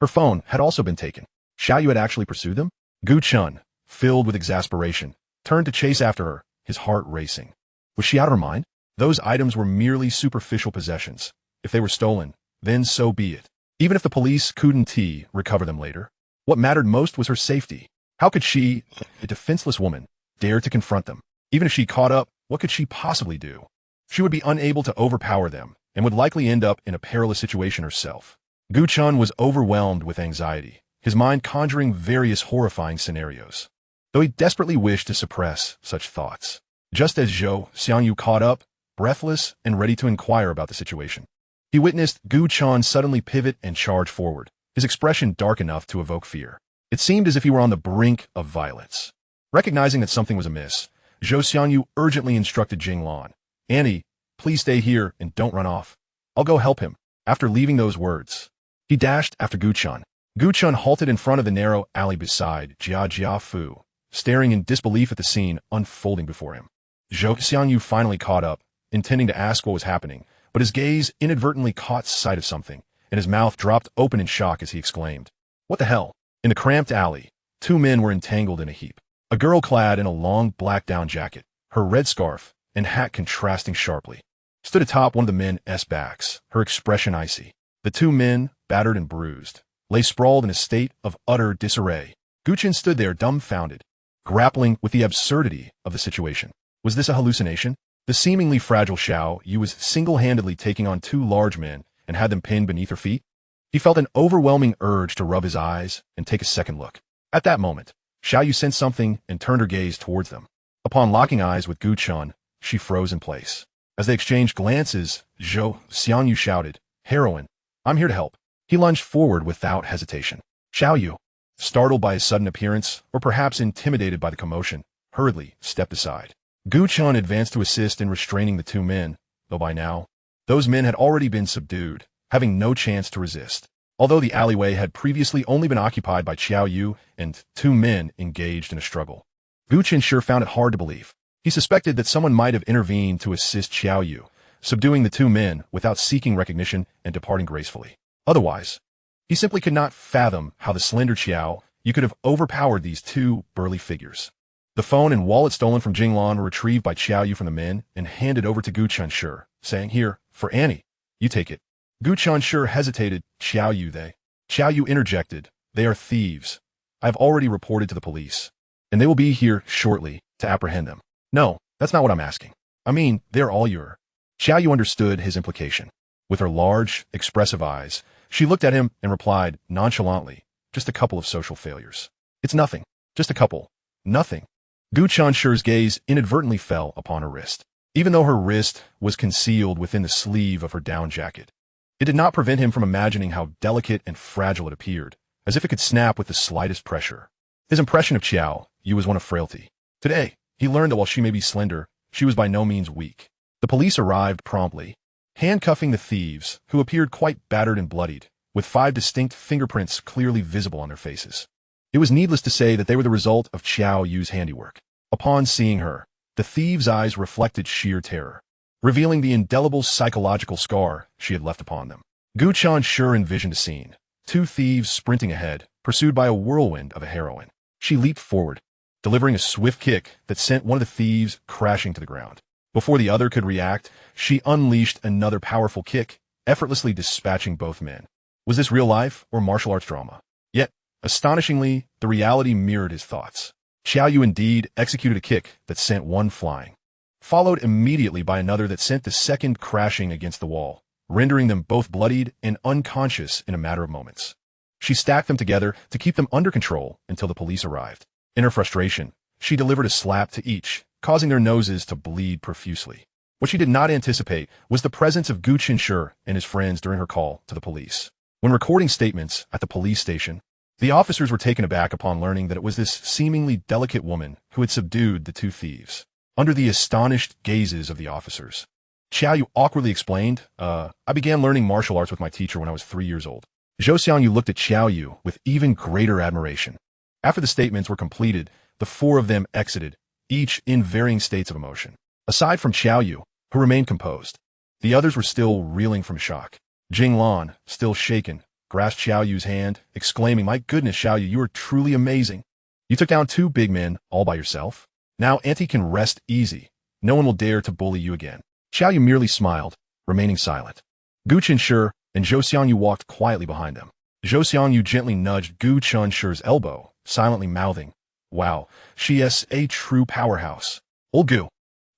her phone had also been taken. Xiaoyu had actually pursued them? Gu Chen, filled with exasperation, turned to chase after her, his heart racing. Was she out of her mind? Those items were merely superficial possessions. If they were stolen, then so be it. Even if the police couldn't recover them later, what mattered most was her safety. How could she, a defenseless woman, dare to confront them? Even if she caught up, what could she possibly do? She would be unable to overpower them, and would likely end up in a perilous situation herself. Gu Chen was overwhelmed with anxiety, his mind conjuring various horrifying scenarios, though he desperately wished to suppress such thoughts. Just as Zhou Xiangyu caught up, breathless and ready to inquire about the situation, he witnessed Gu Chen suddenly pivot and charge forward, his expression dark enough to evoke fear. It seemed as if he were on the brink of violence. Recognizing that something was amiss, Zhou Xiangyu urgently instructed Jinglan, "Annie, please stay here and don't run off. I'll go help him." After leaving those words, he dashed after Gu Chen. Gu Chen halted in front of the narrow alley beside Jia Fu, staring in disbelief at the scene unfolding before him. Zhou Xiangyu finally caught up, intending to ask what was happening, but his gaze inadvertently caught sight of something, and his mouth dropped open in shock as he exclaimed, "What the hell?" In the cramped alley, two men were entangled in a heap. A girl clad in a long black down jacket, her red scarf and hat contrasting sharply, stood atop one of the men's backs, her expression icy. The two men, battered and bruised, lay sprawled in a state of utter disarray. Gu Chen stood there dumbfounded, grappling with the absurdity of the situation. Was this a hallucination? The seemingly fragile Xiaoyu was single-handedly taking on two large men and had them pinned beneath her feet? He felt an overwhelming urge to rub his eyes and take a second look. At that moment, Xiaoyu sensed something and turned her gaze towards them. Upon locking eyes with Gu Chen, she froze in place. As they exchanged glances, Zhou Xiangyu shouted, "Heroine, I'm here to help." He lunged forward without hesitation. Xiaoyu, startled by his sudden appearance, or perhaps intimidated by the commotion, hurriedly stepped aside. Gu Chen advanced to assist in restraining the two men, though by now, those men had already been subdued, having no chance to resist. Although the alleyway had previously only been occupied by Xiaoyu and two men engaged in a struggle, Gu Chenshi found it hard to believe. He suspected that someone might have intervened to assist Xiaoyu, subduing the two men without seeking recognition and departing gracefully. Otherwise, he simply could not fathom how the slender Xiaoyu could have overpowered these two burly figures. The phone and wallet stolen from Jinglan were retrieved by Xiaoyu from the men and handed over to Gu Chenshi, saying, "Here, for Annie. You take it." Gu Chenshi hesitated. Xiaoyu interjected, "They are thieves. I have already reported to the police, and they will be here shortly to apprehend them." "No, that's not what I'm asking. I mean, they're all your." Xiaoyu understood his implication. With her large, expressive eyes, she looked at him and replied nonchalantly, "Just a couple of social failures. It's nothing. Just a couple. Nothing." Gu Chenshi's gaze inadvertently fell upon her wrist. Even though her wrist was concealed within the sleeve of her down jacket, it did not prevent him from imagining how delicate and fragile it appeared, as if it could snap with the slightest pressure. His impression of Xiaoyu was one of frailty. Today, he learned that while she may be slender, she was by no means weak. The police arrived promptly, handcuffing the thieves, who appeared quite battered and bloodied, with 5 distinct fingerprints clearly visible on their faces. It was needless to say that they were the result of Xiaoyu's handiwork. Upon seeing her, the thieves' eyes reflected sheer terror, revealing the indelible psychological scar she had left upon them. Gu Chenshi envisioned a scene, 2 thieves sprinting ahead, pursued by a whirlwind of a heroine. She leaped forward, delivering a swift kick that sent one of the thieves crashing to the ground. Before the other could react, she unleashed another powerful kick, effortlessly dispatching both men. Was this real life or martial arts drama? Yet, astonishingly, the reality mirrored his thoughts. Xiaoyu indeed executed a kick that sent one flying, followed immediately by another that sent the second crashing against the wall, rendering them both bloodied and unconscious in a matter of moments. She stacked them together to keep them under control until the police arrived. In her frustration, she delivered a slap to each, causing their noses to bleed profusely. What she did not anticipate was the presence of Gu Chenshi and his friends during her call to the police. When recording statements at the police station, the officers were taken aback upon learning that it was this seemingly delicate woman who had subdued the 2 thieves. Under the astonished gazes of the officers, Xiao Yu awkwardly explained, I began learning martial arts with my teacher when I was 3 years old. Zhou Xiangyu looked at Xiao Yu with even greater admiration. After the statements were completed, the four of them exited, each in varying states of emotion. Aside from Xiao Yu, who remained composed, the others were still reeling from shock. Jing Lan, still shaken, grasped Xiao Yu's hand, exclaiming, "My goodness, Xiao Yu, you are truly amazing. You took down 2 big men all by yourself? Now Auntie can rest easy. No one will dare to bully you again." Xiao Yu merely smiled, remaining silent. Gu Chenshi and Zhou Xiangyu walked quietly behind them. Zhou Xiangyu gently nudged Gu Chenshi's elbow, silently mouthing, "Wow, she is a true powerhouse. Old Gu,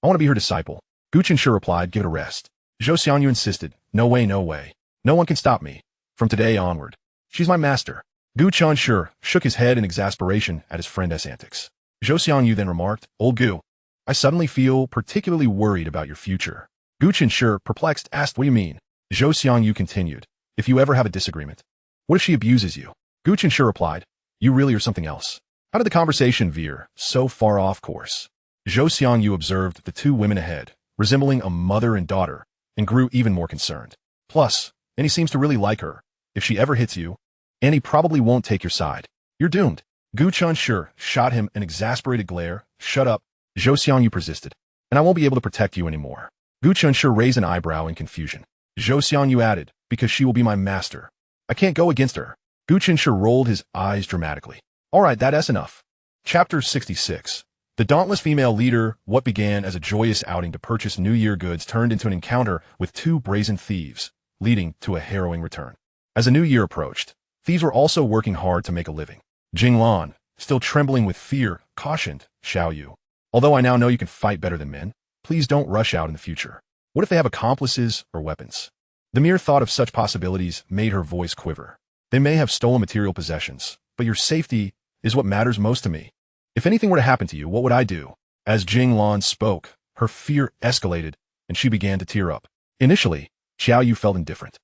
I want to be her disciple." Gu Chenshi replied, "Give it a rest." Zhou Xiangyu insisted, "No way, no way. No one can stop me. From today onward, she's my master." Gu Chenshi shook his head in exasperation at his friend's antics. Zhou Xiangyu then remarked, "Old Gu, I suddenly feel particularly worried about your future." Gu Chenshi, perplexed, asked, "What do you mean?" Zhou Xiangyu continued, "If you ever have a disagreement, what if she abuses you?" Gu Chenshi replied, "You really are something else." How did the conversation veer so far off course? Zhou Xiangyu observed the 2 women ahead, resembling a mother and daughter, and grew even more concerned. Plus, Annie seems to really like her. If she ever hits you, Annie probably won't take your side. You're doomed. Gu Chenshi shot him an exasperated glare. "Shut up." Zhou Xiangyu persisted, "And I won't be able to protect you anymore." Gu Chenshi raised an eyebrow in confusion. Zhou Xiangyu added, "Because she will be my master. I can't go against her." Gu Chenshi rolled his eyes dramatically. "All right, that's enough." Chapter 66. The dauntless female leader. What began as a joyous outing to purchase New Year goods turned into an encounter with 2 brazen thieves, leading to a harrowing return. As the new year approached, thieves were also working hard to make a living. Jing Lan, still trembling with fear, cautioned Xiao Yu, "Although I now know you can fight better than men, please don't rush out in the future. What if they have accomplices or weapons?" The mere thought of such possibilities made her voice quiver. "They may have stolen material possessions, but your safety is what matters most to me. If anything were to happen to you, what would I do?" As Jing Lan spoke, her fear escalated, and she began to tear up. Initially, Xiao Yu felt indifferent.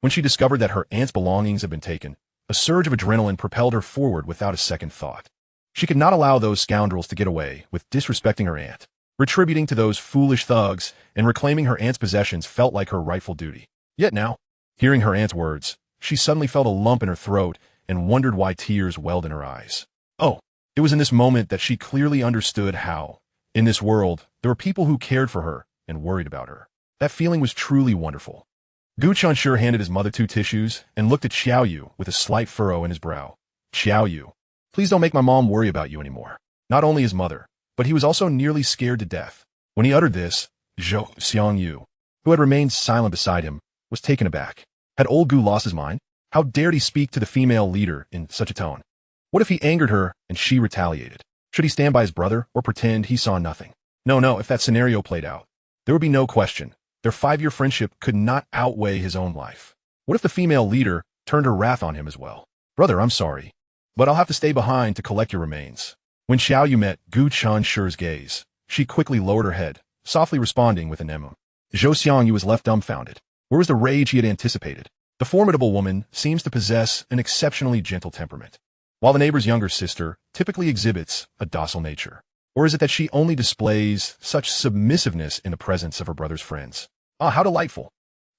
When she discovered that her aunt's belongings had been taken, a surge of adrenaline propelled her forward without a second thought. She could not allow those scoundrels to get away with disrespecting her aunt. Retributing to those foolish thugs and reclaiming her aunt's possessions felt like her rightful duty. Yet now, hearing her aunt's words, she suddenly felt a lump in her throat and wondered why tears welled in her eyes. Oh, it was in this moment that she clearly understood how, in this world, there were people who cared for her and worried about her. That feeling was truly wonderful. Gu Chenshi handed his mother 2 tissues and looked at Xiao Yu with a slight furrow in his brow. "Xiao Yu, please don't make my mom worry about you anymore." Not only his mother, but he was also nearly scared to death. When he uttered this, Zhou Xiangyu, who had remained silent beside him, was taken aback. Had old Gu lost his mind? How dared he speak to the female leader in such a tone? What if he angered her and she retaliated? Should he stand by his brother or pretend he saw nothing? No, if that scenario played out, there would be no question. Their 5-year friendship could not outweigh his own life. What if the female leader turned her wrath on him as well? "Brother, I'm sorry, but I'll have to stay behind to collect your remains." When Xiao Yu met Gu Chenshi's gaze, she quickly lowered her head, softly responding with an Zhou Xiangyu was left dumbfounded. Where was the rage he had anticipated? The formidable woman seems to possess an exceptionally gentle temperament, while the neighbor's younger sister typically exhibits a docile nature. Or is it that she only displays such submissiveness in the presence of her brother's friends? Ah, how delightful.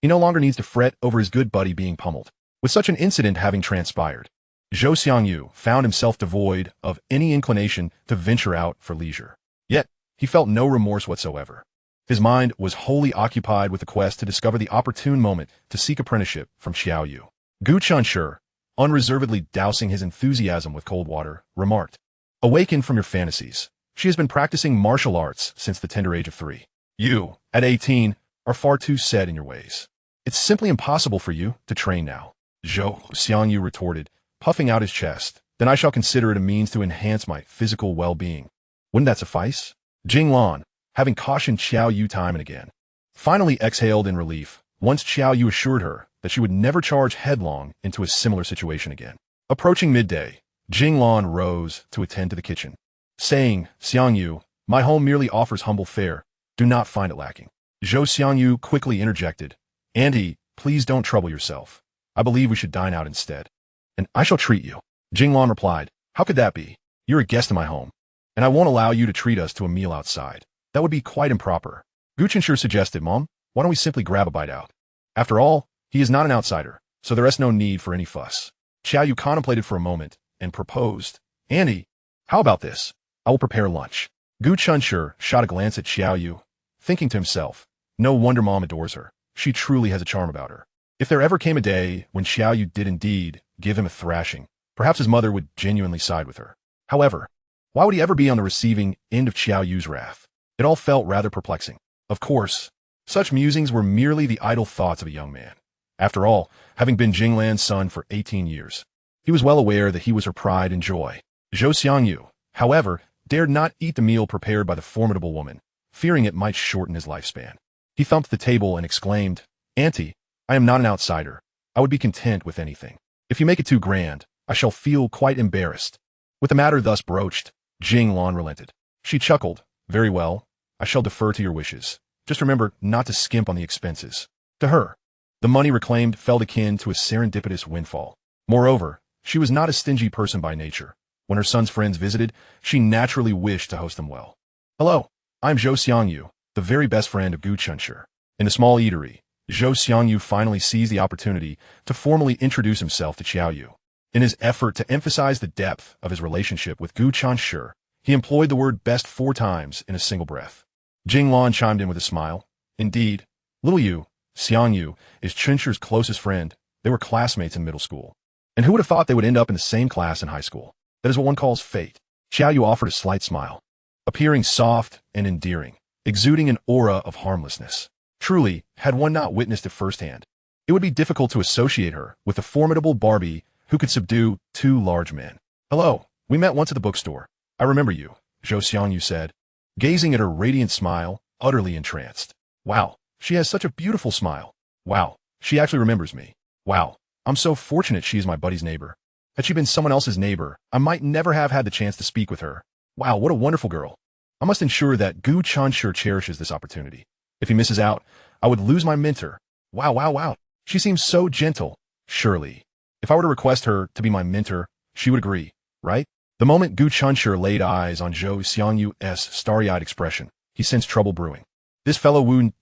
He no longer needs to fret over his good buddy being pummeled. With such an incident having transpired, Zhou Xiangyu found himself devoid of any inclination to venture out for leisure. Yet, he felt no remorse whatsoever. His mind was wholly occupied with the quest to discover the opportune moment to seek apprenticeship from Xiao Yu. Gu Chenshi, unreservedly dousing his enthusiasm with cold water, remarked, "Awaken from your fantasies. She has been practicing martial arts since the tender age of 3. You, at 18, are far too set in your ways. It's simply impossible for you to train now." Zhou Xiangyu retorted, puffing out his chest. "Then I shall consider it a means to enhance my physical well-being. Wouldn't that suffice?" Jing Lan, having cautioned Xiao Yu time and again, finally exhaled in relief once Xiao Yu assured her that she would never charge headlong into a similar situation again. Approaching midday, Jing Lan rose to attend to the kitchen, saying, "Xiangyu, my home merely offers humble fare. Do not find it lacking." Zhou Xiangyu quickly interjected, "Auntie, please don't trouble yourself. I believe we should dine out instead." "And I shall treat you." Jing Lan replied, "How could that be? You're a guest in my home, and I won't allow you to treat us to a meal outside. That would be quite improper." Gu Chenshi suggested, "Mom, Why don't we simply grab a bite out? After all, he is not an outsider, so there is no need for any fuss. Xiaoyu contemplated for a moment and proposed, Auntie, how about this? I will prepare lunch. Gu Chenshi shot a glance at Xiaoyu, thinking to himself, no wonder Mom adores her. She truly has a charm about her. If there ever came a day when Xiaoyu did indeed give him a thrashing, perhaps his mother would genuinely side with her. However, why would he ever be on the receiving end of Xiaoyu's wrath? It all felt rather perplexing. Of course, such musings were merely the idle thoughts of a young man. After all, having been Jinglan's son for 18 years, he was well aware that he was her pride and joy. Zhou Xiangyu, however, dared not eat the meal prepared by the formidable woman, fearing it might shorten his lifespan. He thumped the table and exclaimed, Auntie, I am not an outsider. I would be content with anything. If you make it too grand, I shall feel quite embarrassed. With the matter thus broached, Jinglan relented. She chuckled, very well, I shall defer to your wishes. Just remember not to skimp on the expenses. To her, the money reclaimed felt akin to a serendipitous windfall. Moreover, she was not a stingy person by nature. When her son's friends visited, she naturally wished to host them well. Hello, I'm Zhou Xiangyu, the very best friend of Gu Chenshi. In the small eatery, Zhou Xiangyu finally seized the opportunity to formally introduce himself to Xiaoyu. In his effort to emphasize the depth of his relationship with Gu Chenshi, he employed the word best 4 times in a single breath. Jinglan chimed in with a smile. Indeed, little Yu, Xiangyu, is Chenshi's closest friend. They were classmates in middle school. And who would have thought they would end up in the same class in high school? That is what one calls fate. Xiaoyu offered a slight smile, appearing soft and endearing, exuding an aura of harmlessness. Truly, had one not witnessed it firsthand, it would be difficult to associate her with the formidable Barbie who could subdue 2 large men. Hello, we met once at the bookstore. I remember you, Zhou Xiangyu said, gazing at her radiant smile, utterly entranced. Wow, she has such a beautiful smile. Wow, she actually remembers me. Wow, I'm so fortunate she is my buddy's neighbor. Had she been someone else's neighbor, I might never have had the chance to speak with her. Wow, what a wonderful girl. I must ensure that Gu Chenshi cherishes this opportunity. If he misses out, I would lose my mentor. Wow, wow, wow. She seems so gentle. Surely, if I were to request her to be my mentor, she would agree, right? The moment Gu Chenshi laid eyes on Zhou Xiangyu's starry-eyed expression, he sensed trouble brewing. This fellow wouldn't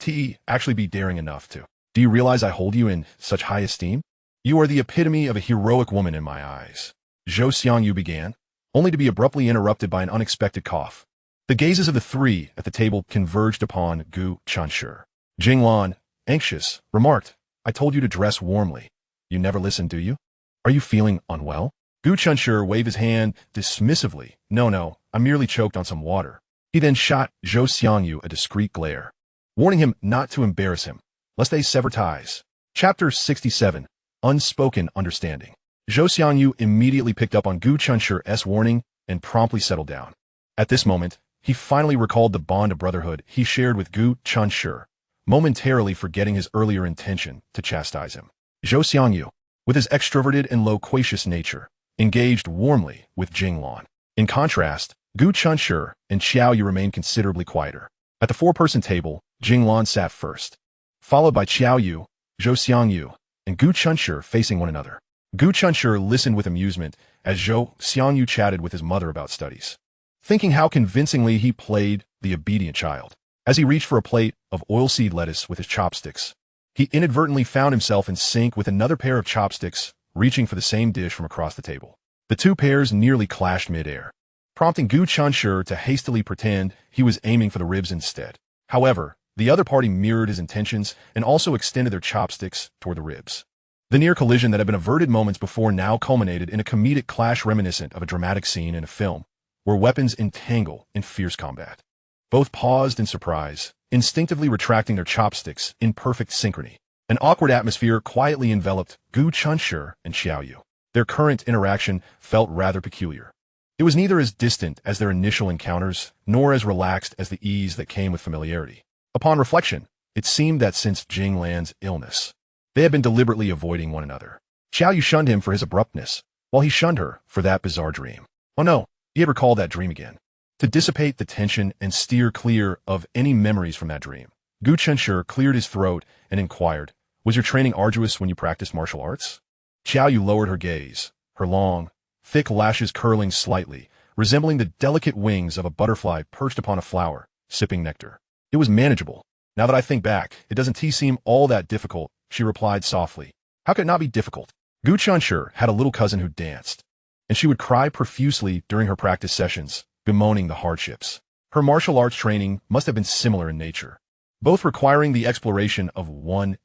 actually be daring enough to. Do you realize I hold you in such high esteem? You are the epitome of a heroic woman in my eyes. Zhou Xiangyu began, only to be abruptly interrupted by an unexpected cough. The gazes of the 3 at the table converged upon Gu Chenshi. Jinglan, anxious, remarked, I told you to dress warmly. You never listen, do you? Are you feeling unwell? Gu Chenshi waved his hand dismissively. No, I merely choked on some water. He then shot Zhou Xiangyu a discreet glare, warning him not to embarrass him, lest they sever ties. Chapter 67, Unspoken Understanding. Zhou Xiangyu immediately picked up on Gu Chenshi's warning and promptly settled down. At this moment, he finally recalled the bond of brotherhood he shared with Gu Chenshi, momentarily forgetting his earlier intention to chastise him. Zhou Xiangyu, with his extroverted and loquacious nature, engaged warmly with Jinglan. In contrast, Gu Chenshi and Xiaoyu remained considerably quieter. At the 4-person table, Jinglan sat first, followed by Xiaoyu, Zhou Xiangyu, and Gu Chenshi facing one another. Gu Chenshi listened with amusement as Zhou Xiangyu chatted with his mother about studies, thinking how convincingly he played the obedient child. As he reached for a plate of oilseed lettuce with his chopsticks, he inadvertently found himself in sync with another pair of chopsticks reaching for the same dish from across the table. The 2 pairs nearly clashed mid-air, prompting Gu Chenshi to hastily pretend he was aiming for the ribs instead. However, the other party mirrored his intentions and also extended their chopsticks toward the ribs. The near collision that had been averted moments before now culminated in a comedic clash reminiscent of a dramatic scene in a film where weapons entangle in fierce combat. Both paused in surprise, instinctively retracting their chopsticks in perfect synchrony. An awkward atmosphere quietly enveloped Gu Chenshi and Xiaoyu. Their current interaction felt rather peculiar. It was neither as distant as their initial encounters, nor as relaxed as the ease that came with familiarity. Upon reflection, it seemed that since Jinglan's illness, they had been deliberately avoiding one another. Xiaoyu shunned him for his abruptness, while he shunned her for that bizarre dream. Oh no, he had recalled that dream again. To dissipate the tension and steer clear of any memories from that dream, Gu Chenshi cleared his throat and inquired, was your training arduous when you practiced martial arts? Xiaoyu lowered her gaze, her long, thick lashes curling slightly, resembling the delicate wings of a butterfly perched upon a flower, sipping nectar. It was manageable. Now that I think back, it doesn't seem all that difficult, she replied softly. How could it not be difficult? Gu Chenshi had a little cousin who danced, and she would cry profusely during her practice sessions, bemoaning the hardships. Her martial arts training must have been similar in nature, both requiring the exploration of one's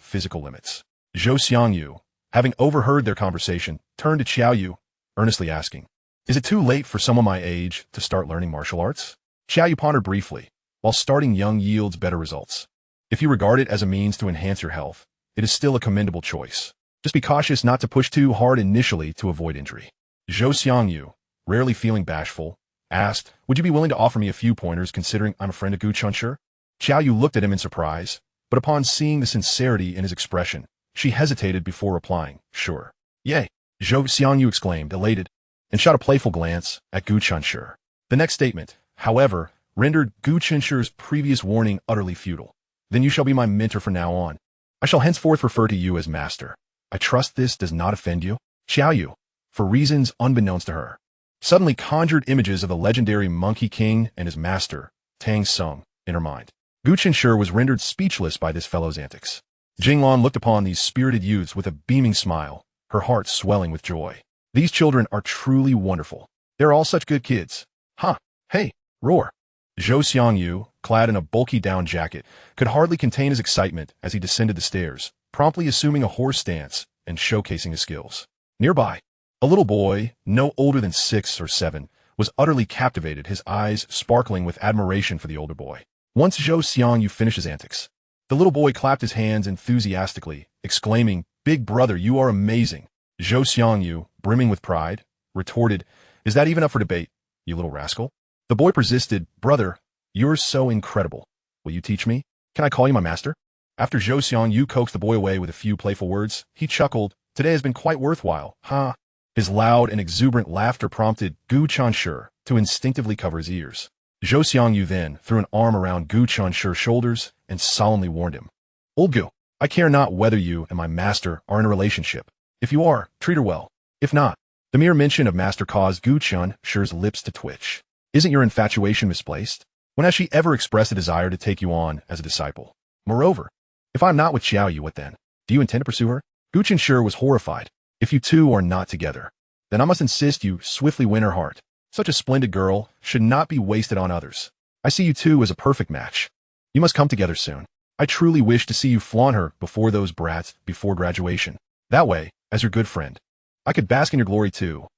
physical limits. Zhou Xiangyu, having overheard their conversation, turned to Qiaoyu, earnestly asking, "Is it too late for someone my age to start learning martial arts?" Qiaoyu pondered briefly. While starting young yields better results, if you regard it as a means to enhance your health, it is still a commendable choice. Just be cautious not to push too hard initially to avoid injury. Zhou Xiangyu, rarely feeling bashful, asked, "Would you be willing to offer me a few pointers considering I'm a friend of Gu Chenshi?" Qiaoyu looked at him in surprise, but upon seeing the sincerity in his expression, she hesitated before replying, "Sure." "Yay!" Zhou Xiangyu exclaimed, elated, and shot a playful glance at Gu Chenshi. The next statement, however, rendered Gu Chenshi's previous warning utterly futile. "Then you shall be my mentor from now on. I shall henceforth refer to you as master. I trust this does not offend you." Qiaoyu, for reasons unbeknownst to her, suddenly conjured images of the legendary Monkey King and his master, Tang Sung, in her mind. Gu Chenshi was rendered speechless by this fellow's antics. Jinglan looked upon these spirited youths with a beaming smile, her heart swelling with joy. These children are truly wonderful. They're all such good kids. Huh, hey, roar. Zhou Xiangyu, clad in a bulky down jacket, could hardly contain his excitement as he descended the stairs, promptly assuming a horse stance and showcasing his skills. Nearby, a little boy, no older than 6 or 7, was utterly captivated, his eyes sparkling with admiration for the older boy. Once Zhou Xiangyu finished his antics, the little boy clapped his hands enthusiastically, exclaiming, "Big brother, you are amazing." Zhou Xiangyu, brimming with pride, retorted, "Is that even up for debate, you little rascal?" The boy persisted, "Brother, you're so incredible. Will you teach me? Can I call you my master?" After Zhou Xiangyu coaxed the boy away with a few playful words, he chuckled, "Today has been quite worthwhile, huh?" His loud and exuberant laughter prompted Gu Chenshi to instinctively cover his ears. Zhou Xiangyu then threw an arm around Gu Chenshi's shoulders and solemnly warned him, "Old Gu, I care not whether you and my master are in a relationship. If you are, treat her well. If not," the mere mention of master caused Gu Chenshi's lips to twitch. "Isn't your infatuation misplaced? When has she ever expressed a desire to take you on as a disciple? Moreover, if I'm not with Qiaoyu, what then? Do you intend to pursue her?" Gu Chenshi was horrified. "If you two are not together, then I must insist you swiftly win her heart. Such a splendid girl should not be wasted on others. I see you two as a perfect match. You must come together soon. I truly wish to see you flaunt her before those brats before graduation. That way, as your good friend, I could bask in your glory too."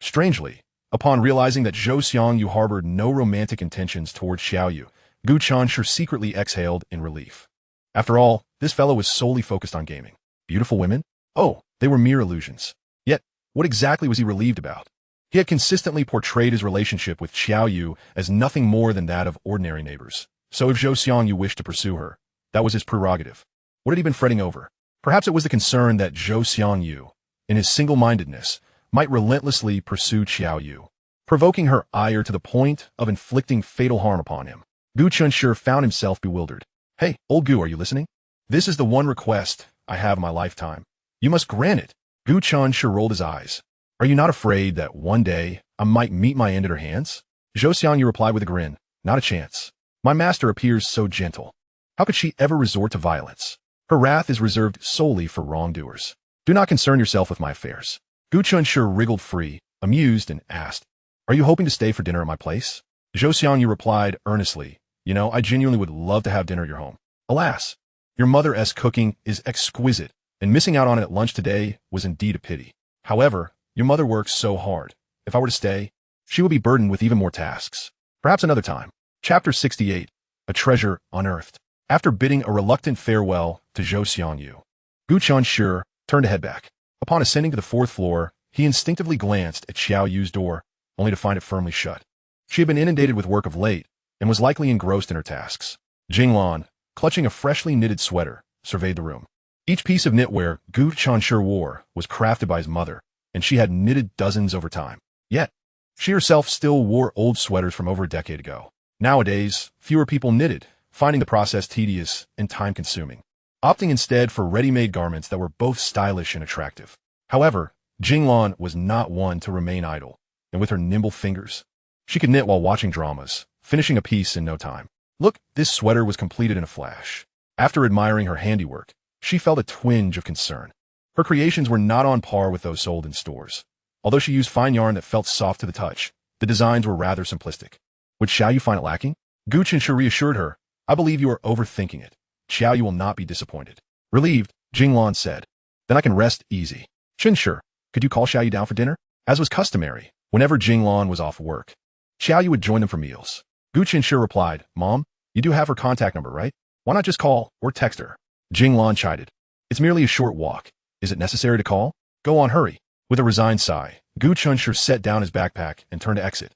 Strangely, upon realizing that Zhou Xiangyu harbored no romantic intentions towards Qiaoyu, Gu Chenshi secretly exhaled in relief. After all, this fellow was solely focused on gaming. Beautiful women? Oh, they were mere illusions. Yet, what exactly was he relieved about? He had consistently portrayed his relationship with Qiaoyu as nothing more than that of ordinary neighbors. So if Zhou Xiangyu wished to pursue her, that was his prerogative. What had he been fretting over? Perhaps it was the concern that Zhou Xiangyu, in his single-mindedness, might relentlessly pursue Qiaoyu, provoking her ire to the point of inflicting fatal harm upon him. Gu Chenshi found himself bewildered. "Hey, old Gu, are you listening? This is the one request I have in my lifetime. You must grant it." Gu Chenshi rolled his eyes. "Are you not afraid that one day I might meet my end at her hands?" Zhou Xiangyu replied with a grin, "Not a chance. My master appears so gentle. How could she ever resort to violence? Her wrath is reserved solely for wrongdoers. Do not concern yourself with my affairs." Gu Chenshi wriggled free, amused, and asked, "Are you hoping to stay for dinner at my place?" Zhou Xiangyu replied earnestly, I genuinely would love to have dinner at your home. Alas, your mother's cooking is exquisite, and missing out on it at lunch today was indeed a pity. However, your mother works so hard. If I were to stay, she would be burdened with even more tasks. Perhaps another time." Chapter 68, A Treasure Unearthed. After bidding a reluctant farewell to Zhou Xiangyu, Gu Chenshi turned to head back. Upon ascending to the 4th floor, he instinctively glanced at Qiaoyu's door, only to find it firmly shut. She had been inundated with work of late, and was likely engrossed in her tasks. Jinglan, clutching a freshly knitted sweater, surveyed the room. Each piece of knitwear Gu Chenshi wore was crafted by his mother, and she had knitted dozens over time. Yet, she herself still wore old sweaters from over a decade ago. Nowadays, fewer people knitted, finding the process tedious and time-consuming, opting instead for ready-made garments that were both stylish and attractive. However, Jinglan was not one to remain idle, and with her nimble fingers, she could knit while watching dramas, finishing a piece in no time. Look, this sweater was completed in a flash. After admiring her handiwork, she felt a twinge of concern. Her creations were not on par with those sold in stores. Although she used fine yarn that felt soft to the touch, the designs were rather simplistic. Would Xiaoyu find it lacking? Gu Chenshi reassured her, I believe you are overthinking it. Xiaoyu will not be disappointed. Relieved, Jinglan said, then I can rest easy. Chenshi, could you call Xiaoyu down for dinner? As was customary, whenever Jinglan was off work, Xiaoyu would join them for meals. Gu Chenshi replied, Mom, you do have her contact number, right? Why not just call or text her? Jinglan chided. It's merely a short walk. Is it necessary to call? Go on, hurry. With a resigned sigh, Gu Chenshi set down his backpack and turned to exit.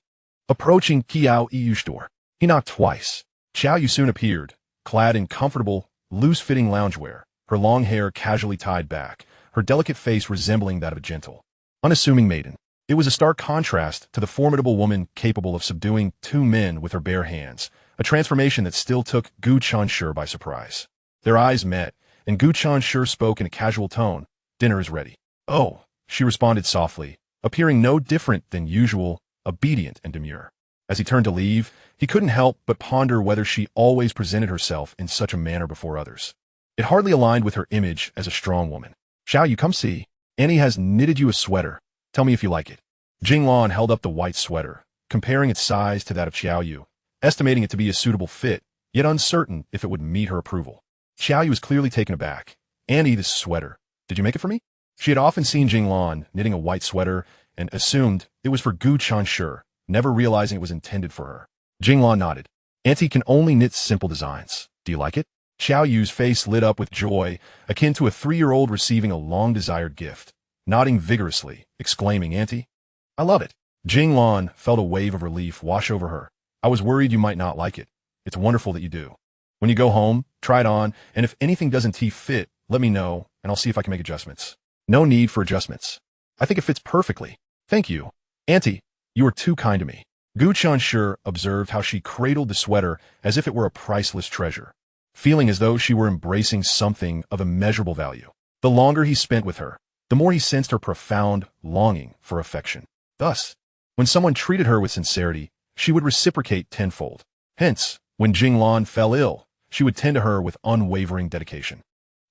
Approaching Kiao Yu's door, he knocked twice. Xiaoyu soon appeared, clad in comfortable, loose-fitting loungewear, her long hair casually tied back, her delicate face resembling that of a gentle, unassuming maiden. It was a stark contrast to the formidable woman capable of subduing two men with her bare hands, a transformation that still took Gu Chenshi by surprise. Their eyes met, and Gu Chenshi spoke in a casual tone, dinner is ready. Oh, she responded softly, appearing no different than usual, obedient and demure. As he turned to leave, he couldn't help but ponder whether she always presented herself in such a manner before others. It hardly aligned with her image as a strong woman. Xiaoyu, come see. Annie has knitted you a sweater. Tell me if you like it. Jinglan held up the white sweater, comparing its size to that of Xiaoyu, estimating it to be a suitable fit, yet uncertain if it would meet her approval. Xiaoyu was clearly taken aback. Annie, this sweater. Did you make it for me? She had often seen Jinglan knitting a white sweater and assumed it was for Gu Chenshi, never realizing it was intended for her. Jinglan nodded. Auntie can only knit simple designs. Do you like it? Xiaoyu's face lit up with joy, akin to a 3-year-old receiving a long-desired gift. Nodding vigorously, exclaiming, Auntie, I love it. Jinglan felt a wave of relief wash over her. I was worried you might not like it. It's wonderful that you do. When you go home, try it on, and if anything doesn't fit, let me know, and I'll see if I can make adjustments. No need for adjustments. I think it fits perfectly. Thank you. Auntie, you are too kind to me. Gu Chenshi observed how she cradled the sweater as if it were a priceless treasure, feeling as though she were embracing something of immeasurable value. The longer he spent with her, the more he sensed her profound longing for affection. Thus, when someone treated her with sincerity, she would reciprocate tenfold. Hence, when Jinglan fell ill, she would tend to her with unwavering dedication.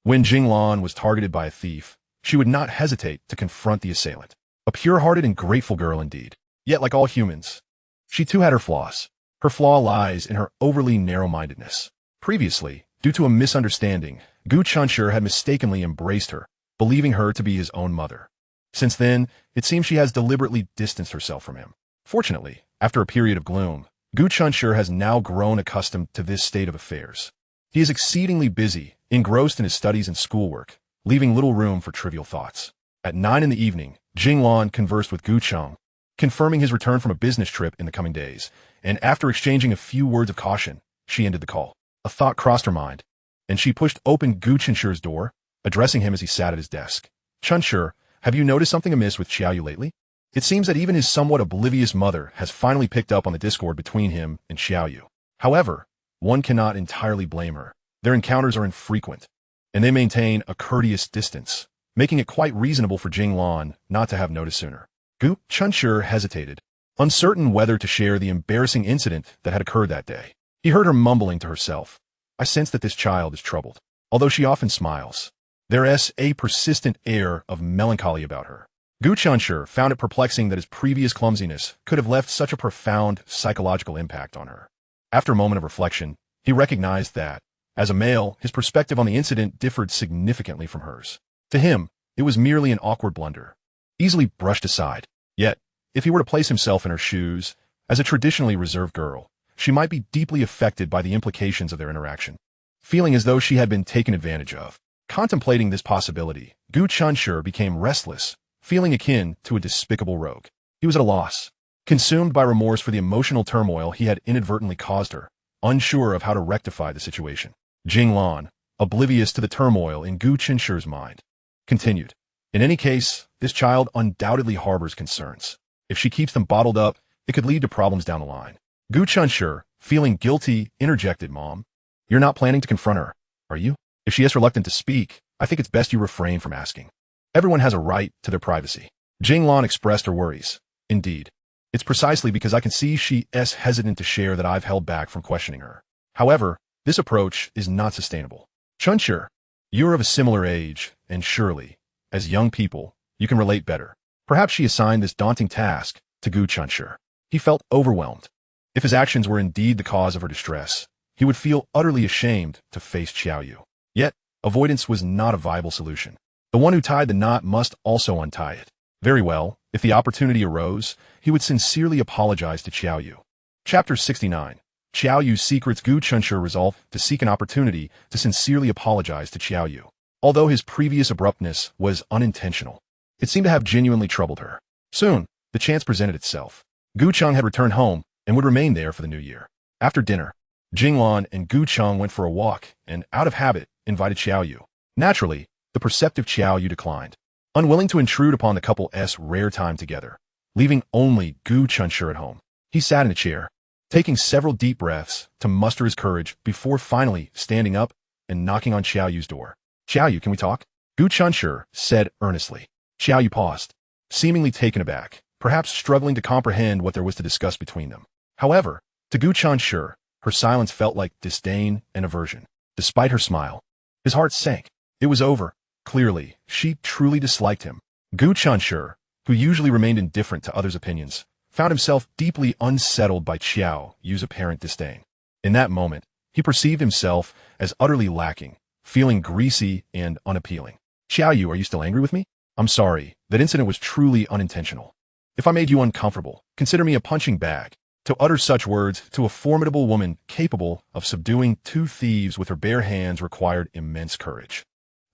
When Jinglan was targeted by a thief, she would not hesitate to confront the assailant. A pure-hearted and grateful girl indeed. Yet, like all humans, she too had her flaws. Her flaw lies in her overly narrow-mindedness. Previously, due to a misunderstanding, Gu Chenshi had mistakenly embraced her, believing her to be his own mother. Since then, it seems she has deliberately distanced herself from him. Fortunately, after a period of gloom, Gu Chenshi has now grown accustomed to this state of affairs. He is exceedingly busy, engrossed in his studies and schoolwork, leaving little room for trivial thoughts. At 9 in the evening, Jinglan conversed with Gu Chenshi, confirming his return from a business trip in the coming days, and after exchanging a few words of caution, she ended the call. A thought crossed her mind, and she pushed open Gu Chenshi's door, addressing him as he sat at his desk. Chenshi, have you noticed something amiss with Xiaoyu lately? It seems that even his somewhat oblivious mother has finally picked up on the discord between him and Xiaoyu. However, one cannot entirely blame her. Their encounters are infrequent, and they maintain a courteous distance, making it quite reasonable for Jinglan not to have noticed sooner. Gu Chenshi hesitated, uncertain whether to share the embarrassing incident that had occurred that day. He heard her mumbling to herself, I sense that this child is troubled. Although she often smiles, there is a persistent air of melancholy about her. Gu Chenshi found it perplexing that his previous clumsiness could have left such a profound psychological impact on her. After a moment of reflection, he recognized that, as a male, his perspective on the incident differed significantly from hers. To him, it was merely an awkward blunder, easily brushed aside. Yet, if he were to place himself in her shoes, as a traditionally reserved girl, she might be deeply affected by the implications of their interaction. Feeling as though she had been taken advantage of, contemplating this possibility, Gu Chenshi became restless, feeling akin to a despicable rogue. He was at a loss, consumed by remorse for the emotional turmoil he had inadvertently caused her, unsure of how to rectify the situation. Jinglan, oblivious to the turmoil in Gu Chenshi's mind, continued, in any case, this child undoubtedly harbors concerns. If she keeps them bottled up, it could lead to problems down the line. Gu Chenshi, feeling guilty, interjected, Mom, you're not planning to confront her, are you? If she is reluctant to speak, I think it's best you refrain from asking. Everyone has a right to their privacy. Jinglan expressed her worries. Indeed, it's precisely because I can see she is hesitant to share that I've held back from questioning her. However, this approach is not sustainable. Chenshi, you're of a similar age, and surely, as young people, you can relate better. Perhaps she assigned this daunting task to Gu Chenshi. He felt overwhelmed. If his actions were indeed the cause of her distress, he would feel utterly ashamed to face Xiaoyu. Yet, avoidance was not a viable solution. The one who tied the knot must also untie it. Very well, if the opportunity arose, he would sincerely apologize to Xiaoyu. Chapter 69. Xiaoyu's Secrets. Gu Chenshi resolved to seek an opportunity to sincerely apologize to Xiaoyu. Although his previous abruptness was unintentional, it seemed to have genuinely troubled her. Soon, the chance presented itself. Gu Cheng had returned home and would remain there for the new year. After dinner, Jinglan and Gu Cheng went for a walk and, out of habit, invited Xiaoyu. Naturally, the perceptive Xiaoyu declined, unwilling to intrude upon the couple's rare time together, leaving only Gu Chenshi at home. He sat in a chair, taking several deep breaths to muster his courage before finally standing up and knocking on Xiaoyu's door. "Xiaoyu, can we talk?" Gu Chenshi said earnestly. Xiaoyu paused, seemingly taken aback, perhaps struggling to comprehend what there was to discuss between them. However, to Gu Chenshi, her silence felt like disdain and aversion. Despite her smile, his heart sank. It was over. Clearly, she truly disliked him. Gu Chenshi, who usually remained indifferent to others' opinions, found himself deeply unsettled by Xiaoyu's apparent disdain. In that moment, he perceived himself as utterly lacking, feeling greasy and unappealing. "Xiaoyu, are you still angry with me? I'm sorry, that incident was truly unintentional. If I made you uncomfortable, consider me a punching bag." To utter such words to a formidable woman capable of subduing two thieves with her bare hands required immense courage.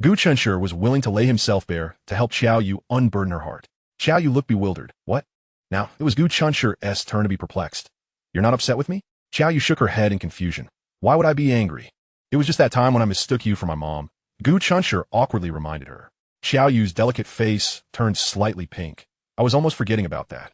Gu Chenshi was willing to lay himself bare to help Xiaoyu unburden her heart. Xiaoyu looked bewildered. "What?" Now, it was Gu Chenshi's turn to be perplexed. "You're not upset with me?" Xiaoyu shook her head in confusion. "Why would I be angry? It was just that time when I mistook you for my mom," Gu Chenshi awkwardly reminded her. Xiaoyu's delicate face turned slightly pink. "I was almost forgetting about that."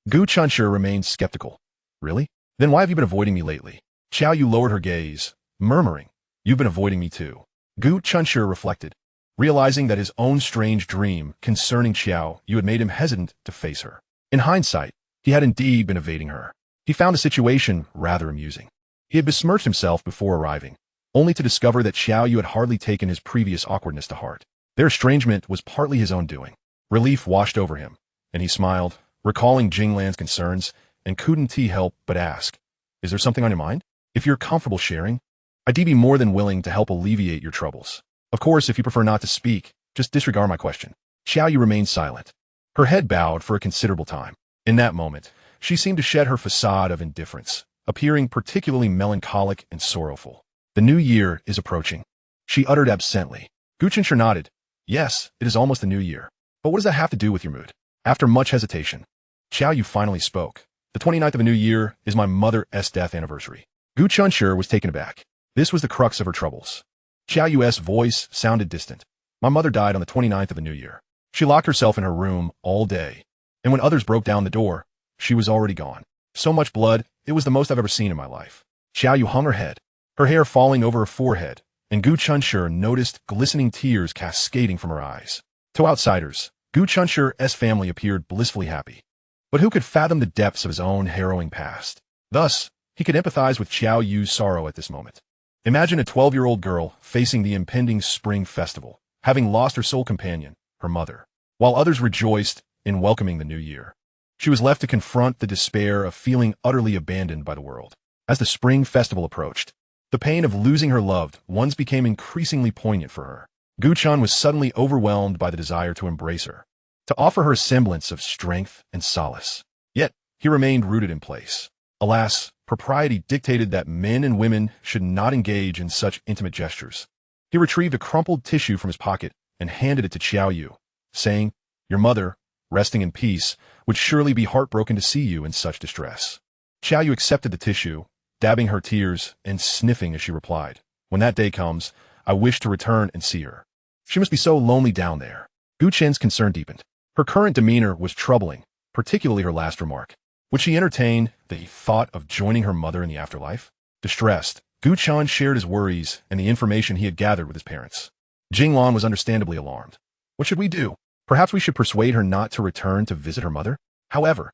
Gu Chenshi remained skeptical. "Really? Then why have you been avoiding me lately?" Xiaoyu lowered her gaze, murmuring, "You've been avoiding me too." Gu Chenshi reflected, realizing that his own strange dream concerning Xiaoyu had made him hesitant to face her. In hindsight, he had indeed been evading her. He found the situation rather amusing. He had besmirched himself before arriving, only to discover that Xiaoyu had hardly taken his previous awkwardness to heart. Their estrangement was partly his own doing. Relief washed over him, and he smiled, recalling Jinglan's concerns, and couldn't he help but ask, "Is there something on your mind? If you're comfortable sharing, I'd be more than willing to help alleviate your troubles. Of course, if you prefer not to speak, just disregard my question." Xiaoyu remained silent, her head bowed for a considerable time. In that moment, she seemed to shed her facade of indifference, appearing particularly melancholic and sorrowful. "The new year is approaching," she uttered absently. Gu Chenshi nodded. "Yes, it is almost the new year. But what does that have to do with your mood?" After much hesitation, Xiaoyu finally spoke. "The 29th of a new year is my mother's death anniversary." Gu Chenshi was taken aback. This was the crux of her troubles. Xiaoyu's voice sounded distant. "My mother died on the 29th of a new year. She locked herself in her room all day, and when others broke down the door, she was already gone. So much blood, it was the most I've ever seen in my life." Xiaoyu hung her head, her hair falling over her forehead, and Gu Chenshi noticed glistening tears cascading from her eyes. To outsiders, Gu Chenshi's family appeared blissfully happy. But who could fathom the depths of his own harrowing past? Thus, he could empathize with Xiaoyu's sorrow at this moment. Imagine a 12-year-old girl facing the impending spring festival, having lost her sole companion, her mother, while others rejoiced in welcoming the new year. She was left to confront the despair of feeling utterly abandoned by the world. As the spring festival approached, the pain of losing her loved ones became increasingly poignant for her. Gu Chenshi was suddenly overwhelmed by the desire to embrace her, to offer her a semblance of strength and solace. Yet, he remained rooted in place. Alas, propriety dictated that men and women should not engage in such intimate gestures. He retrieved a crumpled tissue from his pocket and handed it to Xiaoyu, saying, "Your mother, resting in peace, would surely be heartbroken to see you in such distress." Xiaoyu accepted the tissue, dabbing her tears and sniffing as she replied, "When that day comes, I wish to return and see her. She must be so lonely down there." Gu Chen's concern deepened. Her current demeanor was troubling, particularly her last remark. Would she entertain the thought of joining her mother in the afterlife? Distressed, Gu Chenshi shared his worries and the information he had gathered with his parents. Jinglan was understandably alarmed. "What should we do? Perhaps we should persuade her not to return to visit her mother?" However,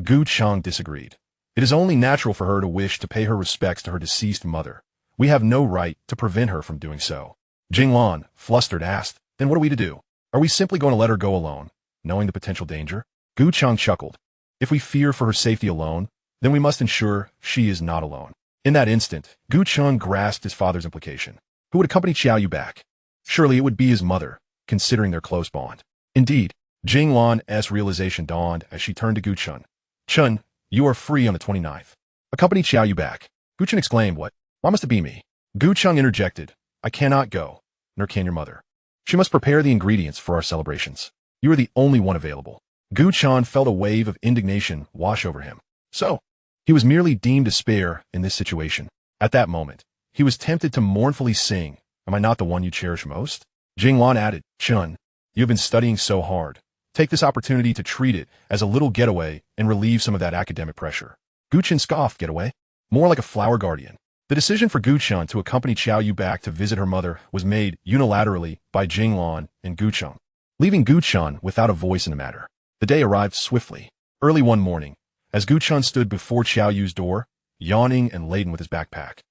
Gu Chenshi disagreed. It is only natural for her to wish to pay her respects to her deceased mother, We have no right to prevent her from doing so. Jinglan, flustered, asked, then what are we to do? Are we simply going to let her go alone, knowing the potential danger? Gu Cheng chuckled. If we fear for her safety alone, then we must ensure she is not alone. In that instant, Gu Cheng grasped his father's implication. Who would accompany Xiao Yu back? Surely it would be his mother, considering their close bond. Indeed, Jinglan's realization dawned as she turned to Gu Cheng. Chun, you are free on the 29th. Accompany Xiao Yu back. Gu Cheng exclaimed, what? Why must it be me? Gu Cheng interjected, I cannot go, nor can your mother. She must prepare the ingredients for our celebrations. You are the only one available. Gu Cheng felt a wave of indignation wash over him. So, he was merely deemed a spare in this situation. At that moment, he was tempted to mournfully sing, am I not the one you cherish most? Jinglan added, Chun, you have been studying so hard. Take this opportunity to treat it as a little getaway and relieve some of that academic pressure. Gu Cheng scoffed, getaway? More like a flower guardian. The decision for Gu Cheng to accompany Xiao Yu back to visit her mother was made unilaterally by Jinglan and Gu Cheng, leaving Gu Cheng without a voice in the matter. The day arrived swiftly. Early one morning, as Gu Cheng stood before Xiao Yu's door, yawning and laden with his backpack.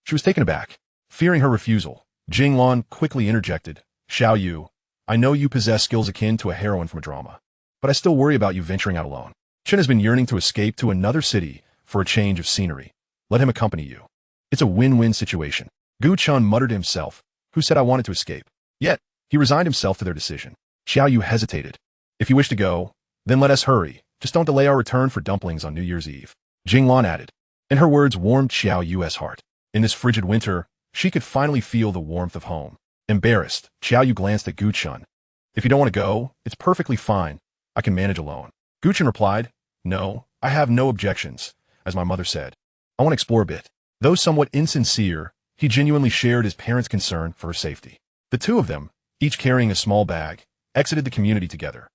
She was taken aback. Fearing her refusal, Jinglan quickly interjected, Xiao Yu, I know you possess skills akin to a heroine from a drama, but I still worry about you venturing out alone. Chen has been yearning to escape to another city for a change of scenery. Let him accompany you. It's a win-win situation. Gu Cheng muttered to himself, who said I wanted to escape? Yet, he resigned himself to their decision. Xiao Yu hesitated. If you wish to go, then let us hurry. Just don't delay our return for dumplings on New Year's Eve. Jinglan added, and her words warmed Xiao Yu's heart. In this frigid winter, she could finally feel the warmth of home. Embarrassed, Xiao Yu glanced at Gu Cheng. If you don't want to go, it's perfectly fine. I can manage alone. Gu Cheng replied, no, I have no objections. As my mother said, I want to explore a bit. Though somewhat insincere, he genuinely shared his parents' concern for her safety. The two of them, each carrying a small bag, exited the community together.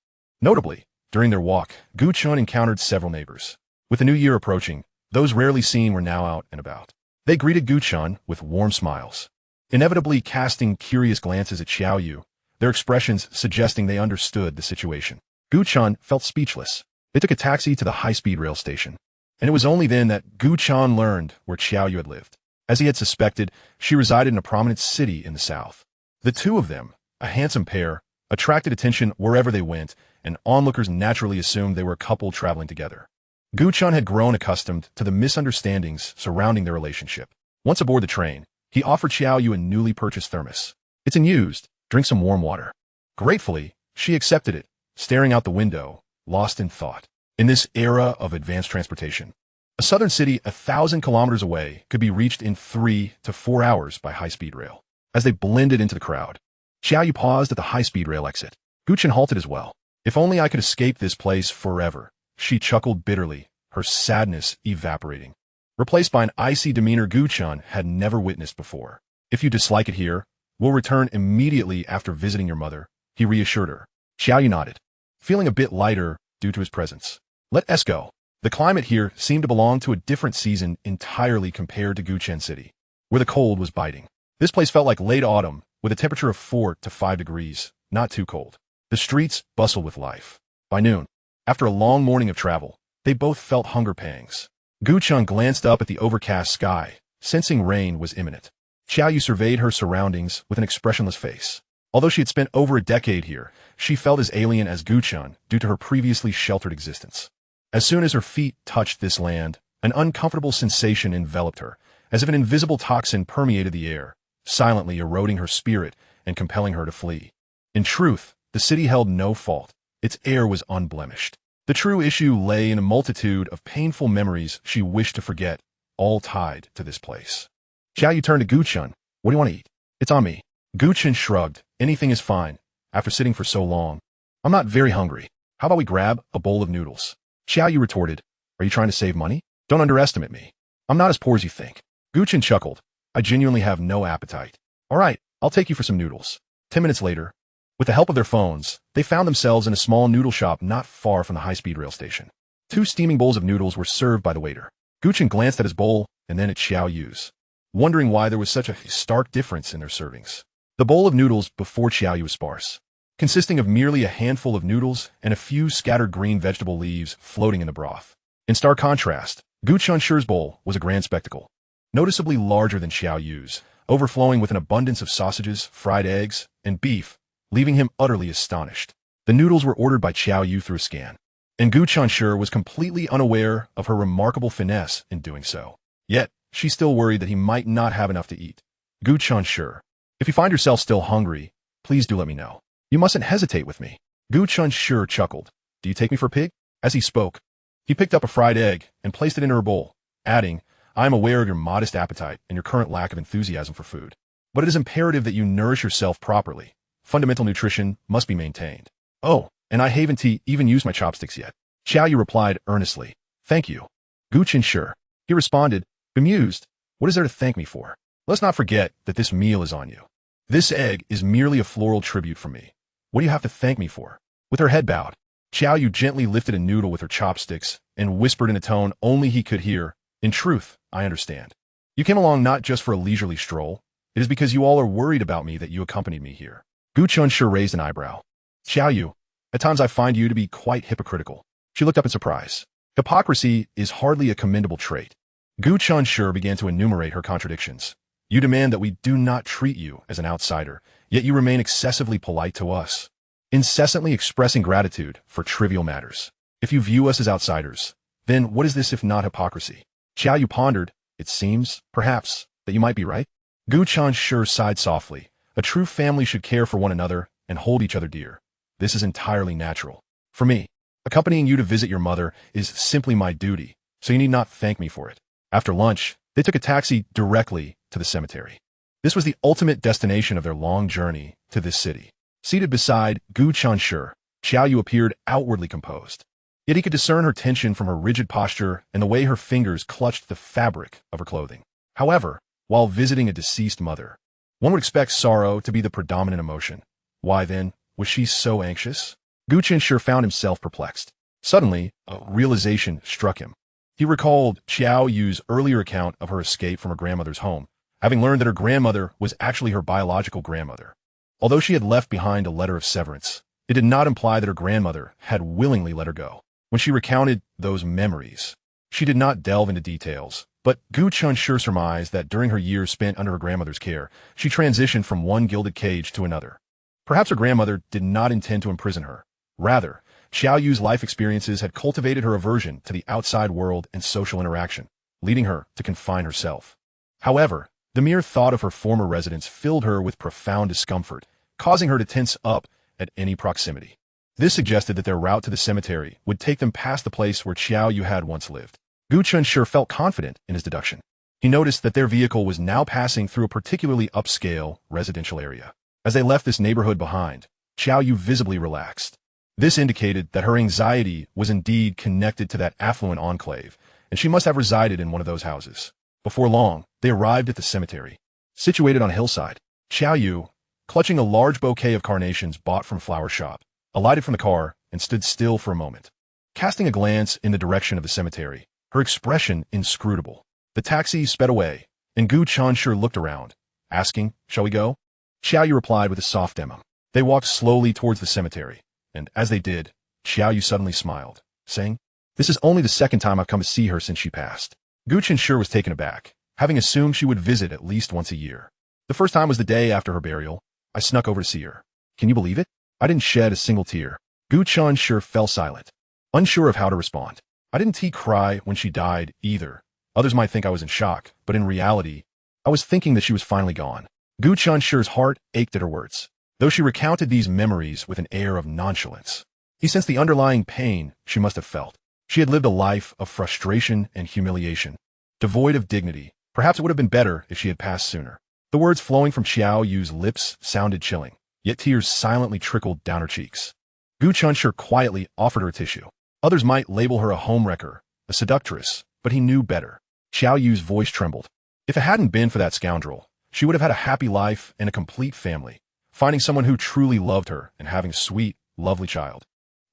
Notably, during their walk, Gu Cheng encountered several neighbors. With the new year approaching, those rarely seen were now out and about. They greeted Gu Cheng with warm smiles, inevitably casting curious glances at Xiao Yu, their expressions suggesting they understood the situation. Gu Cheng felt speechless. They took a taxi to the high-speed rail station, and it was only then that Gu Cheng learned where Xiao Yu had lived. As he had suspected, she resided in a prominent city in the south. The two of them, a handsome pair, attracted attention wherever they went, and onlookers naturally assumed they were a couple traveling together. Gu Cheng had grown accustomed to the misunderstandings surrounding their relationship. Once aboard the train, he offered Xiao Yu a newly purchased thermos. It's unused. Drink some warm water. Gratefully, she accepted it, staring out the window, lost in thought. In this era of advanced transportation, a southern city 1,000 kilometers away could be reached in 3 to 4 hours by high-speed rail. As they blended into the crowd, Xiao Yu paused at the high-speed rail exit. Gu Cheng halted as well. If only I could escape this place forever, she chuckled bitterly, her sadness evaporating. Replaced by an icy demeanor Gu Cheng had never witnessed before. If you dislike it here, we'll return immediately after visiting your mother, he reassured her. Xiao Yu nodded, feeling a bit lighter due to his presence. Let us go. The climate here seemed to belong to a different season entirely compared to Gu Chen City, where the cold was biting. This place felt like late autumn, with a temperature of 4 to 5 degrees, not too cold. The streets bustled with life. By noon, after a long morning of travel, they both felt hunger pangs. Gu Cheng glanced up at the overcast sky, sensing rain was imminent. Xiao Yu surveyed her surroundings with an expressionless face. Although she had spent over a decade here, she felt as alien as Gu Cheng due to her previously sheltered existence. As soon as her feet touched this land, an uncomfortable sensation enveloped her, as if an invisible toxin permeated the air, silently eroding her spirit and compelling her to flee. In truth, the city held no fault. Its air was unblemished. The true issue lay in a multitude of painful memories she wished to forget, all tied to this place. Xiao Yu turned to Gu Cheng. What do you want to eat? It's on me. Gu Cheng shrugged. Anything is fine. After sitting for so long, I'm not very hungry. How about we grab a bowl of noodles? Xiao Yu retorted. Are you trying to save money? Don't underestimate me. I'm not as poor as you think. Gu Cheng chuckled. I genuinely have no appetite. All right, I'll take you for some noodles. 10 minutes later, with the help of their phones, they found themselves in a small noodle shop not far from the high-speed rail station. 2 steaming bowls of noodles were served by the waiter. Gu Cheng glanced at his bowl and then at Xiao Yu's, wondering why there was such a stark difference in their servings. The bowl of noodles before Xiao Yu was sparse, consisting of merely a handful of noodles and a few scattered green vegetable leaves floating in the broth. In stark contrast, Gu Chensh's bowl was a grand spectacle. noticeably larger than Xiao Yu's, overflowing with an abundance of sausages, fried eggs, and beef, leaving him utterly astonished. The noodles were ordered by Xiao Yu through a scan, and Gu Chenshi was completely unaware of her remarkable finesse in doing so. Yet, she still worried that he might not have enough to eat. Gu Chenshi, if you find yourself still hungry, please do let me know. You mustn't hesitate with me. Gu Chenshi chuckled. Do you take me for a pig? As he spoke, he picked up a fried egg and placed it in her bowl, adding, I am aware of your modest appetite and your current lack of enthusiasm for food, but it is imperative that you nourish yourself properly. Fundamental nutrition must be maintained. Oh, and I haven't even used my chopsticks yet. Xiao Yu replied earnestly. Thank you. Gu Chenshi. He responded, bemused. What is there to thank me for? Let's not forget that this meal is on you. This egg is merely a floral tribute from me. What do you have to thank me for? With her head bowed, Xiao Yu gently lifted a noodle with her chopsticks and whispered in a tone only he could hear, in truth, I understand. You came along not just for a leisurely stroll. It is because you all are worried about me that you accompanied me here. Gu Chenshi raised an eyebrow. Xiao Yu, at times I find you to be quite hypocritical. She looked up in surprise. Hypocrisy is hardly a commendable trait. Gu Chenshi began to enumerate her contradictions. You demand that we do not treat you as an outsider, yet you remain excessively polite to us, incessantly expressing gratitude for trivial matters. If you view us as outsiders, then what is this if not hypocrisy? Xiao Yu pondered. It seems, perhaps, that you might be right. Gu Chenshi sighed softly. A true family should care for one another and hold each other dear. This is entirely natural. For me, accompanying you to visit your mother is simply my duty, so you need not thank me for it. After lunch, they took a taxi directly to the cemetery. This was the ultimate destination of their long journey to this city. Seated beside Gu Chenshi, Xiao Yu appeared outwardly composed. Yet he could discern her tension from her rigid posture and the way her fingers clutched the fabric of her clothing. However, while visiting a deceased mother, one would expect sorrow to be the predominant emotion. Why then, was she so anxious? Gu Chenshi found himself perplexed. Suddenly, a realization struck him. He recalled Xiao Yu's earlier account of her escape from her grandmother's home, having learned that her grandmother was actually her biological grandmother. Although she had left behind a letter of severance, it did not imply that her grandmother had willingly let her go. When she recounted those memories, she did not delve into details, but Gu Chenshi surmised that during her years spent under her grandmother's care, she transitioned from one gilded cage to another. Perhaps her grandmother did not intend to imprison her. Rather, Xiao Yu's life experiences had cultivated her aversion to the outside world and social interaction, leading her to confine herself. However, the mere thought of her former residence filled her with profound discomfort, causing her to tense up at any proximity. This suggested that their route to the cemetery would take them past the place where Xiao Yu had once lived. Gu Chenshi felt confident in his deduction. He noticed that their vehicle was now passing through a particularly upscale residential area. As they left this neighborhood behind, Xiao Yu visibly relaxed. This indicated that her anxiety was indeed connected to that affluent enclave, and she must have resided in one of those houses. Before long, they arrived at the cemetery. Situated on a hillside, Xiao Yu, clutching a large bouquet of carnations bought from a flower shop, alighted from the car and stood still for a moment. Casting a glance in the direction of the cemetery, her expression inscrutable. The taxi sped away, and Gu Chenshi looked around, asking, shall we go? Xiao Yu replied with a soft emem. They walked slowly towards the cemetery, and as they did, Xiao Yu suddenly smiled, saying, this is only the second time I've come to see her since she passed. Gu Chenshi was taken aback, having assumed she would visit at least once a year. The first time was the day after her burial. I snuck over to see her. Can you believe it? I didn't shed a single tear. Gu Chenshi fell silent, unsure of how to respond. I didn't cry when she died, either. Others might think I was in shock, but in reality, I was thinking that she was finally gone. Gu Chenshi's heart ached at her words, though she recounted these memories with an air of nonchalance. He sensed the underlying pain she must have felt. She had lived a life of frustration and humiliation, devoid of dignity. Perhaps it would have been better if she had passed sooner. The words flowing from Xiao Yu's lips sounded chilling, yet tears silently trickled down her cheeks. Gu Chenshi quietly offered her a tissue. Others might label her a homewrecker, a seductress, but he knew better. Xiao Yu's voice trembled. If it hadn't been for that scoundrel, she would have had a happy life and a complete family, finding someone who truly loved her and having a sweet, lovely child.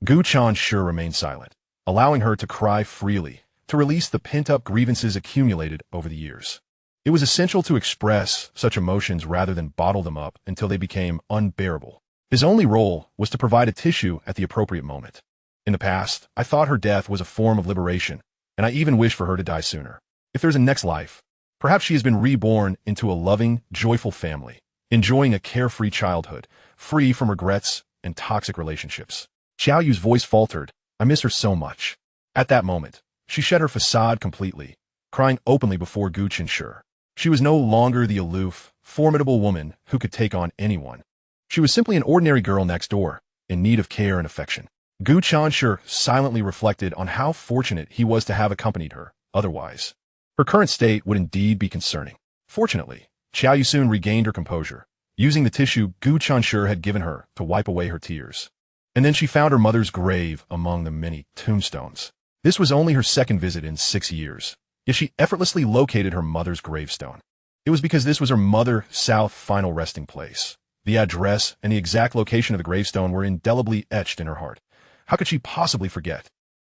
Gu Chenshi remained silent, allowing her to cry freely, to release the pent-up grievances accumulated over the years. It was essential to express such emotions rather than bottle them up until they became unbearable. His only role was to provide a tissue at the appropriate moment. In the past, I thought her death was a form of liberation, and I even wished for her to die sooner. If there's a next life, Perhaps she has been reborn into a loving, joyful family, enjoying a carefree childhood, free from regrets and toxic relationships. Xiao Yu's voice faltered. I miss her so much. At that moment, she shed her facade completely, crying openly before Gu Chenshi. She was no longer the aloof, formidable woman who could take on anyone. She was simply an ordinary girl next door, in need of care and affection. Gu Chenshi silently reflected on how fortunate he was to have accompanied her. Otherwise, her current state would indeed be concerning. Fortunately, Xiao Yu soon regained her composure, using the tissue Gu Chenshi had given her to wipe away her tears. And then she found her mother's grave among the many tombstones. This was only her second visit in 6 years, yet she effortlessly located her mother's gravestone. It was because this was her mother's final resting place. The address and the exact location of the gravestone were indelibly etched in her heart. How could she possibly forget?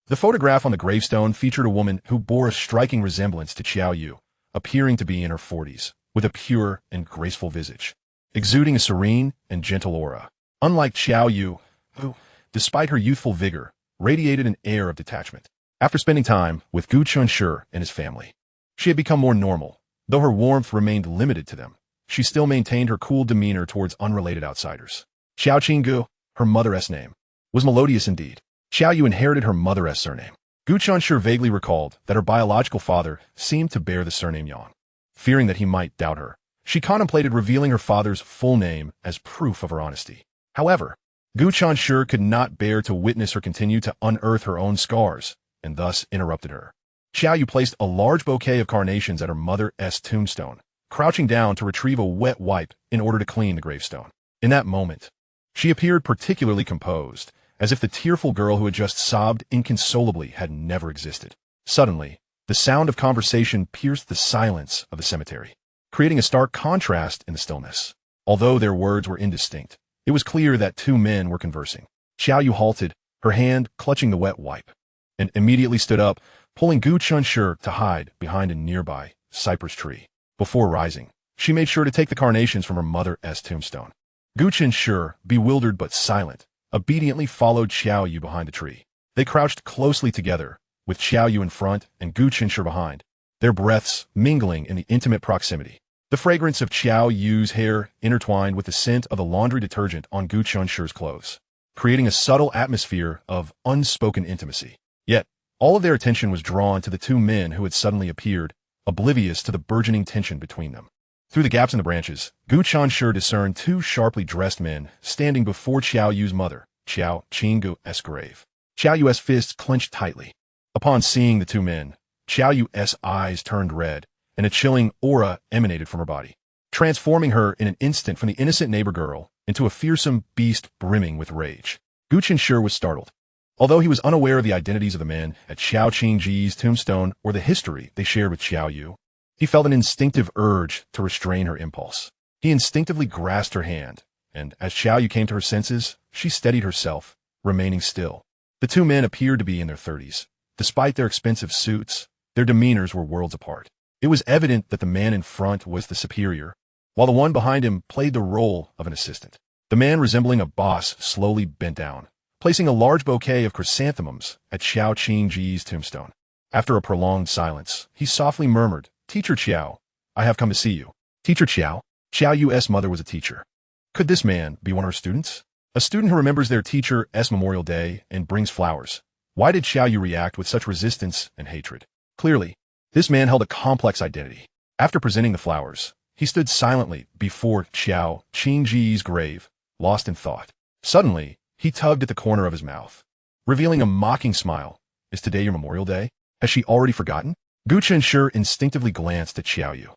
The photograph on the gravestone featured a woman who bore a striking resemblance to Xiao Yu, appearing to be in her 40s, with a pure and graceful visage, exuding a serene and gentle aura. Unlike Xiao Yu, who, despite her youthful vigor, radiated an air of detachment. After spending time with Gu Chenshi and his family, she had become more normal. Though her warmth remained limited to them, she still maintained her cool demeanor towards unrelated outsiders. Xiao Qinggu, her mother's name, was melodious indeed. Xiao Yu inherited her mother's surname. Gu Chenshi vaguely recalled that her biological father seemed to bear the surname Yang. Fearing that he might doubt her, she contemplated revealing her father's full name as proof of her honesty. However, Gu Chenshi could not bear to witness her continue to unearth her own scars, and thus interrupted her. Xiao Yu placed a large bouquet of carnations at her mother's tombstone, crouching down to retrieve a wet wipe in order to clean the gravestone. In that moment, she appeared particularly composed, as if the tearful girl who had just sobbed inconsolably had never existed. Suddenly, the sound of conversation pierced the silence of the cemetery, creating a stark contrast in the stillness. Although their words were indistinct, it was clear that two men were conversing. Xiao Yu halted, her hand clutching the wet wipe, and immediately stood up, pulling Gu Chenshi to hide behind a nearby cypress tree. Before rising, she made sure to take the carnations from her mother's tombstone. Gu Chenshi, bewildered but silent, obediently followed Xiao Yu behind the tree. They crouched closely together, with Xiao Yu in front and Gu Chenshi behind, their breaths mingling in the intimate proximity. The fragrance of Xiao Yu's hair intertwined with the scent of the laundry detergent on Gu Chenshi's clothes, creating a subtle atmosphere of unspoken intimacy. Yet, all of their attention was drawn to the two men who had suddenly appeared, oblivious to the burgeoning tension between them. Through the gaps in the branches, Gu Chenshi discerned two sharply dressed men standing before Xiao Yu's mother, Xiao Qinggu's grave. Xiao Yu's fists clenched tightly. Upon seeing the two men, Xiao Yu's eyes turned red, and a chilling aura emanated from her body, transforming her in an instant from the innocent neighbor girl into a fearsome beast brimming with rage. Gu Chenshi was startled. Although he was unaware of the identities of the men at Xiao Qingji's tombstone or the history they shared with Xiao Yu, he felt an instinctive urge to restrain her impulse. He instinctively grasped her hand, and as Xiao Yu came to her senses, she steadied herself, remaining still. The two men appeared to be in their 30s. Despite their expensive suits, their demeanors were worlds apart. It was evident that the man in front was the superior, while the one behind him played the role of an assistant. The man resembling a boss slowly bent down, placing a large bouquet of chrysanthemums at Xiao Qingji's tombstone. After a prolonged silence, he softly murmured, "Teacher Xiao, I have come to see you." Teacher Xiao? Xiao Yu's mother was a teacher. Could this man be one of her students? A student who remembers their teacher's Memorial Day and brings flowers. Why did Xiao Yu react with such resistance and hatred? Clearly, this man held a complex identity. After presenting the flowers, he stood silently before Xiao Qingji's grave, lost in thought. Suddenly, he tugged at the corner of his mouth, revealing a mocking smile. Is today your Memorial Day? Has she already forgotten? Gu Chenshi instinctively glanced at Xiao Yu,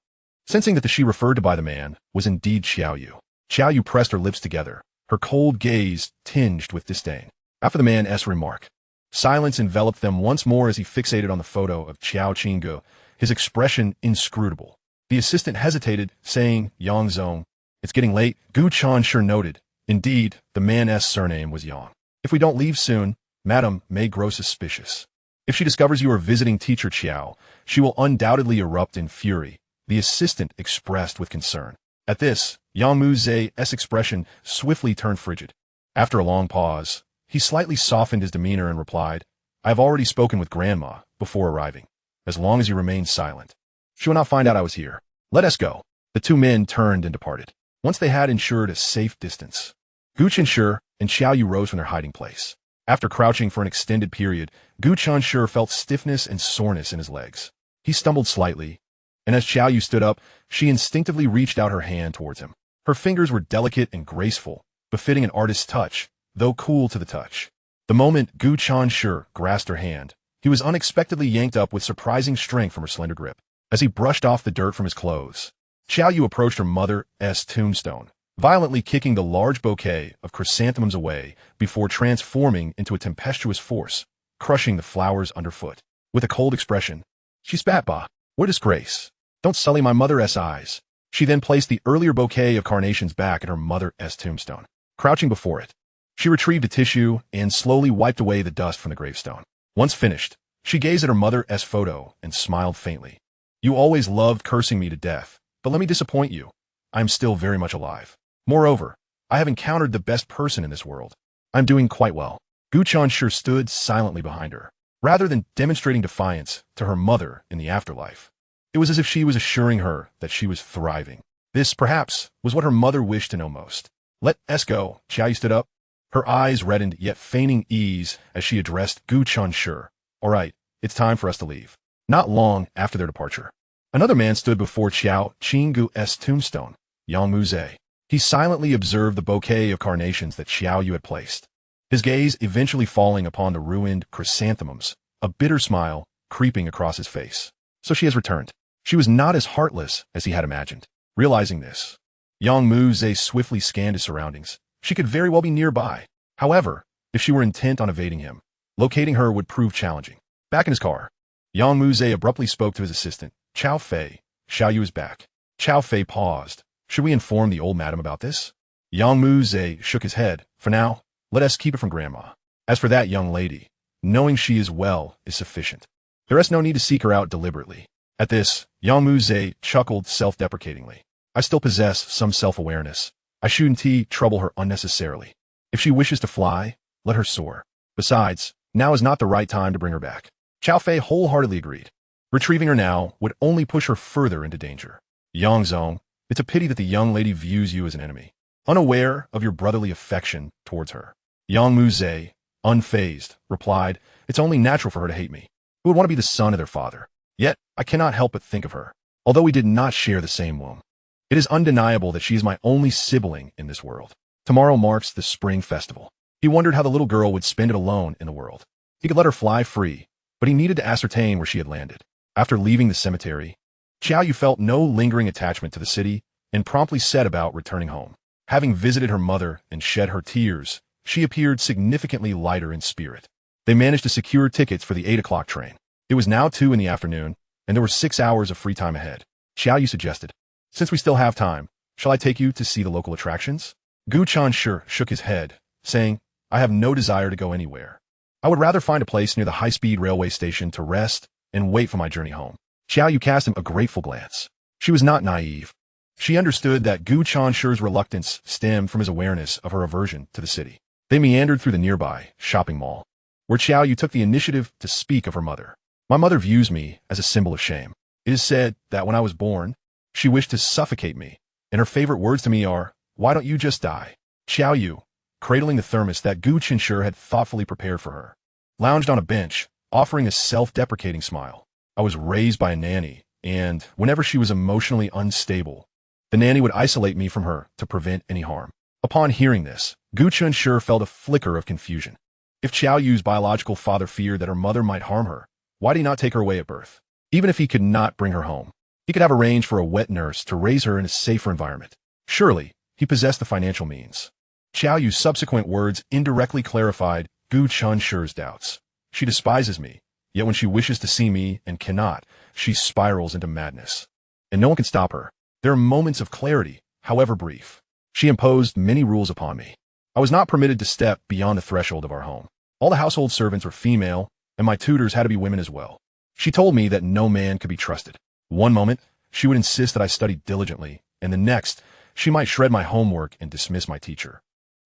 sensing that the she referred to by the man was indeed Xiao Yu. Xiao Yu pressed her lips together, her cold gaze tinged with disdain. After the man's remark, silence enveloped them once more as he fixated on the photo of Xiao Qinggu, his expression inscrutable. The assistant hesitated, saying, "Yang Zong, it's getting late." Gu Chenshi noted, indeed, the man's surname was Yang. "If we don't leave soon, Madam may grow suspicious. If she discovers you are visiting Teacher Xiao, she will undoubtedly erupt in fury," the assistant expressed with concern. At this, Yang Muze's expression swiftly turned frigid. After a long pause, he slightly softened his demeanor and replied, "I have already spoken with Grandma before arriving. As long as you remain silent, She will not find out I was here. Let us go. The two men turned and departed. Once they had ensured a safe distance, Gu Chenshi and Xiao Yu rose from their hiding place. After crouching for an extended period, Gu Chenshi felt stiffness and soreness in his legs. He stumbled slightly, and as Xiao Yu stood up, she instinctively reached out her hand towards him. Her fingers were delicate and graceful, befitting an artist's touch, though cool to the touch. The moment Gu Chenshi grasped her hand, he was unexpectedly yanked up with surprising strength from her slender grip. As he brushed off the dirt from his clothes, Xiao Yu approached her mother's tombstone, violently kicking the large bouquet of chrysanthemums away before transforming into a tempestuous force, crushing the flowers underfoot. With a cold expression, she spat, "Bah, what disgrace! Don't sully my mother's eyes." She then placed the earlier bouquet of carnations back at her mother's tombstone. Crouching before it, she retrieved a tissue and slowly wiped away the dust from the gravestone. Once finished, she gazed at her mother's photo and smiled faintly. "You always loved cursing me to death, but let me disappoint you. I am still very much alive. Moreover, I have encountered the best person in this world. I'm doing quite well." Gu Chenshi stood silently behind her, rather than demonstrating defiance to her mother in the afterlife. It was as if she was assuring her that she was thriving. This, perhaps, was what her mother wished to know most. "Let us go." Xiao Yu stood up, her eyes reddened yet feigning ease as she addressed Gu Chenshi. "All right, it's time for us to leave." Not long after their departure, another man stood before Xiao Qinggu's tombstone, Yang Muze. He silently observed the bouquet of carnations that Xiao Yu had placed, his gaze eventually falling upon the ruined chrysanthemums, a bitter smile creeping across his face. So she has returned. She was not as heartless as he had imagined. Realizing this, Yang Muze swiftly scanned his surroundings. She could very well be nearby. However, if she were intent on evading him, locating her would prove challenging. Back in his car, Yang Muze abruptly spoke to his assistant, Chao Fei. "Xiao Yu is back." Chao Fei paused. "Should we inform the old madam about this?" Yang Muze shook his head. "For now, let us keep it from Grandma. As for that young lady, knowing she is well is sufficient. There is no need to seek her out deliberately." At this, Yang Muze chuckled self-deprecatingly. "I still possess some self-awareness. I shouldn't trouble her unnecessarily. If she wishes to fly, let her soar. Besides, now is not the right time to bring her back." Chao Fei wholeheartedly agreed. Retrieving her now would only push her further into danger. "Yang Zong, it's a pity that the young lady views you as an enemy, unaware of your brotherly affection towards her." Yang Muze, unfazed, replied, "It's only natural for her to hate me. Who would want to be the son of their father? Yet, I cannot help but think of her. Although we did not share the same womb, it is undeniable that she is my only sibling in this world. Tomorrow marks the spring festival." He wondered how the little girl would spend it alone in the world. He could let her fly free, but he needed to ascertain where she had landed. After leaving the cemetery, Xiao Yu felt no lingering attachment to the city and promptly set about returning home. Having visited her mother and shed her tears, she appeared significantly lighter in spirit. They managed to secure tickets for the 8 o'clock train. It was now 2 in the afternoon, and there were 6 hours of free time ahead. Xiao Yu suggested, "Since we still have time, shall I take you to see the local attractions?" Gu Chenshi shook his head, saying, "I have no desire to go anywhere. I would rather find a place near the high-speed railway station to rest and wait for my journey home." Xiao Yu cast him a grateful glance. She was not naive. She understood that Gu Chenshi's reluctance stemmed from his awareness of her aversion to the city. They meandered through the nearby shopping mall, where Xiao Yu took the initiative to speak of her mother. "My mother views me as a symbol of shame. It is said that when I was born, she wished to suffocate me, and her favorite words to me are, 'Why don't you just die?'" Xiao Yu, cradling the thermos that Gu Chenshi had thoughtfully prepared for her, lounged on a bench, offering a self-deprecating smile. "I was raised by a nanny, and whenever she was emotionally unstable, the nanny would isolate me from her to prevent any harm." Upon hearing this, Gu Chenshi felt a flicker of confusion. If Xiao Yu's biological father feared that her mother might harm her, why did he not take her away at birth? Even if he could not bring her home, he could have arranged for a wet nurse to raise her in a safer environment. Surely, he possessed the financial means. Xiao Yu's subsequent words indirectly clarified Gu Chenshi's doubts. "She despises me, yet when she wishes to see me and cannot, she spirals into madness. And no one can stop her. There are moments of clarity, however brief. She imposed many rules upon me. I was not permitted to step beyond the threshold of our home. All the household servants were female, and my tutors had to be women as well. She told me that no man could be trusted. One moment, she would insist that I study diligently, and the next, she might shred my homework and dismiss my teacher.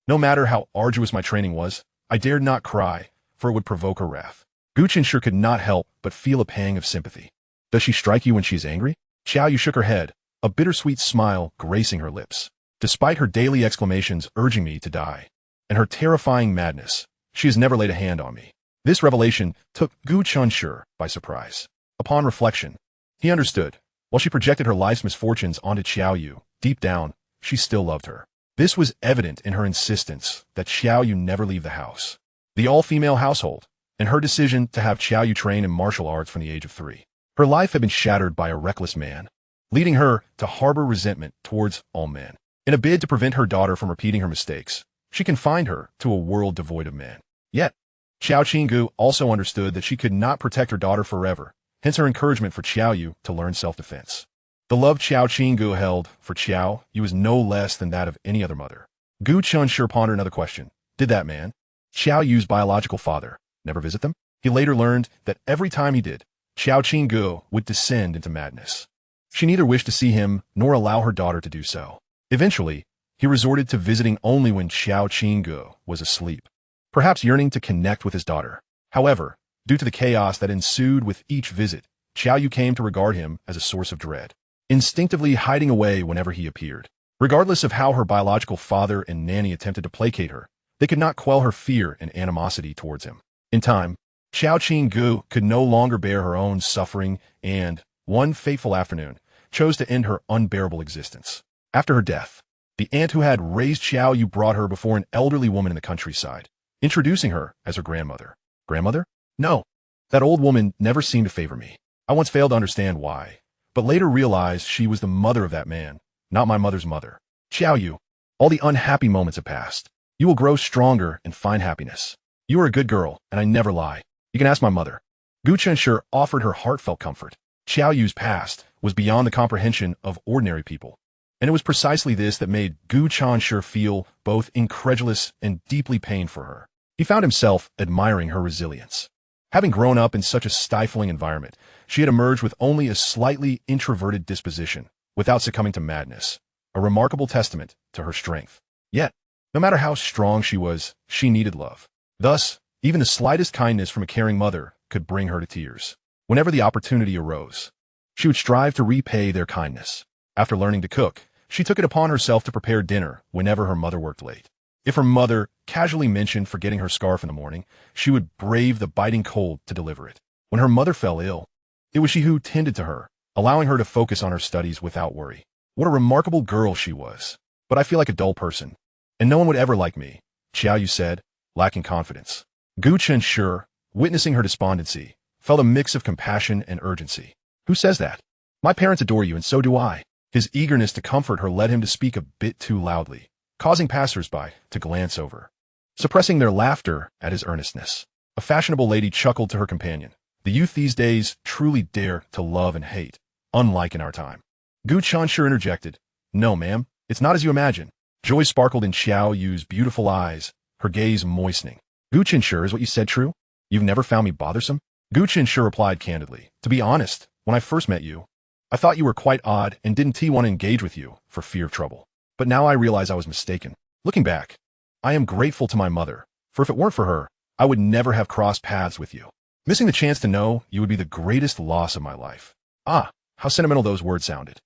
No matter how arduous my training was, I dared not cry, for it would provoke her wrath." Gu Chenshi could not help but feel a pang of sympathy. Does she strike you when she is angry? Xiao Yu shook her head, a bittersweet smile gracing her lips. Despite her daily exclamations urging me to die, and her terrifying madness, she has never laid a hand on me. This revelation took Gu Chenshi by surprise. Upon reflection, he understood. While she projected her life's misfortunes onto Xiao Yu, deep down, she still loved her. This was evident in her insistence that Xiao Yu never leave the house, the all-female household, and her decision to have Xiao Yu train in martial arts from the age of 3. Her life had been shattered by a reckless man, leading her to harbor resentment towards all men. In a bid to prevent her daughter from repeating her mistakes, she confined her to a world devoid of men. Yet, Xiao Qinggu also understood that she could not protect her daughter forever, hence her encouragement for Xiao Yu to learn self-defense. The love Xiao Qinggu held for Xiao Yu was no less than that of any other mother. Gu Chenshi pondered another question. Did that man, Xiao Yu's biological father, never visit them? He later learned that every time he did, Xiao Qinggu would descend into madness. She neither wished to see him nor allow her daughter to do so. Eventually, he resorted to visiting only when Xiao Qinggu was asleep, perhaps yearning to connect with his daughter. However, due to the chaos that ensued with each visit, Xiao Yu came to regard him as a source of dread, instinctively hiding away whenever he appeared. Regardless of how her biological father and nanny attempted to placate her, they could not quell her fear and animosity towards him. In time, Xiao Qinggu could no longer bear her own suffering and, one fateful afternoon, chose to end her unbearable existence. After her death, the aunt who had raised Xiao Yu brought her before an elderly woman in the countryside, introducing her as her grandmother. Grandmother? No. That old woman never seemed to favor me. I once failed to understand why, but later realized she was the mother of that man, not my mother's mother. Xiao Yu, all the unhappy moments have passed. You will grow stronger and find happiness. You are a good girl, and I never lie. You can ask my mother. Gu Chenshi offered her heartfelt comfort. Xiao Yu's past was beyond the comprehension of ordinary people, and it was precisely this that made Gu Chenshi feel both incredulous and deeply pained for her. He found himself admiring her resilience. Having grown up in such a stifling environment, she had emerged with only a slightly introverted disposition, without succumbing to madness, a remarkable testament to her strength. Yet, no matter how strong she was, she needed love. Thus, even the slightest kindness from a caring mother could bring her to tears. Whenever the opportunity arose, she would strive to repay their kindness. After learning to cook, she took it upon herself to prepare dinner whenever her mother worked late. If her mother casually mentioned forgetting her scarf in the morning, she would brave the biting cold to deliver it. When her mother fell ill, it was she who tended to her, allowing her to focus on her studies without worry. What a remarkable girl she was. But I feel like a dull person, and no one would ever like me, Xiao Yu said, lacking confidence. Gu Chenshi, witnessing her despondency, felt a mix of compassion and urgency. Who says that? My parents adore you, and so do I. His eagerness to comfort her led him to speak a bit too loudly, causing passers-by to glance over, suppressing their laughter at his earnestness. A fashionable lady chuckled to her companion. The youth these days truly dare to love and hate, unlike in our time. Gu Chenshi interjected, No, ma'am, it's not as you imagine. Joy sparkled in Xiao Yu's beautiful eyes, her gaze moistening. Gu Chenshi, is what you said true? You've never found me bothersome? Gu Chenshi replied candidly. To be honest, when I first met you, I thought you were quite odd and didn't want to engage with you for fear of trouble. But now I realize I was mistaken. Looking back, I am grateful to my mother, for if it weren't for her, I would never have crossed paths with you. Missing the chance to know you would be the greatest loss of my life. Ah, how sentimental those words sounded.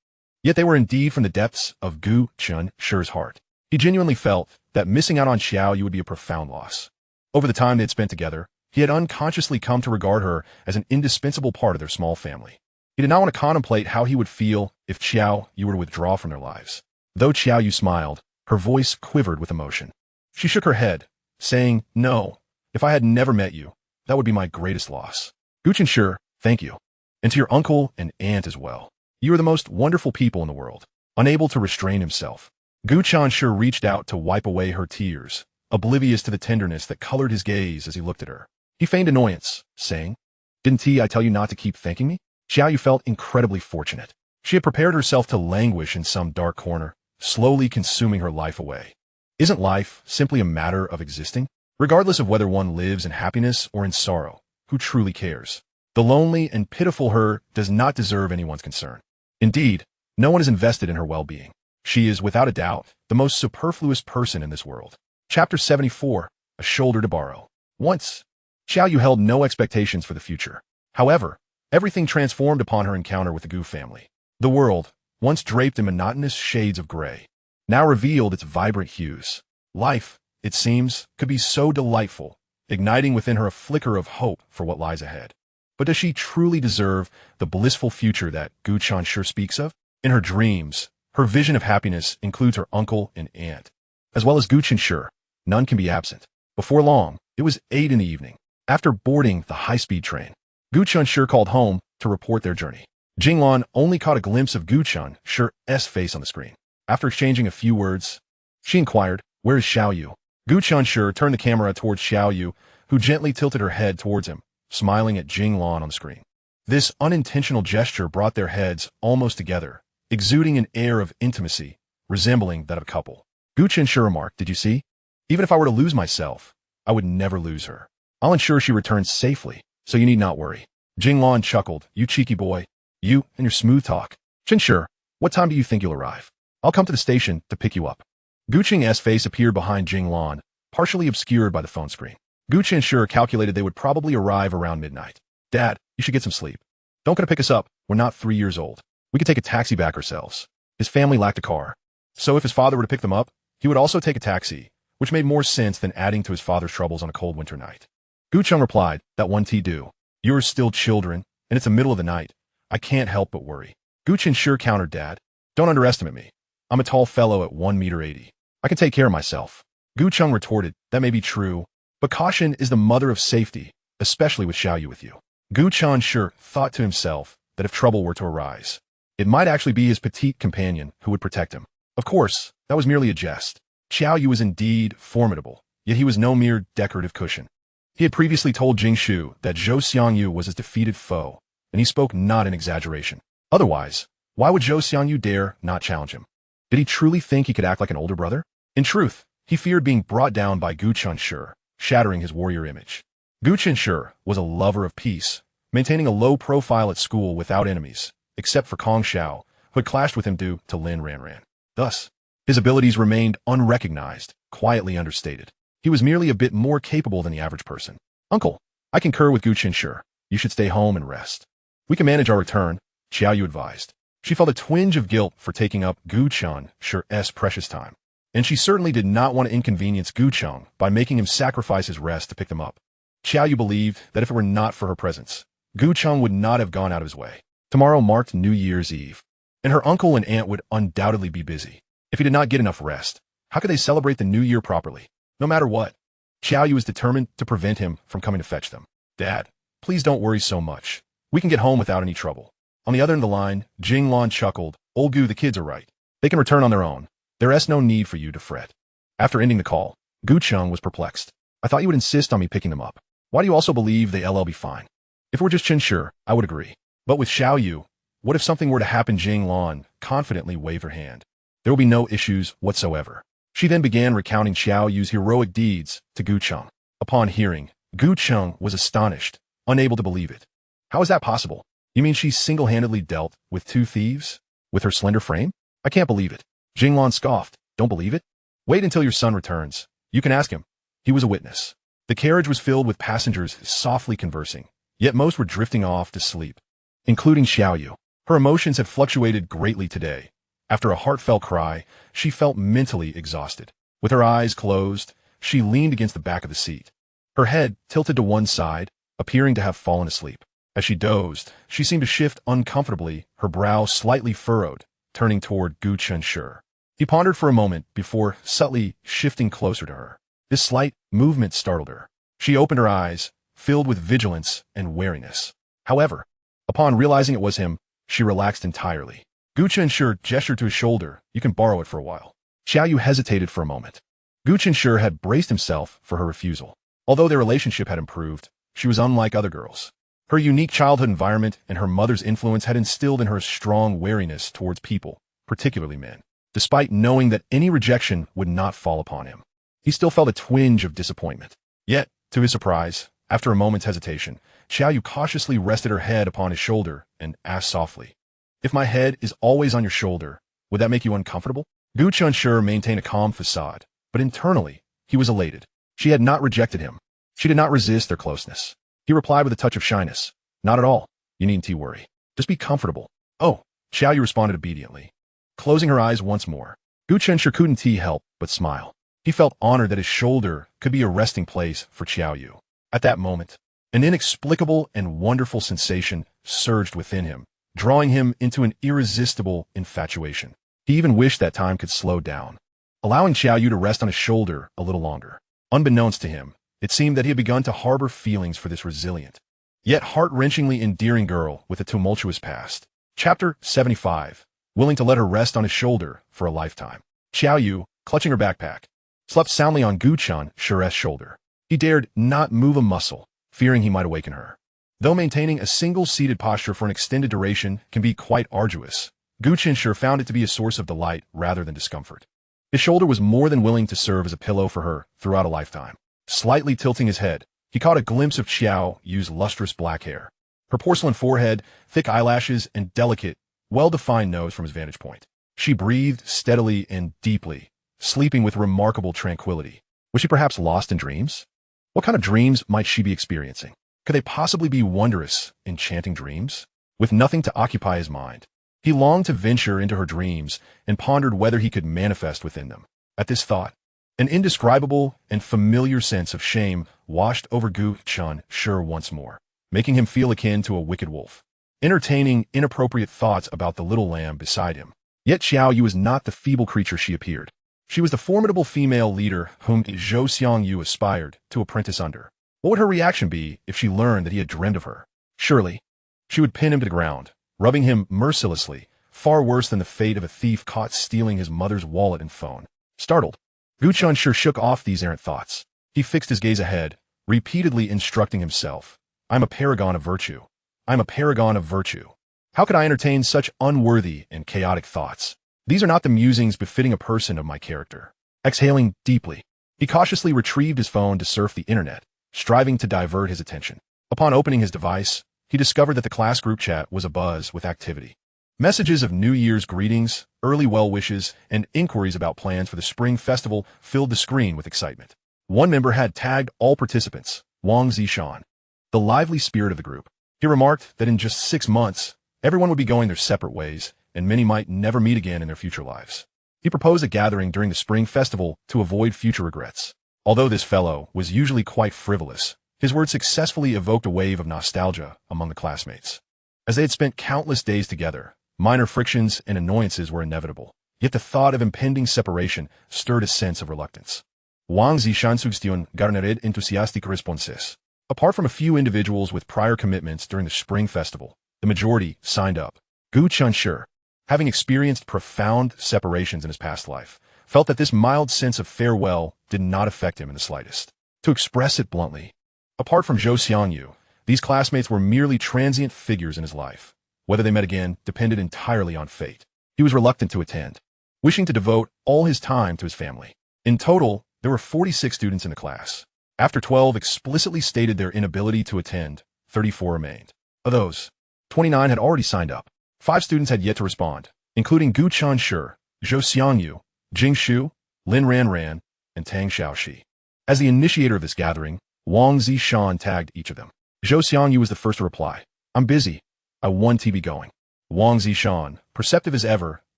Yet they were indeed from the depths of Gu Chenshi's heart. He genuinely felt that missing out on Xiao Yu would be a profound loss. Over the time they had spent together, he had unconsciously come to regard her as an indispensable part of their small family. He did not want to contemplate how he would feel if Xiao Yu were to withdraw from their lives. Though Xiao Yu smiled, her voice quivered with emotion. She shook her head, saying, No, if I had never met you, that would be my greatest loss. Gu Chenshi, thank you. And to your uncle and aunt as well. You are the most wonderful people in the world. Unable to restrain himself, Gu Chenshi reached out to wipe away her tears, oblivious to the tenderness that colored his gaze as he looked at her. He feigned annoyance, saying, Didn't I tell you not to keep thanking me? Xiao Yu felt incredibly fortunate. She had prepared herself to languish in some dark corner, slowly consuming her life away. Isn't life simply a matter of existing? Regardless of whether one lives in happiness or in sorrow, who truly cares? The lonely and pitiful her does not deserve anyone's concern. Indeed, no one is invested in her well-being. She is, without a doubt, the most superfluous person in this world. Chapter 74, A Shoulder to Borrow. Once, Xiao Yu held no expectations for the future. However, Everything transformed upon her encounter with the Gu family. The world, once draped in monotonous shades of gray, now revealed its vibrant hues. Life, it seems, could be so delightful, igniting within her a flicker of hope for what lies ahead. But does she truly deserve the blissful future that Gu Chenshi speaks of? In her dreams, her vision of happiness includes her uncle and aunt. As well as Gu Chenshi, none can be absent. Before long, it was 8 in the evening. After boarding the high-speed train, Gu Chenshi called home to report their journey. Jinglan only caught a glimpse of Gu Chenshi's face on the screen. After exchanging a few words, she inquired, "Where is Xiaoyu?" Gu Chenshi turned the camera towards Xiaoyu, who gently tilted her head towards him, smiling at Jinglan on the screen. This unintentional gesture brought their heads almost together, exuding an air of intimacy, resembling that of a couple. Gu Chenshi remarked, "Did you see? Even if I were to lose myself, I would never lose her. I'll ensure she returns safely, so you need not worry." Jinglan chuckled, "You cheeky boy. You and your smooth talk. Chenshi, what time do you think you'll arrive? I'll come to the station to pick you up." Gu Cheng's face appeared behind Jinglan, partially obscured by the phone screen. Gu Chenshi calculated they would probably arrive around midnight. "Dad, you should get some sleep. Don't come to pick us up. We're not 3 years old. We could take a taxi back ourselves." His family lacked a car, so if his father were to pick them up, he would also take a taxi, which made more sense than adding to his father's troubles on a cold winter night. Gu Cheng replied, "That one tea do. You're still children, and it's the middle of the night. I can't help but worry." Gu Chenshi countered, "Dad, don't underestimate me. I'm a tall fellow at 1.80 meters. I can take care of myself." Gu Cheng retorted, "That may be true, but caution is the mother of safety, especially with Xiaoyu with you." Gu Chenshi thought to himself that if trouble were to arise, it might actually be his petite companion who would protect him. Of course, that was merely a jest. Xiaoyu was indeed formidable, yet he was no mere decorative cushion. He had previously told Jingshu that Zhou Xiangyu was his defeated foe, and he spoke not in exaggeration. Otherwise, why would Zhou Xiangyu dare not challenge him? Did he truly think he could act like an older brother? In truth, he feared being brought down by Gu Chenshi, shattering his warrior image. Gu Chenshi was a lover of peace, maintaining a low profile at school without enemies, except for Kong Xiao, who had clashed with him due to Lin Ranran. Thus, his abilities remained unrecognized, quietly understated. He was merely a bit more capable than the average person. "Uncle, I concur with Gu Chenshi. You should stay home and rest. We can manage our return," Xiaoyu advised. She felt a twinge of guilt for taking up Gu Chenshi's precious time, and she certainly did not want to inconvenience Gu Cheng by making him sacrifice his rest to pick them up. Xiaoyu believed that if it were not for her presence, Gu Cheng would not have gone out of his way. Tomorrow marked New Year's Eve, and her uncle and aunt would undoubtedly be busy. If he did not get enough rest, how could they celebrate the New Year properly? No matter what, Xiaoyu was determined to prevent him from coming to fetch them. "Dad, please don't worry so much. We can get home without any trouble." On the other end of the line, Jinglan chuckled, "Old Gu, the kids are right. They can return on their own. There is no need for you to fret." After ending the call, Gu Cheng was perplexed. "I thought you would insist on me picking them up. Why do you also believe they'll be fine?" "If it were just Chenshi, I would agree. But with Xiaoyu, what if something were to happen?" Jinglan confidently waved her hand. "There will be no issues whatsoever." She then began recounting Xiaoyu's heroic deeds to Gu Cheng. Upon hearing, Gu Cheng was astonished, unable to believe it. "How is that possible? You mean she single-handedly dealt with 2 thieves? With her slender frame? I can't believe it." Jinglan scoffed. "Don't believe it? Wait until your son returns. You can ask him. He was a witness." The carriage was filled with passengers softly conversing, yet most were drifting off to sleep, including Xiaoyu. Her emotions had fluctuated greatly today. After a heartfelt cry, she felt mentally exhausted. With her eyes closed, she leaned against the back of the seat, her head tilted to one side, appearing to have fallen asleep. As she dozed, she seemed to shift uncomfortably, her brow slightly furrowed, turning toward Gu Chenshi. He pondered for a moment before subtly shifting closer to her. This slight movement startled her. She opened her eyes, filled with vigilance and wariness. However, upon realizing it was him, she relaxed entirely. Gu Chenshi gestured to his shoulder. "You can borrow it for a while." Xiaoyu hesitated for a moment. Gu Chenshi had braced himself for her refusal. Although their relationship had improved, she was unlike other girls. Her unique childhood environment and her mother's influence had instilled in her a strong wariness towards people, particularly men. Despite knowing that any rejection would not fall upon him, he still felt a twinge of disappointment. Yet, to his surprise, after a moment's hesitation, Xiaoyu cautiously rested her head upon his shoulder and asked softly, "If my head is always on your shoulder, would that make you uncomfortable?" Gu Chenshi maintained a calm facade, but internally, he was elated. She had not rejected him. She did not resist their closeness. He replied with a touch of shyness, "Not at all. You needn't worry. Just be comfortable. Oh, Xiaoyu responded obediently. Closing her eyes once more, Gu Chenshi couldn't help but smile. He felt honored that his shoulder could be a resting place for Xiaoyu. At that moment, an inexplicable and wonderful sensation surged within him, drawing him into an irresistible infatuation. He even wished that time could slow down, allowing Xiaoyu to rest on his shoulder a little longer. Unbeknownst to him, it seemed that he had begun to harbor feelings for this resilient, yet heart-wrenchingly endearing girl with a tumultuous past. Chapter 75. Willing to let her rest on his shoulder for a lifetime. Xiaoyu, clutching her backpack, slept soundly on Gu Chenshi's shoulder. He dared not move a muscle, fearing he might awaken her. Though maintaining a single-seated posture for an extended duration can be quite arduous, Gu Chenshi found it to be a source of delight rather than discomfort. His shoulder was more than willing to serve as a pillow for her throughout a lifetime. Slightly tilting his head, he caught a glimpse of Xiaoyu's lustrous black hair, her porcelain forehead, thick eyelashes, and delicate, well-defined nose from his vantage point. She breathed steadily and deeply, sleeping with remarkable tranquility. Was she perhaps lost in dreams? What kind of dreams might she be experiencing? Could they possibly be wondrous, enchanting dreams? With nothing to occupy his mind, he longed to venture into her dreams and pondered whether he could manifest within them. At this thought, an indescribable and familiar sense of shame washed over Gu Chenshi once more, making him feel akin to a wicked wolf, entertaining inappropriate thoughts about the little lamb beside him. Yet Xiaoyu was not the feeble creature she appeared. She was the formidable female leader whom Zhou Xiangyu aspired to apprentice under. What would her reaction be if she learned that he had dreamed of her? Surely, she would pin him to the ground, rubbing him mercilessly, far worse than the fate of a thief caught stealing his mother's wallet and phone. Startled, Gu Chenshi shook off these errant thoughts. He fixed his gaze ahead, repeatedly instructing himself, "I'm a paragon of virtue. I'm a paragon of virtue. How could I entertain such unworthy and chaotic thoughts? These are not the musings befitting a person of my character." Exhaling deeply, he cautiously retrieved his phone to surf the internet, striving to divert his attention. Upon opening his device, he discovered that the class group chat was abuzz with activity. Messages of New Year's greetings, early well wishes, and inquiries about plans for the Spring Festival filled the screen with excitement. One member had tagged all participants, Wang Zishan, the lively spirit of the group. He remarked that in just 6 months, everyone would be going their separate ways, and many might never meet again in their future lives. He proposed a gathering during the Spring Festival to avoid future regrets. Although this fellow was usually quite frivolous, his words successfully evoked a wave of nostalgia among the classmates. As they had spent countless days together, minor frictions and annoyances were inevitable, yet the thought of impending separation stirred a sense of reluctance. Wang Zishan suggestion garnered enthusiastic responses. Apart from a few individuals with prior commitments during the Spring Festival, the majority signed up. Gu Chenshi, having experienced profound separations in his past life, felt that this mild sense of farewell did not affect him in the slightest. To express it bluntly, apart from Zhou Xiangyu, these classmates were merely transient figures in his life. Whether they met again depended entirely on fate. He was reluctant to attend, wishing to devote all his time to his family. In total, there were 46 students in the class. After 12 explicitly stated their inability to attend, 34 remained. Of those, 29 had already signed up. 5 students had yet to respond, including Gu Chenshi, Zhou Xiangyu, Jing Shu, Lin Ranran, and Tang Xiaoxi. As the initiator of this gathering, Wang Zishan tagged each of them. Zhou Xiangyu was the first to reply. "I'm busy. I want to be going." Wang Zishan, perceptive as ever,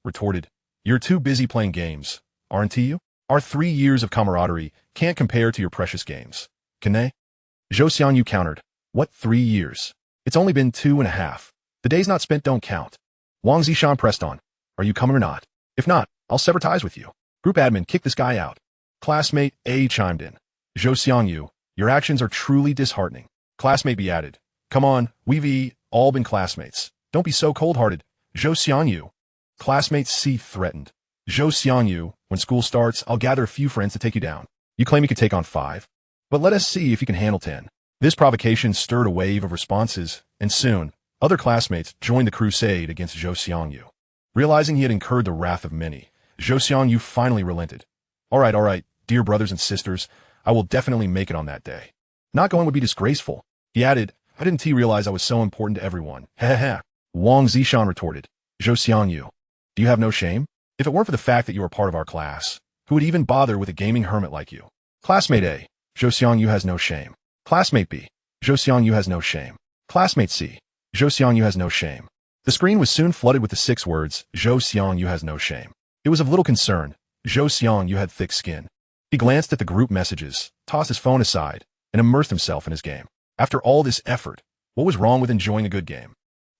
retorted, "You're too busy playing games, aren't you? Our 3 years of camaraderie can't compare to your precious games, can they?" Zhou Xiangyu countered, "What 3 years? It's only been 2.5. The days not spent don't count." Wang Zishan pressed on, "Are you coming or not? If not, I'll sever ties with you. Group admin, kick this guy out." Classmate A chimed in. "Zhou Xiangyu, your actions are truly disheartening." Classmate B added, "Come on, we've all been classmates. Don't be so cold-hearted, Zhou Xiangyu." Classmate C threatened, "Zhou Xiangyu, when school starts, I'll gather a few friends to take you down. You claim you could take on 5, but let us see if you can handle 10. This provocation stirred a wave of responses, and soon, other classmates joined the crusade against Zhou Xiangyu. Realizing he had incurred the wrath of many, Zhou Xiangyu finally relented. All right, dear brothers and sisters, I will definitely make it on that day. Not going would be disgraceful." He added, "I didn't realize I was so important to everyone. Heh." Wang Zishan retorted, "Zhou Xiangyu, do you have no shame? If it weren't for the fact that you are part of our class, who would even bother with a gaming hermit like you?" Classmate A, "Zhou Xiangyu has no shame." Classmate B, "Zhou Xiangyu has no shame." Classmate C, Zhou Xiangyu has no shame. The screen was soon flooded with the 6 words, Zhou Xiangyu has no shame. It was of little concern. Zhou Xiangyu had thick skin. He glanced at the group messages, tossed his phone aside, and immersed himself in his game. After all this effort, what was wrong with enjoying a good game?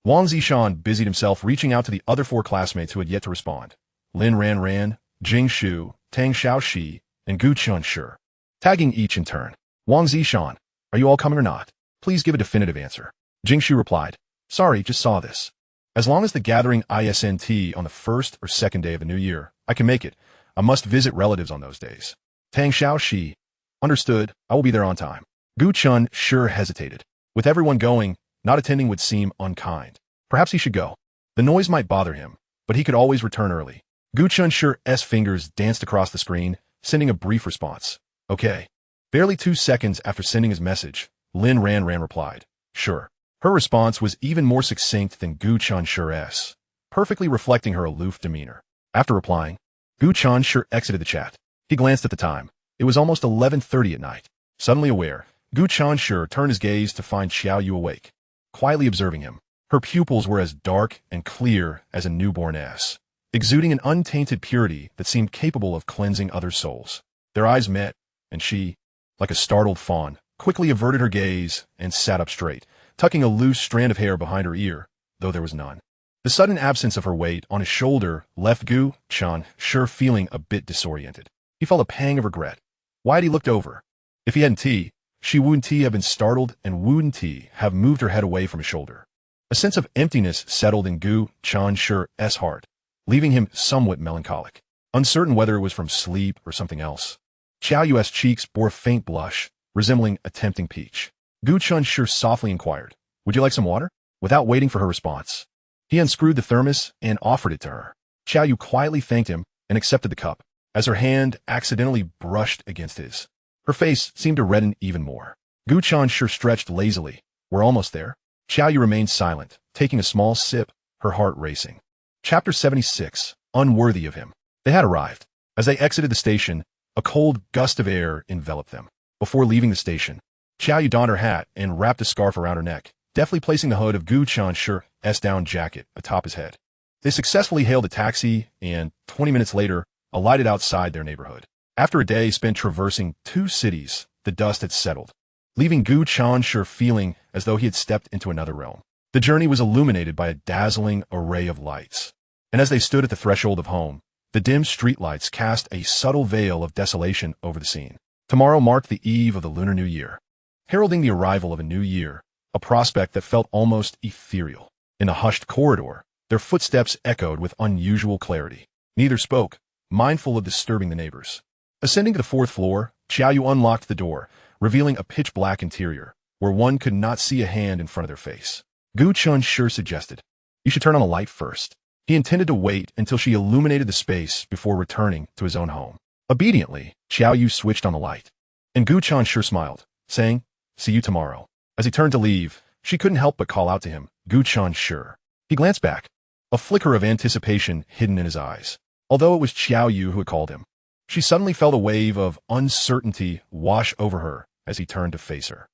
Wang Zishan busied himself reaching out to the other 4 classmates who had yet to respond. Lin Ranran, Jing Shu, Tang Xiaoxi, and Gu Chenshi, tagging each in turn. Wang Zishan, are you all coming or not? Please give a definitive answer. Jing Shu replied, sorry, just saw this. As long as the gathering isn't on the first or second day of the new year, I can make it. I must visit relatives on those days. Tang Xiaoxi, understood, I will be there on time. Gu Chenshi hesitated. With everyone going, not attending would seem unkind. Perhaps he should go. The noise might bother him, but he could always return early. Gu Chenshi's fingers danced across the screen, sending a brief response. Okay. Barely 2 seconds after sending his message, Lin Ranran replied, sure. Her response was even more succinct than Gu Chenshi's, perfectly reflecting her aloof demeanor. After replying, Gu Chenshi exited the chat. He glanced at the time. It was almost 11:30 at night. Suddenly aware, Gu Chenshi turned his gaze to find Xiaoyu awake, quietly observing him. Her pupils were as dark and clear as a newborn's, exuding an untainted purity that seemed capable of cleansing other souls. Their eyes met, and she, like a startled fawn, quickly averted her gaze and sat up straight, tucking a loose strand of hair behind her ear, though there was none. The sudden absence of her weight on his shoulder left Gu Chenshi feeling a bit disoriented. He felt a pang of regret. Why had he looked over? If he hadn't, she wouldn't have been startled and wouldn't have moved her head away from his shoulder. A sense of emptiness settled in Gu Chenshi's heart, leaving him somewhat melancholic, uncertain whether it was from sleep or something else. Xiaoyu's cheeks bore a faint blush, resembling a tempting peach. Gu Chenshi softly inquired, would you like some water? Without waiting for her response, he unscrewed the thermos and offered it to her. Xiaoyu quietly thanked him and accepted the cup, as her hand accidentally brushed against his. Her face seemed to redden even more. Gu Chenshi stretched lazily. We're almost there. Xiaoyu remained silent, taking a small sip, her heart racing. Chapter 76, Unworthy of Him. They had arrived. As they exited the station, a cold gust of air enveloped them. Before leaving the station, Xiaoyu donned her hat and wrapped a scarf around her neck, deftly placing the hood of Gu Chenshi's down jacket atop his head. They successfully hailed a taxi and, 20 minutes later, alighted outside their neighborhood. After a day spent traversing 2 cities, the dust had settled, leaving Gu Chenshi feeling as though he had stepped into another realm. The journey was illuminated by a dazzling array of lights, and as they stood at the threshold of home, the dim streetlights cast a subtle veil of desolation over the scene. Tomorrow marked the eve of the Lunar New Year, heralding the arrival of a new year, a prospect that felt almost ethereal. In a hushed corridor, their footsteps echoed with unusual clarity. Neither spoke, mindful of disturbing the neighbors. Ascending to the 4th floor, Xiaoyu unlocked the door, revealing a pitch-black interior, where one could not see a hand in front of their face. Gu Chenshi suggested, you should turn on a light first. He intended to wait until she illuminated the space before returning to his own home. Obediently, Xiaoyu switched on the light, and Gu Chenshi smiled, saying, see you tomorrow. As he turned to leave, she couldn't help but call out to him, Gu Chenshi. He glanced back, a flicker of anticipation hidden in his eyes. Although it was Xiaoyu who had called him, she suddenly felt a wave of uncertainty wash over her as he turned to face her.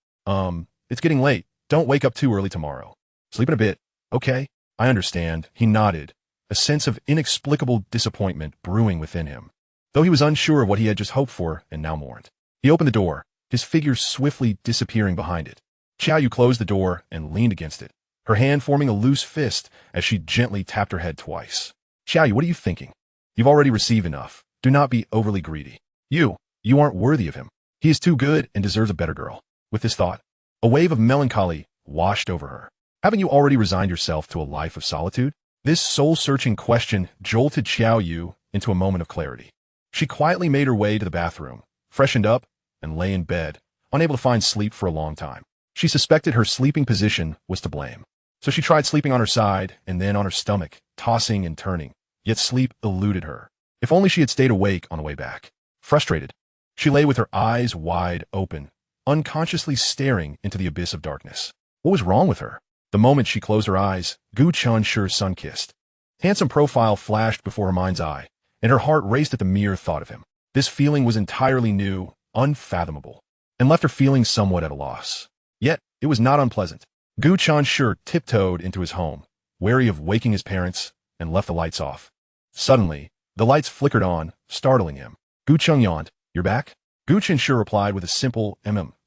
It's getting late. Don't wake up too early tomorrow. Sleep in a bit, okay? I understand. He nodded, a sense of inexplicable disappointment brewing within him, though he was unsure of what he had just hoped for and now mourned. He opened the door, his figure swiftly disappearing behind it. Xiaoyu closed the door and leaned against it, her hand forming a loose fist as she gently tapped her head twice. Xiaoyu, what are you thinking? You've already received enough. Do not be overly greedy. You aren't worthy of him. He is too good and deserves a better girl. With this thought, a wave of melancholy washed over her. Haven't you already resigned yourself to a life of solitude? This soul-searching question jolted Xiaoyu into a moment of clarity. She quietly made her way to the bathroom, freshened up, and lay in bed, unable to find sleep for a long time. She suspected her sleeping position was to blame. So she tried sleeping on her side and then on her stomach, tossing and turning, yet sleep eluded her. If only she had stayed awake on the way back. Frustrated, she lay with her eyes wide open, unconsciously staring into the abyss of darkness. What was wrong with her? The moment she closed her eyes, Gu Chenshi sun-kissed. Handsome profile flashed before her mind's eye, and her heart raced at the mere thought of him. This feeling was entirely new, unfathomable, and left her feeling somewhat at a loss. Yet, it was not unpleasant. Gu Chenshi tiptoed into his home, wary of waking his parents, and left the lights off. Suddenly, the lights flickered on, startling him. Gu Cheng yawned. "You're back?" Gu Chenshi replied with a simple,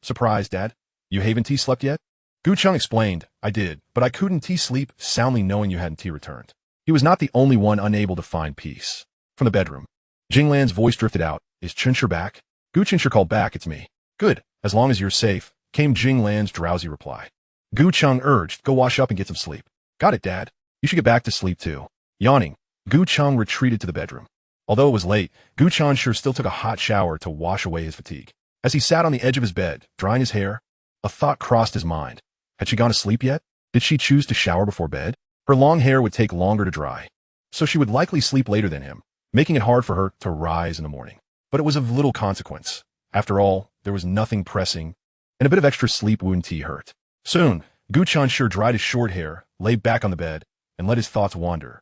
"Surprise, Dad? You haven't slept yet?" Gu Cheng explained, "I did, but I couldn't sleep soundly knowing you hadn't returned." He was not the only one unable to find peace. From the bedroom, Jinglan's voice drifted out. "Is Chenshi back?" Gu Chenshi called back, "It's me." "Good, as long as you're safe," came Jinglan's drowsy reply. Gu Cheng urged, "Go wash up and get some sleep." "Got it, Dad. You should get back to sleep too." Yawning, Gu Cheng retreated to the bedroom. Although it was late, Gu Chenshi still took a hot shower to wash away his fatigue. As he sat on the edge of his bed, drying his hair, a thought crossed his mind. Had she gone to sleep yet? Did she choose to shower before bed? Her long hair would take longer to dry, so she would likely sleep later than him, making it hard for her to rise in the morning. But it was of little consequence. After all, there was nothing pressing, and a bit of extra sleep wouldn't hurt. Soon, Gu Chenshi dried his short hair, lay back on the bed, and let his thoughts wander,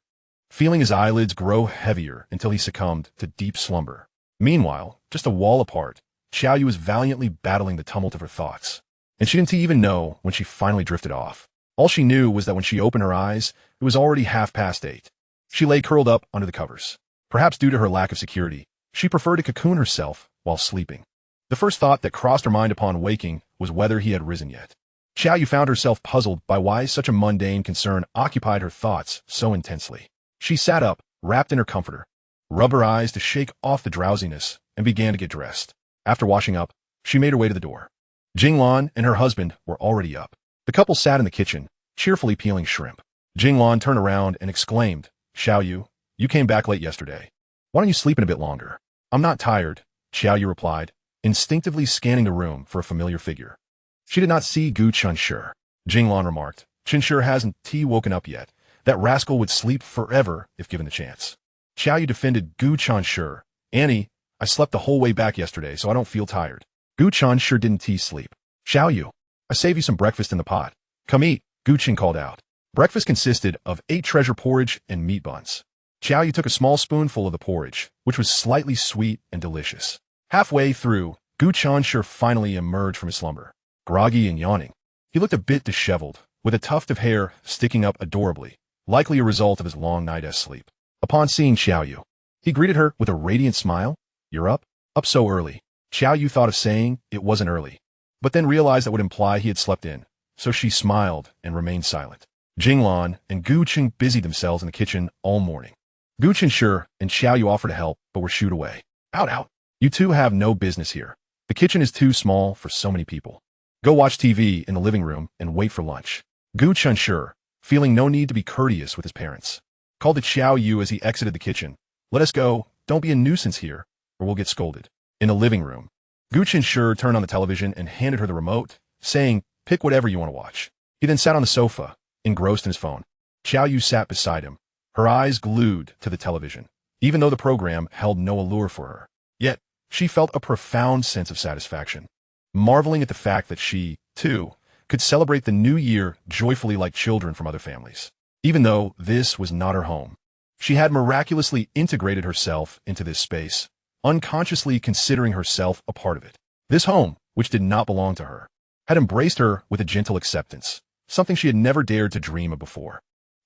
feeling his eyelids grow heavier until he succumbed to deep slumber. Meanwhile, just a wall apart, Xiaoyu was valiantly battling the tumult of her thoughts, and she didn't even know when she finally drifted off. All she knew was that when she opened her eyes, it was already 8:30. She lay curled up under the covers. Perhaps due to her lack of security, she preferred to cocoon herself while sleeping. The first thought that crossed her mind upon waking was whether he had risen yet. Xiaoyu found herself puzzled by why such a mundane concern occupied her thoughts so intensely. She sat up, wrapped in her comforter, rubbed her eyes to shake off the drowsiness, and began to get dressed. After washing up, she made her way to the door. Jinglan and her husband were already up. The couple sat in the kitchen, cheerfully peeling shrimp. Jinglan turned around and exclaimed, "Xiaoyu, you came back late yesterday. Why don't you sleep in a bit longer?" "I'm not tired," Xiaoyu replied, instinctively scanning the room for a familiar figure. She did not see Gu Chenshi. Jinglan remarked, "Chenshi hasn't woken up yet. That rascal would sleep forever if given the chance." Xiaoyu defended Gu Chenshi. "Annie, I slept the whole way back yesterday, so I don't feel tired." Gu Chenshi didn't sleep. "Xiaoyu, I saved you some breakfast in the pot. Come eat," Gu Chen called out. Breakfast consisted of 8 treasure porridge and meat buns. Xiaoyu took a small spoonful of the porridge, which was slightly sweet and delicious. Halfway through, Gu Chenshi finally emerged from his slumber. Groggy and yawning, he looked a bit disheveled, with a tuft of hair sticking up adorably, likely a result of his long night's sleep. Upon seeing Xiaoyu, he greeted her with a radiant smile. "You're up? Up so early?" Xiaoyu thought of saying it wasn't early, but then realized that would imply he had slept in, so she smiled and remained silent. Jinglan and Gu Chen busied themselves in the kitchen all morning. Gu Chenshi and Xiaoyu offered to help, but were shooed away. Out. You two have no business here. The kitchen is too small for so many people. Go watch TV in the living room and wait for lunch." Gu Chenshi, feeling no need to be courteous with his parents, called to Xiaoyu as he exited the kitchen. "Let us go. Don't be a nuisance here, or we'll get scolded." In the living room, Gu Chenshi turned on the television and handed her the remote, saying, "Pick whatever you want to watch." He then sat on the sofa, engrossed in his phone. Xiaoyu sat beside him, her eyes glued to the television, even though the program held no allure for her. Yet, she felt a profound sense of satisfaction, marveling at the fact that she, too, could celebrate the new year joyfully like children from other families. Even though this was not her home, she had miraculously integrated herself into this space, unconsciously considering herself a part of it. This home, which did not belong to her, had embraced her with a gentle acceptance, something she had never dared to dream of before.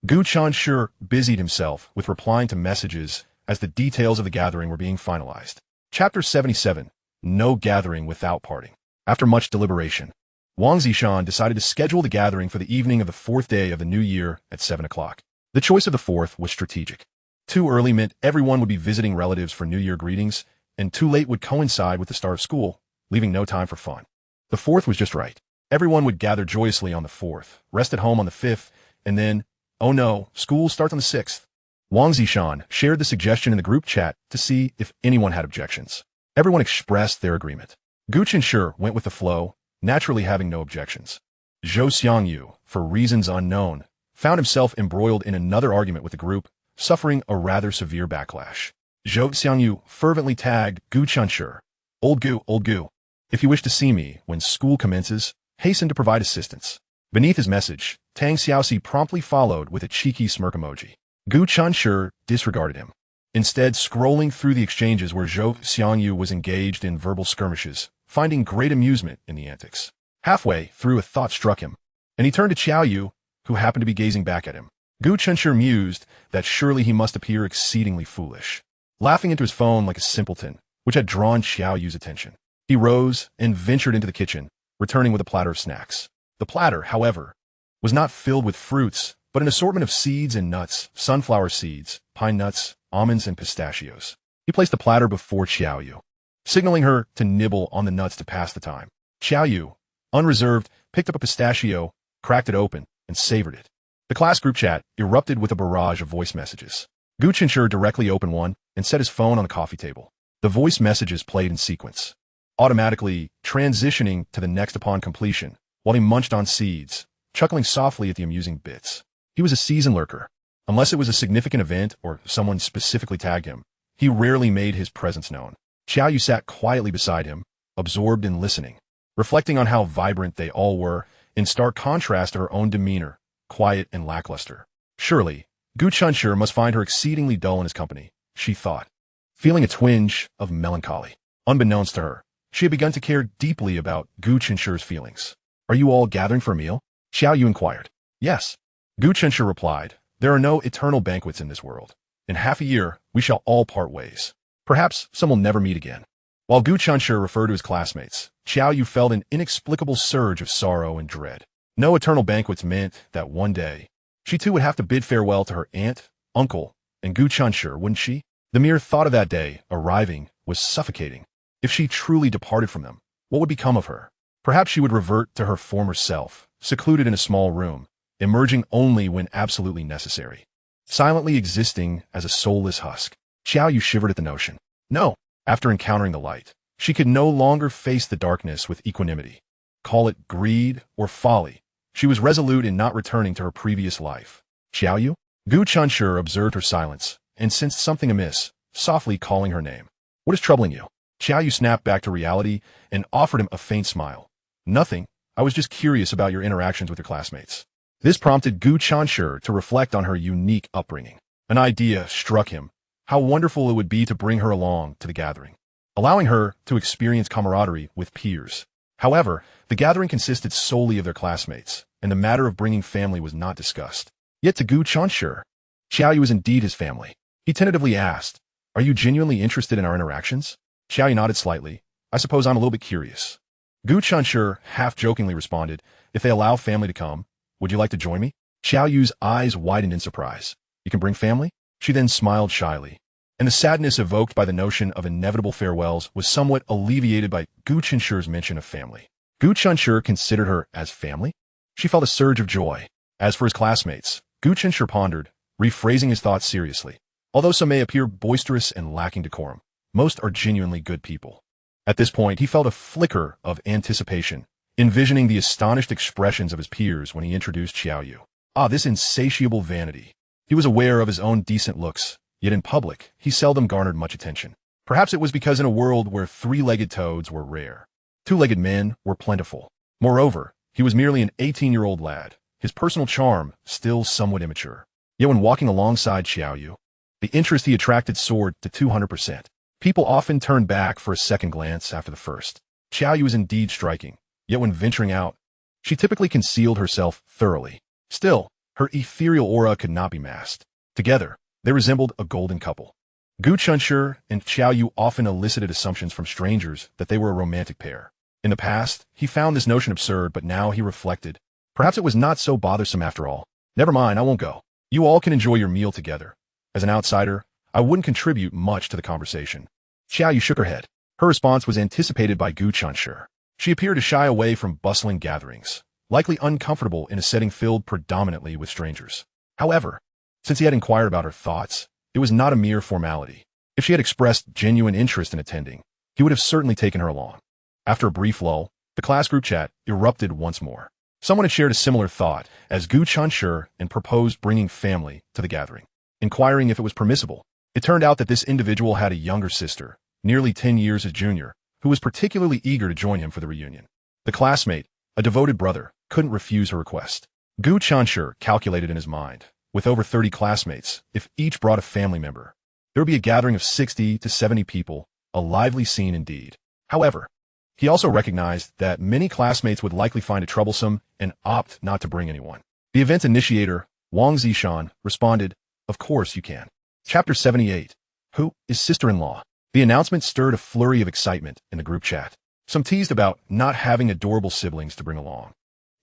Gu Chenshi busied himself with replying to messages as the details of the gathering were being finalized. Chapter 77, No Gathering Without Parting. After much deliberation, Wang Zishan decided to schedule the gathering for the evening of the 4th day of the new year at 7 o'clock. The choice of the 4th was strategic. Too early meant everyone would be visiting relatives for New Year greetings, and too late would coincide with the start of school, leaving no time for fun. The 4th was just right. Everyone would gather joyously on the 4th, rest at home on the 5th, and then, oh no, school starts on the 6th. Wang Zishan shared the suggestion in the group chat to see if anyone had objections. Everyone expressed their agreement. Gu Chenshi went with the flow, naturally having no objections. Zhou Xiangyu, for reasons unknown, found himself embroiled in another argument with the group, suffering a rather severe backlash. Zhou Xiangyu fervently tagged Gu Chenshi. Old Gu, if you wish to see me when school commences, hasten to provide assistance." Beneath his message, Tang Xiaoxi promptly followed with a cheeky smirk emoji. Gu Chenshi disregarded him, instead scrolling through the exchanges where Zhou Xiangyu was engaged in verbal skirmishes, finding great amusement in the antics. Halfway through, a thought struck him. and he turned to Xiao Yu, who happened to be gazing back at him. Gu Chenshi mused that surely he must appear exceedingly foolish, laughing into his phone like a simpleton, which had drawn Xiao Yu's attention. He rose and ventured into the kitchen, returning with a platter of snacks. The platter, however, was not filled with fruits, but an assortment of seeds and nuts, sunflower seeds, pine nuts, almonds, and pistachios. He placed the platter before Xiao Yu, signaling her to nibble on the nuts to pass the time. Xiao Yu, unreserved, picked up a pistachio, cracked it open, and savored it. The class group chat erupted with a barrage of voice messages. Gu Chenshi directly opened one and set his phone on the coffee table. The voice messages played in sequence, automatically transitioning to the next upon completion, while he munched on seeds, chuckling softly at the amusing bits. He was a seasoned lurker. Unless it was a significant event or someone specifically tagged him, he rarely made his presence known. Xiao Yu sat quietly beside him, absorbed in listening, reflecting on how vibrant they all were, in stark contrast to her own demeanor, quiet and lackluster. Surely, Gu Chenshi must find her exceedingly dull in his company, she thought, feeling a twinge of melancholy. Unbeknownst to her, she had begun to care deeply about Gu Chenshi's feelings. "Are you all gathering for a meal?" Xiao Yu inquired. "Yes." Gu Chenshi replied, "There are no eternal banquets in this world. In half a year, we shall all part ways. Perhaps some will never meet again." While Gu Chenshi referred to his classmates, Xiao Yu felt an inexplicable surge of sorrow and dread. No eternal banquets meant that one day, she too would have to bid farewell to her aunt, uncle, and Gu Chenshi, wouldn't she? The mere thought of that day arriving was suffocating. If she truly departed from them, what would become of her? Perhaps she would revert to her former self, secluded in a small room, emerging only when absolutely necessary, silently existing as a soulless husk. Xiao Yu shivered at the notion. No, after encountering the light, she could no longer face the darkness with equanimity. Call it greed or folly, she was resolute in not returning to her previous life. "Xiao Yu?" Gu Chenshi observed her silence and sensed something amiss, softly calling her name. "What is troubling you?" Xiao Yu snapped back to reality and offered him a faint smile. "Nothing. I was just curious about your interactions with your classmates." This prompted Gu Chenshi to reflect on her unique upbringing. An idea struck him. How wonderful it would be to bring her along to the gathering, allowing her to experience camaraderie with peers. However, the gathering consisted solely of their classmates, and the matter of bringing family was not discussed. Yet to Gu Chenshi, Xiao Yu was indeed his family. He tentatively asked, "Are you genuinely interested in our interactions?" Xiao Yu nodded slightly. "I suppose I'm a little bit curious." Gu Chenshi half-jokingly responded, "If they allow family to come, would you like to join me?" Xiao Yu's eyes widened in surprise. "You can bring family?" She then smiled shyly, and the sadness evoked by the notion of inevitable farewells was somewhat alleviated by Gu Chenshi's mention of family. Gu Chenshi considered her as family? She felt a surge of joy. As for his classmates, Gu Chenshi pondered, rephrasing his thoughts seriously. Although some may appear boisterous and lacking decorum, most are genuinely good people. At this point, he felt a flicker of anticipation, envisioning the astonished expressions of his peers when he introduced Xiao Yu. This insatiable vanity. He was aware of his own decent looks, yet in public, he seldom garnered much attention. Perhaps it was because in a world where three-legged toads were rare, two-legged men were plentiful. Moreover, he was merely an 18-year-old lad, his personal charm still somewhat immature. Yet when walking alongside Xiao Yu, the interest he attracted soared to 200%. People often turned back for a second glance after the first. Xiao Yu was indeed striking, yet when venturing out, she typically concealed herself thoroughly. Still, her ethereal aura could not be masked. Together, they resembled a golden couple. Gu Chenshi and Xiao Yu often elicited assumptions from strangers that they were a romantic pair. In the past, he found this notion absurd, but now he reflected. Perhaps it was not so bothersome after all. Never mind, I won't go. You all can enjoy your meal together. As an outsider, I wouldn't contribute much to the conversation. Xiao Yu shook her head. Her response was anticipated by Gu Chenshi. She appeared to shy away from bustling gatherings, likely uncomfortable in a setting filled predominantly with strangers. However, since he had inquired about her thoughts, it was not a mere formality. If she had expressed genuine interest in attending, he would have certainly taken her along. After a brief lull, the class group chat erupted once more. Someone had shared a similar thought as Gu Chenshi and proposed bringing family to the gathering. Inquiring if it was permissible, it turned out that this individual had a younger sister, nearly 10 years his junior, who was particularly eager to join him for the reunion. The classmate, a devoted brother, couldn't refuse her request. Gu Chenshi calculated in his mind, with over 30 classmates, if each brought a family member, there would be a gathering of 60 to 70 people, a lively scene indeed. However, He also recognized that many classmates would likely find it troublesome and opt not to bring anyone. The event initiator, Wang Zishan, responded, "Of course you can." Chapter 78. Who is sister-in-law? The announcement stirred a flurry of excitement in the group chat. Some teased about not having adorable siblings to bring along,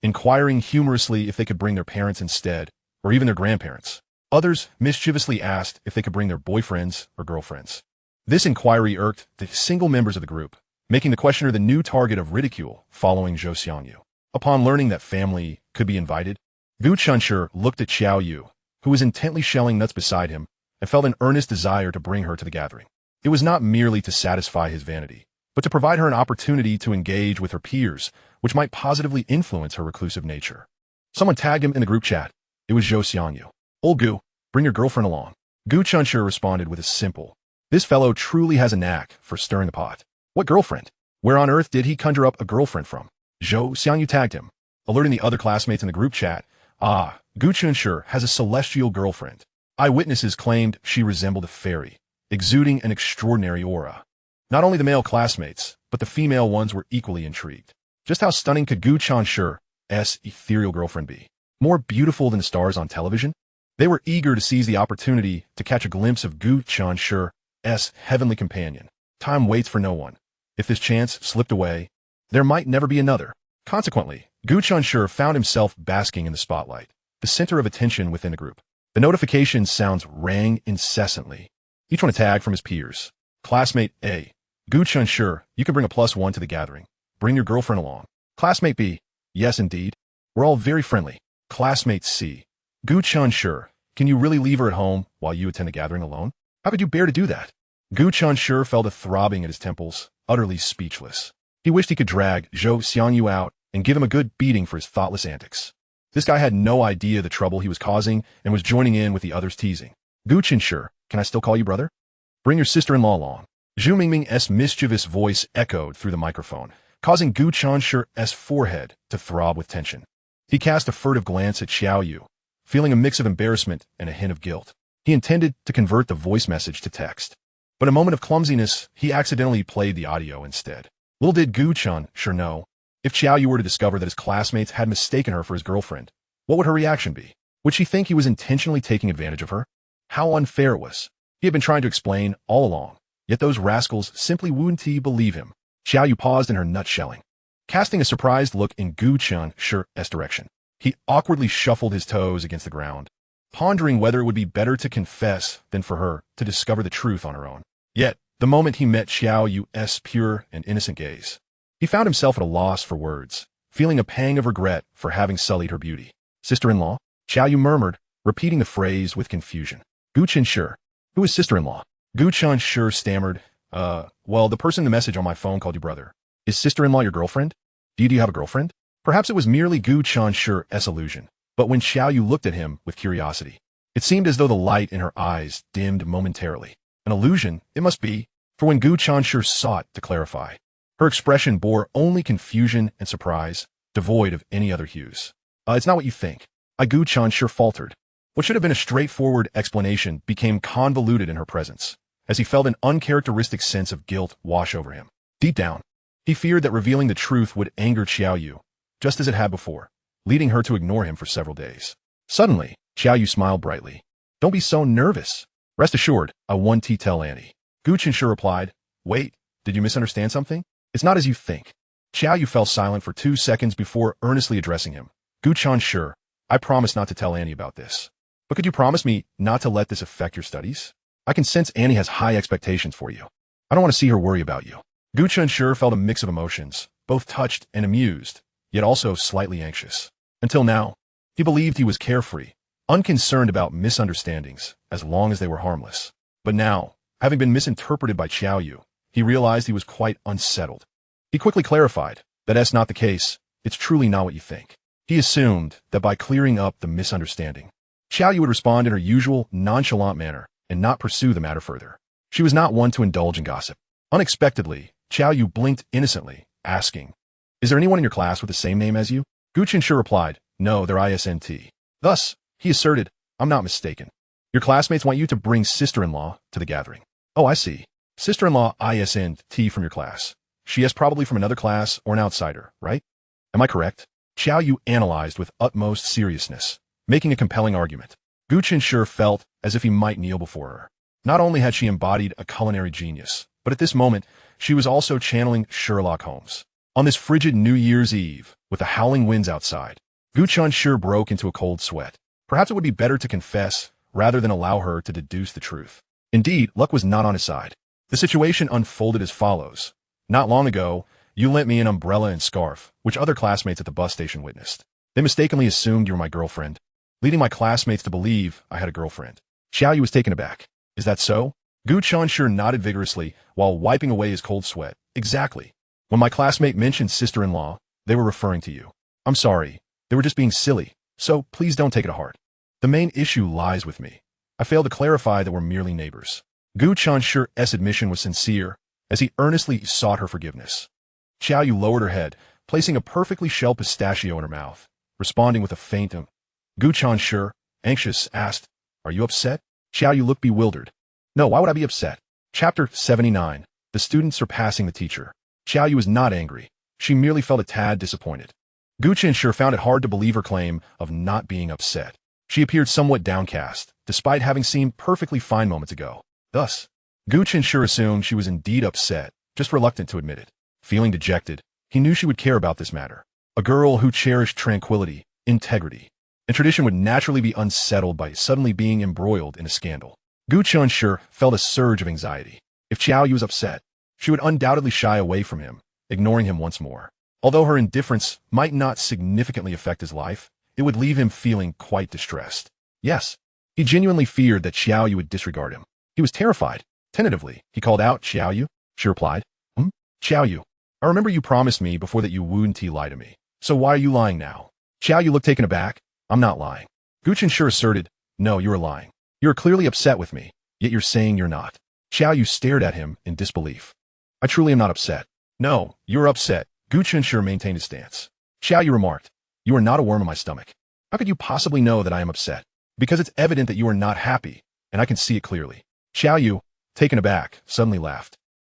inquiring humorously if they could bring their parents instead, or even their grandparents. Others mischievously asked if they could bring their boyfriends or girlfriends. This inquiry irked the single members of the group, making the questioner the new target of ridicule following Zhou Xiangyu. Upon learning that family could be invited, Gu Chenshi looked at Xiao Yu, who was intently shelling nuts beside him, and felt an earnest desire to bring her to the gathering. It was not merely to satisfy his vanity, but to provide her an opportunity to engage with her peers, which might positively influence her reclusive nature. Someone tagged him in the group chat. It was Zhou Xiangyu. "Old Gu, bring your girlfriend along." Gu Chenshi responded with a simple, "This fellow truly has a knack for stirring the pot." What girlfriend? Where on earth did he conjure up a girlfriend from? Zhou Xiangyu tagged him, alerting the other classmates in the group chat. Gu Chenshi has a celestial girlfriend. Eyewitnesses claimed she resembled a fairy, exuding an extraordinary aura. Not only the male classmates, but the female ones were equally intrigued. Just how stunning could Gu Chenshi's ethereal girlfriend be? More beautiful than the stars on television? They were eager to seize the opportunity to catch a glimpse of Gu Chenshi's heavenly companion. Time waits for no one. If this chance slipped away, there might never be another. Consequently, Gu Chenshi found himself basking in the spotlight, the center of attention within the group. The notification sounds rang incessantly, each one a tag from his peers. Classmate A. Gu Chenshi, you can bring a +1 to the gathering. Bring your girlfriend along. Classmate B. Yes, indeed. We're all very friendly. Classmate C. Gu Chenshi, can you really leave her at home while you attend the gathering alone? How could you bear to do that? Gu Chenshi felt a throbbing at his temples, utterly speechless. He wished he could drag Zhou Xiangyu out and give him a good beating for his thoughtless antics. This guy had no idea the trouble he was causing and was joining in with the others' teasing. Gu Chenshi, can I still call you brother? Bring your sister-in-law along. Zhu Mingming's mischievous voice echoed through the microphone, causing Gu Chenshi's forehead to throb with tension. He cast a furtive glance at Xiao Yu, feeling a mix of embarrassment and a hint of guilt. He intended to convert the voice message to text, but in a moment of clumsiness, he accidentally played the audio instead. Little did Gu Chenshi know, if Xiao Yu were to discover that his classmates had mistaken her for his girlfriend, what would her reaction be? Would she think he was intentionally taking advantage of her? How unfair it was. He had been trying to explain all along, yet those rascals simply wouldn't believe him. Xiao Yu paused in her nutshelling, casting a surprised look in Gu Chenshi's direction. He awkwardly shuffled his toes against the ground, pondering whether it would be better to confess than for her to discover the truth on her own. Yet, the moment he met Xiao Yu's pure and innocent gaze, he found himself at a loss for words, feeling a pang of regret for having sullied her beauty. Sister-in-law? Xiao Yu murmured, repeating the phrase with confusion. Gu Chenshi. Who is sister-in-law? Gu Chenshi stammered, well, the person in the message on my phone called you brother. Is sister-in-law your girlfriend? Do you have a girlfriend? Perhaps it was merely Gu Chenshi's illusion, but when Xiao Yu looked at him with curiosity, it seemed as though the light in her eyes dimmed momentarily. An illusion, it must be, for when Gu Chenshi sought to clarify, her expression bore only confusion and surprise, devoid of any other hues. It's not what you think. Gu Chenshi faltered. What should have been a straightforward explanation became convoluted in her presence, as he felt an uncharacteristic sense of guilt wash over him. Deep down, he feared that revealing the truth would anger Xiao Yu, just as it had before, leading her to ignore him for several days. Suddenly, Xiao Yu smiled brightly. Don't be so nervous. Rest assured, I won't tell Annie. Gu Chenshi replied, Wait, did you misunderstand something? It's not as you think. Xiao Yu fell silent for 2 seconds before earnestly addressing him. Gu Chenshi, I promise not to tell Annie about this. But could you promise me not to let this affect your studies? I can sense Annie has high expectations for you. I don't want to see her worry about you. Gu Chenshi felt a mix of emotions, both touched and amused, yet also slightly anxious. Until now, he believed he was carefree, unconcerned about misunderstandings, as long as they were harmless. But now, having been misinterpreted by Xiao Yu, he realized he was quite unsettled. He quickly clarified that that's not the case. It's truly not what you think. He assumed that by clearing up the misunderstanding, Xiao Yu would respond in her usual nonchalant manner and not pursue the matter further. She was not one to indulge in gossip. Unexpectedly, Xiao Yu blinked innocently, asking, Is there anyone in your class with the same name as you? Gu Chenshi replied, No, they're ISNT. Thus, he asserted, I'm not mistaken. Your classmates want you to bring sister-in-law to the gathering. Oh, I see. Sister-in-law ISNT from your class. She is probably from another class or an outsider, right? Am I correct? Xiao Yu analyzed with utmost seriousness, making a compelling argument. Gu Chenshi felt as if he might kneel before her. Not only had she embodied a culinary genius, but at this moment, she was also channeling Sherlock Holmes. On this frigid New Year's Eve, with the howling winds outside, Gu Chenshi broke into a cold sweat. Perhaps it would be better to confess rather than allow her to deduce the truth. Indeed, luck was not on his side. The situation unfolded as follows. Not long ago, you lent me an umbrella and scarf, which other classmates at the bus station witnessed. They mistakenly assumed you were my girlfriend, leading my classmates to believe I had a girlfriend. Xiao Yu was taken aback. Is that so? Gu Chenshi nodded vigorously while wiping away his cold sweat. Exactly. When my classmate mentioned sister-in-law, they were referring to you. I'm sorry. They were just being silly, so please don't take it to heart. The main issue lies with me. I failed to clarify that we're merely neighbors. Gu Chenshi's admission was sincere, as he earnestly sought her forgiveness. Xiao Yu lowered her head, placing a perfectly shelled pistachio in her mouth, responding with a faint Gu Chenshi, anxious, asked, Are you upset? Xiao Yu looked bewildered. No, why would I be upset? Chapter 79. The student surpassing the teacher. Xiao Yu was not angry. She merely felt a tad disappointed. Gu Chenshi found it hard to believe her claim of not being upset. She appeared somewhat downcast, despite having seemed perfectly fine moments ago. Thus, Gu Chenshi assumed she was indeed upset, just reluctant to admit it. Feeling dejected, he knew she would care about this matter. A girl who cherished tranquility, integrity, and tradition would naturally be unsettled by suddenly being embroiled in a scandal. Gu Chenshi felt a surge of anxiety. If Xiao Yu was upset, she would undoubtedly shy away from him, ignoring him once more. Although her indifference might not significantly affect his life, it would leave him feeling quite distressed. Yes, he genuinely feared that Xiao Yu would disregard him. He was terrified. Tentatively, he called out, Xiao Yu? She replied, Xiao Yu, I remember you promised me before that you wouldn't lie to me. So why are you lying now? Xiao Yu looked taken aback. I'm not lying. Gu Chenshi asserted, No, you are lying. You are clearly upset with me, yet you're saying you're not. Xiao Yu stared at him in disbelief. I truly am not upset. No, you're upset. Gu Chenshi maintained his stance. Xiao Yu remarked, You are not a worm in my stomach. How could you possibly know that I am upset? Because it's evident that you are not happy, and I can see it clearly. Xiao Yu, taken aback, suddenly laughed.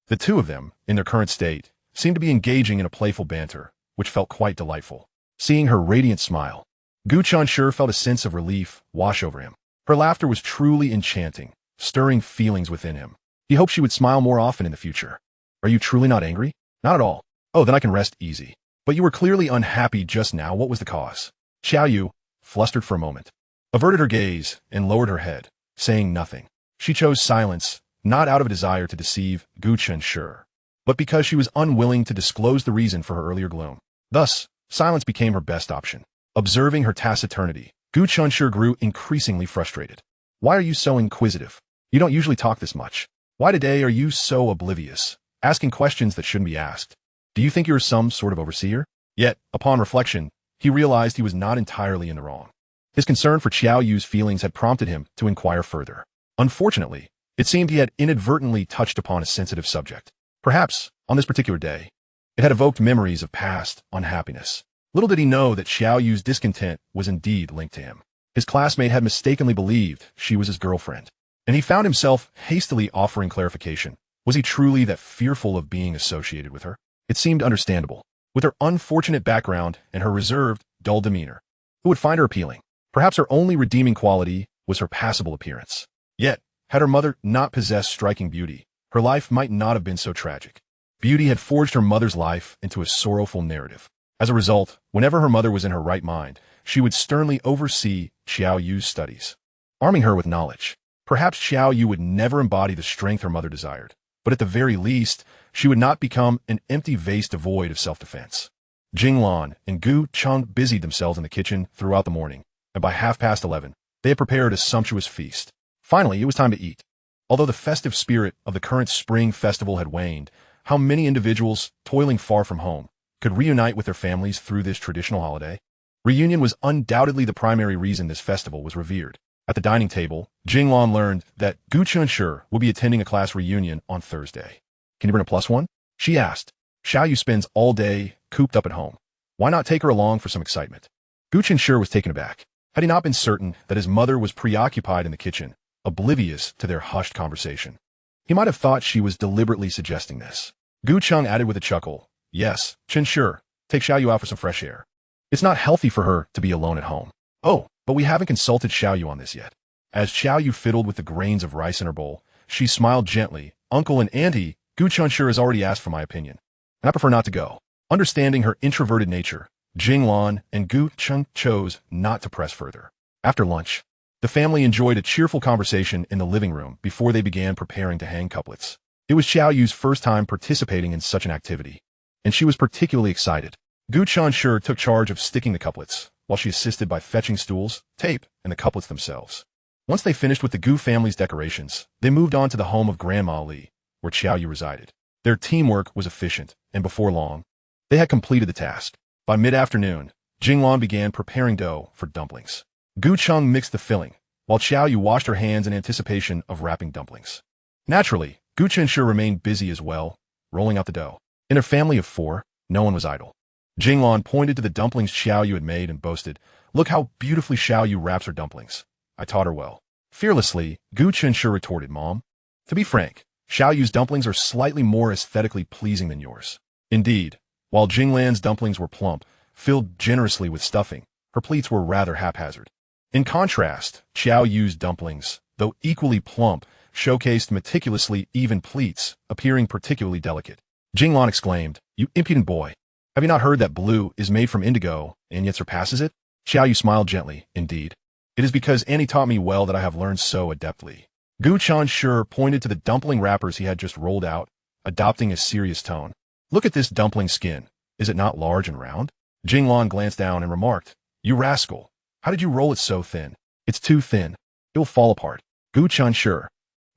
The two of them, in their current state, seemed to be engaging in a playful banter, which felt quite delightful. Seeing her radiant smile, Gu Chenshi felt a sense of relief wash over him. Her laughter was truly enchanting, stirring feelings within him. He hoped she would smile more often in the future. Are you truly not angry? Not at all. Oh, then I can rest easy. But you were clearly unhappy just now. What was the cause? Xiao Yu, flustered for a moment, averted her gaze and lowered her head, saying nothing. She chose silence, not out of a desire to deceive Gu Chenshi, but because she was unwilling to disclose the reason for her earlier gloom. Thus, silence became her best option. Observing her taciturnity, Gu Chenshi grew increasingly frustrated. Why are you so inquisitive? You don't usually talk this much. Why today are you so oblivious, asking questions that shouldn't be asked? Do you think you're some sort of overseer? Yet, upon reflection, he realized he was not entirely in the wrong. His concern for Xiao Yu's feelings had prompted him to inquire further. Unfortunately, it seemed he had inadvertently touched upon a sensitive subject. Perhaps, on this particular day, it had evoked memories of past unhappiness. Little did he know that Xiao Yu's discontent was indeed linked to him. His classmate had mistakenly believed she was his girlfriend, and he found himself hastily offering clarification. Was he truly that fearful of being associated with her? It seemed understandable. With her unfortunate background and her reserved, dull demeanor, who would find her appealing? Perhaps her only redeeming quality was her passable appearance. Yet, had her mother not possessed striking beauty, her life might not have been so tragic. Beauty had forged her mother's life into a sorrowful narrative. As a result, whenever her mother was in her right mind, she would sternly oversee Xiao Yu's studies, arming her with knowledge. Perhaps Xiao Yu would never embody the strength her mother desired, but at the very least, she would not become an empty vase devoid of self-defense. Jinglan and Gu Cheng busied themselves in the kitchen throughout the morning, and by 11:30, they had prepared a sumptuous feast. Finally, it was time to eat. Although the festive spirit of the current spring festival had waned, how many individuals, toiling far from home, could reunite with their families through this traditional holiday? Reunion was undoubtedly the primary reason this festival was revered. At the dining table, Jinglan learned that Gu Chenshi will be attending a class reunion on Thursday. Can you bring a +1? She asked. Xiao Yu spends all day cooped up at home. Why not take her along for some excitement? Gu Chenshi was taken aback. Had he not been certain that his mother was preoccupied in the kitchen, oblivious to their hushed conversation, he might have thought she was deliberately suggesting this. Gu Cheng added with a chuckle. Yes, Chenshi, take Xiaoyu out for some fresh air. It's not healthy for her to be alone at home. Oh, but we haven't consulted Xiaoyu on this yet. As Xiaoyu fiddled with the grains of rice in her bowl, she smiled gently. Uncle and Auntie, Gu Chenshi has already asked for my opinion, and I prefer not to go. Understanding her introverted nature, Jinglan and Gu Cheng chose not to press further. After lunch, the family enjoyed a cheerful conversation in the living room before they began preparing to hang couplets. It was Xiaoyu's first time participating in such an activity, and she was particularly excited. Gu Chenshi took charge of sticking the couplets, while she assisted by fetching stools, tape, and the couplets themselves. Once they finished with the Gu family's decorations, they moved on to the home of Grandma Li, where Xiaoyu resided. Their teamwork was efficient, and before long, they had completed the task. By mid-afternoon, Jinglan began preparing dough for dumplings. Gu Cheng mixed the filling, while Xiaoyu washed her hands in anticipation of wrapping dumplings. Naturally, Gu Chenshi remained busy as well, rolling out the dough. In her family of 4, no one was idle. Jinglan pointed to the dumplings Xiaoyu had made and boasted, "Look how beautifully Xiaoyu wraps her dumplings. I taught her well." Fearlessly, Gu Chenshi retorted, "Mom, to be frank, Xiaoyu's dumplings are slightly more aesthetically pleasing than yours." Indeed, while Jinglan's dumplings were plump, filled generously with stuffing, her pleats were rather haphazard. In contrast, Xiaoyu's dumplings, though equally plump, showcased meticulously even pleats, appearing particularly delicate. Jinglan exclaimed, "You impudent boy! Have you not heard that blue is made from indigo, and yet surpasses it?" Xiaoyu smiled gently. "Indeed. It is because Annie taught me well that I have learned so adeptly." Gu Chenshi pointed to the dumpling wrappers he had just rolled out, adopting a serious tone. "Look at this dumpling skin. Is it not large and round?" Jinglan glanced down and remarked, "You rascal! How did you roll it so thin? It's too thin. It will fall apart." Gu Chenshi.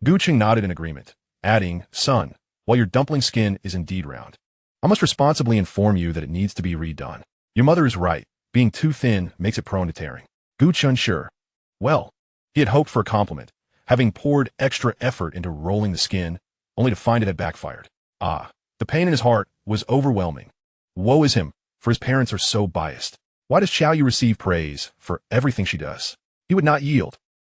Gu Cheng nodded in agreement, adding, "Son, while your dumpling skin is indeed round, I must responsibly inform you that it needs to be redone. Your mother is right. Being too thin makes it prone to tearing." Gu Chenshi. Well, he had hoped for a compliment, having poured extra effort into rolling the skin, only to find it had backfired. The pain in his heart was overwhelming. Woe is him, for his parents are so biased. Why does Xiaoyu receive praise for everything she does? He would not yield.